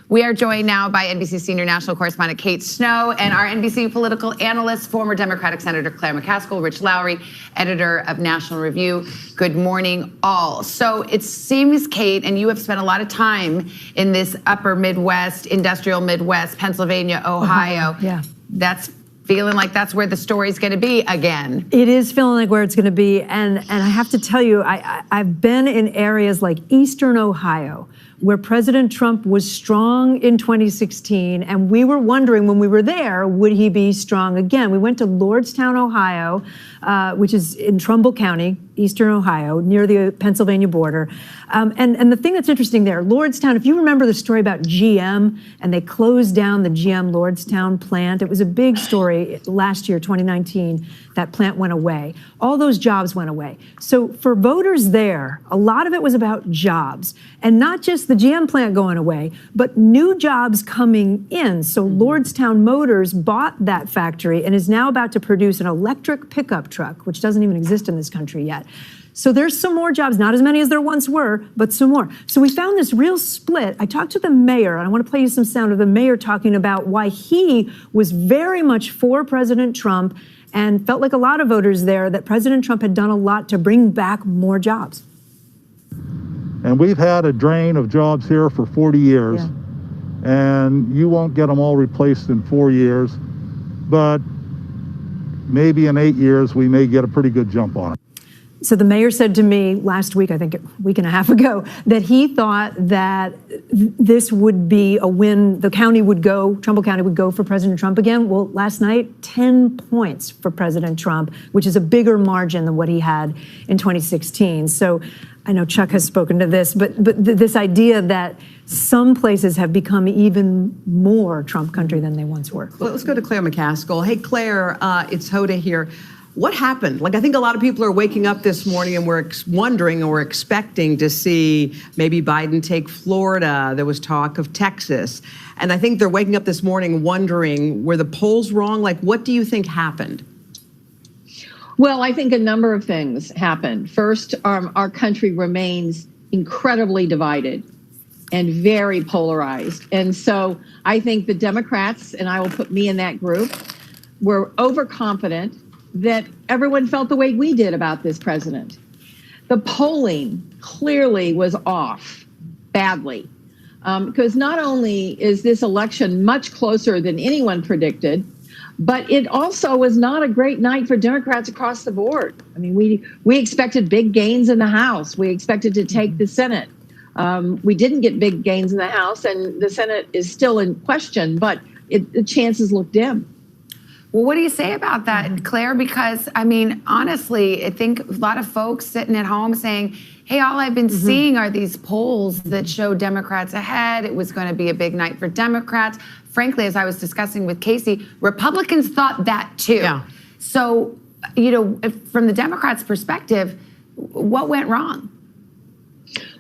We are joined now by NBC senior national correspondent Kate Snow and our NBC political analyst, former Democratic Senator Claire McCaskill, Rich Lowry, editor of National Review. Good morning, all. So it seems, Kate, and you have spent a lot of time in this upper Midwest, industrial Midwest, Pennsylvania, Ohio. Yeah. That's feeling like that's where the story's going to be again. It is feeling like where it's going to be. And I have to tell you, I've been in areas like Eastern Ohio, where President Trump was strong in 2016, and we were wondering when we were there, would he be strong again? We went to Lordstown, Ohio, which is in Trumbull County, Eastern Ohio, near the Pennsylvania border. And the thing that's interesting there, Lordstown, if you remember the story about GM, and they closed down the GM Lordstown plant, it was a big story last year, 2019, that plant went away. All those jobs went away. So for voters there, a lot of it was about jobs, and not just the GM plant going away, but new jobs coming in. So Lordstown Motors bought that factory and is now about to produce an electric pickup truck, which doesn't even exist in this country yet. So there's some more jobs, not as many as there once were, but some more. So we found this real split. I talked to the mayor, and I want to play you some sound of the mayor talking about why he was very much for President Trump and felt like a lot of voters there that President Trump had done a lot to bring back more jobs. And we've had a drain of jobs here for 40 years, and you won't get them all replaced in 4 years, but maybe in 8 years we may get a pretty good jump on it. So the mayor said to me last week, I think a week and a half ago, that he thought that this would be a win. The county would go, Trumbull County would go for President Trump again. Well, last night, 10 points for President Trump, which is a bigger margin than what he had in 2016. So I know Chuck has spoken to this, but this idea that some places have become even more Trump country than they once were. Well, let's go to Claire McCaskill. Hey, Claire, it's Hoda here. What happened? Like, I think a lot of people are waking up this morning and we're wondering or expecting to see maybe Biden take Florida. There was talk of Texas. And I think they're waking up this morning wondering, were the polls wrong? Like, what do you think happened? Well, I think a number of things happened. First, our country remains incredibly divided and very polarized. And so I think the Democrats, and I will put me in that group, were overconfident that everyone felt the way we did about this president. The polling clearly was off badly, because not only is this election much closer than anyone predicted, but it also was not a great night for Democrats across the board. I mean, we expected big gains in the House. We expected to take the Senate. We didn't get big gains in the House, and the Senate is still in question, but the chances look dim. Well, what do you say about that, Claire? Because, I mean, honestly, I think a lot of folks sitting at home saying, hey, all I've been seeing are these polls that show Democrats ahead. It was going to be a big night for Democrats. Frankly, as I was discussing with Casey, Republicans thought that too. Yeah. So, you know, from the Democrats' perspective, what went wrong?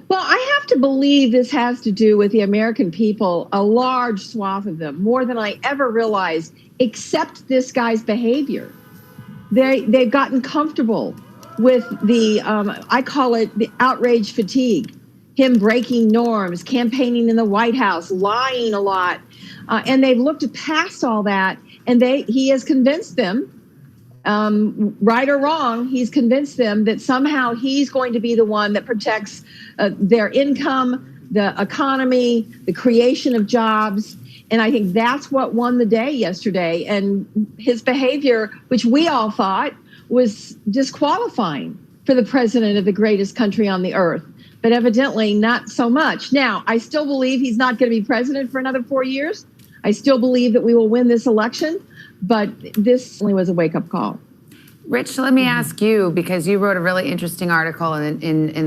Well, I have to believe this has to do with the American people, a large swath of them, more than I ever realized, accept this guy's behavior. They've gotten comfortable with the, I call it the outrage fatigue, him breaking norms, campaigning in the White House, lying a lot. And they've looked past all that, and he has convinced them, right or wrong, he's convinced them that somehow he's going to be the one that protects their income, the economy, the creation of jobs. And I think that's what won the day yesterday. And his behavior, which we all thought was disqualifying for the president of the greatest country on the earth, but evidently not so much. Now, I still believe he's not going to be president for another 4 years. I still believe that we will win this election, but this only was a wake-up call. Rich, let me ask you, because you wrote a really interesting article in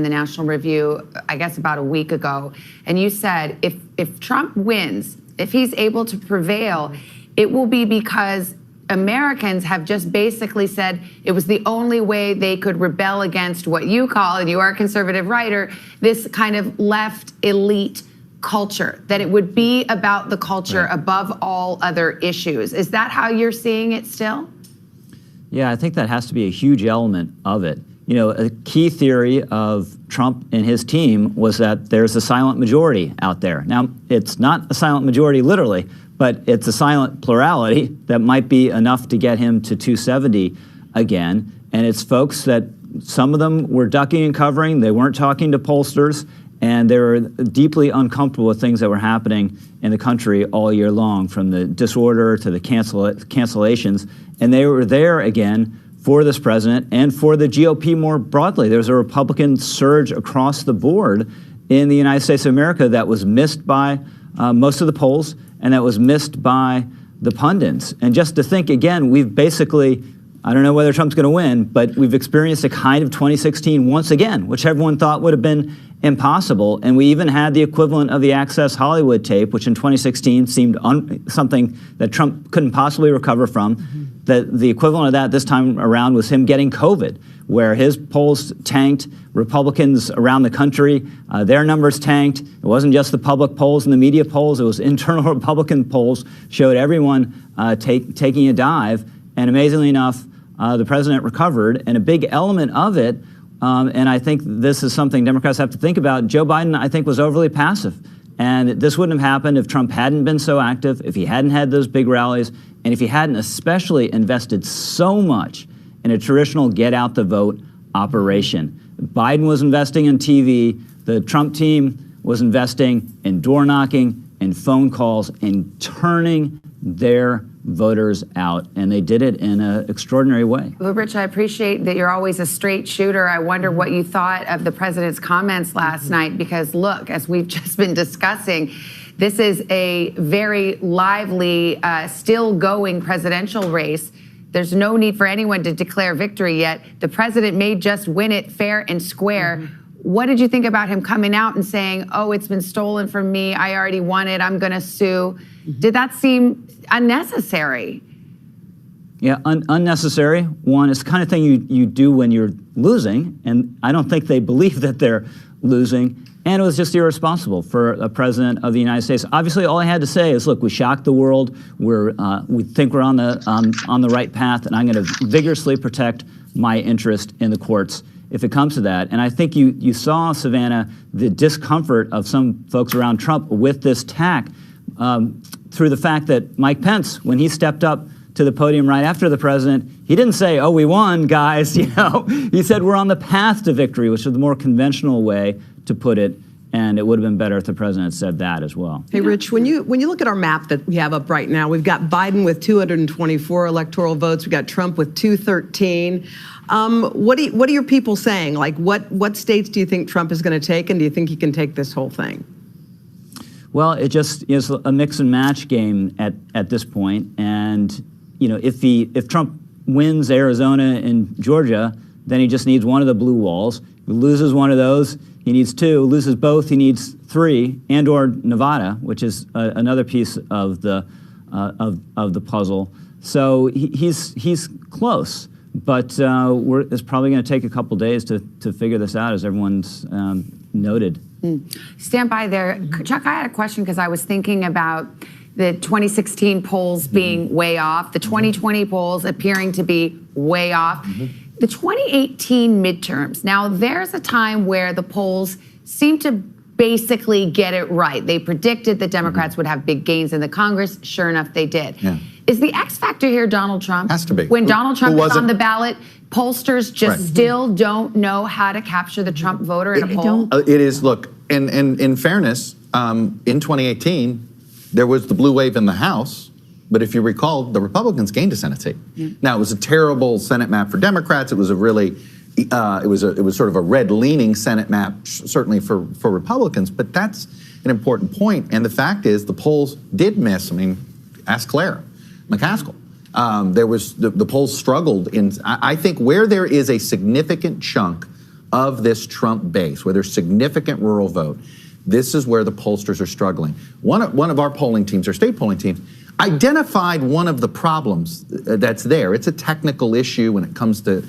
the National Review, I guess about a week ago, and you said if Trump wins, if he's able to prevail, it will be because Americans have just basically said it was the only way they could rebel against what you call, and you are a conservative writer, this kind of left elite culture, that it would be about the culture above all other issues. Is that how you're seeing it still? Yeah, I think that has to be a huge element of it. You know, a key theory of Trump and his team was that there's a silent majority out there. Now, it's not a silent majority literally, but it's a silent plurality that might be enough to get him to 270 again. And it's folks that some of them were ducking and covering, they weren't talking to pollsters, and they were deeply uncomfortable with things that were happening in the country all year long, from the disorder to the cancellations. And they were there again for this president and for the GOP more broadly. There was a Republican surge across the board in the United States of America that was missed by most of the polls and that was missed by the pundits. And just to think again, we've basically, I don't know whether Trump's going to win, but we've experienced a kind of 2016 once again, which everyone thought would have been impossible. And we even had the equivalent of the Access Hollywood tape, which in 2016 seemed something that Trump couldn't possibly recover from. The equivalent of that this time around was him getting COVID, where his polls tanked, Republicans around the country, their numbers tanked. It wasn't just the public polls and the media polls, it was internal Republican polls showed everyone taking a dive. And amazingly enough, the president recovered, and a big element of it, and I think this is something Democrats have to think about, Joe Biden, I think, was overly passive. And this wouldn't have happened if Trump hadn't been so active, if he hadn't had those big rallies, and if he hadn't especially invested so much in a traditional get-out-the-vote operation. Biden was investing in TV, the Trump team was investing in door-knocking, in phone calls, in turning their voters out, and they did it in an extraordinary way. Well, Rich, I appreciate that you're always a straight shooter. I wonder what you thought of the president's comments last night, because look, as we've just been discussing, this is a very lively, still going presidential race. There's no need for anyone to declare victory yet. The president may just win it fair and square. What did you think about him coming out and saying, oh, it's been stolen from me, I already won it, I'm gonna sue? Did that seem unnecessary? Yeah, unnecessary. One, it's the kind of thing you do when you're losing, and I don't think they believe that they're losing, and it was just irresponsible for a president of the United States. Obviously, all I had to say is, look, we shocked the world, we think we're on the right path, and I'm gonna vigorously protect my interest in the courts if it comes to that. And I think you saw, Savannah, the discomfort of some folks around Trump with this tack through the fact that Mike Pence, when he stepped up to the podium right after the president, he didn't say, oh, we won, guys, you know. He said we're on the path to victory, which is the more conventional way to put it. And it would have been better if the president said that as well. Hey, Rich, when you look at our map that we have up right now, we've got Biden with 224 electoral votes. We've got Trump with 213. What are your people saying? Like, what states do you think Trump is going to take, and do you think he can take this whole thing? Well, it just is a mix and match game at this point. And you know, if Trump wins Arizona and Georgia, then he just needs one of the blue walls. If he loses one of those, he needs two. Loses both, he needs three, and/or Nevada, which is another piece of the puzzle. So he's close, but it's probably going to take a couple days to figure this out, as everyone's noted. Stand by there. Chuck, I had a question because I was thinking about the 2016 polls being way off, the 2020 polls appearing to be way off. The 2018 midterms, now there's a time where the polls seem to basically get it right. They predicted that Democrats would have big gains in the Congress. Sure enough, they did. Yeah. Is the X factor here Donald Trump? Has to be. When Donald Trump is on the ballot, pollsters just still don't know how to capture the Trump voter in a poll? It is, look, and in fairness, in 2018, there was the blue wave in the House, but if you recall, the Republicans gained a Senate seat. Now, it was a terrible Senate map for Democrats. It was a really, it was sort of a red-leaning Senate map, certainly for Republicans, but that's an important point. And the fact is, the polls did miss. I mean, ask Claire McCaskill. There was, the polls struggled in, I think where there is a significant chunk of this Trump base, where there's significant rural vote, this is where the pollsters are struggling. One of our polling teams, our state polling teams, identified one of the problems that's there. It's a technical issue when it comes to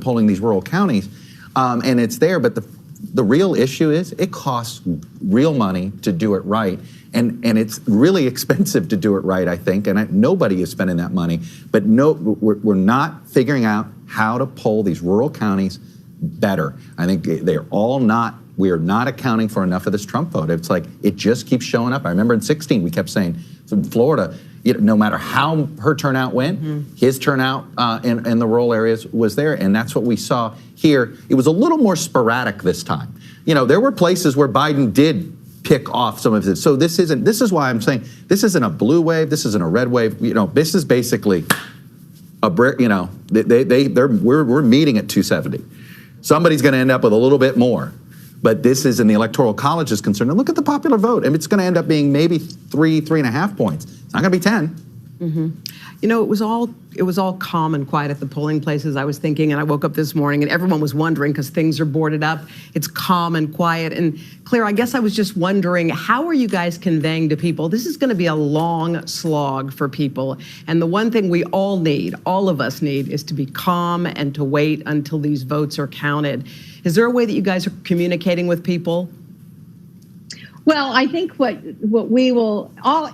polling these rural counties, and it's there. But the real issue is it costs real money to do it right, and it's really expensive to do it right, I think. And nobody is spending that money. But no, we're not figuring out how to poll these rural counties better. I think they're all not. We are not accounting for enough of this Trump vote. It's like it just keeps showing up. I remember in 2016 we kept saying, so in Florida, no matter how her turnout went, his turnout in the rural areas was there, and that's what we saw here. It was a little more sporadic this time. There were places where Biden did pick off some of it. So this is why I'm saying this isn't a blue wave, this isn't a red wave. This is basically a brick. We're meeting at 270. Somebody's going to end up with a little bit more. But this is, in the Electoral College is concerned, and look at the popular vote. And it's going to end up being maybe 3.5 points. It's not going to be 10. It was all calm and quiet at the polling places. I was thinking, and I woke up this morning, and everyone was wondering because things are boarded up. It's calm and quiet. And Claire, I guess I was just wondering, how are you guys conveying to people? This is going to be a long slog for people. And the one thing we all need, all of us need, is to be calm and to wait until these votes are counted. Is there a way that you guys are communicating with people? Well, I think what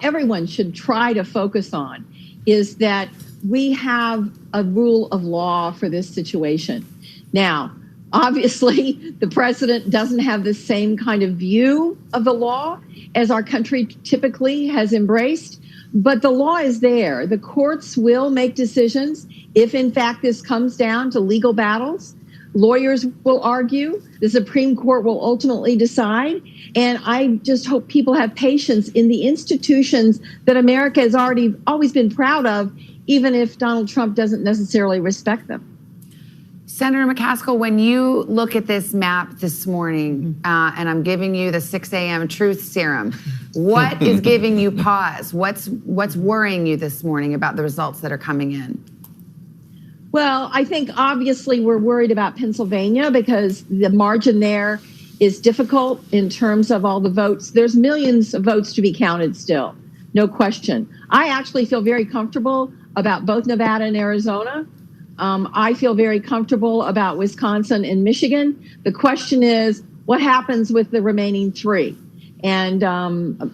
everyone should try to focus on is that we have a rule of law for this situation. Now, obviously, the president doesn't have the same kind of view of the law as our country typically has embraced, but the law is there. The courts will make decisions if, in fact, this comes down to legal battles. Lawyers will argue. The Supreme Court will ultimately decide. And I just hope people have patience in the institutions that America has always been proud of, even if Donald Trump doesn't necessarily respect them. Senator McCaskill, when you look at this map this morning, and I'm giving you the 6 a.m. truth serum, what is giving you pause? What's worrying you this morning about the results that are coming in? Well, I think obviously we're worried about Pennsylvania because the margin there is difficult in terms of all the votes. There's millions of votes to be counted still, no question. I actually feel very comfortable about both Nevada and Arizona. I feel very comfortable about Wisconsin and Michigan. The question is, what happens with the remaining three? And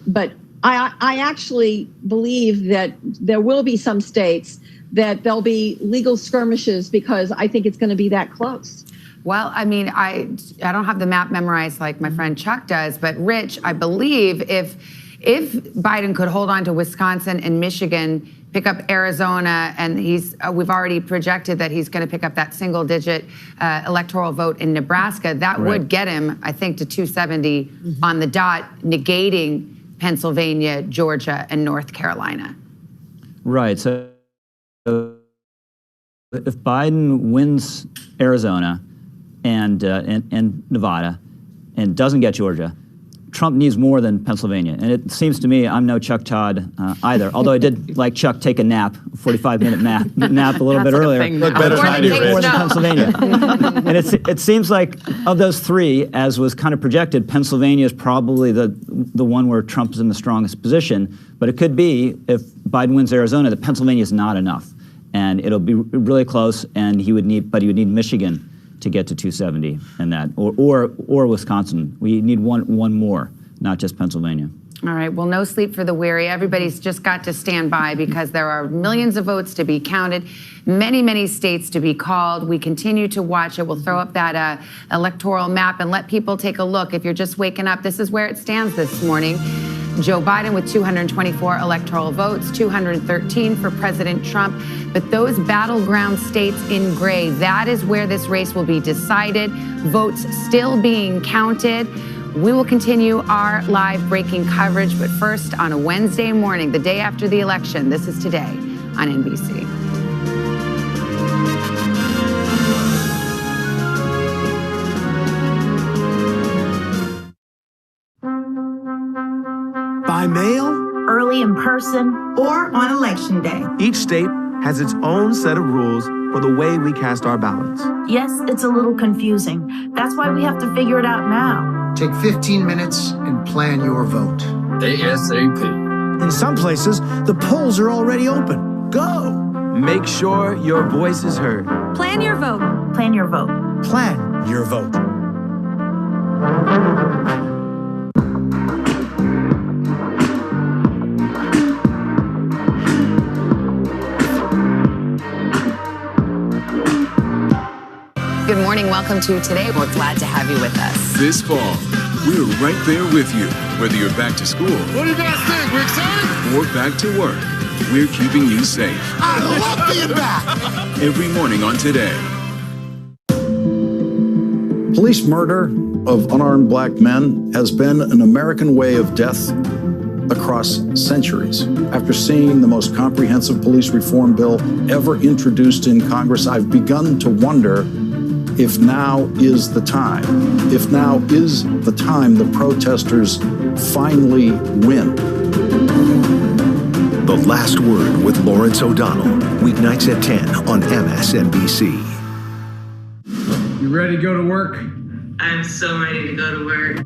but I actually believe that there will be some states that there'll be legal skirmishes because I think it's going to be that close. Well, I mean, I don't have the map memorized like my friend Chuck does, but Rich, I believe if Biden could hold on to Wisconsin and Michigan, pick up Arizona, and we've already projected that he's going to pick up that single-digit electoral vote in Nebraska, that would get him, I think, to 270 on the dot, negating Pennsylvania, Georgia, and North Carolina. Right. So if Biden wins Arizona and Nevada and doesn't get Georgia, Trump needs more than Pennsylvania. And it seems to me, I'm no Chuck Todd either, although I did like Chuck take a nap, 45-minute nap a little bit earlier. Look better than I do, More than Pennsylvania. And it seems like of those three, as was kind of projected, Pennsylvania is probably the one where Trump is in the strongest position. But it could be, if Biden wins Arizona, that Pennsylvania is not enough. And it'll be really close, and he would need Michigan to get to 270 and that, or Wisconsin. We need one more, not just Pennsylvania. All right, well, no sleep for the weary. Everybody's just got to stand by because there are millions of votes to be counted, many states to be called. We continue to watch it. We'll throw up that electoral map and let people take a look. If you're just waking up, this is where it stands this morning. Joe Biden with 224 electoral votes, 213 for President Trump. But those battleground states in gray, that is where this race will be decided. Votes still being counted. We will continue our live breaking coverage, but first on a Wednesday morning, the day after the election, this is Today on NBC. By mail, Early in person, or on Election Day. Each state has its own set of rules for the way we cast our ballots. yes, it's a little confusing. That's why we have to figure it out now. Take 15 minutes and plan your vote. ASAP. In some places, the polls are already open. Go! Make sure your voice is heard. Plan your vote. Plan your vote. Plan your vote. Good morning. Welcome to Today. We're glad to have you with us. This fall, we're right there with you, whether you're back to school. What do you guys think? We're excited? Or back to work. We're keeping you safe. I love being back. Every morning on Today. Police murder of unarmed black men has been an American way of death across centuries. After seeing the most comprehensive police reform bill ever introduced in Congress, I've begun to wonder if now is the time. If now is the time the protesters finally win. The Last Word with Lawrence O'Donnell, weeknights at 10 on MSNBC. You ready to go to work? I'm so ready to go to work.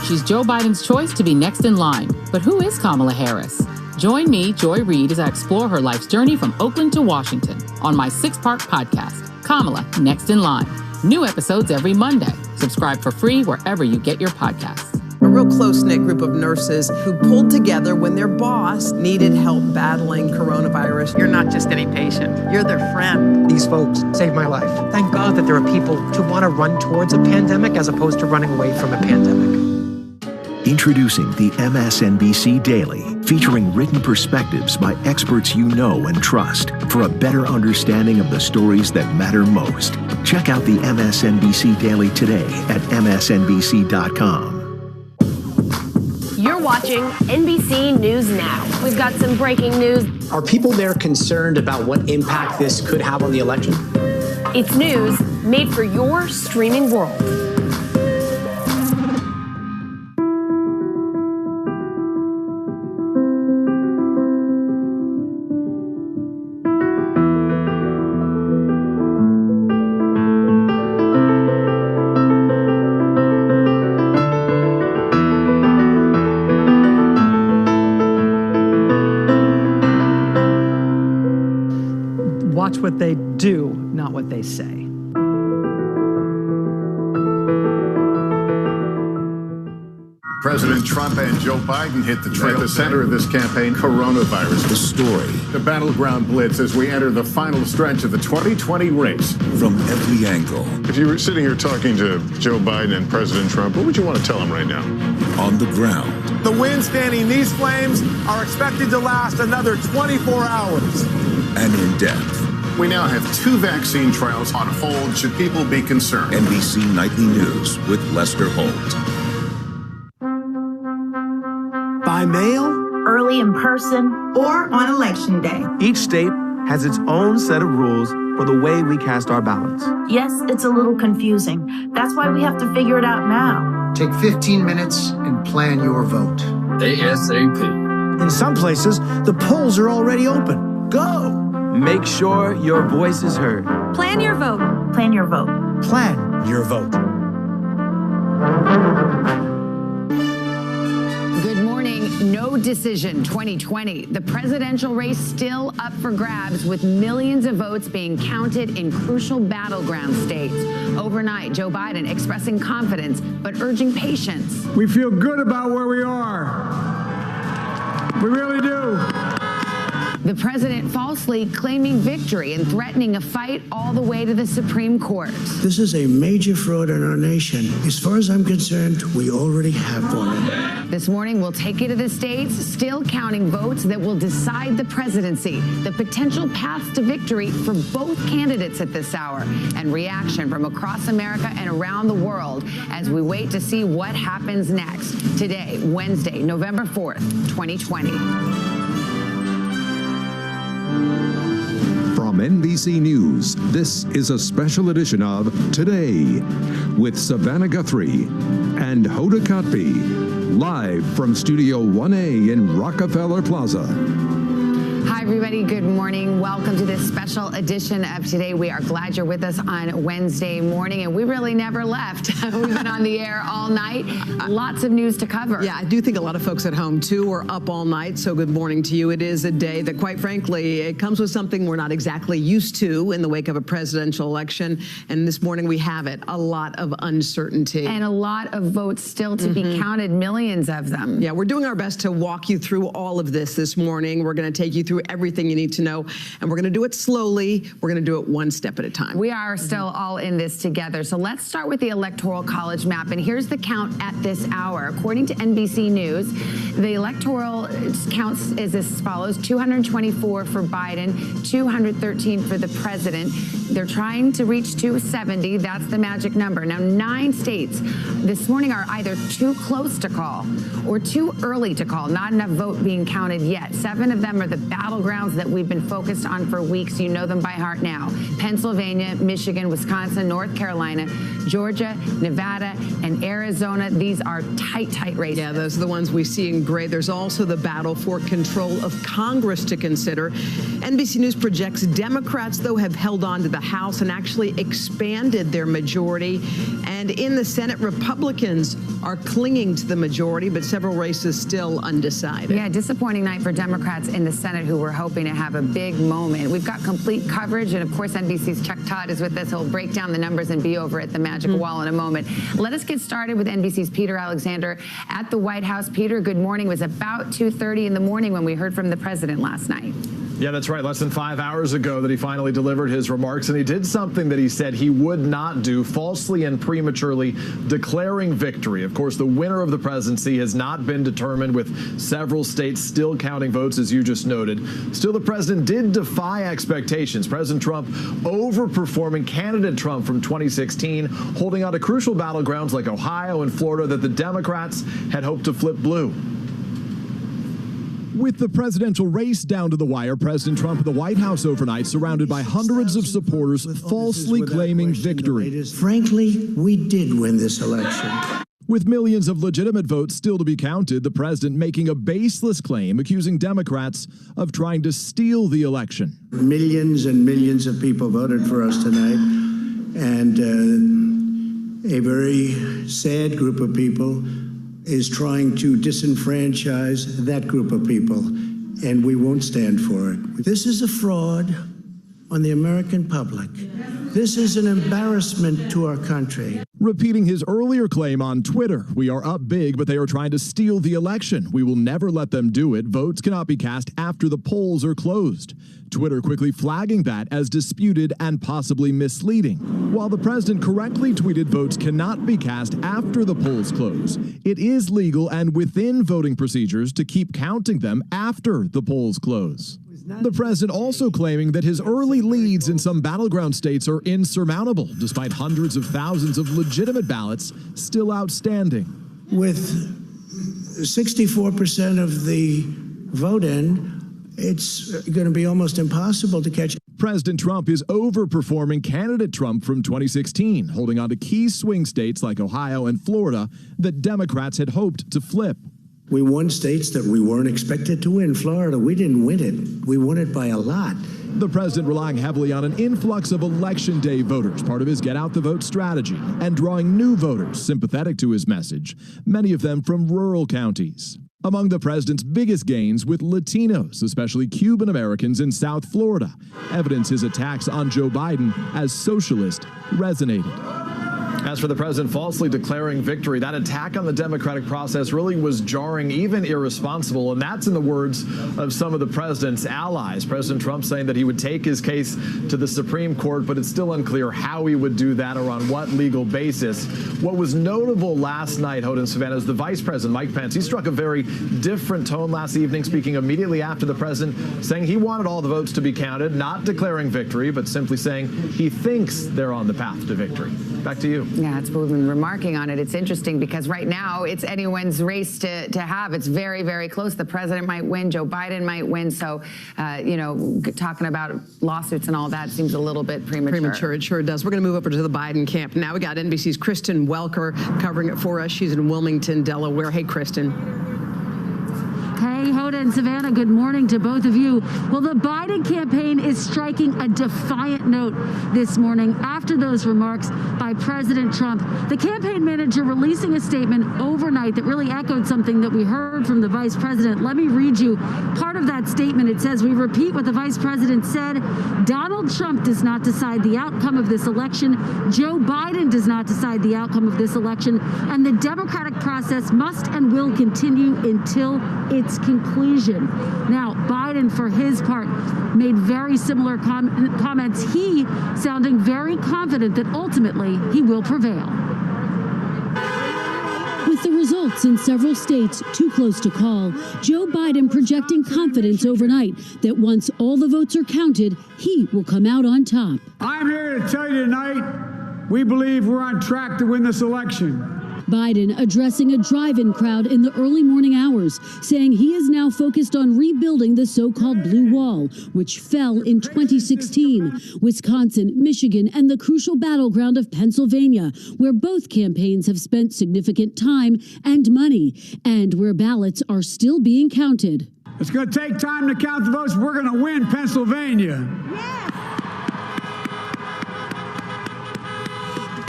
She's Joe Biden's choice to be next in line. But who is Kamala Harris? Join me, Joy Reid, as I explore her life's journey from Oakland to Washington on my 6-part podcast, Kamala Next in Line. New episodes every Monday. Subscribe for free wherever you get your podcasts. A real close-knit group of nurses who pulled together when their boss needed help battling coronavirus. You're not just any patient, you're their friend. These folks saved my life. Thank God that there are people who want to run towards a pandemic as opposed to running away from a pandemic. Introducing the MSNBC Daily, featuring written perspectives by experts you know and trust for a better understanding of the stories that matter most. Check out the MSNBC Daily today at msnbc.com. You're watching NBC News Now. We've got some breaking news. Are people there concerned about what impact this could have on the election? It's news made for your streaming world. Watch what they do, not what they say. President Trump and Joe Biden hit the trail. At the center of this campaign, coronavirus. The story. The battleground blitz as we enter the final stretch of the 2020 race. From every angle. If you were sitting here talking to Joe Biden and President Trump, what would you want to tell them right now? On the ground. The winds fanning these flames are expected to last another 24 hours. And in depth. We now have 2 vaccine trials on hold. Should people be concerned? NBC Nightly News with Lester Holt. By mail, Early in person, or on Election Day. each state has its own set of rules for the way we cast our ballots. yes, it's a little confusing. That's why we have to figure it out now. Take 15 minutes and plan your vote. ASAP. In some places, the polls are already open. Go! Make sure your voice is heard. Plan your vote. Plan your vote. Plan your vote. Good morning. No decision 2020. The presidential race still up for grabs with millions of votes being counted in crucial battleground states. Overnight, Joe Biden expressing confidence but urging patience. We feel good about where we are. We really do. The president falsely claiming victory and threatening a fight all the way to the Supreme Court. This is a major fraud in our nation. As far as I'm concerned, we already have one. This morning, we'll take you to the states still counting votes that will decide the presidency, the potential path to victory for both candidates at this hour, and reaction from across America and around the world as we wait to see what happens next. Today, Wednesday, November 4th, 2020. From NBC News, this is a special edition of Today with Savannah Guthrie and Hoda Kotb, live from Studio 1A in Rockefeller Plaza. Hi, everybody. Good morning. Welcome to this special edition of Today. We are glad you're with us on Wednesday morning, and we really never left. We've been on the air all night. Lots of news to cover. Yeah, I do think a lot of folks at home, too, are up all night, so good morning to you. It is a day that, quite frankly, it comes with something we're not exactly used to in the wake of a presidential election, and this morning we have it, a lot of uncertainty. And a lot of votes still to be counted, millions of them. Yeah, we're doing our best to walk you through all of this morning. We're going to take you through everything you need to know, and we're going to do it slowly. We're going to do it one step at a time. We are still all in this together. So let's start with the Electoral College map, and here's the count at this hour. According to NBC News, the electoral count is as follows: 224 for Biden, 213 for the president. They're trying to reach 270. That's the magic number. Now, 9 states this morning are either too close to call or too early to call. Not enough vote being counted yet. 7 of them are the battlegrounds that we've been focused on for weeks. You know them by heart now: Pennsylvania, Michigan, Wisconsin, North Carolina, Georgia, Nevada, and Arizona. These are tight races. Yeah, those are the ones we see in gray. There's also the battle for control of Congress to consider. NBC News projects Democrats, though, have held on to the House and actually expanded their majority. And in the Senate, Republicans are clinging to the majority, but several races still undecided. Yeah, disappointing night for Democrats in the Senate, who were hoping to have a big moment. We've got complete coverage, and of course, NBC's Chuck Todd is with us. He'll break down the numbers and be over at the magic wall in a moment. Let us get started with NBC's Peter Alexander at the White House. Peter, good morning. It was about 2:30 in the morning when we heard from the president last night. Yeah, that's right. Less than 5 hours ago that he finally delivered his remarks, and he did something that he said he would not do, falsely and prematurely declaring victory. Of course, the winner of the presidency has not been determined, with several states still counting votes, as you just noted. Still, the president did defy expectations. President Trump overperforming candidate Trump from 2016, holding on to crucial battlegrounds like Ohio and Florida that the Democrats had hoped to flip blue. With the presidential race down to the wire, President Trump at the White House overnight, surrounded by hundreds of supporters falsely claiming victory. Frankly, we did win this election. With millions of legitimate votes still to be counted, the president making a baseless claim, accusing Democrats of trying to steal the election. Millions and millions of people voted for us tonight, and a very sad group of people is trying to disenfranchise that group of people, and we won't stand for it. This is a fraud on the American public. This is an embarrassment to our country. Repeating his earlier claim on Twitter, "We are up big, but they are trying to steal the election. We will never let them do it. Votes cannot be cast after the polls are closed." Twitter quickly flagging that as disputed and possibly misleading. While the president correctly tweeted votes cannot be cast after the polls close, it is legal and within voting procedures to keep counting them after the polls close. The president also claiming that his early leads in some battleground states are insurmountable, despite hundreds of thousands of legitimate ballots still outstanding. With 64% of the vote in, it's going to be almost impossible to catch. President Trump is overperforming candidate Trump from 2016, holding on to key swing states like Ohio and Florida that Democrats had hoped to flip. We won states that we weren't expected to win. Florida, we didn't win it. We won it by a lot. The president relying heavily on an influx of election day voters, part of his get out the vote strategy, and drawing new voters sympathetic to his message, many of them from rural counties. Among the president's biggest gains with Latinos, especially Cuban Americans in South Florida. Evidence his attacks on Joe Biden as socialist resonated. As for the president falsely declaring victory, that attack on the democratic process really was jarring, even irresponsible, and that's in the words of some of the president's allies. President Trump saying that he would take his case to the Supreme Court, but it's still unclear how he would do that or on what legal basis. What was notable last night, Hoda and Savannah, is the Vice President, Mike Pence. He struck a very different tone last evening, speaking immediately after the president, saying he wanted all the votes to be counted, not declaring victory, but simply saying he thinks they're on the path to victory. Back to you. Yeah, it's we've been remarking on it. It's interesting because right now it's anyone's race to have. It's very, very close. The president might win. Joe Biden might win. So, talking about lawsuits and all that seems a little bit premature. It sure does. We're going to move over to the Biden camp. Now we got NBC's Kristen Welker covering it for us. She's in Wilmington, Delaware. Hey, Kristen. Hey, Hoda and Savannah, good morning to both of you. Well, the Biden campaign is striking a defiant note this morning after those remarks by President Trump. The campaign manager releasing a statement overnight that really echoed something that we heard from the vice president. Let me read you part of that statement. It says, "We repeat what the vice president said. Donald Trump does not decide the outcome of this election. Joe Biden does not decide the outcome of this election. And the democratic process must and will continue until its conclusion." Now, Biden, for his part, made very similar comments. He sounding very confident that ultimately he will prevail. With the results in several states too close to call, Joe Biden projecting confidence overnight that once all the votes are counted, he will come out on top. I'm here to tell you tonight, we believe we're on track to win this election. Biden addressing a drive-in crowd in the early morning hours, saying he is now focused on rebuilding the so-called blue wall, which fell in 2016. Wisconsin, Michigan, and the crucial battleground of Pennsylvania, where both campaigns have spent significant time and money, and where ballots are still being counted. It's going to take time to count the votes. We're going to win Pennsylvania.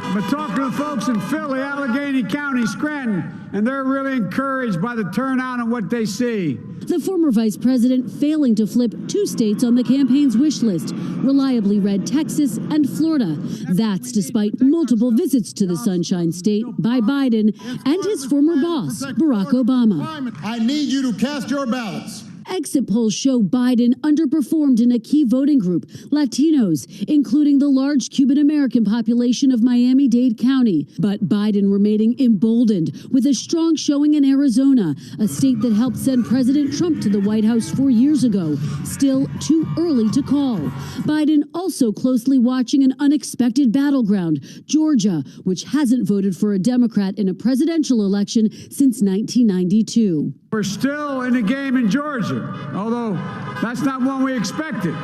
I've been talking to folks in Philly, Allegheny County, Scranton, and they're really encouraged by the turnout and what they see. The former vice president failing to flip two states on the campaign's wish list, reliably red Texas and Florida. That's despite multiple visits to the Sunshine State by Biden and his former boss, Barack Obama. I need you to cast your ballots. Exit polls show Biden underperformed in a key voting group, Latinos, including the large Cuban-American population of Miami-Dade County. But Biden remaining emboldened with a strong showing in Arizona, a state that helped send President Trump to the White House 4 years ago. Still too early to call. Biden also closely watching an unexpected battleground, Georgia, which hasn't voted for a Democrat in a presidential election since 1992. We're still in the game in Georgia, although that's not one we expected.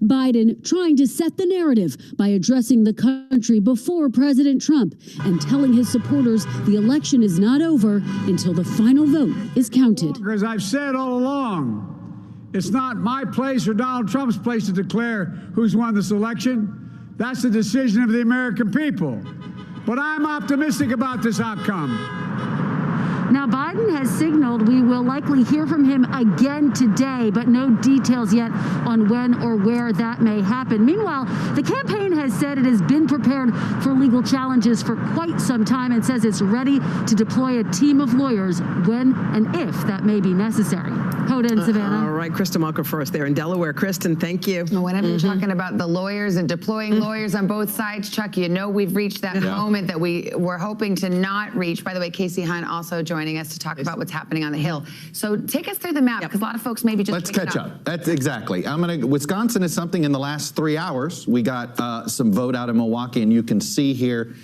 Biden trying to set the narrative by addressing the country before President Trump and telling his supporters the election is not over until the final vote is counted. As I've said all along, it's not my place or Donald Trump's place to declare who's won this election. That's the decision of the American people. But I'm optimistic about this outcome. Now, Biden has signaled we will likely hear from him again today, but no details yet on when or where that may happen. Meanwhile, the campaign has said it has been prepared for legal challenges for quite some time and says it's ready to deploy a team of lawyers when and if that may be necessary. Hoda and Savannah. All right, Kristen Welker for us there in Delaware. Kristen, thank you. Whenever you're talking about the lawyers and deploying lawyers on both sides, Chuck, you know we've reached that moment that we were hoping to not reach. By the way, Casey Hunt also joining us to talk about what's happening on the Hill. So take us through the map, because a lot of folks maybe just let's catch up. That's exactly. Wisconsin is something in the last 3 hours. We got some vote out in Milwaukee, and you can see here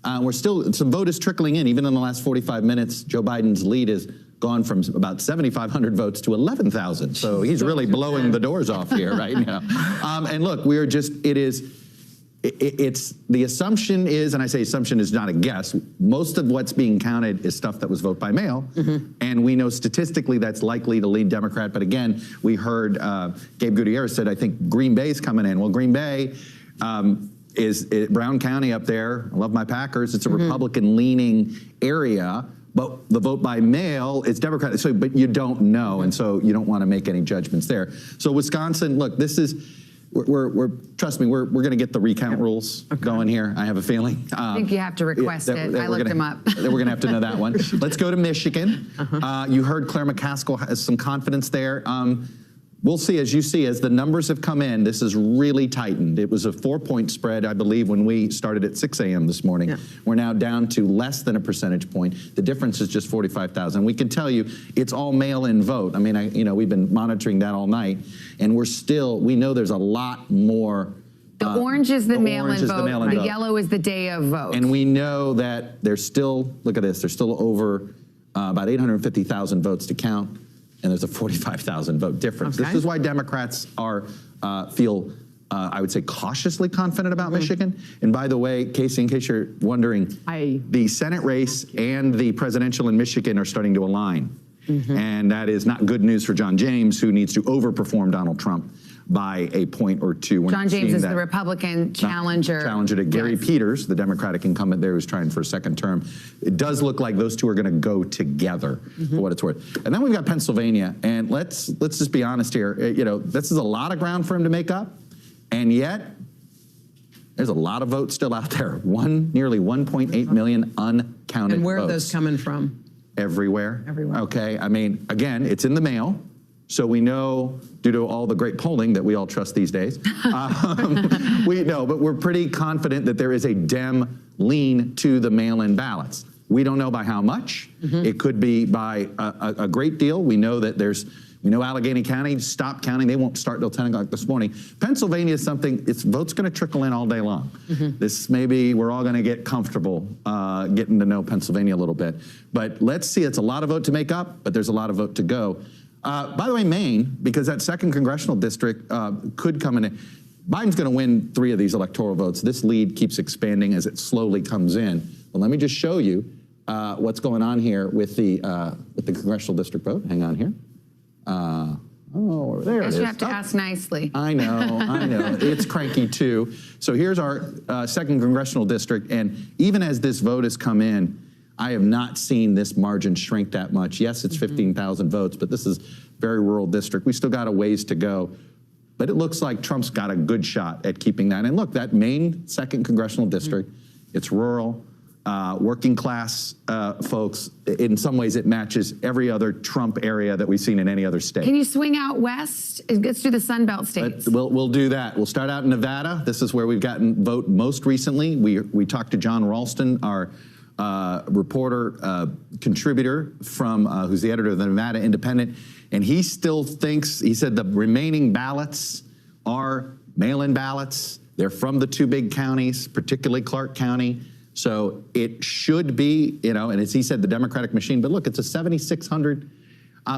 some vote is trickling in. Even in the last 45 minutes, Joe Biden's lead is gone from about 7,500 votes to 11,000. So he's really blowing the doors off here right now. And look, it's the assumption is, and I say assumption is not a guess, most of what's being counted is stuff that was vote by mail. And we know statistically that's likely to lead Democrat. But again, we heard Gabe Gutierrez said, I think Green Bay's coming in. Well, Green Bay is Brown County up there. I love my Packers. It's a Republican leaning area. But the vote by mail is Democratic, but you don't know, and so you don't want to make any judgments there. So Wisconsin, look, this is trust me, we're going to get the recount rules going here. I have a feeling. I think you have to request it. I looked them up. We're going to have to know that one. Let's go to Michigan. You heard Claire McCaskill has some confidence there. We'll see, as you see, as the numbers have come in, this is really tightened. It was a 4-point spread, I believe, when we started at 6 a.m. this morning. Yeah. We're now down to less than a percentage point. The difference is just 45,000. We can tell you it's all mail-in vote. I mean, we've been monitoring that all night, and we know there's a lot more. The orange is the mail-in vote. The yellow is the day of vote. And we know that there's still, look at this, there's still over about 850,000 votes to count. And there's a 45,000 vote difference. This is why Democrats feel, I would say, cautiously confident about Michigan. And by the way, Casey, in case you're wondering, the Senate race and the presidential in Michigan are starting to align. And that is not good news for John James, who needs to overperform Donald Trump by a point or two. John James is the Republican challenger. To Gary Peters, the Democratic incumbent there who's trying for a second term. It does look like those two are going to go together, for what it's worth. And then we've got Pennsylvania, and let's just be honest here. This is a lot of ground for him to make up, and yet there's a lot of votes still out there. Nearly 1.8 million uncounted And where votes. are those coming from? Everywhere. Okay, I mean, again, it's in the mail. So we know, due to all the great polling that we all trust these days, we know, but we're pretty confident that there is a Dem lean to the mail-in ballots. We don't know by how much. It could be by a great deal. We know that we know Allegheny County stopped counting. They won't start till 10 o'clock this morning. Pennsylvania is something, votes going to trickle in all day long. This maybe we're all going to get comfortable getting to know Pennsylvania a little bit. But let's see, it's a lot of vote to make up, but there's a lot of vote to go. By the way, Maine, because that 2nd congressional district could come in. Biden's going to win 3 of these electoral votes. This lead keeps expanding as it slowly comes in. But let me just show you what's going on here with the congressional district vote. Hang on here. Oh, there it is. You have to ask nicely. I know. It's cranky too. So here's our 2nd congressional district, and even as this vote has come in, I have not seen this margin shrink that much. Yes, it's 15,000 votes, but this is very rural district. We still got a ways to go. But it looks like Trump's got a good shot at keeping that. And look, that Maine 2nd congressional district, it's rural, working class folks. In some ways, it matches every other Trump area that we've seen in any other state. Can you swing out west? Let's do the Sun Belt states. We'll do that. We'll start out in Nevada. This is where we've gotten vote most recently. We talked to John Ralston, our reporter, contributor from who's the editor of the Nevada Independent, and he still thinks, he said the remaining ballots are mail-in ballots. They're from the 2 big counties, particularly Clark County. So it should be, and as he said, the Democratic machine, but look, it's a 7,600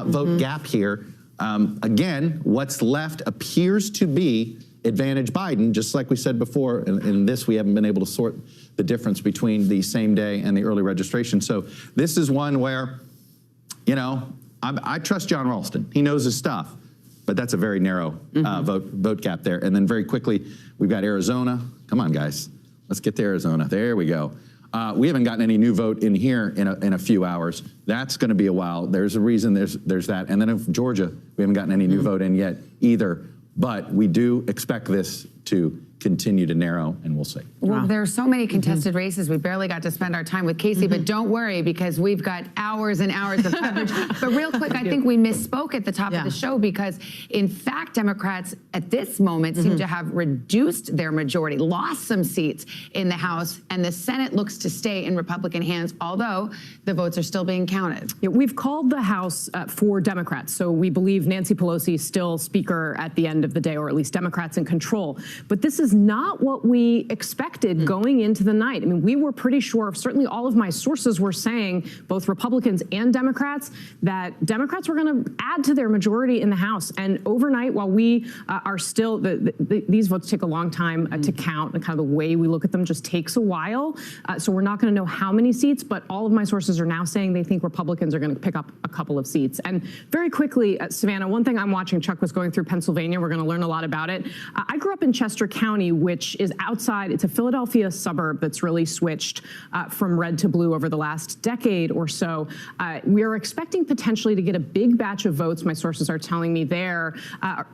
vote gap here. Again, what's left appears to be advantage Biden, just like we said before. In this, we haven't been able to sort the difference between the same day and the early registration. So this is one where, I trust John Ralston. He knows his stuff, but that's a very narrow vote gap there. And then very quickly, we've got Arizona. Come on, guys. Let's get to Arizona. There we go. We haven't gotten any new vote in here in a few hours. That's going to be a while. There's a reason there's that. And then in Georgia, we haven't gotten any new vote in yet either. But we do expect this to continue to narrow, and we'll see. Well, there are so many contested races. We barely got to spend our time with Casey, but don't worry, because we've got hours and hours of coverage. But real quick, I think we misspoke at the top of the show, because in fact, Democrats at this moment seem to have reduced their majority, lost some seats in the House, and the Senate looks to stay in Republican hands, although the votes are still being counted. Yeah, we've called the House for Democrats, so we believe Nancy Pelosi is still Speaker at the end of the day, or at least Democrats in control. But this is not what we expected going into the night. I mean, we were pretty sure, certainly all of my sources were saying, both Republicans and Democrats, that Democrats were going to add to their majority in the House. And overnight, while we are still, these votes take a long time to count, and kind of the way we look at them just takes a while. So we're not going to know how many seats, but all of my sources are now saying they think Republicans are going to pick up a couple of seats. And very quickly, Savannah, one thing I'm watching, Chuck was going through Pennsylvania, we're going to learn a lot about it. I grew up in Chester County, County, which is outside. It's a Philadelphia suburb that's really switched from red to blue over the last decade or so. We are expecting potentially to get a big batch of votes. My sources are telling me there,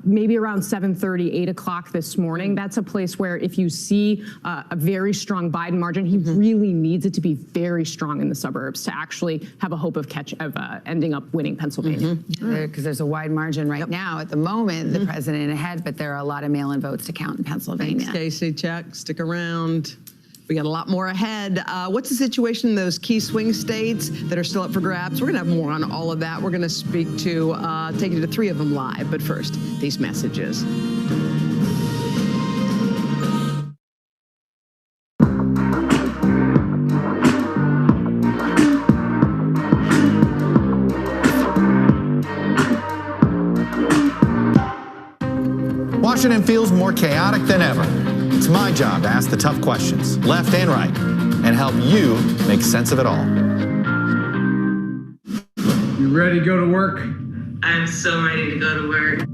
maybe around 7:30, 8 o'clock this morning. That's a place where if you see a very strong Biden margin, he really needs it to be very strong in the suburbs to actually have a hope of ending up winning Pennsylvania. Because there's a wide margin right now. At the moment, the president ahead, but there are a lot of mail-in votes to count in Pennsylvania. Thanks, Stacey. Chuck, stick around. We got a lot more ahead. What's the situation in those key swing states that are still up for grabs? We're going to have more on all of that. We're going to speak to, take you to 3 of them live. But first, these messages. Washington feels more chaotic than ever. It's my job to ask the tough questions, left and right, and help you make sense of it all. You ready to go to work? I'm so ready to go to work.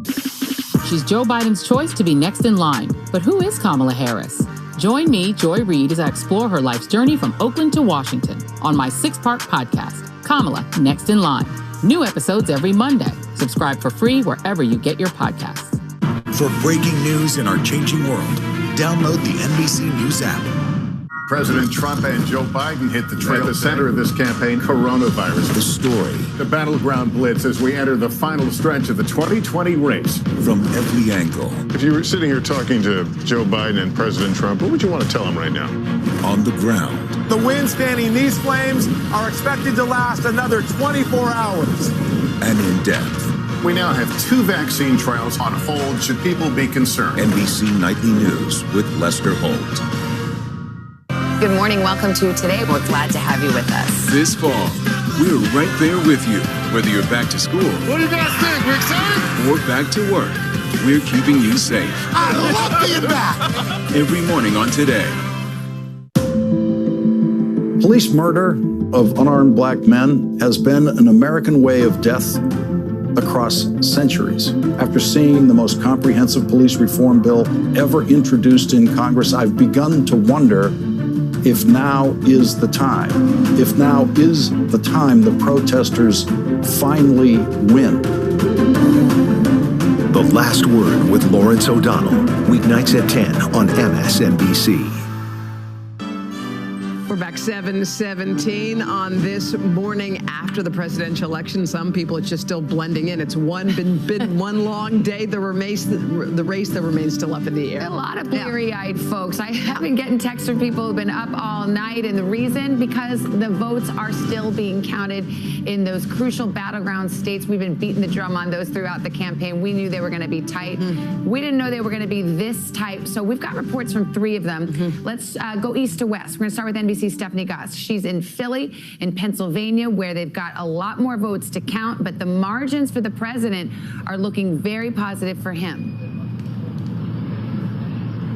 She's Joe Biden's choice to be next in line. But who is Kamala Harris? Join me, Joy Reid, as I explore her life's journey from Oakland to Washington on my 6-part podcast, Kamala Next in Line. New episodes every Monday. Subscribe for free wherever you get your podcasts. For breaking news in our changing world, download the NBC News app. President Trump and Joe Biden hit the trail. At the center of this campaign, coronavirus. The story. The battleground blitz as we enter the final stretch of the 2020 race. From every angle. If you were sitting here talking to Joe Biden and President Trump, what would you want to tell them right now? On the ground. The winds fanning these flames are expected to last another 24 hours. And in depth. We now have 2 vaccine trials on hold. Should people be concerned? NBC Nightly News with Lester Holt. Good morning. Welcome to Today. We're glad to have you with us. This fall, we're right there with you. Whether you're back to school. What do you guys think? We're excited? Or back to work. We're keeping you safe. I love being back. Every morning on Today. Police murder of unarmed black men has been an American way of death across centuries. After seeing the most comprehensive police reform bill ever introduced in Congress, I've begun to wonder if now is the time. If now is the time the protesters finally win. The Last Word with Lawrence O'Donnell, weeknights at 10 on MSNBC. We're back 7:17 on this morning after the presidential election. Some people, it's just still blending in. It's been one long day. The race that remains still up in the air. A lot of bleary-eyed folks. I have been getting texts from people who've been up all night, and the reason, because the votes are still being counted in those crucial battleground states. We've been beating the drum on those throughout the campaign. We knew they were going to be tight. We didn't know they were going to be this tight. So we've got reports from 3 of them. Let's go east to west. We're going to start with NBC's Stephanie Goss. She's in Philly, in Pennsylvania, where they've got a lot more votes to count, but the margins for the president are looking very positive for him.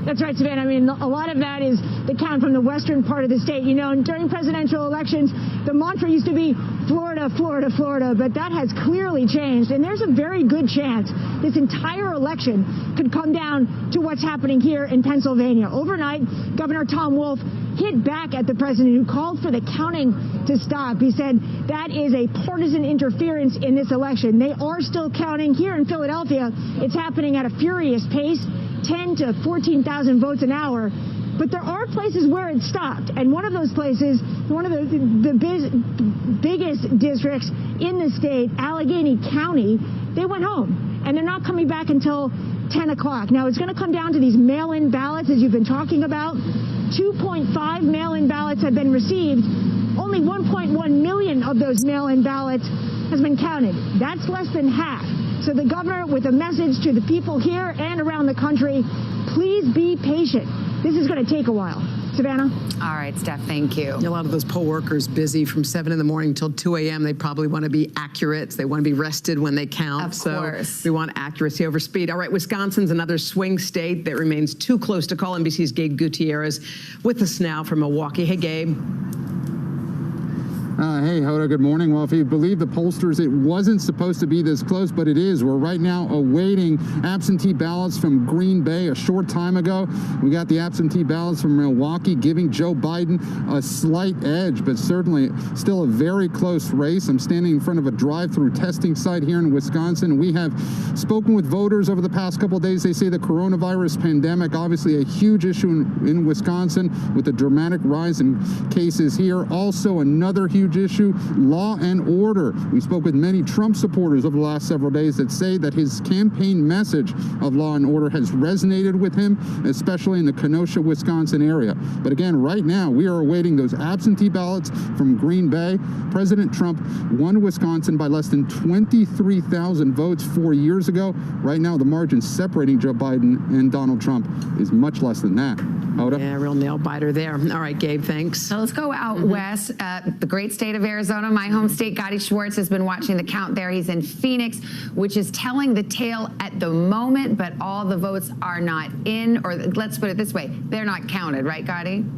That's right, Savannah. I mean, a lot of that is the count from the western part of the state. You know, and during presidential elections, the mantra used to be Florida, Florida, Florida, but that has clearly changed. And there's a very good chance this entire election could come down to what's happening here in Pennsylvania. Overnight, Governor Tom Wolf hit back at the president, who called for the counting to stop. He said that is a partisan interference in this election. They are still counting here in Philadelphia. It's happening at a furious pace. 10 to 14,000 votes an hour. But there are places where it stopped. And one of those places, one of the biggest districts in the state, Allegheny County, they went home. And they're not coming back until 10 o'clock. Now, it's going to come down to these mail-in ballots, as you've been talking about. 2.5 mail-in ballots have been received. Only 1.1 million of those mail-in ballots has been counted. That's less than half. So the governor, with a message to the people here and around the country, please be patient. This is going to take a while. Savannah? All right, Steph, thank you. A lot of those poll workers busy from 7 in the morning till 2 a.m. They probably want to be accurate. They want to be rested when they count. Of course. So we want accuracy over speed. All right, Wisconsin's another swing state that remains too close to call. NBC's Gabe Gutierrez with us now from Milwaukee. Hey, Gabe. Hey, Hoda, good morning. Well, if you believe the pollsters, it wasn't supposed to be this close, but it is. We're right now awaiting absentee ballots from Green Bay. A short time ago, we got the absentee ballots from Milwaukee, giving Joe Biden a slight edge, but certainly still a very close race. I'm standing in front of a drive-through testing site here in Wisconsin. We have spoken with voters over the past couple of days. They say the coronavirus pandemic, obviously a huge issue in Wisconsin with the dramatic rise in cases here. Also, another huge issue, law and order. We spoke with many Trump supporters over the last several days that say that his campaign message of law and order has resonated with him, especially in the Kenosha, Wisconsin area. But again, right now, we are awaiting those absentee ballots from Green Bay. President Trump won Wisconsin by less than 23,000 votes 4 years ago. Right now, the margin separating Joe Biden and Donald Trump is much less than that. Hoda? Yeah, real nail biter there. All right, Gabe, thanks. So let's go out west. The great state of Arizona, my home state. Gotti Schwartz has been watching the count there. He's in Phoenix, which is telling the tale at the moment, but all the votes are not in, or let's put it this way, they're not counted, right, Gotti?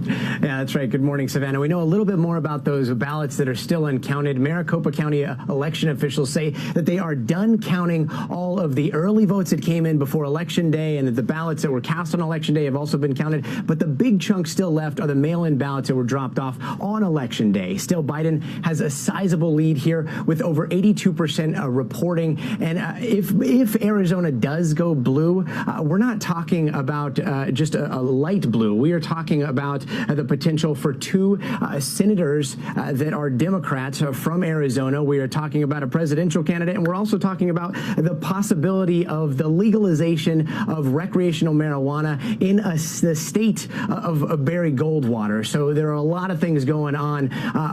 Yeah, that's right. Good morning, Savannah. We know a little bit more about those ballots that are still uncounted. Maricopa County election officials say that they are done counting all of the early votes that came in before Election Day, and that the ballots that were cast on Election Day have also been counted. But the big chunk still left are the mail-in ballots that were dropped off on Election Day. Still, Biden has a sizable lead here with over 82% reporting. And if Arizona does go blue, we're not talking about just a light blue. We are talking about the potential for two senators that are Democrats from Arizona. We are talking about a presidential candidate, and we're also talking about the possibility of the legalization of recreational marijuana in the state of Barry Goldwater. So there are a lot of things going on,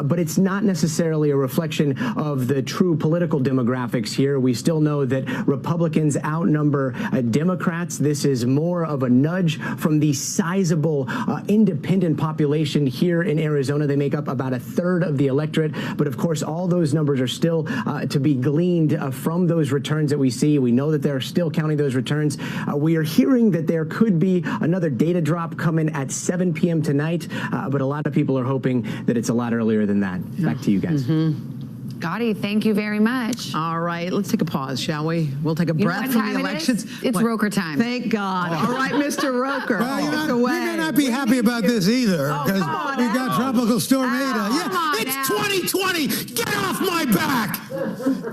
but it's not necessarily a reflection of the true political demographics here. We still know that Republicans outnumber Democrats. This is more of a nudge from the sizable independent population here in Arizona. They make up about a third of the electorate, but of course all those numbers are still to be gleaned from those returns that we see. We know that they're still counting those returns. We are hearing that there could be another data drop coming at 7 p.m. tonight, but a lot of people are hoping that it's a lot earlier than that. Back to you guys. Gotti, thank you very much. All right, let's take a pause, shall we? We'll take a breath from the elections. It's Roker time. Thank God. All right, Mr. Roker. Well, you may not be happy about this either, because we've got Tropical Storm Ada. Yeah, it's 2020. Get off my back.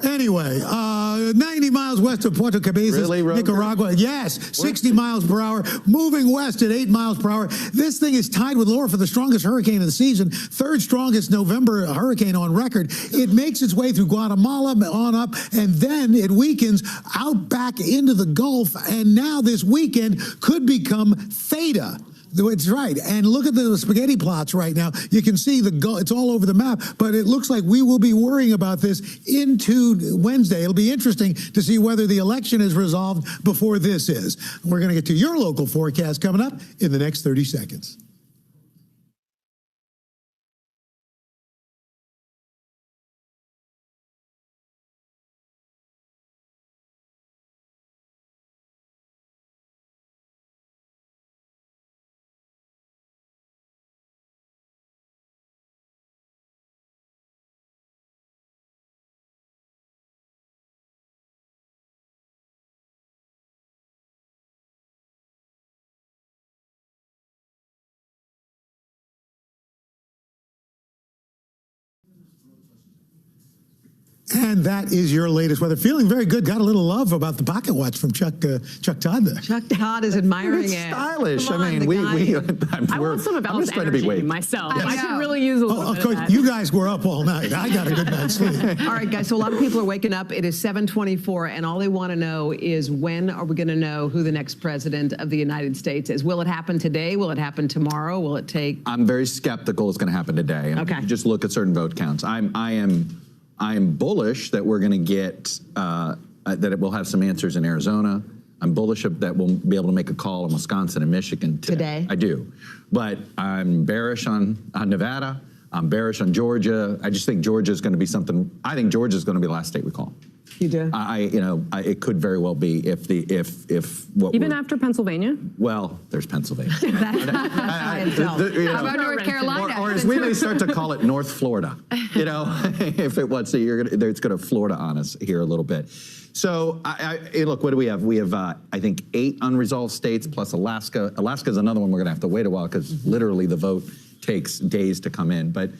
Anyway, 90 miles west of Puerto Cabezas, Nicaragua. Yes, 60 miles per hour, moving west at 8 miles per hour. This thing is tied with Laura for the strongest hurricane of the season, third strongest November hurricane on record. It makes its way through Guatemala on up, and then it weakens out back into the Gulf, and now this weekend could become Theta. It's right. And look at the spaghetti plots right now. You can see it's all over the map, but it looks like we will be worrying about this into Wednesday. It'll be interesting to see whether the election is resolved before this is. We're going to get to your local forecast coming up in the next 30 seconds. And that is your latest weather. Feeling very good. Got a little love about the pocket watch from Chuck Todd there. Chuck Todd is admiring it's it. Stylish. Come on, I mean, I want some of I'm Al's just trying to be energy wake. myself. Yes. I could really use a little Of bit course, of that. you guys were up all night. I got a good night's sleep. All right, guys, so a lot of people are waking up. It is 7:24, and all they want to know is, when are we going to know who the next president of the United States is? Will it happen today? Will it happen tomorrow? Will it take... I'm very skeptical it's going to happen today. Okay. If you just look at certain vote counts. I am bullish that we're going to get, that it will have some answers in Arizona. I'm bullish that we'll be able to make a call in Wisconsin and Michigan today. I do. But I'm bearish on Nevada. I'm bearish on Georgia. I just think Georgia is going to be something. I think Georgia is going to be the last state we call. You do? It could very well be if what even after Pennsylvania. Well, there's Pennsylvania. How about North Carolina? Or as we may start to call it, North Florida. If it was, so it's going to Florida on us here a little bit. So, look, what do we have? We have, I think, 8 unresolved states plus Alaska. Alaska is another one we're going to have to wait a while because literally the vote takes days to come in. But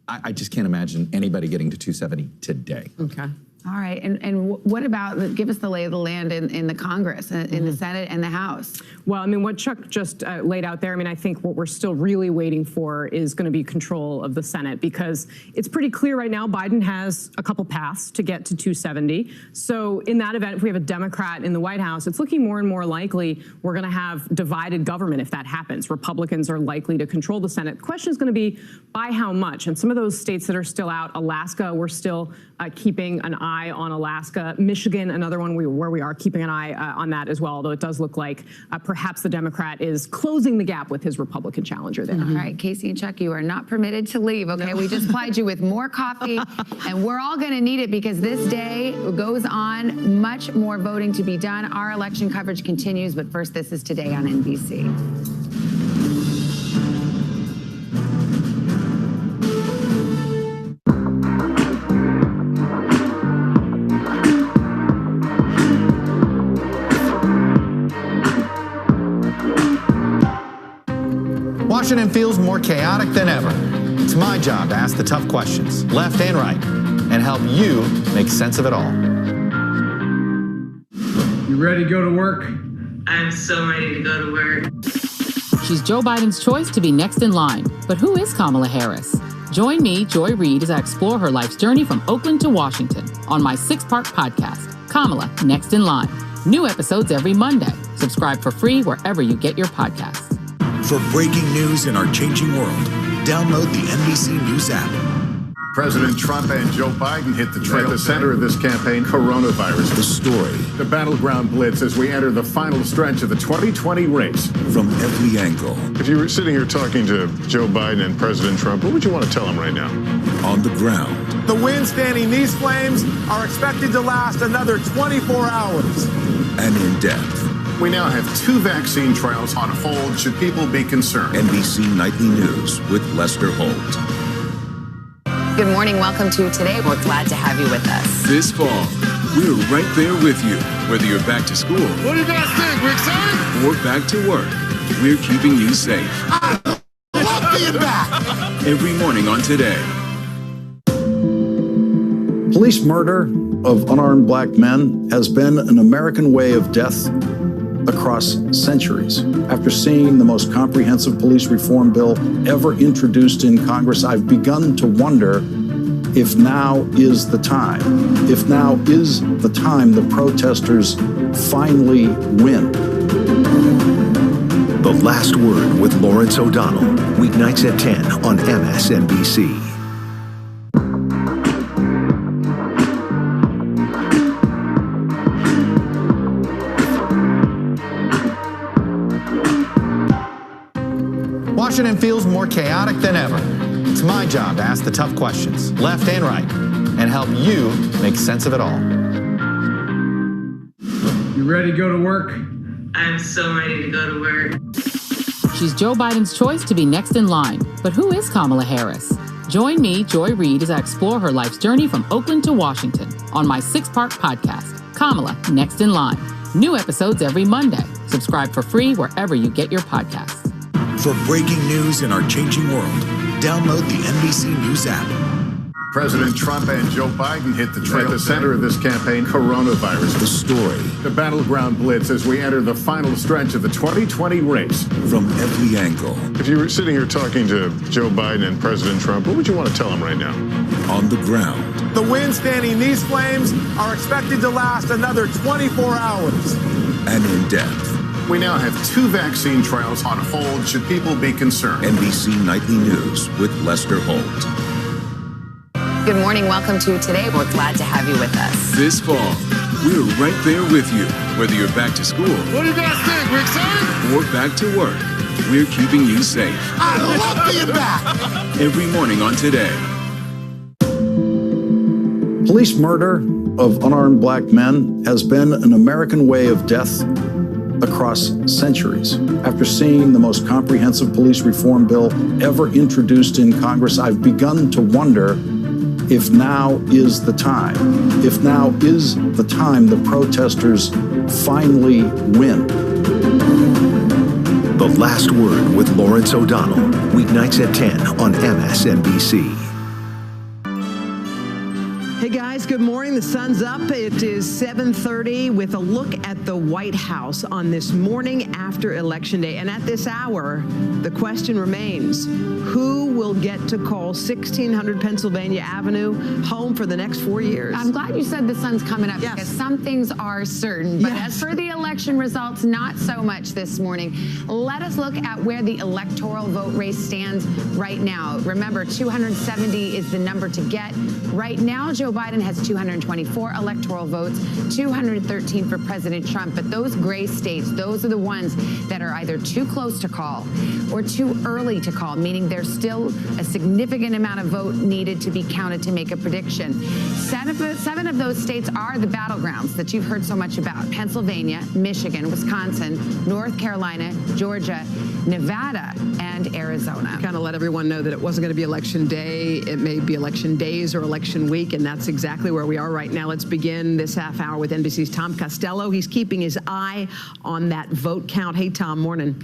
I just can't imagine anybody getting to 270 today. Okay. All right, and what about, give us the lay of the land in the Congress, in the Senate and the House? Well, I mean, what Chuck just laid out there, I mean, I think what we're still really waiting for is going to be control of the Senate, because it's pretty clear right now Biden has a couple paths to get to 270. So in that event, if we have a Democrat in the White House, it's looking more and more likely we're going to have divided government if that happens. Republicans are likely to control the Senate. The question is going to be by how much? And some of those states that are still out, Alaska, we're still keeping an eye on Alaska. Michigan, another one where we are keeping an eye on that as well, although it does look like perhaps the Democrat is closing the gap with his Republican challenger there. All right, Casey and Chuck, you are not permitted to leave, okay? No. We just plied you with more coffee, and we're all going to need it because this day goes on. Much more voting to be done. Our election coverage continues, but first, this is Today on NBC. Washington feels more chaotic than ever. It's my job to ask the tough questions, left and right, and help you make sense of it all. You ready to go to work? I'm so ready to go to work. She's Joe Biden's choice to be next in line. But who is Kamala Harris? Join me, Joy Reid, as I explore her life's journey from Oakland to Washington on my 6-part podcast, Kamala Next in Line. New episodes every Monday. Subscribe for free wherever you get your podcasts. For breaking news in our changing world, download the NBC News app. President Trump and Joe Biden hit the trail. At the center of this campaign, coronavirus. The story. The battleground blitz as we enter the final stretch of the 2020 race. From every angle. If you were sitting here talking to Joe Biden and President Trump, what would you want to tell them right now? On the ground. The wind standing these flames are expected to last another 24 hours. And in depth. We now have 2 vaccine trials on hold. Should people be concerned? NBC Nightly News with Lester Holt. Good morning. Welcome to Today. We're glad to have you with us. This fall, we're right there with you, whether you're back to school. What do you guys think? We're excited? Or back to work. We're keeping you safe. I love being back. Every morning on Today. Police murder of unarmed black men has been an American way of death across centuries. After seeing the most comprehensive police reform bill ever introduced in Congress, I've begun to wonder if now is the time. If now is the time the protesters finally win. The Last Word with Lawrence O'Donnell, weeknights at 10 on MSNBC. Washington feels more chaotic than ever. It's my job to ask the tough questions, left and right, and help you make sense of it all. You ready to go to work? I'm so ready to go to work. She's Joe Biden's choice to be next in line. But who is Kamala Harris? Join me, Joy Reid, as I explore her life's journey from Oakland to Washington on my 6-part podcast, Kamala Next in Line. New episodes every Monday. Subscribe for free wherever you get your podcasts. For breaking news in our changing world, download the NBC News app. President Trump and Joe Biden hit the trail. At the center of this campaign, coronavirus. The story. The battleground blitz as we enter the final stretch of the 2020 race. From every angle. If you were sitting here talking to Joe Biden and President Trump, what would you want to tell them right now? On the ground. The wind standing these flames are expected to last another 24 hours. And in depth. We now have 2 vaccine trials on hold. Should people be concerned? NBC Nightly News with Lester Holt. Good morning. Welcome to Today. We're glad to have you with us. This fall, we're right there with you, whether you're back to school. What do you guys think? We're excited? Or back to work. We're keeping you safe. I love being back. Every morning on Today. Police murder of unarmed black men has been an American way of death across centuries. After seeing the most comprehensive police reform bill ever introduced in Congress, I've begun to wonder if now is the time. If now is the time the protesters finally win. The Last Word with Lawrence O'Donnell, weeknights at 10 on MSNBC. Hey guys, good morning. The sun's up. It is 7:30 with a look at the White House on this morning after Election Day. And at this hour, the question remains, who will get to call 1600 Pennsylvania Avenue home for the next 4 years? I'm glad you said the sun's coming up Yes. because some things are certain. But Yes. as for the election results, not so much this morning. Let us look at where the electoral vote race stands right now. Remember, 270 is the number to get. Right now, Joe Biden has 224 electoral votes, 213 for President Trump. But those gray states, those are the ones that are either too close to call or too early to call, meaning there's still a significant amount of vote needed to be counted to make a prediction. Seven of those states are the battlegrounds that you've heard so much about: Pennsylvania, Michigan, Wisconsin, North Carolina, Georgia, Nevada, and Arizona. Kind of let everyone know that it wasn't going to be election day. It may be election days or election week, and that's exactly where we are right now. Let's begin this half hour with NBC's Tom Costello. He's keeping his eye on that vote count. Hey, Tom, morning.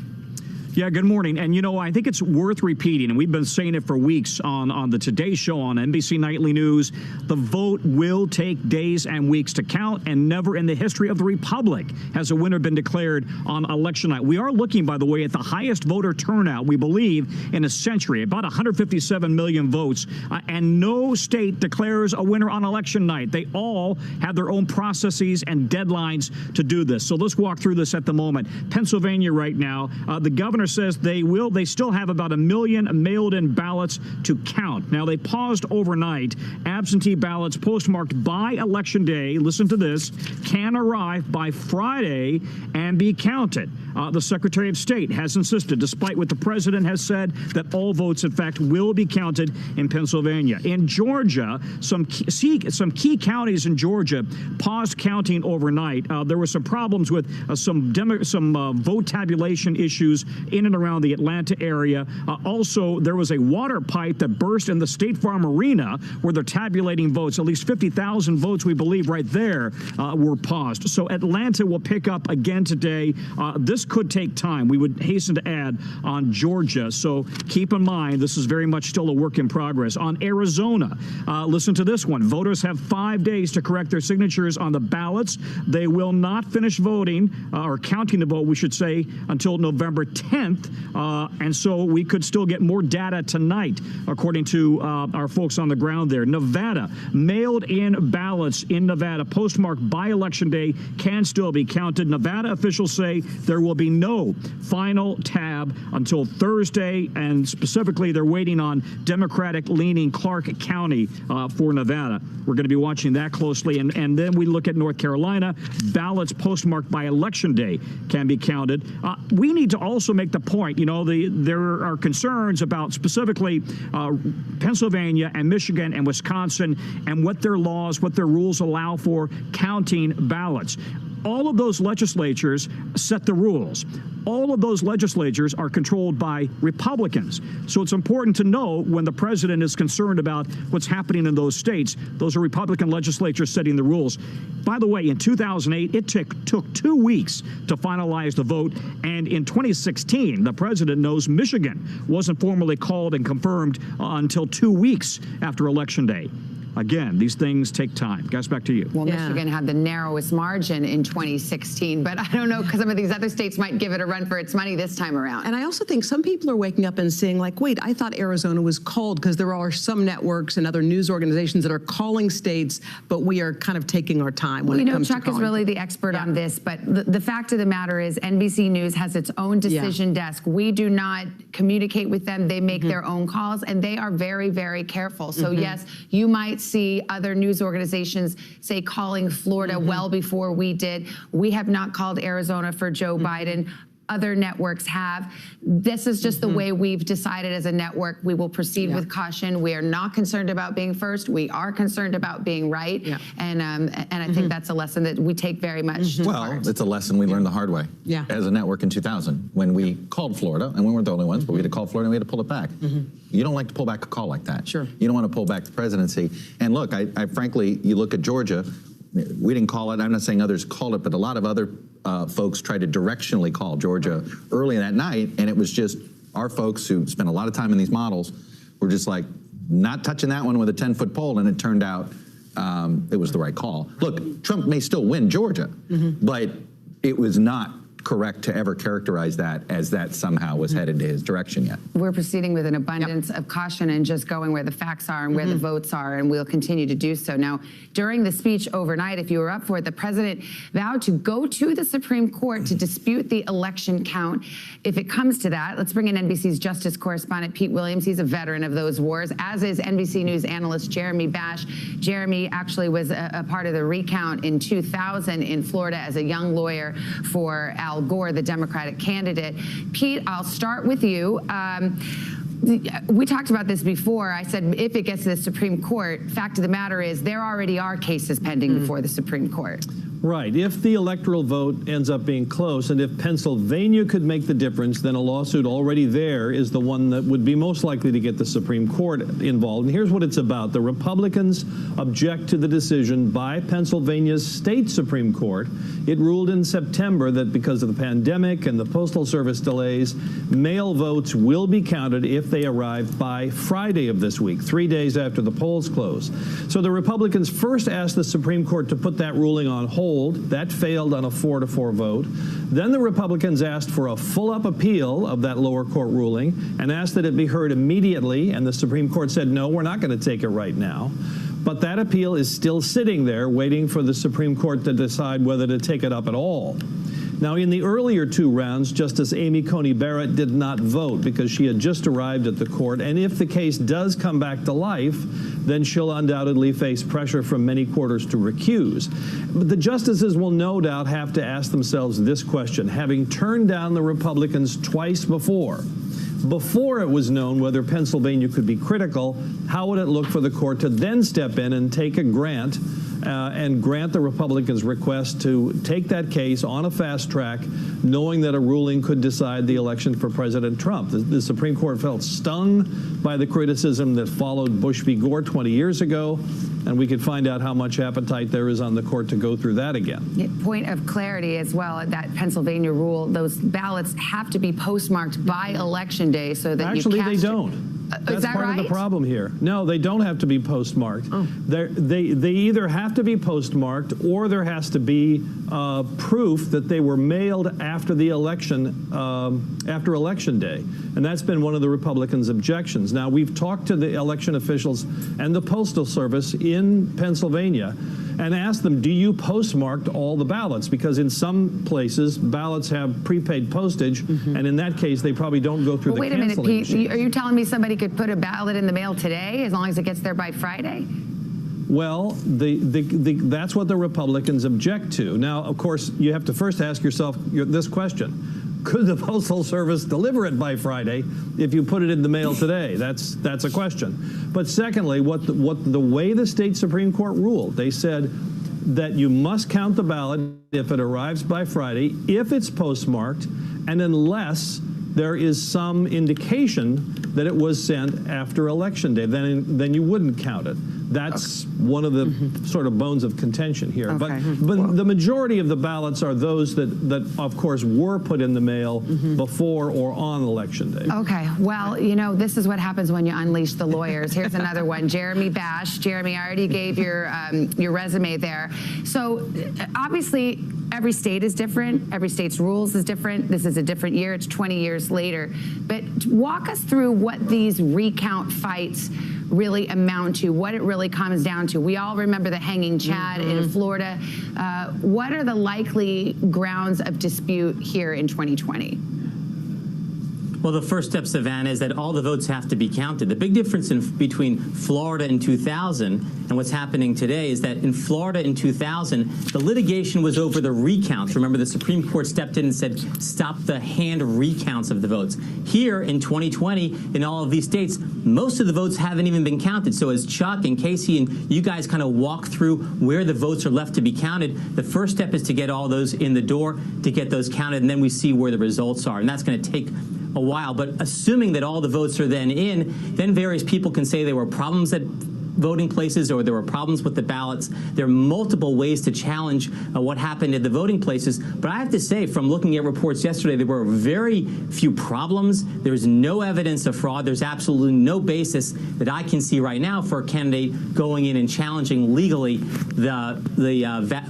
Yeah, good morning. And, you know, I think it's worth repeating, and we've been saying it for weeks on the Today Show on NBC Nightly News. The vote will take days and weeks to count, and never in the history of the Republic has a winner been declared on election night. We are looking, by the way, at the highest voter turnout, we believe, in a century, about 157 million votes, and no state declares a winner on election night. They all have their own processes and deadlines to do this. So let's walk through this at the moment. Pennsylvania right now, the governor says they still have about 1 million mailed-in ballots to count. Now, they paused overnight. Absentee ballots postmarked by Election Day, listen to this, can arrive by Friday and be counted. The Secretary of State has insisted, despite what the president has said, that all votes, in fact, will be counted in Pennsylvania. In Georgia, some key counties in Georgia paused counting overnight. There were some problems with some vote tabulation issues in and around the Atlanta area. Also, there was a water pipe that burst in the State Farm Arena where they're tabulating votes. At least 50,000 votes, we believe, right there were paused. So Atlanta will pick up again today. This could take time. We would hasten to add on Georgia. So keep in mind, this is very much still a work in progress. On Arizona, listen to this one. Voters have 5 days to correct their signatures on the ballots. They will not finish voting, or counting the vote, we should say, until November 10th. And so we could still get more data tonight, according to our folks on the ground there. Nevada, mailed-in ballots in Nevada postmarked by Election Day can still be counted. Nevada officials say there will be no final tab until Thursday, and specifically they're waiting on Democratic-leaning Clark County for Nevada. We're going to be watching that closely. And then we look at North Carolina. Ballots postmarked by Election Day can be counted. We need to also make the point, you know, there are concerns about specifically Pennsylvania and Michigan and Wisconsin and what their laws, what their rules allow for counting ballots. All of those legislatures set the rules. All of those legislatures are controlled by Republicans. So it's important to know when the president is concerned about what's happening in those states, those are Republican legislatures setting the rules. By the way, in 2008, it took 2 weeks to finalize the vote. And in 2016, the president knows Michigan wasn't formally called and confirmed until 2 weeks after Election Day. Again, these things take time. Guys, back to you. Well, Michigan had the narrowest margin in 2016, but I don't know, because some of these other states might give it a run for its money this time around. And I also think some people are waking up and saying, like, wait, I thought Arizona was called, because there are some networks and other news organizations that are calling states, but we are kind of taking our time when it comes to calling. Chuck is really the expert on this, but the fact of the matter is NBC News has its own decision desk. We do not communicate with them. They make their own calls, and they are very, very careful. So yes, you might see other news organizations say calling Florida well before we did. We have not called Arizona for Joe Biden. other networks have. This is just the way we've decided as a network. We will proceed with caution. We are not concerned about being first. We are concerned about being right. And I think that's a lesson that we take very much to Well, heart. it's a lesson we learned the hard way as a network in 2000 when we called Florida, and we weren't the only ones, but we had to call Florida and we had to pull it back. You don't like to pull back a call like that. Sure. You don't want to pull back the presidency. And look, I frankly, you look at Georgia, we didn't call it. I'm not saying others called it, but a lot of other folks tried to directionally call Georgia early that night, and it was just our folks who spent a lot of time in these models were just like not touching that one with a 10-foot pole, and it turned out it was the right call. Look, Trump may still win Georgia, but it was not correct to ever characterize that as that somehow was headed to his direction yet. We're proceeding with an abundance of caution and just going where the facts are and where the votes are, and we'll continue to do so. Now, during the speech overnight, if you were up for it, the president vowed to go to the Supreme Court to dispute the election count. If it comes to that, let's bring in NBC's justice correspondent, Pete Williams. He's a veteran of those wars, as is NBC News analyst Jeremy Bash. Jeremy actually was a part of the recount in 2000 in Florida as a young lawyer for Al Gore, the Democratic candidate. Pete, I'll start with you. We talked about this before. I said if it gets to the Supreme Court, fact of the matter is there already are cases pending before the Supreme Court. Right. If the electoral vote ends up being close, and if Pennsylvania could make the difference, then a lawsuit already there is the one that would be most likely to get the Supreme Court involved. And here's what it's about. The Republicans object to the decision by Pennsylvania's state Supreme Court. It ruled in September that because of the pandemic and the Postal Service delays, mail votes will be counted if they arrive by Friday of this week, 3 days after the polls close. So the Republicans first asked the Supreme Court to put that ruling on hold. That failed on a 4-4 vote. Then the Republicans asked for a full-up appeal of that lower court ruling and asked that it be heard immediately, and the Supreme Court said, no, we're not going to take it right now. But that appeal is still sitting there waiting for the Supreme Court to decide whether to take it up at all. Now, in the earlier two rounds, Justice Amy Coney Barrett did not vote because she had just arrived at the court, and if the case does come back to life, then she'll undoubtedly face pressure from many quarters to recuse. But the justices will no doubt have to ask themselves this question, having turned down the Republicans twice before it was known whether Pennsylvania could be critical, how would it look for the court to then step in and take a grant and grant the Republicans' request to take that case on a fast track, knowing that a ruling could decide the election for President Trump. The Supreme Court felt stung by the criticism that followed Bush v. Gore 20 years ago, and we could find out how much appetite there is on the court to go through that again. Point of clarity as well, that Pennsylvania rule, those ballots have to be postmarked by Election Day so that Actually, you cast they don't. That's that part right? of the problem here. No, they don't have to be postmarked. They either have to be postmarked or there has to be proof that they were mailed after the election, after Election Day. And that's been one of the Republicans' objections. Now, we've talked to the election officials and the Postal Service in Pennsylvania and asked them, do you postmark all the ballots? Because in some places, ballots have prepaid postage, and in that case, they probably don't go through the wait a minute, canceling Pete. machine. Are you telling me somebody could put a ballot in the mail today as long as it gets there by Friday? Well, that's what the Republicans object to. Now, of course, you have to first ask yourself this question. Could the Postal Service deliver it by Friday if you put it in the mail today? That's a question. But secondly, the way the state Supreme Court ruled, they said that you must count the ballot if it arrives by Friday, if it's postmarked, and unless there is some indication that it was sent after Election Day, then you wouldn't count it. That's one of the sort of bones of contention here. But the majority of the ballots are those that of course, were put in the mail before or on Election Day. Okay, well, you know, this is what happens when you unleash the lawyers. Here's another one, Jeremy Bash. Jeremy, I already gave your resume there. So obviously, every state is different. Every state's rules is different. This is a different year. It's 20 years later. But walk us through what these recount fights really amount to, what it really comes down to. We all remember the hanging Chad in Florida. What are the likely grounds of dispute here in 2020? Well, the first step, Savannah, is that all the votes have to be counted. The big difference between Florida in 2000 and what's happening today is that in Florida in 2000, the litigation was over the recounts. Remember, the Supreme Court stepped in and said, stop the hand recounts of the votes. Here in 2020, in all of these states, most of the votes haven't even been counted. So as Chuck and Casey and you guys kind of walk through where the votes are left to be counted, the first step is to get all those in the door, to get those counted, and then we see where the results are. And that's going to take a while, but assuming that all the votes are then in, then various people can say there were problems at voting places or there were problems with the ballots. There are multiple ways to challenge what happened at the voting places. But I have to say, from looking at reports yesterday, there were very few problems. There's no evidence of fraud. There's absolutely no basis that I can see right now for a candidate going in and challenging legally the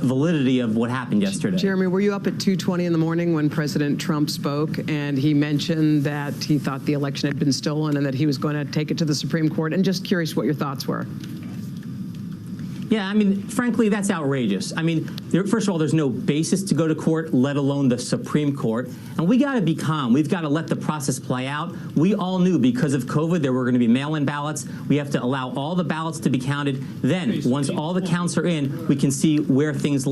validity of what happened yesterday. Jeremy, were you up at 2:20 in the morning when President Trump spoke and he mentioned that he thought the election had been stolen and that he was going to take it to the Supreme Court? And just curious what your thoughts were. Yeah, I mean, frankly, that's outrageous. I mean, first of all, there's no basis to go to court, let alone the Supreme Court. And we got to be calm. We've got to let the process play out. We all knew because of COVID there were going to be mail-in ballots. We have to allow all the ballots to be counted. Then, once all the counts are in, we can see where things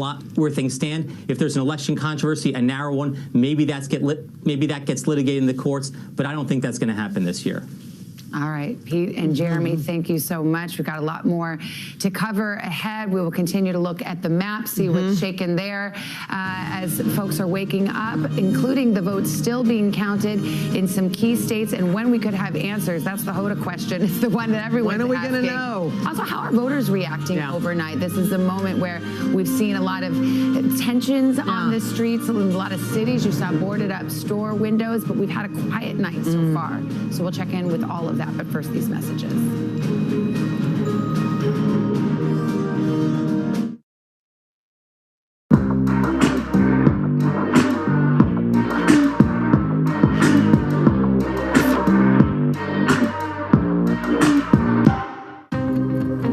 stand. If there's an election controversy, a narrow one, maybe that gets litigated in the courts. But I don't think that's going to happen this year. All right, Pete and Jeremy, thank you so much. We've got a lot more to cover ahead. We will continue to look at the map, see what's shaken there as folks are waking up, including the votes still being counted in some key states, and when we could have answers. That's the Hoda question. It's the one that everyone's asking. When are we going to know? Also, how are voters reacting overnight? This is a moment where we've seen a lot of tensions on the streets. In a lot of cities, you saw boarded up store windows, but we've had a quiet night so far. So we'll check in with all of that. But first, these messages.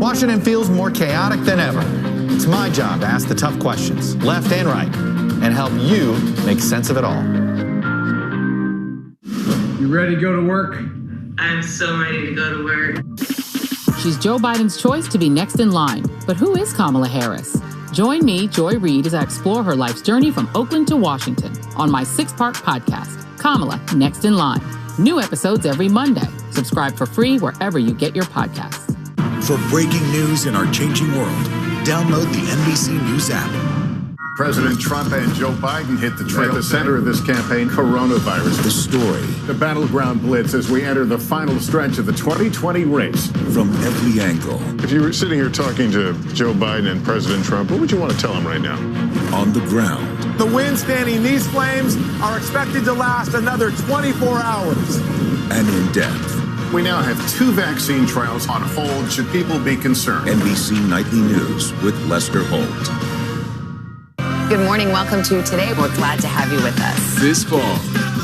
Washington feels more chaotic than ever. It's my job to ask the tough questions, left and right, and help you make sense of it all. You ready to go to work? I'm so ready to go to work. She's Joe Biden's choice to be next in line. But who is Kamala Harris? Join me, Joy Reid, as I explore her life's journey from Oakland to Washington on my 6-part podcast, Kamala Next in Line. New episodes every Monday. Subscribe for free wherever you get your podcasts. For breaking news in our changing world, download the NBC News app. President Trump and Joe Biden hit the trail. At the center of this campaign, coronavirus. The story. The battleground blitz as we enter the final stretch of the 2020 race. From every angle. If you were sitting here talking to Joe Biden and President Trump, what would you want to tell them right now? On the ground. The wind standing these flames are expected to last another 24 hours. And in depth. We now have 2 vaccine trials on hold. Should people be concerned? NBC Nightly News with Lester Holt. Good morning. Welcome to Today. We're glad to have you with us. This fall,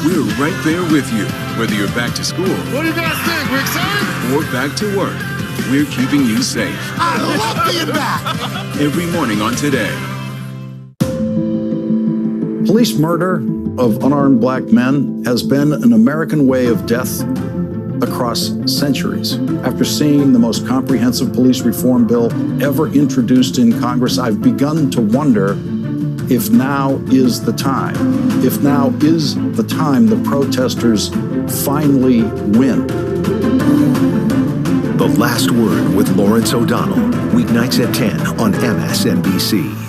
we're right there with you. Whether you're back to school. What do you guys think? We excited? Or back to work, we're keeping you safe. I love being back. Every morning on Today. Police murder of unarmed black men has been an American way of death across centuries. After seeing the most comprehensive police reform bill ever introduced in Congress, I've begun to wonder if now is the time. If now is the time the protesters finally win. The Last Word with Lawrence O'Donnell. Weeknights at 10 on MSNBC.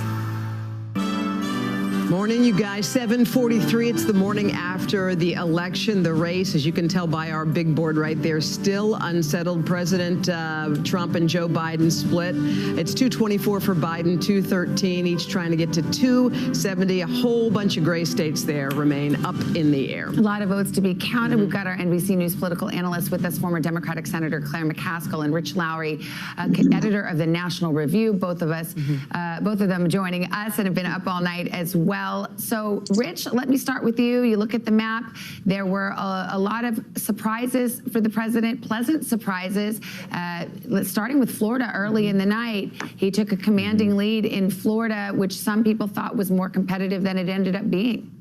Morning, you guys. 7:43. It's the morning after the election. The race, as you can tell by our big board right there, still unsettled. President Trump and Joe Biden split. It's 224 for Biden, 213, each trying to get to 270. A whole bunch of gray states there remain up in the air. A lot of votes to be counted. We've got our NBC News political analyst with us, former Democratic Senator Claire McCaskill, and Rich Lowry, editor of the National Review. Both of them joining us and have been up all night as well. So, Rich, let me start with you. You look at the map. There were a lot of surprises for the president, pleasant surprises. Starting with Florida early in the night, he took a commanding lead in Florida, which some people thought was more competitive than it ended up being.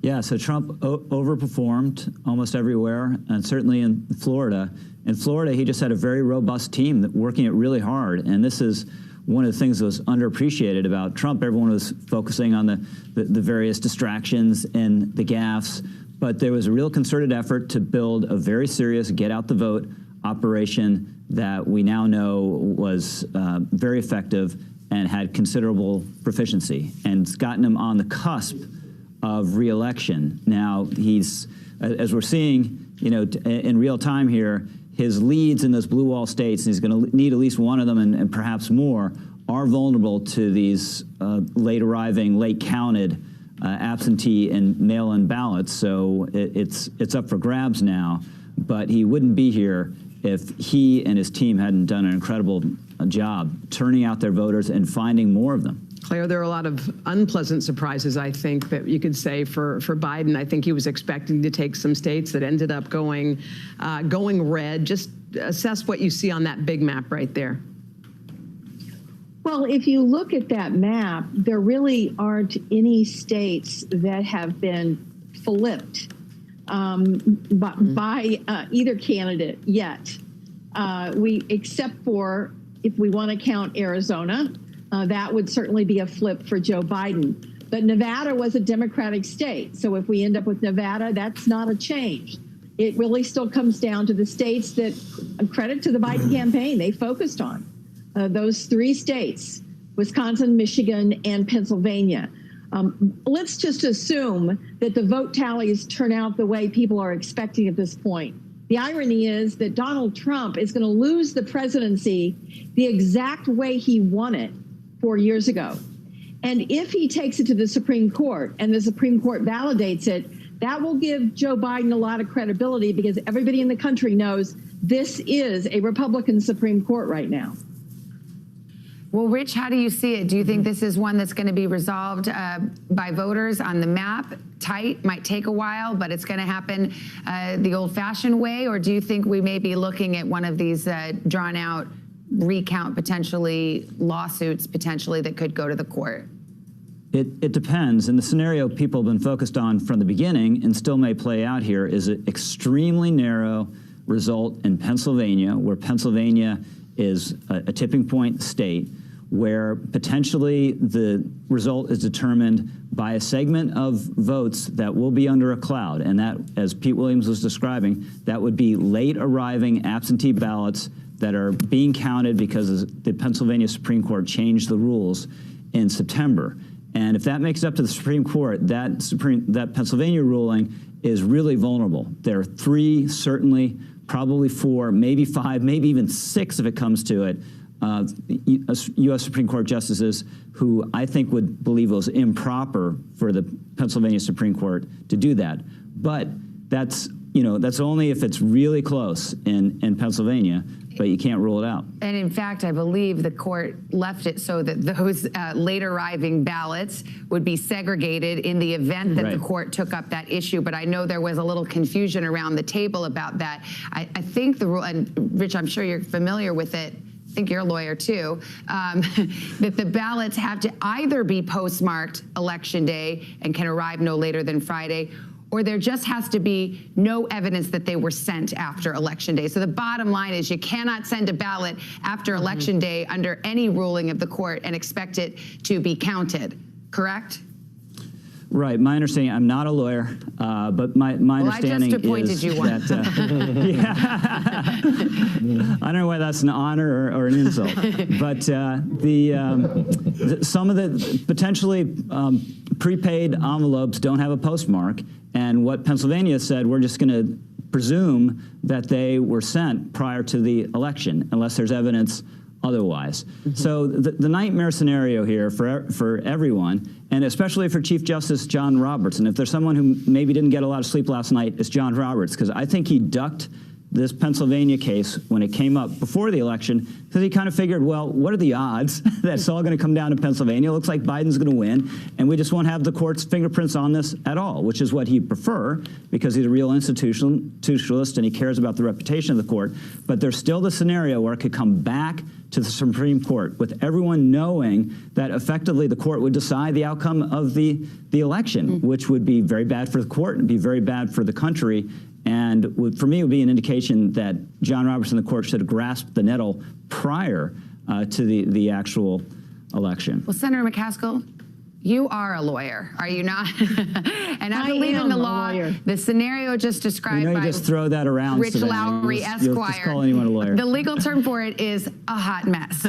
Yeah, so Trump overperformed almost everywhere, and certainly in Florida. In Florida, he just had a very robust team that working it really hard, and this is one of the things that was underappreciated about Trump. Everyone was focusing on the various distractions and the gaffes, but there was a real concerted effort to build a very serious get-out-the-vote operation that we now know was very effective and had considerable proficiency, and it's gotten him on the cusp of re-election. Now, he's, as we're seeing, in real time here, his leads in those blue wall states, and he's going to need at least one of them and perhaps more, are vulnerable to these late arriving, late counted absentee and mail-in ballots. So it's up for grabs now, but he wouldn't be here if he and his team hadn't done an incredible job turning out their voters and finding more of them. Claire, there are a lot of unpleasant surprises, I think, that you could say for Biden. I think he was expecting to take some states that ended up going red. Just assess what you see on that big map right there. Well, if you look at that map, there really aren't any states that have been flipped by either candidate yet. Except for if we want to count Arizona. That would certainly be a flip for Joe Biden. But Nevada was a Democratic state. So if we end up with Nevada, that's not a change. It really still comes down to the states that, credit to the Biden campaign, they focused on. Those 3 states, Wisconsin, Michigan, and Pennsylvania. Let's just assume that the vote tallies turn out the way people are expecting at this point. The irony is that Donald Trump is going to lose the presidency the exact way he won it 4 years ago. And if he takes it to the Supreme Court and the Supreme Court validates it, that will give Joe Biden a lot of credibility because everybody in the country knows this is a Republican Supreme Court right now. Well, Rich, how do you see it? Do you think this is one that's going to be resolved by voters on the map? Tight, might take a while, but it's going to happen the old-fashioned way? Or do you think we may be looking at one of these drawn-out recount, potentially lawsuits, potentially that could go to the court? It depends. And the scenario people have been focused on from the beginning and still may play out here is an extremely narrow result in Pennsylvania, where Pennsylvania is a tipping point state, where potentially the result is determined by a segment of votes that will be under a cloud. And that, as Pete Williams was describing, that would be late arriving absentee ballots that are being counted because the Pennsylvania Supreme Court changed the rules in September. And if that makes it up to the Supreme Court, that Pennsylvania ruling is really vulnerable. There are 3, certainly, probably 4, maybe 5, maybe even 6 if it comes to it, U.S. Supreme Court justices who I think would believe it was improper for the Pennsylvania Supreme Court to do that. But that's only if it's really close in Pennsylvania, but you can't rule it out. And in fact, I believe the court left it so that those late arriving ballots would be segregated in the event that the court took up that issue. But I know there was a little confusion around the table about that. I think the rule, and Rich, I'm sure you're familiar with it, I think you're a lawyer too, that the ballots have to either be postmarked Election Day and can arrive no later than Friday, or there just has to be no evidence that they were sent after Election Day. So the bottom line is you cannot send a ballot after Election Day under any ruling of the court and expect it to be counted, correct? Right. My understanding, I'm not a lawyer, but my understanding I just appointed is you one. that I don't know whether that's an honor or an insult, but some of the potentially prepaid envelopes don't have a postmark, and what Pennsylvania said, we're just going to presume that they were sent prior to the election, unless there's evidence otherwise. So the nightmare scenario here for everyone, and especially for Chief Justice John Roberts, and if there's someone who maybe didn't get a lot of sleep last night, it's John Roberts, because I think he ducked this Pennsylvania case when it came up before the election, because he kind of figured, well, what are the odds that it's all going to come down to Pennsylvania? It looks like Biden's going to win, and we just won't have the court's fingerprints on this at all, which is what he'd prefer, because he's a real institutionalist and he cares about the reputation of the court. But there's still the scenario where it could come back to the Supreme Court, with everyone knowing that effectively the court would decide the outcome of the election, which would be very bad for the court and be very bad for the country. And for me, it would be an indication that John Roberts and the court should have grasped the nettle prior to the actual election. Well, Senator McCaskill, you are a lawyer, are you not? And I believe in the law. The scenario just described You by just throw that around. Rich Lowry, You'll Esquire. just call anyone a lawyer. The legal term for it is a hot mess.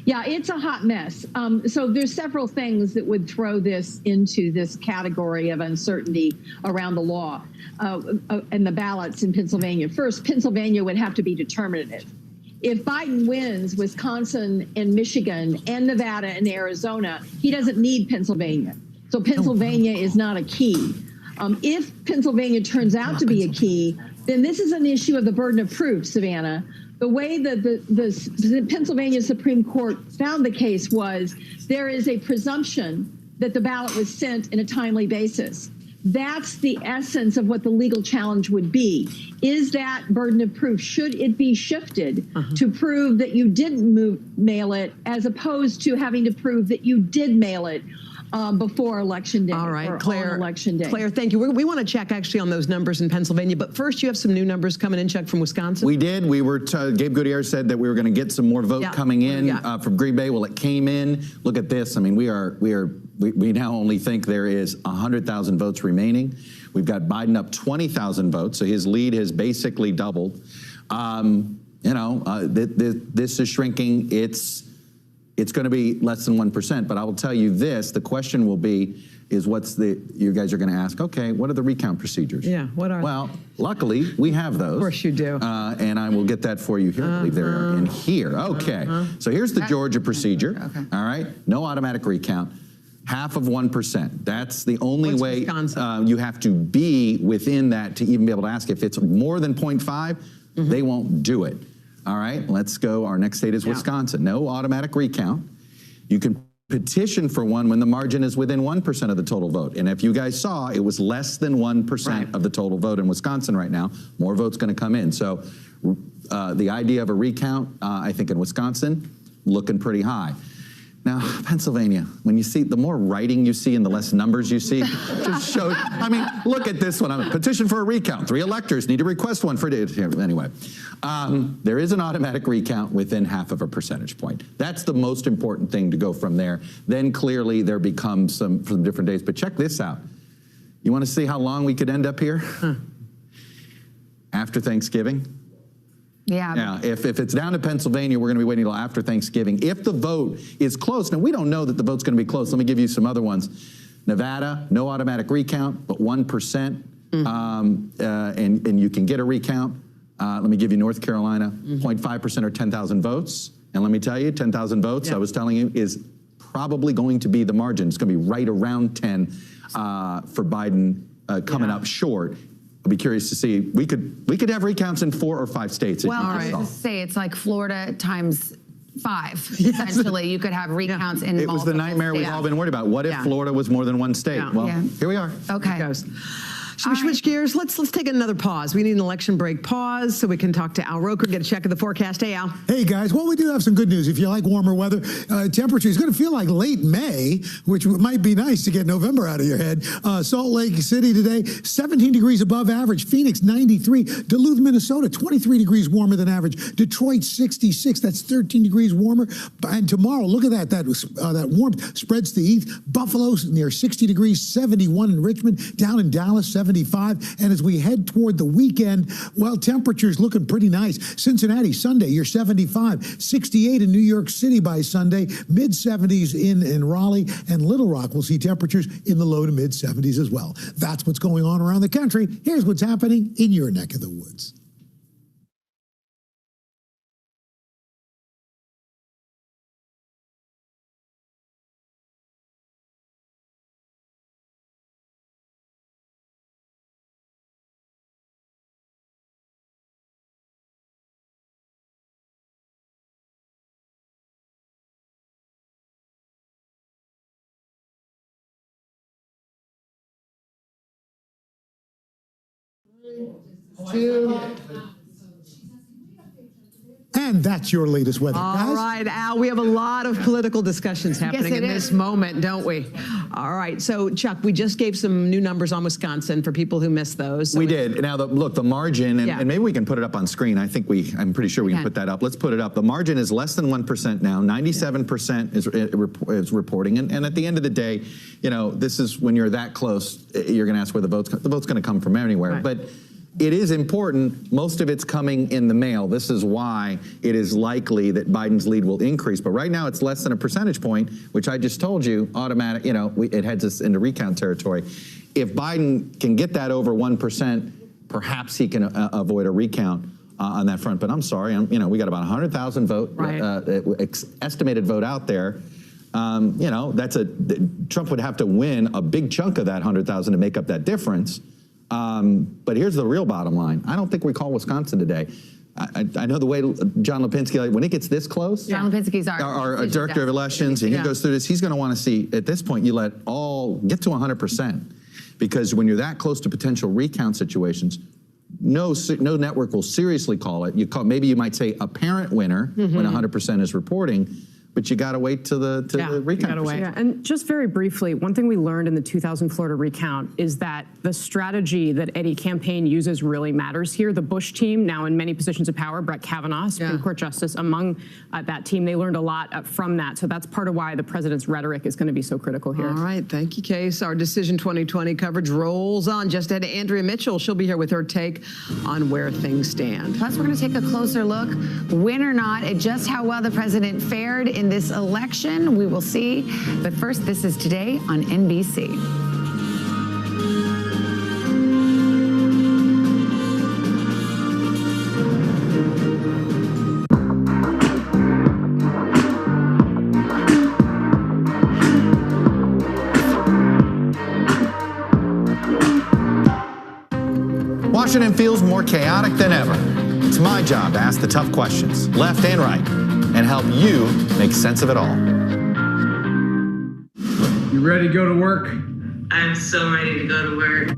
Yeah, it's a hot mess. So there's several things that would throw this into this category of uncertainty around the law and the ballots in Pennsylvania. First, Pennsylvania would have to be determinative. If Biden wins Wisconsin and Michigan and Nevada and Arizona, he doesn't need Pennsylvania. So Pennsylvania is not a key. If Pennsylvania turns out to be a key, then this is an issue of the burden of proof, Savannah. The way that the Pennsylvania Supreme Court found the case was there is a presumption that the ballot was sent in a timely basis. That's the essence of what the legal challenge would be. Is that burden of proof? Should it be shifted to prove that you didn't mail it, as opposed to having to prove that you did mail it before Election Day? All right, or Claire. on Election Day. Claire, thank you. We want to check actually on those numbers in Pennsylvania, but first you have some new numbers coming in. Check from Wisconsin. We did. We were. Gabe Gutierrez said that we were going to get some more vote coming in from Green Bay. Well, it came in. Look at this. I mean, we now only think there is 100,000 votes remaining. We've got Biden up 20,000 votes, so his lead has basically doubled. This is shrinking. It's going to be less than 1%, but I will tell you this, the question will be, you guys are going to ask, okay, what are the recount procedures? Yeah, what are Well, luckily, we have those. Of course you do. And I will get that for you here. I believe they're in here. Okay, so here's the Georgia procedure. All right, no automatic recount. Half of 1%. That's the only way you have to be within that to even be able to ask. If it's more than 0.5, they won't do it. All right, let's go. Our next state is Wisconsin. No automatic recount. You can petition for one when the margin is within 1% of the total vote. And if you guys saw, it was less than 1% of the total vote in Wisconsin right now. More votes going to come in. So the idea of a recount, I think in Wisconsin, looking pretty high. Now, Pennsylvania, when you see, the more writing you see and the less numbers you see, just show, I mean, look at this one. I'm a petition for a recount. 3 electors need to request one for, anyway. There is an automatic recount within half of a percentage point. That's the most important thing to go from there. Then clearly there becomes some different days. But check this out. You want to see how long we could end up here? After Thanksgiving? Yeah. If it's down to Pennsylvania, we're going to be waiting until after Thanksgiving. If the vote is close, now we don't know that the vote's going to be close. Let me give you some other ones. Nevada, no automatic recount, but 1%, and you can get a recount. Let me give you North Carolina, 0.5% or 10,000 votes. And let me tell you, 10,000 votes, I was telling you, is probably going to be the margin. It's going to be right around 10 for Biden coming up short. I'll be curious to see. We could have recounts in 4 or 5 states. Well, I was going to say it's like Florida times 5. Essentially, you could have recounts in It was the nightmare we've all been worried about. What if Florida was more than 1 state? Well, here we are. Okay. Should we switch gears? Let's take another pause. We need an election break pause so we can talk to Al Roker, get a check of the forecast. Hey, Al. Hey, guys. Well, we do have some good news. If you like warmer weather, temperature is going to feel like late May, which might be nice to get November out of your head. Salt Lake City today, 17 degrees above average. Phoenix, 93. Duluth, Minnesota, 23 degrees warmer than average. Detroit, 66. That's 13 degrees warmer. And tomorrow, look at that. That warmth spreads to the east. Buffalo, near 60 degrees, 71 in Richmond. Down in Dallas, 75. And as we head toward the weekend, well, temperatures looking pretty nice. Cincinnati, Sunday, you're 75. 68 in New York City by Sunday. Mid-70s in Raleigh. And Little Rock will see temperatures in the low to mid-70s as well. That's what's going on around the country. Here's what's happening in your neck of the woods. And that's your latest weather, guys. All right, Al, we have a lot of political discussions happening in this moment, don't we? All right, so Chuck, we just gave some new numbers on Wisconsin for people who missed those. So we did. Now, look, the margin, and maybe we can put it up on screen. I'm pretty sure we can put that up. Let's put it up. The margin is less than 1% now. 97% is reporting. And at the end of the day, you know, this is when you're that close, you're going to ask where the vote's going to come from anywhere. Right. But it is important. Most of it's coming in the mail. This is why it is likely that Biden's lead will increase. But right now, it's less than a percentage point, which I just told you, automatic. You know, it heads us into recount territory. If Biden can get that over 1%, perhaps he can avoid a recount on that front. But I'm sorry, you know, we got about 100,000 estimated vote out there. You know, Trump would have to win a big chunk of that 100,000 to make up that difference. But here's the real bottom line. I don't think we call Wisconsin today. I know the way John Lipinski, when it gets this close, John Lipinski's our director of elections, and he goes through this, he's going to want to see, at this point, you let all get to 100%. Because when you're that close to potential recount situations, no network will seriously call it. Maybe you might say apparent winner when 100% is reporting. But you got to wait till the recount. Yeah, and just very briefly, one thing we learned in the 2000 Florida recount is that the strategy that any campaign uses really matters here. The Bush team, now in many positions of power, Brett Kavanaugh, Supreme Court Justice, among that team, they learned a lot from that. So that's part of why the president's rhetoric is going to be so critical here. All right, thank you, Case. Our Decision 2020 coverage rolls on. Just ahead to Andrea Mitchell. She'll be here with her take on where things stand. Plus, we're going to take a closer look, win or not, at just how well the president fared in this election. We will see. But first, this is Today on NBC. Washington feels more chaotic than ever. It's my job to ask the tough questions, left and right, and help you make sense of it all. You ready to go to work? I'm so ready to go to work.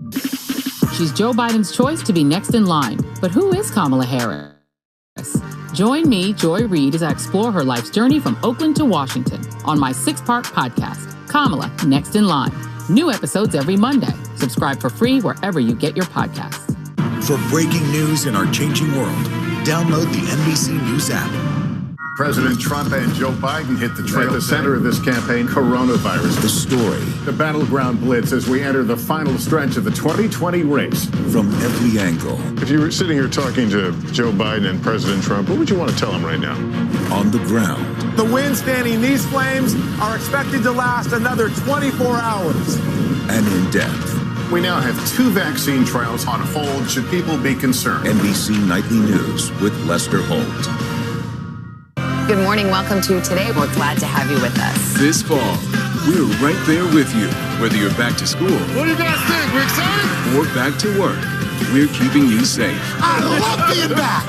She's Joe Biden's choice to be next in line. But who is Kamala Harris? Join me, Joy Reid, as I explore her life's journey from Oakland to Washington on my 6-part podcast, Kamala Next in Line. New episodes every Monday. Subscribe for free wherever you get your podcasts. For breaking news in our changing world, download the NBC News app. President Trump and Joe Biden hit the trail. At the center of this campaign, coronavirus. The story. The battleground blitz as we enter the final stretch of the 2020 race. From every angle. If you were sitting here talking to Joe Biden and President Trump, what would you want to tell them right now? On the ground. The winds fanning these flames are expected to last another 24 hours. And in depth. We now have 2 vaccine trials on hold. Should people be concerned? NBC Nightly News with Lester Holt. Good morning. Welcome to Today. We're glad to have you with us. This fall, we're right there with you. Whether you're back to school. What do you guys think? We excited? Or back to work. We're keeping you safe. I love being back.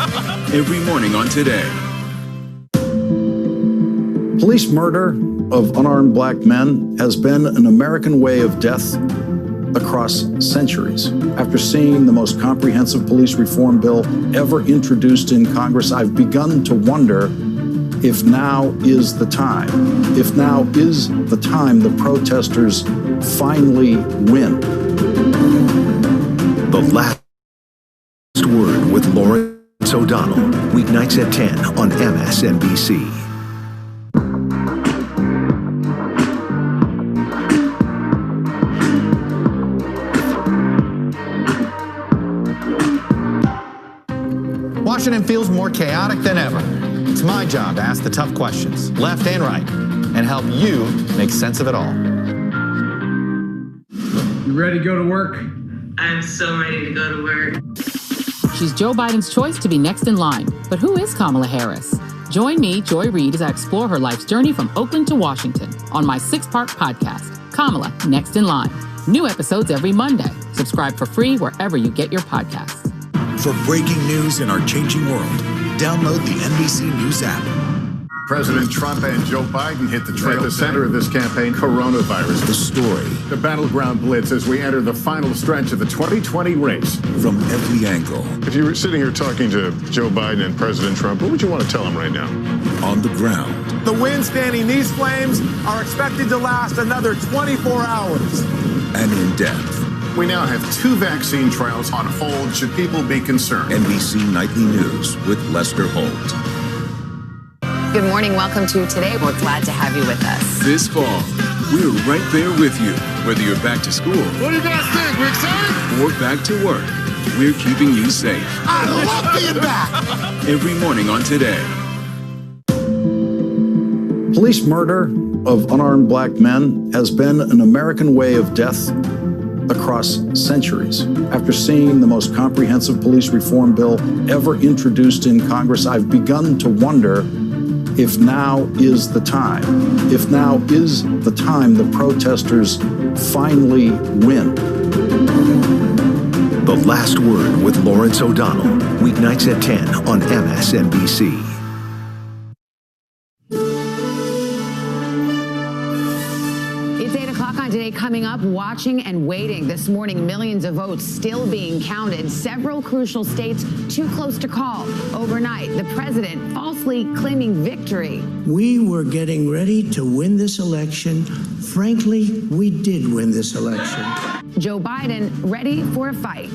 Every morning on Today. Police murder of unarmed black men has been an American way of death across centuries. After seeing the most comprehensive police reform bill ever introduced in Congress, I've begun to wonder if now is the time. If now is the time the protesters finally win. The Last Word with Lawrence O'Donnell. Weeknights at 10 on MSNBC. Washington feels more chaotic than ever. It's my job to ask the tough questions, left and right, and help you make sense of it all. You ready to go to work? I'm so ready to go to work. She's Joe Biden's choice to be next in line. But who is Kamala Harris? Join me, Joy Reid, as I explore her life's journey from Oakland to Washington on my 6-part podcast, Kamala Next in Line. New episodes every Monday. Subscribe for free wherever you get your podcasts. For breaking news in our changing world, download the NBC News app. President Trump and Joe Biden hit the trail. At the center of this campaign, coronavirus. The story. The battleground blitz as we enter the final stretch of the 2020 race. From every angle. If you were sitting here talking to Joe Biden and President Trump, what would you want to tell them right now? On the ground. The wind standing these flames are expected to last another 24 hours. And in depth. We now have 2 vaccine trials on hold. Should people be concerned? NBC Nightly News with Lester Holt. Good morning. Welcome to Today. We're glad to have you with us. This fall, we're right there with you. Whether you're back to school What do you guys think? We excited? or back to work, we're keeping you safe. I love being back. Every morning on Today. Police murder of unarmed black men has been an American way of death across centuries. After seeing the most comprehensive police reform bill ever introduced in Congress, I've begun to wonder if now is the time. If now is the time the protesters finally win. The Last Word with Lawrence O'Donnell. Weeknights at 10 on MSNBC. It's 8 o'clock on Today. Coming up, watching and waiting. This morning, millions of votes still being counted. Several crucial states too close to call. Overnight, the president falsely claiming victory. We were getting ready to win this election. Frankly, we did win this election. Joe Biden ready for a fight.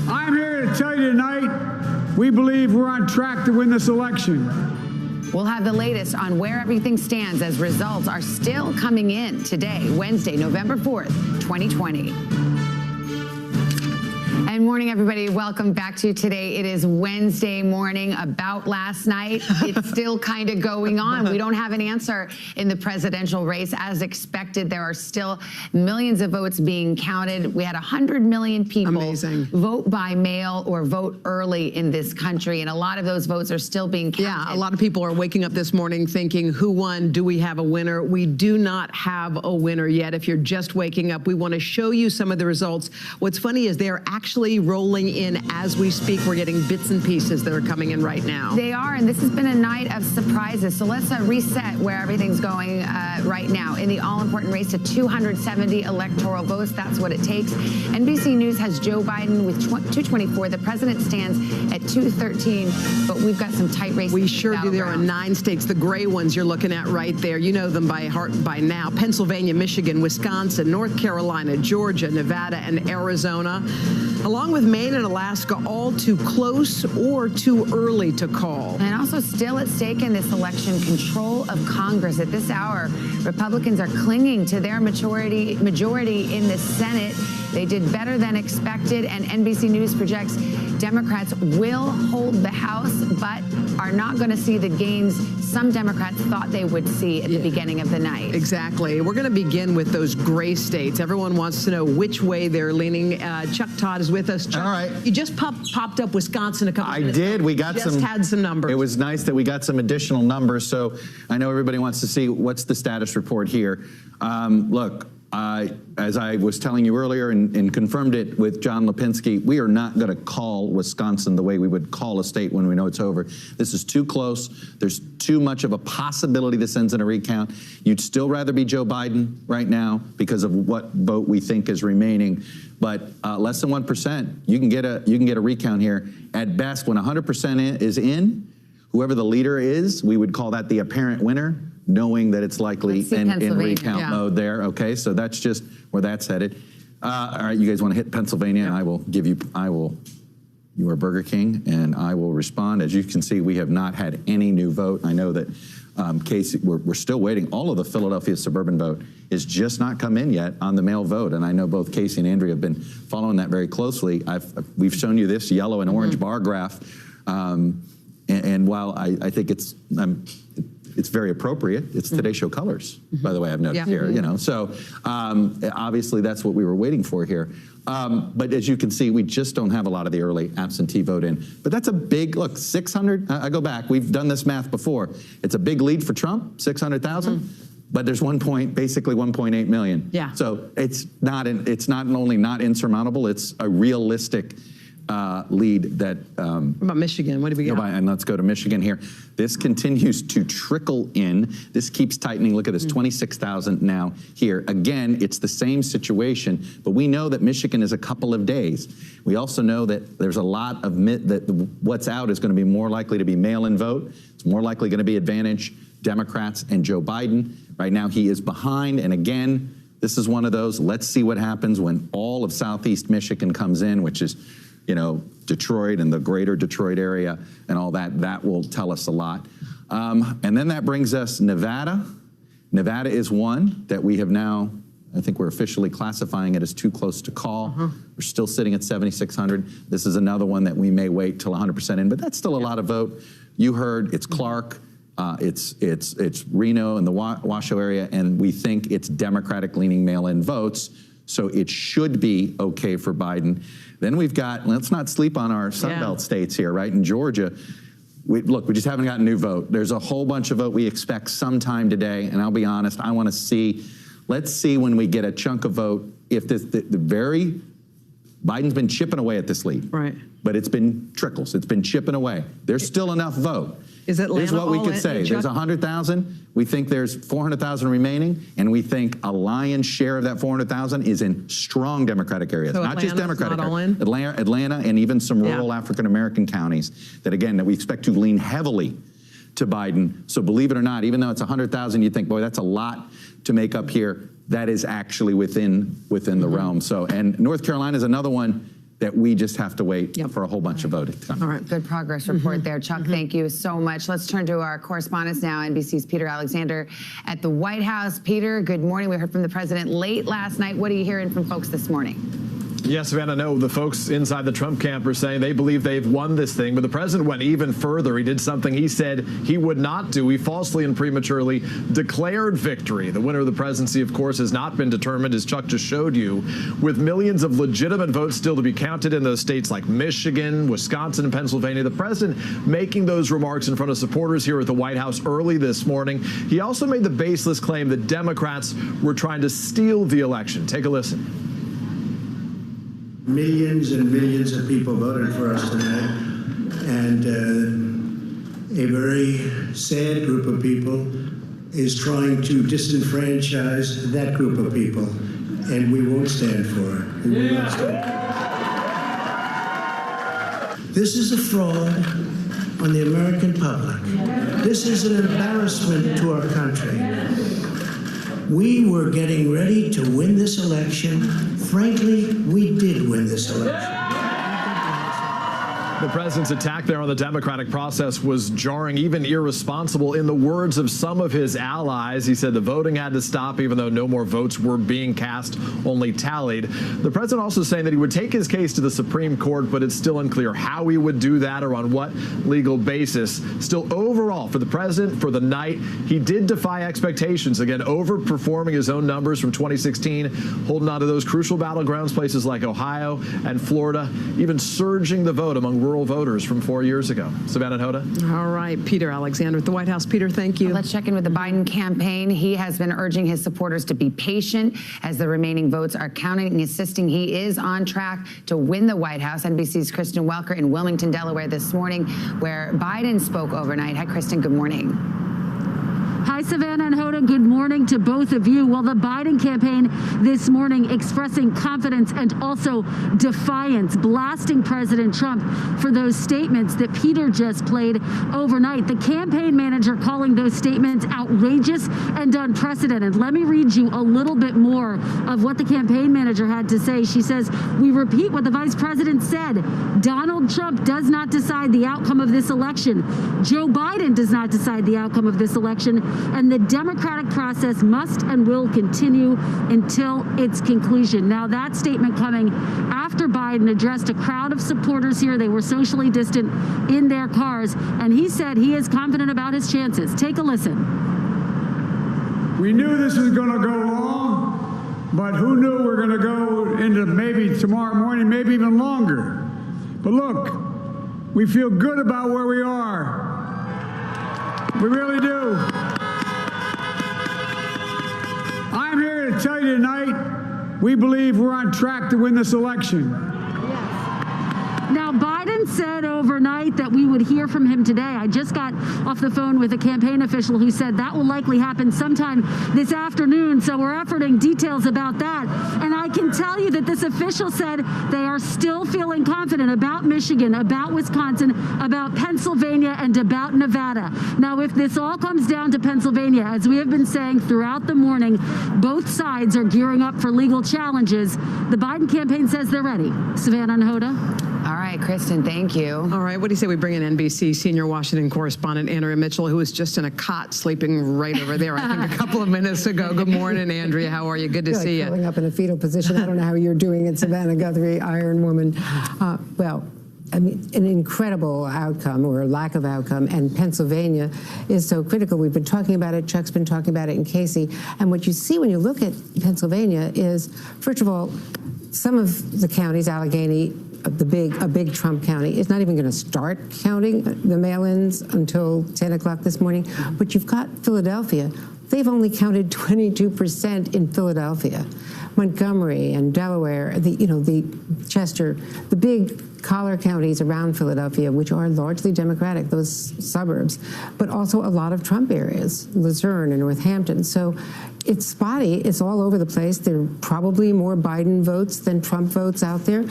I'm here to tell you tonight, we believe we're on track to win this election. We'll have the latest on where everything stands as results are still coming in today, Wednesday, November 4th, 2020. And morning, everybody. Welcome back to Today. It is Wednesday morning. About last night, it's still kind of going on. We don't have an answer in the presidential race. As expected, there are still millions of votes being counted. We had 100 million people vote by mail or vote early in this country, and a lot of those votes are still being counted. Yeah, a lot of people are waking up this morning thinking, who won? Do we have a winner? We do not have a winner yet. If you're just waking up, we want to show you some of the results. What's funny is they're actually rolling in as we speak. We're getting bits and pieces that are coming in right now. They are, and this has been a night of surprises. So let's reset where everything's going right now. In the all-important race to 270 electoral votes, that's what it takes. NBC News has Joe Biden with 224. The president stands at 213, but we've got some tight races. We sure do. There are 9 states, the gray ones you're looking at right there. You know them by heart by now. Pennsylvania, Michigan, Wisconsin, North Carolina, Georgia, Nevada, and Arizona. Along with Maine and Alaska, all too close or too early to call. And also still at stake in this election, control of Congress. At this hour, Republicans are clinging to their majority in the Senate. They did better than expected, and NBC News projects Democrats will hold the House, but are not going to see the gains some Democrats thought they would see at the beginning of the night. Exactly. We're going to begin with those gray states. Everyone wants to know which way they're leaning. Chuck Todd is with us. Chuck, all right. You just popped up Wisconsin a couple minutes ago. I did. We got just had some numbers. It was nice that we got some additional numbers. So I know everybody wants to see what's the status report here. Look, as I was telling you earlier and confirmed it with John Lipinski, we are not going to call Wisconsin the way we would call a state when we know it's over. This is too close. There's too much of a possibility this ends in a recount. You'd still rather be Joe Biden right now because of what vote we think is remaining. But less than 1%, you can get a recount here. At best, when 100% is in, whoever the leader is, we would call that the apparent winner, knowing that it's likely in recount mode there. Okay, so that's just where that's headed. All right, you guys want to hit Pennsylvania? And I will give you, you are Burger King, and I will respond. As you can see, we have not had any new vote. I know that Casey, we're still waiting. All of the Philadelphia suburban vote is just not come in yet on the mail vote. And I know both Casey and Andrea have been following that very closely. We've shown you this yellow and orange bar graph. And while I think it's very appropriate, it's Today Show colors, by the way, I've noticed here, you know. So obviously that's what we were waiting for here. But as you can see, we just don't have a lot of the early absentee vote in. But that's a big, look, 600, I go back, we've done this math before. It's a big lead for Trump, 600,000. But there's basically 1.8 million. Yeah. So it's not only not insurmountable, it's a realistic lead that. What about Michigan? What do we got? And let's go to Michigan here. This continues to trickle in. This keeps tightening. Look at this, 26,000 now here. Again, it's the same situation, but we know that Michigan is a couple of days. We also know that there's a lot of what's out is going to be more likely to be mail-in vote. It's more likely going to be advantage Democrats and Joe Biden. Right now, he is behind, and again, this is one of those, let's see what happens when all of Southeast Michigan comes in, which is, you know, Detroit and the greater Detroit area and all that. That will tell us a lot. And then that brings us Nevada. Nevada is one that we have now, I think we're officially classifying it as too close to call. We're still sitting at 7,600. This is another one that we may wait till 100% in, but that's still a lot of vote. You heard it's Clark. It's Reno and the Washoe area, and we think it's Democratic-leaning mail-in votes, so it should be okay for Biden. Then we've got, let's not sleep on our Sunbelt states here, right? In Georgia, we just haven't gotten a new vote. There's a whole bunch of vote we expect sometime today, and I'll be honest, I want to see, let's see when we get a chunk of vote, if this, Biden's been chipping away at this lead. Right. But it's been trickles, it's been chipping away. There's still enough vote. Is Atlanta Here's what we could say. Chuck? There's 100,000. We think there's 400,000 remaining, and we think a lion's share of that 400,000 is in strong Democratic areas, So not just Atlanta's Democratic not all areas. in? Atlanta, and even some rural African-American counties that, again, that we expect to lean heavily to Biden. So believe it or not, even though it's 100,000, you think, boy, that's a lot to make up here. That is actually within the realm. So, and North Carolina is another one that we just have to wait for a whole bunch of voting to come. All right, good progress report there, Chuck. Thank you so much. Let's turn to our correspondents now. NBC's Peter Alexander at the White House. Peter, good morning. We heard from the president late last night. What are you hearing from folks this morning? Yes, Savannah, no, the folks inside the Trump camp are saying they believe they've won this thing, but the president went even further. He did something he said he would not do. He falsely and prematurely declared victory. The winner of the presidency, of course, has not been determined, as Chuck just showed you, with millions of legitimate votes still to be counted in those states like Michigan, Wisconsin, and Pennsylvania. The president making those remarks in front of supporters here at the White House early this morning. He also made the baseless claim that Democrats were trying to steal the election. Take a listen. Millions and millions of people voted for us tonight, and a very sad group of people is trying to disenfranchise that group of people, and we won't stand for it. We will not stand for it. This is a fraud on the American public. This is an embarrassment to our country. We were getting ready to win this election. Frankly, we did win this election. The president's attack there on the democratic process was jarring, even irresponsible. In the words of some of his allies, he said the voting had to stop even though no more votes were being cast, only tallied. The president also saying that he would take his case to the Supreme Court, but it's still unclear how he would do that or on what legal basis. Still, overall, for the president, for the night, he did defy expectations. Again, overperforming his own numbers from 2016, holding on to those crucial battlegrounds, places like Ohio and Florida, even surging the vote among rural voters from 4 years ago. Savannah and Hoda. All right, Peter Alexander at the White House. Peter, thank you. Let's check in with the Biden campaign. He has been urging his supporters to be patient as the remaining votes are counting and insisting he is on track to win the White House. NBC's Kristen Welker in Wilmington, Delaware this morning, where Biden spoke overnight. Hi, Kristen. Good morning. Hi, Savannah and Hoda. Good morning to both of you. Well, the Biden campaign this morning expressing confidence and also defiance, blasting President Trump for those statements that Peter just played overnight. The campaign manager calling those statements outrageous and unprecedented. Let me read you a little bit more of what the campaign manager had to say. She says, "We repeat what the vice president said. Donald Trump does not decide the outcome of this election. Joe Biden does not decide the outcome of this election. And the democratic process must and will continue until its conclusion." Now, that statement coming after Biden addressed a crowd of supporters here. They were socially distant in their cars, and he said he is confident about his chances. Take a listen. We knew this was going to go long, but who knew we're going to go into maybe tomorrow morning, maybe even longer. But look, we feel good about where we are. We really do. I'm here to tell you tonight, we believe we're on track to win this election. Now, Biden said overnight that we would hear from him today. I just got off the phone with a campaign official who said that will likely happen sometime this afternoon. So we're efforting details about that. And I can tell you that this official said they are still feeling confident about Michigan, about Wisconsin, about Pennsylvania, and about Nevada. Now, if this all comes down to Pennsylvania, as we have been saying throughout the morning, both sides are gearing up for legal challenges. The Biden campaign says they're ready. Savannah and Hoda. All right, Kristen, thank you. All right, what do you say we bring in NBC senior Washington correspondent Andrea Mitchell, who was just in a cot sleeping right over there, I think, a couple of minutes ago. Good morning, Andrea. How are you? Good to see you. Curling up in a fetal position. I don't know how you're doing it, Savannah Guthrie, Iron Woman. Well, I mean, an incredible outcome or lack of outcome, and Pennsylvania is so critical. We've been talking about it. Chuck's been talking about it, and Casey. And what you see when you look at Pennsylvania is, first of all, some of the counties, Allegheny, a big Trump county, is not even going to start counting the mail-ins until 10 o'clock this morning. But you've got Philadelphia. They've only counted 22% in Philadelphia. Montgomery and Delaware, the Chester, the big collar counties around Philadelphia, which are largely Democratic, those suburbs, but also a lot of Trump areas, Luzerne and Northampton. So it's spotty. It's all over the place. There are probably more Biden votes than Trump votes out there,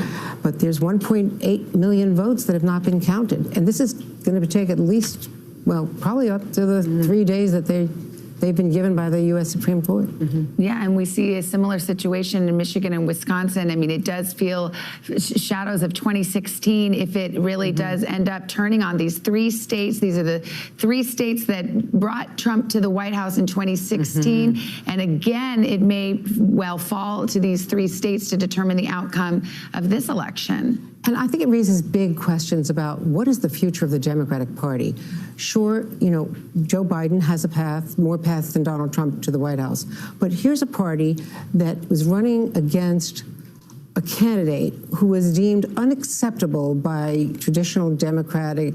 but there's 1.8 million votes that have not been counted. And this is going to take at least, well, probably up to the 3 days that they've been given by the U.S. Supreme Court. Yeah, and we see a similar situation in Michigan and Wisconsin. I mean, it does feel shadows of 2016 if it really does end up turning on these three states. These are the three states that brought Trump to the White House in 2016. And again, it may well fall to these three states to determine the outcome of this election. And I think it raises big questions about what is the future of the Democratic Party. Sure, Joe Biden has a path, more path than Donald Trump to the White House. But here's a party that was running against a candidate who was deemed unacceptable by traditional Democratic,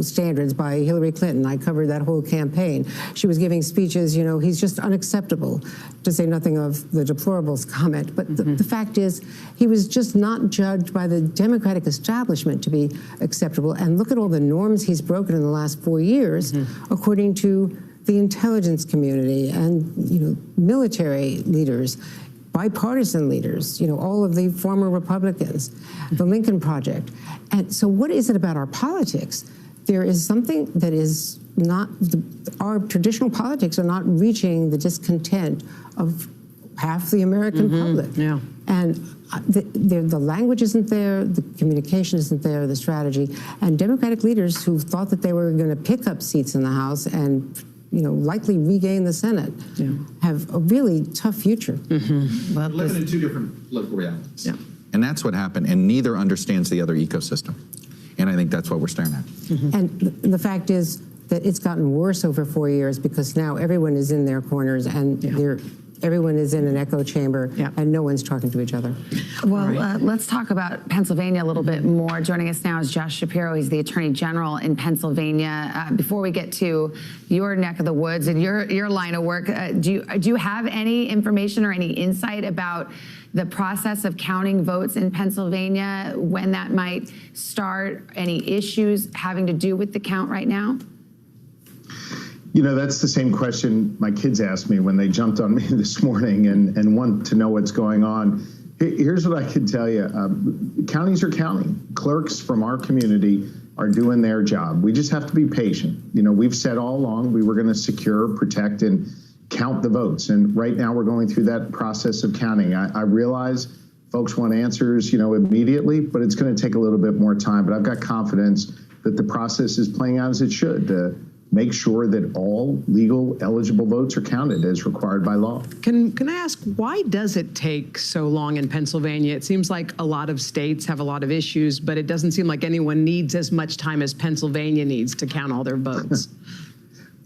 standards by Hillary Clinton. I covered that whole campaign. She was giving speeches, he's just unacceptable, to say nothing of the deplorables comment. But the fact is, he was just not judged by the Democratic establishment to be acceptable. And look at all the norms he's broken in the last 4 years, according to the intelligence community and, military leaders, bipartisan leaders, all of the former Republicans, the Lincoln Project. And so what is it about our politics? There is something that is not, our traditional politics are not reaching the discontent of half the American public. Yeah. And the language isn't there, the communication isn't there, the strategy. And Democratic leaders who thought that they were going to pick up seats in the House and likely regain the Senate, have a really tough future. We're living in two different political realities. Yeah. And that's what happened. And neither understands the other ecosystem. And I think that's what we're staring at. And the fact is that it's gotten worse over 4 years because now everyone is in their corners and everyone is in an echo chamber and no one's talking to each other. Well, let's talk about Pennsylvania a little bit more. Joining us now is Josh Shapiro. He's the Attorney General in Pennsylvania. Before we get to your neck of the woods and your line of work, do you have any information or any insight about the process of counting votes in Pennsylvania, when that might start, any issues having to do with the count right now? That's the same question my kids asked me when they jumped on me this morning and want to know what's going on. Here's what I can tell you. Counties are counting. Clerks from our community are doing their job. We just have to be patient. We've said all along we were going to secure, protect, and count the votes. And right now we're going through that process of counting. I realize folks want answers, immediately, but it's going to take a little bit more time. But I've got confidence that the process is playing out as it should to make sure that all legal eligible votes are counted as required by law. Can I ask, why does it take so long in Pennsylvania? It seems like a lot of states have a lot of issues, but it doesn't seem like anyone needs as much time as Pennsylvania needs to count all their votes.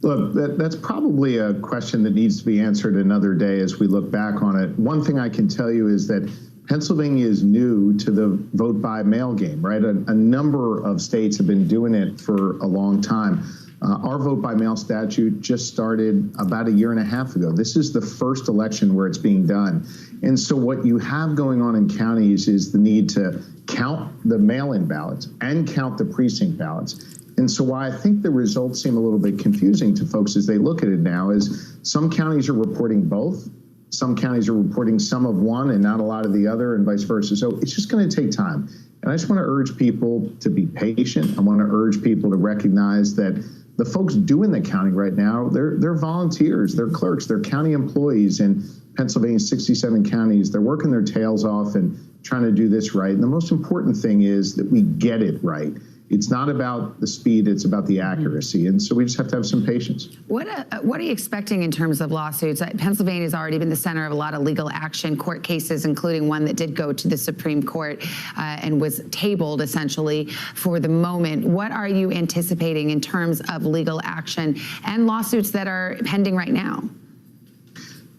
Look, that's probably a question that needs to be answered another day as we look back on it. One thing I can tell you is that Pennsylvania is new to the vote by mail game, right? A number of states have been doing it for a long time. Our vote by mail statute just started about a year and a half ago. This is the first election where it's being done. And so what you have going on in counties is the need to count the mail-in ballots and count the precinct ballots. And so why I think the results seem a little bit confusing to folks as they look at it now is some counties are reporting both. Some counties are reporting some of one and not a lot of the other, and vice versa. So it's just going to take time. And I just want to urge people to be patient. I want to urge people to recognize that the folks doing the counting right now, they're volunteers, they're clerks, they're county employees in Pennsylvania's 67 counties. They're working their tails off and trying to do this right. And the most important thing is that we get it right. It's not about the speed, it's about the accuracy. And so we just have to have some patience. What are you expecting in terms of lawsuits? Pennsylvania has already been the center of a lot of legal action, court cases, including one that did go to the Supreme Court and was tabled essentially for the moment. What are you anticipating in terms of legal action and lawsuits that are pending right now?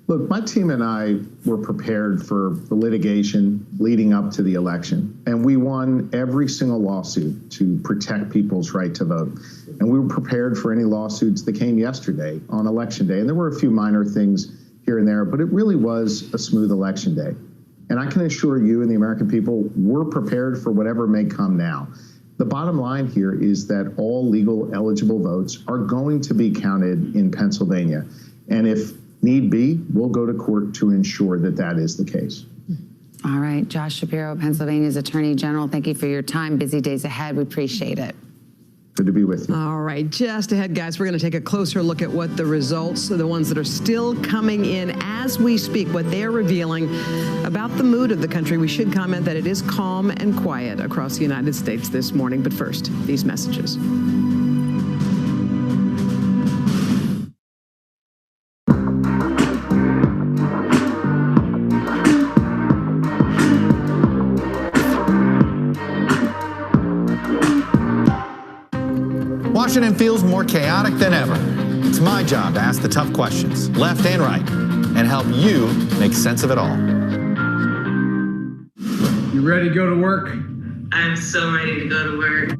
Look, my team and I were prepared for the litigation leading up to the election, and we won every single lawsuit to protect people's right to vote. And we were prepared for any lawsuits that came yesterday on Election Day. And there were a few minor things here and there, but it really was a smooth Election Day. And I can assure you and the American people, we're prepared for whatever may come now. The bottom line here is that all legal eligible votes are going to be counted in Pennsylvania. And if need be, we'll go to court to ensure that that is the case. All right, Josh Shapiro, Pennsylvania's Attorney General, thank you for your time. Busy days ahead. We appreciate it. Good to be with you. All right, just ahead, guys, we're going to take a closer look at what the results, the ones that are still coming in as we speak, what they're revealing about the mood of the country. We should comment that it is calm and quiet across the United States this morning. But first, these messages. Washington feels more chaotic than ever. It's my job to ask the tough questions, left and right, and help you make sense of it all. You ready to go to work? I'm so ready to go to work.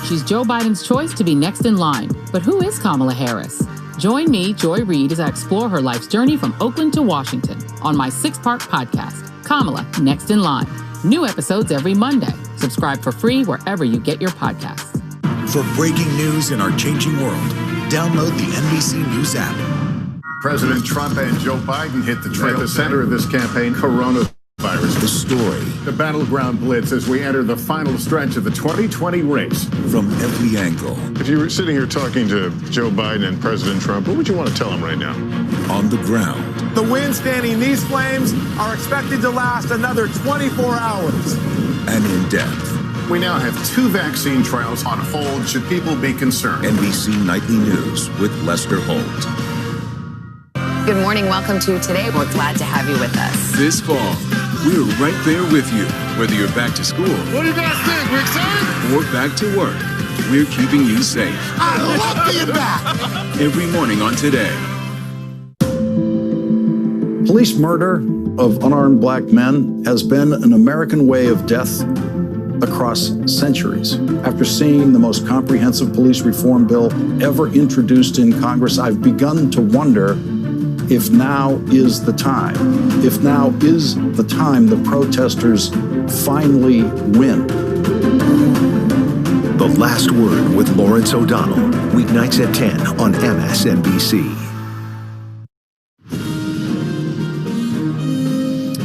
She's Joe Biden's choice to be next in line. But who is Kamala Harris? Join me, Joy Reid, as I explore her life's journey from Oakland to Washington on my 6-part podcast, Kamala Next in Line. New episodes every Monday. Subscribe for free wherever you get your podcasts. For breaking news in our changing world, download the NBC News app. President Trump and Joe Biden hit the trail. At the center of this campaign, coronavirus. The story. The battleground blitz as we enter the final stretch of the 2020 race. From every angle. If you were sitting here talking to Joe Biden and President Trump, what would you want to tell them right now? On the ground. The wind standing these flames are expected to last another 24 hours. And in depth. We now have 2 vaccine trials on hold. Should people be concerned? NBC Nightly News with Lester Holt. Good morning. Welcome to Today. We're glad to have you with us. This fall, we're right there with you, whether you're back to school. What do you guys think? We excited? Or back to work. We're keeping you safe. I love being back. Every morning on Today. Police murder of unarmed black men has been an American way of death across centuries. After seeing the most comprehensive police reform bill ever introduced in Congress, I've begun to wonder if now is the time. If now is the time the protesters finally win. The Last Word with Lawrence O'Donnell, weeknights at 10 on MSNBC.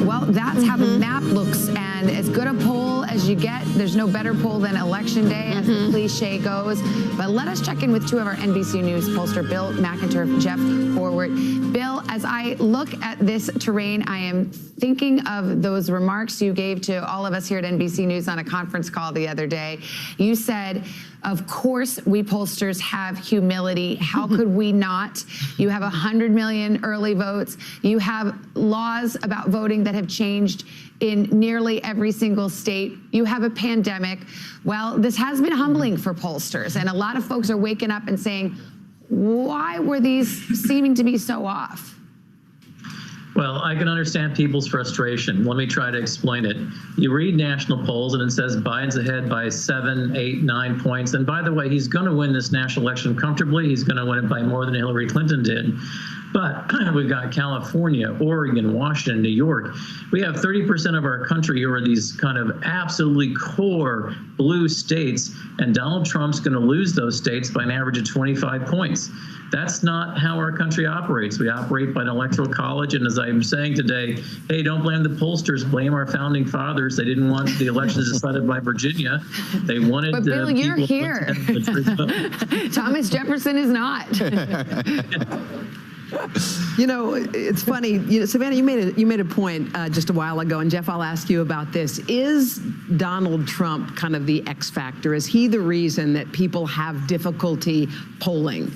Well, that's how the map looks, and as good a poll as you get. There's no better poll than Election Day, as the cliche goes. But let us check in with 2 of our NBC News pollster, Bill McInturff, Jeff Horwath. Bill, as I look at this terrain, I am thinking of those remarks you gave to all of us here at NBC News on a conference call the other day. You said, of course, we pollsters have humility. How could we not? You have 100 million early votes. You have laws about voting that have changed in nearly every single state. You have a pandemic. Well, this has been humbling for pollsters, and a lot of folks are waking up and saying, why were these seeming to be so off? Well, I can understand people's frustration. Let me try to explain it. You read national polls and it says Biden's ahead by 7, 8, 9 points. And by the way, he's going to win this national election comfortably. He's going to win it by more than Hillary Clinton did. But we've got California, Oregon, Washington, New York. We have 30% of our country who are these kind of absolutely core blue states, and Donald Trump's going to lose those states by an average of 25 points. That's not how our country operates. We operate by an electoral college, and as I'm saying today, hey, don't blame the pollsters, blame our founding fathers. They didn't want the elections decided by Virginia. They wanted But Bill, you're here. Thomas Jefferson is not. You know, it's funny. You know, Savannah, you made a point just a while ago, and Jeff, I'll ask you about this. Is Donald Trump kind of the X factor? Is he the reason that people have difficulty polling?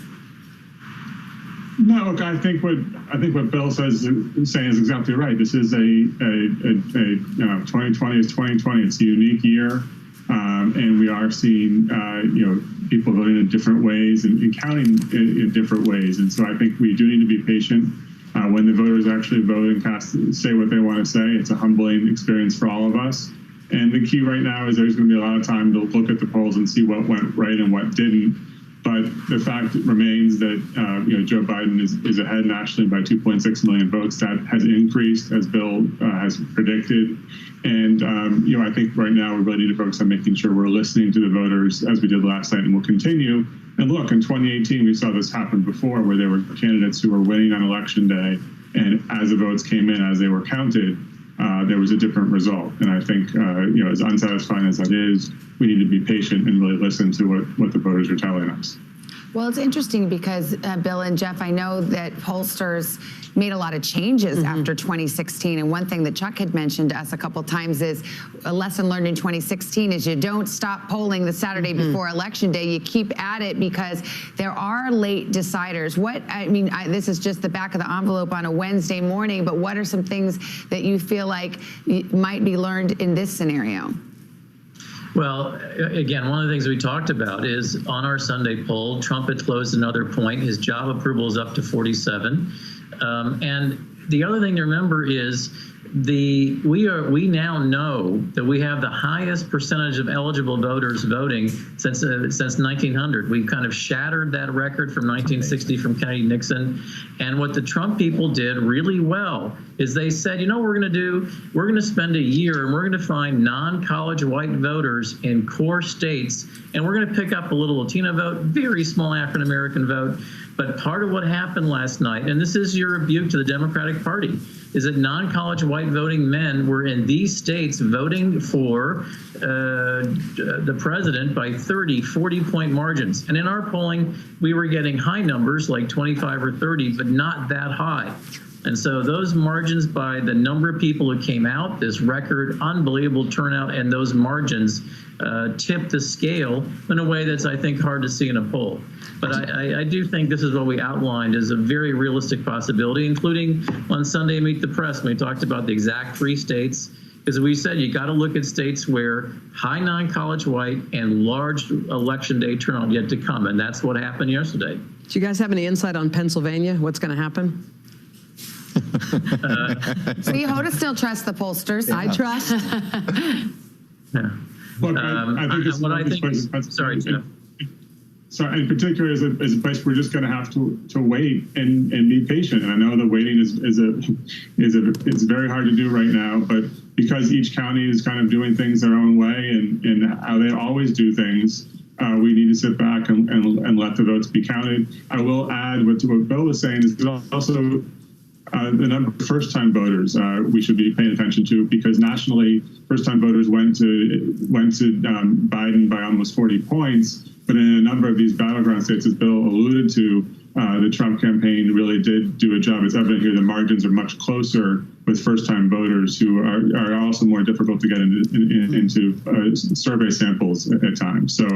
No, look, I think what Bill is saying is exactly right. This is 2020 is 2020. It's a unique year, and we are seeing people voting in different ways and counting in different ways. And so I think we do need to be patient when the voters actually vote and say what they want to say. It's a humbling experience for all of us. And the key right now is there's going to be a lot of time to look at the polls and see what went right and what didn't. But the fact remains that Joe Biden is ahead nationally by 2.6 million votes. That has increased, as Bill has predicted. And I think right now we really need to focus on making sure we're listening to the voters as we did last night, and we'll continue. And look, in 2018 we saw this happen before, where there were candidates who were winning on election day, and as the votes came in, as they were counted, there was a different result. And I think, as unsatisfying as that is, we need to be patient and really listen to what the voters are telling us. Well, it's interesting because, Bill and Jeff, I know that pollsters made a lot of changes after 2016. And one thing that Chuck had mentioned to us a couple times is a lesson learned in 2016 is you don't stop polling the Saturday before Election Day. You keep at it because there are late deciders. This is just the back of the envelope on a Wednesday morning, but what are some things that you feel like might be learned in this scenario? Well, again, one of the things we talked about is on our Sunday poll, Trump had closed another point. His job approval is up to 47. And the other thing to remember is we now know that we have the highest percentage of eligible voters voting since 1900. We've kind of shattered that record from 1960 from Kennedy Nixon. And what the Trump people did really well is they said, you know what we're going to do? We're going to spend a year and we're going to find non-college white voters in core states, and we're going to pick up a little Latino vote, very small African-American vote. But part of what happened last night, and this is your rebuke to the Democratic Party, is that non-college white voting men were in these states voting for the president by 30, 40-point margins. And in our polling, we were getting high numbers like 25 or 30, but not that high. And so those margins by the number of people who came out, this record, unbelievable turnout, and those margins tip the scale in a way that's, I think, hard to see in a poll. But I do think this is what we outlined as a very realistic possibility, including on Sunday Meet the Press when we talked about the exact 3 states. Because we said you got to look at states where high non-college white and large election day turnout yet to come, and that's what happened yesterday. Do you guys have any insight on Pennsylvania? What's going to happen? See, Hoda still trusts the pollsters. I trust. Yeah. Look, I think this is sorry, Jeff. So in particular, as a place we're just going to have to wait and be patient. And I know the waiting is very hard to do right now, but because each county is kind of doing things their own way and how they always do things, we need to sit back and let the votes be counted. I will add what Bill was saying is also the number of first-time voters we should be paying attention to, because nationally, first-time voters went to Biden by almost 40 points. But in a number of these battleground states, as Bill alluded to, the Trump campaign really did do a job. It's evident here the margins are much closer with first-time voters who are also more difficult to get into survey samples at times. So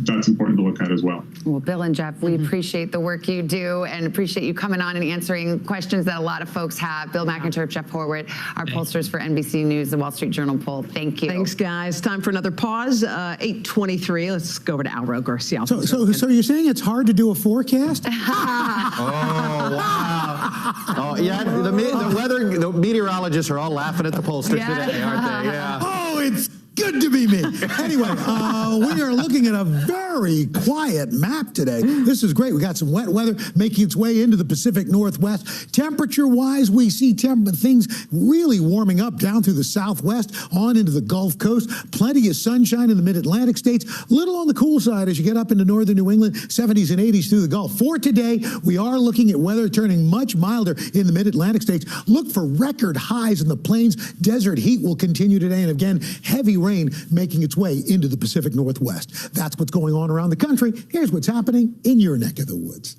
that's important to look at as well. Well, Bill and Jeff, we appreciate the work you do and appreciate you coming on and answering questions that a lot of folks have. Bill McIntyre, Jeff Horwitz, our pollsters for NBC News, the Wall Street Journal poll. Thank you. Thanks, guys. Time for another pause. 8:23. Let's go over to Alvaro Garcia. So you're saying it's hard to do a forecast? Oh, wow. Oh, yeah, the meteorologists are all laughing at the pollsters today, aren't they? Yeah. Oh, it's good to be me. Anyway, we are looking at a very quiet map today. This is great. We got some wet weather making its way into the Pacific Northwest. Temperature-wise, we see things really warming up down through the Southwest, on into the Gulf Coast. Plenty of sunshine in the mid-Atlantic states. Little on the cool side as you get up into northern New England, 70s and 80s through the Gulf. For today, we are looking at weather turning much milder in the mid-Atlantic states. Look for record highs in the plains. Desert heat will continue today, and again, heavy rain making its way into the Pacific Northwest. That's what's going on around the country. Here's what's happening in your neck of the woods.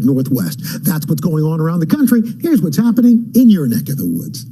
Northwest. That's what's going on around the country. Here's what's happening in your neck of the woods.